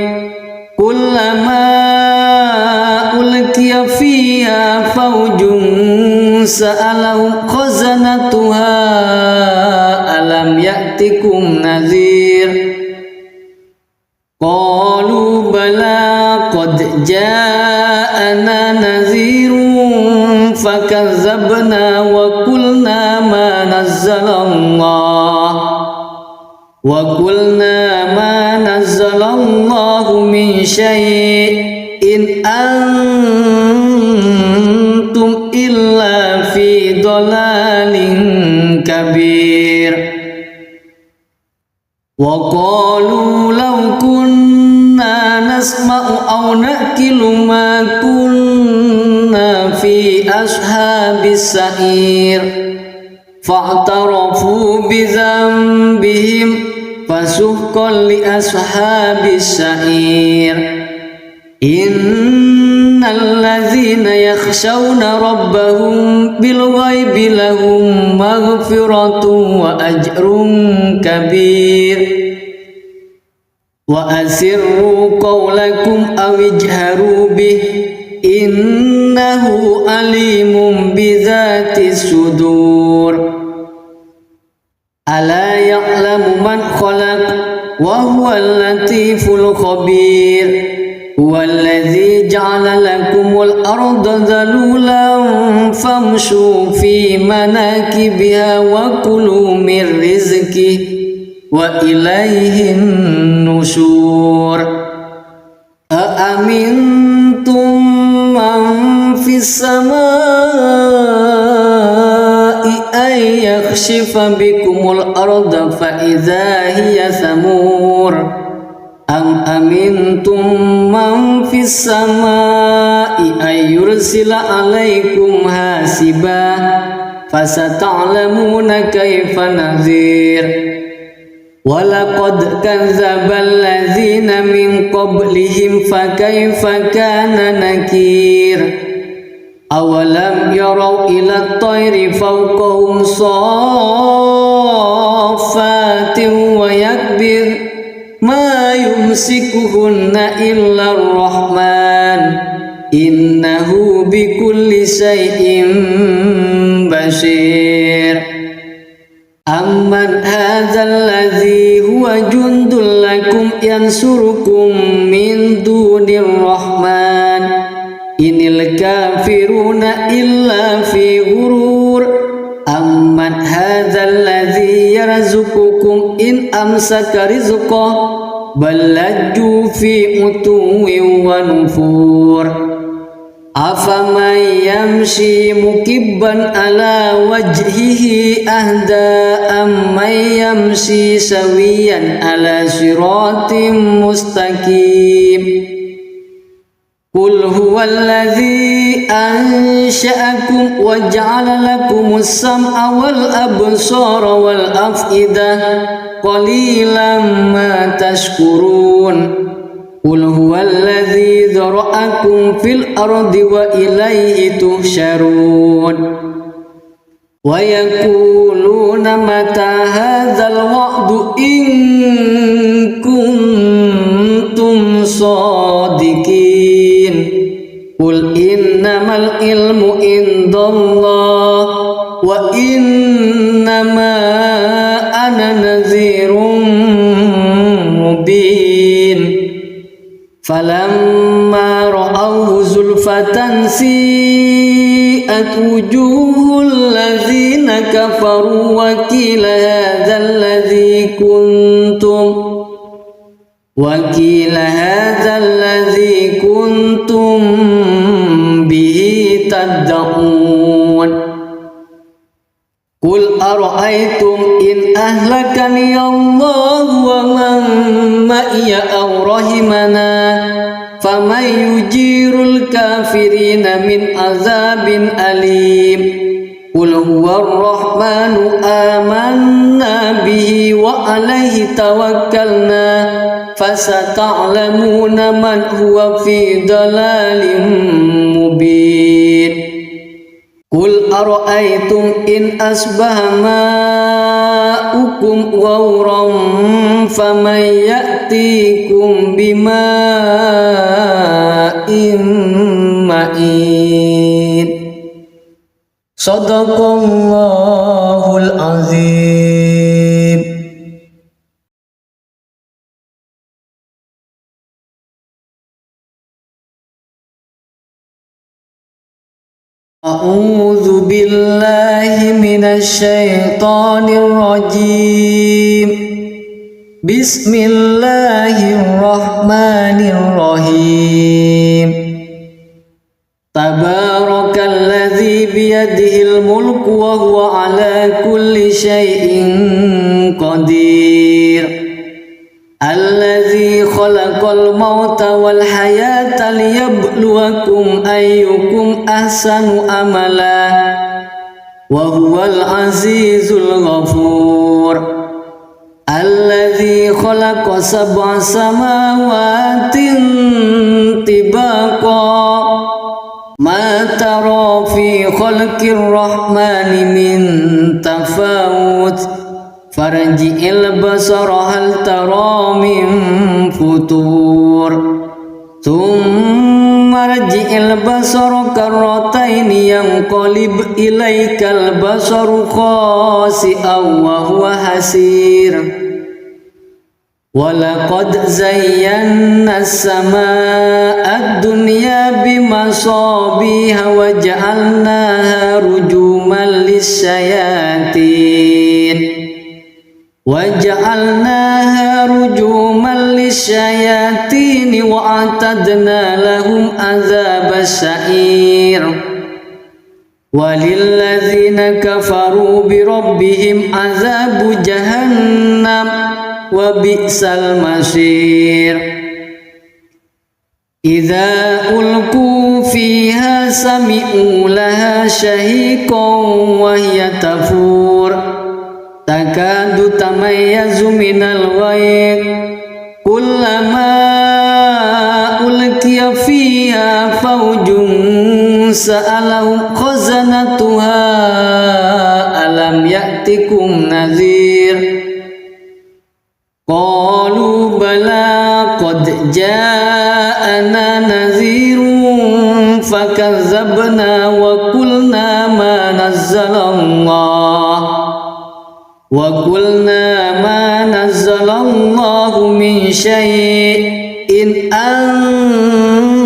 kullama ulqiya fiha fawjun sa'alahum khazanatuha alam ya'tikum nadhir. Qalu bala qad ja'ana nadhirun fakazzabna wa qulna ma nazzalallahu min syai'in antum illa fi dhalalin kabir. Wa qalu law kunna nasma'u aw naqilu ma kunna fi ashabis sa'ir fa'tarafu bi dhanbihim fasuhqan li ashabis sa'ir. Innal ladzina yakhshawna rabbahum bil ghaibi lahum maghfiratun wa ajrun kabir. Wa asirru qawlakum aw ijharu bih innahu alimun bidzatis sudur. Ala ya'lamu man khalaq wa huwal latiful khabir. Huwallazi ja'ala lakumul arda dhalulan famshu fi manakibiha wa kulu min rizqihi wa ilaihin nusyur. Aamintum man fis samaa'i ay yakhshifa bikumul arda fa idza hiya thamur. Am amintum man fis samaa'i ay yursila alaikum hasiba fasata'lamuna kaifa nadhir. Walaqad kadzdzabal ladzina min qablihim fakaifa kana nakir. Awalam yarau ila at-tayri fawqahum saffatin wa yakbir ma yumsikuhunna illa ar-rahman innahu bikulli syai'in basir. Amman hadzal ladzi huwa jundul lakum yansurukum min dunir rahman inil kafiruna illa fi ghurur. Amman هذا الذي يرزقكم إن أمسك رزقه بل لجوا في عتو ونفور أفمن يمشي مكبا على وجهه أهدى أمن يمشي سويا على صراط مستقيم قل هو الذي أنشأكم وجعل لكم السمع والأبصار والأفئدة قليلا ما تشكرون قل هو الذي ذرأكم في الأرض وإليه تحشرون ويقولون متى هذا الوعد إن كنتم صادقين قل إنما العلم عند الله وإنما أنا نذير مبين فلما رأوه زلفة سيئت وجوه الذين كفروا وقيل هذا الذي كنتم به تدعون قل أرأيتم إن أهلكني الله ومن معي أو رحمنا فمن يجير الكافرين من عذاب أليم قل هو الرحمن آمنا به وعليه توكلنا فستعلمون من هو في ضلال مبين قل أرأيتم إن أصبح ماؤكم غورا فمن يأتيكم بماء معين صدق الله العظيم. أعوذ بالله من الشيطان الرجيم بسم الله الرحمن الرحيم تبارك الذي بيده الملك وهو على كل شيء قدير الذي خلق الموت والحياة ليبلوكم أيكم أحسن عملا وهو العزيز الغفور الذي خلق 7 سماوات طباقا ما ترى في خلق الرحمن من تفاوت فارجع البصر هل ترى من فطور ثم ارجع البصر كرتين ينقلب إليك البصر خاسئا وهو حسير ولقد زينا السماء الدنيا بمصابيح وجعلناها رجوما للشياطين وأعتدنا لهم عذاب السعير وللذين كفروا بربهم عذاب جهنم وبئس المصير إذا ألقوا فيها سمعوا لها شهيقا وهي تفور تكاد تميز من الغيظ كلما ألقي فيها فوج سألهم خزنتها ألم يأتكم نذير قالوا بلى قد جاءنا نذير فكذبنا وقلنا ما نزل الله من شيء إن أنتم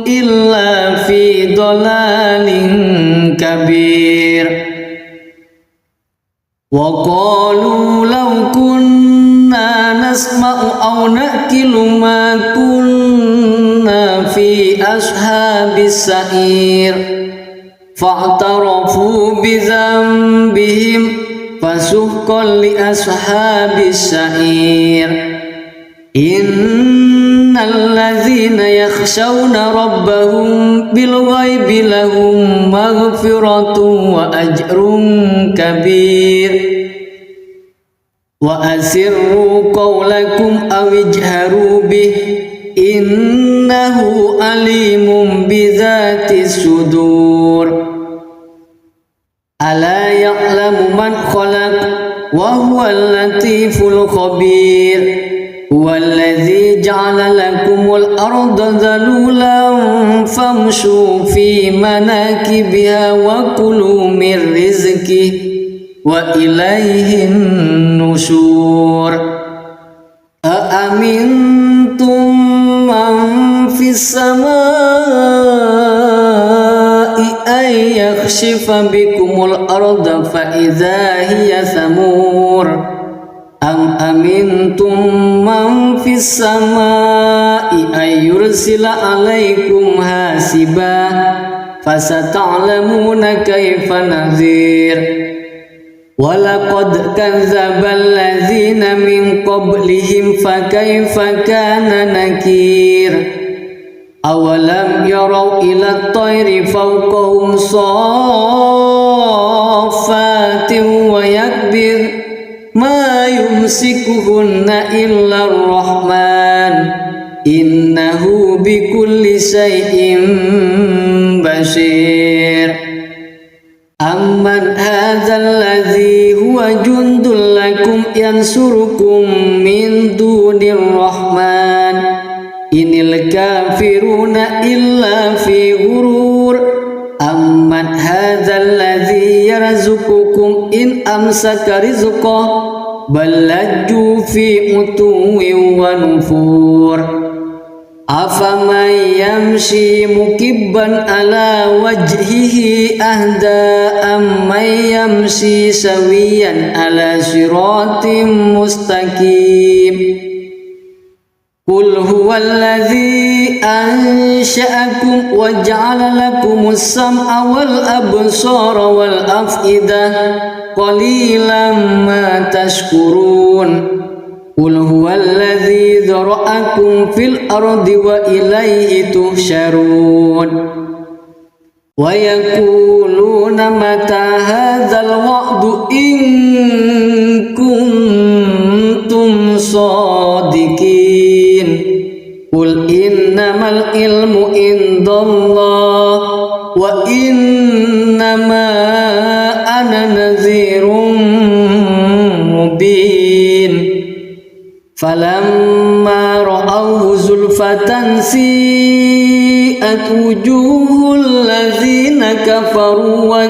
إلا في ضلال كبير وقالوا لو كنا نسمع أو نأكل ما كنا في أصحاب السعير فاعترفوا بذنبهم فسحقا لأصحاب السعير إن الذين يخشون ربهم بالغيب لهم مغفرة وأجر كبير وأسروا قولكم أو اجهروا به إنه عليم بذات الصدور ألا يعلم من خلق وهو اللطيف الخبير هو الذي جعل لكم الأرض ذلولا فامشوا في مناكبها وكلوا من رزقه وإليه النشور أأمنتم من في السماء أن يخسف بكم الأرض فإذا هي ثمور أم أمنتم من في السماء أن يرسل عليكم حاسبا فستعلمون كيف نذير ولقد كذب الذين من قبلهم فكيف كان نكير أولم يروا إلى الطير فوقهم صافات ويكبر ما يمسكهن إلا الرحمن إنه بكل شيء بصير أمن هذا الذي هو جند لكم ينصركم من دون الرحمن إن الكافرون إلا في غرور أمن هذا الذي يرزقكم إن أمسك رزقه بل لجوا في عتو ونفور أفمن يمشي مكبا على وجهه أهدى أمن يمشي سويا على صراط مستقيم قل هو الذي أنشأكم وجعل لكم السمع والأبصار والأفئدة قليلا ما تشكرون قل هو الذي ذرأكم في الأرض وإليه تحشرون ويقولون متى هذا الوعد إن كنتم صادقين قل إنما العلم عند الله وإنما أنا نذير مبين فلما رأوه زلفة سيئت وجوه الذين كفروا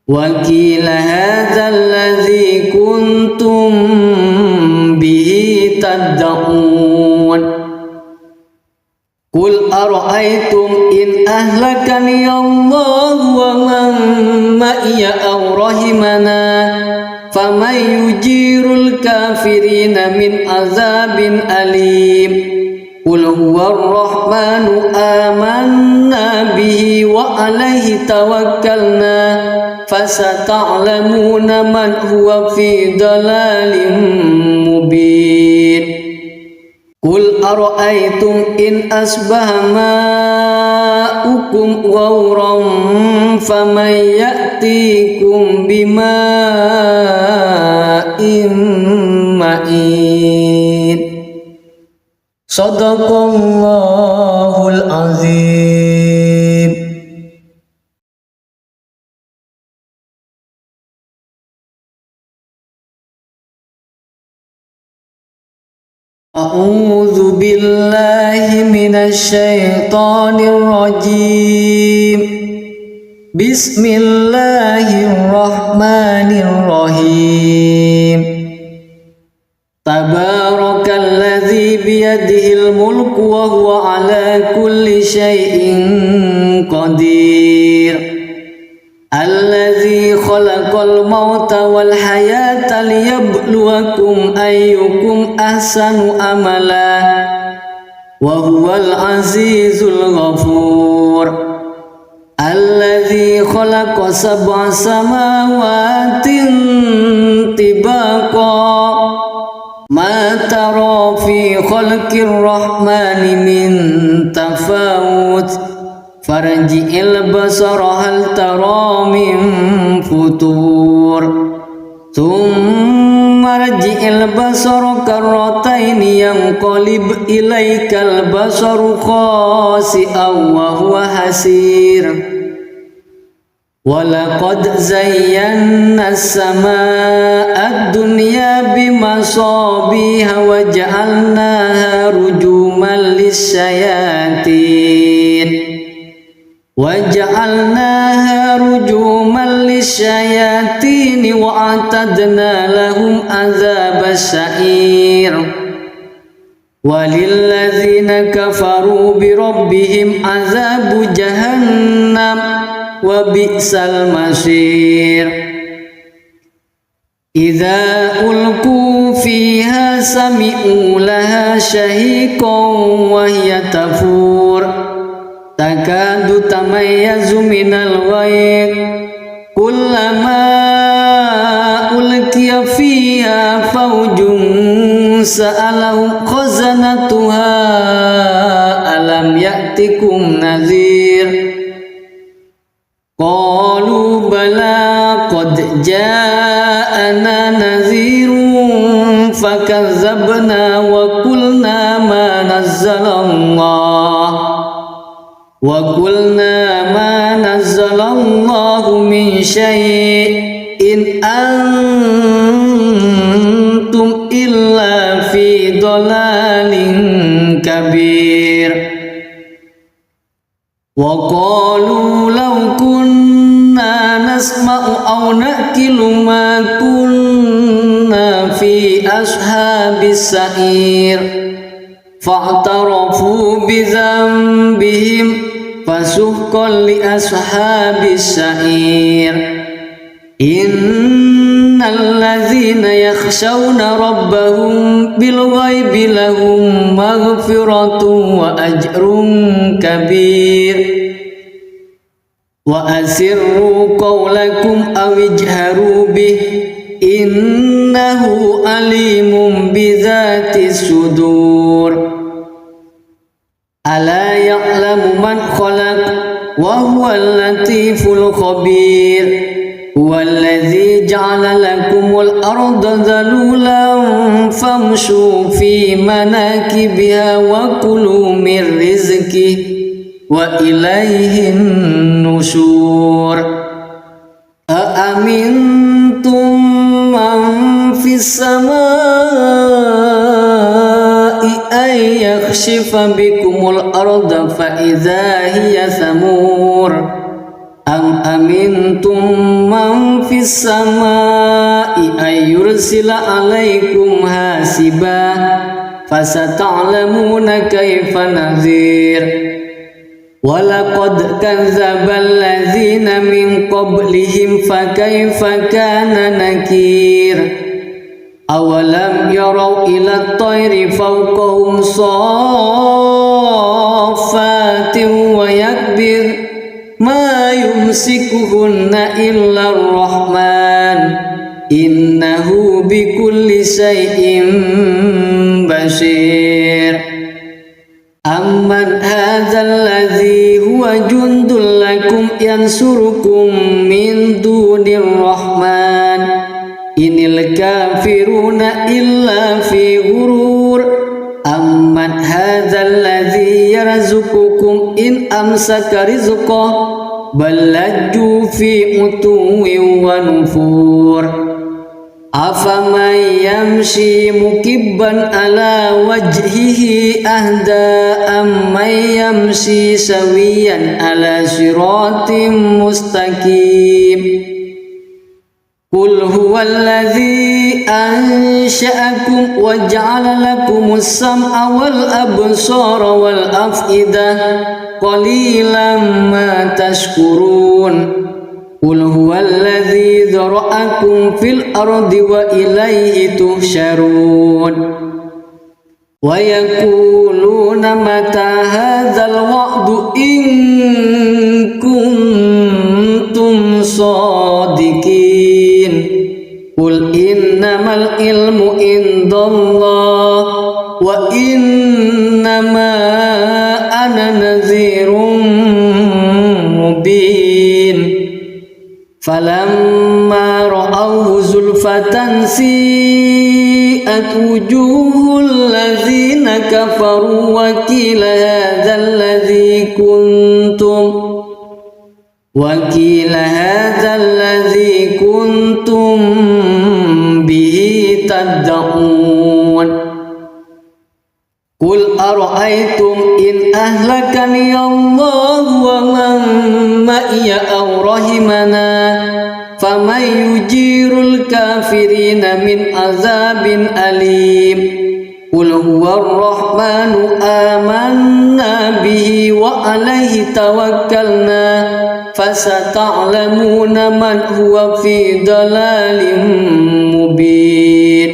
وقيل هذا الذي كنتم به تدعون قل أرأيتم إن أهلكني الله ومن معي أو رحمنا فمن يجير الكافرين من عذاب أليم قل هو الرحمن آمنا به وعليه توكلنا فستعلمون من هو في ضلال مبين قل أرأيتم إن أصبح ماؤكم غورا فمن يأتيكم بماء معين صدق الله العظيم. أعوذ بالله من الشيطان الرجيم. بسم الله الرحمن الرحيم. تبارك الذي بيده الملك وهو على كل شيء قدير. Allazi khalaqal mauta wal hayata liyabluwakum ayyukum ahsanu amala wa huwal azizul ghafur. Allazi khalaqa sab'a samawatin tibaqa ma tara fi khalqir rahmani min tafawut farji'il basara hal tara min futur thumma rji'il basara karrataini yanqalib ilaikal basaru khasi'an wa huwa hasir. Walaqad zayyana as-samaa'a ad-dunya bimasabiha wa ja'alnaha rujuman lis-syayatin wa a'tadna lahum adzabas sa'ir. Walilladzina kafaru bi rabbihim adzabu jahannam wa bi'sal masir. Idza ulqu fiha sami'u laha shahiqan wa hiya tafur takadu tamayyazu minal ghayz kullama ulqiya fiha fawjun sa'alahum khazanatuha alam ya'tikum nadhir. Qalu bala qad ja'ana nadhirun fakazzabna wa qulna ma nazzalallahu min syai'in antum illa fi dhalalin kabir. Wa qalu law kunna nasma'u aw naqilu ma kunna fi ashabis sa'ir fa'tarafu bi dhanbihim fasuhqan li ashabis sa'ir. Innal ladzina yakhshawna rabbahum bil ghaibi lahum maghfiratun wa ajrun kabir. Wa asirru qawlakum aw ijharu bih innahu alimun bidzatis sudur. Ala ya'lamu man khalaq wa huwal latiful khabir. Huwallazi ja'ala lakumul arda dhalulan famshu fi manakibiha wa kulu min rizqihi wa ilaihin nusyur. Aamintum man fis samaa'i ay yakhshifa bikumul arda fa idza hiya thamur. Am amintum man fis samaa'i ay yursila alaikum hasiba fasata'lamuna kaifa nadhir. Walaqad kadzdzabal ladzina min qablihim fakaifa kana nakir. Awalam yarau ila at-tayri fawqahum saffatin wa yakbir ma yumsikuhunna illa ar-rahman innahu bikulli syai'in basir. Amman hadzal ladzi huwa jundul lakum yansurukum min dunir rahman inil kafiruna illa fi ghurur. Amman hadzal ladzi yarzuqukum in amsaka rizqah bal lajju fi utuwin wa nufur. Afaman yamshi mukibban ala wajhihi ahda amman yamshi sawiyan ala siratim mustaqim. Qul huwallazi ansha'akum wa ja'ala lakumus sam'a wal absara wal af'idah qalilan ma tashkurun. قل هو الذي ذرأكم في الأرض وإليه تحشرون ويقولون متى هذا الوعد إن كنتم صادقين قل إنما العلم عند الله وإنما أنا نذير مبين فلما رأوه زلفة سيئت وجوه الذين كفروا وقيل هذا الذي كنتم به تدعون قل أرأيتم إن أهلكني الله ومن معي أو رحمنا فمن يجير الكافرين من عذاب أليم قل هو الرحمن آمنا به وعليه توكلنا فستعلمون من هو في ضلال مبين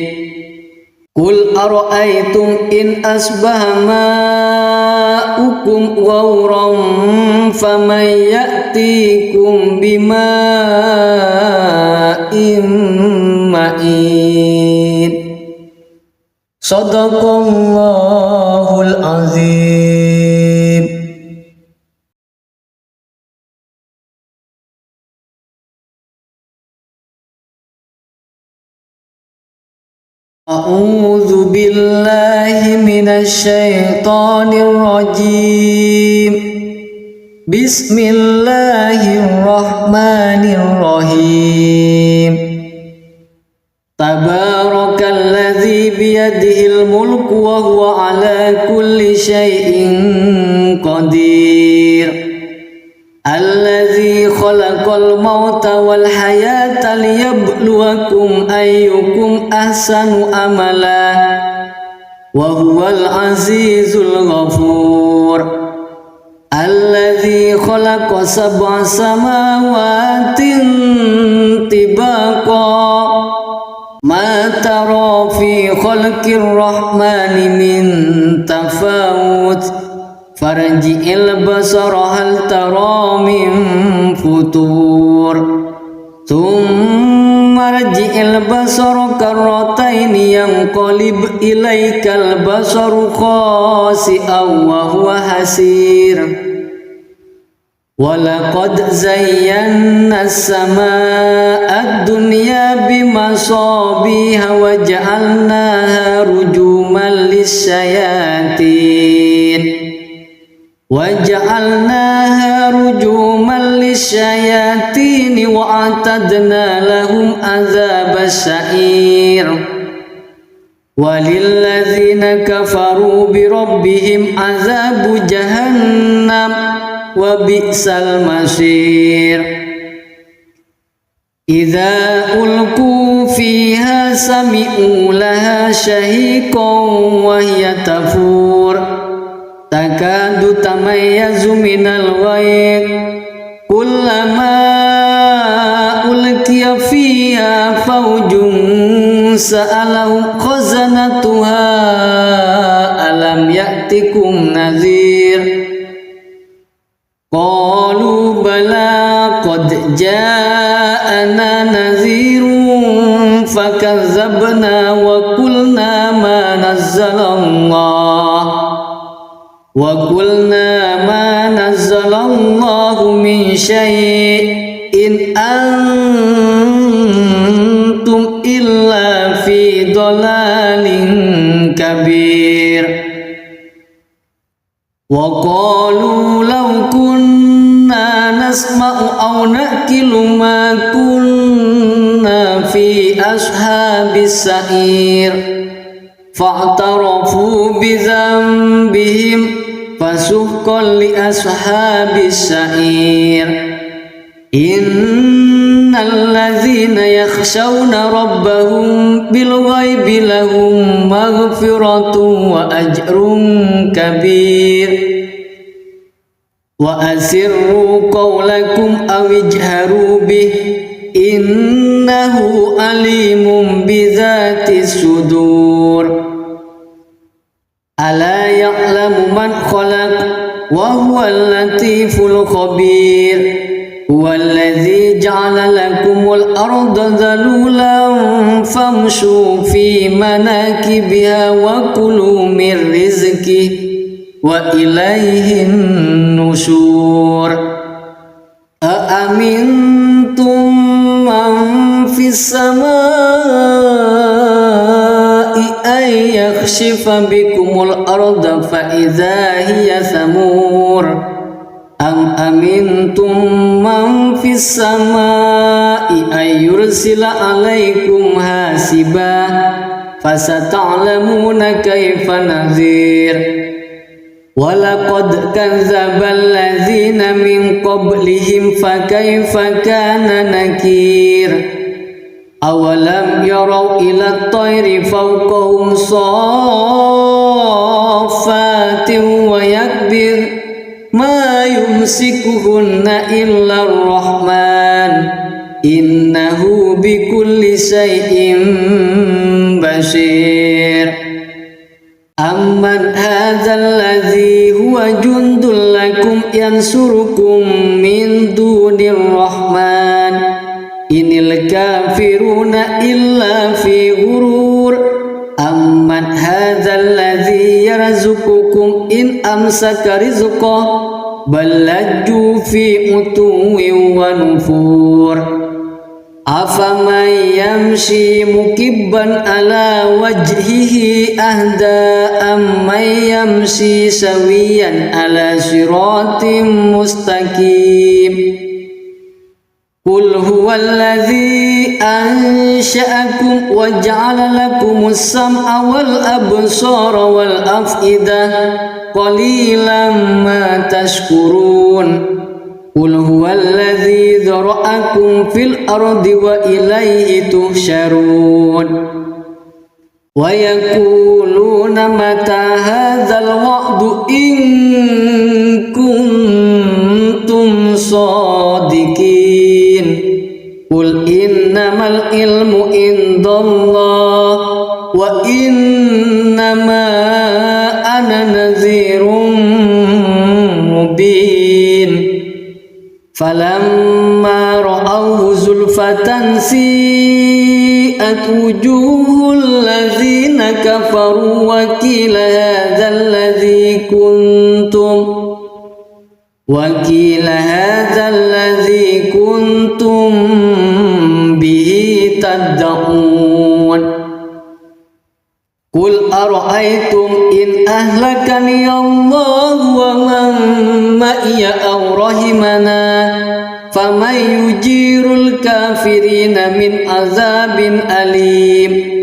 قل أرأيتم إن أصبح ماؤكم غورا فمن يأتيكم بماء معين صدق الله العظيم. أعوذ بالله من الشيطان الرجيم بسم الله الرحمن الرحيم تبارك الذي بيده الملك وهو على كل شيء قدير الذي خلق الموت والحياة ليبلوكم أيكم أحسن عملا وهو العزيز الغفور الذي خلق 7 سماوات طباقا ما ترى في خلق الرحمن من تفاوت فارجع البصر هل ترى من فطور ثم ارجع البصر كرتين ينقلب إليك البصر خاسئا وهو حسير ولقد زينا السماء الدنيا بمصابيح وجعلناها رجوما للشياطين وأعتدنا لهم عذاب السعير وللذين كفروا بربهم عذاب جهنم وبئس المصير إذا ألقوا فيها سمعوا لها شهيقا وهي تفور تكاد تميز من الغيظ كلما ألقي فيها فوج سألهم خزنتها ألم يأتكم نذير قالوا بلى قد جاءنا نذير فكذبنا وقلنا ما نزل الله من شيء إن أنتم إلا في ضلال كبير وقالوا لو كنا نسمع أو نأكل ما كنا في أصحاب السعير فاعترفوا بذنبهم فسحقا لأصحاب السعير إن الذين يخشون ربهم بالغيب لهم مغفرة وأجر كبير وأسروا قولكم أو اجهروا به إنه عليم بذات الصدور ألا يعلم من خلق وهو اللطيف الخبير هو الذي جعل لكم الأرض ذلولا فامشوا في مناكبها وكلوا من رزقه وإليه النشور أأمنتم من في السماء أن يخسف بكم الأرض فإذا هي ثمور أم أمنتم من في السماء أن يرسل عليكم حاسبا فستعلمون كيف نذير ولقد كذب الذين من قبلهم فكيف كان نكير أولم يروا إلى الطير فوقهم صافات ويكبر ما يمسكهن إلا الرحمن إنه بكل شيء بصير أمن هذا الذي هو جند لكم ينصركم من دون الرحمن إن الكافرون إلا في غرور أمن هذا الذي يرزقكم إن أمسك رزقه بل لجوا في عتو ونفور أفمن يمشي مكبا على وجهه أهدى أمن يمشي سويا على صراط مستقيم قل هو الذي أنشأكم وجعل لكم السمع والأبصار والأفئدة قليلا ما تشكرون قل هو الذي ذرأكم في الأرض وإليه تحشرون ويقولون متى هذا الوعد إن كنتم صادقين قل إنما العلم عند الله وإنما أنا نذير مبين فلما رأوه زلفة سيئت وجوه الذين كفروا وقيل هذا الذي كنتم به تدعون قل أرأيتم إن أهلكني الله ومن معي أو رحمنا فمن يجير الكافرين من عذاب أليم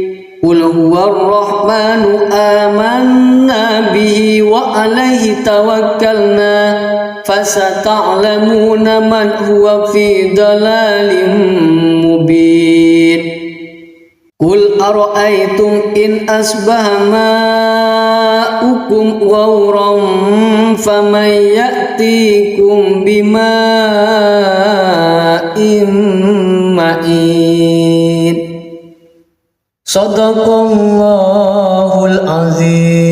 قل هو الرحمن آمنا به وعليه توكلنا فستعلمون من هو في ضلال مبين قل أرأيتم إن أصبح ماؤكم غورا فمن يأتيكم بماء معين صدق الله العظيم.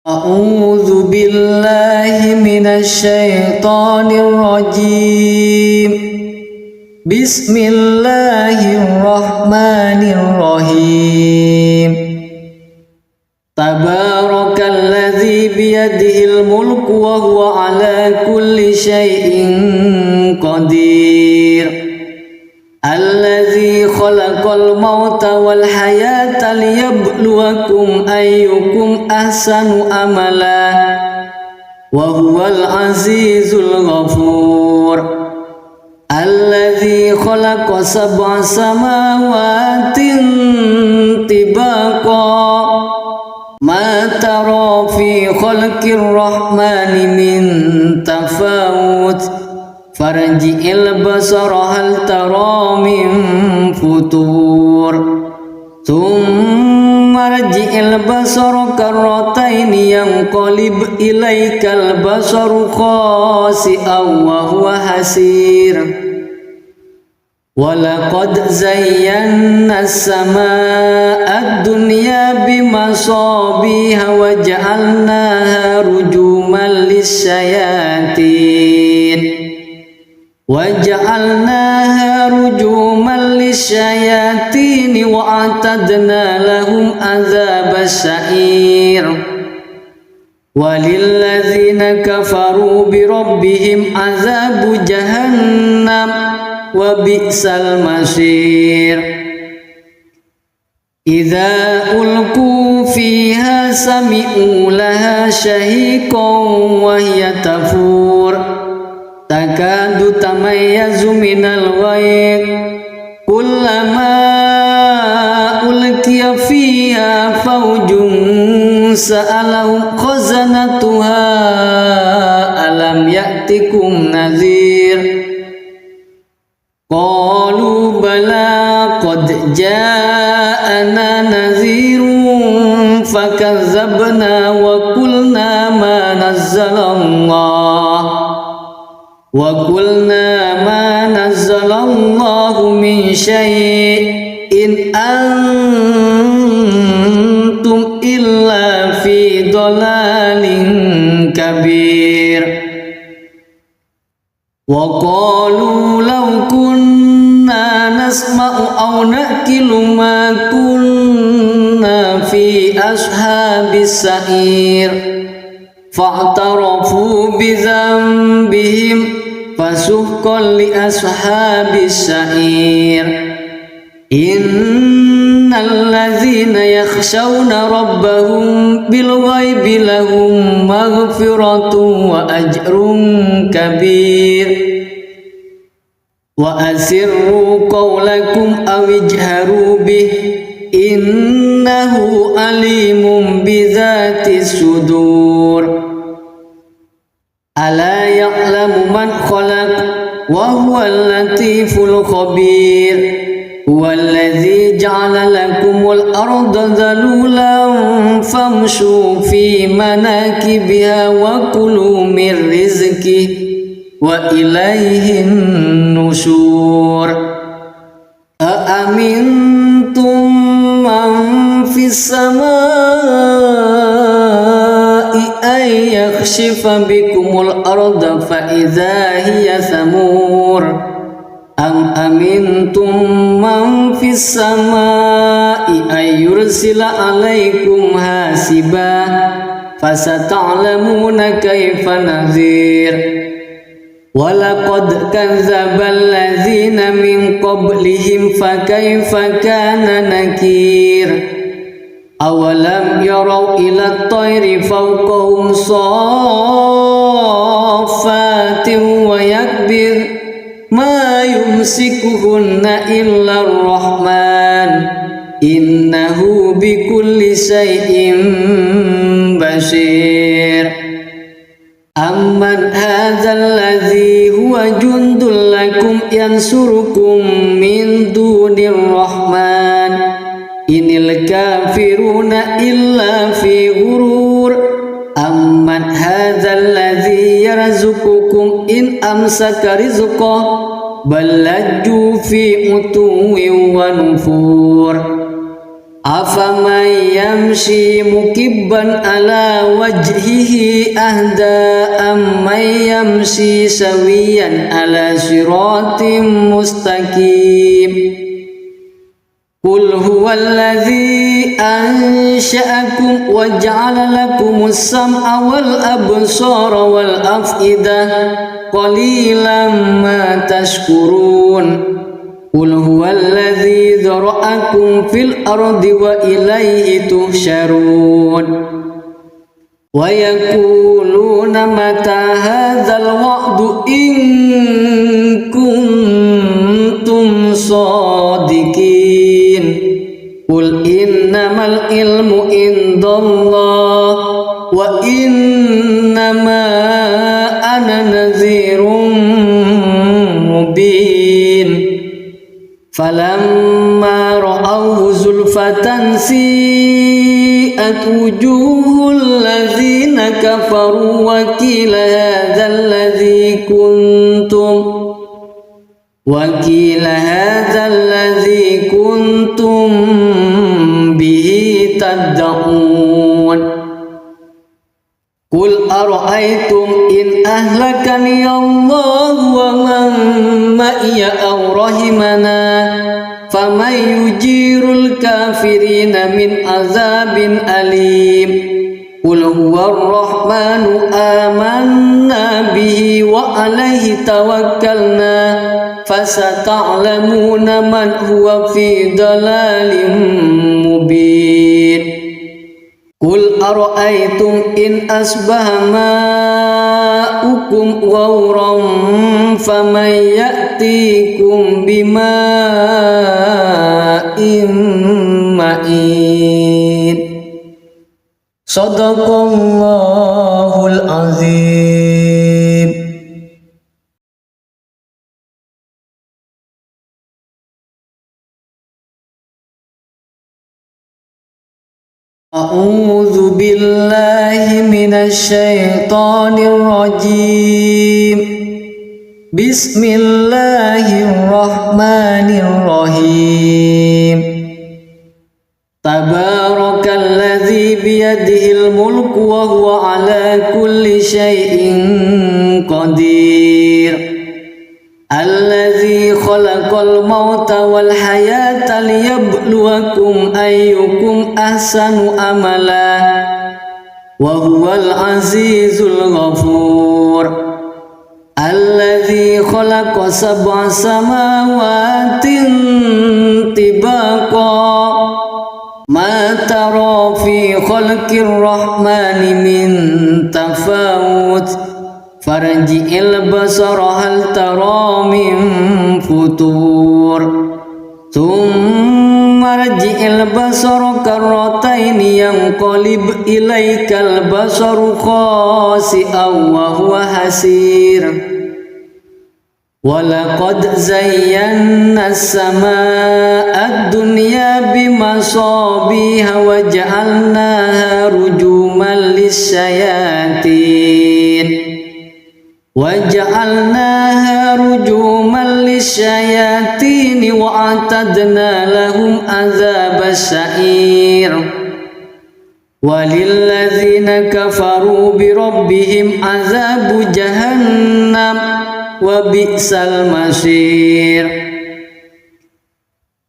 أعوذ بالله من الشيطان الرجيم بسم الله الرحمن الرحيم تبارك الذي بيده الملك وهو على كل شيء قدير الذي خلق الموت والحياة ليبلوكم أيكم أحسن عملا وهو العزيز الغفور الذي خلق 7 سماوات طباقا ما ترى في خلق الرحمن من تفاوت farji'il basara hal tara min futur thumma rji'il basara karrataini yanqalib ilaikal basaru khasi'an wa huwa hasir walaqad zayyana as-samaa'a ad-dunya bimasabiha wa ja'alnaha rujuman lisyayatin wa a'tadna lahum adzabas sa'ir walilladzina kafaru bi rabbihim adzabu jahannam wa bi'sal masir idza ulqu fiha sami'u laha shahiqan wa hiya tafur takadu tamayyazu minal ghayr kullama ulqiya fiha fawjun sa'alahum khazanatuha alam ya'tikum nadhir qalu bala qad ja'ana nadhirun fakazzabna wa qulna ma nazzalallahu min syai'in antum illa fi dhalalin kabir wa qalu law kunna nasma'u aw naqilu ma kunna fi ashabis sa'ir fa'tarafu bi dhanbihim fasuhqan li ashabis sa'ir innal ladzina yakhshawna rabbahum bil ghaibi lahum maghfiratun wa ajrun kabir wa asirru qawlakum aw ijharu bih innahu alimun bidzatis sudur ala ya'lamu man khalaq wa huwal latiful khabir huwallazi ja'ala lakumul arda dhalulan famshu fi manakibiha wa kulu min rizqihi wa ilaihin nusyur aamintum man fis samaa'i ay yakhshifa bikumul arda fa idza hiya thamur am amintum man fis samaa'i ay yursila alaikum hasiba fasata'lamuna kaifa nadhir walaqad kadzdzabal ladzina min qablihim fakaifa kana nakir awalam yarau ila at-tayri fawqahum saffatin wa yakbir ma yumsikuhunna illa ar-rahman innahu bikulli syai'in basir amman hadzal ladzi huwa jundul lakum yansurukum min dunir rahman inil kafiruna illa fi ghurur amman hadzal ladzi yarzuqukum in amsaka rizqahu bal lajju fi utuwin wa nufur afaman yamshi mukibban ala wajhihi ahda amman yamshi sawiyan ala siratim mustaqim qul huwallazi ansha'akum wa ja'ala lakumus sam'a wal absara wal af'idah qalilan ma tashkurun qul huwallazi dzara'akum fil ardi wa ilayhi tuhsyarun wa yaquluna mata hadzal wa'du in kuntum shadiqin qul innamal ilmu indallah wa innama ana nadhirun falamma ra'awhu zulfatan si'at wujuhul ladzina kafaru wa qila hadzal ladzi kuntum bihi tad'un. Qul ara'aytum in ahlakani Allah wa man ma'iya aw rahimana faman yujirul kafirina min azabin alim. Qul huwar rahmanu amanna bihi wa alaihi tawakkalna fasata'lamuna man huwa fi dalalin mubin. Qul ara'aytum in asbaha ma'ukum ghauran faman ya'tikum bima'in ma'in. Shadaqallahul azim. A'udzu billahi minasy syaithanir rajim. Bismillahirrahmanirrahim. Tabarakalladzi biyadihil mulku wa huwa ala kulli syai'in qadir. Alladzi khalaqal mauta wal hayata liyabluwakum ayyukum ahsanu amala wa huwal azizul ghafur. Alladzi khalaqa sab'a samawatin tibaqa ma tara fi khalqir rahmani min tafawut farji'il basara hal tara min futur thumma rji'il basara karrataini yanqalib ilaikal basaru khasi'an wa huwa hasir. Walaqad zayyana as-samaa'a ad-dunya bimasabiha wa ja'alnaha rujuman lisyayatin wa a'tadna lahum adzabas sa'ir. Walilladzina kafaru bi rabbihim adzabu jahannam wa bi'sal masir.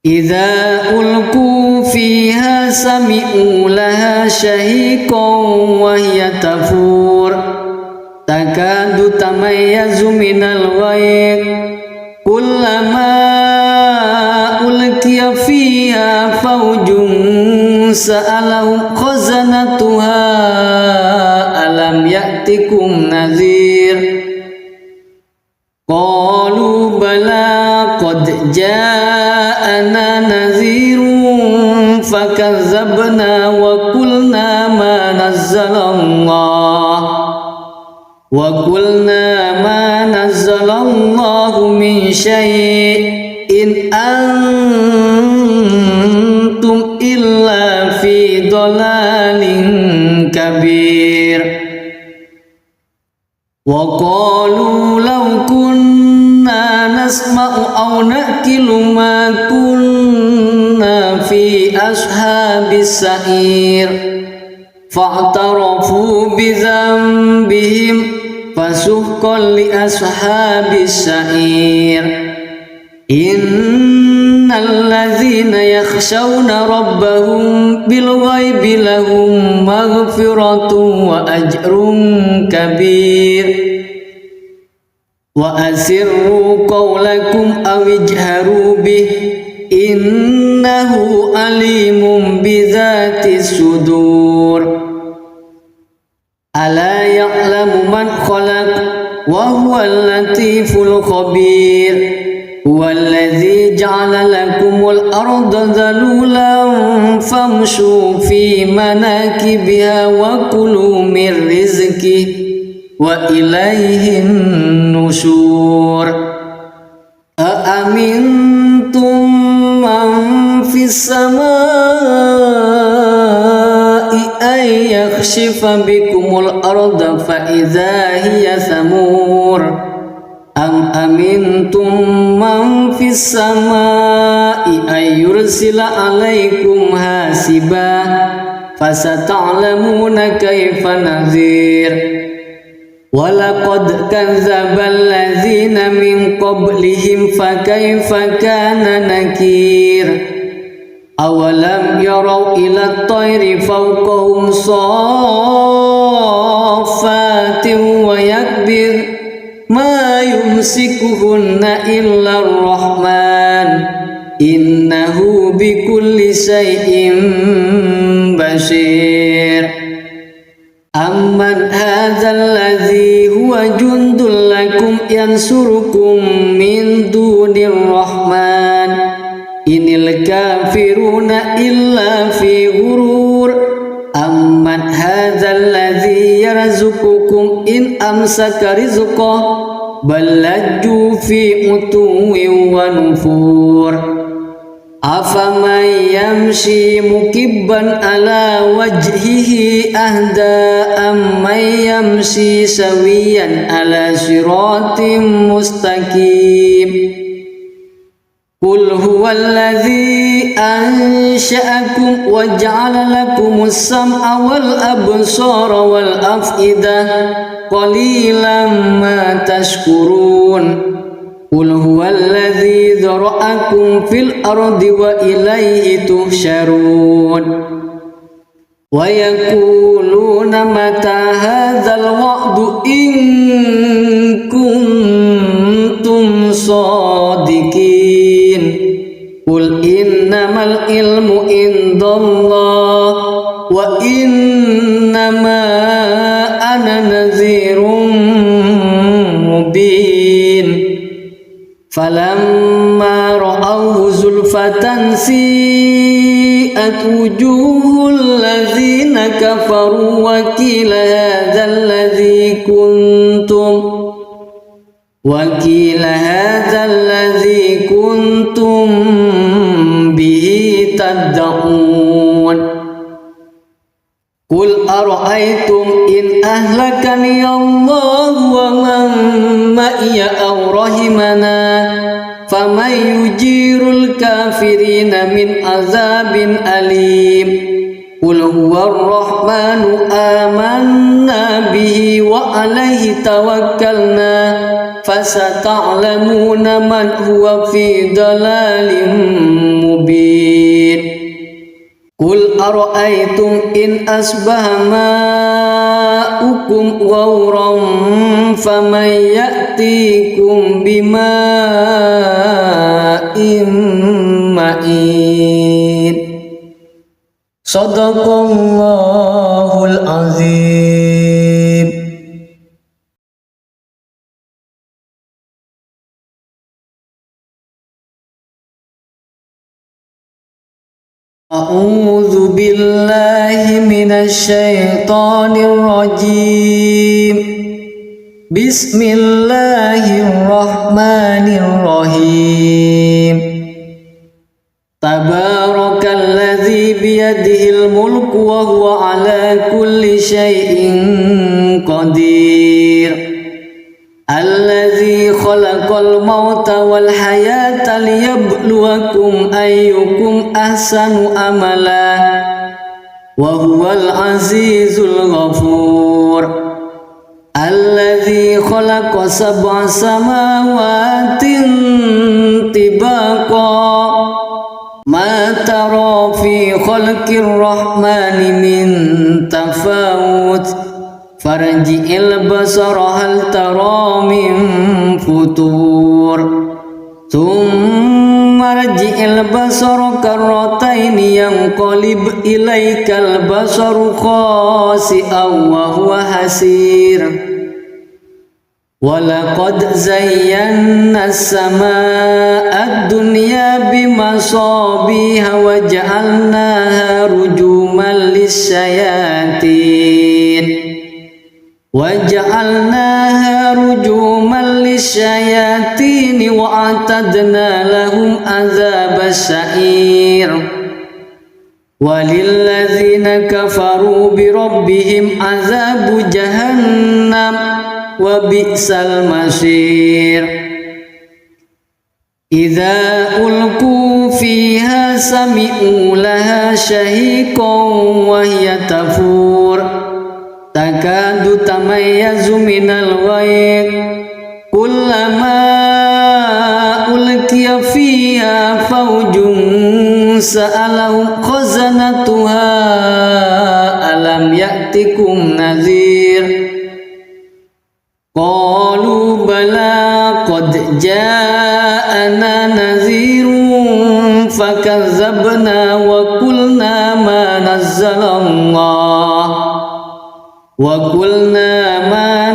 Idza ulqu fiha sami'u laha shahiqan wa hiya tafur takadu tamayyazu minal ghayr kullama ulqiya fiha fawjun sa'alahum khazanatuha alam ya'tikum nadhir. Qalu bala qad ja'ana nadhirun fakazzabna wa qulna ma nazzalallahu min syai'in antum illa fi dhalalin kabir. Wa qalu law kunna nasma'u aw naqilu ma kunna fi ashabis sa'ir fa'tarafu bi dhanbihim fasuhqan li ashabis sa'ir. Innal ladzina yakhshawna rabbahum bil ghaibi lahum maghfiratun wa ajrun kabir. Wa asirru qawlakum aw ijharu bih innahu alimun bidzatis sudur. Ala ya'lamu man khalaq wa huwal latiful khabir. Huwallazi ja'ala lakumul arda dhalulan famshu fi manakibiha wa kulu min rizqihi wa ilaihin nusyur. Aamintum السماء أن يخسف بكم الأرض فإذا هي ثمور أم أمنتم من في السماء أن يرسل عليكم حاسبا فستعلمون كيف نذير ولقد كذب الذين من قبلهم فكيف كان نكير أولم يروا إلى الطير فوقهم صافات ويكبر ما يمسكهن إلا الرحمن إنه بكل شيء بصير أمن هذا الذي هو جند لكم ينصركم من دون الرحمن إن الكافرون إلا في غرور أمن هذا الذي يرزقكم إن أمسك رزقه بل لجوا في عتو ونفور أفمن يمشي مكبا على وجهه أهدى أمن يمشي سويا على صراط مستقيم قل هو الذي أنشأكم وجعل لكم السمع والأبصار والأفئدة قليلا ما تشكرون قل هو الذي ذرأكم في الأرض وإليه تحشرون ويقولون متى هذا الوعد إن كنتم صادقين قل إنما العلم عند الله وإنما أنا نذير مبين فلما رأوه زلفة سيئت وجوه الذين كفروا وقيل هذا الذي كنتم به تدعون قل أرأيتم إن أهلكني الله ومن معي أو رحمنا فمن يجير الكافرين من عذاب أليم قل هو الرحمن آمنا به وعليه توكلنا فستعلمون من هو في ضلال مبين قل أرأيتم إن أصبح ماؤكم غورا فمن يأتيكم بماء معين صدق الله العظيم. أعوذ بالله من الشيطان الرجيم. بسم الله الرحمن الرحيم. تبارك الذي بيده الملك وهو على كل شيء قدير. الذي خلق الموت والحياة ليبلوكم أيكم أحسن عملا وهو العزيز الغفور. الذي خلق 7 سماوات طباقا ما ترى في خلق الرحمن من تفاوت فارجع البصر هل ترى من فطور ثم ارجع البصر كرتين ينقلب إليك البصر خاسئا وهو حسير. ولقد زينا السماء الدنيا بمصابيح وجعلناها رجوما للشياطين وأعتدنا لهم عذاب السعير. walilladzina kafaru birabbihim azabu jahannam wa bi'sal masir. Idza ulqu fiha sami'u laha shahiqan wa hiya tafur takadu tamayyazu minal ghayz kullama ulqiya fiha fawjun sa'alahum khazanatuha alam ya'tikum nadhir qalu bala qad ja'ana nadhirun fakazzabna wa qulna ma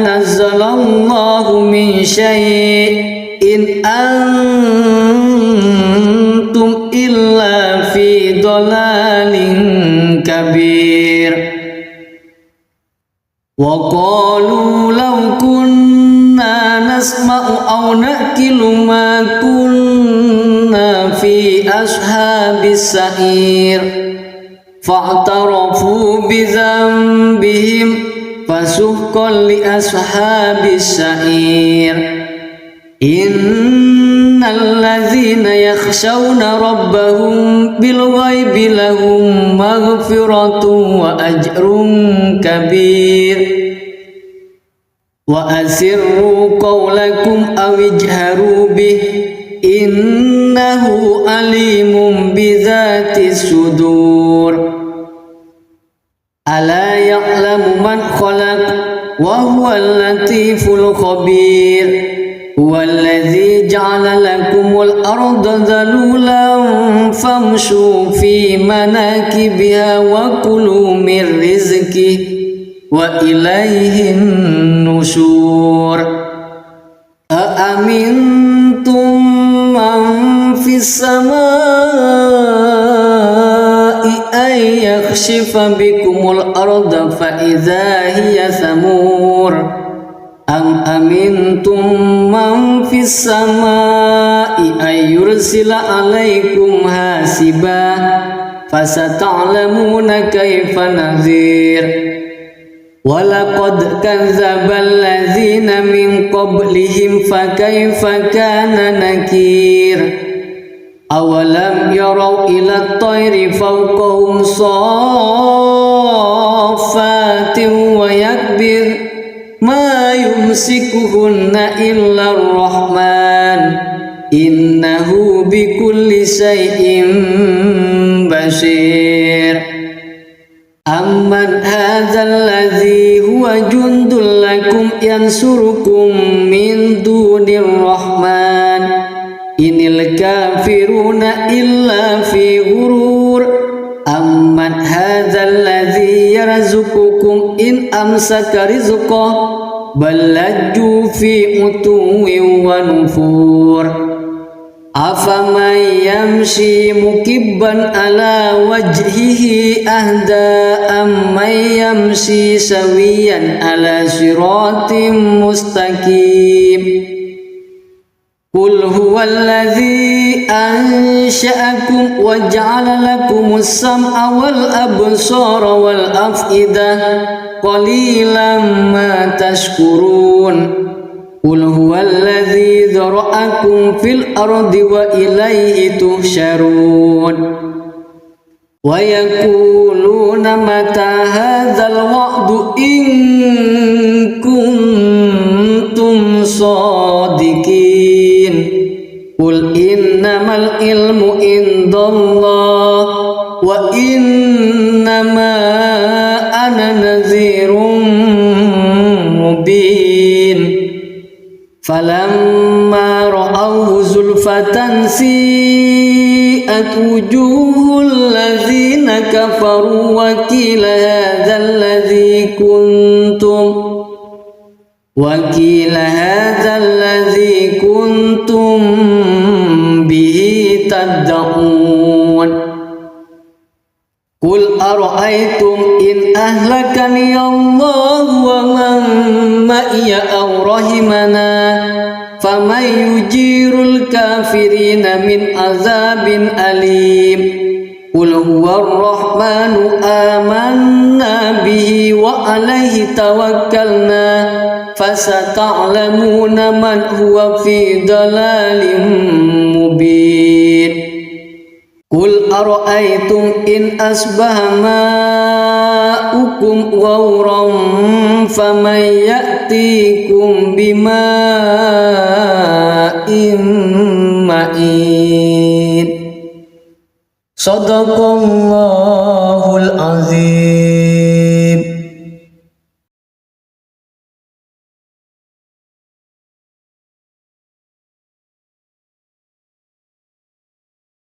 nazzalallahu min syai'in antum illa fi dhalalin kabir. Wa qalu law kunna nasma'u aw naqilu ma kunna fi ashabis sa'ir fa'tarafu bi dhanbihim fasuhqan li ashabis sa'ir. Innal ladzina yakhshawna rabbahum bil ghaibi lahum maghfiratun wa ajrun kabir. Wa asirru qawlakum aw ijharu bih innahu alimun bidzatis sudur. Ala ya'lamu man khalaq wa huwal latiful khabir. Huwallazi ja'ala lakumul arda dhalulan famshu fi manakibiha wa kulu min rizqihi wa ilayhin nusyur. Aamintum man fis samaa'i ay yakhshifa bikumul arda fa idza hiya samur. Am amintum man fis samaa'i ay yursila alaikum hasiba fasata'lamuna kaifa nadhir. Walaqad kadzdzabal ladzina min qablihim fakaifa kana nakir. Awalam yarau ila at-tayri fawqahum saffatin wa yakbir ma yumsikuhunna illa ar-rahman innahu bikulli shay'in basir. Amman hadzal ladzi huwa jundul lakum yansurukum min dunir rahman inil kafiruna illa fi ghurur. Amman hadzal ladzi yarzuqukum in amsaka rizqahu bal lajju fi utuwin wa nufur. Afaman yamshi mukibban ala wajhihi ahda amman yamshi sawiyan ala siratim mustaqim. Qul huwallazi ansha'akum wa ja'ala lakumus sam'a wal absara wal af'idah qalilan ma tashkurun. Qul huwallazi dzara'akum fil ardi wa ilaihi tuhsyarun. Wa yaquluna mata hadzal wa'du in kuntum shadiqin. Qul innamal ilmu indallah wa innama ana nadhirun mubin. Falamma ra'awhu zulfatan si'at wujuhul ladzina kafaru wa qila hadzal ladzi kuntum bihi tad'un. Qul ara'aytum in ahlakani Allah wa man ma'iya aw rahimana faman yujirul kafirina min azabin alim. قل هو الرحمن آمنا به وعليه توكلنا فستعلمون من هو في ضلال مبين قل أرأيتم إن أصبح ماؤكم غورا فمن يأتيكم بماء معين صدق الله العظيم.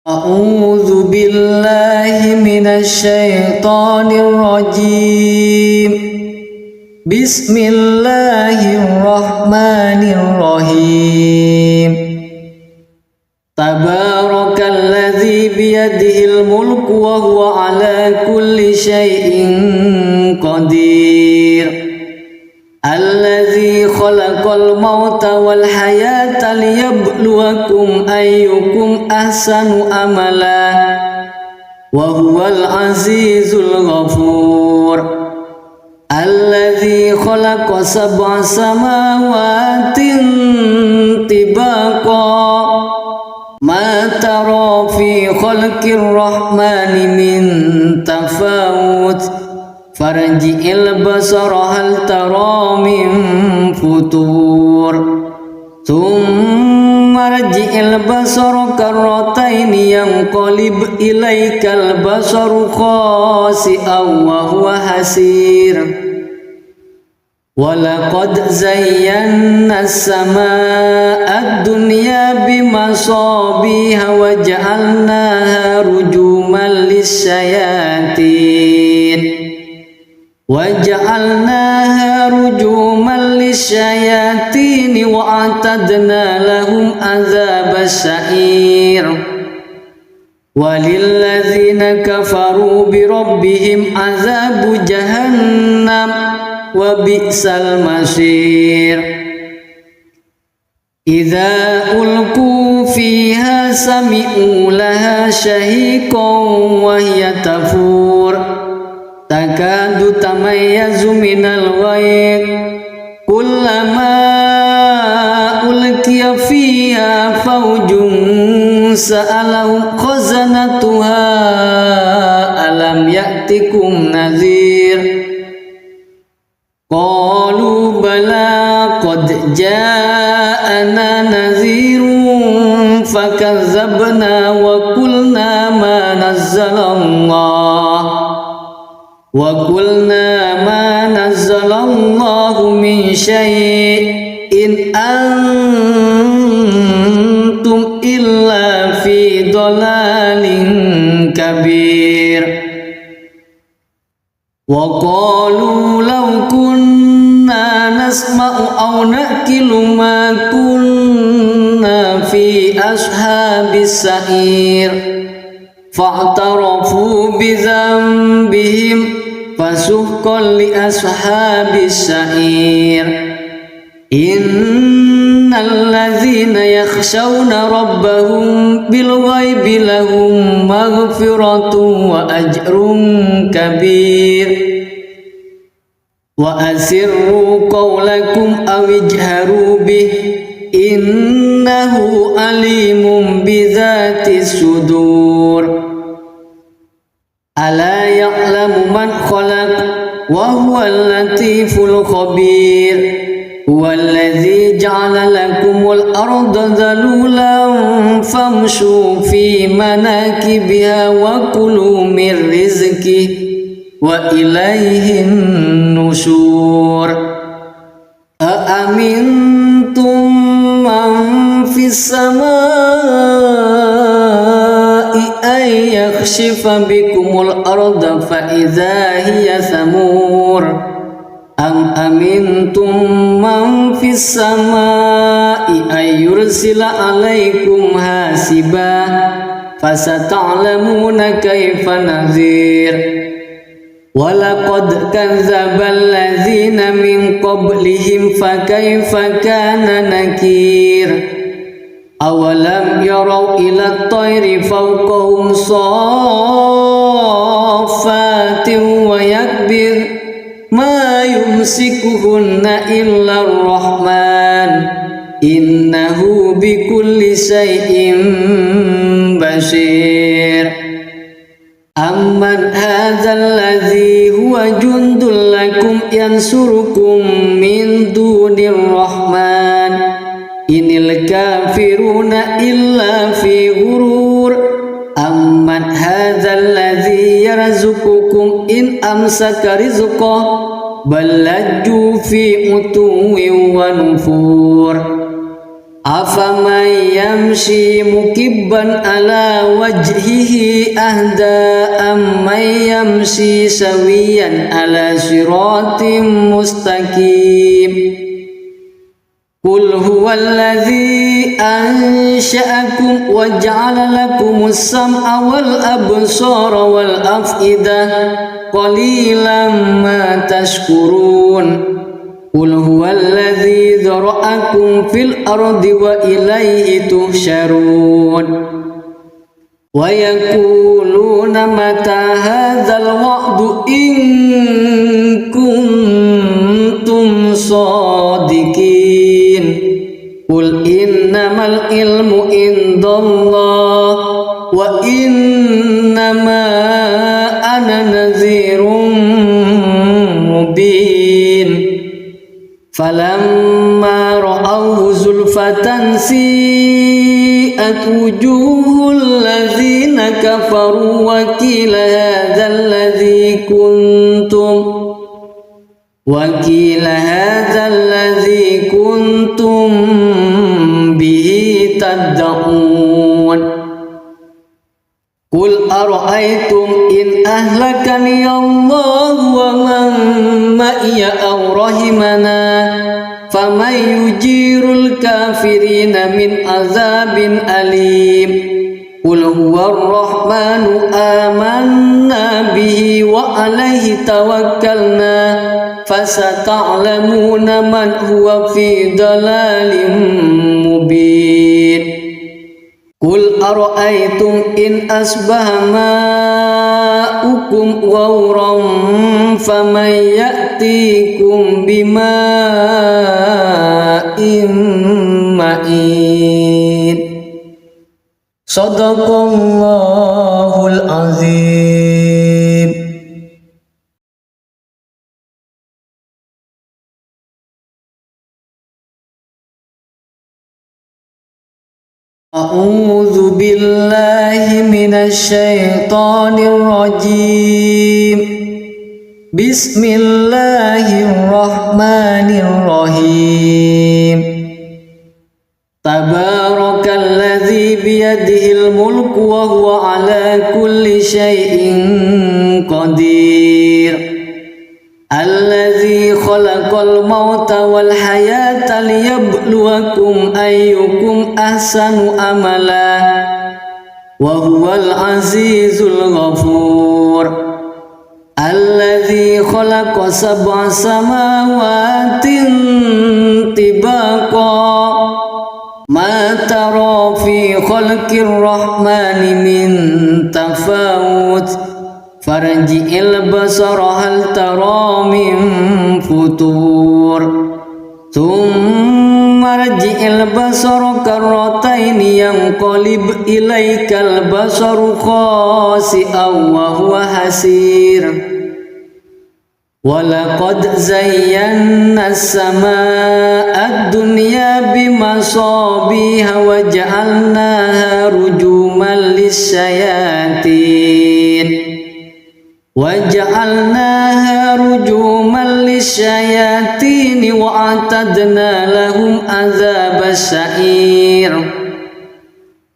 أعوذ بالله من الشيطان الرجيم. بسم الله الرحمن الرحيم. تبارك الذي بيده الملك وهو على كل شيء قدير الذي خلق الموت والحياة ليبلوكم أيكم أحسن عملا وهو العزيز الغفور الذي خلق 7 سماوات طباقا ما ترى في خلق الرحمن من تفاوت فارجع البصر هل ترى من فتور ثم ارجع البصر كرتين ينقلب إليك البصر خاسئا وهو حسير ولقد زينا السماء الدنيا بمصابيح وجعلناها رجوما للشياطين وأعتدنا لهم عذاب السعير وللذين كفروا بربهم عذاب جهنم وبئس المصير إذا ألقوا فيها سمعوا لها شهيقا وهي تفور تكاد تميز من الغيظ كلما ألقي فيها فوج سألهم خزنتها ألم يأتكم نذير قالوا بلى قد جاءنا نذير فكذبنا وقلنا ما نزل الله من شيء إن أنتم إلا في ضلال كبير وقالوا لو كنا نسمع أو نأكل ما كنا في أصحاب السعير فاعترفوا بذنبهم فسحقا لأصحاب السعير إن الذين يخشون ربهم بالغيب لهم مغفرة وأجر كبير وأسروا قولكم أو اجهروا به إنه عليم بذات الصدور ألا يعلم من خلق وهو اللطيف الخبير هو الذي جعل لكم الأرض ذلولا فامشوا في مناكبها وكلوا من رزقه وإليه النشور أأمنتم من في السماء أن يخسف بكم الأرض فإذا هي ثمور أم أمنتم من في السماء أن يرسل عليكم حاسبا فستعلمون كيف نذير ولقد كذب الذين من قبلهم فكيف كان نكير awalam yarau ila tayri fawqahum saffatin wa yakbir ma yumsikuhunna illa ar-rahman innahu bikulli syai'in basir. Amman hadzal ladzi huwa jundul lakum yansurukum min dunir rahman inil kafiruna illa fi ghurur. Amman hadzal ladzi yarzuqukum in amsaka rizqahu bal lajju fi utuwin wa nufur. Afaman yamshi mukibban ala wajhihi ahda amman yamshi sawiyan ala siratim mustaqim. Qul huwallazi ansha'akum wa ja'ala lakumus sam'a wal absara wal af'idah qalilan ma tashkurun. Qul huwallazi dzara'akum fil ardi wa ilaihi tuhsyarun. Wa yaquluna mata hadzal wa'du in kuntum shadiqin. Qul innamal ilmu indallah wa innama ana nadhirun mubin. Falamma ra'awhu zulfatan si'at wujuhul ladzina kafaru wa qila hadzal ladzi kuntum bihi tad'un. Qul ara'aytum in ahlakani Allah wa man ma'iya aw rahimana faman yujirul kafirina min azabin alim. Qul huwar rahmanu amanna bihi wa alaihi tawakkalna fasata'lamuna man huwa fi dalalin mubin. Qul ara'aytum in asbaha ma'ukum ghauran faman ya'tikum bima'in ma'in. Shadaqallahul azim. A'udzu billahi minasy syaithanir rajim. Bismillahirrahmanirrahim. Tabarakalladzi biyadihil mulku wa huwa ala kulli syai'in qadir. Alladzi khalaqal mauta wal hayata liyabluwakum ayyukum ahsanu amala wa huwal azizul ghafur. Alladzi khalaqa sab'a samawatin tibaqa ma tara fi khalqir rahmani min tafawut farji'il basara hal tara min futur thumma rji'il basara karrataini yanqalib ilaikal basaru khasi'an wa huwa hasir. Walaqad zayyana as-samaa'a ad-dunya bimasabiha wa ja'alnaha rujuman lis-syayatin wa a'tadna lahum adzabas sa'ir.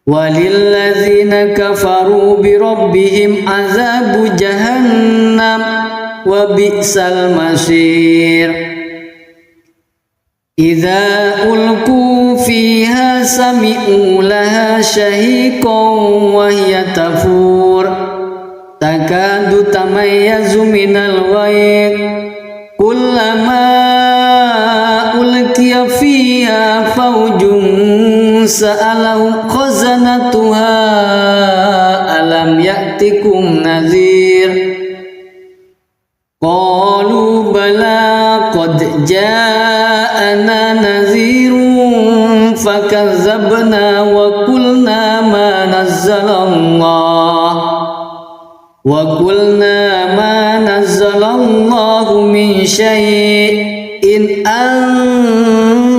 Walilladzina kafaru bi rabbihim adzabu jahannam wa bi'sal masir. Idza ulqu fiha sami'u laha shahiqan wa hiya tafur takadu tamayyazu minal ghayr kullama ulqiya fiha fawjun سألهم خزنتها ألم يأتكم نذير قالوا بلى قد جاءنا نذير فكذبنا وقلنا ما نزل الله من شيء إن أنتم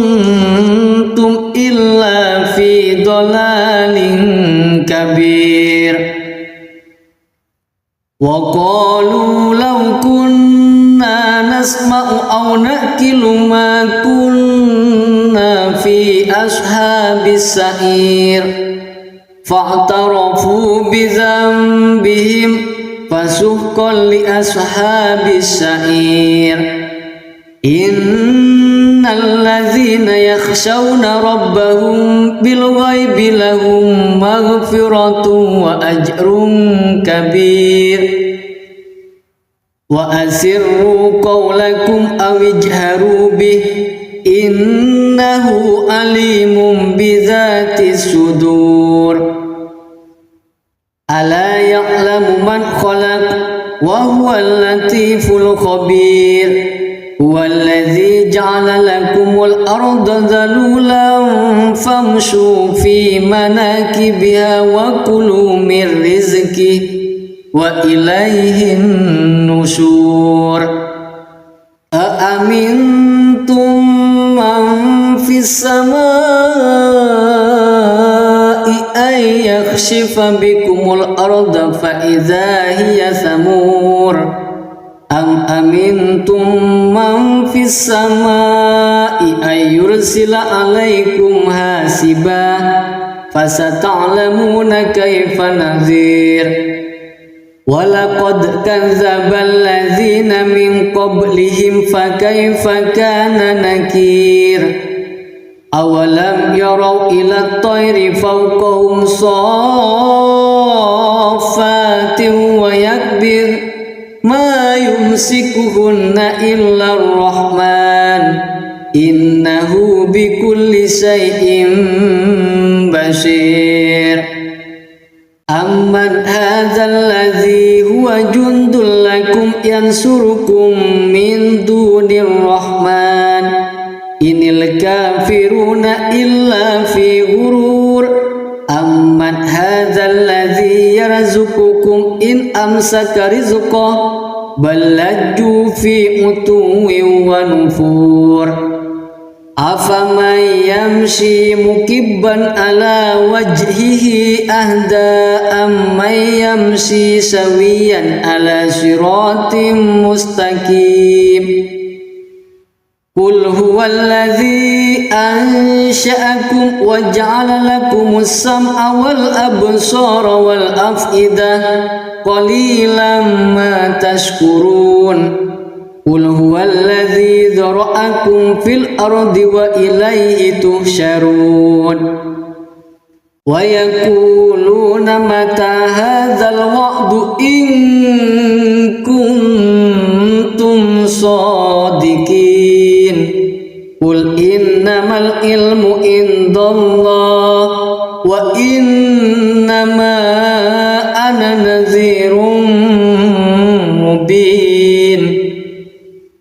إلا في ضلال كبير وقالوا لو كنا نسمع أو نأكل ما كنا في أصحاب السعير فاعترفوا بذنبهم فسحقا لأصحاب السعير إن الذين يخشون ربهم بالغيب لهم مغفرة وأجر كبير وأسروا قولكم أو اجهروا به إنه عليم بذات الصدور ألا يعلم من خلق وهو اللطيف الخبير هو الذي جعل لكم الأرض ذلولا فامشوا في مناكبها وكلوا من رزقه وإليه النشور أأمنتم من في السماء أن يخسف بكم الأرض فإذا هي ثمور أم أمنتم من في السماء أن يرسل عليكم حاسبا فستعلمون كيف نذير ولقد كذب الذين من قبلهم فكيف كان نكير أولم يروا إلى الطير فوقهم صافات ويكبر ما يمسكهن إلا الرحمن إنه بكل شيء بصير أمن هذا الذي هو جند لكم ينصركم من دون الرحمن إن الكافرون إلا في غرور أمن هذا الذي يرزقكم إن أمسك رزقه بل لجوا في عتو ونفور أفمن يمشي مكبا على وجهه أهدى أمن يمشي سويا على صراط مستقيم قل هو الذي أنشأكم وجعل لكم السمع والأبصار والأفئدة قليلا ما تشكرون قل هو الذي ذرأكم في الأرض وإليه تحشرون ويقولون متى هذا الوعد إن كنتم صادقين قل إنما العلم عند الله وإنما أنا نذير مبين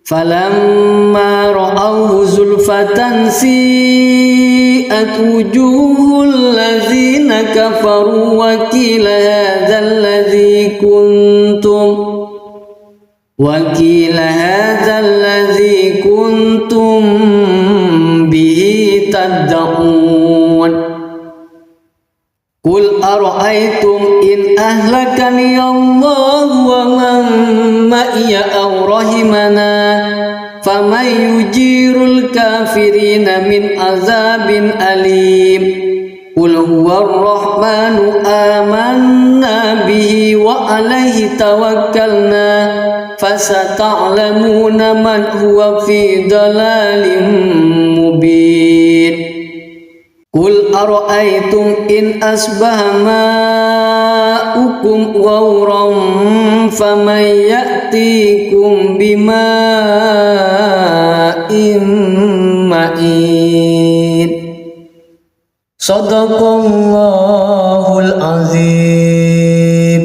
فلما رأوه زلفة سيئت وجوه الذين كفروا وقيل هذا الذي كنتم به تدعون قل أرأيتم إن أهلكني الله ومن معي أو رحمنا فمن يجير الكافرين من عذاب أليم قل هو الرحمن آمنا به وعليه توكلنا فستعلمون من هو في ضلال مبين قل أرأيتم إن أصبح ماؤكم غورا فمن يأتيكم بماء معين Sadaqallahul azim.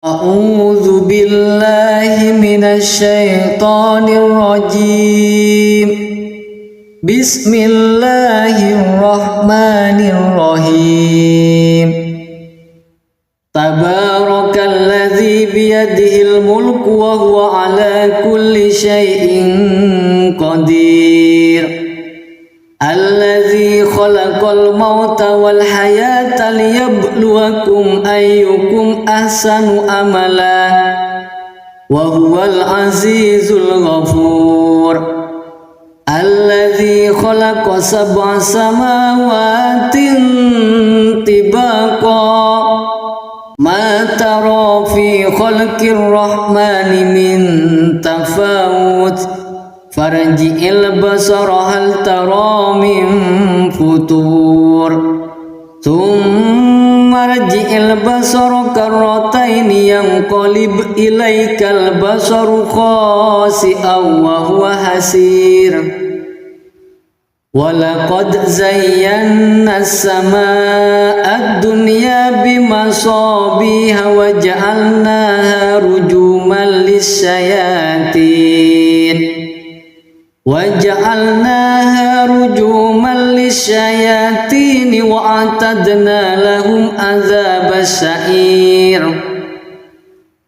A'udzu billahi minasy syaithanir rajim. Bismillahirrahmanirrahim. Tabarakalladzi biyadihil mulku wa huwa ala kulli syai'in qadir. Alladzi khalaqal mauta wal hayata liyabluwakum ayyukum ahsanu amala wa huwal azizul ghafur. Alladzi khalaqa sab'a samawatin tibaqa ma tara fi khalqir rahmani min tafawut farji'il basara hal tara min futur thumma rji'il basara karrataini yanqalib ilaikal basaru khasi'an wa huwa hasir. Walaqad zayyana as-samaa'a ad-dunya bimasabiha wa ja'alnaha rujuman lis-syayatin wa a'tadna lahum adzabas sa'ir.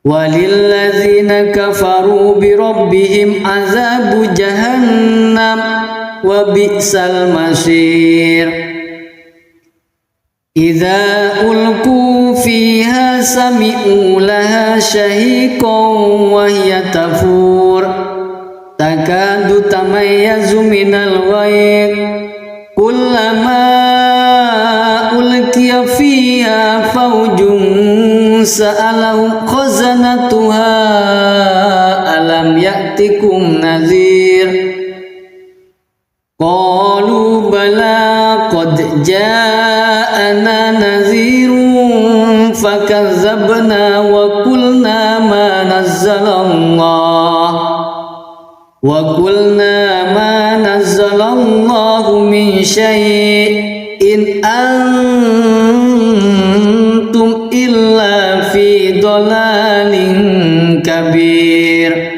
Walilladzina kafaru bi rabbihim adzabu jahannam wa bi'sal masir. Idza ulqu fiha sami'u laha shahiqan wa hiya tafur takadu tamayyazu minal ghayb kullama ulqiya fiha fawjun sa'alahum khazanatuha alam ya'tikum nadhir. Qalu bala qad ja'ana nadhirun fakazzabna wa qulna ma nazzalallahu min syai'in antum illa fi dhalalin kabir.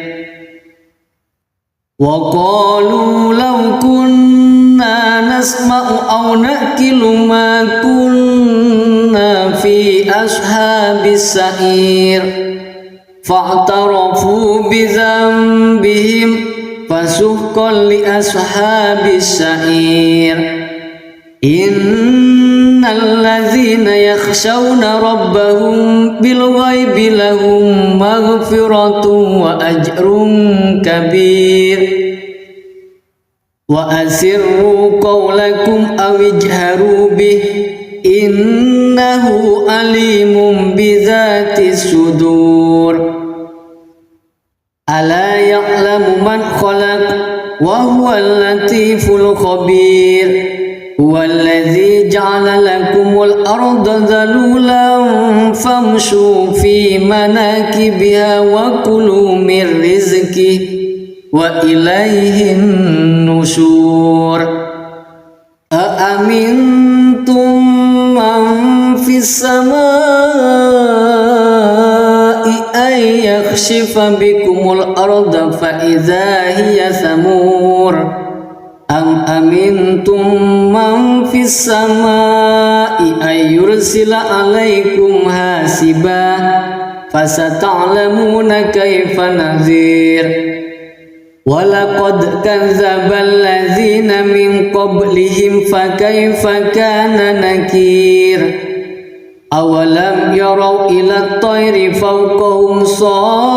Wa qalu law kunna nasma'u aw naqilu ma kunna fi ashabis sa'ir fa'tarafu bi dhanbihim fasuhqan li ashabis sa'ir. Innal ladzina yakhshawna rabbahum bil ghaibi lahum maghfiratun wa ajrun kabir. Wa asirru qawlakum aw ijharu bih innahu alimun bidzatis sudur. Ala ya'lamu man khalaq wa huwal latiful khabir. Huwallazi ja'ala lakumul arda dhalulan famshu fi manakibiha wa kulu min rizqihi wa ilaihin nusyur. Aamintum man fis samaa'i ay yakhshifa bikumul arda fa idza hiya samur. Am amintum man fis samaa'i ay yursila alaikum hasiba fasata'lamuna kaifa nadhir. Walaqad kadzdzabal ladzina min qablihim fakaifa kana nakir. Awalam yarau ila at-tayri fawqahum saffatin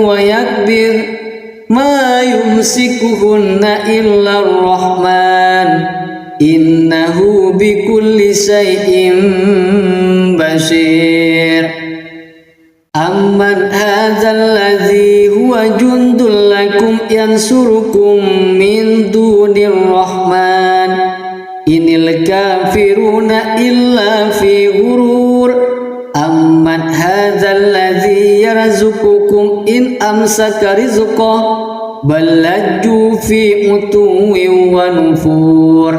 wa yakbir ma yumsikuhunna illa ar-rahman innahu bikulli syai'in basir. Amman hadzal ladzi huwa jundul lakum yansurukum min dunir rahman inil kafiruna illa fi ghurur. Amman yarzuqukum in amsaka rizqah bal lajju fi utuwin wa nufur.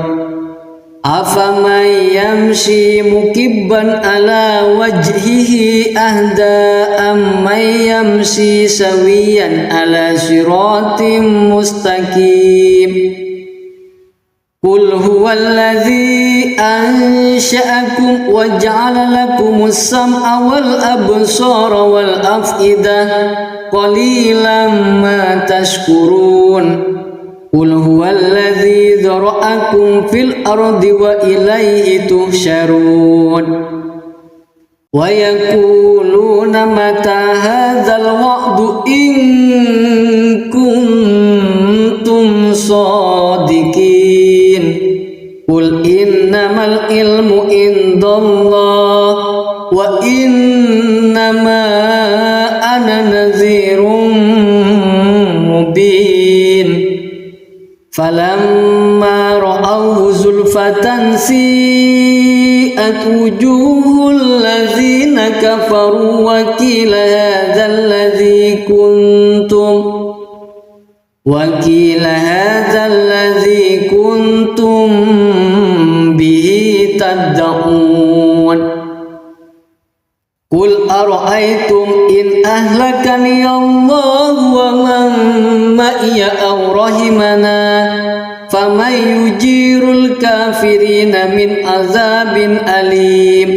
Afaman yamshi mukibban ala wajhihi ahda amman yamshi sawiyan ala siratim mustaqim. Qul huwallazi ansha'akum wa ja'ala lakumus sam'a wal absara wal af'idah qalilan ma tashkurun. Qul huwallazi dzara'akum fil ardi wa ilaihi tuhsyarun. Wa yaquluna mata hadzal wa'du in kuntum shadiqin. Qul innamal ilmu indallah wa innama ana nadhirun mubin. Falamma ra'awhu zulfatan si'at wujuhul ladzina kafaru wa qila hadzal ladzi kuntum bihi tad'un. Qul ara'aytum in ahlakani Allah wa man ma'iya aw rahimana faman yujirul kafirina min azabin alim.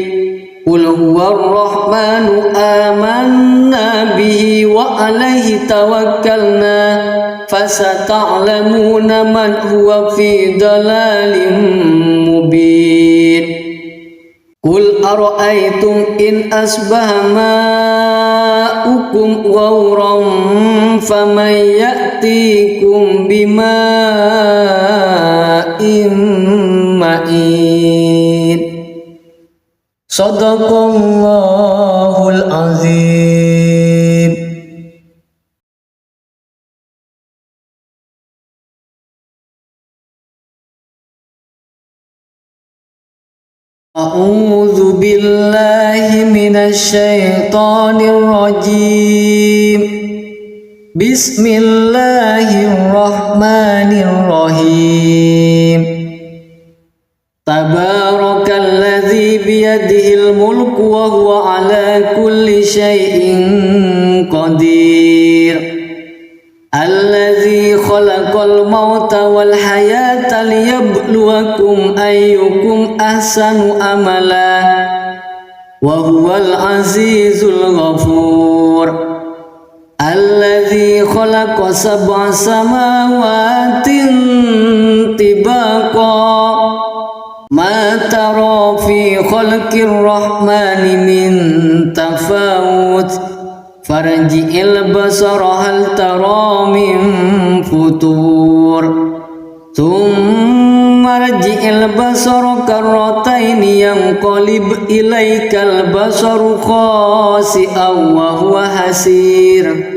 Qul huwar rahmanu amanna bihi wa alaihi tawakkalna fasata'lamuna man huwa fi dalalin mubin. Qul ara'aytum in asbaha ma'ukum ghawran faman ya'tikum bima'in ma'in. Shadaqallahul azim. A'udzu billahi minasy syaithanir rajim. Bismillahirrahmanirrahim. Tabarakalladzi biyadihil mulku wa huwa ala kulli syai'in qadir. Alladzi khalaqal mauta wal hayata liyabluwakum ayyukum ahsanu amala wa huwal azizul ghafur. Alladzi khalaqa sab'a samawatin tibaqa ma tara fi khalqir rahmani min tafawut farji'il basara hal tara min futur thumma rji'il basara karrataini yanqalib ilaikal basaru khasi'an wa huwa hasir.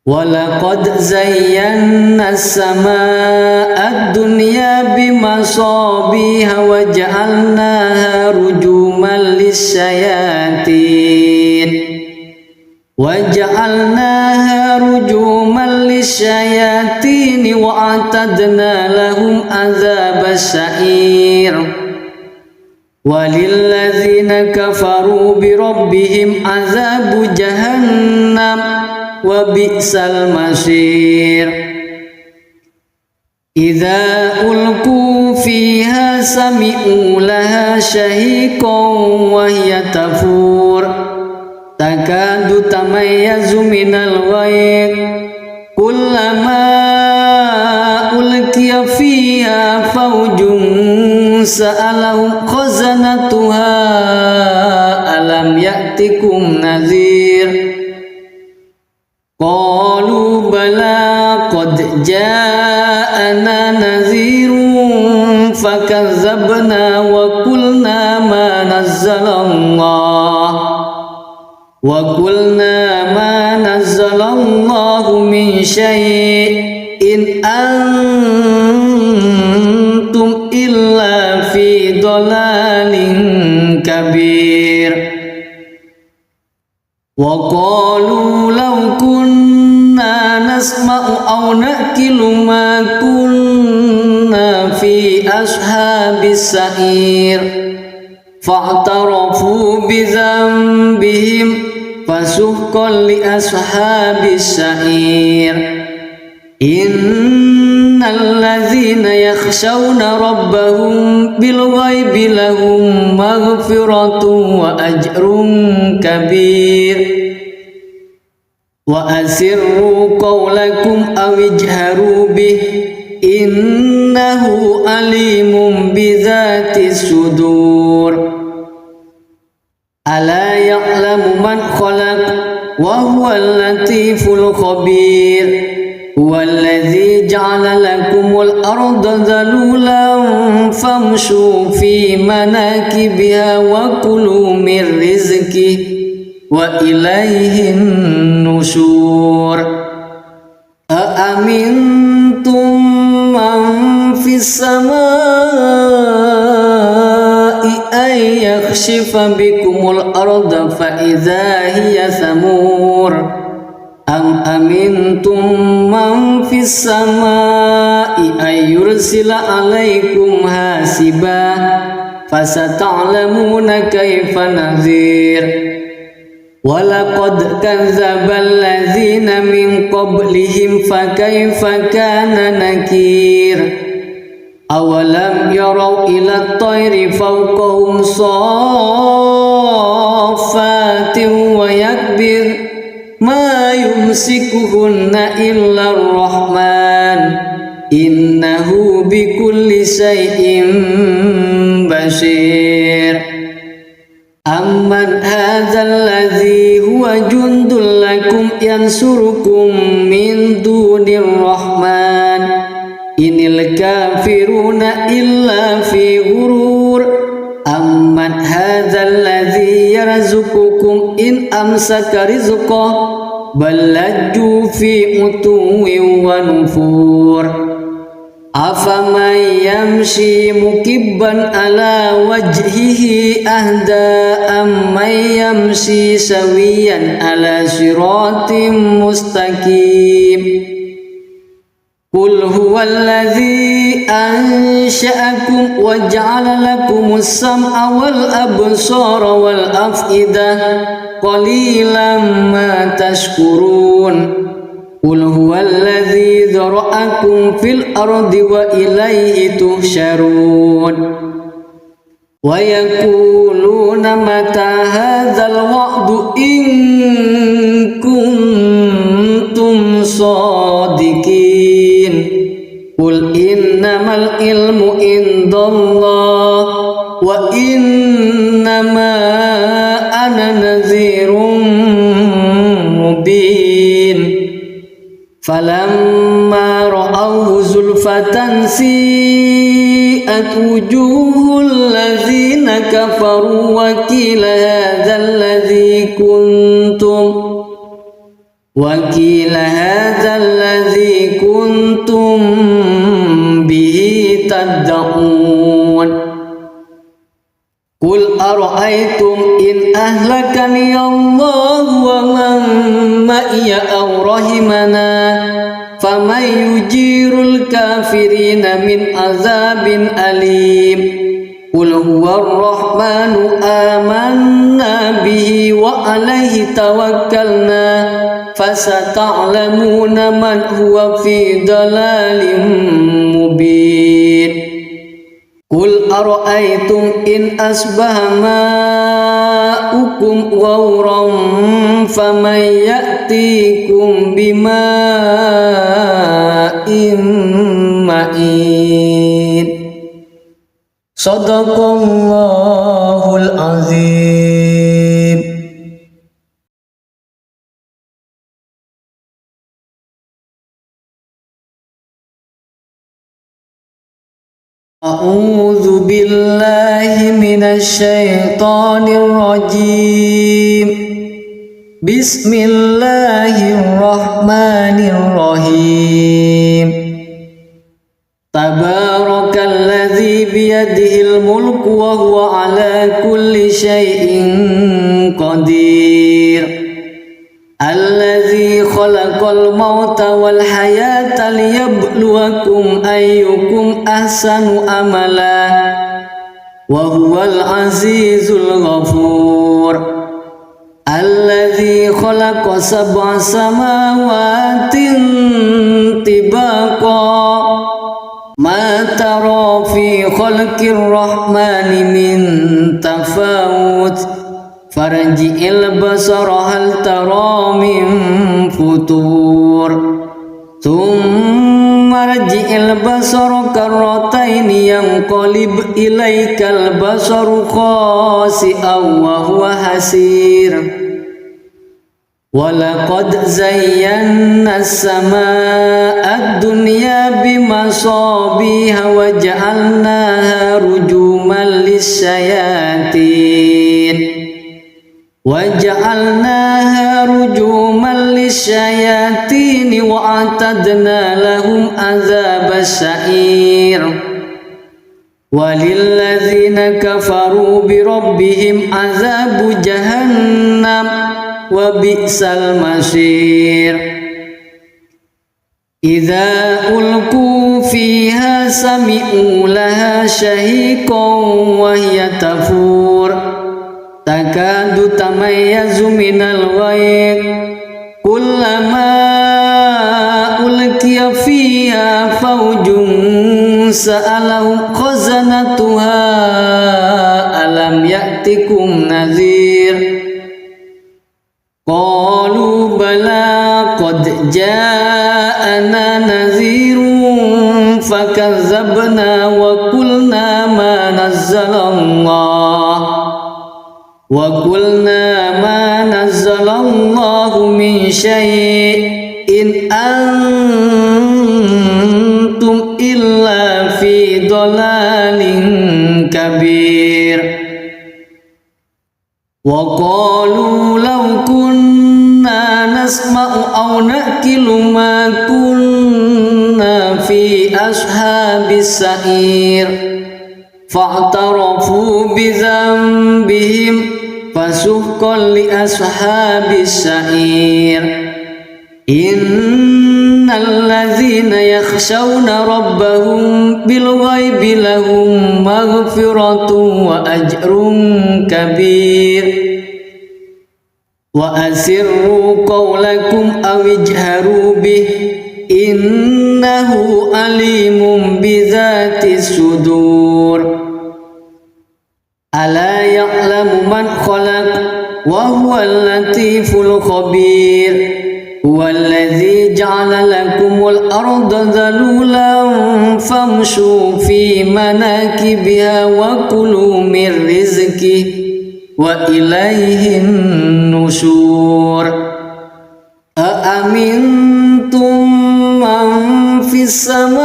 Walaqad zayyana as-samaa'a ad-dunya bimasabiha wa ja'alnaha rujuman lis-syayatin wa a'tadna lahum adzabas sa'ir. Walilladzina kafaru bi rabbihim adzabu jahannam wa bi'sal masir. Idza ulqu fiha sami'u laha shahiqan wa hiya tafur takadu tamayyazu minal ghayr kullama ulqiya fiha fawjun sa'alahum khazanatuha alam ya'tikum nadhir. Qalu bala qad ja'ana nadhirun fakazzabna wa qulna ma nazzalallahu min syai'in antum illa fi dhalalin kabir. وقالوا لو كنا نسمع أو نأكل ما كنا في أصحاب السعير فاعترفوا بذنبهم فسحقا لأصحاب السعير إن الذين يخشون ربهم بالغيب لهم مغفرة وأجر كبير وأسروا قولكم أو اجهروا به إنه عليم بذات الصدور ألا يعلم من خلق وهو اللطيف الخبير هو الذي جعل لكم الأرض ذلولا فامشوا في مناكبها وكلوا من رزقه وإليه النشور أأمنتم من في السماء أن يخسف بكم الأرض فإذا هي ثمور أم أمنتم من في السماء أن يرسل عليكم حاسبا فستعلمون كيف نذير ولقد كذب الذين من قبلهم فكيف كان نكير أولم يروا إلى الطير فوقهم صافات ويكبر ما يمسكهن إلا الرحمن إنه بكل شيء بصير أمن هذا الذي هو جند لكم ينصركم من دون الرحمن إن الكافرون إلا في غرور أمن هذا الذي يرزقكم إن أمسك رزقه بل لجوا في عتو ونفور أفمن يمشي مكبا على وجهه أهدى أمن يمشي سويا على صراط مستقيم قل هو الذي أنشأكم وجعل لكم السمع والأبصار والأفئدة قليلا ما تشكرون قل هو الذي ذرأكم في الأرض وإليه تحشرون ويقولون متى هذا الوعد إن كنتم صادقين قل إنما العلم عند الله وإنما أنا نذير مبين فلما رأوه زلفة سيئت وجوه الذين كفروا وقيل هذا الذي كنتم به تدعون قل أرأيتم إن أهلكني الله ومن معي أو رحمنا فمن يجير الكافرين من عذاب أليم قل هو الرحمن آمنا به وعليه توكلنا فستعلمون من هو في ضلال مبين قل أرأيتم إن أصبح ماؤكم غورا فمن يأتيكم بماء معين صدق الله العظيم. أعوذ بالله من الشيطان الرجيم. بسم الله الرحمن الرحيم. تبارك الذي بيده الملك وهو على كل شيء قدير. Allazi khalaqal mauta wal hayata liyabluwakum ayyukum ahsanu amala wa huwal azizul ghafur. Allazi khalaqa sab'a samawatin tibaqa ma tara fi khalqir rahmani min tafawut farji'il basara hal tara min futur thumma rji'il basara karrataini yanqalib ilaikal basaru khasi'an wa huwa hasir. Walaqad zayyana as-samaa'a ad-dunya bimasabiha wa ja'alnaha rujuman lisyayatin wa a'tadna lahum adzabas sa'ir. Walilladzina kafaru bi rabbihim adzabu jahannam wa bi'sal masir. Idza ulqu fiha sami'u laha shahiqan wa hiya tafur takadu tamayyazu minal ghayr kullama ulqiya fiha fawjun sa'alahum khazanatuha alam ya'tikum nadhir. Qalu bala qad ja'ana nadhirun fakazzabna wa qulna ma nazzalallahu min syai'in antum illa fi dhalalin kabir. Wa qalu law kunna nasma'u aw naqilu ma kunna fi ashabis sa'ir fa'tarafu bi dhanbihim fasuhqan li ashabis sa'ir. Innal ladzina yakhshawna rabbahum bil ghaibi lahum maghfiratun wa ajrun kabir. Wa asirru qawlakum aw ijharu bih innahu alimun bidzatis sudur. Ala ya'lamu man khalaq wa huwal latiful khabir. Huwallazi ja'ala lakumul arda dhalulan famshu fi manakibiha wa kulu min rizqihi wa ilaihin nusyur. Aamintum man fis samaa'i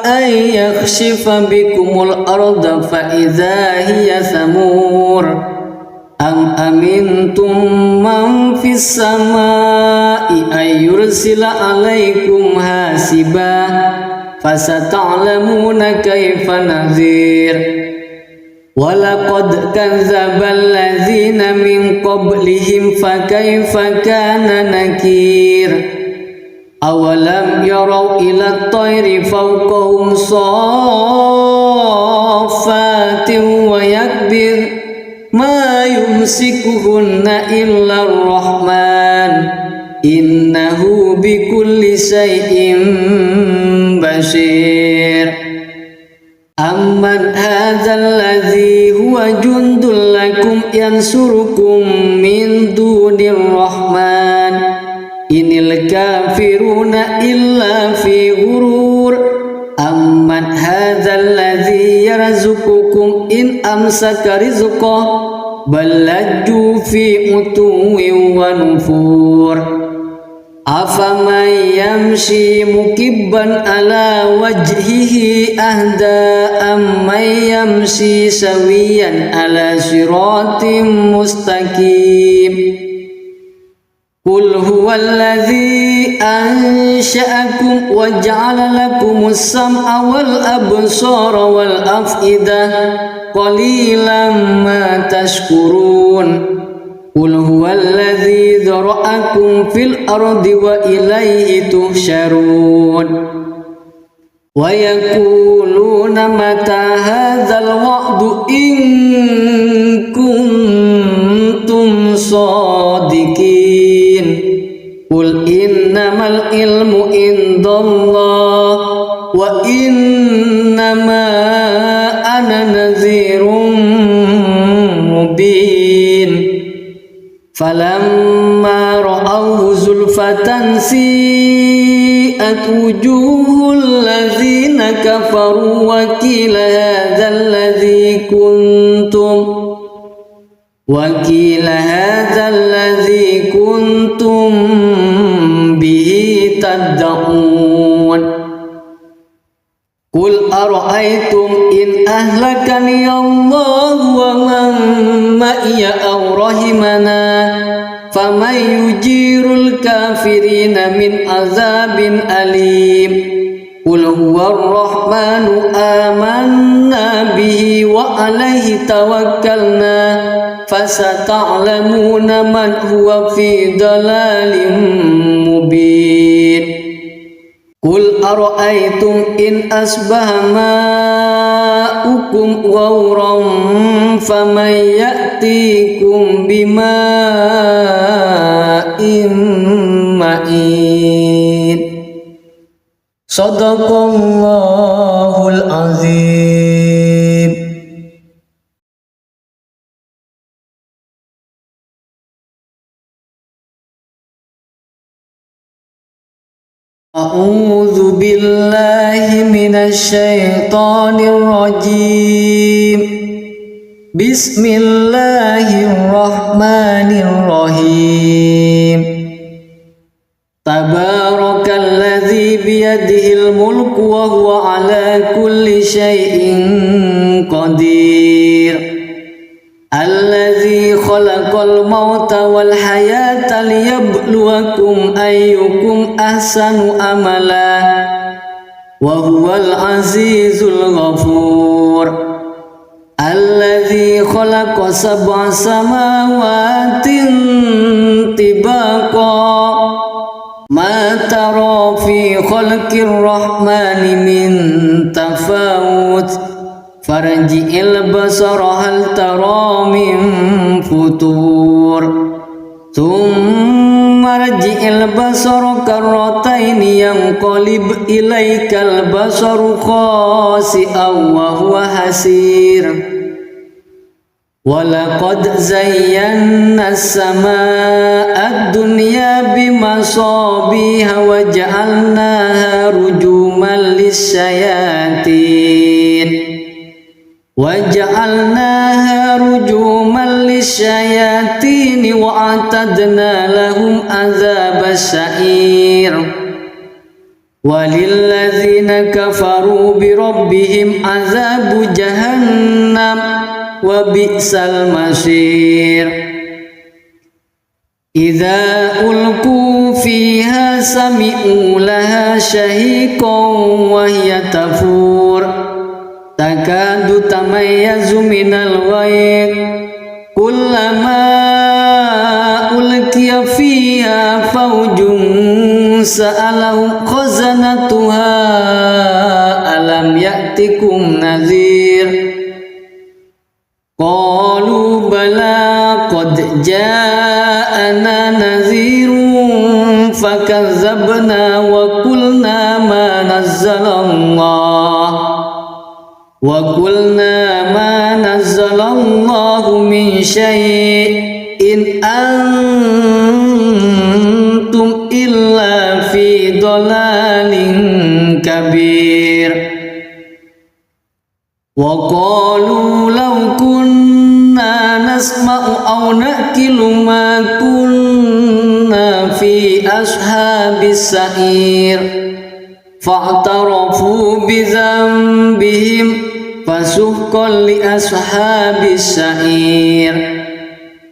ay yakhshifa bikumul arda fa idza hiya thamur. Am amintum man fis samaa'i ay yursila alaikum hasiba fasata'lamuna kaifa nadhir. Walaqad kadzdzaba alladzina min qablihim fakaifa kana nakir. Awalam yarau ila at-tayri fawqahum saffatin wa yakbir ma yumsikuhunna illa ar-rahman innahu bikulli syai'in basir. Amman hadzal ladzi huwa jundul lakum yansurukum min dunir rahman inil kafiruna illa fi ghurur. Amman hadzal ladzi yarzuqukum in amsaka rizqahu bal lajju fi utuwin wa nufur. Afaman yamshi mukibban ala wajhihi ahda amman yamshi sawiyan ala siratim mustaqim. Qul huwallazi ansha'akum wa ja'ala lakumus sam'a wal absara wal af'idah qalilan ma tashkurun. Qul ذرأكم في الأرض وإليه تحشرون ويقولون متى هذا الوعد إن كنتم صادقين قل إنما العلم عند الله وإنما أنا نذير مبين فلما رأوه زلفة سيئت وجوه الذين كفروا وقيل هذا الذي كنتم به تدعون قل أرأيتم إن أهلكني الله ومن معي أو رحمنا فمن يجير الكافرين من عذاب أليم قل هو الرحمن آمنا به وعليه توكلنا فستعلمون من هو في ضلال مبين قل أرأيتم إن أصبح ماؤكم غورا فمن يأتيكم بماء معين صدق الله العظيم. أعوذ بالله من الشيطان الرجيم بسم الله الرحمن الرحيم تبارك الذي بيده الملك وهو على كل شيء قدير الذي خلق الموت والحياة ليبلوكم أيكم أحسن عملا وهو العزيز الغفور الذي خلق 7 سماوات طباقا ما ترى في خلق الرحمن من تفاوت فارجع البصر هل ترى من فطور ثم ارجع البصر كرتين ينقلب إليك البصر خاسئا وهو حسير ولقد زينا السماء الدنيا بمصابيح وجعلناها رجوما للشياطين وأعتدنا لهم عذاب السعير وللذين كفروا بربهم عذاب جهنم وبئس المصير إذا ألقوا فيها سمعوا لها شهيقا وهي تفور تكاد تميز من الغيظ كلما ألقي فيها فوج سألهم خزنتها ألم يأتكم نذير قالوا بلى قد جاءنا نذير فكذبنا وقلنا ما نزل الله من شيء إن أنتم إلا في ضلال كبير وقالوا لو كنا نسمع أو نأكل ما كنا في أصحاب السعير فاعترفوا بذنبهم فسحقا لأصحاب السعير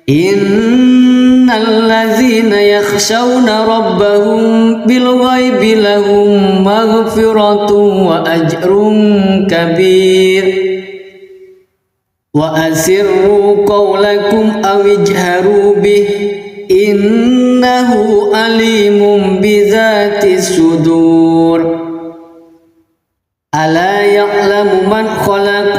إن الذين يخشون ربهم بالغيب لهم مغفرة وأجر كبير وأسروا قولكم أو اجهروا به innahu alimun bidzatis sudur. Ala ya'lamu man khalaq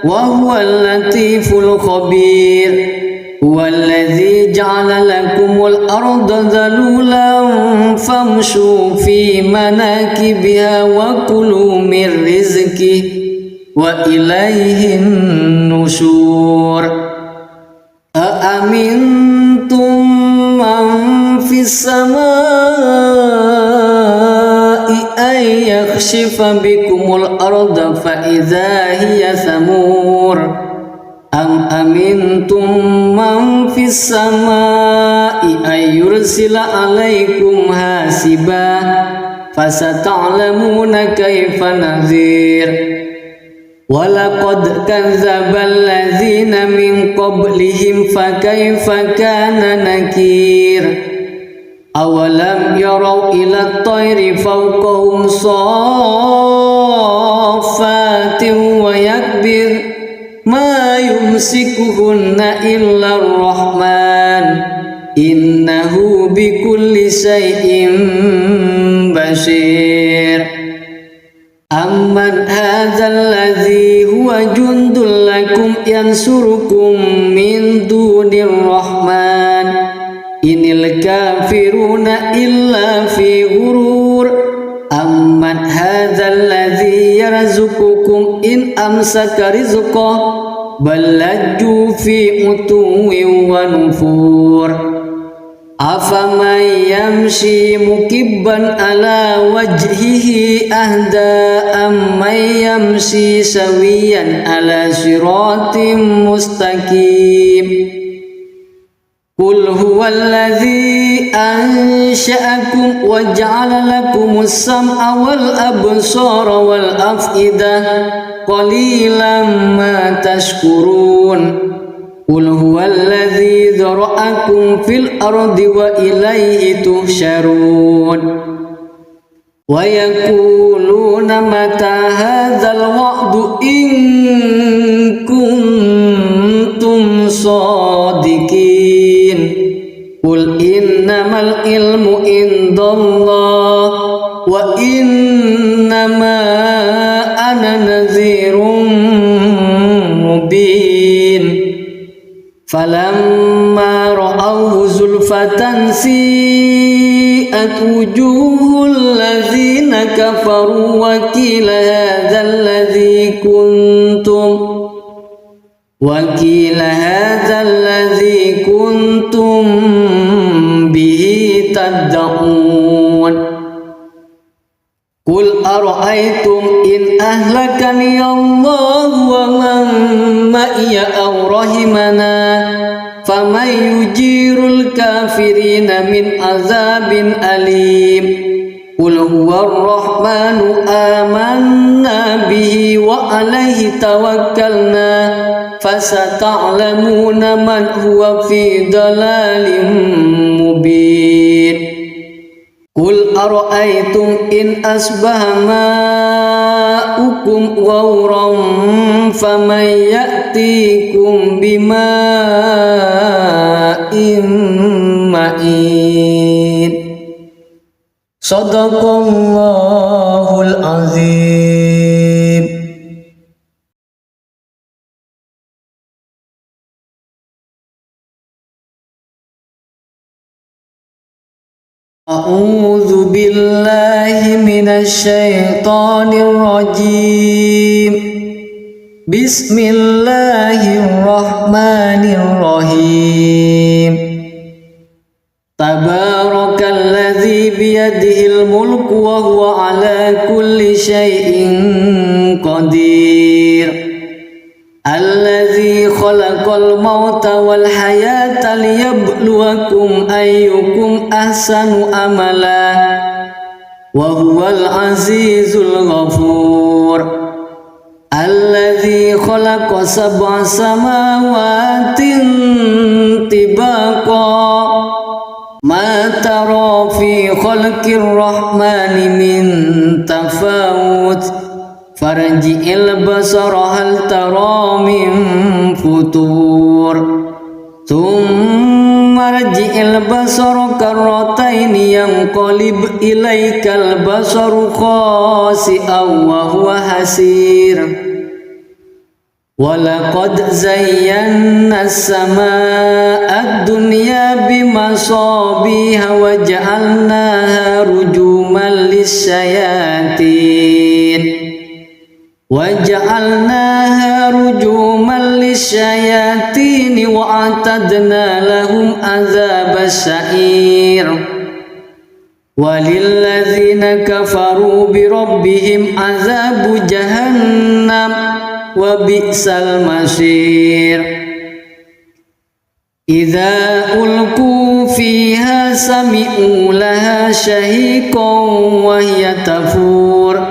wa huwal latiful khabir. Huwallazi ja'ala lakumul arda dhalulan famshu fi manakibiha wa kulu min rizqihi wa ilaihin nusyur. Aamintum man fis samaa'i ay yakhshifa bikumul arda fa idza hiya samur. Am amintum man fis samaa'i ay yursila alaikum hasiba fasata'lamuna kaifa nadhir. Walaqad kadzdzabal ladzina min qablihim fakaifa kana nakir. Awalam yarau ila at-tayri fawqahum saffatin wa yakbir ma yumsikuhunna illa ar-rahman innahu bikulli syai'in basir. Amman hadzal ladzi huwa jundul lakum yansurukum min dunir rahman inil kafiruna illa fi ghurur. Amman hadzal ladzi yarzuqukum in amsaka rizqahu bal lajju fi utuwin wa nufur. Afaman yamshi mukibban ala wajhihi ahda amman yamshi sawiyan ala siratim mustaqim. Qul huwallazi ansha'akum wa ja'ala lakumus sam'a wal absara wal af'idah qalilan ma tashkurun. Qul huwallazi dzara'akum fil ardi wa ilaihi tuhsyarun. Wa yaquluna mata hadzal wa'du in kuntum shadiqin. Qul innamal ilmu indallah wa innama ana nadhirun mubin. Falamma ra'awhu zulfatan si'at wujuhul ladzina kafaru wa qila hadzal ladzi kuntum bihi tad'un. Qul ara'aytum in ahlakani Allah wa man ma'iya aw rahimana faman yujirul kafirina min azabin alim. Qul huwar rahmanu amanna bihi wa alaihi tawakkalna fasata'lamuna man huwa fi dalalin mubin. Qul ara'aytum in asbaha ma'ukum ghawran faman ya'tikum bima'in ma'in. Shadaqallahul azim. A'udzu billahi minasy syaithanir rajim. Bismillahirrahmanirrahim. Tabarakalladzi biyadihil mulku wa huwa ala kulli syai'in qadir. Alladzi khalaqal mauta wal hayata liyabluwakum ayyukum ahsanu amala wa huwal azizul ghafur. Alladzi khalaqa sab'a samawatin tibaqa ma tara fi khalqir rahmani min tafawut farji'il basara hal tara min futur thumma marji'il basara karrataini yanqalib ilaikal basaru khasi'an wa huwa hasir. Walaqad zayyana as-samaa'a ad-dunya bimasabiha wa ja'alnaha rujuman lisyayatin wa a'tadna lahum adzabas sa'ir. Walilladzina kafaru bi rabbihim adzabu jahannam wa bi'sal masir. Idza ulqu fiha sami'u laha shahiqan wa hiya tafur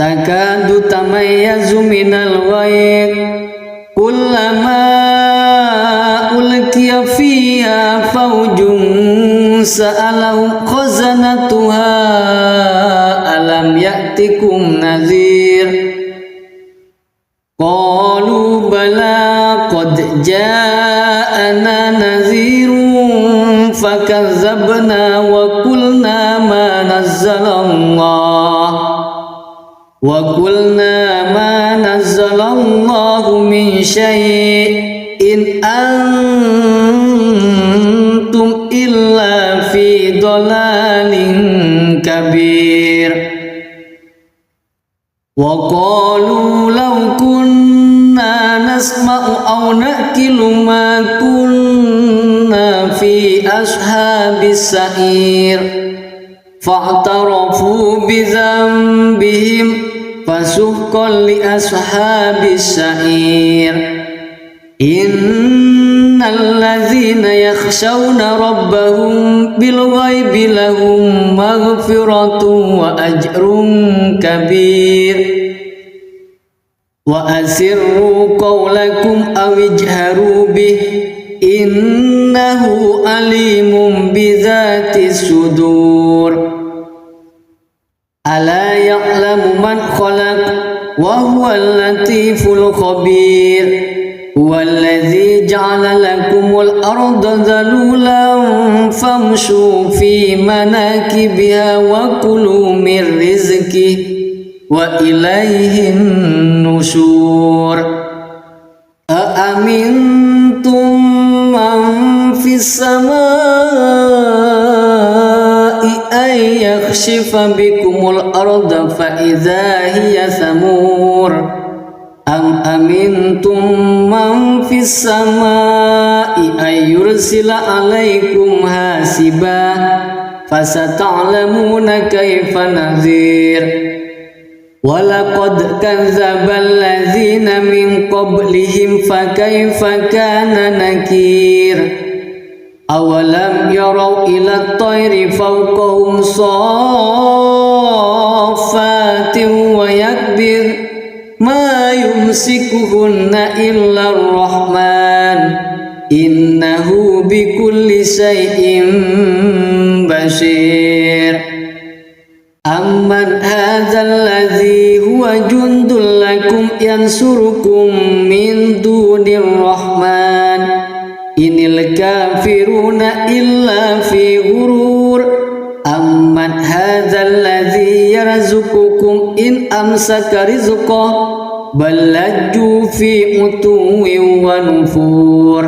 takadu tamayyazu minal ghayz kullama ulqiya fiha fawjun sa'alahum khazanatuha alam ya'tikum nadhir. Qalu bala qad ja'ana nadhirun fakazzabna wa qulna ma nazzalallahu min syai'in antum illa fi dhalalin kabir. Wa qalu law kunna nasma'u aw naqilu ma kunna fi ashabis sa'ir fa'tarafu bi dhanbihim fasuhqan li ashabis sa'ir. Innal ladzina yakhshawna rabbahum bil ghaibi lahum maghfiratun wa ajrun kabir. Wa asirru qawlakum aw ijharu bih innahu alimun bidzatis sudur. Ala ya'lamu man khalaq wa huwal latiful khabir. Huwallazi ja'ala lakumul arda dhalulan famshu fi manakibiha wa kulu min rizqihi wa ilayhin nusyur. Aamintum man fis samaa'i ay yakhshifa bikumul arda fa idza hiya thamur. Am amintum man fis samaa'i ay yursila alaikum hasiba fasata'lamuna kaifa nadhir. Walaqad kadzdzabal ladzina min qablihim fakaifa kana nakir. Awalam yarau ila at-tayri fawqahum saffatin wa yakbir ma yumsikuhunna illa ar-rahman innahu bikulli shay'in basir. Amman hadzal ladzi huwa jundul lakum yansurukum min dunir rahman inil kafiruna illa fi ghurur. Amman hadzal ladzi yarzuqukum in amsaka rizqahu bal lajju fi utuwin wa nufur.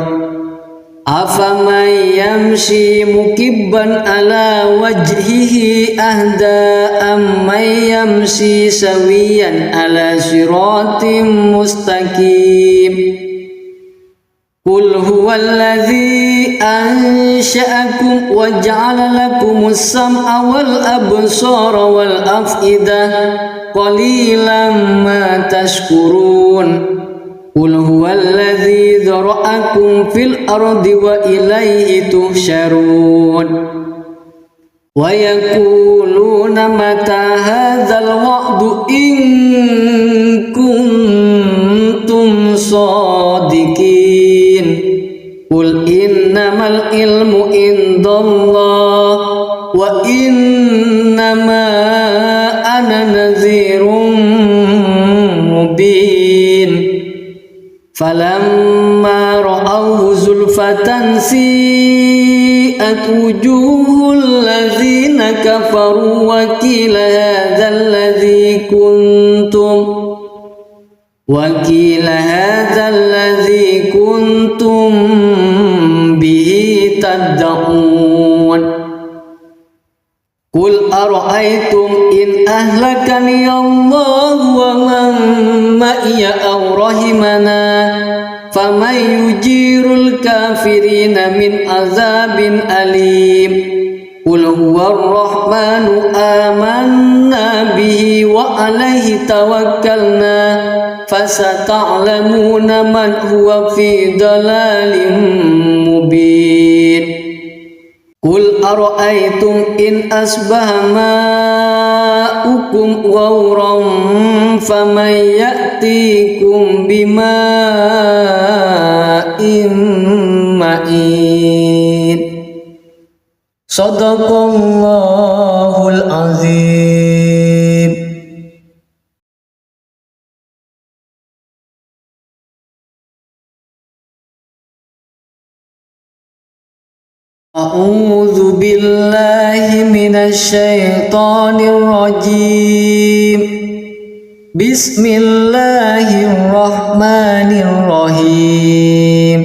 Afaman yamshi mukibban ala wajhihi ahda amman yamshi sawiyan ala siratim mustaqim. Qul huwallazi ansha'akum wa ja'ala lakumus sam'a wal absara wal af'idah qalilan ma tashkurun. Qul huwallazi dzara'akum fil ardi wa ilaihi tuhsyarun. Wa yaquluna mata hadzal wa'du in kuntum shadiqin. Qul innamal ilmu indallah wa innama ana nadhirun mubin. Falamma ra'awhu zulfatan سيئت وجوه الذين كفروا وقيل هذا الذي كنتم به تدعون قل أرأيتم إن أهلكني الله ومن معي أو رحمنا فمن يجير الكافرين من عذاب أليم قل هو الرحمن آمنا به وعليه توكلنا فستعلمون من هو في ضلال مبين قل أرأيتم إن أصبح ماؤكم غورا فمن يأتيكم بماء معين صدق الله العظيم. أعوذ بالله من الشيطان الرجيم. بسم الله الرحمن الرحيم.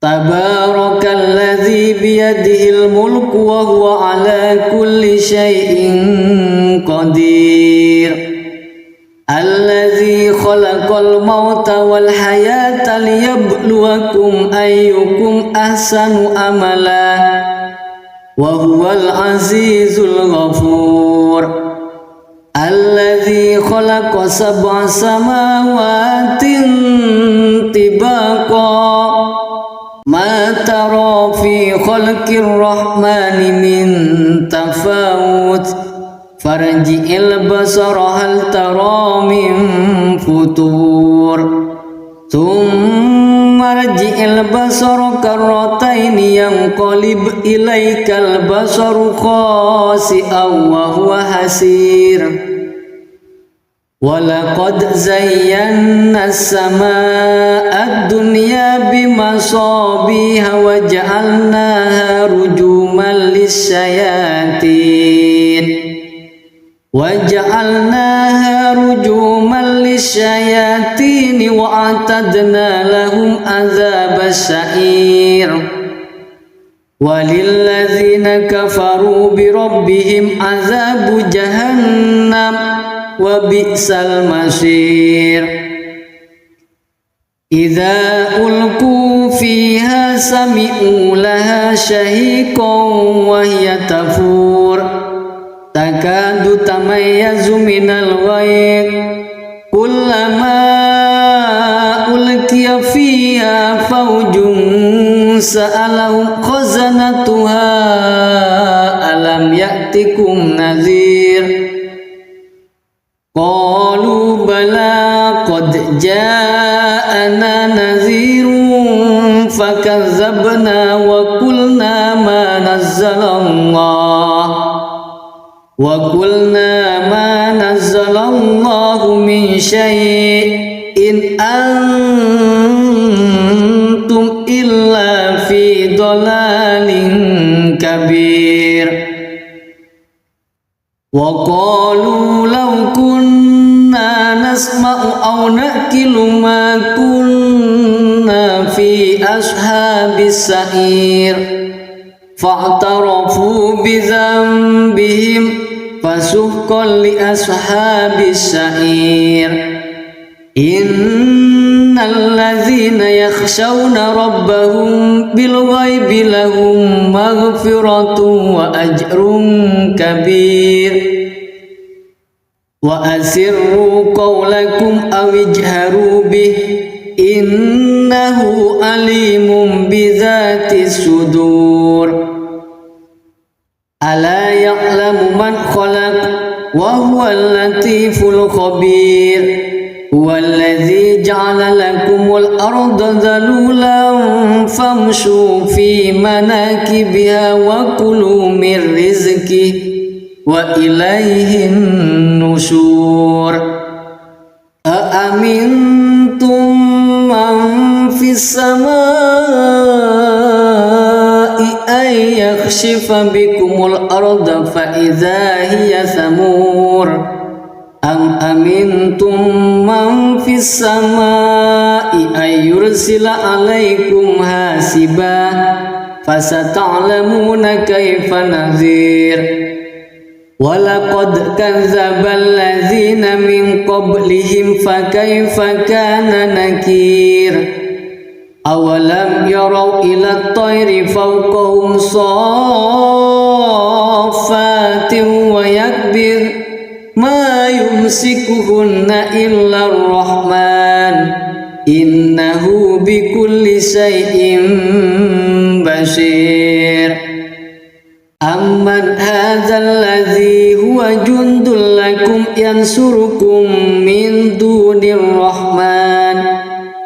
تبارك الذي بيده الملك وهو على كل شيء قدير. الذي خلق الموت والحياة ليبلوكم أيكم أحسن عملا وهو العزيز الغفور. الذي خلق 7 سماوات طباقا ما ترى في خلق الرحمن من تفاوت فارجع البصر هل ترى من فطور ثم ارجع البصر كرتين ينقلب إليك البصر خاسئا وهو حسير. ولقد زينا السماء الدنيا بمصابيح وجعلناها رجوما للشياطين وأعتدنا لهم عذاب السعير. وللذين كفروا بربهم عذاب جهنم وبئس المصير. إذا ألقوا فيها سمعوا لها شهيقا وهي تفور تكاد تميز من الغيظ كلما ألقي فيها فوج سألهم خزنتها ألم يأتكم نذير قالوا بلى قد جاءنا نذير فكذبنا وقلنا ما نزل الله من شيء إن أنتم إلا في ضلال كبير. وقالوا لو كنا نسمع أو نأكل ما كنا في أصحاب السعير فاعترفوا بذنبهم فسحقا لأصحاب السعير. إن الذين يخشون ربهم بالغيب لهم مغفرة وأجر كبير. وأسروا قولكم أو اجهروا به إنه عليم بذات الصدور. ألا يعلم من خلق وهو اللطيف الخبير. هو الذي جعل لكم الأرض ذلولا فامشوا في مناكبها وكلوا من رزقه وإليه النشور. أأمنتم من في السماء أن يخشف بكم الأرض فإذا هي ثمور أم أمنتم من في السماء أن يرسل عليكم حاسبا فستعلمون كيف نذير ولقد كذب الذين من قبلهم فكيف كان نكير أولم يروا إلى الطير فوقهم صافات ويكبر ما يمسكهن إلا الرحمن إنه بكل شيء بشير أمن هذا الذي هو جند لكم ينصركم من دون الرحمن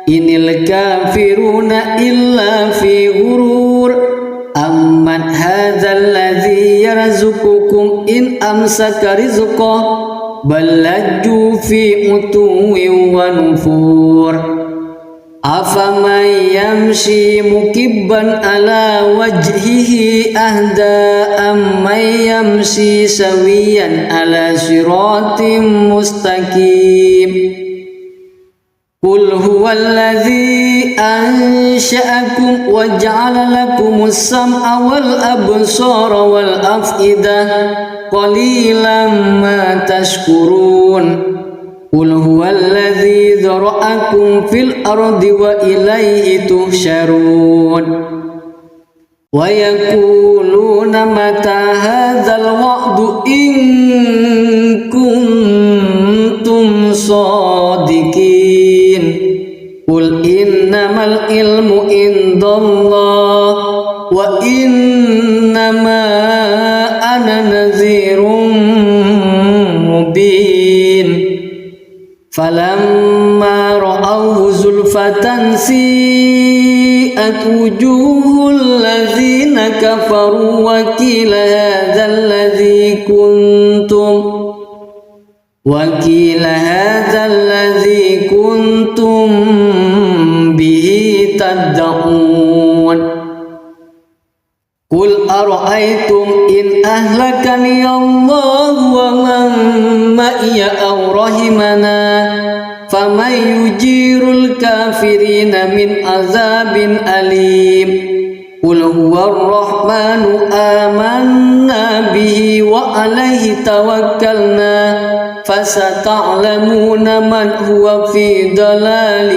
إن الكافرون إلا في غرور أمن هذا الذي يرزقكم إن أمسك رزقه بل لجوا في عتو ونفور أفمن يمشي مكبا على وجهه أهدى أمن يمشي سويا على صراط مستقيم قل هو الذي أنشأكم وجعل لكم السمع والأبصار والأفئدة قليلا ما تشكرون قل هو الذي ذرأكم في الأرض وإليه تحشرون ويقولون متى هذا الوعد إن كنتم صادقين قل إنما العلم عند الله وإنما أنا نذير مبين فلما رأوه زلفة سيئت وجوه الذين كفروا وقيل هذا الذي كنتم به تدعون قل أرأيتم إن أهلكني الله ومن معي أو رحمنا فمن يجير الكافرين من عذاب أليم قل هو الرحمن آمنا به وعليه توكلنا فستعلمون من هو في ضلال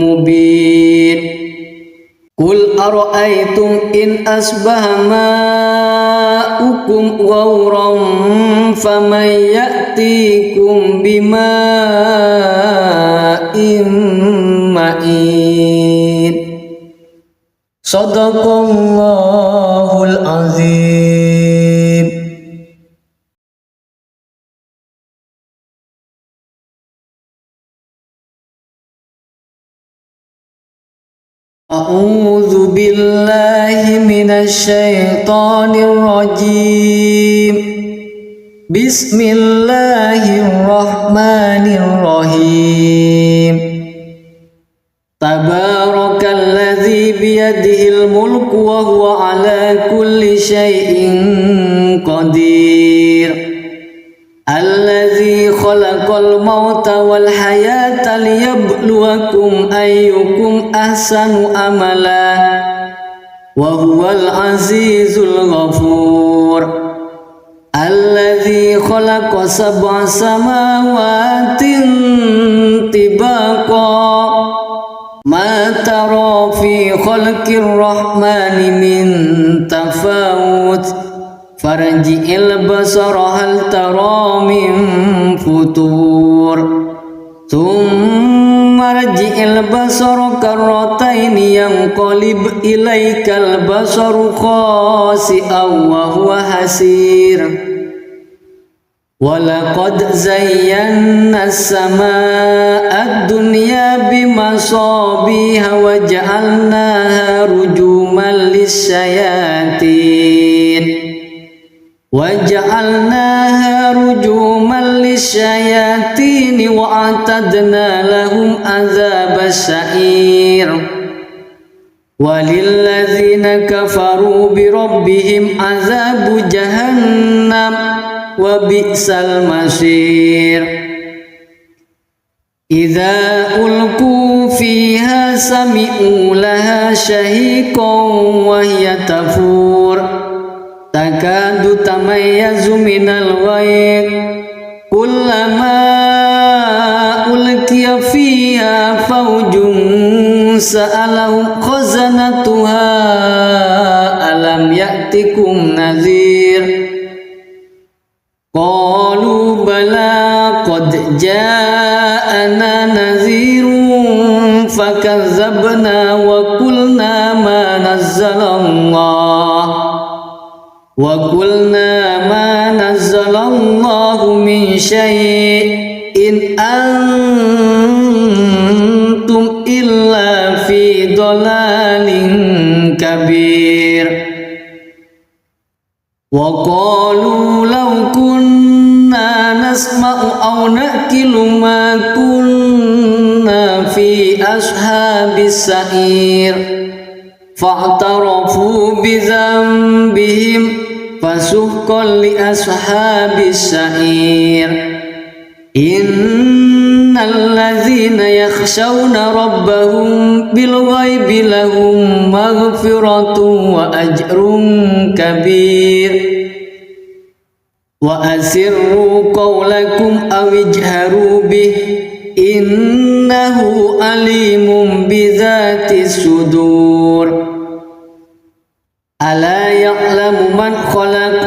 مبين قل أرأيتم إن أصبح ماؤكم غورا فمن يأتيكم بماء معين صدق الله العظيم. أعوذ بالله من الشيطان الرجيم. بسم الله الرحمن الرحيم. تبارك الذي بيده الملك وهو على كل شيء قدير. الذي خلق الموت والحياة ليبلوكم أيكم أحسن عملا وهو العزيز الغفور. الذي خلق 7 سماوات طباقا ما ترى في خلق الرحمن من تفاوت فارجع البصر هل ترى من فطور ثم ارجع البصر كرتين ينقلب إليك البصر خاسئا وهو حسير. ولقد زينا السماء الدنيا بمصابيح وجعلناها رجوما للشياطين وأعتدنا لهم عذاب السعير. walilladzina kafaru birabbihim azabu jahannam wa bi'sal masir. Idza ulqu fiha sami'u laha shahiqan wa hiya tafur takadu tamayyazu minal ghayr kullama ulqiya fiha fawjun sa'alahum khazanatuha alam ya'tikum nadhir qalu bala qad ja'ana nadhirun fakazzabna wa qulna ma nazzalallahu min syai'in antum illa fi dhalalin kabir. Wa qalu law kunna nasma'u aw naqilu ma kunna fi ashabis sa'ir fa'tarafu bi dhanbihim fasuhqan li ashabis sa'ir. Innal ladzina yakhshawna rabbahum bil ghaibi lahum maghfiratun wa ajrun kabir. Wa asirru qawlakum aw ijharu bih innahu alimun bidzatis sudur. Ala ya'lamu man khalaq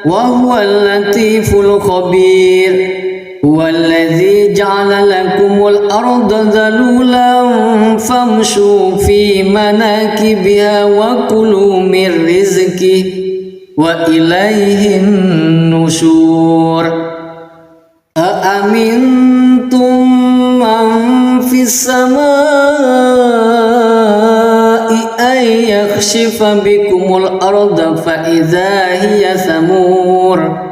wa huwal latiful khabir. Huwallazi ja'ala lakumul arda dhalulan famshu fi manakibiha wa kulu min rizqihi wa ilaihin nusyur. Aamintum man fis samai ay yakhshifa bikumul arda fa idza hiya samur.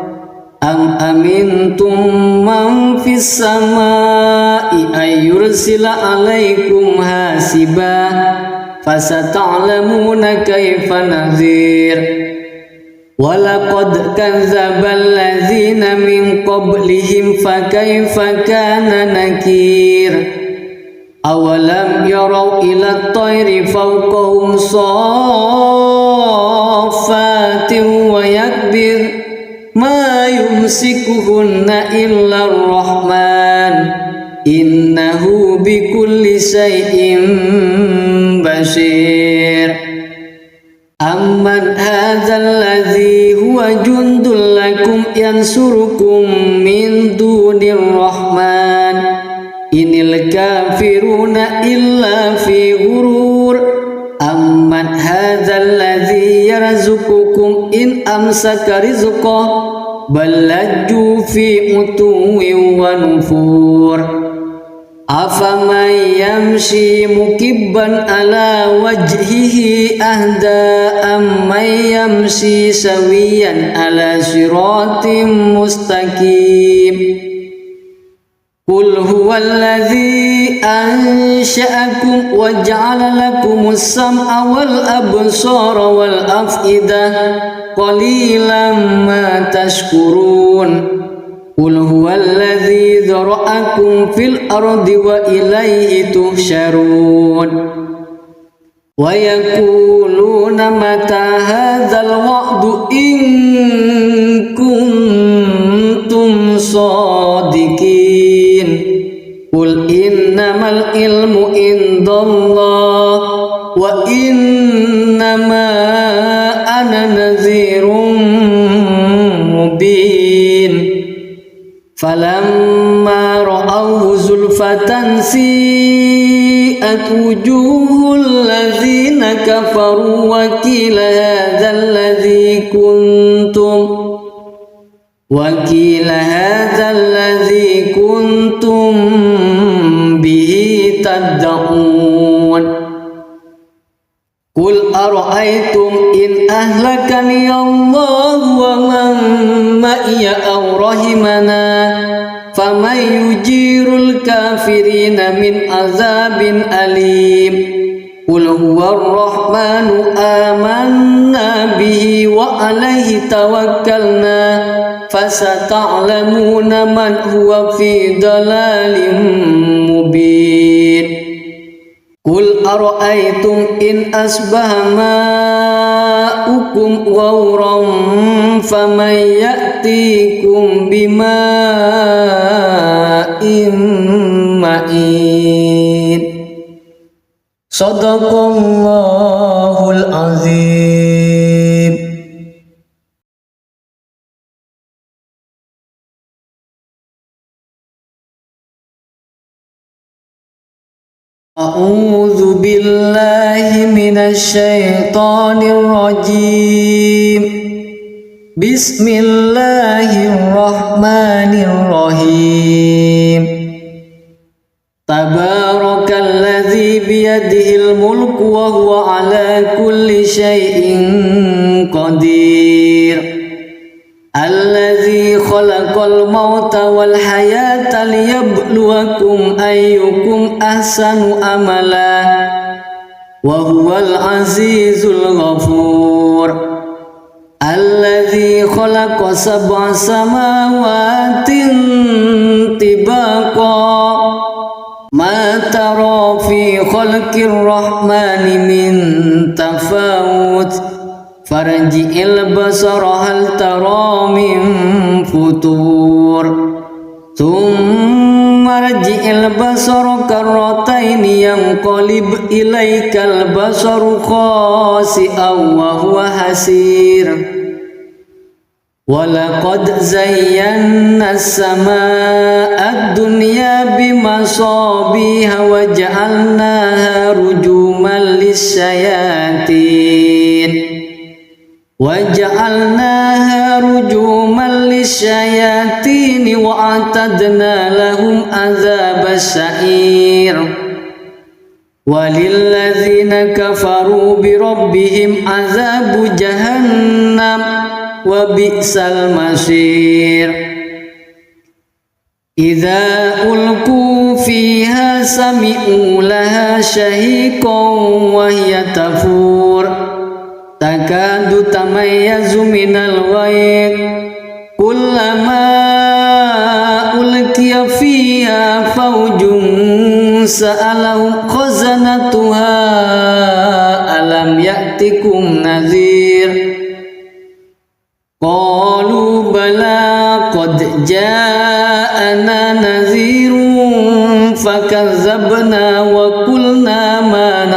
Am amintum man fis samai ay yursila alaikum hasiba fasata'lamuna kaifa nadhir. Walaqad kadzdzabal ladzina min qablihim fakaifa kana nakir. Awalam yarau ila at-tayri fawqahum saffatin wa yakbir ma yumsikuhunna illa ar-rahman innahu bikulli shay'in basir. Amman hadzal ladzi huwa jundul lakum yansurukum min dunir rahman inil kafiruna illa fi ghurur. Amman hadzal ladzi yarzuqukum in amsaka rizqah bal lajju fi utuwin wa nufur. Afaman yamshi mukibban ala wajhihi ahda amman yamshi sawiyan ala siratim mustaqim. Qul huwallazi ansha'akum wa ja'ala lakumus sam'a wal absara wal af'idah qalilan ma tashkurun. Qul huwallazi dzara'akum fil ardi wa ilayhi tuhsyarun. Wa yaquluna mata hadzal wa'du in kuntum shadiqin. Qul innamal ilmu indallah wa innama ana nadhirun mubin. Falamma ra'awhu zulfatan si'at wujuhul ladzina kafaru wa qila hadzal ladzi kuntum bihi tad'un. Qul ara'aytum in ahlakani Allah wa man ma'iya aw rahimana faman yujirul kafirina min azabin alim. Qul huwar rahmanu amanna bihi wa alaihi tawakkalna fasata'lamuna man huwa fi dalalin mubin. Qul ara'aytum in asbaha ma'ukum ghawran faman ya'tikum bima'in ma'in. Sadaqallahul azim. A'udzu billahi minasy syaithanir rajim. Bismillahirrahmanirrahim. Tabarakalladzi biyadihil mulku wa huwa ala kulli syai'in qadir. Alladzi khalaqal mauta wal hayata liyabluwakum ayyukum ahsanu amala wa huwal azizul ghafur. Alladzi khalaqa sab'a samawatin tibaqa ma tara fi khalqir rahmani min tafawut farji'il basara hal tara min futur thumma rji'il basara karrataini yanqalib ilaikal basaru khasi'an wa huwa hasir. Walaqad zayyana as-samaa'a ad-dunya bimasabiha wa ja'alnaha rujuman lis-syayatin wa a'tadna lahum adzabas sa'ir. Walilladzina kafaru bi rabbihim adzabu jahannam wa bi'sal masir. Idza ulqu fiha sami'u laha shahiqan wa hiya tafur takadu tamayyazu minal ghayz kullama ulqiya fiha fawjun sa'alahum khazanatuha alam ya'tikum nadhir. Qalu bala qad ja'ana nadhirun fakazzabna wa qulna ma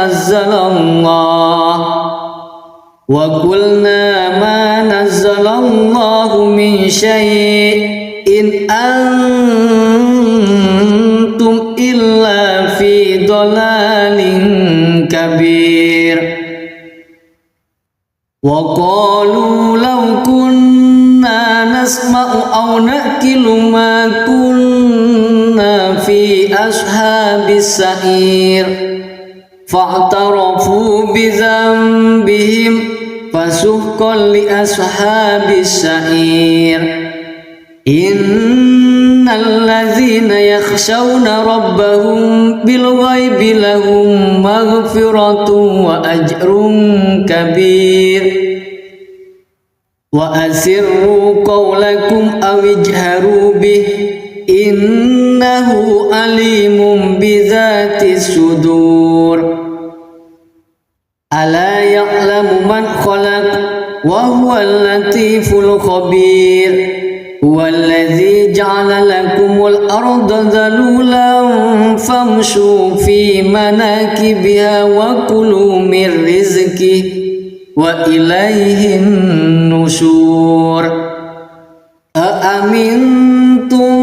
nazzalallahu min syai'in antum illa fi dhalalin kabir. Wa qalu law kunna nasma'u aw naqilu ma kunna fi ashabis sa'ir fa'tarafu bi dhanbihim fasuhqan li ashabis sa'ir. Innal ladzina yakhshawna rabbahum bil ghaibi lahum maghfiratun wa ajrun kabir. Wa asirru qawlakum aw ijharu bih innahu alimun bidzatis sudur. Ala ya'lamu man khalaq wa huwal latiful khabir. Huwallazi ja'ala lakumul arda dhalulan famshu fi manakibiha wa kulu min rizqihi wa ilaihin nusyur. Aamintum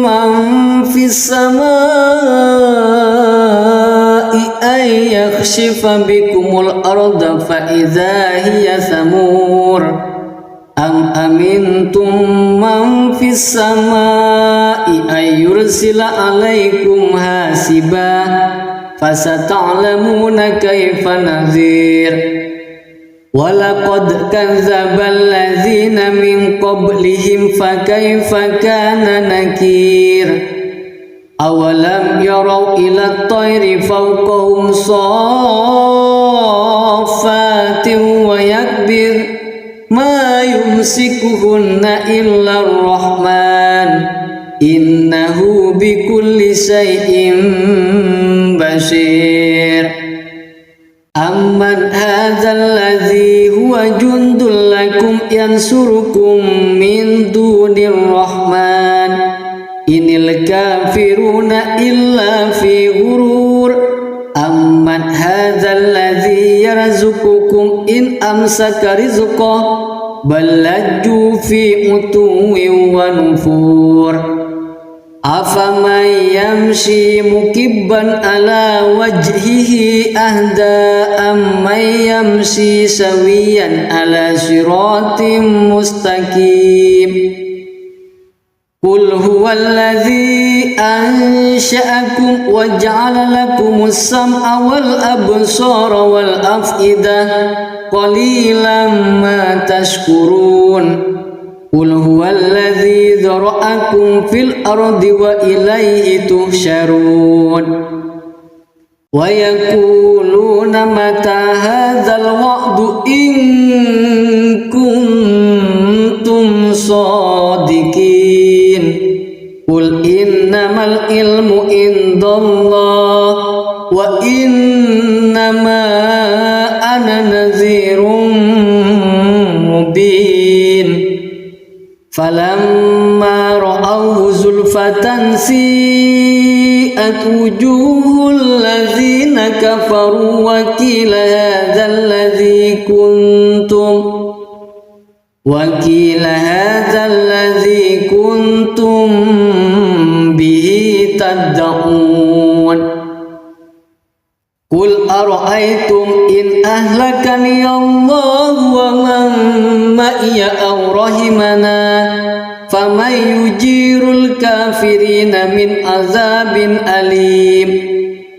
man fis samaa'i ay yakhshifa bikumul arda fa idza hiya samur. Am amintum man fis samaa'i ay yursila alaikum hasiba fasata'lamuna kaifa nadhir. Walaqad kadzdzabal ladzina min qablihim fakaifa kana nakir. awalam yarau ila tayri fawqahum saffatin wa yakbir ma yumsikuhunna illa ar-rahman innahu bikulli syai'in basir. Amman hadzal ladzi huwa jundul lakum yansurukum min dunir rahman inil kafiruna illa fi ghurur. Amman hadzal ladzi yarzuqukum in amsaka rizqah bal lajju fi utuwin wa nufur. Afaman yamshi mukibban ala wajhihi ahda amman yamshi sawiyan ala siratim mustaqim. Qul huwallazi ansha'akum wa ja'ala lakumus sam'a wal absara wal af'idah qalilan ma tashkurun. Qul huwallazi dzara'akum fil ardi wa ilaihi tuhsyarun. Wa yaquluna mata hadzal wa'du in kuntum shadiqin. Qul innamal ilmu indallah wa innama ana nadhirun mubin. Falamma ra'awhu zulfatan si'at wujuhul ladzina kafaru wa qila hadzal ladzi kuntum bihi tad'un. Qul ara'aytum in ahlakani Allah wa man ma'iya aw rahimana faman yujirul kafirina min azabin alim.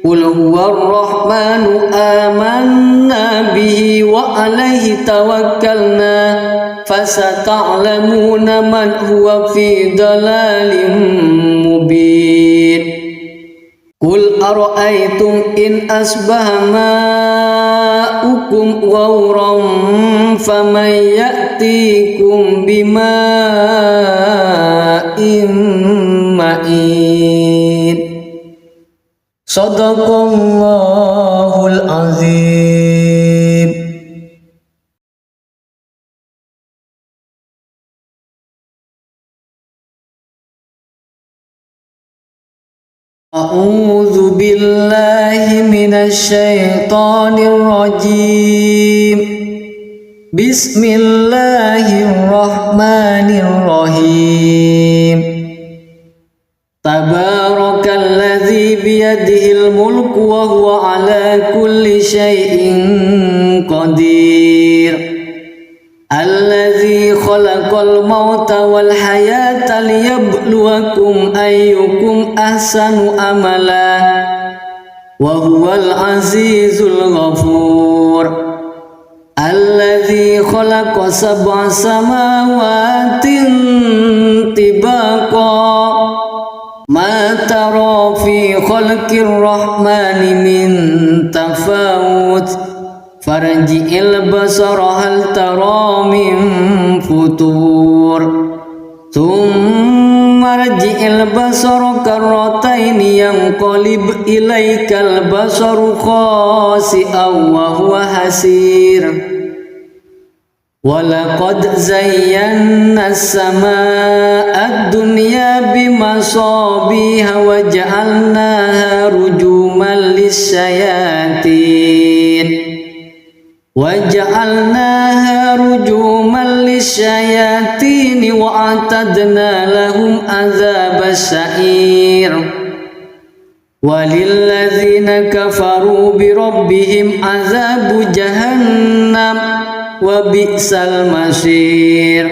Qul huwar rahmanu amanna bihi wa alaihi tawakkalna fasata'lamuna man huwa fi dalalin mubin. Qul ara'aytum in asbaha ma'ukum ghawran faman ya'tikum bima'in ma'in. Shadaqallahul azim. A'udzu billahi minasy syaithanir rajim. Bismillahirrahmanirrahim. Tabarakalladzi biyadihil mulku wa huwa ala kulli syai'in qadir. Alladzi khalaqal mauta wal hayata liyabluwakum ayyukum ahsanu amala wa huwal azizul ghafur. Alladzi khalaqa sab'a samawatin tibaqa ma tara fi khalqir rahmani min tafawut farji'il basara hal tara min futur thumma rji'il basara karrataini yanqalib ilaikal basaru khasi'an wa huwa hasir. Walaqad zayyana as-samaa'a ad-dunya bimasabiha wa ja'alnaha rujuman lis-syayatin wa a'tadna lahum adzabas sa'ir. Walilladzina kafaru bi rabbihim azabu jahannam wa bi'sal masir.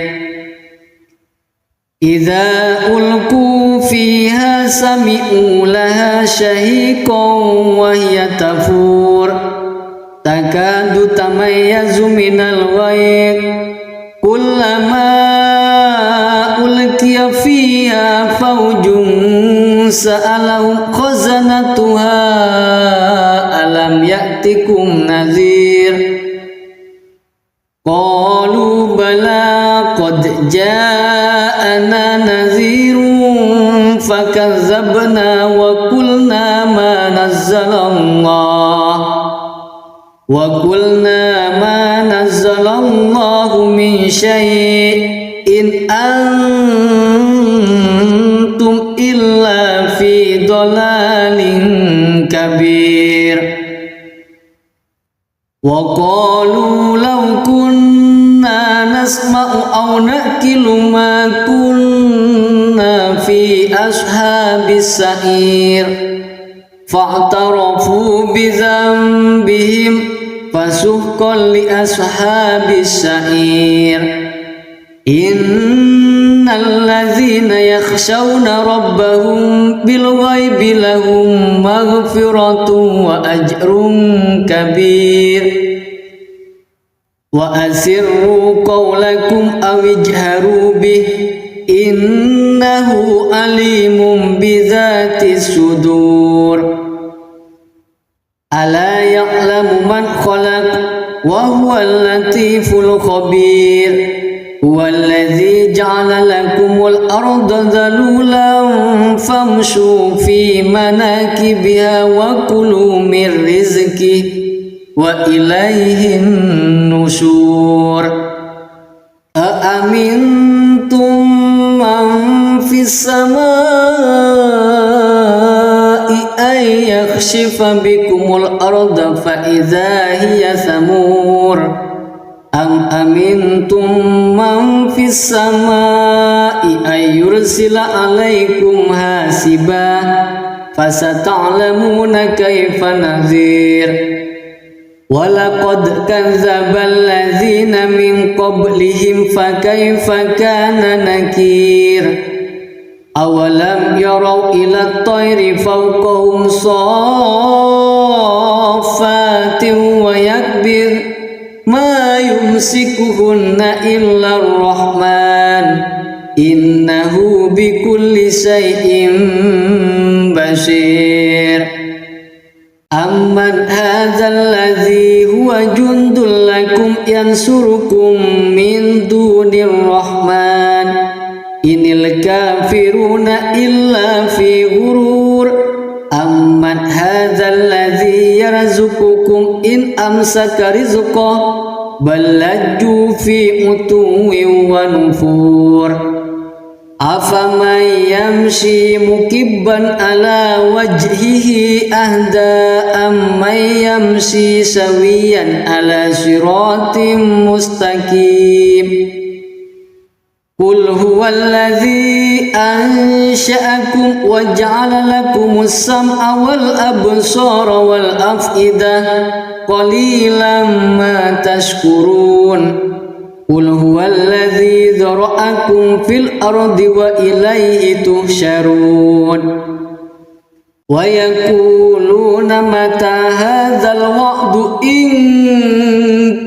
Idza ulqu fiha sami'u laha shahiqan wa hiya tafur takadu tamayyazu minal ghayr kullama ulqiya fiha fawjun sa'alahum khazanatuha alam ya'tikum nadhir qalu bala qad ja'ana nadhirun fakazzabna wa qulna ma nazzalallahu min syai'in antum illa fi dhalalin kabir wa qalu law kunna nasma'u aw naqilu ma kunna fi ashabis sa'ir fa'tarafu bi dhanbihim fasuhqan li ashabis sa'ir innal ladzina yakhshawna rabbahum bil ghaibi lahum maghfiratun wa ajrun kabir wa asirru qawlakum aw ijharu bih innahu alimun bidzatis sudur ala ya'lamu man khalaq wa huwal latiful khabir huwallazi ja'ala lakumul arda dhalulan famshu fi manakibiha wa kulu min rizqihi wa ilayhin nusyur aamintum man fis samaa'i ay yakhshifa bikumul arda fa idza hiya samur am amintum man fis samaa'i ay yursila alaikum hasiba fasata'lamuna kaifa nadhir walaqad kadzdzabal ladzina min qablihim fakaifa kana nakir awalam yarau ila at-tayri fawqahum saffatin wa yakbir ma yumsikuhunna illa ar-rahman innahu bikulli shay'in basir amman hadzal ladzi huwa jundul lakum yansurukum min dunir rahman inil kafiruna illa fi ghurur amman hadzal ladzi yarzuqukum in amsaka rizqahu bal lajju fi utuwin wa nufur afaman yamshi mukibban ala wajhihi ahda amman yamshi sawiyan ala siratim mustaqim qul huwallazi ansha'akum wa ja'ala lakumus sam'a wal absara wal af'idah qalilan ma tashkurun qul huwallazi dzara'akum fil ardi wa ilaihi tuhsyarun wa yaquluna mata hadzal wa'du in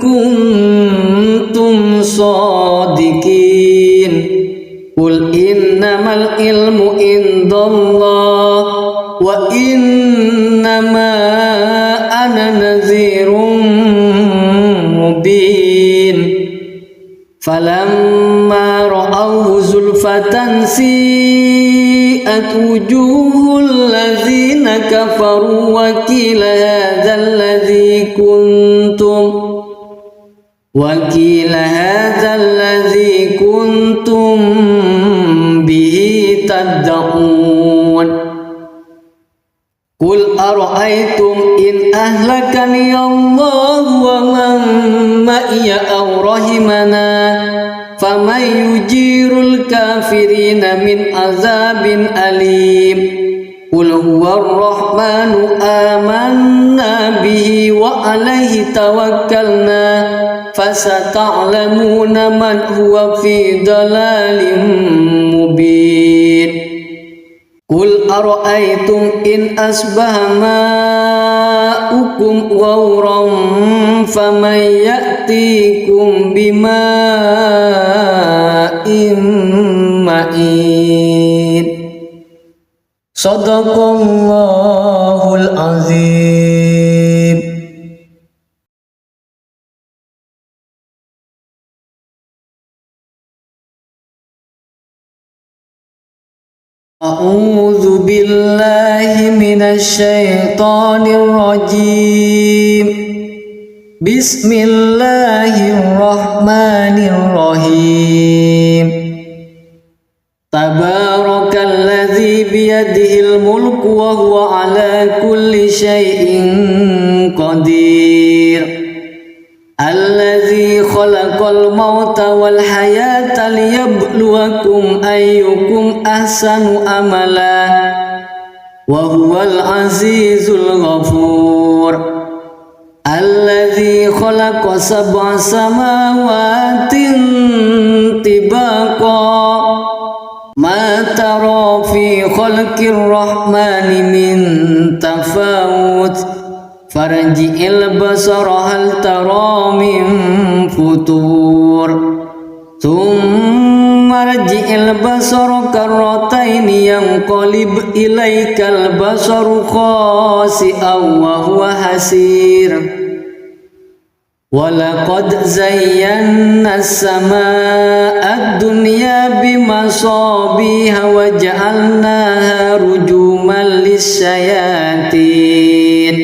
kuntum shadiqin qul innamal ilmu indallah wa innama ana nadhirun mubin falamma ra'awhu zulfatan si'at wujuhul ladzina kafaru wa qila hadzal ladzi kuntum bihi tad'un qul ara'aytum in ahlakani Allah wa man ma'iya aw rahimana faman yujirul kafirina min azabin alim qul huwar rahmanu amanna bihi wa alaihi tawakkalna fasata'lamuna man huwa fi dhalalin mubin qul ara'aytum in asbaha ma'ukum ghawran faman ya'tikum bima'in ma'in Sadaqallahul azim. A'udzu billahi minasy syaithanir rajim. Bismillahirrahmanirrahim. Tabarakalladzi biyadihil mulku wa huwa ala kulli syai'in qadir. Alladzi khalaqal mauta wal hayata liyabluwakum ayyukum ahsanu amala wa huwal azizul ghafur. Alladzi khalaqa sab'a samawatin tibaqa ma tara fi khalqir rahmani min tafawut farji'il basara hal tara min futur thumma rji'il basara karrataini yanqalib ilaikal basaru khasi'an wa huwa hasir. Walaqad zayyana as-samaa'a ad-dunya bimasabiha wa ja'alnaha rujuman lis-syayatin.